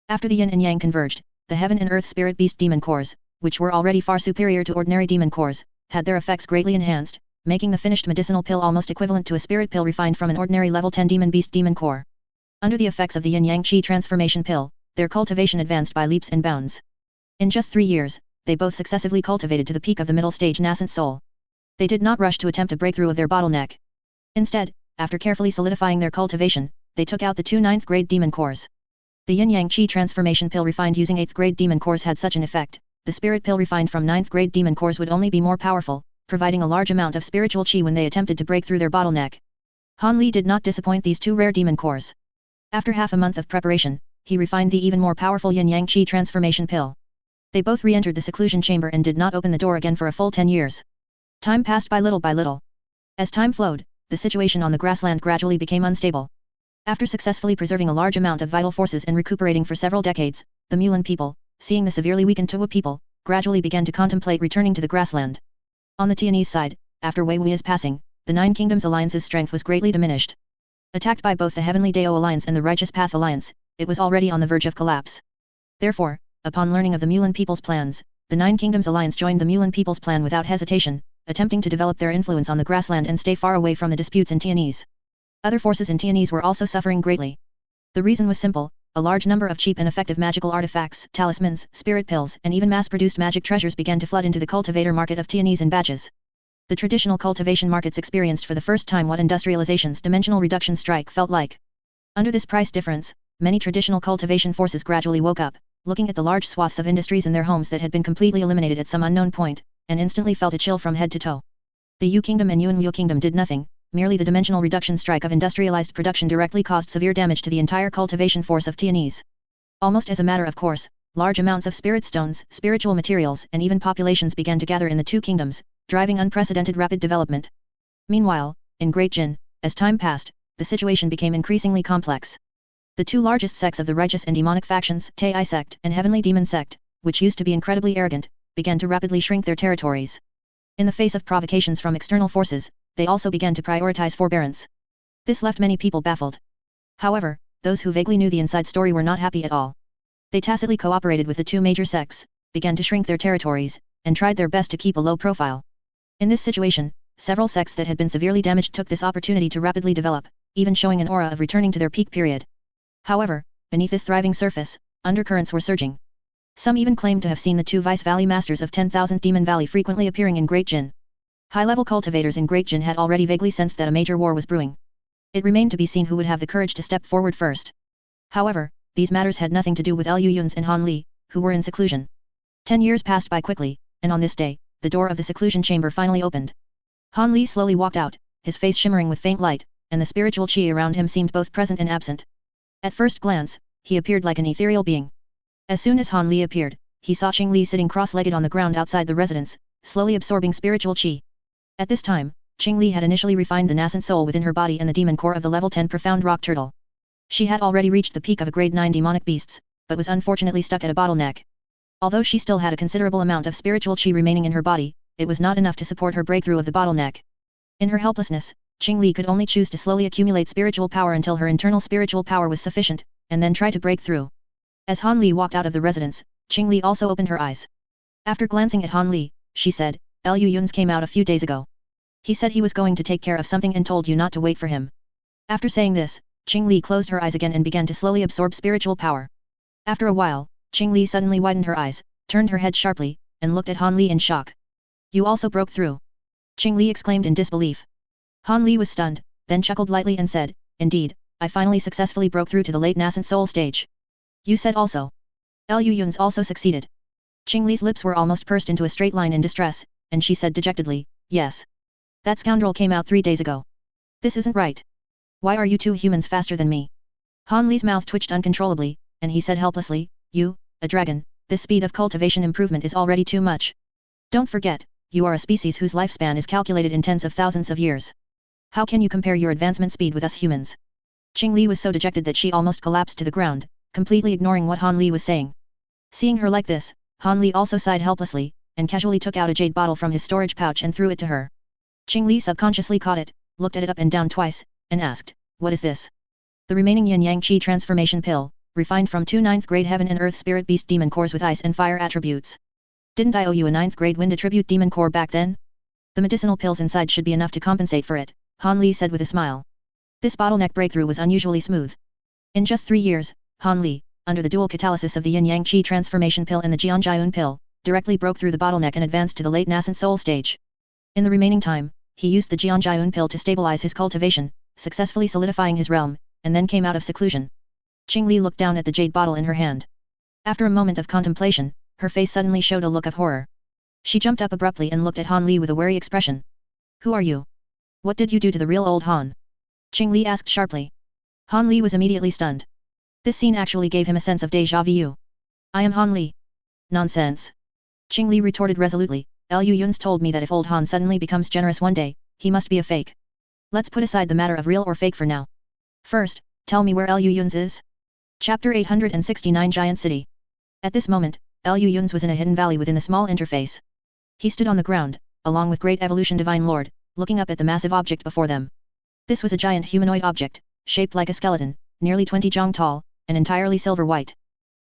After the yin and yang converged, the heaven and earth spirit beast demon cores, which were already far superior to ordinary demon cores, had their effects greatly enhanced, making the finished medicinal pill almost equivalent to a spirit pill refined from an ordinary level 10 demon beast demon core. Under the effects of the Yin Yang Qi transformation pill, their cultivation advanced by leaps and bounds. In just 3 years, they both successively cultivated to the peak of the middle stage nascent soul. They did not rush to attempt a breakthrough of their bottleneck. Instead, after carefully solidifying their cultivation, they took out the 2 9th grade demon cores. The Yin Yang Qi transformation pill refined using 8th grade demon cores had such an effect. The spirit pill refined from 9th grade demon cores would only be more powerful, providing a large amount of spiritual qi when they attempted to break through their bottleneck. Han Li did not disappoint these 2 rare demon cores. After half a month of preparation, he refined the even more powerful Yin Yang Qi transformation pill. They both re-entered the seclusion chamber and did not open the door again for a full 10 years. Time passed by little by little. As time flowed, the situation on the grassland gradually became unstable. After successfully preserving a large amount of vital forces and recuperating for several decades, the Mulan people, seeing the severely weakened Tuwa people, gradually began to contemplate returning to the grassland. On the Tianese side, after Wei Wui's passing, the Nine Kingdoms Alliance's strength was greatly diminished. Attacked by both the Heavenly Dao Alliance and the Righteous Path Alliance, it was already on the verge of collapse. Therefore, upon learning of the Mulan people's plans, the Nine Kingdoms Alliance joined the Mulan people's plan without hesitation, attempting to develop their influence on the grassland and stay far away from the disputes in Tianese. Other forces in Tianese were also suffering greatly. The reason was simple: a large number of cheap and effective magical artifacts, talismans, spirit pills, and even mass-produced magic treasures began to flood into the cultivator market of Tianese in batches. The traditional cultivation markets experienced for the first time what industrialization's dimensional reduction strike felt like. Under this price difference, many traditional cultivation forces gradually woke up, looking at the large swaths of industries in their homes that had been completely eliminated at some unknown point, and instantly felt a chill from head to toe. The Yu Kingdom and Yuanwu Kingdom did nothing. Merely the dimensional reduction strike of industrialized production directly caused severe damage to the entire cultivation force of Tianese. Almost as a matter of course, large amounts of spirit stones, spiritual materials, and even populations began to gather in the 2 kingdoms, driving unprecedented rapid development. Meanwhile, in Great Jin, as time passed, the situation became increasingly complex. The 2 largest sects of the righteous and demonic factions, Tai sect and Heavenly Demon sect, which used to be incredibly arrogant, began to rapidly shrink their territories. In the face of provocations from external forces, they also began to prioritize forbearance. This left many people baffled. However, those who vaguely knew the inside story were not happy at all. They tacitly cooperated with the 2 major sects, began to shrink their territories, and tried their best to keep a low profile. In this situation, several sects that had been severely damaged took this opportunity to rapidly develop, even showing an aura of returning to their peak period. However, beneath this thriving surface, undercurrents were surging. Some even claimed to have seen the 2 Vice Valley Masters of 10,000 Demon Valley frequently appearing in Great Jin. High-level cultivators in Great Jin had already vaguely sensed that a major war was brewing. It remained to be seen who would have the courage to step forward first. However, these matters had nothing to do with Lu Yun's and Han Li, who were in seclusion. 10 years passed by quickly, and on this day, the door of the seclusion chamber finally opened. Han Li slowly walked out, his face shimmering with faint light, and the spiritual qi around him seemed both present and absent. At first glance, he appeared like an ethereal being. As soon as Han Li appeared, he saw Qing Li sitting cross-legged on the ground outside the residence, slowly absorbing spiritual qi. At this time, Qing Li had initially refined the nascent soul within her body and the demon core of the level 10 profound rock turtle. She had already reached the peak of a grade 9 demonic beasts, but was unfortunately stuck at a bottleneck. Although she still had a considerable amount of spiritual qi remaining in her body, it was not enough to support her breakthrough of the bottleneck. In her helplessness, Qing Li could only choose to slowly accumulate spiritual power until her internal spiritual power was sufficient, and then try to break through. As Han Li walked out of the residence, Qing Li also opened her eyes. After glancing at Han Li, she said, "Lu Yun's came out a few days ago. He said he was going to take care of something and told you not to wait for him." After saying this, Qing Li closed her eyes again and began to slowly absorb spiritual power. After a while, Qing Li suddenly widened her eyes, turned her head sharply, and looked at Han Li in shock. "You also broke through?" Qing Li exclaimed in disbelief. Han Li was stunned, then chuckled lightly and said, "Indeed, I finally successfully broke through to the late nascent soul stage." "You said also?" Lu Yun's also succeeded. Qing Li's lips were almost pursed into a straight line in distress, and she said dejectedly, "Yes. That scoundrel came out 3 days ago. This isn't right. Why are you two humans faster than me?" Han Li's mouth twitched uncontrollably, and he said helplessly, "You, a dragon, this speed of cultivation improvement is already too much. Don't forget, you are a species whose lifespan is calculated in tens of thousands of years. How can you compare your advancement speed with us humans?" Qing Li was so dejected that she almost collapsed to the ground, completely ignoring what Han Li was saying. Seeing her like this, Han Li also sighed helplessly, and casually took out a jade bottle from his storage pouch and threw it to her. Qing Li subconsciously caught it, looked at it up and down twice, and asked, "What is this?" "The remaining yin-yang qi transformation pill, refined from 2 9th grade heaven and earth spirit beast demon cores with ice and fire attributes. Didn't I owe you a 9th grade wind attribute demon core back then? The medicinal pills inside should be enough to compensate for it," Han Li said with a smile. This bottleneck breakthrough was unusually smooth. In just 3 years, Han Li, under the dual catalysis of the yin-yang qi transformation pill and the Jianjiayun pill, directly broke through the bottleneck and advanced to the late nascent soul stage. In the remaining time, he used the Jianjiayun pill to stabilize his cultivation, successfully solidifying his realm, and then came out of seclusion. Qing Li looked down at the jade bottle in her hand. After a moment of contemplation, her face suddenly showed a look of horror. She jumped up abruptly and looked at Han Li with a wary expression. "Who are you? What did you do to the real old Han?" Qing Li asked sharply. Han Li was immediately stunned. This scene actually gave him a sense of déjà vu. "I am Han Li." "Nonsense." Qing Li retorted resolutely, "Lu Yun's told me that if old Han suddenly becomes generous one day, he must be a fake. Let's put aside the matter of real or fake for now. First, tell me where Lu Yun's is?" Chapter 869 Giant City. At this moment, Lu Yun's was in a hidden valley within the small interface. He stood on the ground, along with Great Evolution Divine Lord, looking up at the massive object before them. This was a giant humanoid object, shaped like a skeleton, nearly 20 jong tall, and entirely silver-white.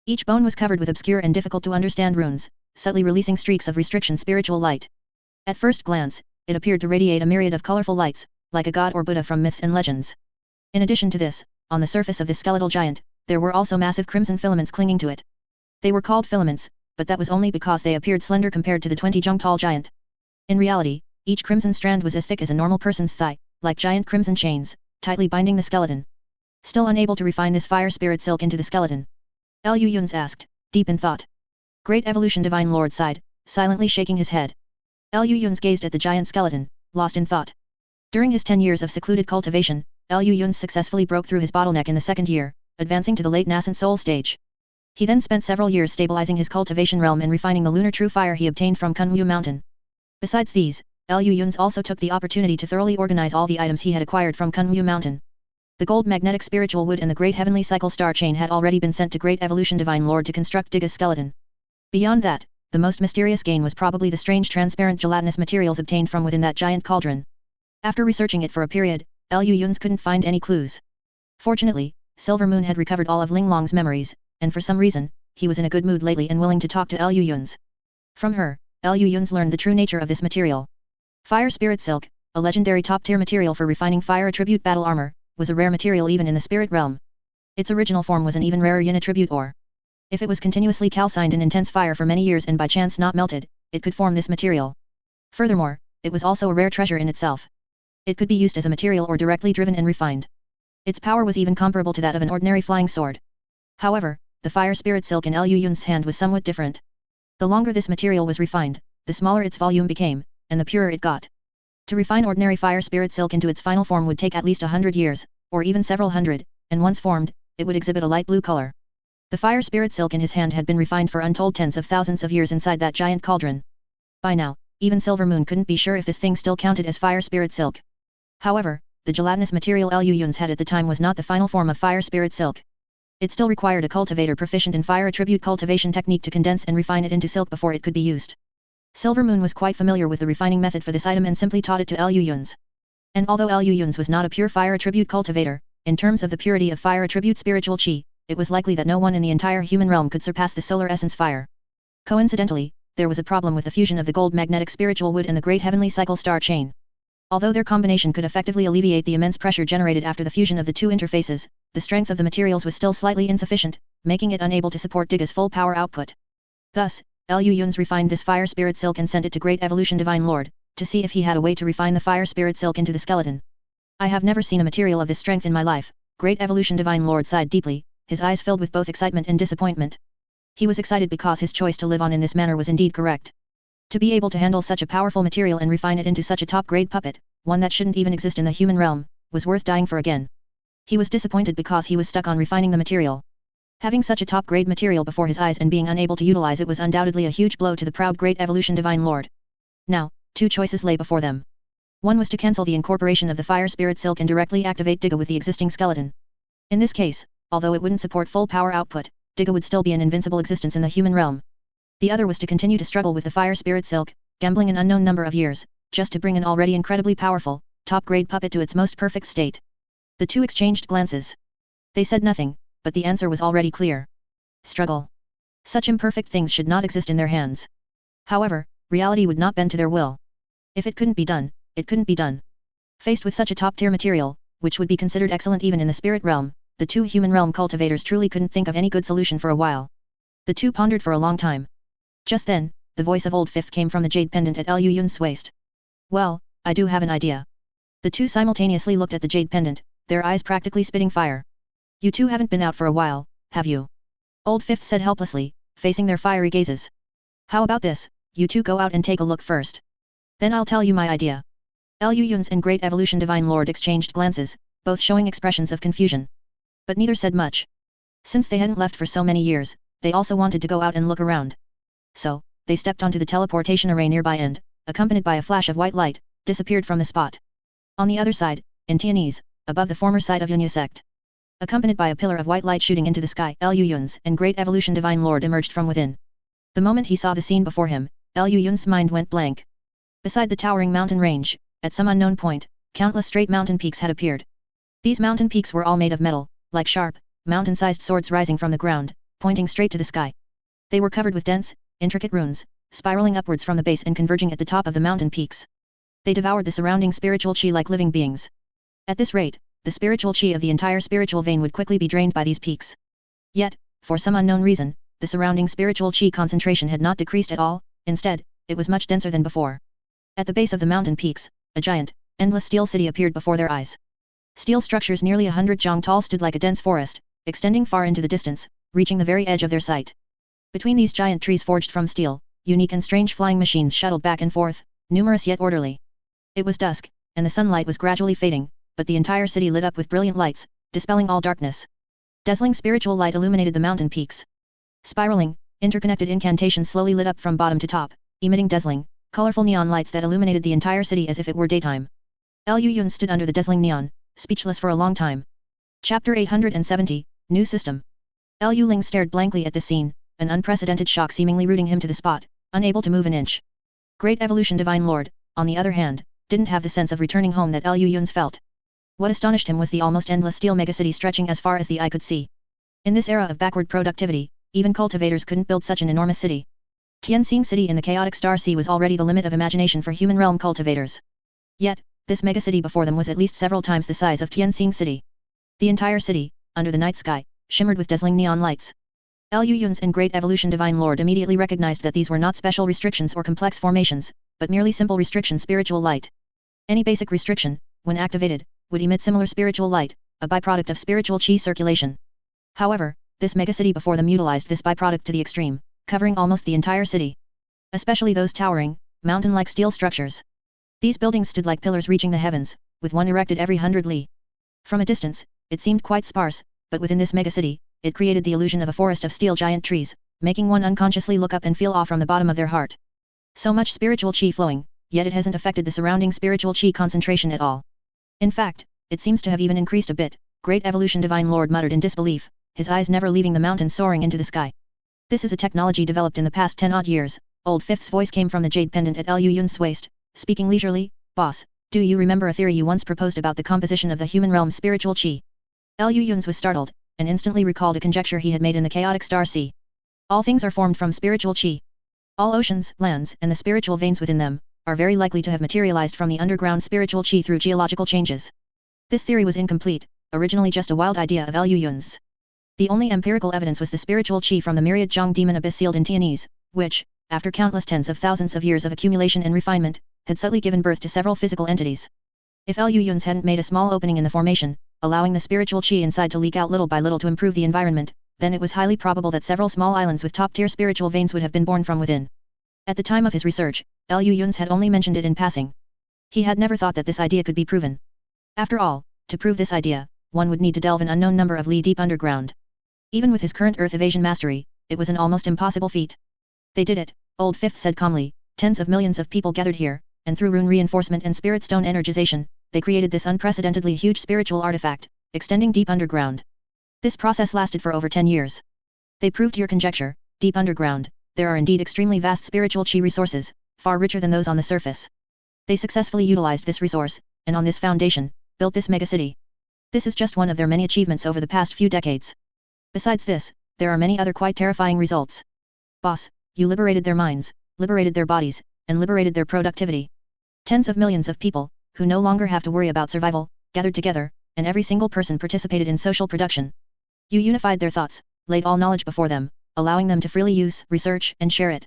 Each bone was covered with obscure and difficult-to-understand runes, subtly releasing streaks of restriction spiritual light. At first glance, it appeared to radiate a myriad of colorful lights, like a god or Buddha from myths and legends. In addition to this, on the surface of this skeletal giant, there were also massive crimson filaments clinging to it. They were called filaments, but that was only because they appeared slender compared to the 20 jong tall giant. In reality, each crimson strand was as thick as a normal person's thigh, like giant crimson chains, tightly binding the skeleton. Still unable to refine this fire spirit silk into the skeleton, Lu Yun's asked, deep in thought. Great Evolution Divine Lord sighed, silently shaking his head. Lu Yun's gazed at the giant skeleton, lost in thought. During his 10 years of secluded cultivation, Lu Yun's successfully broke through his bottleneck in the second year, advancing to the late nascent soul stage. He then spent several years stabilizing his cultivation realm and refining the lunar true fire he obtained from Kunwu Mountain. Besides these, Lu Yun's also took the opportunity to thoroughly organize all the items he had acquired from Kunwu Mountain. The gold magnetic spiritual wood and the great heavenly cycle star chain had already been sent to Great Evolution Divine Lord to construct Digga's skeleton. Beyond that, the most mysterious gain was probably the strange transparent gelatinous materials obtained from within that giant cauldron. After researching it for a period, Lu Yun's couldn't find any clues. Fortunately, Silver Moon had recovered all of Ling Long's memories, and for some reason, he was in a good mood lately and willing to talk to Lu Yun's. From her, Lu Yun's learned the true nature of this material. Fire Spirit Silk, a legendary top-tier material for refining fire attribute battle armor, was a rare material even in the spirit realm. Its original form was an even rarer yin attribute ore. If it was continuously calcined in intense fire for many years and by chance not melted, it could form this material. Furthermore, it was also a rare treasure in itself. It could be used as a material or directly driven and refined. Its power was even comparable to that of an ordinary flying sword. However, the fire spirit silk in Lu Yun's hand was somewhat different. The longer this material was refined, the smaller its volume became, and the purer it got. To refine ordinary fire spirit silk into its final form would take at least 100 years, or even several hundred, and once formed, it would exhibit a light blue color. The fire spirit silk in his hand had been refined for untold tens of thousands of years inside that giant cauldron. By now, even Silver Moon couldn't be sure if this thing still counted as fire spirit silk. However, the gelatinous material Lu Yun's had at the time was not the final form of fire spirit silk. It still required a cultivator proficient in fire attribute cultivation technique to condense and refine it into silk before it could be used. Silver Moon was quite familiar with the refining method for this item and simply taught it to Lu Yun's. And although Lu Yun's was not a pure fire attribute cultivator, in terms of the purity of fire attribute spiritual chi, it was likely that no one in the entire human realm could surpass the solar essence fire. Coincidentally, there was a problem with the fusion of the gold magnetic spiritual wood and the great heavenly cycle star chain. Although their combination could effectively alleviate the immense pressure generated after the fusion of the two interfaces, the strength of the materials was still slightly insufficient, making it unable to support Diga's full power output. Thus, Lu Yun's refined this fire spirit silk and sent it to Great Evolution Divine Lord, to see if he had a way to refine the fire spirit silk into the skeleton. I have never seen a material of this strength in my life. Great Evolution Divine Lord sighed deeply, his eyes filled with both excitement and disappointment. He was excited because his choice to live on in this manner was indeed correct. To be able to handle such a powerful material and refine it into such a top-grade puppet, one that shouldn't even exist in the human realm, was worth dying for again. He was disappointed because he was stuck on refining the material. Having such a top-grade material before his eyes and being unable to utilize it was undoubtedly a huge blow to the proud Great Evolution Divine Lord. Now, two choices lay before them. One was to cancel the incorporation of the fire spirit silk and directly activate Diga with the existing skeleton. In this case, although it wouldn't support full power output, Diga would still be an invincible existence in the human realm. The other was to continue to struggle with the fire spirit silk, gambling an unknown number of years, just to bring an already incredibly powerful, top-grade puppet to its most perfect state. The two exchanged glances. They said nothing, but the answer was already clear. Struggle. Such imperfect things should not exist in their hands. However, reality would not bend to their will. If it couldn't be done, it couldn't be done. Faced with such a top-tier material, which would be considered excellent even in the spirit realm, the two human realm cultivators truly couldn't think of any good solution for a while. The two pondered for a long time. Just then, the voice of Old Fifth came from the jade pendant at Lu Yun's waist. Well, I do have an idea. The two simultaneously looked at the jade pendant, their eyes practically spitting fire. You two haven't been out for a while, have you? Old Fifth said helplessly, facing their fiery gazes. How about this, you two go out and take a look first. Then I'll tell you my idea. Lu Yun's and Great Evolution Divine Lord exchanged glances, both showing expressions of confusion. But neither said much. Since they hadn't left for so many years, they also wanted to go out and look around. So, they stepped onto the teleportation array nearby and, accompanied by a flash of white light, disappeared from the spot. On the other side, in Tianese, above the former site of Yunya sect. Accompanied by a pillar of white light shooting into the sky, Lu Yun's and Great Evolution Divine Lord emerged from within. The moment he saw the scene before him, Lu Yun's mind went blank. Beside the towering mountain range, at some unknown point, countless straight mountain peaks had appeared. These mountain peaks were all made of metal, like sharp, mountain-sized swords rising from the ground, pointing straight to the sky. They were covered with dense, intricate runes, spiraling upwards from the base and converging at the top of the mountain peaks. They devoured the surrounding spiritual chi like living beings. At this rate, the spiritual chi of the entire spiritual vein would quickly be drained by these peaks. Yet, for some unknown reason, the surrounding spiritual chi concentration had not decreased at all, instead, it was much denser than before. At the base of the mountain peaks, a giant, endless steel city appeared before their eyes. Steel structures nearly 100 jong tall stood like a dense forest, extending far into the distance, reaching the very edge of their sight. Between these giant trees forged from steel, unique and strange flying machines shuttled back and forth, numerous yet orderly. It was dusk, and the sunlight was gradually fading, but the entire city lit up with brilliant lights, dispelling all darkness. Dazzling spiritual light illuminated the mountain peaks. Spiraling, interconnected incantations slowly lit up from bottom to top, emitting dazzling, colorful neon lights that illuminated the entire city as if it were daytime. Lu Yun stood under the dazzling neon, speechless for a long time. Chapter 870, New System. Lu Ling stared blankly at this scene, an unprecedented shock seemingly rooting him to the spot, unable to move an inch. Great Evolution Divine Lord, on the other hand, didn't have the sense of returning home that Lu Yun's felt. What astonished him was the almost endless steel megacity stretching as far as the eye could see. In this era of backward productivity, even cultivators couldn't build such an enormous city. Tianxing City in the chaotic Star Sea was already the limit of imagination for human realm cultivators. Yet, this megacity before them was at least several times the size of Tianxing City. The entire city, under the night sky, shimmered with dazzling neon lights. Lu Yun's and Great Evolution Divine Lord immediately recognized that these were not special restrictions or complex formations, but merely simple restriction spiritual light. Any basic restriction, when activated, would emit similar spiritual light, a byproduct of spiritual chi circulation. However, this megacity before them utilized this byproduct to the extreme, covering almost the entire city. especially those towering, mountain-like steel structures. These buildings stood like pillars reaching the heavens, with one erected every 100 li. From a distance, it seemed quite sparse, but within this megacity, it created the illusion of a forest of steel giant trees, making one unconsciously look up and feel awe from the bottom of their heart. So much spiritual chi flowing, yet it hasn't affected the surrounding spiritual chi concentration at all. In fact, it seems to have even increased a bit, Great Evolution Divine Lord muttered in disbelief, his eyes never leaving the mountain soaring into the sky. This is a technology developed in the past 10 odd years. Old Fifth's voice came from the jade pendant at Liu Yun's waist, speaking leisurely, boss, do you remember a theory you once proposed about the composition of the human realm's spiritual chi? Liu Yun's was startled, and instantly recalled a conjecture he had made in the chaotic star sea. All things are formed from spiritual chi. All oceans, lands, and the spiritual veins within them, are very likely to have materialized from the underground spiritual chi through geological changes. This theory was incomplete, originally just a wild idea of Liu Yun's. The only empirical evidence was the spiritual chi from the myriad Zhang demon abyss sealed in Tianese, which, after countless tens of thousands of years of accumulation and refinement, had subtly given birth to several physical entities. If Liu Yun's hadn't made a small opening in the formation, allowing the spiritual chi inside to leak out little by little to improve the environment, then it was highly probable that several small islands with top-tier spiritual veins would have been born from within. At the time of his research, Liu Yun's had only mentioned it in passing. He had never thought that this idea could be proven. After all, to prove this idea, one would need to delve an unknown number of li deep underground. Even with his current earth evasion mastery, it was an almost impossible feat. They did it, Old Fifth said calmly, tens of millions of people gathered here, and through rune reinforcement and spirit stone energization, they created this unprecedentedly huge spiritual artifact, extending deep underground. This process lasted for over 10 years. They proved your conjecture, deep underground, there are indeed extremely vast spiritual chi resources, far richer than those on the surface. They successfully utilized this resource, and on this foundation, built this megacity. This is just one of their many achievements over the past few decades. Besides this, there are many other quite terrifying results. Boss, you liberated their minds, liberated their bodies, and liberated their productivity. Tens of millions of people, who no longer have to worry about survival, gathered together, and every single person participated in social production. You unified their thoughts, laid all knowledge before them, allowing them to freely use, research, and share it.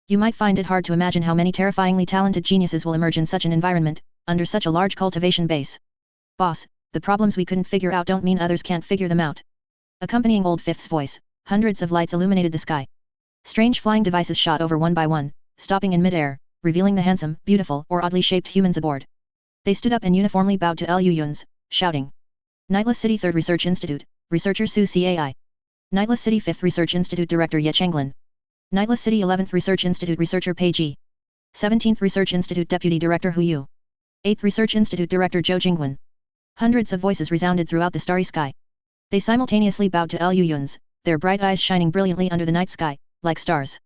You might find it hard to imagine how many terrifyingly talented geniuses will emerge in such an environment, under such a large cultivation base. Boss, the problems we couldn't figure out don't mean others can't figure them out. Accompanying Old Fifth's voice, hundreds of lights illuminated the sky. Strange flying devices shot over one by one, stopping in mid-air, revealing the handsome, beautiful, or oddly shaped humans aboard. They stood up and uniformly bowed to Liu Yun's, shouting. Nightless City 3rd Research Institute, Researcher Su Cai. Nightless City 5th Research Institute Director Ye Changlin. Nightless City 11th Research Institute Researcher Pei Ji. 17th Research Institute Deputy Director Hu Yu. 8th Research Institute Director Zhou Jingwen. Hundreds of voices resounded throughout the starry sky. They simultaneously bowed to Liu Yun's, their bright eyes shining brilliantly under the night sky, like stars.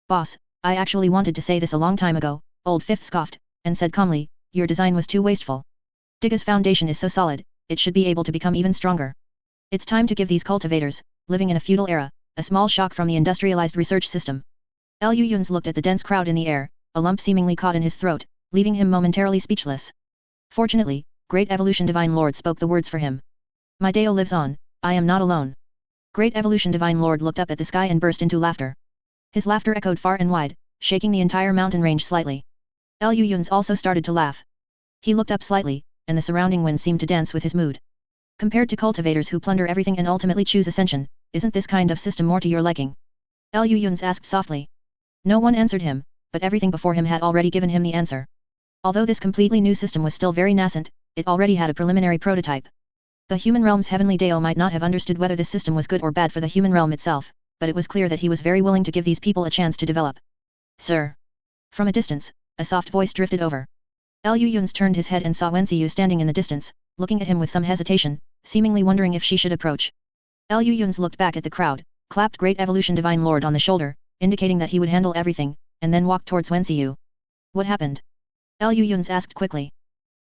Boss, I actually wanted to say this a long time ago, Old Fifth scoffed, and said calmly, your design was too wasteful. Diga's foundation is so solid, it should be able to become even stronger. It's time to give these cultivators, living in a feudal era, a small shock from the industrialized research system. Liu Yun's looked at the dense crowd in the air, a lump seemingly caught in his throat, leaving him momentarily speechless. Fortunately, Great Evolution Divine Lord spoke the words for him. My Deo lives on, I am not alone. Great Evolution Divine Lord looked up at the sky and burst into laughter. His laughter echoed far and wide, shaking the entire mountain range slightly. Liu Yun's also started to laugh. He looked up slightly, and the surrounding wind seemed to dance with his mood. Compared to cultivators who plunder everything and ultimately choose ascension, isn't this kind of system more to your liking? Liu Yun's asked softly. No one answered him, but everything before him had already given him the answer. Although this completely new system was still very nascent, it already had a preliminary prototype. The human realm's heavenly Deo might not have understood whether this system was good or bad for the human realm itself, but it was clear that he was very willing to give these people a chance to develop. Sir. From a distance, a soft voice drifted over. Liu Yun's turned his head and saw Wenxiyu standing in the distance, looking at him with some hesitation, seemingly wondering if she should approach. Liu Yun's looked back at the crowd, clapped Great Evolution Divine Lord on the shoulder, indicating that he would handle everything, and then walked towards Wenxiyu. What happened? Liu Yun's asked quickly.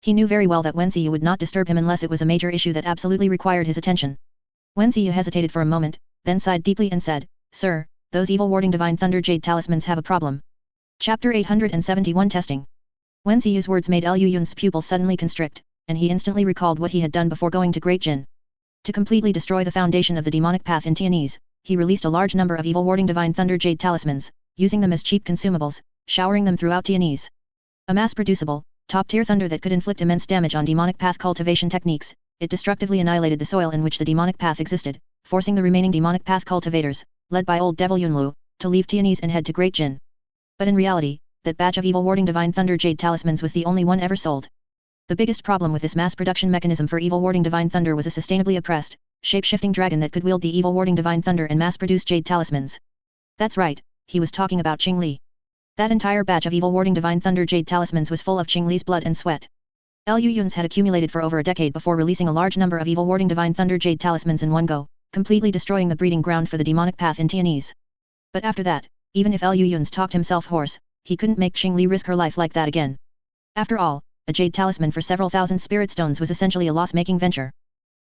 He knew very well that Wenxiyu would not disturb him unless it was a major issue that absolutely required his attention. Wenxiyu hesitated for a moment, then sighed deeply and said, Sir, those evil warding divine thunder jade talismans have a problem. Chapter 871 Testing. Wenziyu's words made Liu Yun's pupils suddenly constrict, and he instantly recalled what he had done before going to Great Jin. To completely destroy the foundation of the demonic path in Tianese, he released a large number of evil warding divine thunder jade talismans, using them as cheap consumables, showering them throughout Tianese. A mass-producible, top-tier thunder that could inflict immense damage on demonic path cultivation techniques, it destructively annihilated the soil in which the demonic path existed, forcing the remaining demonic path cultivators, led by old devil Yunlu, to leave Tianese and head to Great Jin. But in reality, that batch of evil warding divine thunder jade talismans was the only one ever sold. The biggest problem with this mass production mechanism for evil warding divine thunder was a sustainably oppressed, shape-shifting dragon that could wield the evil warding divine thunder and mass-produce jade talismans. That's right, he was talking about Qing Li. That entire batch of evil warding divine thunder jade talismans was full of Qing Li's blood and sweat. Liu Yun's had accumulated for over a decade before releasing a large number of evil warding divine thunder jade talismans in one go, completely destroying the breeding ground for the demonic path in Tianese. But after that, even if Liu Yun's talked himself hoarse, he couldn't make Qing Li risk her life like that again. After all, a jade talisman for several thousand spirit stones was essentially a loss-making venture.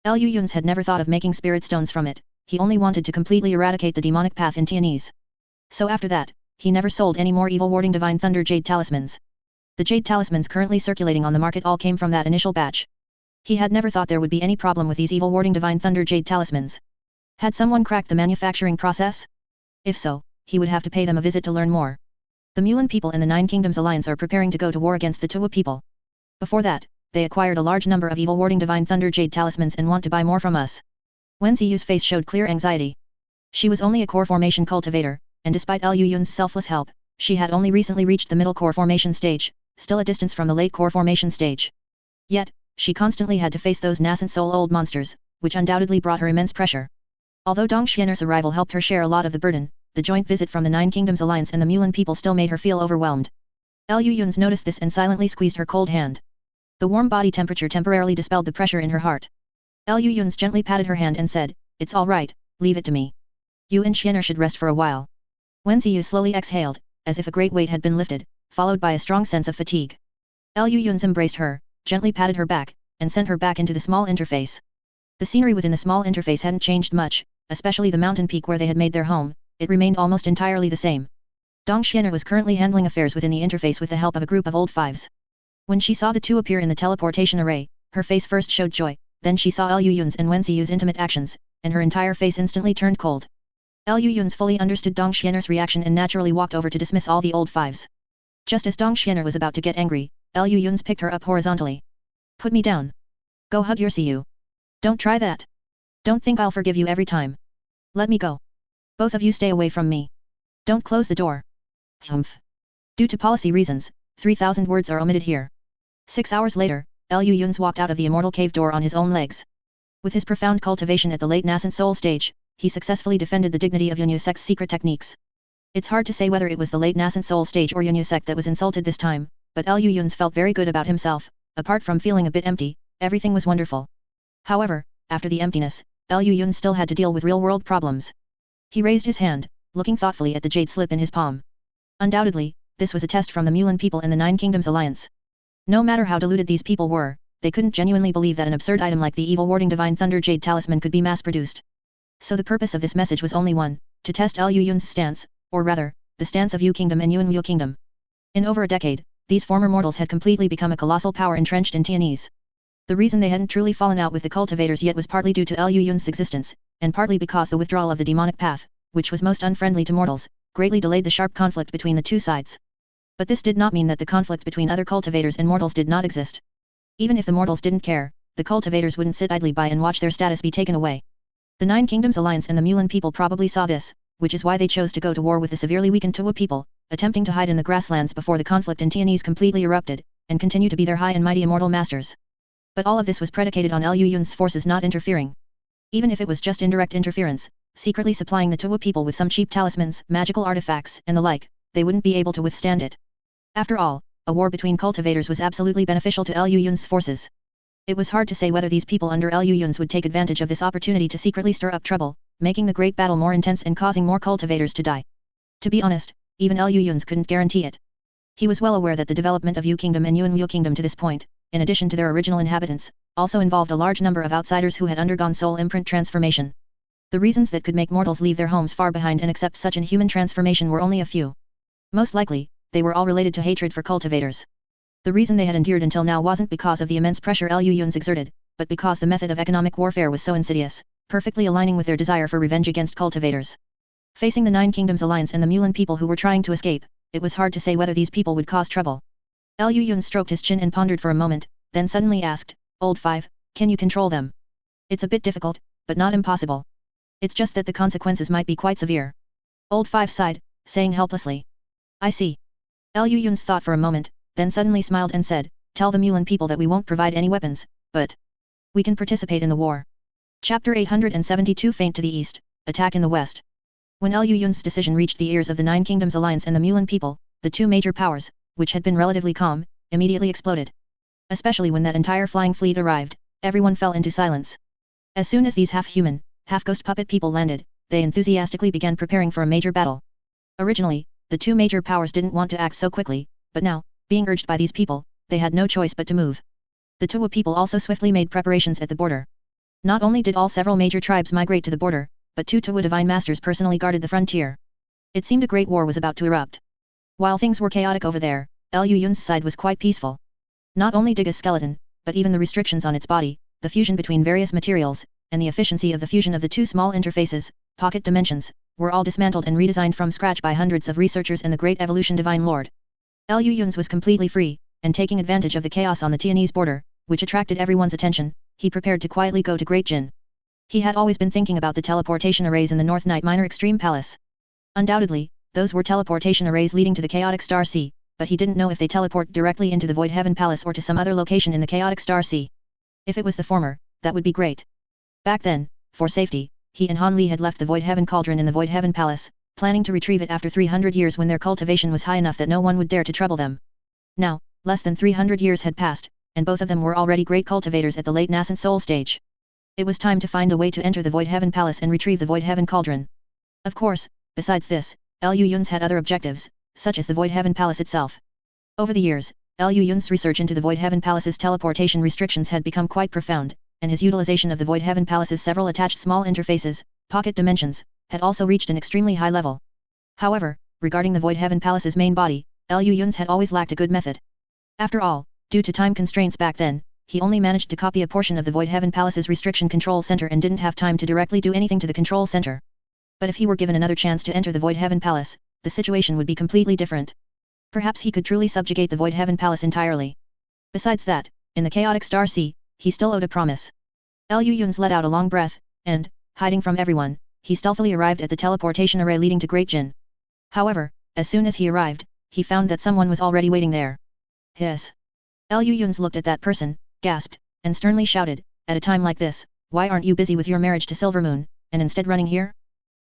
Liu Yun's had never thought of making spirit stones from it, he only wanted to completely eradicate the demonic path in Tianese. So after that, he never sold any more evil warding divine thunder jade talismans. The jade talismans currently circulating on the market all came from that initial batch. He had never thought there would be any problem with these evil warding divine thunder jade talismans. Had someone cracked the manufacturing process? If so, he would have to pay them a visit to learn more. The Mulan people and the Nine Kingdoms Alliance are preparing to go to war against the Tuwa people. Before that, they acquired a large number of evil warding divine thunder jade talismans and want to buy more from us. Wen Ziyu's face showed clear anxiety. She was only a core formation cultivator, and despite Liu Yun's selfless help, she had only recently reached the middle core formation stage, still a distance from the late core formation stage. Yet, she constantly had to face those nascent soul old monsters, which undoubtedly brought her immense pressure. Although Dong Xianer's arrival helped her share a lot of the burden, the joint visit from the Nine Kingdoms Alliance and the Mulan people still made her feel overwhelmed. Liu Yun's noticed this and silently squeezed her cold hand. The warm body temperature temporarily dispelled the pressure in her heart. Liu Yun's gently patted her hand and said, "It's all right, leave it to me. You and Xianer should rest for a while." Wen Ziyu slowly exhaled, as if a great weight had been lifted, followed by a strong sense of fatigue. Liu Yun's embraced her, gently patted her back, and sent her back into the small interface. The scenery within the small interface hadn't changed much, especially the mountain peak where they had made their home, it remained almost entirely the same. Dong Xianer was currently handling affairs within the interface with the help of a group of old fives. When she saw the two appear in the teleportation array, her face first showed joy, then she saw Liu Yun's and Wen Ziyu's intimate actions, and her entire face instantly turned cold. Liu Yun's fully understood Dong Xianer's reaction and naturally walked over to dismiss all the old fives. Just as Dong Xianer was about to get angry, Liu Yun's picked her up horizontally. "Put me down. Go hug your Ziyu. Don't try that. Don't think I'll forgive you every time. Let me go. Both of you stay away from me. Don't close the door." Humph. Due to policy reasons, 3,000 words are omitted here. 6 hours later, Liu Yun's walked out of the Immortal cave door on his own legs. With his profound cultivation at the late nascent soul stage, he successfully defended the dignity of Yunyusek's secret techniques. It's hard to say whether it was the late nascent soul stage or Yunyusek that was insulted this time, but Liu Yun's felt very good about himself. Apart from feeling a bit empty, everything was wonderful. However, after the emptiness, Liu Yun still had to deal with real-world problems. He raised his hand, looking thoughtfully at the jade slip in his palm. Undoubtedly, this was a test from the Mulan people and the Nine Kingdoms Alliance. No matter how deluded these people were, they couldn't genuinely believe that an absurd item like the evil warding divine thunder jade talisman could be mass-produced. So the purpose of this message was only one, to test Liu Yun's stance, or rather, the stance of Yu Kingdom and Yuan Wu Kingdom. In over a decade, these former mortals had completely become a colossal power entrenched in Tianese. The reason they hadn't truly fallen out with the cultivators yet was partly due to Liu Yun's existence, and partly because the withdrawal of the demonic path, which was most unfriendly to mortals, greatly delayed the sharp conflict between the two sides. But this did not mean that the conflict between other cultivators and mortals did not exist. Even if the mortals didn't care, the cultivators wouldn't sit idly by and watch their status be taken away. The Nine Kingdoms Alliance and the Mulan people probably saw this, which is why they chose to go to war with the severely weakened Tuwa people, attempting to hide in the grasslands before the conflict in Tianese completely erupted, and continue to be their high and mighty immortal masters. But all of this was predicated on Liu Yun's forces not interfering. Even if it was just indirect interference, secretly supplying the Tuwa people with some cheap talismans, magical artifacts, and the like, they wouldn't be able to withstand it. After all, a war between cultivators was absolutely beneficial to Liu Yun's forces. It was hard to say whether these people under Liu Yun's would take advantage of this opportunity to secretly stir up trouble, making the great battle more intense and causing more cultivators to die. To be honest, even Liu Yun's couldn't guarantee it. He was well aware that the development of Yu Kingdom and Yuan Wu Kingdom to this point, in addition to their original inhabitants, also involved a large number of outsiders who had undergone soul imprint transformation. The reasons that could make mortals leave their homes far behind and accept such an human transformation were only a few. Most likely, they were all related to hatred for cultivators. The reason they had endured until now wasn't because of the immense pressure Liu Yun's exerted, but because the method of economic warfare was so insidious, perfectly aligning with their desire for revenge against cultivators. Facing the Nine Kingdoms Alliance and the Mulan people who were trying to escape, it was hard to say whether these people would cause trouble. Liu Yun stroked his chin and pondered for a moment, then suddenly asked, "Old Five, can you control them?" "It's a bit difficult, but not impossible. It's just that the consequences might be quite severe." Old Five sighed, saying helplessly, "I see. Liu Yun's thought for a moment, then suddenly smiled and said, tell the Mulan people that we won't provide any weapons, but we can participate in the war. Chapter 872 Faint to the East, Attack in the West. When Liu Yun's decision reached the ears of the Nine Kingdoms Alliance and the Mulan people, the two major powers, which had been relatively calm, immediately exploded. Especially when that entire flying fleet arrived, everyone fell into silence. As soon as these half-human, half-ghost puppet people landed, they enthusiastically began preparing for a major battle. Originally, the two major powers didn't want to act so quickly, but now, being urged by these people, they had no choice but to move. The Tuwa people also swiftly made preparations at the border. Not only did all several major tribes migrate to the border, but two Tuwa divine masters personally guarded the frontier. It seemed a great war was about to erupt. While things were chaotic over there, Liu Yun's side was quite peaceful. Not only Diga's skeleton, but even the restrictions on its body, the fusion between various materials, and the efficiency of the fusion of the two small interfaces, pocket dimensions, were all dismantled and redesigned from scratch by hundreds of researchers and the Great Evolution Divine Lord. Liu Yun's was completely free, and taking advantage of the chaos on the Tianese border, which attracted everyone's attention, he prepared to quietly go to Great Jin. He had always been thinking about the teleportation arrays in the North Night Minor Extreme Palace. Undoubtedly, those were teleportation arrays leading to the Chaotic Star Sea, but he didn't know if they teleport directly into the Void Heaven Palace or to some other location in the Chaotic Star Sea. If it was the former, that would be great. Back then, for safety, he and Han Li had left the Void Heaven Cauldron in the Void Heaven Palace, planning to retrieve it after 300 years when their cultivation was high enough that no one would dare to trouble them. Now, less than 300 years had passed, and both of them were already great cultivators at the late nascent soul stage. It was time to find a way to enter the Void Heaven Palace and retrieve the Void Heaven Cauldron. Of course, besides this, Liu Yun's had other objectives, such as the Void Heaven Palace itself. Over the years, Liu Yun's research into the Void Heaven Palace's teleportation restrictions had become quite profound, and his utilization of the Void Heaven Palace's several attached small interfaces, pocket dimensions, had also reached an extremely high level. However, regarding the Void Heaven Palace's main body, Liu Yun's had always lacked a good method. After all, due to time constraints back then, he only managed to copy a portion of the Void Heaven Palace's restriction control center and didn't have time to directly do anything to the control center. But if he were given another chance to enter the Void Heaven Palace, the situation would be completely different. Perhaps he could truly subjugate the Void Heaven Palace entirely. Besides that, in the Chaotic Star Sea, he still owed a promise. Liu Yun's let out a long breath, and, hiding from everyone, he stealthily arrived at the teleportation array leading to Great Jin. However, as soon as he arrived, he found that someone was already waiting there. Hiss. Liu Yun's looked at that person, gasped, and sternly shouted, at a time like this, why aren't you busy with your marriage to Silver Moon, and instead running here?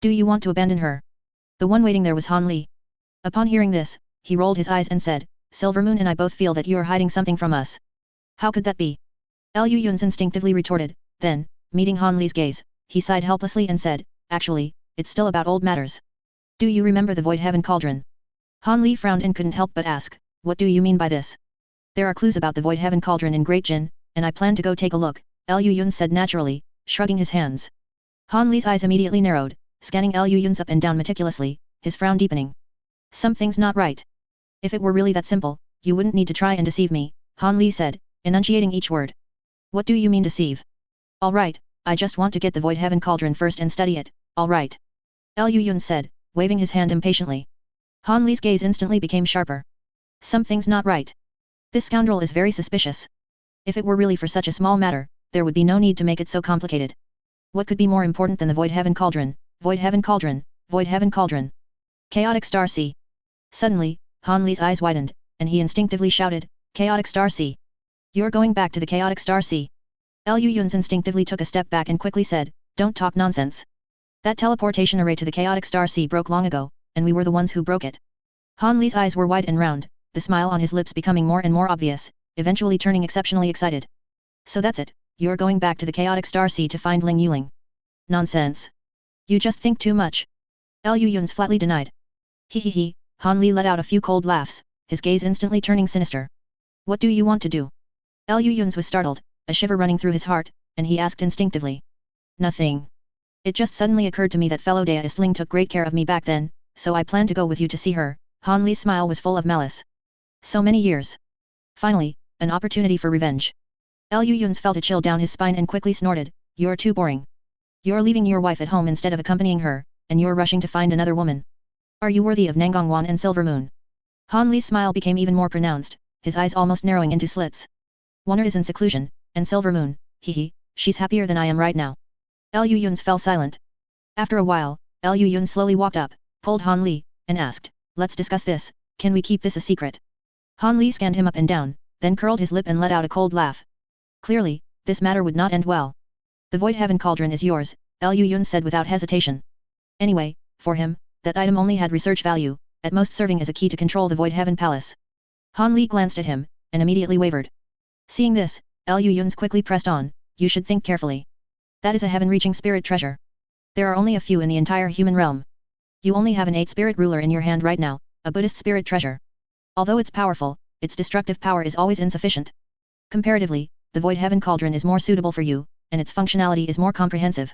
Do you want to abandon her? The one waiting there was Han Li. Upon hearing this, he rolled his eyes and said, Silver Moon and I both feel that you are hiding something from us. How could that be? Liu Yun's instinctively retorted, then, meeting Han Li's gaze, he sighed helplessly and said, actually, it's still about old matters. Do you remember the Void Heaven Cauldron? Han Li frowned and couldn't help but ask, what do you mean by this? There are clues about the Void Heaven Cauldron in Great Jin, and I plan to go take a look, Liu Yun said naturally, shrugging his hands. Han Li's eyes immediately narrowed, scanning Liu Yun's up and down meticulously, his frown deepening. Something's not right. If it were really that simple, you wouldn't need to try and deceive me, Han Li said, enunciating each word. What do you mean deceive? Alright, I just want to get the Void Heaven Cauldron first and study it, alright. Liu Yun said, waving his hand impatiently. Han Li's gaze instantly became sharper. Something's not right. This scoundrel is very suspicious. If it were really for such a small matter, there would be no need to make it so complicated. What could be more important than the Void Heaven Cauldron, Void Heaven Cauldron, Void Heaven Cauldron? Chaotic Star Sea. Suddenly, Han Li's eyes widened, and he instinctively shouted, Chaotic Star Sea. You're going back to the Chaotic Star Sea. Liu Yun's instinctively took a step back and quickly said, don't talk nonsense. That teleportation array to the Chaotic Star Sea broke long ago, and we were the ones who broke it. Han Li's eyes were wide and round, the smile on his lips becoming more and more obvious, eventually turning exceptionally excited. So that's it, you're going back to the Chaotic Star Sea to find Ling Yuling. Nonsense. You just think too much. Liu Yun's flatly denied. He, Han Li let out a few cold laughs, his gaze instantly turning sinister. What do you want to do? Liu Yun's was startled, a shiver running through his heart, and he asked instinctively. Nothing. It just suddenly occurred to me that fellow Deist Ling took great care of me back then, so I plan to go with you to see her. Han Li's smile was full of malice. So many years. Finally, an opportunity for revenge. Liu Yun's felt a chill down his spine and quickly snorted, you're too boring. You're leaving your wife at home instead of accompanying her, and you're rushing to find another woman. Are you worthy of Nangongwan and Silver Moon? Han Li's smile became even more pronounced, his eyes almost narrowing into slits. Wonder is in seclusion, and Silver Moon, she's happier than I am right now. Liu Yun's fell silent. After a while, Liu Yun slowly walked up, pulled Han Li, and asked, let's discuss this, Can we keep this a secret? Han Li scanned him up and down, then curled his lip and let out a cold laugh. Clearly, this matter would not end well. The Void Heaven Cauldron is yours, Liu Yun said without hesitation. Anyway, for him, that item only had research value, at most serving as a key to control the Void Heaven Palace. Han Li glanced at him, and immediately wavered. Seeing this, Liu Yun's quickly pressed on, you should think carefully. That is a heaven-reaching spirit treasure. There are only a few in the entire human realm. You only have an 8 spirit ruler in your hand right now, a Buddhist spirit treasure. Although it's powerful, its destructive power is always insufficient. Comparatively, the Void Heaven Cauldron is more suitable for you, and its functionality is more comprehensive.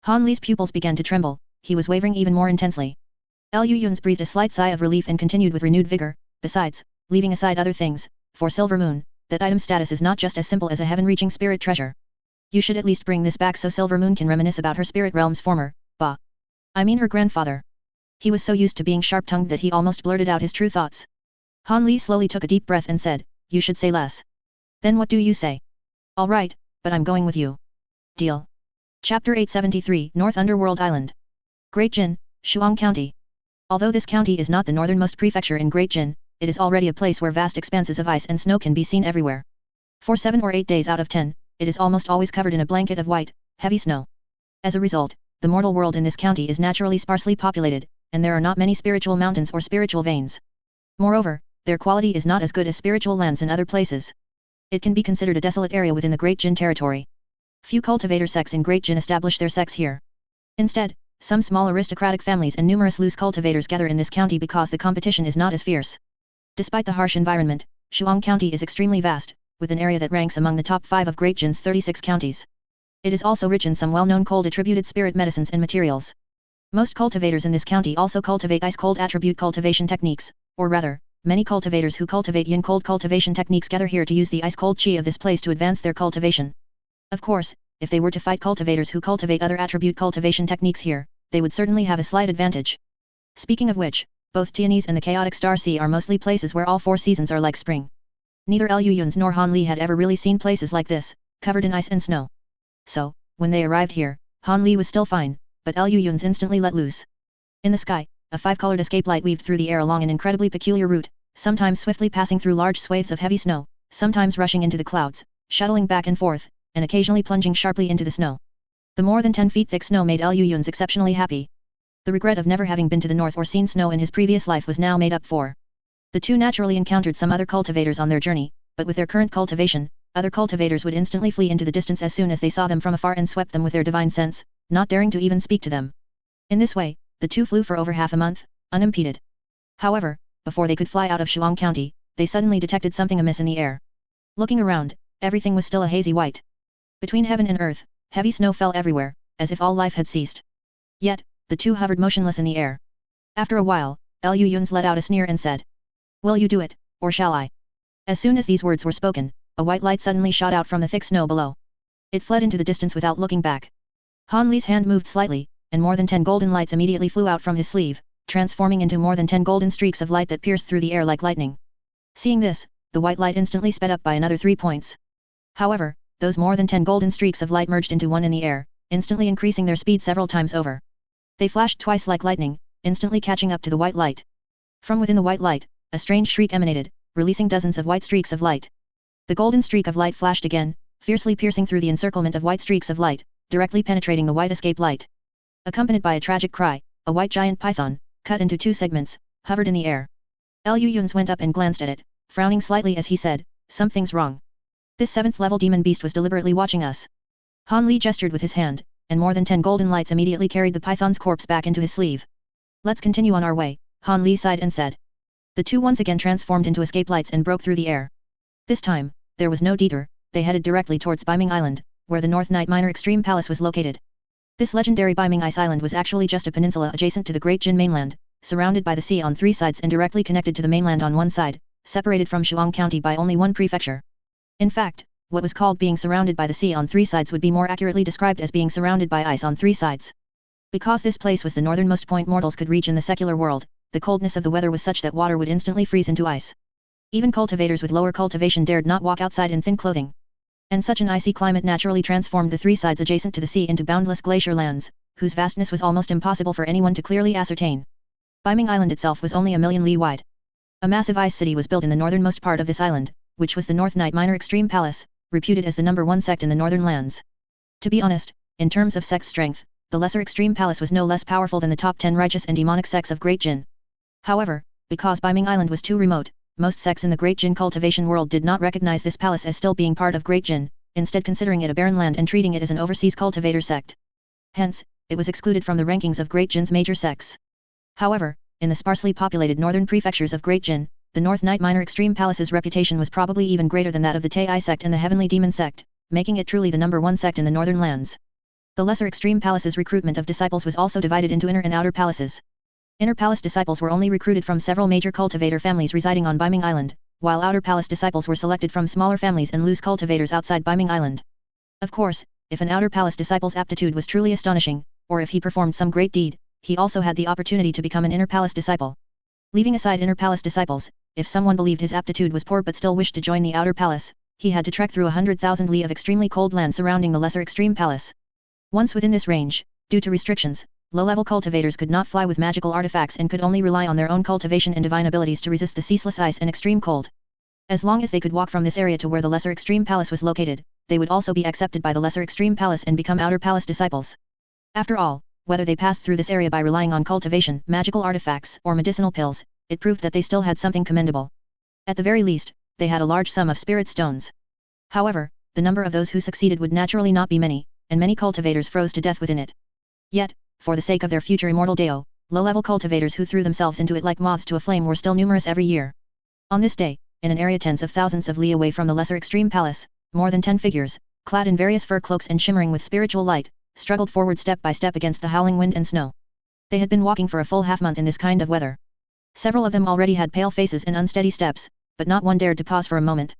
Han Li's pupils began to tremble, he was wavering even more intensely. Liu Yun's breathed a slight sigh of relief and continued with renewed vigor, besides, leaving aside other things, for Silver Moon, that item's status is not just as simple as a heaven-reaching spirit treasure. You should at least bring this back so Silver Moon can reminisce about her spirit realm's former, I mean her grandfather. He was so used to being sharp-tongued that he almost blurted out his true thoughts. Han Li slowly took a deep breath and said, you should say less. Then what do you say? All right, but I'm going with you. Deal. Chapter 873 North Underworld Island. Great Jin, Shuang County. Although this county is not the northernmost prefecture in Great Jin, it is already a place where vast expanses of ice and snow can be seen everywhere. For 7 or 8 days out of 10, it is almost always covered in a blanket of white, heavy snow. As a result, the mortal world in this county is naturally sparsely populated, and there are not many spiritual mountains or spiritual veins. Moreover, their quality is not as good as spiritual lands in other places. It can be considered a desolate area within the Great Jin territory. Few cultivator sects in Great Jin establish their sects here. Instead, some small aristocratic families and numerous loose cultivators gather in this county because the competition is not as fierce. Despite the harsh environment, Shuang County is extremely vast, with an area that ranks among the top 5 of Great Jin's 36 counties. It is also rich in some well-known cold-attributed spirit medicines and materials. Most cultivators in this county also cultivate ice-cold attribute cultivation techniques, or rather, many cultivators who cultivate yin-cold cultivation techniques gather here to use the ice-cold chi of this place to advance their cultivation. Of course, if they were to fight cultivators who cultivate other attribute cultivation techniques here, they would certainly have a slight advantage. Speaking of which, both Tianese and the Chaotic Star Sea are mostly places where all 4 seasons are like spring. Neither Liu Yun's nor Han Li had ever really seen places like this, covered in ice and snow. So, when they arrived here, Han Li was still fine, but Liu Yun's instantly let loose. In the sky, a 5-colored escape light weaved through the air along an incredibly peculiar route, sometimes swiftly passing through large swathes of heavy snow, sometimes rushing into the clouds, shuttling back and forth, and occasionally plunging sharply into the snow. The more than 10 feet thick snow made Liu Yun's exceptionally happy. The regret of never having been to the north or seen snow in his previous life was now made up for. The two naturally encountered some other cultivators on their journey, but with their current cultivation, other cultivators would instantly flee into the distance as soon as they saw them from afar and swept them with their divine sense, not daring to even speak to them. In this way, the two flew for over half a month, unimpeded. However, before they could fly out of Shuang County, they suddenly detected something amiss in the air. Looking around, everything was still a hazy white. Between heaven and earth, heavy snow fell everywhere, as if all life had ceased. Yet, the two hovered motionless in the air. After a while, Liu Yun's let out a sneer and said, "Will you do it, or shall I?" As soon as these words were spoken, a white light suddenly shot out from the thick snow below. It fled into the distance without looking back. Han Li's hand moved slightly, and more than 10 golden lights immediately flew out from his sleeve, transforming into more than 10 golden streaks of light that pierced through the air like lightning. Seeing this, the white light instantly sped up by another 3 points. However, those more than 10 golden streaks of light merged into one in the air, instantly increasing their speed several times over. They flashed twice like lightning, instantly catching up to the white light. From within the white light, a strange shriek emanated, releasing dozens of white streaks of light. The golden streak of light flashed again, fiercely piercing through the encirclement of white streaks of light, directly penetrating the white escape light. Accompanied by a tragic cry, a white giant python, cut into 2 segments, hovered in the air. Liu Yun's went up and glanced at it, frowning slightly as he said, "Something's wrong. This 7th level demon beast was deliberately watching us." Han Li gestured with his hand, and more than 10 golden lights immediately carried the python's corpse back into his sleeve. "Let's continue on our way," Han Li sighed and said. The two once again transformed into escape lights and broke through the air. This time, there was no detour, they headed directly towards Biming Island, where the North Night Minor Extreme Palace was located. This legendary Biming Ice Island was actually just a peninsula adjacent to the Great Jin mainland, surrounded by the sea on 3 sides and directly connected to the mainland on one side, separated from Shuang County by only one prefecture. In fact, what was called being surrounded by the sea on 3 sides would be more accurately described as being surrounded by ice on 3 sides. Because this place was the northernmost point mortals could reach in the secular world, the coldness of the weather was such that water would instantly freeze into ice. Even cultivators with lower cultivation dared not walk outside in thin clothing. And such an icy climate naturally transformed the 3 sides adjacent to the sea into boundless glacier lands, whose vastness was almost impossible for anyone to clearly ascertain. Biming Island itself was only 1,000,000 li wide. A massive ice city was built in the northernmost part of this island, which was the North Night Minor Extreme Palace, reputed as the #1 sect in the northern lands. To be honest, in terms of sect strength, the Lesser Extreme Palace was no less powerful than the top 10 righteous and demonic sects of Great Jin. However, because Biming Island was too remote, most sects in the Great Jin cultivation world did not recognize this palace as still being part of Great Jin, instead considering it a barren land and treating it as an overseas cultivator sect. Hence, it was excluded from the rankings of Great Jin's major sects. However, in the sparsely populated northern prefectures of Great Jin, the North Night Minor Extreme Palace's reputation was probably even greater than that of the Tai sect and the Heavenly Demon sect, making it truly the #1 sect in the northern lands. The Lesser Extreme Palace's recruitment of disciples was also divided into inner and outer palaces. Inner palace disciples were only recruited from several major cultivator families residing on Biming Island, while outer palace disciples were selected from smaller families and loose cultivators outside Biming Island. Of course, if an outer palace disciple's aptitude was truly astonishing, or if he performed some great deed, he also had the opportunity to become an inner palace disciple. Leaving aside inner palace disciples, if someone believed his aptitude was poor but still wished to join the outer palace, he had to trek through 100,000 li of extremely cold land surrounding the Lesser Extreme Palace. Once within this range, due to restrictions, low-level cultivators could not fly with magical artifacts and could only rely on their own cultivation and divine abilities to resist the ceaseless ice and extreme cold. As long as they could walk from this area to where the Lesser Extreme Palace was located, they would also be accepted by the Lesser Extreme Palace and become outer palace disciples. After all, whether they passed through this area by relying on cultivation, magical artifacts, or medicinal pills, it proved that they still had something commendable. At the very least, they had a large sum of spirit stones. However, the number of those who succeeded would naturally not be many, and many cultivators froze to death within it. Yet, for the sake of their future immortal Deo, low-level cultivators who threw themselves into it like moths to a flame were still numerous every year. On this day, in an area tens of thousands of li away from the Lesser Extreme Palace, more than 10 figures, clad in various fur cloaks and shimmering with spiritual light, struggled forward step by step against the howling wind and snow. They had been walking for a full half-month in this kind of weather. Several of them already had pale faces and unsteady steps, but not one dared to pause for a moment.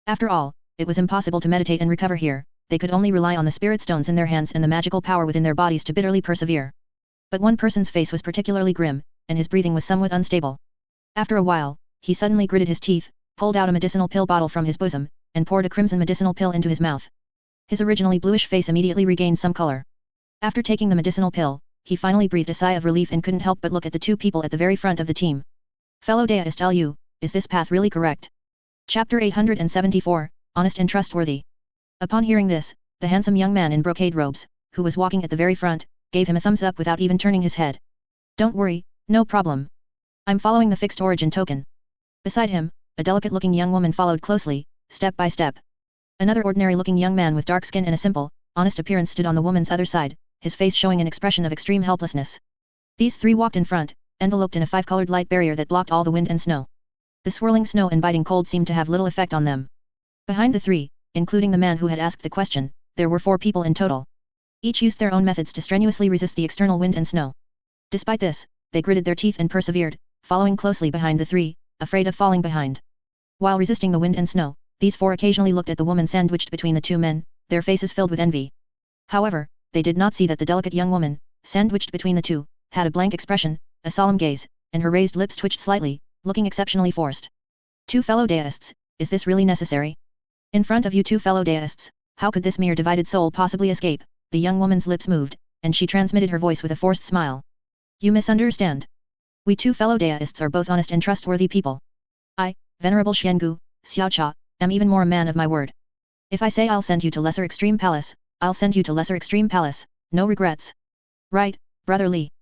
After all, it was impossible to meditate and recover here. They could only rely on the spirit stones in their hands and the magical power within their bodies to bitterly persevere. But one person's face was particularly grim, and his breathing was somewhat unstable. After a while, he suddenly gritted his teeth, pulled out a medicinal pill bottle from his bosom, and poured a crimson medicinal pill into his mouth. His originally bluish face immediately regained some color. After taking the medicinal pill, he finally breathed a sigh of relief and couldn't help but look at the two people at the very front of the team. Fellow Deist Lu, is this path really correct? Chapter 874, Honest and Trustworthy. Upon hearing this, the handsome young man in brocade robes, who was walking at the very front, gave him a thumbs up without even turning his head. Don't worry, no problem. I'm following the fixed origin token. Beside him, a delicate-looking young woman followed closely, step by step. Another ordinary-looking young man with dark skin and a simple, honest appearance stood on the woman's other side, his face showing an expression of extreme helplessness. These three walked in front, enveloped in a five-colored light barrier that blocked all the wind and snow. The swirling snow and biting cold seemed to have little effect on them. Behind the three, including the man who had asked the question, there were 4 people in total. Each used their own methods to strenuously resist the external wind and snow. Despite this, they gritted their teeth and persevered, following closely behind the 3, afraid of falling behind. While resisting the wind and snow, these 4 occasionally looked at the woman sandwiched between the 2 men, their faces filled with envy. However, they did not see that the delicate young woman, sandwiched between the 2, had a blank expression, a solemn gaze, and her raised lips twitched slightly, looking exceptionally forced. 2 fellow deists, is this really necessary? In front of you 2 fellow deists, how could this mere divided soul possibly escape? The young woman's lips moved, and she transmitted her voice with a forced smile. You misunderstand. We 2 fellow deists are both honest and trustworthy people. I, Venerable Xiangu, Xiaocha, am even more a man of my word. If I say I'll send you to Lesser Extreme Palace, I'll send you to Lesser Extreme Palace, no regrets. Right, Brother Li.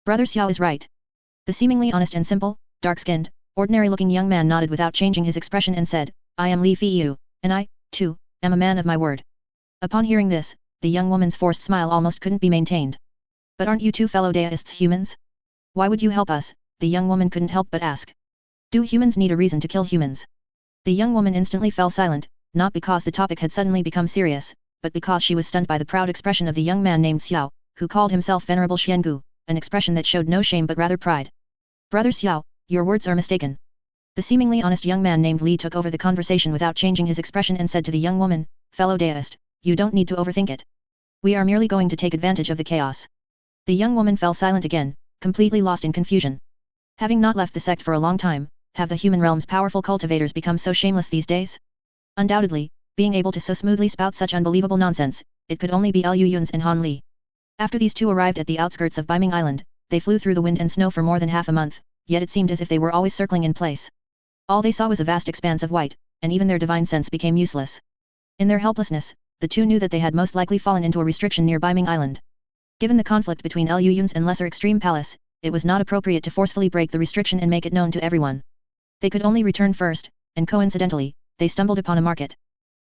Brother Xiao is right. The seemingly honest and simple, dark-skinned, ordinary-looking young man nodded without changing his expression and said, I am Li Feiyu, and I, too, am a man of my word. Upon hearing this, the young woman's forced smile almost couldn't be maintained. But aren't you 2 fellow deists humans? Why would you help us? The young woman couldn't help but ask. Do humans need a reason to kill humans? The young woman instantly fell silent, not because the topic had suddenly become serious, but because she was stunned by the proud expression of the young man named Xiao, who called himself Venerable Xiangu, an expression that showed no shame but rather pride. Brother Xiao, your words are mistaken. The seemingly honest young man named Li took over the conversation without changing his expression and said to the young woman, Fellow deist, you don't need to overthink it. We are merely going to take advantage of the chaos. The young woman fell silent again, completely lost in confusion. Having not left the sect for a long time, have the human realm's powerful cultivators become so shameless these days? Undoubtedly, being able to so smoothly spout such unbelievable nonsense, it could only be Liu Yun's and Han Li. After these 2 arrived at the outskirts of Biming Island, they flew through the wind and snow for more than half a month, yet it seemed as if they were always circling in place. All they saw was a vast expanse of white, and even their divine sense became useless. In their helplessness, the two knew that they had most likely fallen into a restriction near Biming Island. Given the conflict between Lu Yun's and Lesser Extreme Palace, it was not appropriate to forcefully break the restriction and make it known to everyone. They could only return first, and coincidentally, they stumbled upon a market.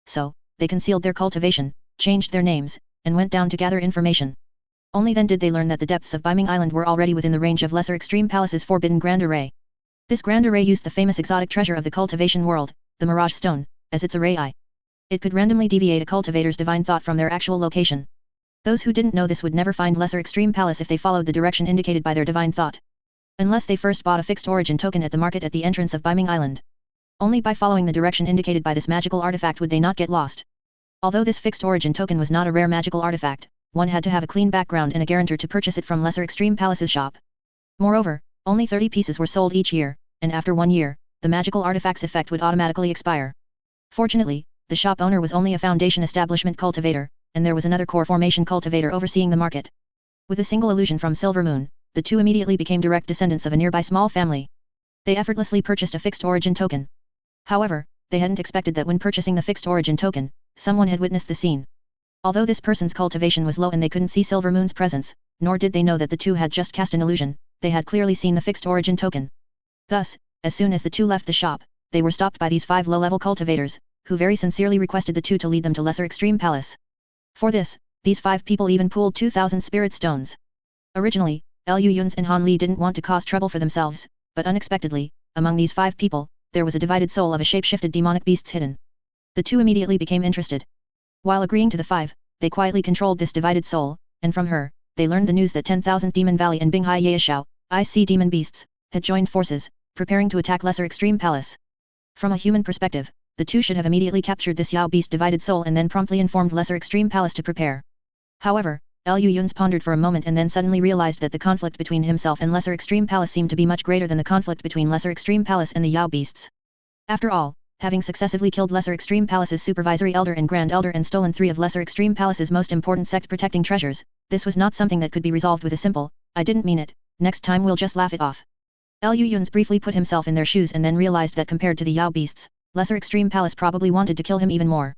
So, they concealed their cultivation, changed their names, and went down to gather information. Only then did they learn that the depths of Biming Island were already within the range of Lesser Extreme Palace's forbidden Grand Array. This Grand Array used the famous exotic treasure of the cultivation world, the Mirage Stone, as its array eye. It could randomly deviate a cultivator's divine thought from their actual location. Those who didn't know this would never find Lesser Extreme Palace if they followed the direction indicated by their divine thought. Unless they first bought a fixed origin token at the market at the entrance of Biming Island. Only by following the direction indicated by this magical artifact would they not get lost. Although this fixed origin token was not a rare magical artifact, one had to have a clean background and a guarantor to purchase it from Lesser Extreme Palace's shop. Moreover, only 30 pieces were sold each year, and after 1 year, the magical artifact's effect would automatically expire. Fortunately, the shop owner was only a foundation establishment cultivator, and there was another core formation cultivator overseeing the market. With a single illusion from Silver Moon, the two immediately became direct descendants of a nearby small family. They effortlessly purchased a fixed origin token. However, they hadn't expected that when purchasing the fixed origin token, someone had witnessed the scene. Although this person's cultivation was low and they couldn't see Silver Moon's presence, nor did they know that the two had just cast an illusion, they had clearly seen the fixed origin token. Thus, as soon as the two left the shop, they were stopped by these 5 low-level cultivators, who very sincerely requested the two to lead them to Lesser Extreme Palace. For this, these 5 people even pooled 2,000 spirit stones. Originally, Lu Yun's and Han Li didn't want to cause trouble for themselves, but unexpectedly, among these 5 people, there was a divided soul of a shape-shifted demonic beast hidden. The two immediately became interested. While agreeing to the 5, they quietly controlled this divided soul, and from her, they learned the news that 10,000 Demon Valley and Binghai Yaeshao, IC demon beasts, had joined forces, preparing to attack Lesser Extreme Palace. From a human perspective, the two should have immediately captured this Yao beast divided soul and then promptly informed Lesser Extreme Palace to prepare. However, Lu Yun's pondered for a moment and then suddenly realized that the conflict between himself and Lesser Extreme Palace seemed to be much greater than the conflict between Lesser Extreme Palace and the Yao beasts. After all, having successively killed Lesser Extreme Palace's supervisory elder and grand elder and stolen 3 of Lesser Extreme Palace's most important sect-protecting treasures, this was not something that could be resolved with a simple, "I didn't mean it, next time we'll just laugh it off." Lu Yun's briefly put himself in their shoes and then realized that compared to the Yao beasts, Lesser Extreme Palace probably wanted to kill him even more.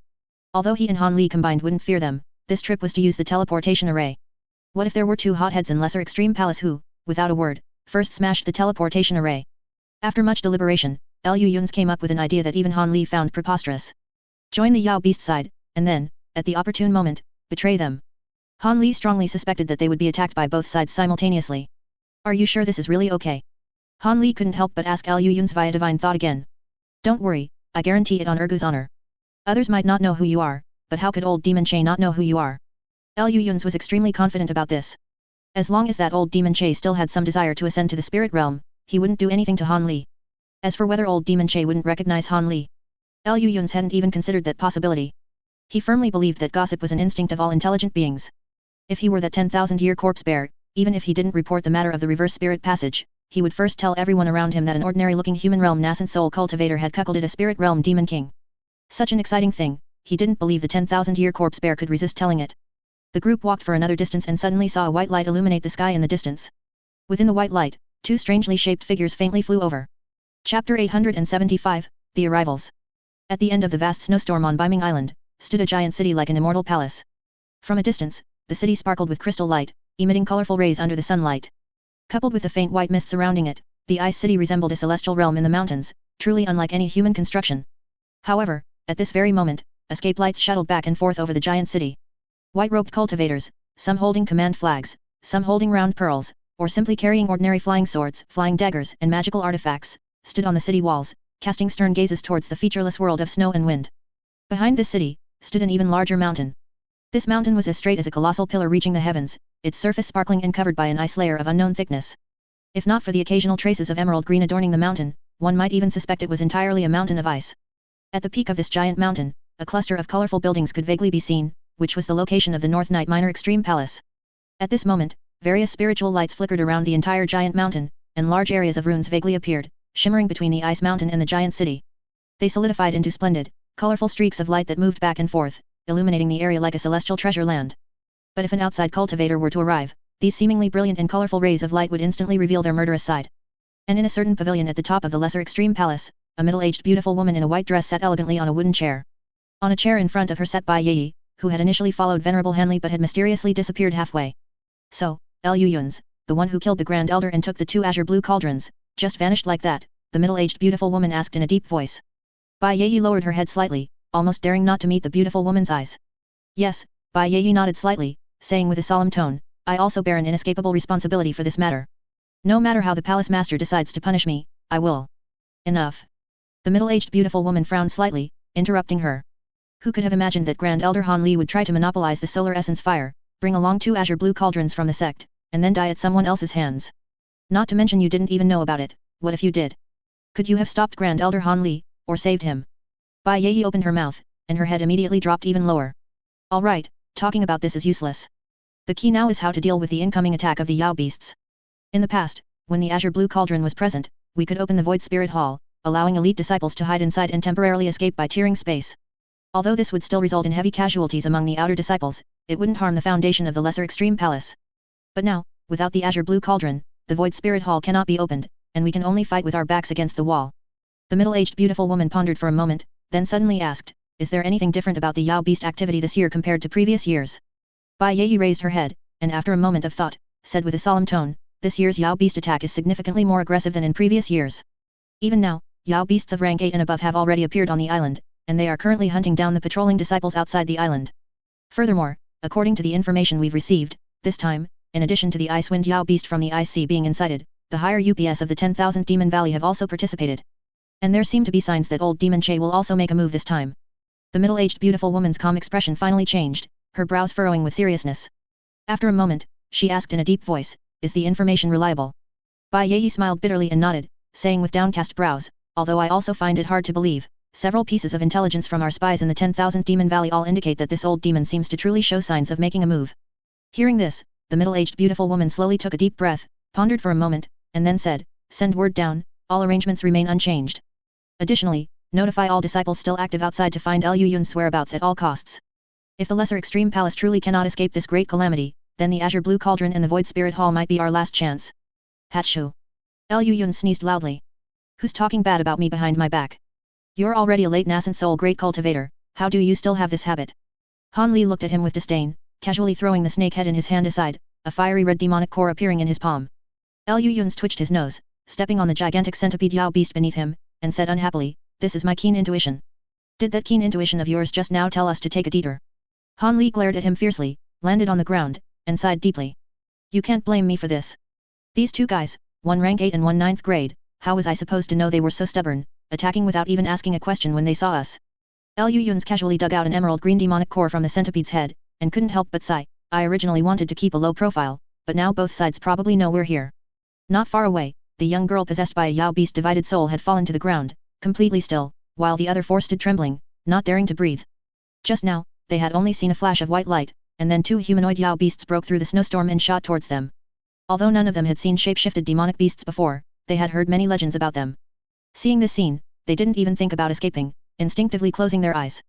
Although he and Han Li combined wouldn't fear them, this trip was to use the teleportation array. What if there were 2 hotheads in Lesser Extreme Palace who, without a word, first smashed the teleportation array? After much deliberation, Lu Yun's came up with an idea that even Han Li found preposterous. Join the Yao beast side, and then, at the opportune moment, betray them. Han Li strongly suspected that they would be attacked by both sides simultaneously. Are you sure this is really okay? Han Li couldn't help but ask Lu Yun's via divine thought again. Don't worry, I guarantee it on Ergu's honor. Others might not know who you are, but how could old Demon Che not know who you are? Lu Yun's was extremely confident about this. As long as that old Demon Che still had some desire to ascend to the spirit realm, he wouldn't do anything to Han Li. As for whether old Demon Che wouldn't recognize Han Li, Lu Yun's hadn't even considered that possibility. He firmly believed that gossip was an instinct of all intelligent beings. If he were that 10,000-year corpse bear, even if he didn't report the matter of the reverse spirit passage, he would first tell everyone around him that an ordinary-looking human realm nascent soul cultivator had cuckolded a spirit realm demon king. Such an exciting thing, he didn't believe the 10,000-year corpse bear could resist telling it. The group walked for another distance and suddenly saw a white light illuminate the sky in the distance. Within the white light, 2 strangely shaped figures faintly flew over. Chapter 875, The Arrivals. At the end of the vast snowstorm on Biming Island, stood a giant city like an immortal palace. From a distance, the city sparkled with crystal light, emitting colorful rays under the sunlight. Coupled with the faint white mist surrounding it, the ice city resembled a celestial realm in the mountains, truly unlike any human construction. However, at this very moment, escape lights shuttled back and forth over the giant city. White-robed cultivators, some holding command flags, some holding round pearls, or simply carrying ordinary flying swords, flying daggers, and magical artifacts, stood on the city walls, casting stern gazes towards the featureless world of snow and wind. Behind this city, stood an even larger mountain. This mountain was as straight as a colossal pillar reaching the heavens, its surface sparkling and covered by an ice layer of unknown thickness. If not for the occasional traces of emerald green adorning the mountain, one might even suspect it was entirely a mountain of ice. At the peak of this giant mountain, a cluster of colorful buildings could vaguely be seen, which was the location of the North Night Minor Extreme Palace. At this moment, various spiritual lights flickered around the entire giant mountain, and large areas of runes vaguely appeared, shimmering between the ice mountain and the giant city. They solidified into splendid, colorful streaks of light that moved back and forth, illuminating the area like a celestial treasure land. But if an outside cultivator were to arrive, these seemingly brilliant and colorful rays of light would instantly reveal their murderous side. And in a certain pavilion at the top of the Lesser Extreme Palace, a middle-aged beautiful woman in a white dress sat elegantly on a wooden chair. On a chair in front of her sat Bai Yi, who had initially followed Venerable Hanli but had mysteriously disappeared halfway. So, Lu Yun's, the one who killed the Grand Elder and took the 2 azure blue cauldrons, just vanished like that, the middle-aged beautiful woman asked in a deep voice. Bai Yi lowered her head slightly, almost daring not to meet the beautiful woman's eyes. Yes, Bai Yi nodded slightly, saying with a solemn tone, I also bear an inescapable responsibility for this matter. No matter how the palace master decides to punish me, I will. Enough. The middle-aged beautiful woman frowned slightly, interrupting her. Who could have imagined that Grand Elder Han Li would try to monopolize the solar essence fire, bring along 2 azure blue cauldrons from the sect, and then die at someone else's hands? Not to mention you didn't even know about it. What if you did? Could you have stopped Grand Elder Han Li, or saved him? Bai Yi opened her mouth, and her head immediately dropped even lower. Alright, talking about this is useless. The key now is how to deal with the incoming attack of the Yao beasts. In the past, when the azure blue cauldron was present, we could open the Void Spirit Hall, allowing elite disciples to hide inside and temporarily escape by tearing space. Although this would still result in heavy casualties among the outer disciples, it wouldn't harm the foundation of the Lesser Extreme Palace. But now, without the azure blue cauldron, the Void Spirit Hall cannot be opened, and we can only fight with our backs against the wall. The middle-aged beautiful woman pondered for a moment, then suddenly asked, is there anything different about the Yao beast activity this year compared to previous years? Bai Yi raised her head, and after a moment of thought, said with a solemn tone, this year's Yao beast attack is significantly more aggressive than in previous years. Even now, Yao beasts of rank 8 and above have already appeared on the island, and they are currently hunting down the patrolling disciples outside the island. Furthermore, according to the information we've received, this time, in addition to the Icewind Yao beast from the Ice Sea being incited, the higher UPS of the 10,000 Demon Valley have also participated. And there seem to be signs that old Demon Che will also make a move this time. The middle-aged beautiful woman's calm expression finally changed, her brows furrowing with seriousness. After a moment, she asked in a deep voice, is the information reliable? Bai Yi smiled bitterly and nodded, saying with downcast brows, although I also find it hard to believe, several pieces of intelligence from our spies in the 10,000 Demon Valley all indicate that this old demon seems to truly show signs of making a move. Hearing this, the middle-aged beautiful woman slowly took a deep breath, pondered for a moment, and then said, send word down, all arrangements remain unchanged. Additionally, notify all disciples still active outside to find Lu Yun's whereabouts at all costs. If the Lesser Extreme Palace truly cannot escape this great calamity, then the Azure Blue Cauldron and the Void Spirit Hall might be our last chance. Hatshu. Lu Yun sneezed loudly. Who's talking bad about me behind my back? You're already a late nascent soul great cultivator, how do you still have this habit? Han Li looked at him with disdain, casually throwing the snake head in his hand aside, a fiery red demonic core appearing in his palm. Lu Yun's twitched his nose, stepping on the gigantic centipede Yao beast beneath him, and said unhappily, this is my keen intuition. Did that keen intuition of yours just now tell us to take a detour? Han Li glared at him fiercely, landed on the ground, and sighed deeply. You can't blame me for this. These two guys, one rank 8 and one 9th grade, how was I supposed to know they were so stubborn, attacking without even asking a question when they saw us? Lu Yun's casually dug out an emerald green demonic core from the centipede's head, and couldn't help but sigh, I originally wanted to keep a low profile, but now both sides probably know we're here. Not far away, the young girl possessed by a Yao beast divided soul had fallen to the ground, completely still, while the other four stood trembling, not daring to breathe. Just now, they had only seen a flash of white light, and then two humanoid Yao beasts broke through the snowstorm and shot towards them. Although none of them had seen shape-shifted demonic beasts before, they had heard many legends about them. Seeing this scene, they didn't even think about escaping, instinctively closing their eyes.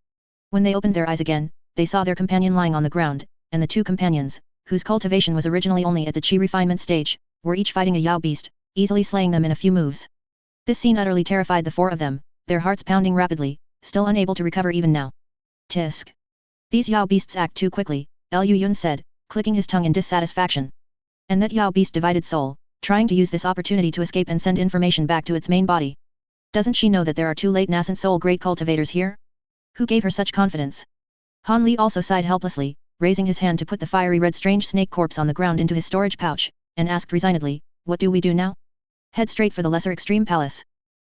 When they opened their eyes again, they saw their companion lying on the ground, and the two companions, whose cultivation was originally only at the chi refinement stage, were each fighting a Yao beast, easily slaying them in a few moves. This scene utterly terrified the four of them, their hearts pounding rapidly, still unable to recover even now. Tisk. These Yao beasts act too quickly, Lu Yun said, clicking his tongue in dissatisfaction. And that Yao beast divided soul, trying to use this opportunity to escape and send information back to its main body. Doesn't she know that there are two late nascent soul great cultivators here? Who gave her such confidence? Han Li also sighed helplessly, raising his hand to put the fiery red strange snake corpse on the ground into his storage pouch, and asked resignedly, what do we do now? Head straight for the Lesser Extreme Palace.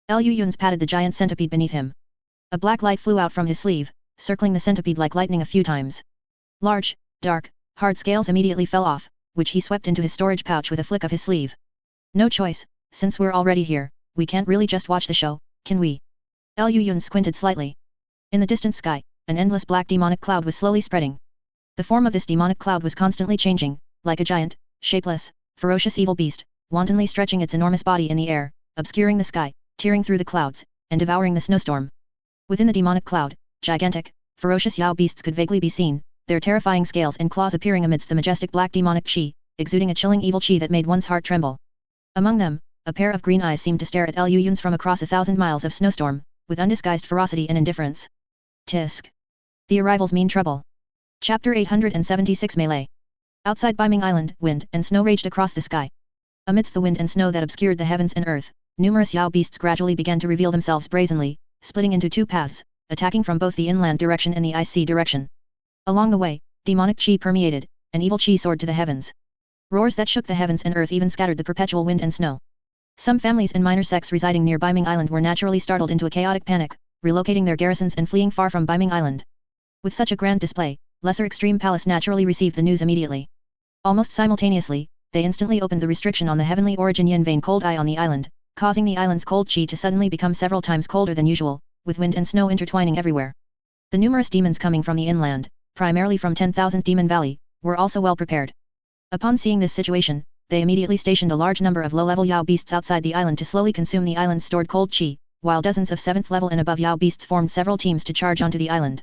Lu Yun's patted the giant centipede beneath him. A black light flew out from his sleeve, circling the centipede like lightning a few times. Large, dark, hard scales immediately fell off, which he swept into his storage pouch with a flick of his sleeve. No choice, since we're already here, we can't really just watch the show, can we? Lu Yun squinted slightly. In the distant sky, an endless black demonic cloud was slowly spreading. The form of this demonic cloud was constantly changing, like a giant, shapeless, ferocious evil beast, wantonly stretching its enormous body in the air, obscuring the sky, tearing through the clouds, and devouring the snowstorm. Within the demonic cloud, gigantic, ferocious Yao beasts could vaguely be seen, their terrifying scales and claws appearing amidst the majestic black demonic chi, exuding a chilling evil chi that made one's heart tremble. Among them, a pair of green eyes seemed to stare at Lu Yun's from across 1,000 miles of snowstorm, with undisguised ferocity and indifference. Tisk. The arrivals mean trouble. Chapter 876 Melee. Outside Biming Island, wind and snow raged across the sky. Amidst the wind and snow that obscured the heavens and earth, numerous Yao beasts gradually began to reveal themselves brazenly, splitting into two paths, attacking from both the inland direction and the ice sea direction. Along the way, demonic chi permeated, and evil chi soared to the heavens. Roars that shook the heavens and earth even scattered the perpetual wind and snow. Some families and minor sects residing near Biming Island were naturally startled into a chaotic panic, relocating their garrisons and fleeing far from Biming Island. With such a grand display, Lesser Extreme Palace naturally received the news immediately. Almost simultaneously, they instantly opened the restriction on the heavenly origin yin vein cold eye on the island, causing the island's cold chi to suddenly become several times colder than usual, with wind and snow intertwining everywhere. The numerous demons coming from the inland, primarily from 10,000 Demon Valley, were also well prepared. Upon seeing this situation, they immediately stationed a large number of low-level Yao beasts outside the island to slowly consume the island's stored cold chi, while dozens of 7th level and above Yao beasts formed several teams to charge onto the island.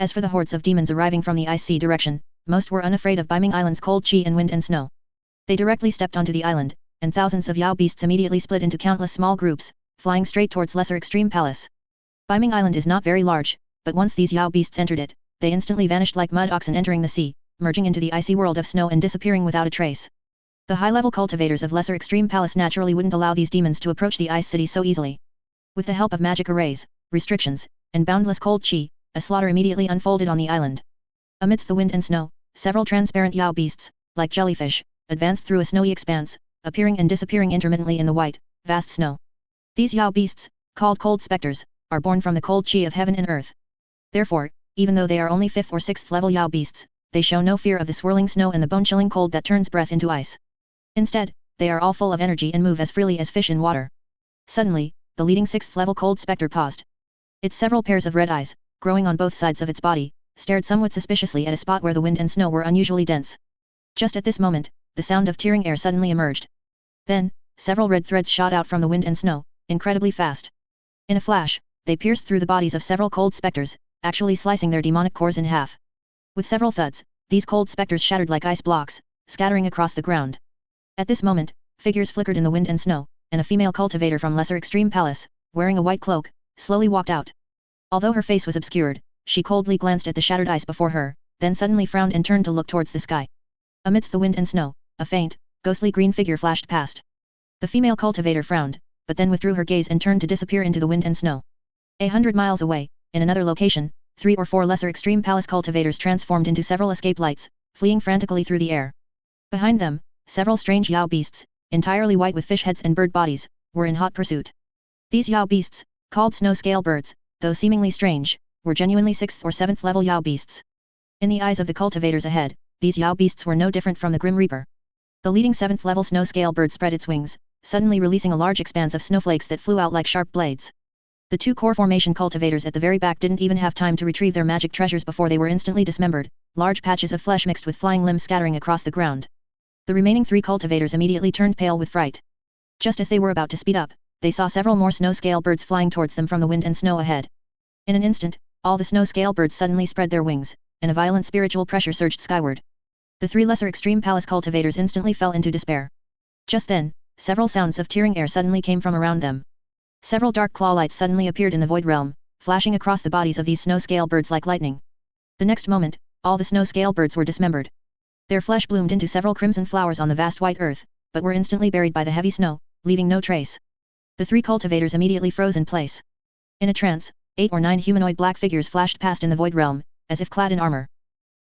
As for the hordes of demons arriving from the ice sea direction, most were unafraid of Biming Island's cold chi and wind and snow. They directly stepped onto the island, and thousands of Yao beasts immediately split into countless small groups, flying straight towards Lesser Extreme Palace. Biming Island is not very large, but once these Yao beasts entered it, they instantly vanished like mud oxen entering the sea, merging into the icy world of snow and disappearing without a trace. The high-level cultivators of Lesser Extreme Palace naturally wouldn't allow these demons to approach the ice city so easily. With the help of magic arrays, restrictions, and boundless cold chi, a slaughter immediately unfolded on the island. Amidst the wind and snow, several transparent Yao beasts, like jellyfish, advanced through a snowy expanse, appearing and disappearing intermittently in the white, vast snow. These Yao beasts, called cold specters, are born from the cold chi of heaven and earth. Therefore, even though they are only 5th or 6th level Yao beasts, they show no fear of the swirling snow and the bone-chilling cold that turns breath into ice. Instead, they are all full of energy and move as freely as fish in water. Suddenly, the leading 6th level cold specter paused. Its several pairs of red eyes, growing on both sides of its body, stared somewhat suspiciously at a spot where the wind and snow were unusually dense. Just at this moment, the sound of tearing air suddenly emerged. Then, several red threads shot out from the wind and snow, incredibly fast. In a flash, they pierced through the bodies of several cold specters, actually slicing their demonic cores in half. With several thuds, these cold specters shattered like ice blocks, scattering across the ground. At this moment, figures flickered in the wind and snow, and a female cultivator from Lesser Extreme Palace, wearing a white cloak, slowly walked out. Although her face was obscured, she coldly glanced at the shattered ice before her, then suddenly frowned and turned to look towards the sky. Amidst the wind and snow, a faint, ghostly green figure flashed past. The female cultivator frowned, but then withdrew her gaze and turned to disappear into the wind and snow. 100 miles away, in another location, 3 or 4 Lesser Extreme Palace cultivators transformed into several escape lights, fleeing frantically through the air. Behind them, several strange Yao beasts, entirely white with fish heads and bird bodies, were in hot pursuit. These Yao beasts, called snow scale birds, though seemingly strange, were genuinely 6th or 7th level Yao beasts. In the eyes of the cultivators ahead, these Yao beasts were no different from the Grim Reaper. The leading 7th level snow scale bird spread its wings, suddenly releasing a large expanse of snowflakes that flew out like sharp blades. The 2 core formation cultivators at the very back didn't even have time to retrieve their magic treasures before they were instantly dismembered, large patches of flesh mixed with flying limbs scattering across the ground. The remaining 3 cultivators immediately turned pale with fright. Just as they were about to speed up, they saw several more snow scale birds flying towards them from the wind and snow ahead. In an instant, all the snow scale birds suddenly spread their wings, and a violent spiritual pressure surged skyward. The 3 Lesser Extreme Palace cultivators instantly fell into despair. Just then, several sounds of tearing air suddenly came from around them. Several dark claw lights suddenly appeared in the void realm, flashing across the bodies of these snow scale birds like lightning. The next moment, all the snow scale birds were dismembered. Their flesh bloomed into several crimson flowers on the vast white earth, but were instantly buried by the heavy snow, leaving no trace. The 3 cultivators immediately froze in place. In a trance, 8 or 9 humanoid black figures flashed past in the void realm, as if clad in armor.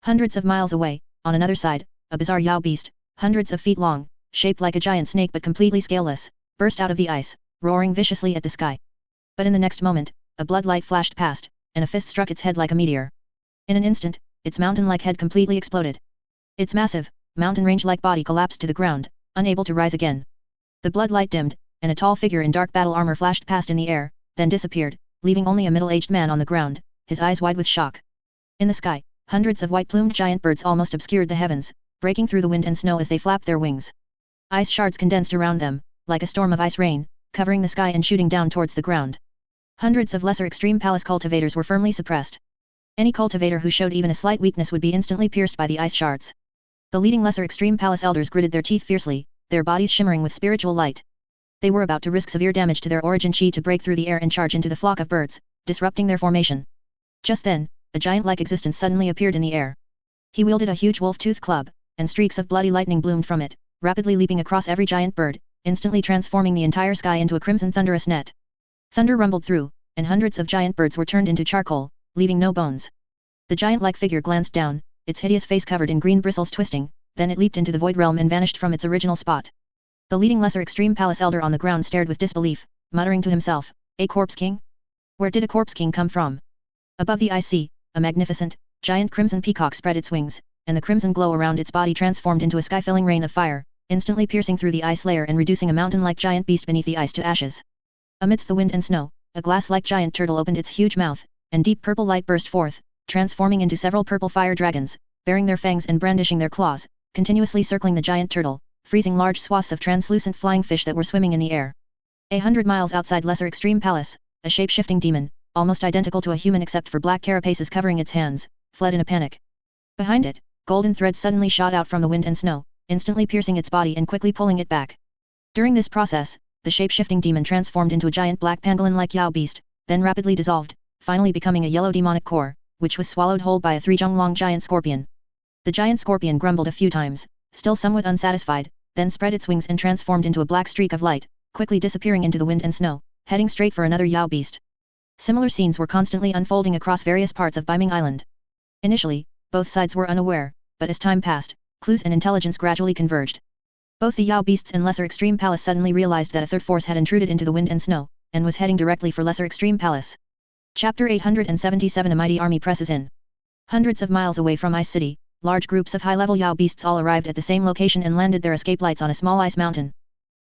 Hundreds of miles away, on another side, a bizarre Yao beast, hundreds of feet long, shaped like a giant snake but completely scaleless, burst out of the ice, roaring viciously at the sky. But in the next moment, a blood light flashed past, and a fist struck its head like a meteor. In an instant, its mountain-like head completely exploded. Its massive, mountain range-like body collapsed to the ground, unable to rise again. The blood light dimmed, and a tall figure in dark battle armor flashed past in the air, then disappeared, leaving only a middle-aged man on the ground, his eyes wide with shock. In the sky, hundreds of white-plumed giant birds almost obscured the heavens, breaking through the wind and snow as they flapped their wings. Ice shards condensed around them, like a storm of ice rain, covering the sky and shooting down towards the ground. Hundreds of Lesser Extreme Palace cultivators were firmly suppressed. Any cultivator who showed even a slight weakness would be instantly pierced by the ice shards. The leading Lesser Extreme Palace elders gritted their teeth fiercely, their bodies shimmering with spiritual light. They were about to risk severe damage to their origin chi to break through the air and charge into the flock of birds, disrupting their formation. Just then, a giant-like existence suddenly appeared in the air. He wielded a huge wolf-tooth club, and streaks of bloody lightning bloomed from it, rapidly leaping across every giant bird, instantly transforming the entire sky into a crimson thunderous net. Thunder rumbled through, and hundreds of giant birds were turned into charcoal, leaving no bones. The giant-like figure glanced down, its hideous face covered in green bristles twisting, then it leaped into the void realm and vanished from its original spot. The leading lesser extreme palace elder on the ground stared with disbelief, muttering to himself, "A corpse king? Where did a corpse king come from?" Above the ice, a magnificent, giant crimson peacock spread its wings, and the crimson glow around its body transformed into a sky-filling rain of fire, instantly piercing through the ice layer and reducing a mountain-like giant beast beneath the ice to ashes. Amidst the wind and snow, a glass-like giant turtle opened its huge mouth, and deep purple light burst forth, transforming into several purple fire dragons, bearing their fangs and brandishing their claws, continuously circling the giant turtle, freezing large swaths of translucent flying fish that were swimming in the air. 100 miles outside Lesser Extreme Palace, a shape-shifting demon, almost identical to a human except for black carapaces covering its hands, fled in a panic. Behind it, golden threads suddenly shot out from the wind and snow, instantly piercing its body and quickly pulling it back. During this process, the shape-shifting demon transformed into a giant black pangolin-like Yao beast, then rapidly dissolved, finally becoming a yellow demonic core, which was swallowed whole by a 3-jong-long giant scorpion. The giant scorpion grumbled a few times, still somewhat unsatisfied, then spread its wings and transformed into a black streak of light, quickly disappearing into the wind and snow, heading straight for another Yao beast. Similar scenes were constantly unfolding across various parts of Biming Island. Initially, both sides were unaware, but as time passed, clues and intelligence gradually converged. Both the Yao beasts and Lesser Extreme Palace suddenly realized that a third force had intruded into the wind and snow, and was heading directly for Lesser Extreme Palace. Chapter 877 A mighty army presses in. Hundreds of miles away from Ice City, large groups of high-level Yao beasts all arrived at the same location and landed their escape lights on a small ice mountain.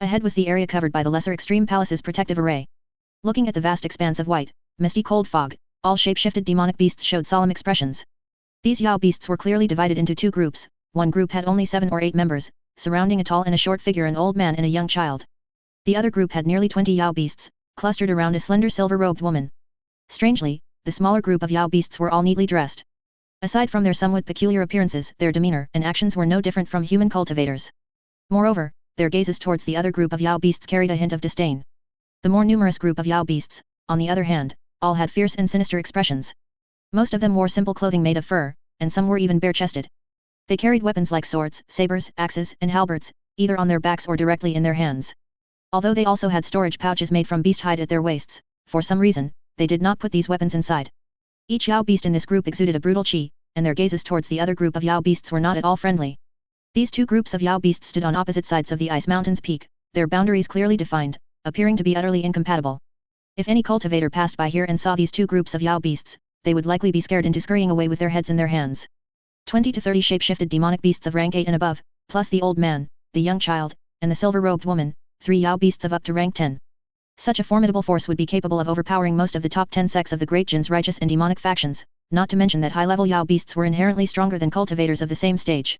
Ahead was the area covered by the Lesser Extreme Palace's protective array. Looking at the vast expanse of white, misty cold fog, all shape-shifted demonic beasts showed solemn expressions. These Yao beasts were clearly divided into two groups. One group had only 7 or 8 members, surrounding a tall and a short figure, an old man and a young child. The other group had nearly 20 Yao beasts, clustered around a slender silver-robed woman. Strangely, the smaller group of Yao beasts were all neatly dressed. Aside from their somewhat peculiar appearances, their demeanor and actions were no different from human cultivators. Moreover, their gazes towards the other group of Yao beasts carried a hint of disdain. The more numerous group of Yao beasts, on the other hand, all had fierce and sinister expressions. Most of them wore simple clothing made of fur, and some were even bare-chested. They carried weapons like swords, sabers, axes, and halberds, either on their backs or directly in their hands. Although they also had storage pouches made from beast hide at their waists, for some reason, they did not put these weapons inside. Each Yao beast in this group exuded a brutal chi, and their gazes towards the other group of Yao beasts were not at all friendly. These two groups of Yao beasts stood on opposite sides of the ice mountain's peak, their boundaries clearly defined, appearing to be utterly incompatible. If any cultivator passed by here and saw these two groups of Yao beasts, they would likely be scared into scurrying away with their heads in their hands. 20 to 30 shape-shifted demonic beasts of rank 8 and above, plus the old man, the young child, and the silver-robed woman, 3 Yao beasts of up to rank 10. Such a formidable force would be capable of overpowering most of the top 10 sects of the Great Jin's righteous and demonic factions, not to mention that high-level Yao beasts were inherently stronger than cultivators of the same stage.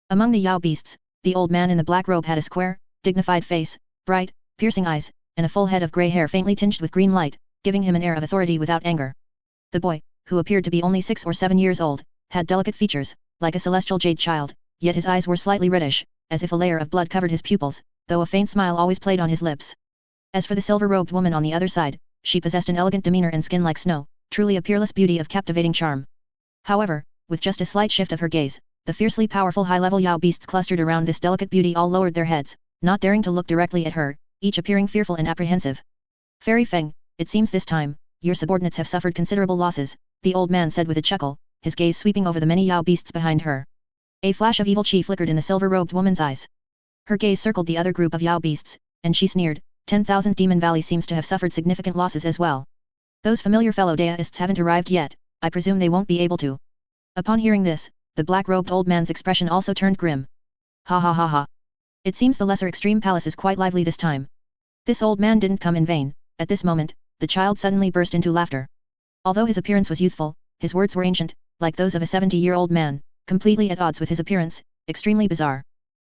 Among the Yao beasts, the old man in the black robe had a square, dignified face, bright, piercing eyes, and a full head of grey hair faintly tinged with green light, giving him an air of authority without anger. The boy, who appeared to be only 6 or 7 years old, had delicate features, like a celestial jade child, yet his eyes were slightly reddish, as if a layer of blood covered his pupils, though a faint smile always played on his lips. As for the silver-robed woman on the other side, she possessed an elegant demeanor and skin like snow, truly a peerless beauty of captivating charm. However, with just a slight shift of her gaze, the fiercely powerful high-level Yao beasts clustered around this delicate beauty all lowered their heads, not daring to look directly at her, each appearing fearful and apprehensive. "Fairy Feng, it seems this time, your subordinates have suffered considerable losses," the old man said with a chuckle, his gaze sweeping over the many Yao beasts behind her. A flash of evil chi flickered in the silver-robed woman's eyes. Her gaze circled the other group of Yao beasts, and she sneered, 10,000 Demon Valley seems to have suffered significant losses as well. Those familiar fellow deists haven't arrived yet, I presume they won't be able to. Upon hearing this, the black-robed old man's expression also turned grim. Ha ha ha ha. It seems the Lesser Extreme Palace is quite lively this time. This old man didn't come in vain. At this moment, the child suddenly burst into laughter. Although his appearance was youthful, his words were ancient, like those of a 70-year-old man, completely at odds with his appearance, extremely bizarre.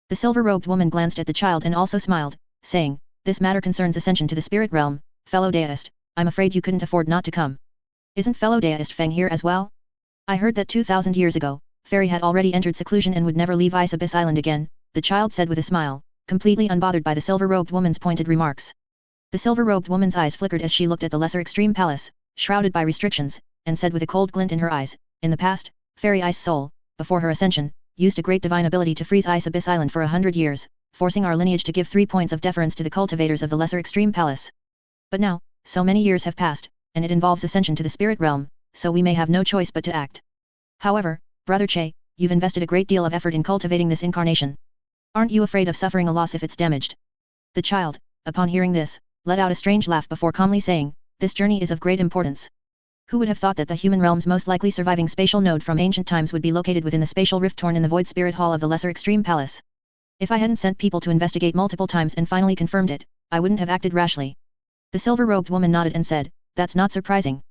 The silver-robed woman glanced at the child and also smiled, saying, "This matter concerns ascension to the spirit realm, fellow deist, I'm afraid you couldn't afford not to come. Isn't fellow deist Feng here as well? I heard that 2,000 years ago, Fairy had already entered seclusion and would never leave Ice Abyss Island again," the child said with a smile, completely unbothered by the silver-robed woman's pointed remarks. The silver-robed woman's eyes flickered as she looked at the lesser extreme palace, shrouded by restrictions, and said with a cold glint in her eyes, "In the past, Fairy Ice Soul, before her ascension, used a great divine ability to freeze Ice Abyss Island for 100 years, forcing our lineage to give 3 points of deference to the cultivators of the lesser extreme palace. But now, so many years have passed, and it involves ascension to the spirit realm, so we may have no choice but to act. However, Brother Che, you've invested a great deal of effort in cultivating this incarnation. Aren't you afraid of suffering a loss if it's damaged?" The child, upon hearing this, let out a strange laugh before calmly saying, "This journey is of great importance. Who would have thought that the human realm's most likely surviving spatial node from ancient times would be located within the spatial rift torn in the void spirit hall of the lesser extreme palace? If I hadn't sent people to investigate multiple times and finally confirmed it, I wouldn't have acted rashly." The silver-robed woman nodded and said, "That's not surprising.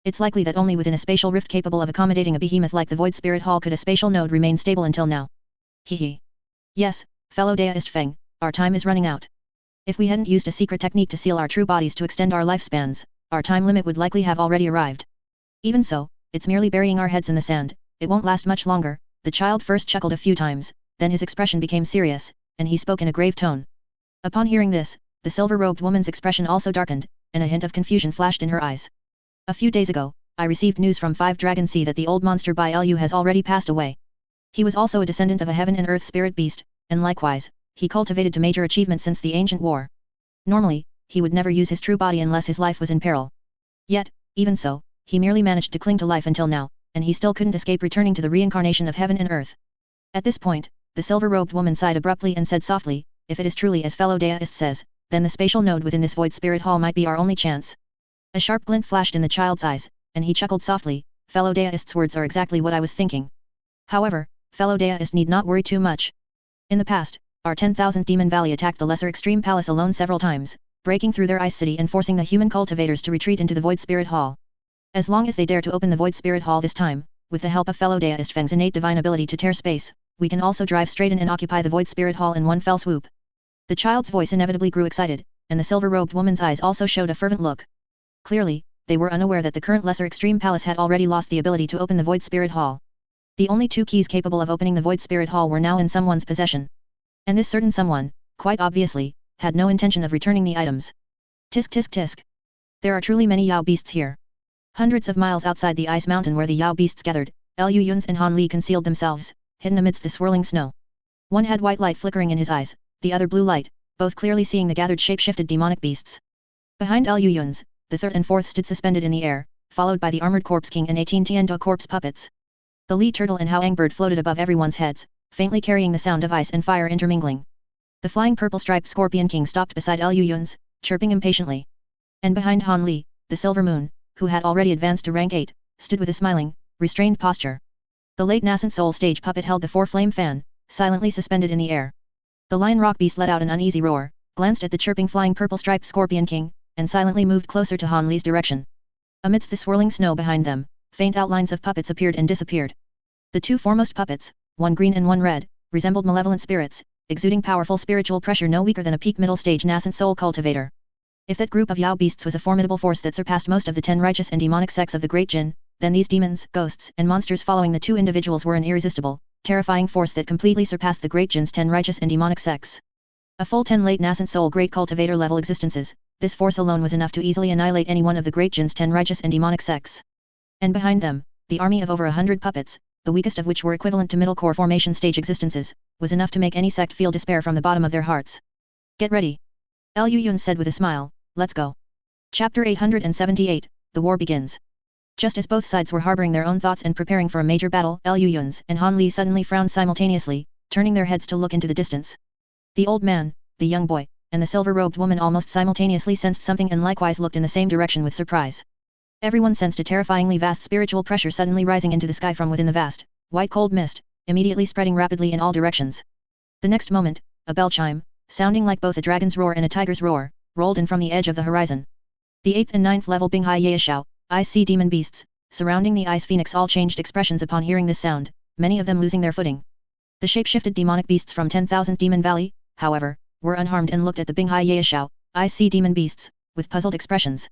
It's likely that only within a spatial rift capable of accommodating a behemoth like the void spirit hall could a spatial node remain stable until now. Hehe. Yes, fellow Daoist Feng, our time is running out. If we hadn't used a secret technique to seal our true bodies to extend our lifespans, our time limit would likely have already arrived. Even so, it's merely burying our heads in the sand, it won't last much longer." The child first chuckled a few times, then his expression became serious, and he spoke in a grave tone. Upon hearing this, the silver-robed woman's expression also darkened, and a hint of confusion flashed in her eyes. "A few days ago, I received news from 5 Dragon Sea that the old monster Bai Lu has already passed away. He was also a descendant of a heaven and earth spirit beast, and likewise, he cultivated to major achievement since the ancient war. Normally, he would never use his true body unless his life was in peril. Yet, even so, he merely managed to cling to life until now, and he still couldn't escape returning to the reincarnation of heaven and earth." At this point, the silver-robed woman sighed abruptly and said softly, "If it is truly as fellow Daoist says, then the spatial node within this void spirit hall might be our only chance." A sharp glint flashed in the child's eyes, and he chuckled softly, "Fellow Daoist's words are exactly what I was thinking. However, fellow Daoist need not worry too much. In the past, our 10,000 Demon Valley attacked the lesser extreme palace alone several times, breaking through their ice city and forcing the human cultivators to retreat into the void spirit hall. As long as they dare to open the void spirit hall this time, with the help of fellow Daoist Feng's innate divine ability to tear space, we can also drive straight in and occupy the void spirit hall in one fell swoop." The child's voice inevitably grew excited, and the silver-robed woman's eyes also showed a fervent look. Clearly, they were unaware that the current lesser extreme palace had already lost the ability to open the void spirit hall. The only 2 keys capable of opening the void spirit hall were now in someone's possession. And this certain someone, quite obviously, had no intention of returning the items. Tisk tisk tisk. There are truly many Yao beasts here. Hundreds of miles outside the ice mountain where the Yao beasts gathered, Lu Yun's and Han Li concealed themselves, hidden amidst the swirling snow. One had white light flickering in his eyes, the other blue light, both clearly seeing the gathered shape-shifted demonic beasts. Behind Lu Yun's, the third and fourth stood suspended in the air, followed by the armored corpse king and 18 Tiando corpse puppets. The Li turtle and Hao Angbird floated above everyone's heads, faintly carrying the sound of ice and fire intermingling. The flying purple-striped scorpion king stopped beside Lu Yun's, chirping impatiently. And behind Han Li, the silver moon, who had already advanced to rank 8, stood with a smiling, restrained posture. The late nascent soul stage puppet held the 4-flame fan, silently suspended in the air. The lion rock beast let out an uneasy roar, glanced at the chirping flying purple-striped scorpion king, and silently moved closer to Han Li's direction. Amidst the swirling snow behind them, faint outlines of puppets appeared and disappeared. The 2 foremost puppets, one green and one red, resembled malevolent spirits, exuding powerful spiritual pressure no weaker than a peak middle stage nascent soul cultivator. If that group of Yao beasts was a formidable force that surpassed most of the 10 righteous and demonic sects of the Great Jin, then these demons, ghosts, and monsters following the 2 individuals were an irresistible, terrifying force that completely surpassed the Great Jin's 10 righteous and demonic sects. A full 10 late nascent soul great cultivator level existences, this force alone was enough to easily annihilate any one of the Great Jin's 10 righteous and demonic sects. And behind them, the army of over 100 puppets, the weakest of which were equivalent to middle core formation stage existences, was enough to make any sect feel despair from the bottom of their hearts. "Get ready," Lu Yun said with a smile, "let's go." Chapter 878, The War Begins. Just as both sides were harboring their own thoughts and preparing for a major battle, Lu Yun's and Han Li suddenly frowned simultaneously, turning their heads to look into the distance. The old man, the young boy, and the silver-robed woman almost simultaneously sensed something and likewise looked in the same direction with surprise. Everyone sensed a terrifyingly vast spiritual pressure suddenly rising into the sky from within the vast, white cold mist, immediately spreading rapidly in all directions. The next moment, a bell chime, sounding like both a dragon's roar and a tiger's roar, rolled in from the edge of the horizon. The 8th and 9th level Binghai Yaeshao, Ice Sea Demon Beasts, surrounding the Ice Phoenix all changed expressions upon hearing this sound, many of them losing their footing. The shape-shifted demonic beasts from 10,000 Demon Valley, however, were unharmed and looked at the Binghai Yaeshao, Ice Sea Demon Beasts, with puzzled expressions.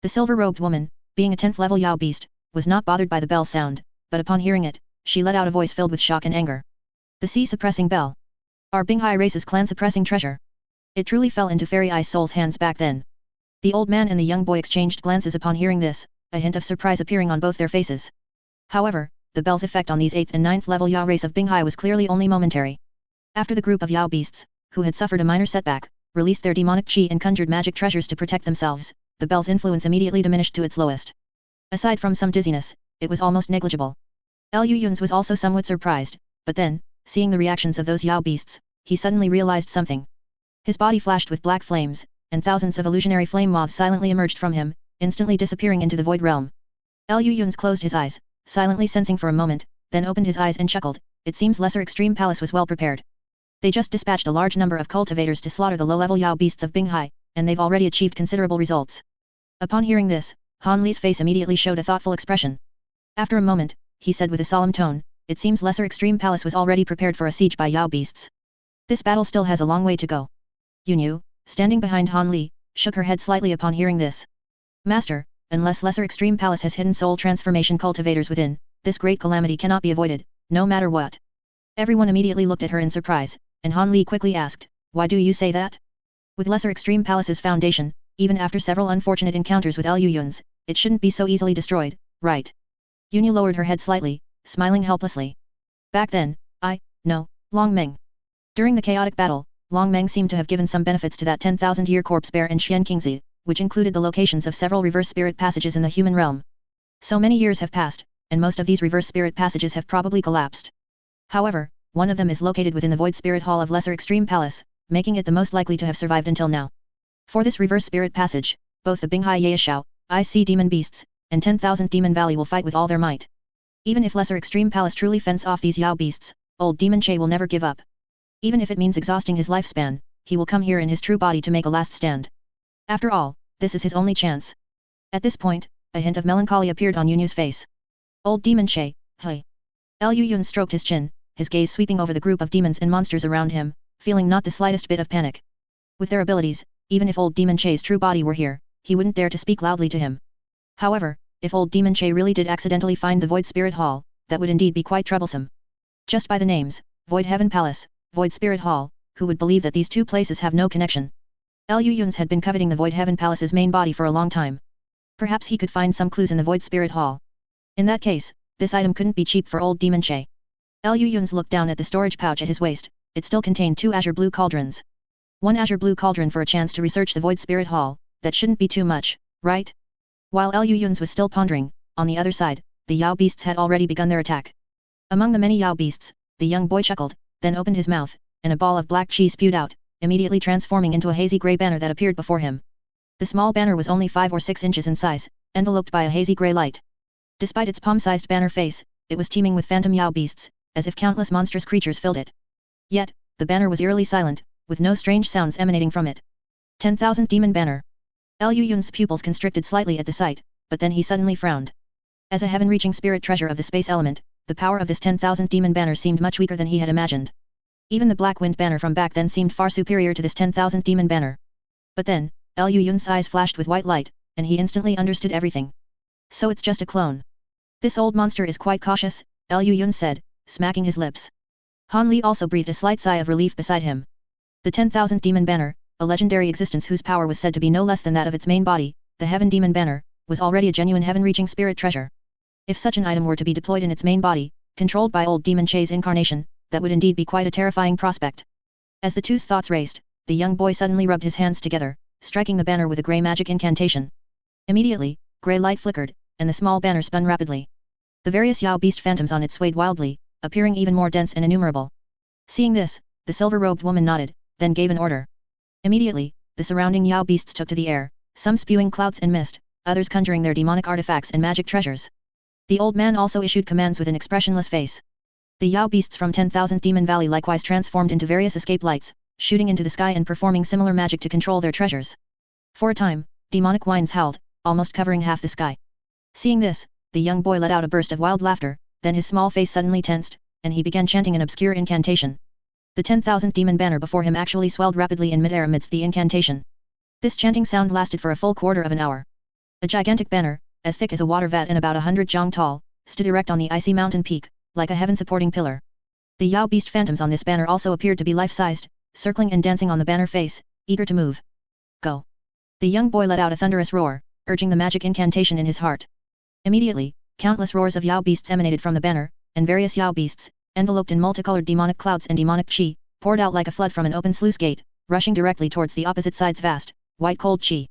The silver-robed woman, being a 10th level Yao beast, was not bothered by the bell sound, but upon hearing it, she let out a voice filled with shock and anger. The sea-suppressing bell. Our Binghai race's clan-suppressing treasure. It truly fell into Fairy Ice Soul's hands back then. The old man and the young boy exchanged glances upon hearing this, a hint of surprise appearing on both their faces. However, the bell's effect on these 8th and 9th level Yao race of Binghai was clearly only momentary. After the group of Yao beasts, who had suffered a minor setback, released their demonic chi and conjured magic treasures to protect themselves, the bell's influence immediately diminished to its lowest. Aside from some dizziness, it was almost negligible. Liu Yun's was also somewhat surprised, but then, seeing the reactions of those Yao beasts, he suddenly realized something. His body flashed with black flames, and thousands of illusionary flame moths silently emerged from him, instantly disappearing into the void realm. Liu Yun's closed his eyes, silently sensing for a moment, then opened his eyes and chuckled. It seems Lesser Extreme Palace was well prepared. They just dispatched a large number of cultivators to slaughter the low-level Yao beasts of Binghai, and they've already achieved considerable results. Upon hearing this, Han Li's face immediately showed a thoughtful expression. After a moment, he said with a solemn tone, "It seems Lesser Extreme Palace was already prepared for a siege by Yao beasts. This battle still has a long way to go." Yunyu, standing behind Han Li, shook her head slightly upon hearing this. "Master, unless Lesser Extreme Palace has hidden soul transformation cultivators within, this great calamity cannot be avoided, no matter what." Everyone immediately looked at her in surprise, and Han Li quickly asked, "Why do you say that?" With Lesser Extreme Palace's foundation, even after several unfortunate encounters with Liu Yun's, it shouldn't be so easily destroyed, right? Yunyu lowered her head slightly, smiling helplessly. "Back then, no, Long Meng. During the chaotic battle, Long Meng seemed to have given some benefits to that 10,000-year corpse bear in Xian Qingzi, which included the locations of several reverse spirit passages in the human realm. So many years have passed, and most of these reverse spirit passages have probably collapsed. However, one of them is located within the Void Spirit Hall of Lesser Extreme Palace, making it the most likely to have survived until now. For this reverse spirit passage, both the Binghai Yaeshao, IC Demon Beasts, and 10,000 Demon Valley will fight with all their might. Even if Lesser Extreme Palace truly fends off these Yao beasts, old Demon Che will never give up. Even if it means exhausting his lifespan, he will come here in his true body to make a last stand. After all, this is his only chance." At this point, a hint of melancholy appeared on Yunyu's face. "Old Demon Che, hey." Liu Yun stroked his chin, his gaze sweeping over the group of demons and monsters around him, feeling not the slightest bit of panic. With their abilities, even if old Demon Che's true body were here, he wouldn't dare to speak loudly to him. However, if old Demon Che really did accidentally find the Void Spirit Hall, that would indeed be quite troublesome. Just by the names, Void Heaven Palace, Void Spirit Hall, who would believe that these two places have no connection? Liu Yun's had been coveting the Void Heaven Palace's main body for a long time. Perhaps he could find some clues in the Void Spirit Hall. In that case, this item couldn't be cheap for old Demon Che. Liu Yun's looked down at the storage pouch at his waist. It still contained 2 azure blue cauldrons. 1 azure blue cauldron for a chance to research the Void Spirit Hall, that shouldn't be too much, right? While Liu Yun's was still pondering, on the other side, the Yao beasts had already begun their attack. Among the many Yao beasts, the young boy chuckled, then opened his mouth, and a ball of black chi spewed out, immediately transforming into a hazy grey banner that appeared before him. The small banner was only 5 or 6 inches in size, enveloped by a hazy grey light. Despite its palm-sized banner face, it was teeming with phantom Yao beasts, as if countless monstrous creatures filled it. Yet, the banner was eerily silent, with no strange sounds emanating from it. 10,000 Demon Banner. Liu Yun's pupils constricted slightly at the sight, but then he suddenly frowned. As a heaven-reaching spirit treasure of the space element, the power of this 10,000 Demon Banner seemed much weaker than he had imagined. Even the Black Wind Banner from back then seemed far superior to this 10,000 Demon Banner. But then, Liu Yun's eyes flashed with white light, and he instantly understood everything. So it's just a clone. This old monster is quite cautious, Liu Yun said, smacking his lips. Han Li also breathed a slight sigh of relief beside him. The 10,000 Demon Banner, a legendary existence whose power was said to be no less than that of its main body, the Heaven Demon Banner, was already a genuine heaven-reaching spirit treasure. If such an item were to be deployed in its main body, controlled by old Demon Che's incarnation, that would indeed be quite a terrifying prospect. As the two's thoughts raced, the young boy suddenly rubbed his hands together, striking the banner with a grey magic incantation. Immediately, grey light flickered, and the small banner spun rapidly. The various Yao beast phantoms on it swayed wildly, appearing even more dense and innumerable. Seeing this, the silver-robed woman nodded, then gave an order. Immediately, the surrounding Yao beasts took to the air, some spewing clouds and mist, others conjuring their demonic artifacts and magic treasures. The old man also issued commands with an expressionless face. The Yao beasts from 10,000 Demon Valley likewise transformed into various escape lights, shooting into the sky and performing similar magic to control their treasures. For a time, demonic whines howled, almost covering half the sky. Seeing this, the young boy let out a burst of wild laughter, then his small face suddenly tensed, and he began chanting an obscure incantation. The 10,000 Demon Banner before him actually swelled rapidly in midair amidst the incantation. This chanting sound lasted for a full quarter of an hour. A gigantic banner, as thick as a water vat and about 100 zhang tall, stood erect on the icy mountain peak, like a heaven-supporting pillar. The Yao beast phantoms on this banner also appeared to be life-sized, circling and dancing on the banner face, eager to move. Go! The young boy let out a thunderous roar, urging the magic incantation in his heart. Immediately, countless roars of Yao beasts emanated from the banner, and various Yao beasts, enveloped in multicolored demonic clouds and demonic chi, poured out like a flood from an open sluice gate, rushing directly towards the opposite side's vast, white cold chi.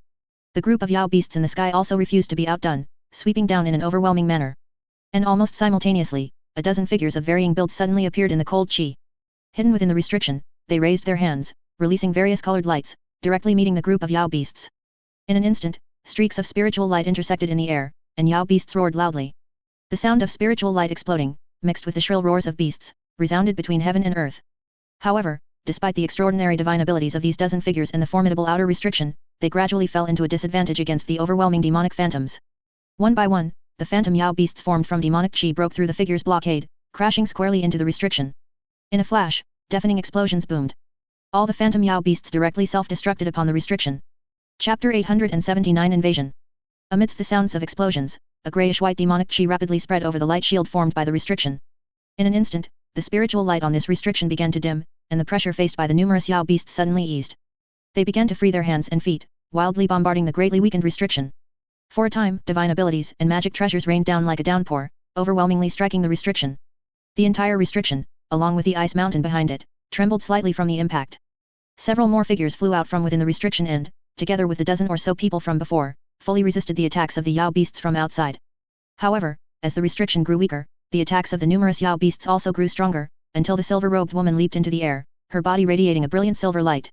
The group of Yao beasts in the sky also refused to be outdone, sweeping down in an overwhelming manner. And almost simultaneously, a dozen figures of varying builds suddenly appeared in the cold chi. Hidden within the restriction, they raised their hands, releasing various colored lights, directly meeting the group of Yao beasts. In an instant, streaks of spiritual light intersected in the air, and Yao beasts roared loudly. The sound of spiritual light exploding, mixed with the shrill roars of beasts, resounded between heaven and earth. However, despite the extraordinary divine abilities of these dozen figures and the formidable outer restriction, they gradually fell into a disadvantage against the overwhelming demonic phantoms. One by one, the phantom Yao beasts formed from demonic chi broke through the figures' blockade, crashing squarely into the restriction. In a flash, deafening explosions boomed. All the phantom Yao beasts directly self-destructed upon the restriction. Chapter 879 Invasion. Amidst the sounds of explosions, a grayish-white demonic chi rapidly spread over the light shield formed by the restriction. In an instant, the spiritual light on this restriction began to dim, and the pressure faced by the numerous Yao beasts suddenly eased. They began to free their hands and feet, wildly bombarding the greatly weakened restriction. For a time, divine abilities and magic treasures rained down like a downpour, overwhelmingly striking the restriction. The entire restriction, along with the ice mountain behind it, trembled slightly from the impact. Several more figures flew out from within the restriction and, together with the dozen or so people from before, fully resisted the attacks of the Yao beasts from outside. However, as the restriction grew weaker, the attacks of the numerous Yao beasts also grew stronger, until the silver-robed woman leaped into the air, her body radiating a brilliant silver light.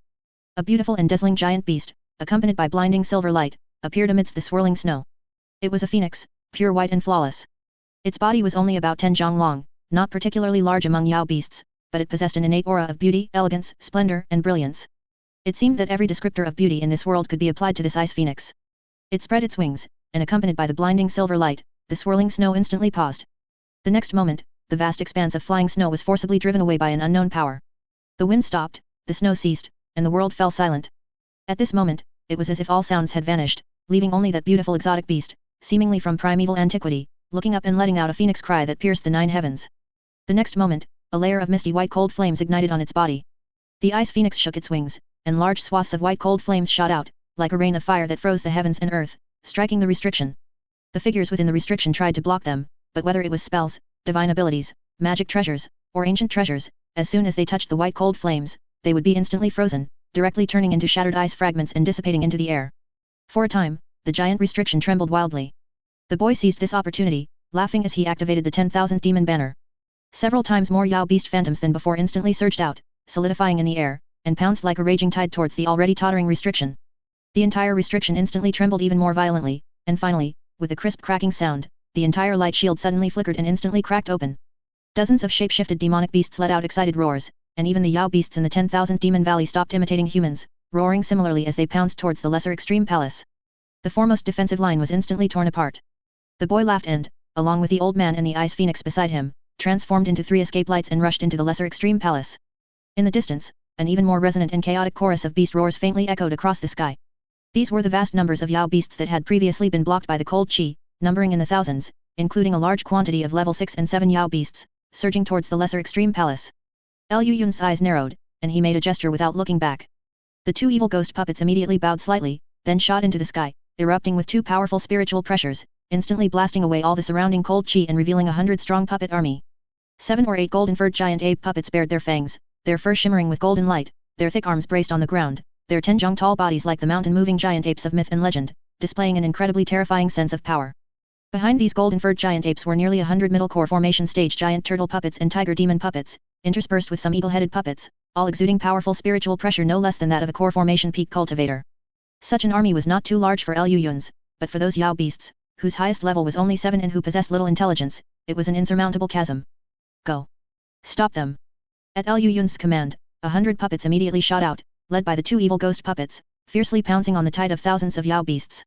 A beautiful and dazzling giant beast, accompanied by blinding silver light, appeared amidst the swirling snow. It was a phoenix, pure white and flawless. Its body was only about 10 zhang long, not particularly large among Yao beasts, but it possessed an innate aura of beauty, elegance, splendor, and brilliance. It seemed that every descriptor of beauty in this world could be applied to this ice phoenix. It spread its wings, and accompanied by the blinding silver light, the swirling snow instantly paused. The next moment, the vast expanse of flying snow was forcibly driven away by an unknown power. The wind stopped, the snow ceased, and the world fell silent. At this moment, it was as if all sounds had vanished, leaving only that beautiful exotic beast, seemingly from primeval antiquity, looking up and letting out a phoenix cry that pierced the 9 heavens. The next moment, a layer of misty white cold flames ignited on its body. The ice phoenix shook its wings, and large swaths of white cold flames shot out, like a rain of fire that froze the heavens and earth, striking the restriction. The figures within the restriction tried to block them, but whether it was spells, divine abilities, magic treasures, or ancient treasures, as soon as they touched the white cold flames, they would be instantly frozen, directly turning into shattered ice fragments and dissipating into the air. For a time, the giant restriction trembled wildly. The boy seized this opportunity, laughing as he activated the 10,000 demon banner. Several times more Yao beast phantoms than before instantly surged out, solidifying in the air, and pounced like a raging tide towards the already tottering restriction. The entire restriction instantly trembled even more violently, and finally, with a crisp cracking sound, the entire light shield suddenly flickered and instantly cracked open. Dozens of shape-shifted demonic beasts let out excited roars, and even the Yao beasts in the 10,000 demon valley stopped imitating humans, roaring similarly as they pounced towards the lesser extreme palace. The foremost defensive line was instantly torn apart. The boy laughed and, along with the old man and the ice phoenix beside him, transformed into 3 escape lights and rushed into the lesser extreme palace. In the distance, an even more resonant and chaotic chorus of beast roars faintly echoed across the sky. These were the vast numbers of Yao beasts that had previously been blocked by the cold chi, numbering in the thousands, including a large quantity of level 6 and 7 Yao beasts, surging towards the lesser extreme palace. Liu Yun's eyes narrowed, and he made a gesture without looking back. The 2 evil ghost puppets immediately bowed slightly, then shot into the sky, erupting with 2 powerful spiritual pressures, instantly blasting away all the surrounding cold chi and revealing a 100-strong puppet army. 7 or 8 golden-furred giant ape puppets bared their fangs, their fur shimmering with golden light, their thick arms braced on the ground, their 10 zhang tall bodies like the mountain-moving giant apes of myth and legend, displaying an incredibly terrifying sense of power. Behind these golden-furred giant apes were nearly 100 middle-core formation stage giant turtle puppets and tiger demon puppets, interspersed with some eagle-headed puppets, all exuding powerful spiritual pressure no less than that of a core formation peak cultivator. Such an army was not too large for Liu Yun's, but for those Yao beasts, whose highest level was only 7 and who possessed little intelligence, it was an insurmountable chasm. Go! Stop them! At Liu Yun's command, 100 puppets immediately shot out, led by the 2 evil ghost puppets, fiercely pouncing on the tide of thousands of Yao beasts.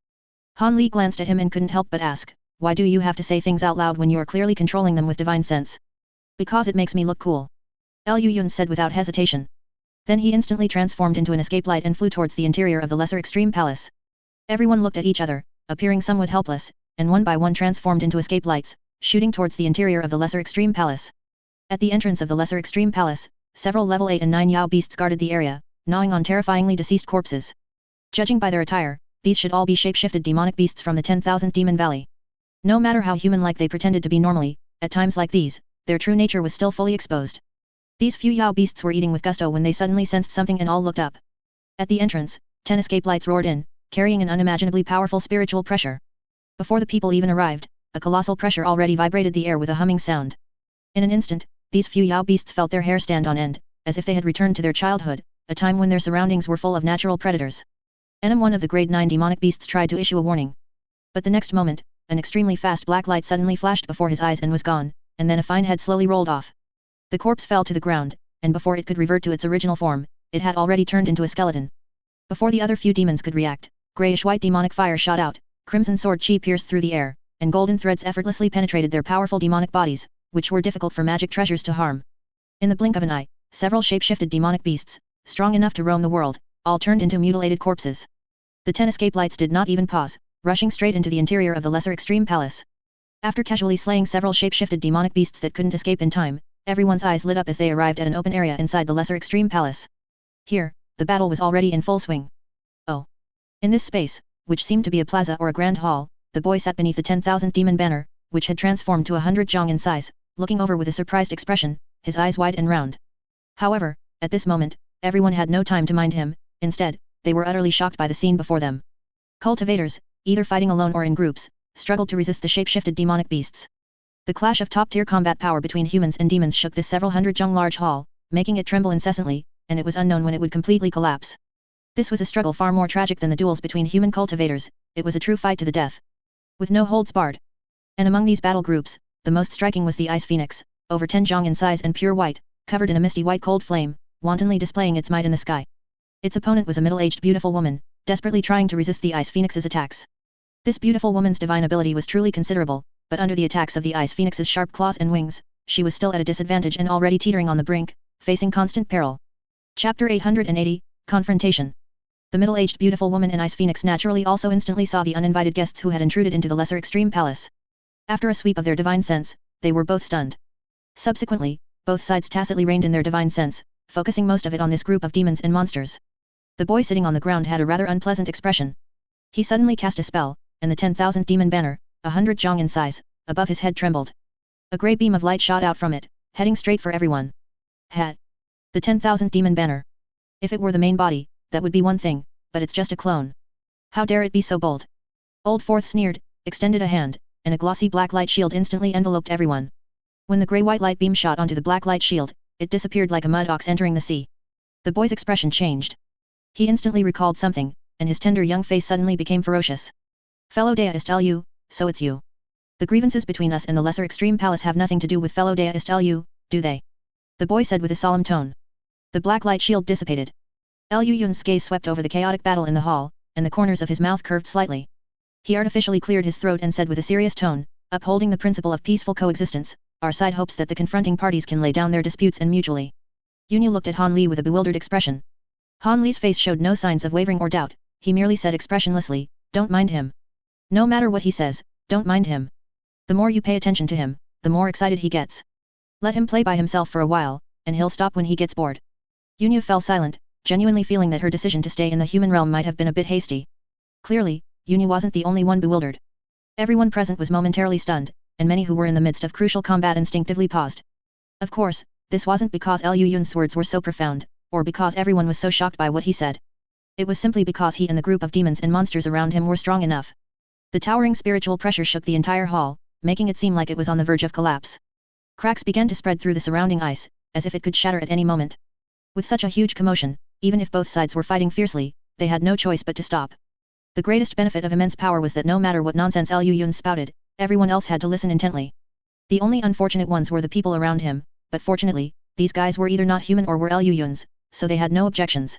Han Li glanced at him and couldn't help but ask, why do you have to say things out loud when you are clearly controlling them with divine sense? Because it makes me look cool. Liu Yun said without hesitation. Then he instantly transformed into an escape light and flew towards the interior of the lesser extreme palace. Everyone looked at each other, appearing somewhat helpless, and one by one transformed into escape lights, shooting towards the interior of the lesser extreme palace. At the entrance of the Lesser Extreme Palace, several level 8 and 9 Yao beasts guarded the area, gnawing on terrifyingly deceased corpses. Judging by their attire, these should all be shape-shifted demonic beasts from the 10,000 Demon Valley. No matter how human-like they pretended to be normally, at times like these, their true nature was still fully exposed. These few Yao beasts were eating with gusto when they suddenly sensed something and all looked up. At the entrance, 10 escape lights roared in, carrying an unimaginably powerful spiritual pressure. Before the people even arrived, a colossal pressure already vibrated the air with a humming sound. In an instant, these few Yao beasts felt their hair stand on end, as if they had returned to their childhood, a time when their surroundings were full of natural predators. One of the grade 9 demonic beasts tried to issue a warning. But the next moment, an extremely fast black light suddenly flashed before his eyes and was gone, and then a fine head slowly rolled off. The corpse fell to the ground, and before it could revert to its original form, it had already turned into a skeleton. Before the other few demons could react, grayish-white demonic fire shot out, crimson sword chi pierced through the air, and golden threads effortlessly penetrated their powerful demonic bodies, which were difficult for magic treasures to harm. In the blink of an eye, several shape-shifted demonic beasts, strong enough to roam the world, all turned into mutilated corpses. The 10 escape lights did not even pause, rushing straight into the interior of the Lesser Extreme Palace. After casually slaying several shape-shifted demonic beasts that couldn't escape in time, everyone's eyes lit up as they arrived at an open area inside the Lesser Extreme Palace. Here, the battle was already in full swing. Oh! In this space, which seemed to be a plaza or a grand hall, the boy sat beneath the 10,000 demon banner, which had transformed to 100 zhong in size, looking over with a surprised expression, his eyes wide and round. However, at this moment, everyone had no time to mind him, instead, they were utterly shocked by the scene before them. Cultivators, either fighting alone or in groups, struggled to resist the shape-shifted demonic beasts. The clash of top-tier combat power between humans and demons shook this several hundred zhong large hall, making it tremble incessantly, and it was unknown when it would completely collapse. This was a struggle far more tragic than the duels between human cultivators, it was a true fight to the death. With no holds barred. And among these battle groups, the most striking was the Ice Phoenix, over 10 zhong in size and pure white, covered in a misty white cold flame, wantonly displaying its might in the sky. Its opponent was a middle-aged beautiful woman, desperately trying to resist the Ice Phoenix's attacks. This beautiful woman's divine ability was truly considerable, but under the attacks of the Ice Phoenix's sharp claws and wings, she was still at a disadvantage and already teetering on the brink, facing constant peril. Chapter 880, Confrontation. The middle-aged beautiful woman and Ice Phoenix naturally also instantly saw the uninvited guests who had intruded into the Lesser Extreme Palace. After a sweep of their divine sense, they were both stunned. Subsequently, both sides tacitly reined in their divine sense, focusing most of it on this group of demons and monsters. The boy sitting on the ground had a rather unpleasant expression. He suddenly cast a spell, and the 10,000 demon banner, 100 zhong in size, above his head trembled. A grey beam of light shot out from it, heading straight for everyone. The 10,000 demon banner. If it were the main body, that would be one thing, but it's just a clone. How dare it be so bold? Old Fourth sneered, extended a hand, and a glossy black light shield instantly enveloped everyone. When the grey-white light beam shot onto the black light shield, it disappeared like a mud ox entering the sea. The boy's expression changed. He instantly recalled something, and his tender young face suddenly became ferocious. Fellow Deist Lu, so it's you. The grievances between us and the Lesser Extreme Palace have nothing to do with fellow Deist Lu, do they? The boy said with a solemn tone. The black light shield dissipated. Lu Yun's gaze swept over the chaotic battle in the hall, and the corners of his mouth curved slightly. He artificially cleared his throat and said with a serious tone, upholding the principle of peaceful coexistence, our side hopes that the confronting parties can lay down their disputes and mutually. Yunyu looked at Han Li with a bewildered expression. Han Li's face showed no signs of wavering or doubt, he merely said expressionlessly, don't mind him. No matter what he says, don't mind him. The more you pay attention to him, the more excited he gets. Let him play by himself for a while, and he'll stop when he gets bored. Yunyu fell silent, genuinely feeling that her decision to stay in the human realm might have been a bit hasty. Clearly, Yunyu wasn't the only one bewildered. Everyone present was momentarily stunned, and many who were in the midst of crucial combat instinctively paused. Of course, this wasn't because Lu Yun's words were so profound, or because everyone was so shocked by what he said. It was simply because he and the group of demons and monsters around him were strong enough. The towering spiritual pressure shook the entire hall, making it seem like it was on the verge of collapse. Cracks began to spread through the surrounding ice, as if it could shatter at any moment. With such a huge commotion, even if both sides were fighting fiercely, they had no choice but to stop. The greatest benefit of immense power was that no matter what nonsense Lu Yun spouted, everyone else had to listen intently. The only unfortunate ones were the people around him, but fortunately, these guys were either not human or were Lu Yuns, so they had no objections.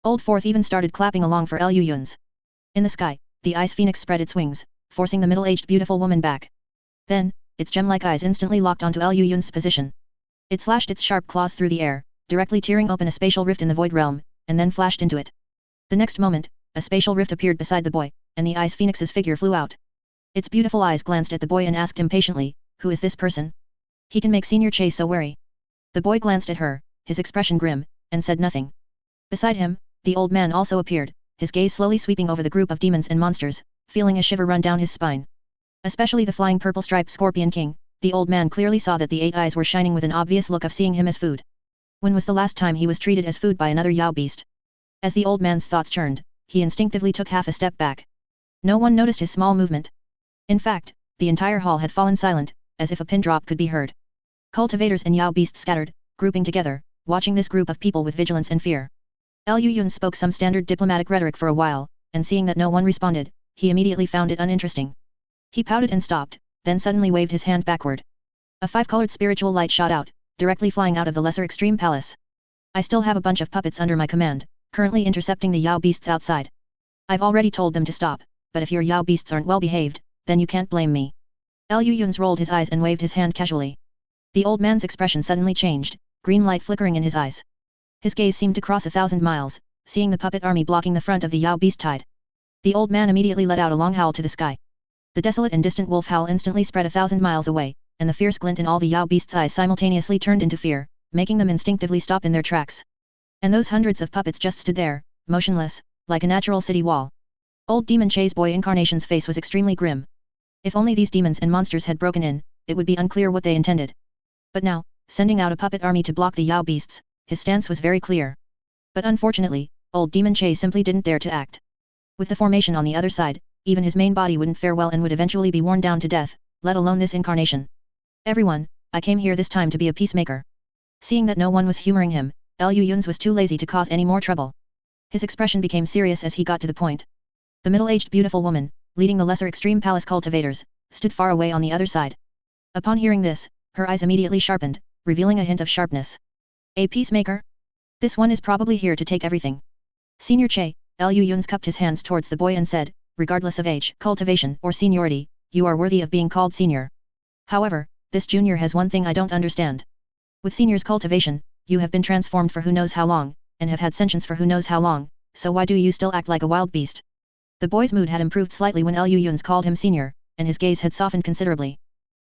Old Fourth even started clapping along for Lu Yuns. In the sky, the Ice Phoenix spread its wings, forcing the middle-aged beautiful woman back. Then, its gem-like eyes instantly locked onto Lu Yun's position. It slashed its sharp claws through the air, directly tearing open a spatial rift in the void realm, and then flashed into it. The next moment, a spatial rift appeared beside the boy, and the Ice Phoenix's figure flew out. Its beautiful eyes glanced at the boy and asked impatiently, who is this person? He can make Senior Chase so wary. The boy glanced at her, his expression grim, and said nothing. Beside him, the old man also appeared, his gaze slowly sweeping over the group of demons and monsters, feeling a shiver run down his spine. Especially the flying purple-striped Scorpion King, the old man clearly saw that the 8 eyes were shining with an obvious look of seeing him as food. When was the last time he was treated as food by another Yao beast? As the old man's thoughts churned, he instinctively took half a step back. No one noticed his small movement. In fact, the entire hall had fallen silent, as if a pin drop could be heard. Cultivators and Yao beasts scattered, grouping together, watching this group of people with vigilance and fear. Liu Yun spoke some standard diplomatic rhetoric for a while, and seeing that no one responded, he immediately found it uninteresting. He pouted and stopped, then suddenly waved his hand backward. A 5-colored spiritual light shot out, directly flying out of the Lesser Extreme Palace. I still have a bunch of puppets under my command, currently intercepting the Yao beasts outside. I've already told them to stop, but if your Yao beasts aren't well behaved, then you can't blame me. Liu Yun rolled his eyes and waved his hand casually. The old man's expression suddenly changed, green light flickering in his eyes. His gaze seemed to cross 1,000 miles, seeing the puppet army blocking the front of the Yao beast tide. The old man immediately let out a long howl to the sky. The desolate and distant wolf howl instantly spread 1,000 miles away, and the fierce glint in all the Yao beasts' eyes simultaneously turned into fear, making them instinctively stop in their tracks. And those hundreds of puppets just stood there, motionless, like a natural city wall. Old Demon Che's boy incarnation's face was extremely grim. If only these demons and monsters had broken in, it would be unclear what they intended. But now, sending out a puppet army to block the Yao beasts, his stance was very clear. But unfortunately, old Demon Che simply didn't dare to act. With the formation on the other side, even his main body wouldn't fare well and would eventually be worn down to death, let alone this incarnation. Everyone, I came here this time to be a peacemaker. Seeing that no one was humoring him, Liu Yun's was too lazy to cause any more trouble. His expression became serious as he got to the point. The middle-aged beautiful woman, leading the Lesser Extreme Palace cultivators, stood far away on the other side. Upon hearing this, her eyes immediately sharpened, revealing a hint of sharpness. A peacemaker? This one is probably here to take everything. Senior Che, Liu Yun's cupped his hands towards the boy and said, regardless of age, cultivation, or seniority, you are worthy of being called senior. However, this junior has one thing I don't understand. With senior's cultivation, you have been transformed for who knows how long, and have had sentience for who knows how long, so why do you still act like a wild beast? The boy's mood had improved slightly when Liu Yun's called him senior, and his gaze had softened considerably.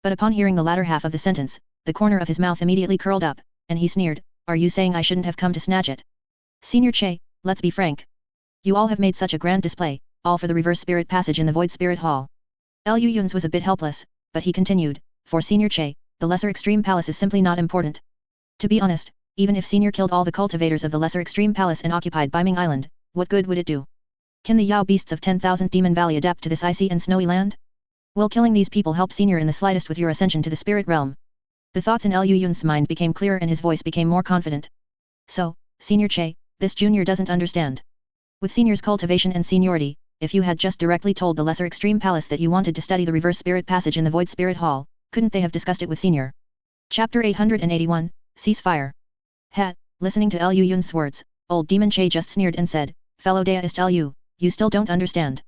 But upon hearing the latter half of the sentence, the corner of his mouth immediately curled up, and he sneered, are you saying I shouldn't have come to snatch it? Senior Che, let's be frank. You all have made such a grand display, all for the reverse spirit passage in the Void Spirit Hall. Liu Yun's was a bit helpless, but he continued, for Senior Che, the Lesser Extreme Palace is simply not important. To be honest, even if Senior killed all the cultivators of the Lesser Extreme Palace and occupied Biming Island, what good would it do? Can the Yao beasts of 10,000 Demon Valley adapt to this icy and snowy land? Will killing these people help Senior in the slightest with your ascension to the spirit realm? The thoughts in Liu Yun's mind became clearer and his voice became more confident. So, Senior Che, this junior doesn't understand. With Senior's cultivation and seniority, if you had just directly told the Lesser Extreme Palace that you wanted to study the reverse spirit passage in the Void Spirit Hall, couldn't they have discussed it with Senior? Chapter 881, Ceasefire. Listening to Liu Yun's words, old Demon Che just sneered and said, fellow Daoist Liu, you still don't understand.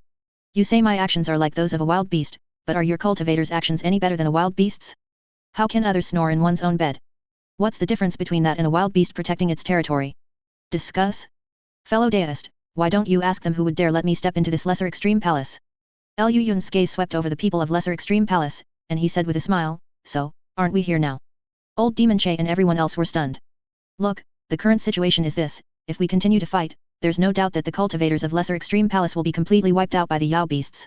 You say my actions are like those of a wild beast, but are your cultivators' actions any better than a wild beast's? How can others snore in one's own bed? What's the difference between that and a wild beast protecting its territory? Discuss? Fellow Daoist, why don't you ask them who would dare let me step into this Lesser Extreme Palace? Liu Yun's gaze swept over the people of Lesser Extreme Palace, and he said with a smile, so, aren't we here now? Old Demon Che and everyone else were stunned. Look, the current situation is this, if we continue to fight, there's no doubt that the cultivators of Lesser Extreme Palace will be completely wiped out by the Yao beasts.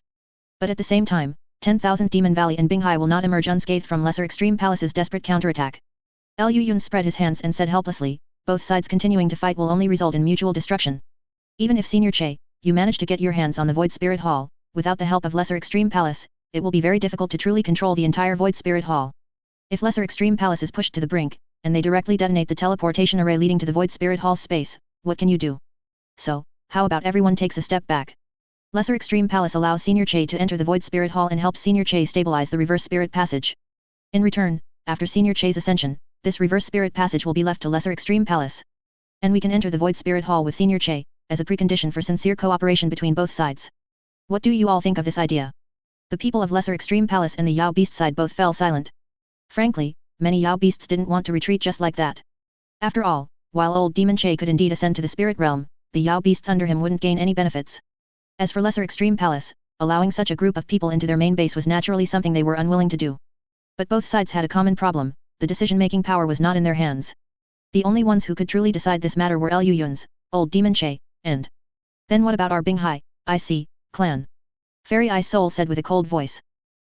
But at the same time, 10,000 Demon Valley and Binghai will not emerge unscathed from Lesser Extreme Palace's desperate counterattack. Liu Yun spread his hands and said helplessly, both sides continuing to fight will only result in mutual destruction. Even if Senior Che, you manage to get your hands on the Void Spirit Hall, without the help of Lesser Extreme Palace, it will be very difficult to truly control the entire Void Spirit Hall. If Lesser Extreme Palace is pushed to the brink, and they directly detonate the teleportation array leading to the Void Spirit Hall's space, what can you do? So, how about everyone takes a step back? Lesser Extreme Palace allows Senior Che to enter the Void Spirit Hall and helps Senior Che stabilize the Reverse Spirit Passage. In return, after Senior Che's ascension, this Reverse Spirit Passage will be left to Lesser Extreme Palace. And we can enter the Void Spirit Hall with Senior Che, as a precondition for sincere cooperation between both sides. What do you all think of this idea? The people of Lesser Extreme Palace and the Yao Beast side both fell silent. Frankly, many Yao Beasts didn't want to retreat just like that. After all, while old Demon Che could indeed ascend to the spirit realm, the Yao Beasts under him wouldn't gain any benefits. As for Lesser Extreme Palace, allowing such a group of people into their main base was naturally something they were unwilling to do. But both sides had a common problem, the decision-making power was not in their hands. The only ones who could truly decide this matter were Liu Yun's, old demon Che, and... Then what about our Binghai, IC, clan? Fairy Eye Soul said with a cold voice.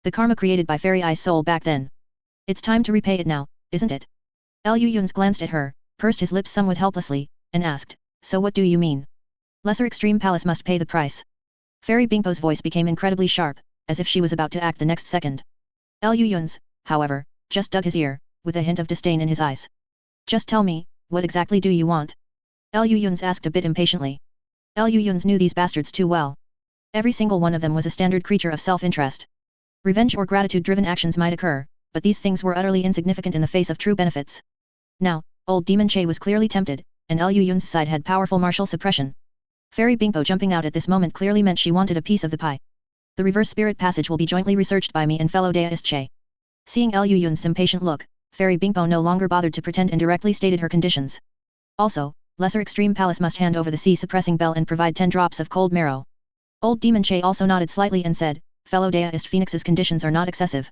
The karma created by Fairy Eye Soul back then. It's time to repay it now, isn't it? Liu Yun's glanced at her, pursed his lips somewhat helplessly, and asked, so what do you mean? Lesser Extreme Palace must pay the price. Fairy Bingpo's voice became incredibly sharp, as if she was about to act the next second. Liu Yun's, however, just dug his ear, with a hint of disdain in his eyes. Just tell me, what exactly do you want? Liu Yun's asked a bit impatiently. Liu Yun's knew these bastards too well. Every single one of them was a standard creature of self-interest. Revenge or gratitude-driven actions might occur, but these things were utterly insignificant in the face of true benefits. Now, old demon Che was clearly tempted, and Liu Yun's side had powerful martial suppression. Fairy Bingpo jumping out at this moment clearly meant she wanted a piece of the pie. The reverse spirit passage will be jointly researched by me and fellow deist Che. Seeing Liu Yun's impatient look, Fairy Bingpo no longer bothered to pretend and directly stated her conditions. Also, Lesser Extreme Palace must hand over the sea-suppressing bell and provide 10 drops of cold marrow. Old demon Che also nodded slightly and said, fellow deist Phoenix's conditions are not excessive.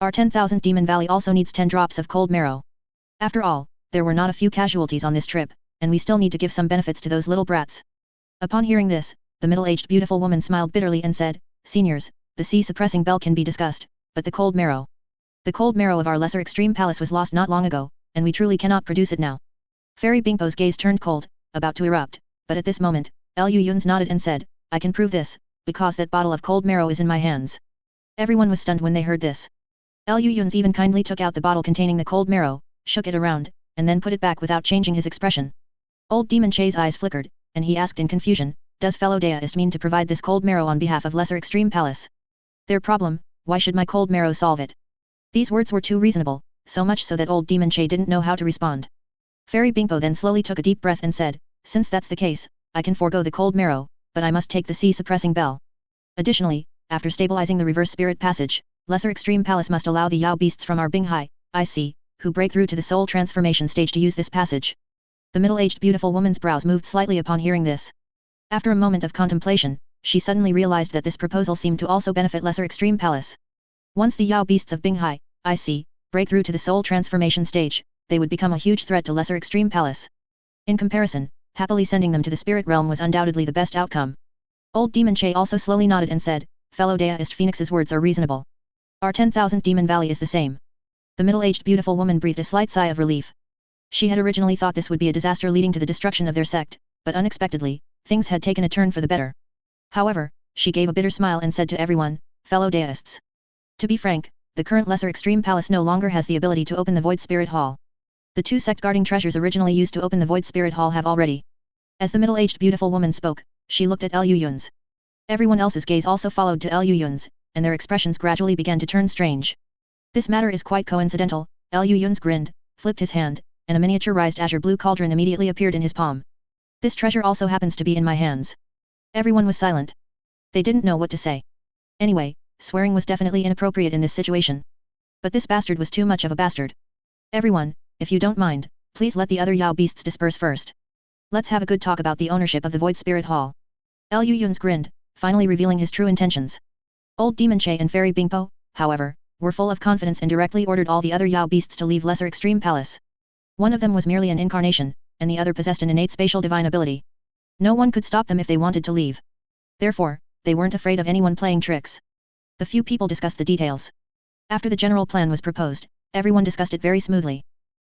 Our 10,000 Demon Valley also needs 10 drops of cold marrow. After all, there were not a few casualties on this trip, and we still need to give some benefits to those little brats. Upon hearing this, the middle-aged beautiful woman smiled bitterly and said, Seniors, the sea-suppressing bell can be discussed, but the cold marrow. The cold marrow of our Lesser Extreme Palace was lost not long ago, and we truly cannot produce it now. Fairy Bingpo's gaze turned cold, about to erupt, but at this moment, Liu Yun's nodded and said, I can prove this, because that bottle of cold marrow is in my hands. Everyone was stunned when they heard this. Liu Yun's even kindly took out the bottle containing the cold marrow, shook it around, and then put it back without changing his expression. Old demon Che's eyes flickered, and he asked in confusion, does fellow deist mean to provide this cold marrow on behalf of Lesser Extreme Palace? Their problem, why should my cold marrow solve it? These words were too reasonable, so much so that old demon Che didn't know how to respond. Fairy Bingpo then slowly took a deep breath and said, since that's the case, I can forego the cold marrow, but I must take the sea-suppressing bell. Additionally, after stabilizing the reverse spirit passage, Lesser Extreme Palace must allow the Yao beasts from our Binghai, IC, who break through to the soul transformation stage to use this passage. The middle-aged beautiful woman's brows moved slightly upon hearing this. After a moment of contemplation, she suddenly realized that this proposal seemed to also benefit Lesser Extreme Palace. Once the Yao beasts of Binghai, IC, break through to the soul transformation stage, they would become a huge threat to Lesser Extreme Palace. In comparison, happily sending them to the spirit realm was undoubtedly the best outcome. Old demon Che also slowly nodded and said, fellow deist Phoenix's words are reasonable. Our 10,000 Demon Valley is the same. The middle-aged beautiful woman breathed a slight sigh of relief. She had originally thought this would be a disaster leading to the destruction of their sect, but unexpectedly, things had taken a turn for the better. However, she gave a bitter smile and said to everyone, fellow deists. To be frank, the current Lesser Extreme Palace no longer has the ability to open the Void Spirit Hall. The 2 sect-guarding treasures originally used to open the Void Spirit Hall have already. As the middle-aged beautiful woman spoke, she looked at Liu Yun's. Everyone else's gaze also followed to Liu Yun's, and their expressions gradually began to turn strange. This matter is quite coincidental, Liu Yun's grinned, flipped his hand, and a miniaturized azure blue cauldron immediately appeared in his palm. This treasure also happens to be in my hands. Everyone was silent. They didn't know what to say. Anyway, swearing was definitely inappropriate in this situation. But this bastard was too much of a bastard. Everyone, if you don't mind, please let the other Yao beasts disperse first. Let's have a good talk about the ownership of the Void Spirit Hall. Liu Yun's grinned, finally revealing his true intentions. Old Demon Che and Fairy Bingpo, however, were full of confidence and directly ordered all the other Yao beasts to leave Lesser Extreme Palace. One of them was merely an incarnation, and the other possessed an innate spatial divine ability. No one could stop them if they wanted to leave. Therefore, they weren't afraid of anyone playing tricks. The few people discussed the details. After the general plan was proposed, everyone discussed it very smoothly.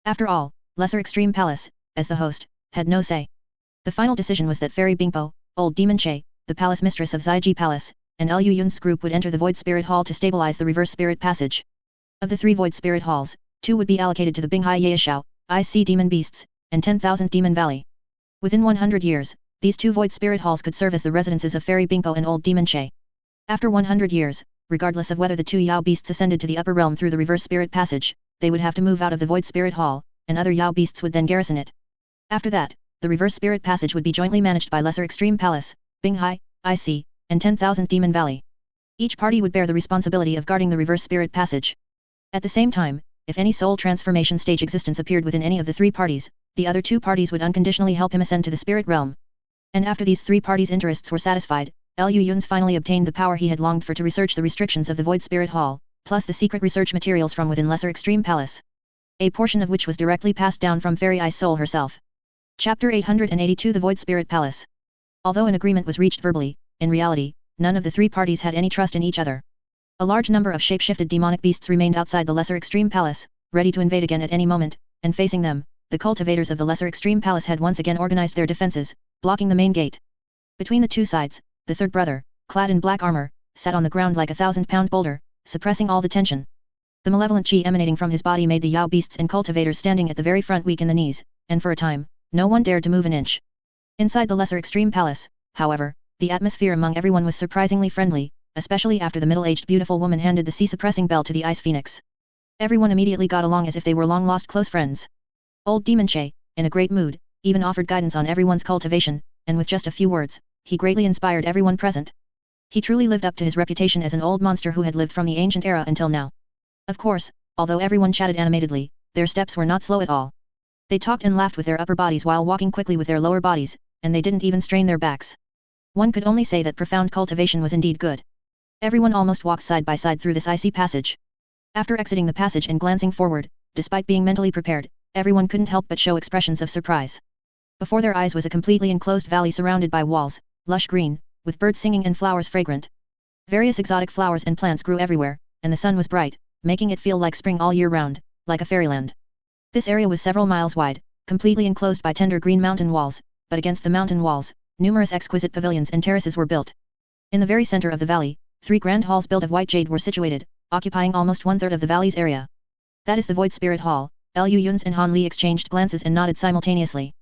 After all, Lesser Extreme Palace, as the host, had no say. The final decision was that Fairy Bingpo, Old Demon Che, the palace mistress of Zaiji Palace, and Liu Yun's group would enter the Void Spirit Hall to stabilize the reverse spirit passage. Of the 3 Void Spirit Halls, 2 would be allocated to the Binghai Yaeshao, IC Demon Beasts, and 10,000 Demon Valley. Within 100 years, these 2 Void Spirit Halls could serve as the residences of Fairy Bingpo and Old Demon Che. After 100 years, regardless of whether the 2 Yao beasts ascended to the upper realm through the reverse spirit passage, they would have to move out of the Void Spirit Hall, and other Yao beasts would then garrison it. After that, the reverse spirit passage would be jointly managed by Lesser Extreme Palace, Binghai, IC, and 10,000 Demon Valley. Each party would bear the responsibility of guarding the reverse spirit passage. At the same time, if any soul transformation stage existence appeared within any of the 3 parties, the other 2 parties would unconditionally help him ascend to the spirit realm. And after these 3 parties' interests were satisfied, Liu Yun's finally obtained the power he had longed for to research the restrictions of the Void Spirit Hall, plus the secret research materials from within Lesser Extreme Palace. a portion of which was directly passed down from Fairy Ice Soul herself. Chapter 882 The Void Spirit Palace. Although an agreement was reached verbally, in reality, none of the three parties had any trust in each other. A large number of shape-shifted demonic beasts remained outside the Lesser Extreme Palace, ready to invade again at any moment, and facing them, the cultivators of the Lesser Extreme Palace had once again organized their defenses, blocking the main gate. Between the two sides, the third brother, clad in black armor, sat on the ground like a 1,000-pound boulder, suppressing all the tension. The malevolent chi emanating from his body made the Yao beasts and cultivators standing at the very front weak in the knees, and for a time, no one dared to move an inch. Inside the Lesser Extreme Palace, however, the atmosphere among everyone was surprisingly friendly, especially after the middle-aged beautiful woman handed the sea-suppressing bell to the Ice Phoenix. Everyone immediately got along as if they were long-lost close friends. Old Demon Che, in a great mood, even offered guidance on everyone's cultivation, and with just a few words, he greatly inspired everyone present. He truly lived up to his reputation as an old monster who had lived from the ancient era until now. Of course, although everyone chatted animatedly, their steps were not slow at all. They talked and laughed with their upper bodies while walking quickly with their lower bodies, and they didn't even strain their backs. One could only say that profound cultivation was indeed good. Everyone almost walked side by side through this icy passage. After exiting the passage and glancing forward, despite being mentally prepared, everyone couldn't help but show expressions of surprise. Before their eyes was a completely enclosed valley surrounded by walls, lush green, with birds singing and flowers fragrant. Various exotic flowers and plants grew everywhere, and the sun was bright, making it feel like spring all year round, like a fairyland. This area was several miles wide, completely enclosed by tender green mountain walls, but against the mountain walls, numerous exquisite pavilions and terraces were built. In the very center of the valley, 3 grand halls built of white jade were situated, occupying almost 1/3 of the valley's area. That is the Void Spirit Hall. Lu Yun's and Han Li exchanged glances and nodded simultaneously.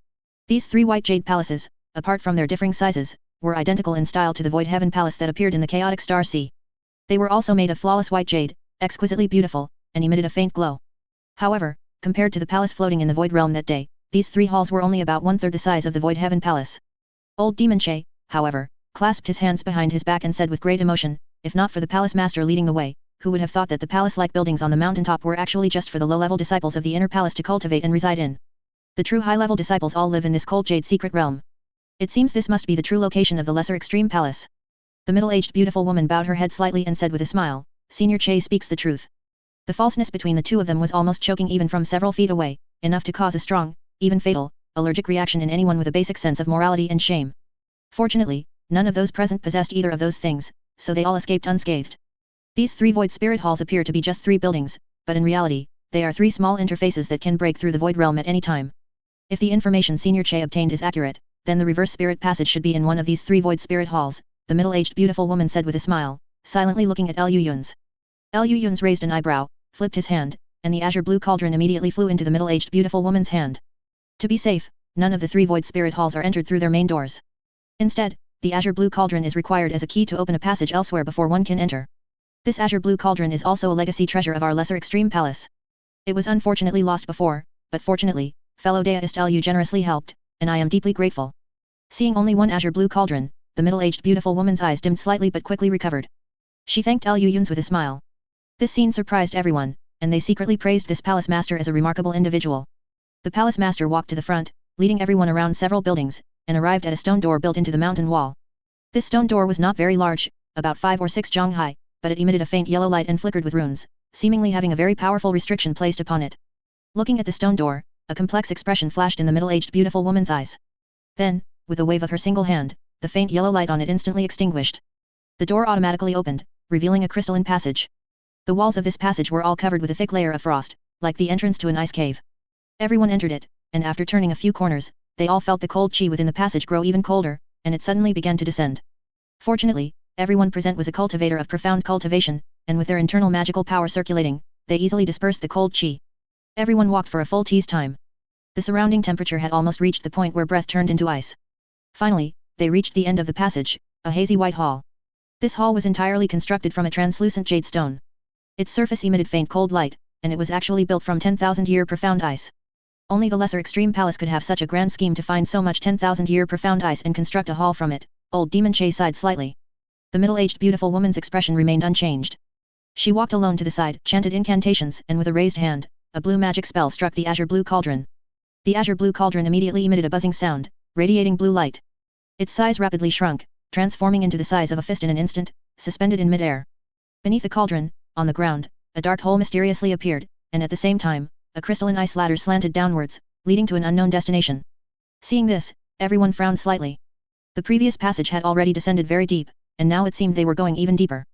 These 3 white jade palaces, apart from their differing sizes, were identical in style to the Void Heaven Palace that appeared in the chaotic Star Sea. They were also made of flawless white jade, exquisitely beautiful, and emitted a faint glow. However, compared to the palace floating in the Void Realm that day, these 3 halls were only about 1/3 the size of the Void Heaven Palace. Old Demon Che, however, clasped his hands behind his back and said with great emotion, if not for the palace master leading the way, who would have thought that the palace-like buildings on the mountaintop were actually just for the low-level disciples of the inner palace to cultivate and reside in. The true high-level disciples all live in this cold jade secret realm. It seems this must be the true location of the Lesser Extreme Palace. The middle-aged beautiful woman bowed her head slightly and said with a smile, Senior Che speaks the truth. The falseness between the two of them was almost choking even from several feet away, enough to cause a strong, even fatal, allergic reaction in anyone with a basic sense of morality and shame. Fortunately, none of those present possessed either of those things, so they all escaped unscathed. These 3 Void Spirit Halls appear to be just 3 buildings, but in reality, they are 3 small interfaces that can break through the Void Realm at any time. If the information Senior Che obtained is accurate, then the reverse spirit passage should be in one of these 3 Void Spirit Halls, the middle-aged beautiful woman said with a smile, silently looking at Lu Yun's. Lu Yun's raised an eyebrow, flipped his hand, and the azure blue cauldron immediately flew into the middle-aged beautiful woman's hand. To be safe, none of the 3 Void Spirit Halls are entered through their main doors. Instead, the azure blue cauldron is required as a key to open a passage elsewhere before one can enter. This azure blue cauldron is also a legacy treasure of our Lesser Extreme Palace. It was unfortunately lost before, but fortunately, fellow deist Lu generously helped, and I am deeply grateful. Seeing only one azure blue cauldron, the middle-aged beautiful woman's eyes dimmed slightly but quickly recovered. She thanked Lu Yun's with a smile. This scene surprised everyone, and they secretly praised this palace master as a remarkable individual. The palace master walked to the front, leading everyone around several buildings, and arrived at a stone door built into the mountain wall. This stone door was not very large, about 5 or 6 jong high, but it emitted a faint yellow light and flickered with runes, seemingly having a very powerful restriction placed upon it. Looking at the stone door, a complex expression flashed in the middle-aged beautiful woman's eyes. Then, with a wave of her single hand, the faint yellow light on it instantly extinguished. The door automatically opened, revealing a crystalline passage. The walls of this passage were all covered with a thick layer of frost, like the entrance to an ice cave. Everyone entered it, and after turning a few corners, they all felt the cold chi within the passage grow even colder, and it suddenly began to descend. Fortunately, everyone present was a cultivator of profound cultivation, and with their internal magical power circulating, they easily dispersed the cold chi. Everyone walked for a full tea's time. The surrounding temperature had almost reached the point where breath turned into ice. Finally, they reached the end of the passage, a hazy white hall. This hall was entirely constructed from a translucent jade stone. Its surface emitted faint cold light, and it was actually built from 10,000-year profound ice. Only the Lesser Extreme Palace could have such a grand scheme to find so much 10,000-year profound ice and construct a hall from it. Old Demon Che sighed slightly. The middle-aged beautiful woman's expression remained unchanged. She walked alone to the side, chanted incantations, and with a raised hand, a blue magic spell struck the azure blue cauldron. The azure blue cauldron immediately emitted a buzzing sound, radiating blue light. Its size rapidly shrunk, transforming into the size of a fist in an instant, suspended in mid-air. Beneath the cauldron, on the ground, a dark hole mysteriously appeared, and at the same time, a crystalline ice ladder slanted downwards, leading to an unknown destination. Seeing this, everyone frowned slightly. The previous passage had already descended very deep, and now it seemed they were going even deeper.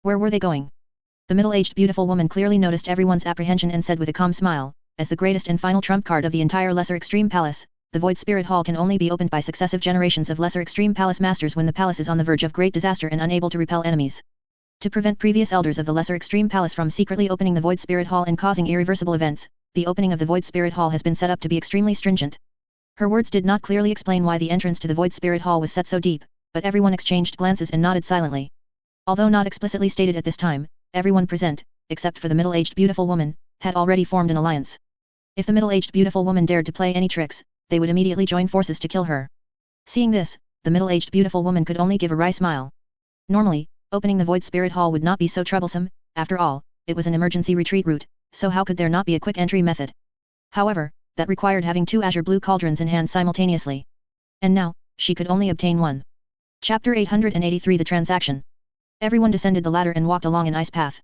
Where were they going? The middle-aged beautiful woman clearly noticed everyone's apprehension and said with a calm smile, as the greatest and final trump card of the entire Lesser Extreme Palace, the Void Spirit Hall can only be opened by successive generations of Lesser Extreme Palace Masters when the palace is on the verge of great disaster and unable to repel enemies. To prevent previous elders of the Lesser Extreme Palace from secretly opening the Void Spirit Hall and causing irreversible events, the opening of the Void Spirit Hall has been set up to be extremely stringent. Her words did not clearly explain why the entrance to the Void Spirit Hall was set so deep, but everyone exchanged glances and nodded silently. Although not explicitly stated at this time, everyone present, except for the middle-aged beautiful woman, had already formed an alliance. If the middle-aged beautiful woman dared to play any tricks, they would immediately join forces to kill her. Seeing this, the middle-aged beautiful woman could only give a wry smile. Normally, opening the Void Spirit Hall would not be so troublesome, after all, it was an emergency retreat route, so how could there not be a quick entry method? However, that required having 2 azure blue cauldrons in hand simultaneously. And now, she could only obtain one. Chapter 883 The Transaction. Everyone descended the ladder and walked along an ice path.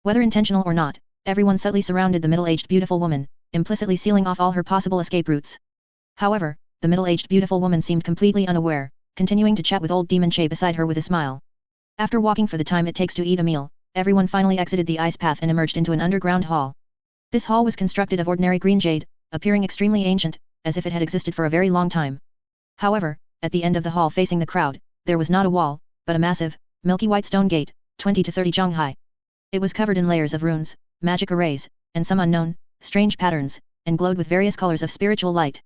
Whether intentional or not, everyone subtly surrounded the middle-aged beautiful woman, implicitly sealing off all her possible escape routes. However, the middle-aged beautiful woman seemed completely unaware, continuing to chat with old Demon Che beside her with a smile. After walking for the time it takes to eat a meal, everyone finally exited the ice path and emerged into an underground hall. This hall was constructed of ordinary green jade, appearing extremely ancient, as if it had existed for a very long time. However, at the end of the hall facing the crowd, there was not a wall, but a massive, milky white stone gate, 20 to 30 jong high. It was covered in layers of runes, magic arrays, and some unknown, strange patterns, and glowed with various colors of spiritual light.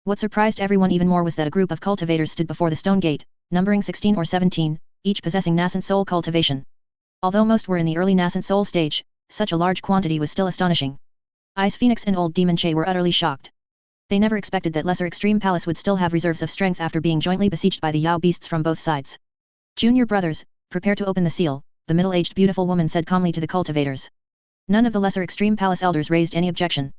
What surprised everyone even more was that a group of cultivators stood before the stone gate, numbering 16 or 17, each possessing nascent soul cultivation. Although most were in the early nascent soul stage, such a large quantity was still astonishing. Ice Phoenix and old Demon Che were utterly shocked. They never expected that Lesser Extreme Palace would still have reserves of strength after being jointly besieged by the Yao beasts from both sides. Junior brothers, prepare to open the seal, the middle-aged beautiful woman said calmly to the cultivators. None of the Lesser Extreme Palace elders raised any objection.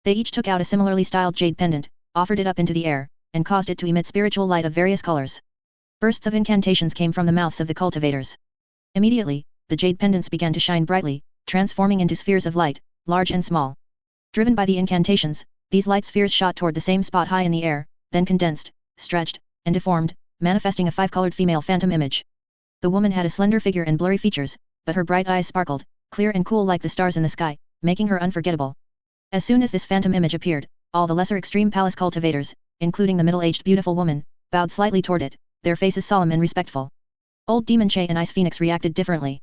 They each took out a similarly styled jade pendant, offered it up into the air, and caused it to emit spiritual light of various colors. Bursts of incantations came from the mouths of the cultivators. Immediately, the jade pendants began to shine brightly, transforming into spheres of light, large and small. Driven by the incantations, these light spheres shot toward the same spot high in the air, then condensed, stretched, and deformed, manifesting a 5-colored female phantom image. The woman had a slender figure and blurry features, but her bright eyes sparkled, clear and cool like the stars in the sky, making her unforgettable. As soon as this phantom image appeared, all the Lesser Extreme Palace cultivators, including the middle-aged beautiful woman, bowed slightly toward it, their faces solemn and respectful. Old Demon Che and Ice Phoenix reacted differently.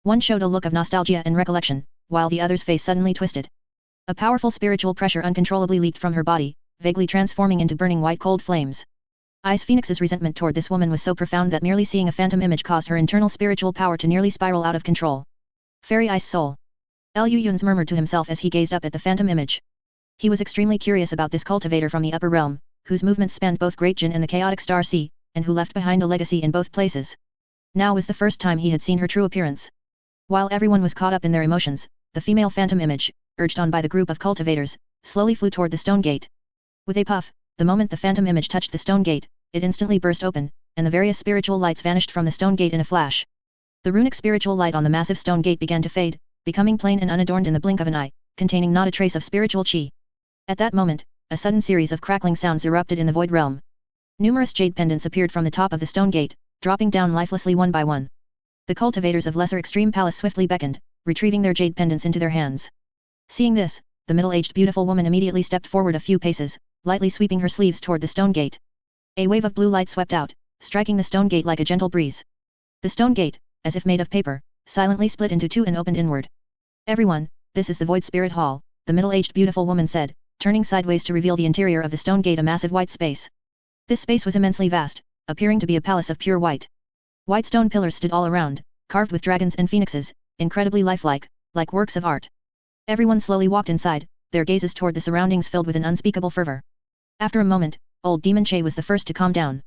One showed a look of nostalgia and recollection, while the other's face suddenly twisted. A powerful spiritual pressure uncontrollably leaked from her body, vaguely transforming into burning white cold flames. Ice Phoenix's resentment toward this woman was so profound that merely seeing a phantom image caused her internal spiritual power to nearly spiral out of control. Fairy Ice Soul. Lu Yun's murmured to himself as he gazed up at the phantom image. He was extremely curious about this cultivator from the upper realm, whose movements spanned both Great Jin and the chaotic Star Sea, and who left behind a legacy in both places. Now was the first time he had seen her true appearance. While everyone was caught up in their emotions, the female phantom image, urged on by the group of cultivators, slowly flew toward the stone gate. With a puff, the moment the phantom image touched the stone gate, it instantly burst open, and the various spiritual lights vanished from the stone gate in a flash. The runic spiritual light on the massive stone gate began to fade, becoming plain and unadorned in the blink of an eye, containing not a trace of spiritual chi. At that moment, a sudden series of crackling sounds erupted in the void realm. Numerous jade pendants appeared from the top of the stone gate, dropping down lifelessly one by one. The cultivators of Lesser Extreme Palace swiftly beckoned, retrieving their jade pendants into their hands. Seeing this, the middle-aged beautiful woman immediately stepped forward a few paces, lightly sweeping her sleeves toward the stone gate. A wave of blue light swept out, striking the stone gate like a gentle breeze. The stone gate, as if made of paper, silently split into two and opened inward. Everyone, this is the Void Spirit Hall, the middle-aged beautiful woman said, turning sideways to reveal the interior of the stone gate, a massive white space. This space was immensely vast, appearing to be a palace of pure white. White stone pillars stood all around, carved with dragons and phoenixes, incredibly lifelike, like works of art. Everyone slowly walked inside, their gazes toward the surroundings filled with an unspeakable fervor. After a moment, old Demon Che was the first to calm down.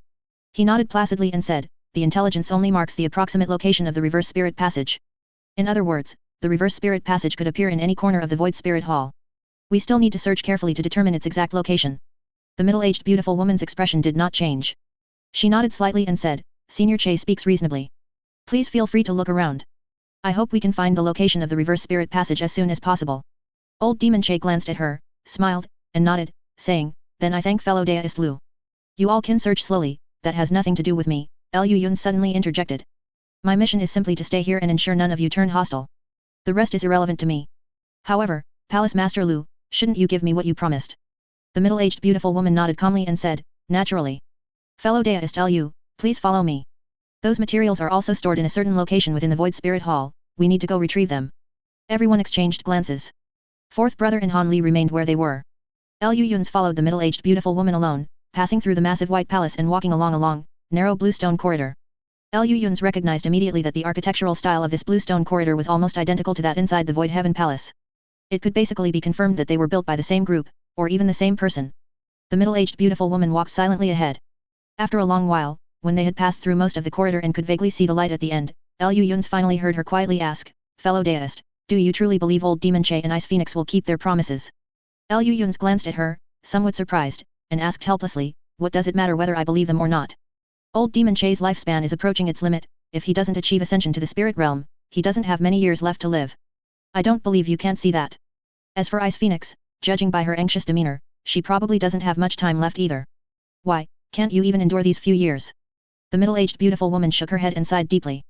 He nodded placidly and said, "The intelligence only marks the approximate location of the reverse spirit passage. In other words, the reverse spirit passage could appear in any corner of the Void Spirit Hall. We still need to search carefully to determine its exact location." The middle-aged beautiful woman's expression did not change. She nodded slightly and said, "Senior Che speaks reasonably. Please feel free to look around. I hope we can find the location of the reverse spirit passage as soon as possible." Old Demon Che glanced at her, smiled, and nodded, saying, then I thank fellow Deist Lu. You all can search slowly, that has nothing to do with me, Liu Yun suddenly interjected. My mission is simply to stay here and ensure none of you turn hostile. The rest is irrelevant to me. However, Palace Master Lu, shouldn't you give me what you promised? The middle-aged beautiful woman nodded calmly and said, naturally. Fellow Deist Liu, please follow me. Those materials are also stored in a certain location within the Void Spirit Hall, we need to go retrieve them. Everyone exchanged glances. Fourth brother and Han Li remained where they were. Liu Yun's followed the middle-aged beautiful woman alone, passing through the massive white palace and walking along a long, narrow bluestone corridor. Liu Yun's recognized immediately that the architectural style of this bluestone corridor was almost identical to that inside the Void Heaven Palace. It could basically be confirmed that they were built by the same group, or even the same person. The middle-aged beautiful woman walked silently ahead. After a long while, when they had passed through most of the corridor and could vaguely see the light at the end, Liu Yun's finally heard her quietly ask, fellow Deist, do you truly believe old Demon Che and Ice Phoenix will keep their promises? Liu Yun's glanced at her, somewhat surprised, and asked helplessly, what does it matter whether I believe them or not? Old Demon Che's lifespan is approaching its limit, if he doesn't achieve ascension to the spirit realm, he doesn't have many years left to live. I don't believe you can't see that. As for Ice Phoenix, judging by her anxious demeanor, she probably doesn't have much time left either. Why, can't you even endure these few years? The middle-aged beautiful woman shook her head and sighed deeply.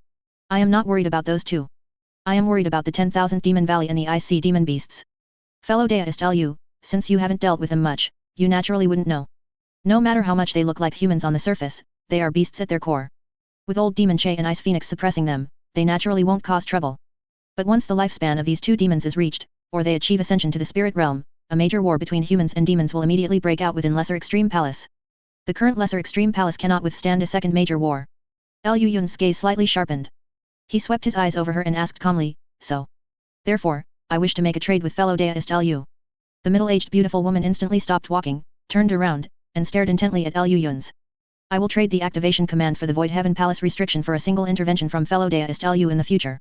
I am not worried about those two. I am worried about the 10,000 Demon Valley and the IC Demon Beasts. Fellow Deist Liu, since you haven't dealt with them much, you naturally wouldn't know. No matter how much they look like humans on the surface, they are beasts at their core. With old Demon Che and Ice Phoenix suppressing them, they naturally won't cause trouble. But once the lifespan of these two demons is reached, or they achieve ascension to the spirit realm, a major war between humans and demons will immediately break out within Lesser Extreme Palace. The current Lesser Extreme Palace cannot withstand a second major war. Liu Yun's gaze slightly sharpened. He swept his eyes over her and asked calmly, so? Therefore, I wish to make a trade with fellow Deist Liu. The middle-aged beautiful woman instantly stopped walking, turned around, and stared intently at Liu Yun's. I will trade the activation command for the Void Heaven Palace restriction for a single intervention from fellow Deist Liu in the future.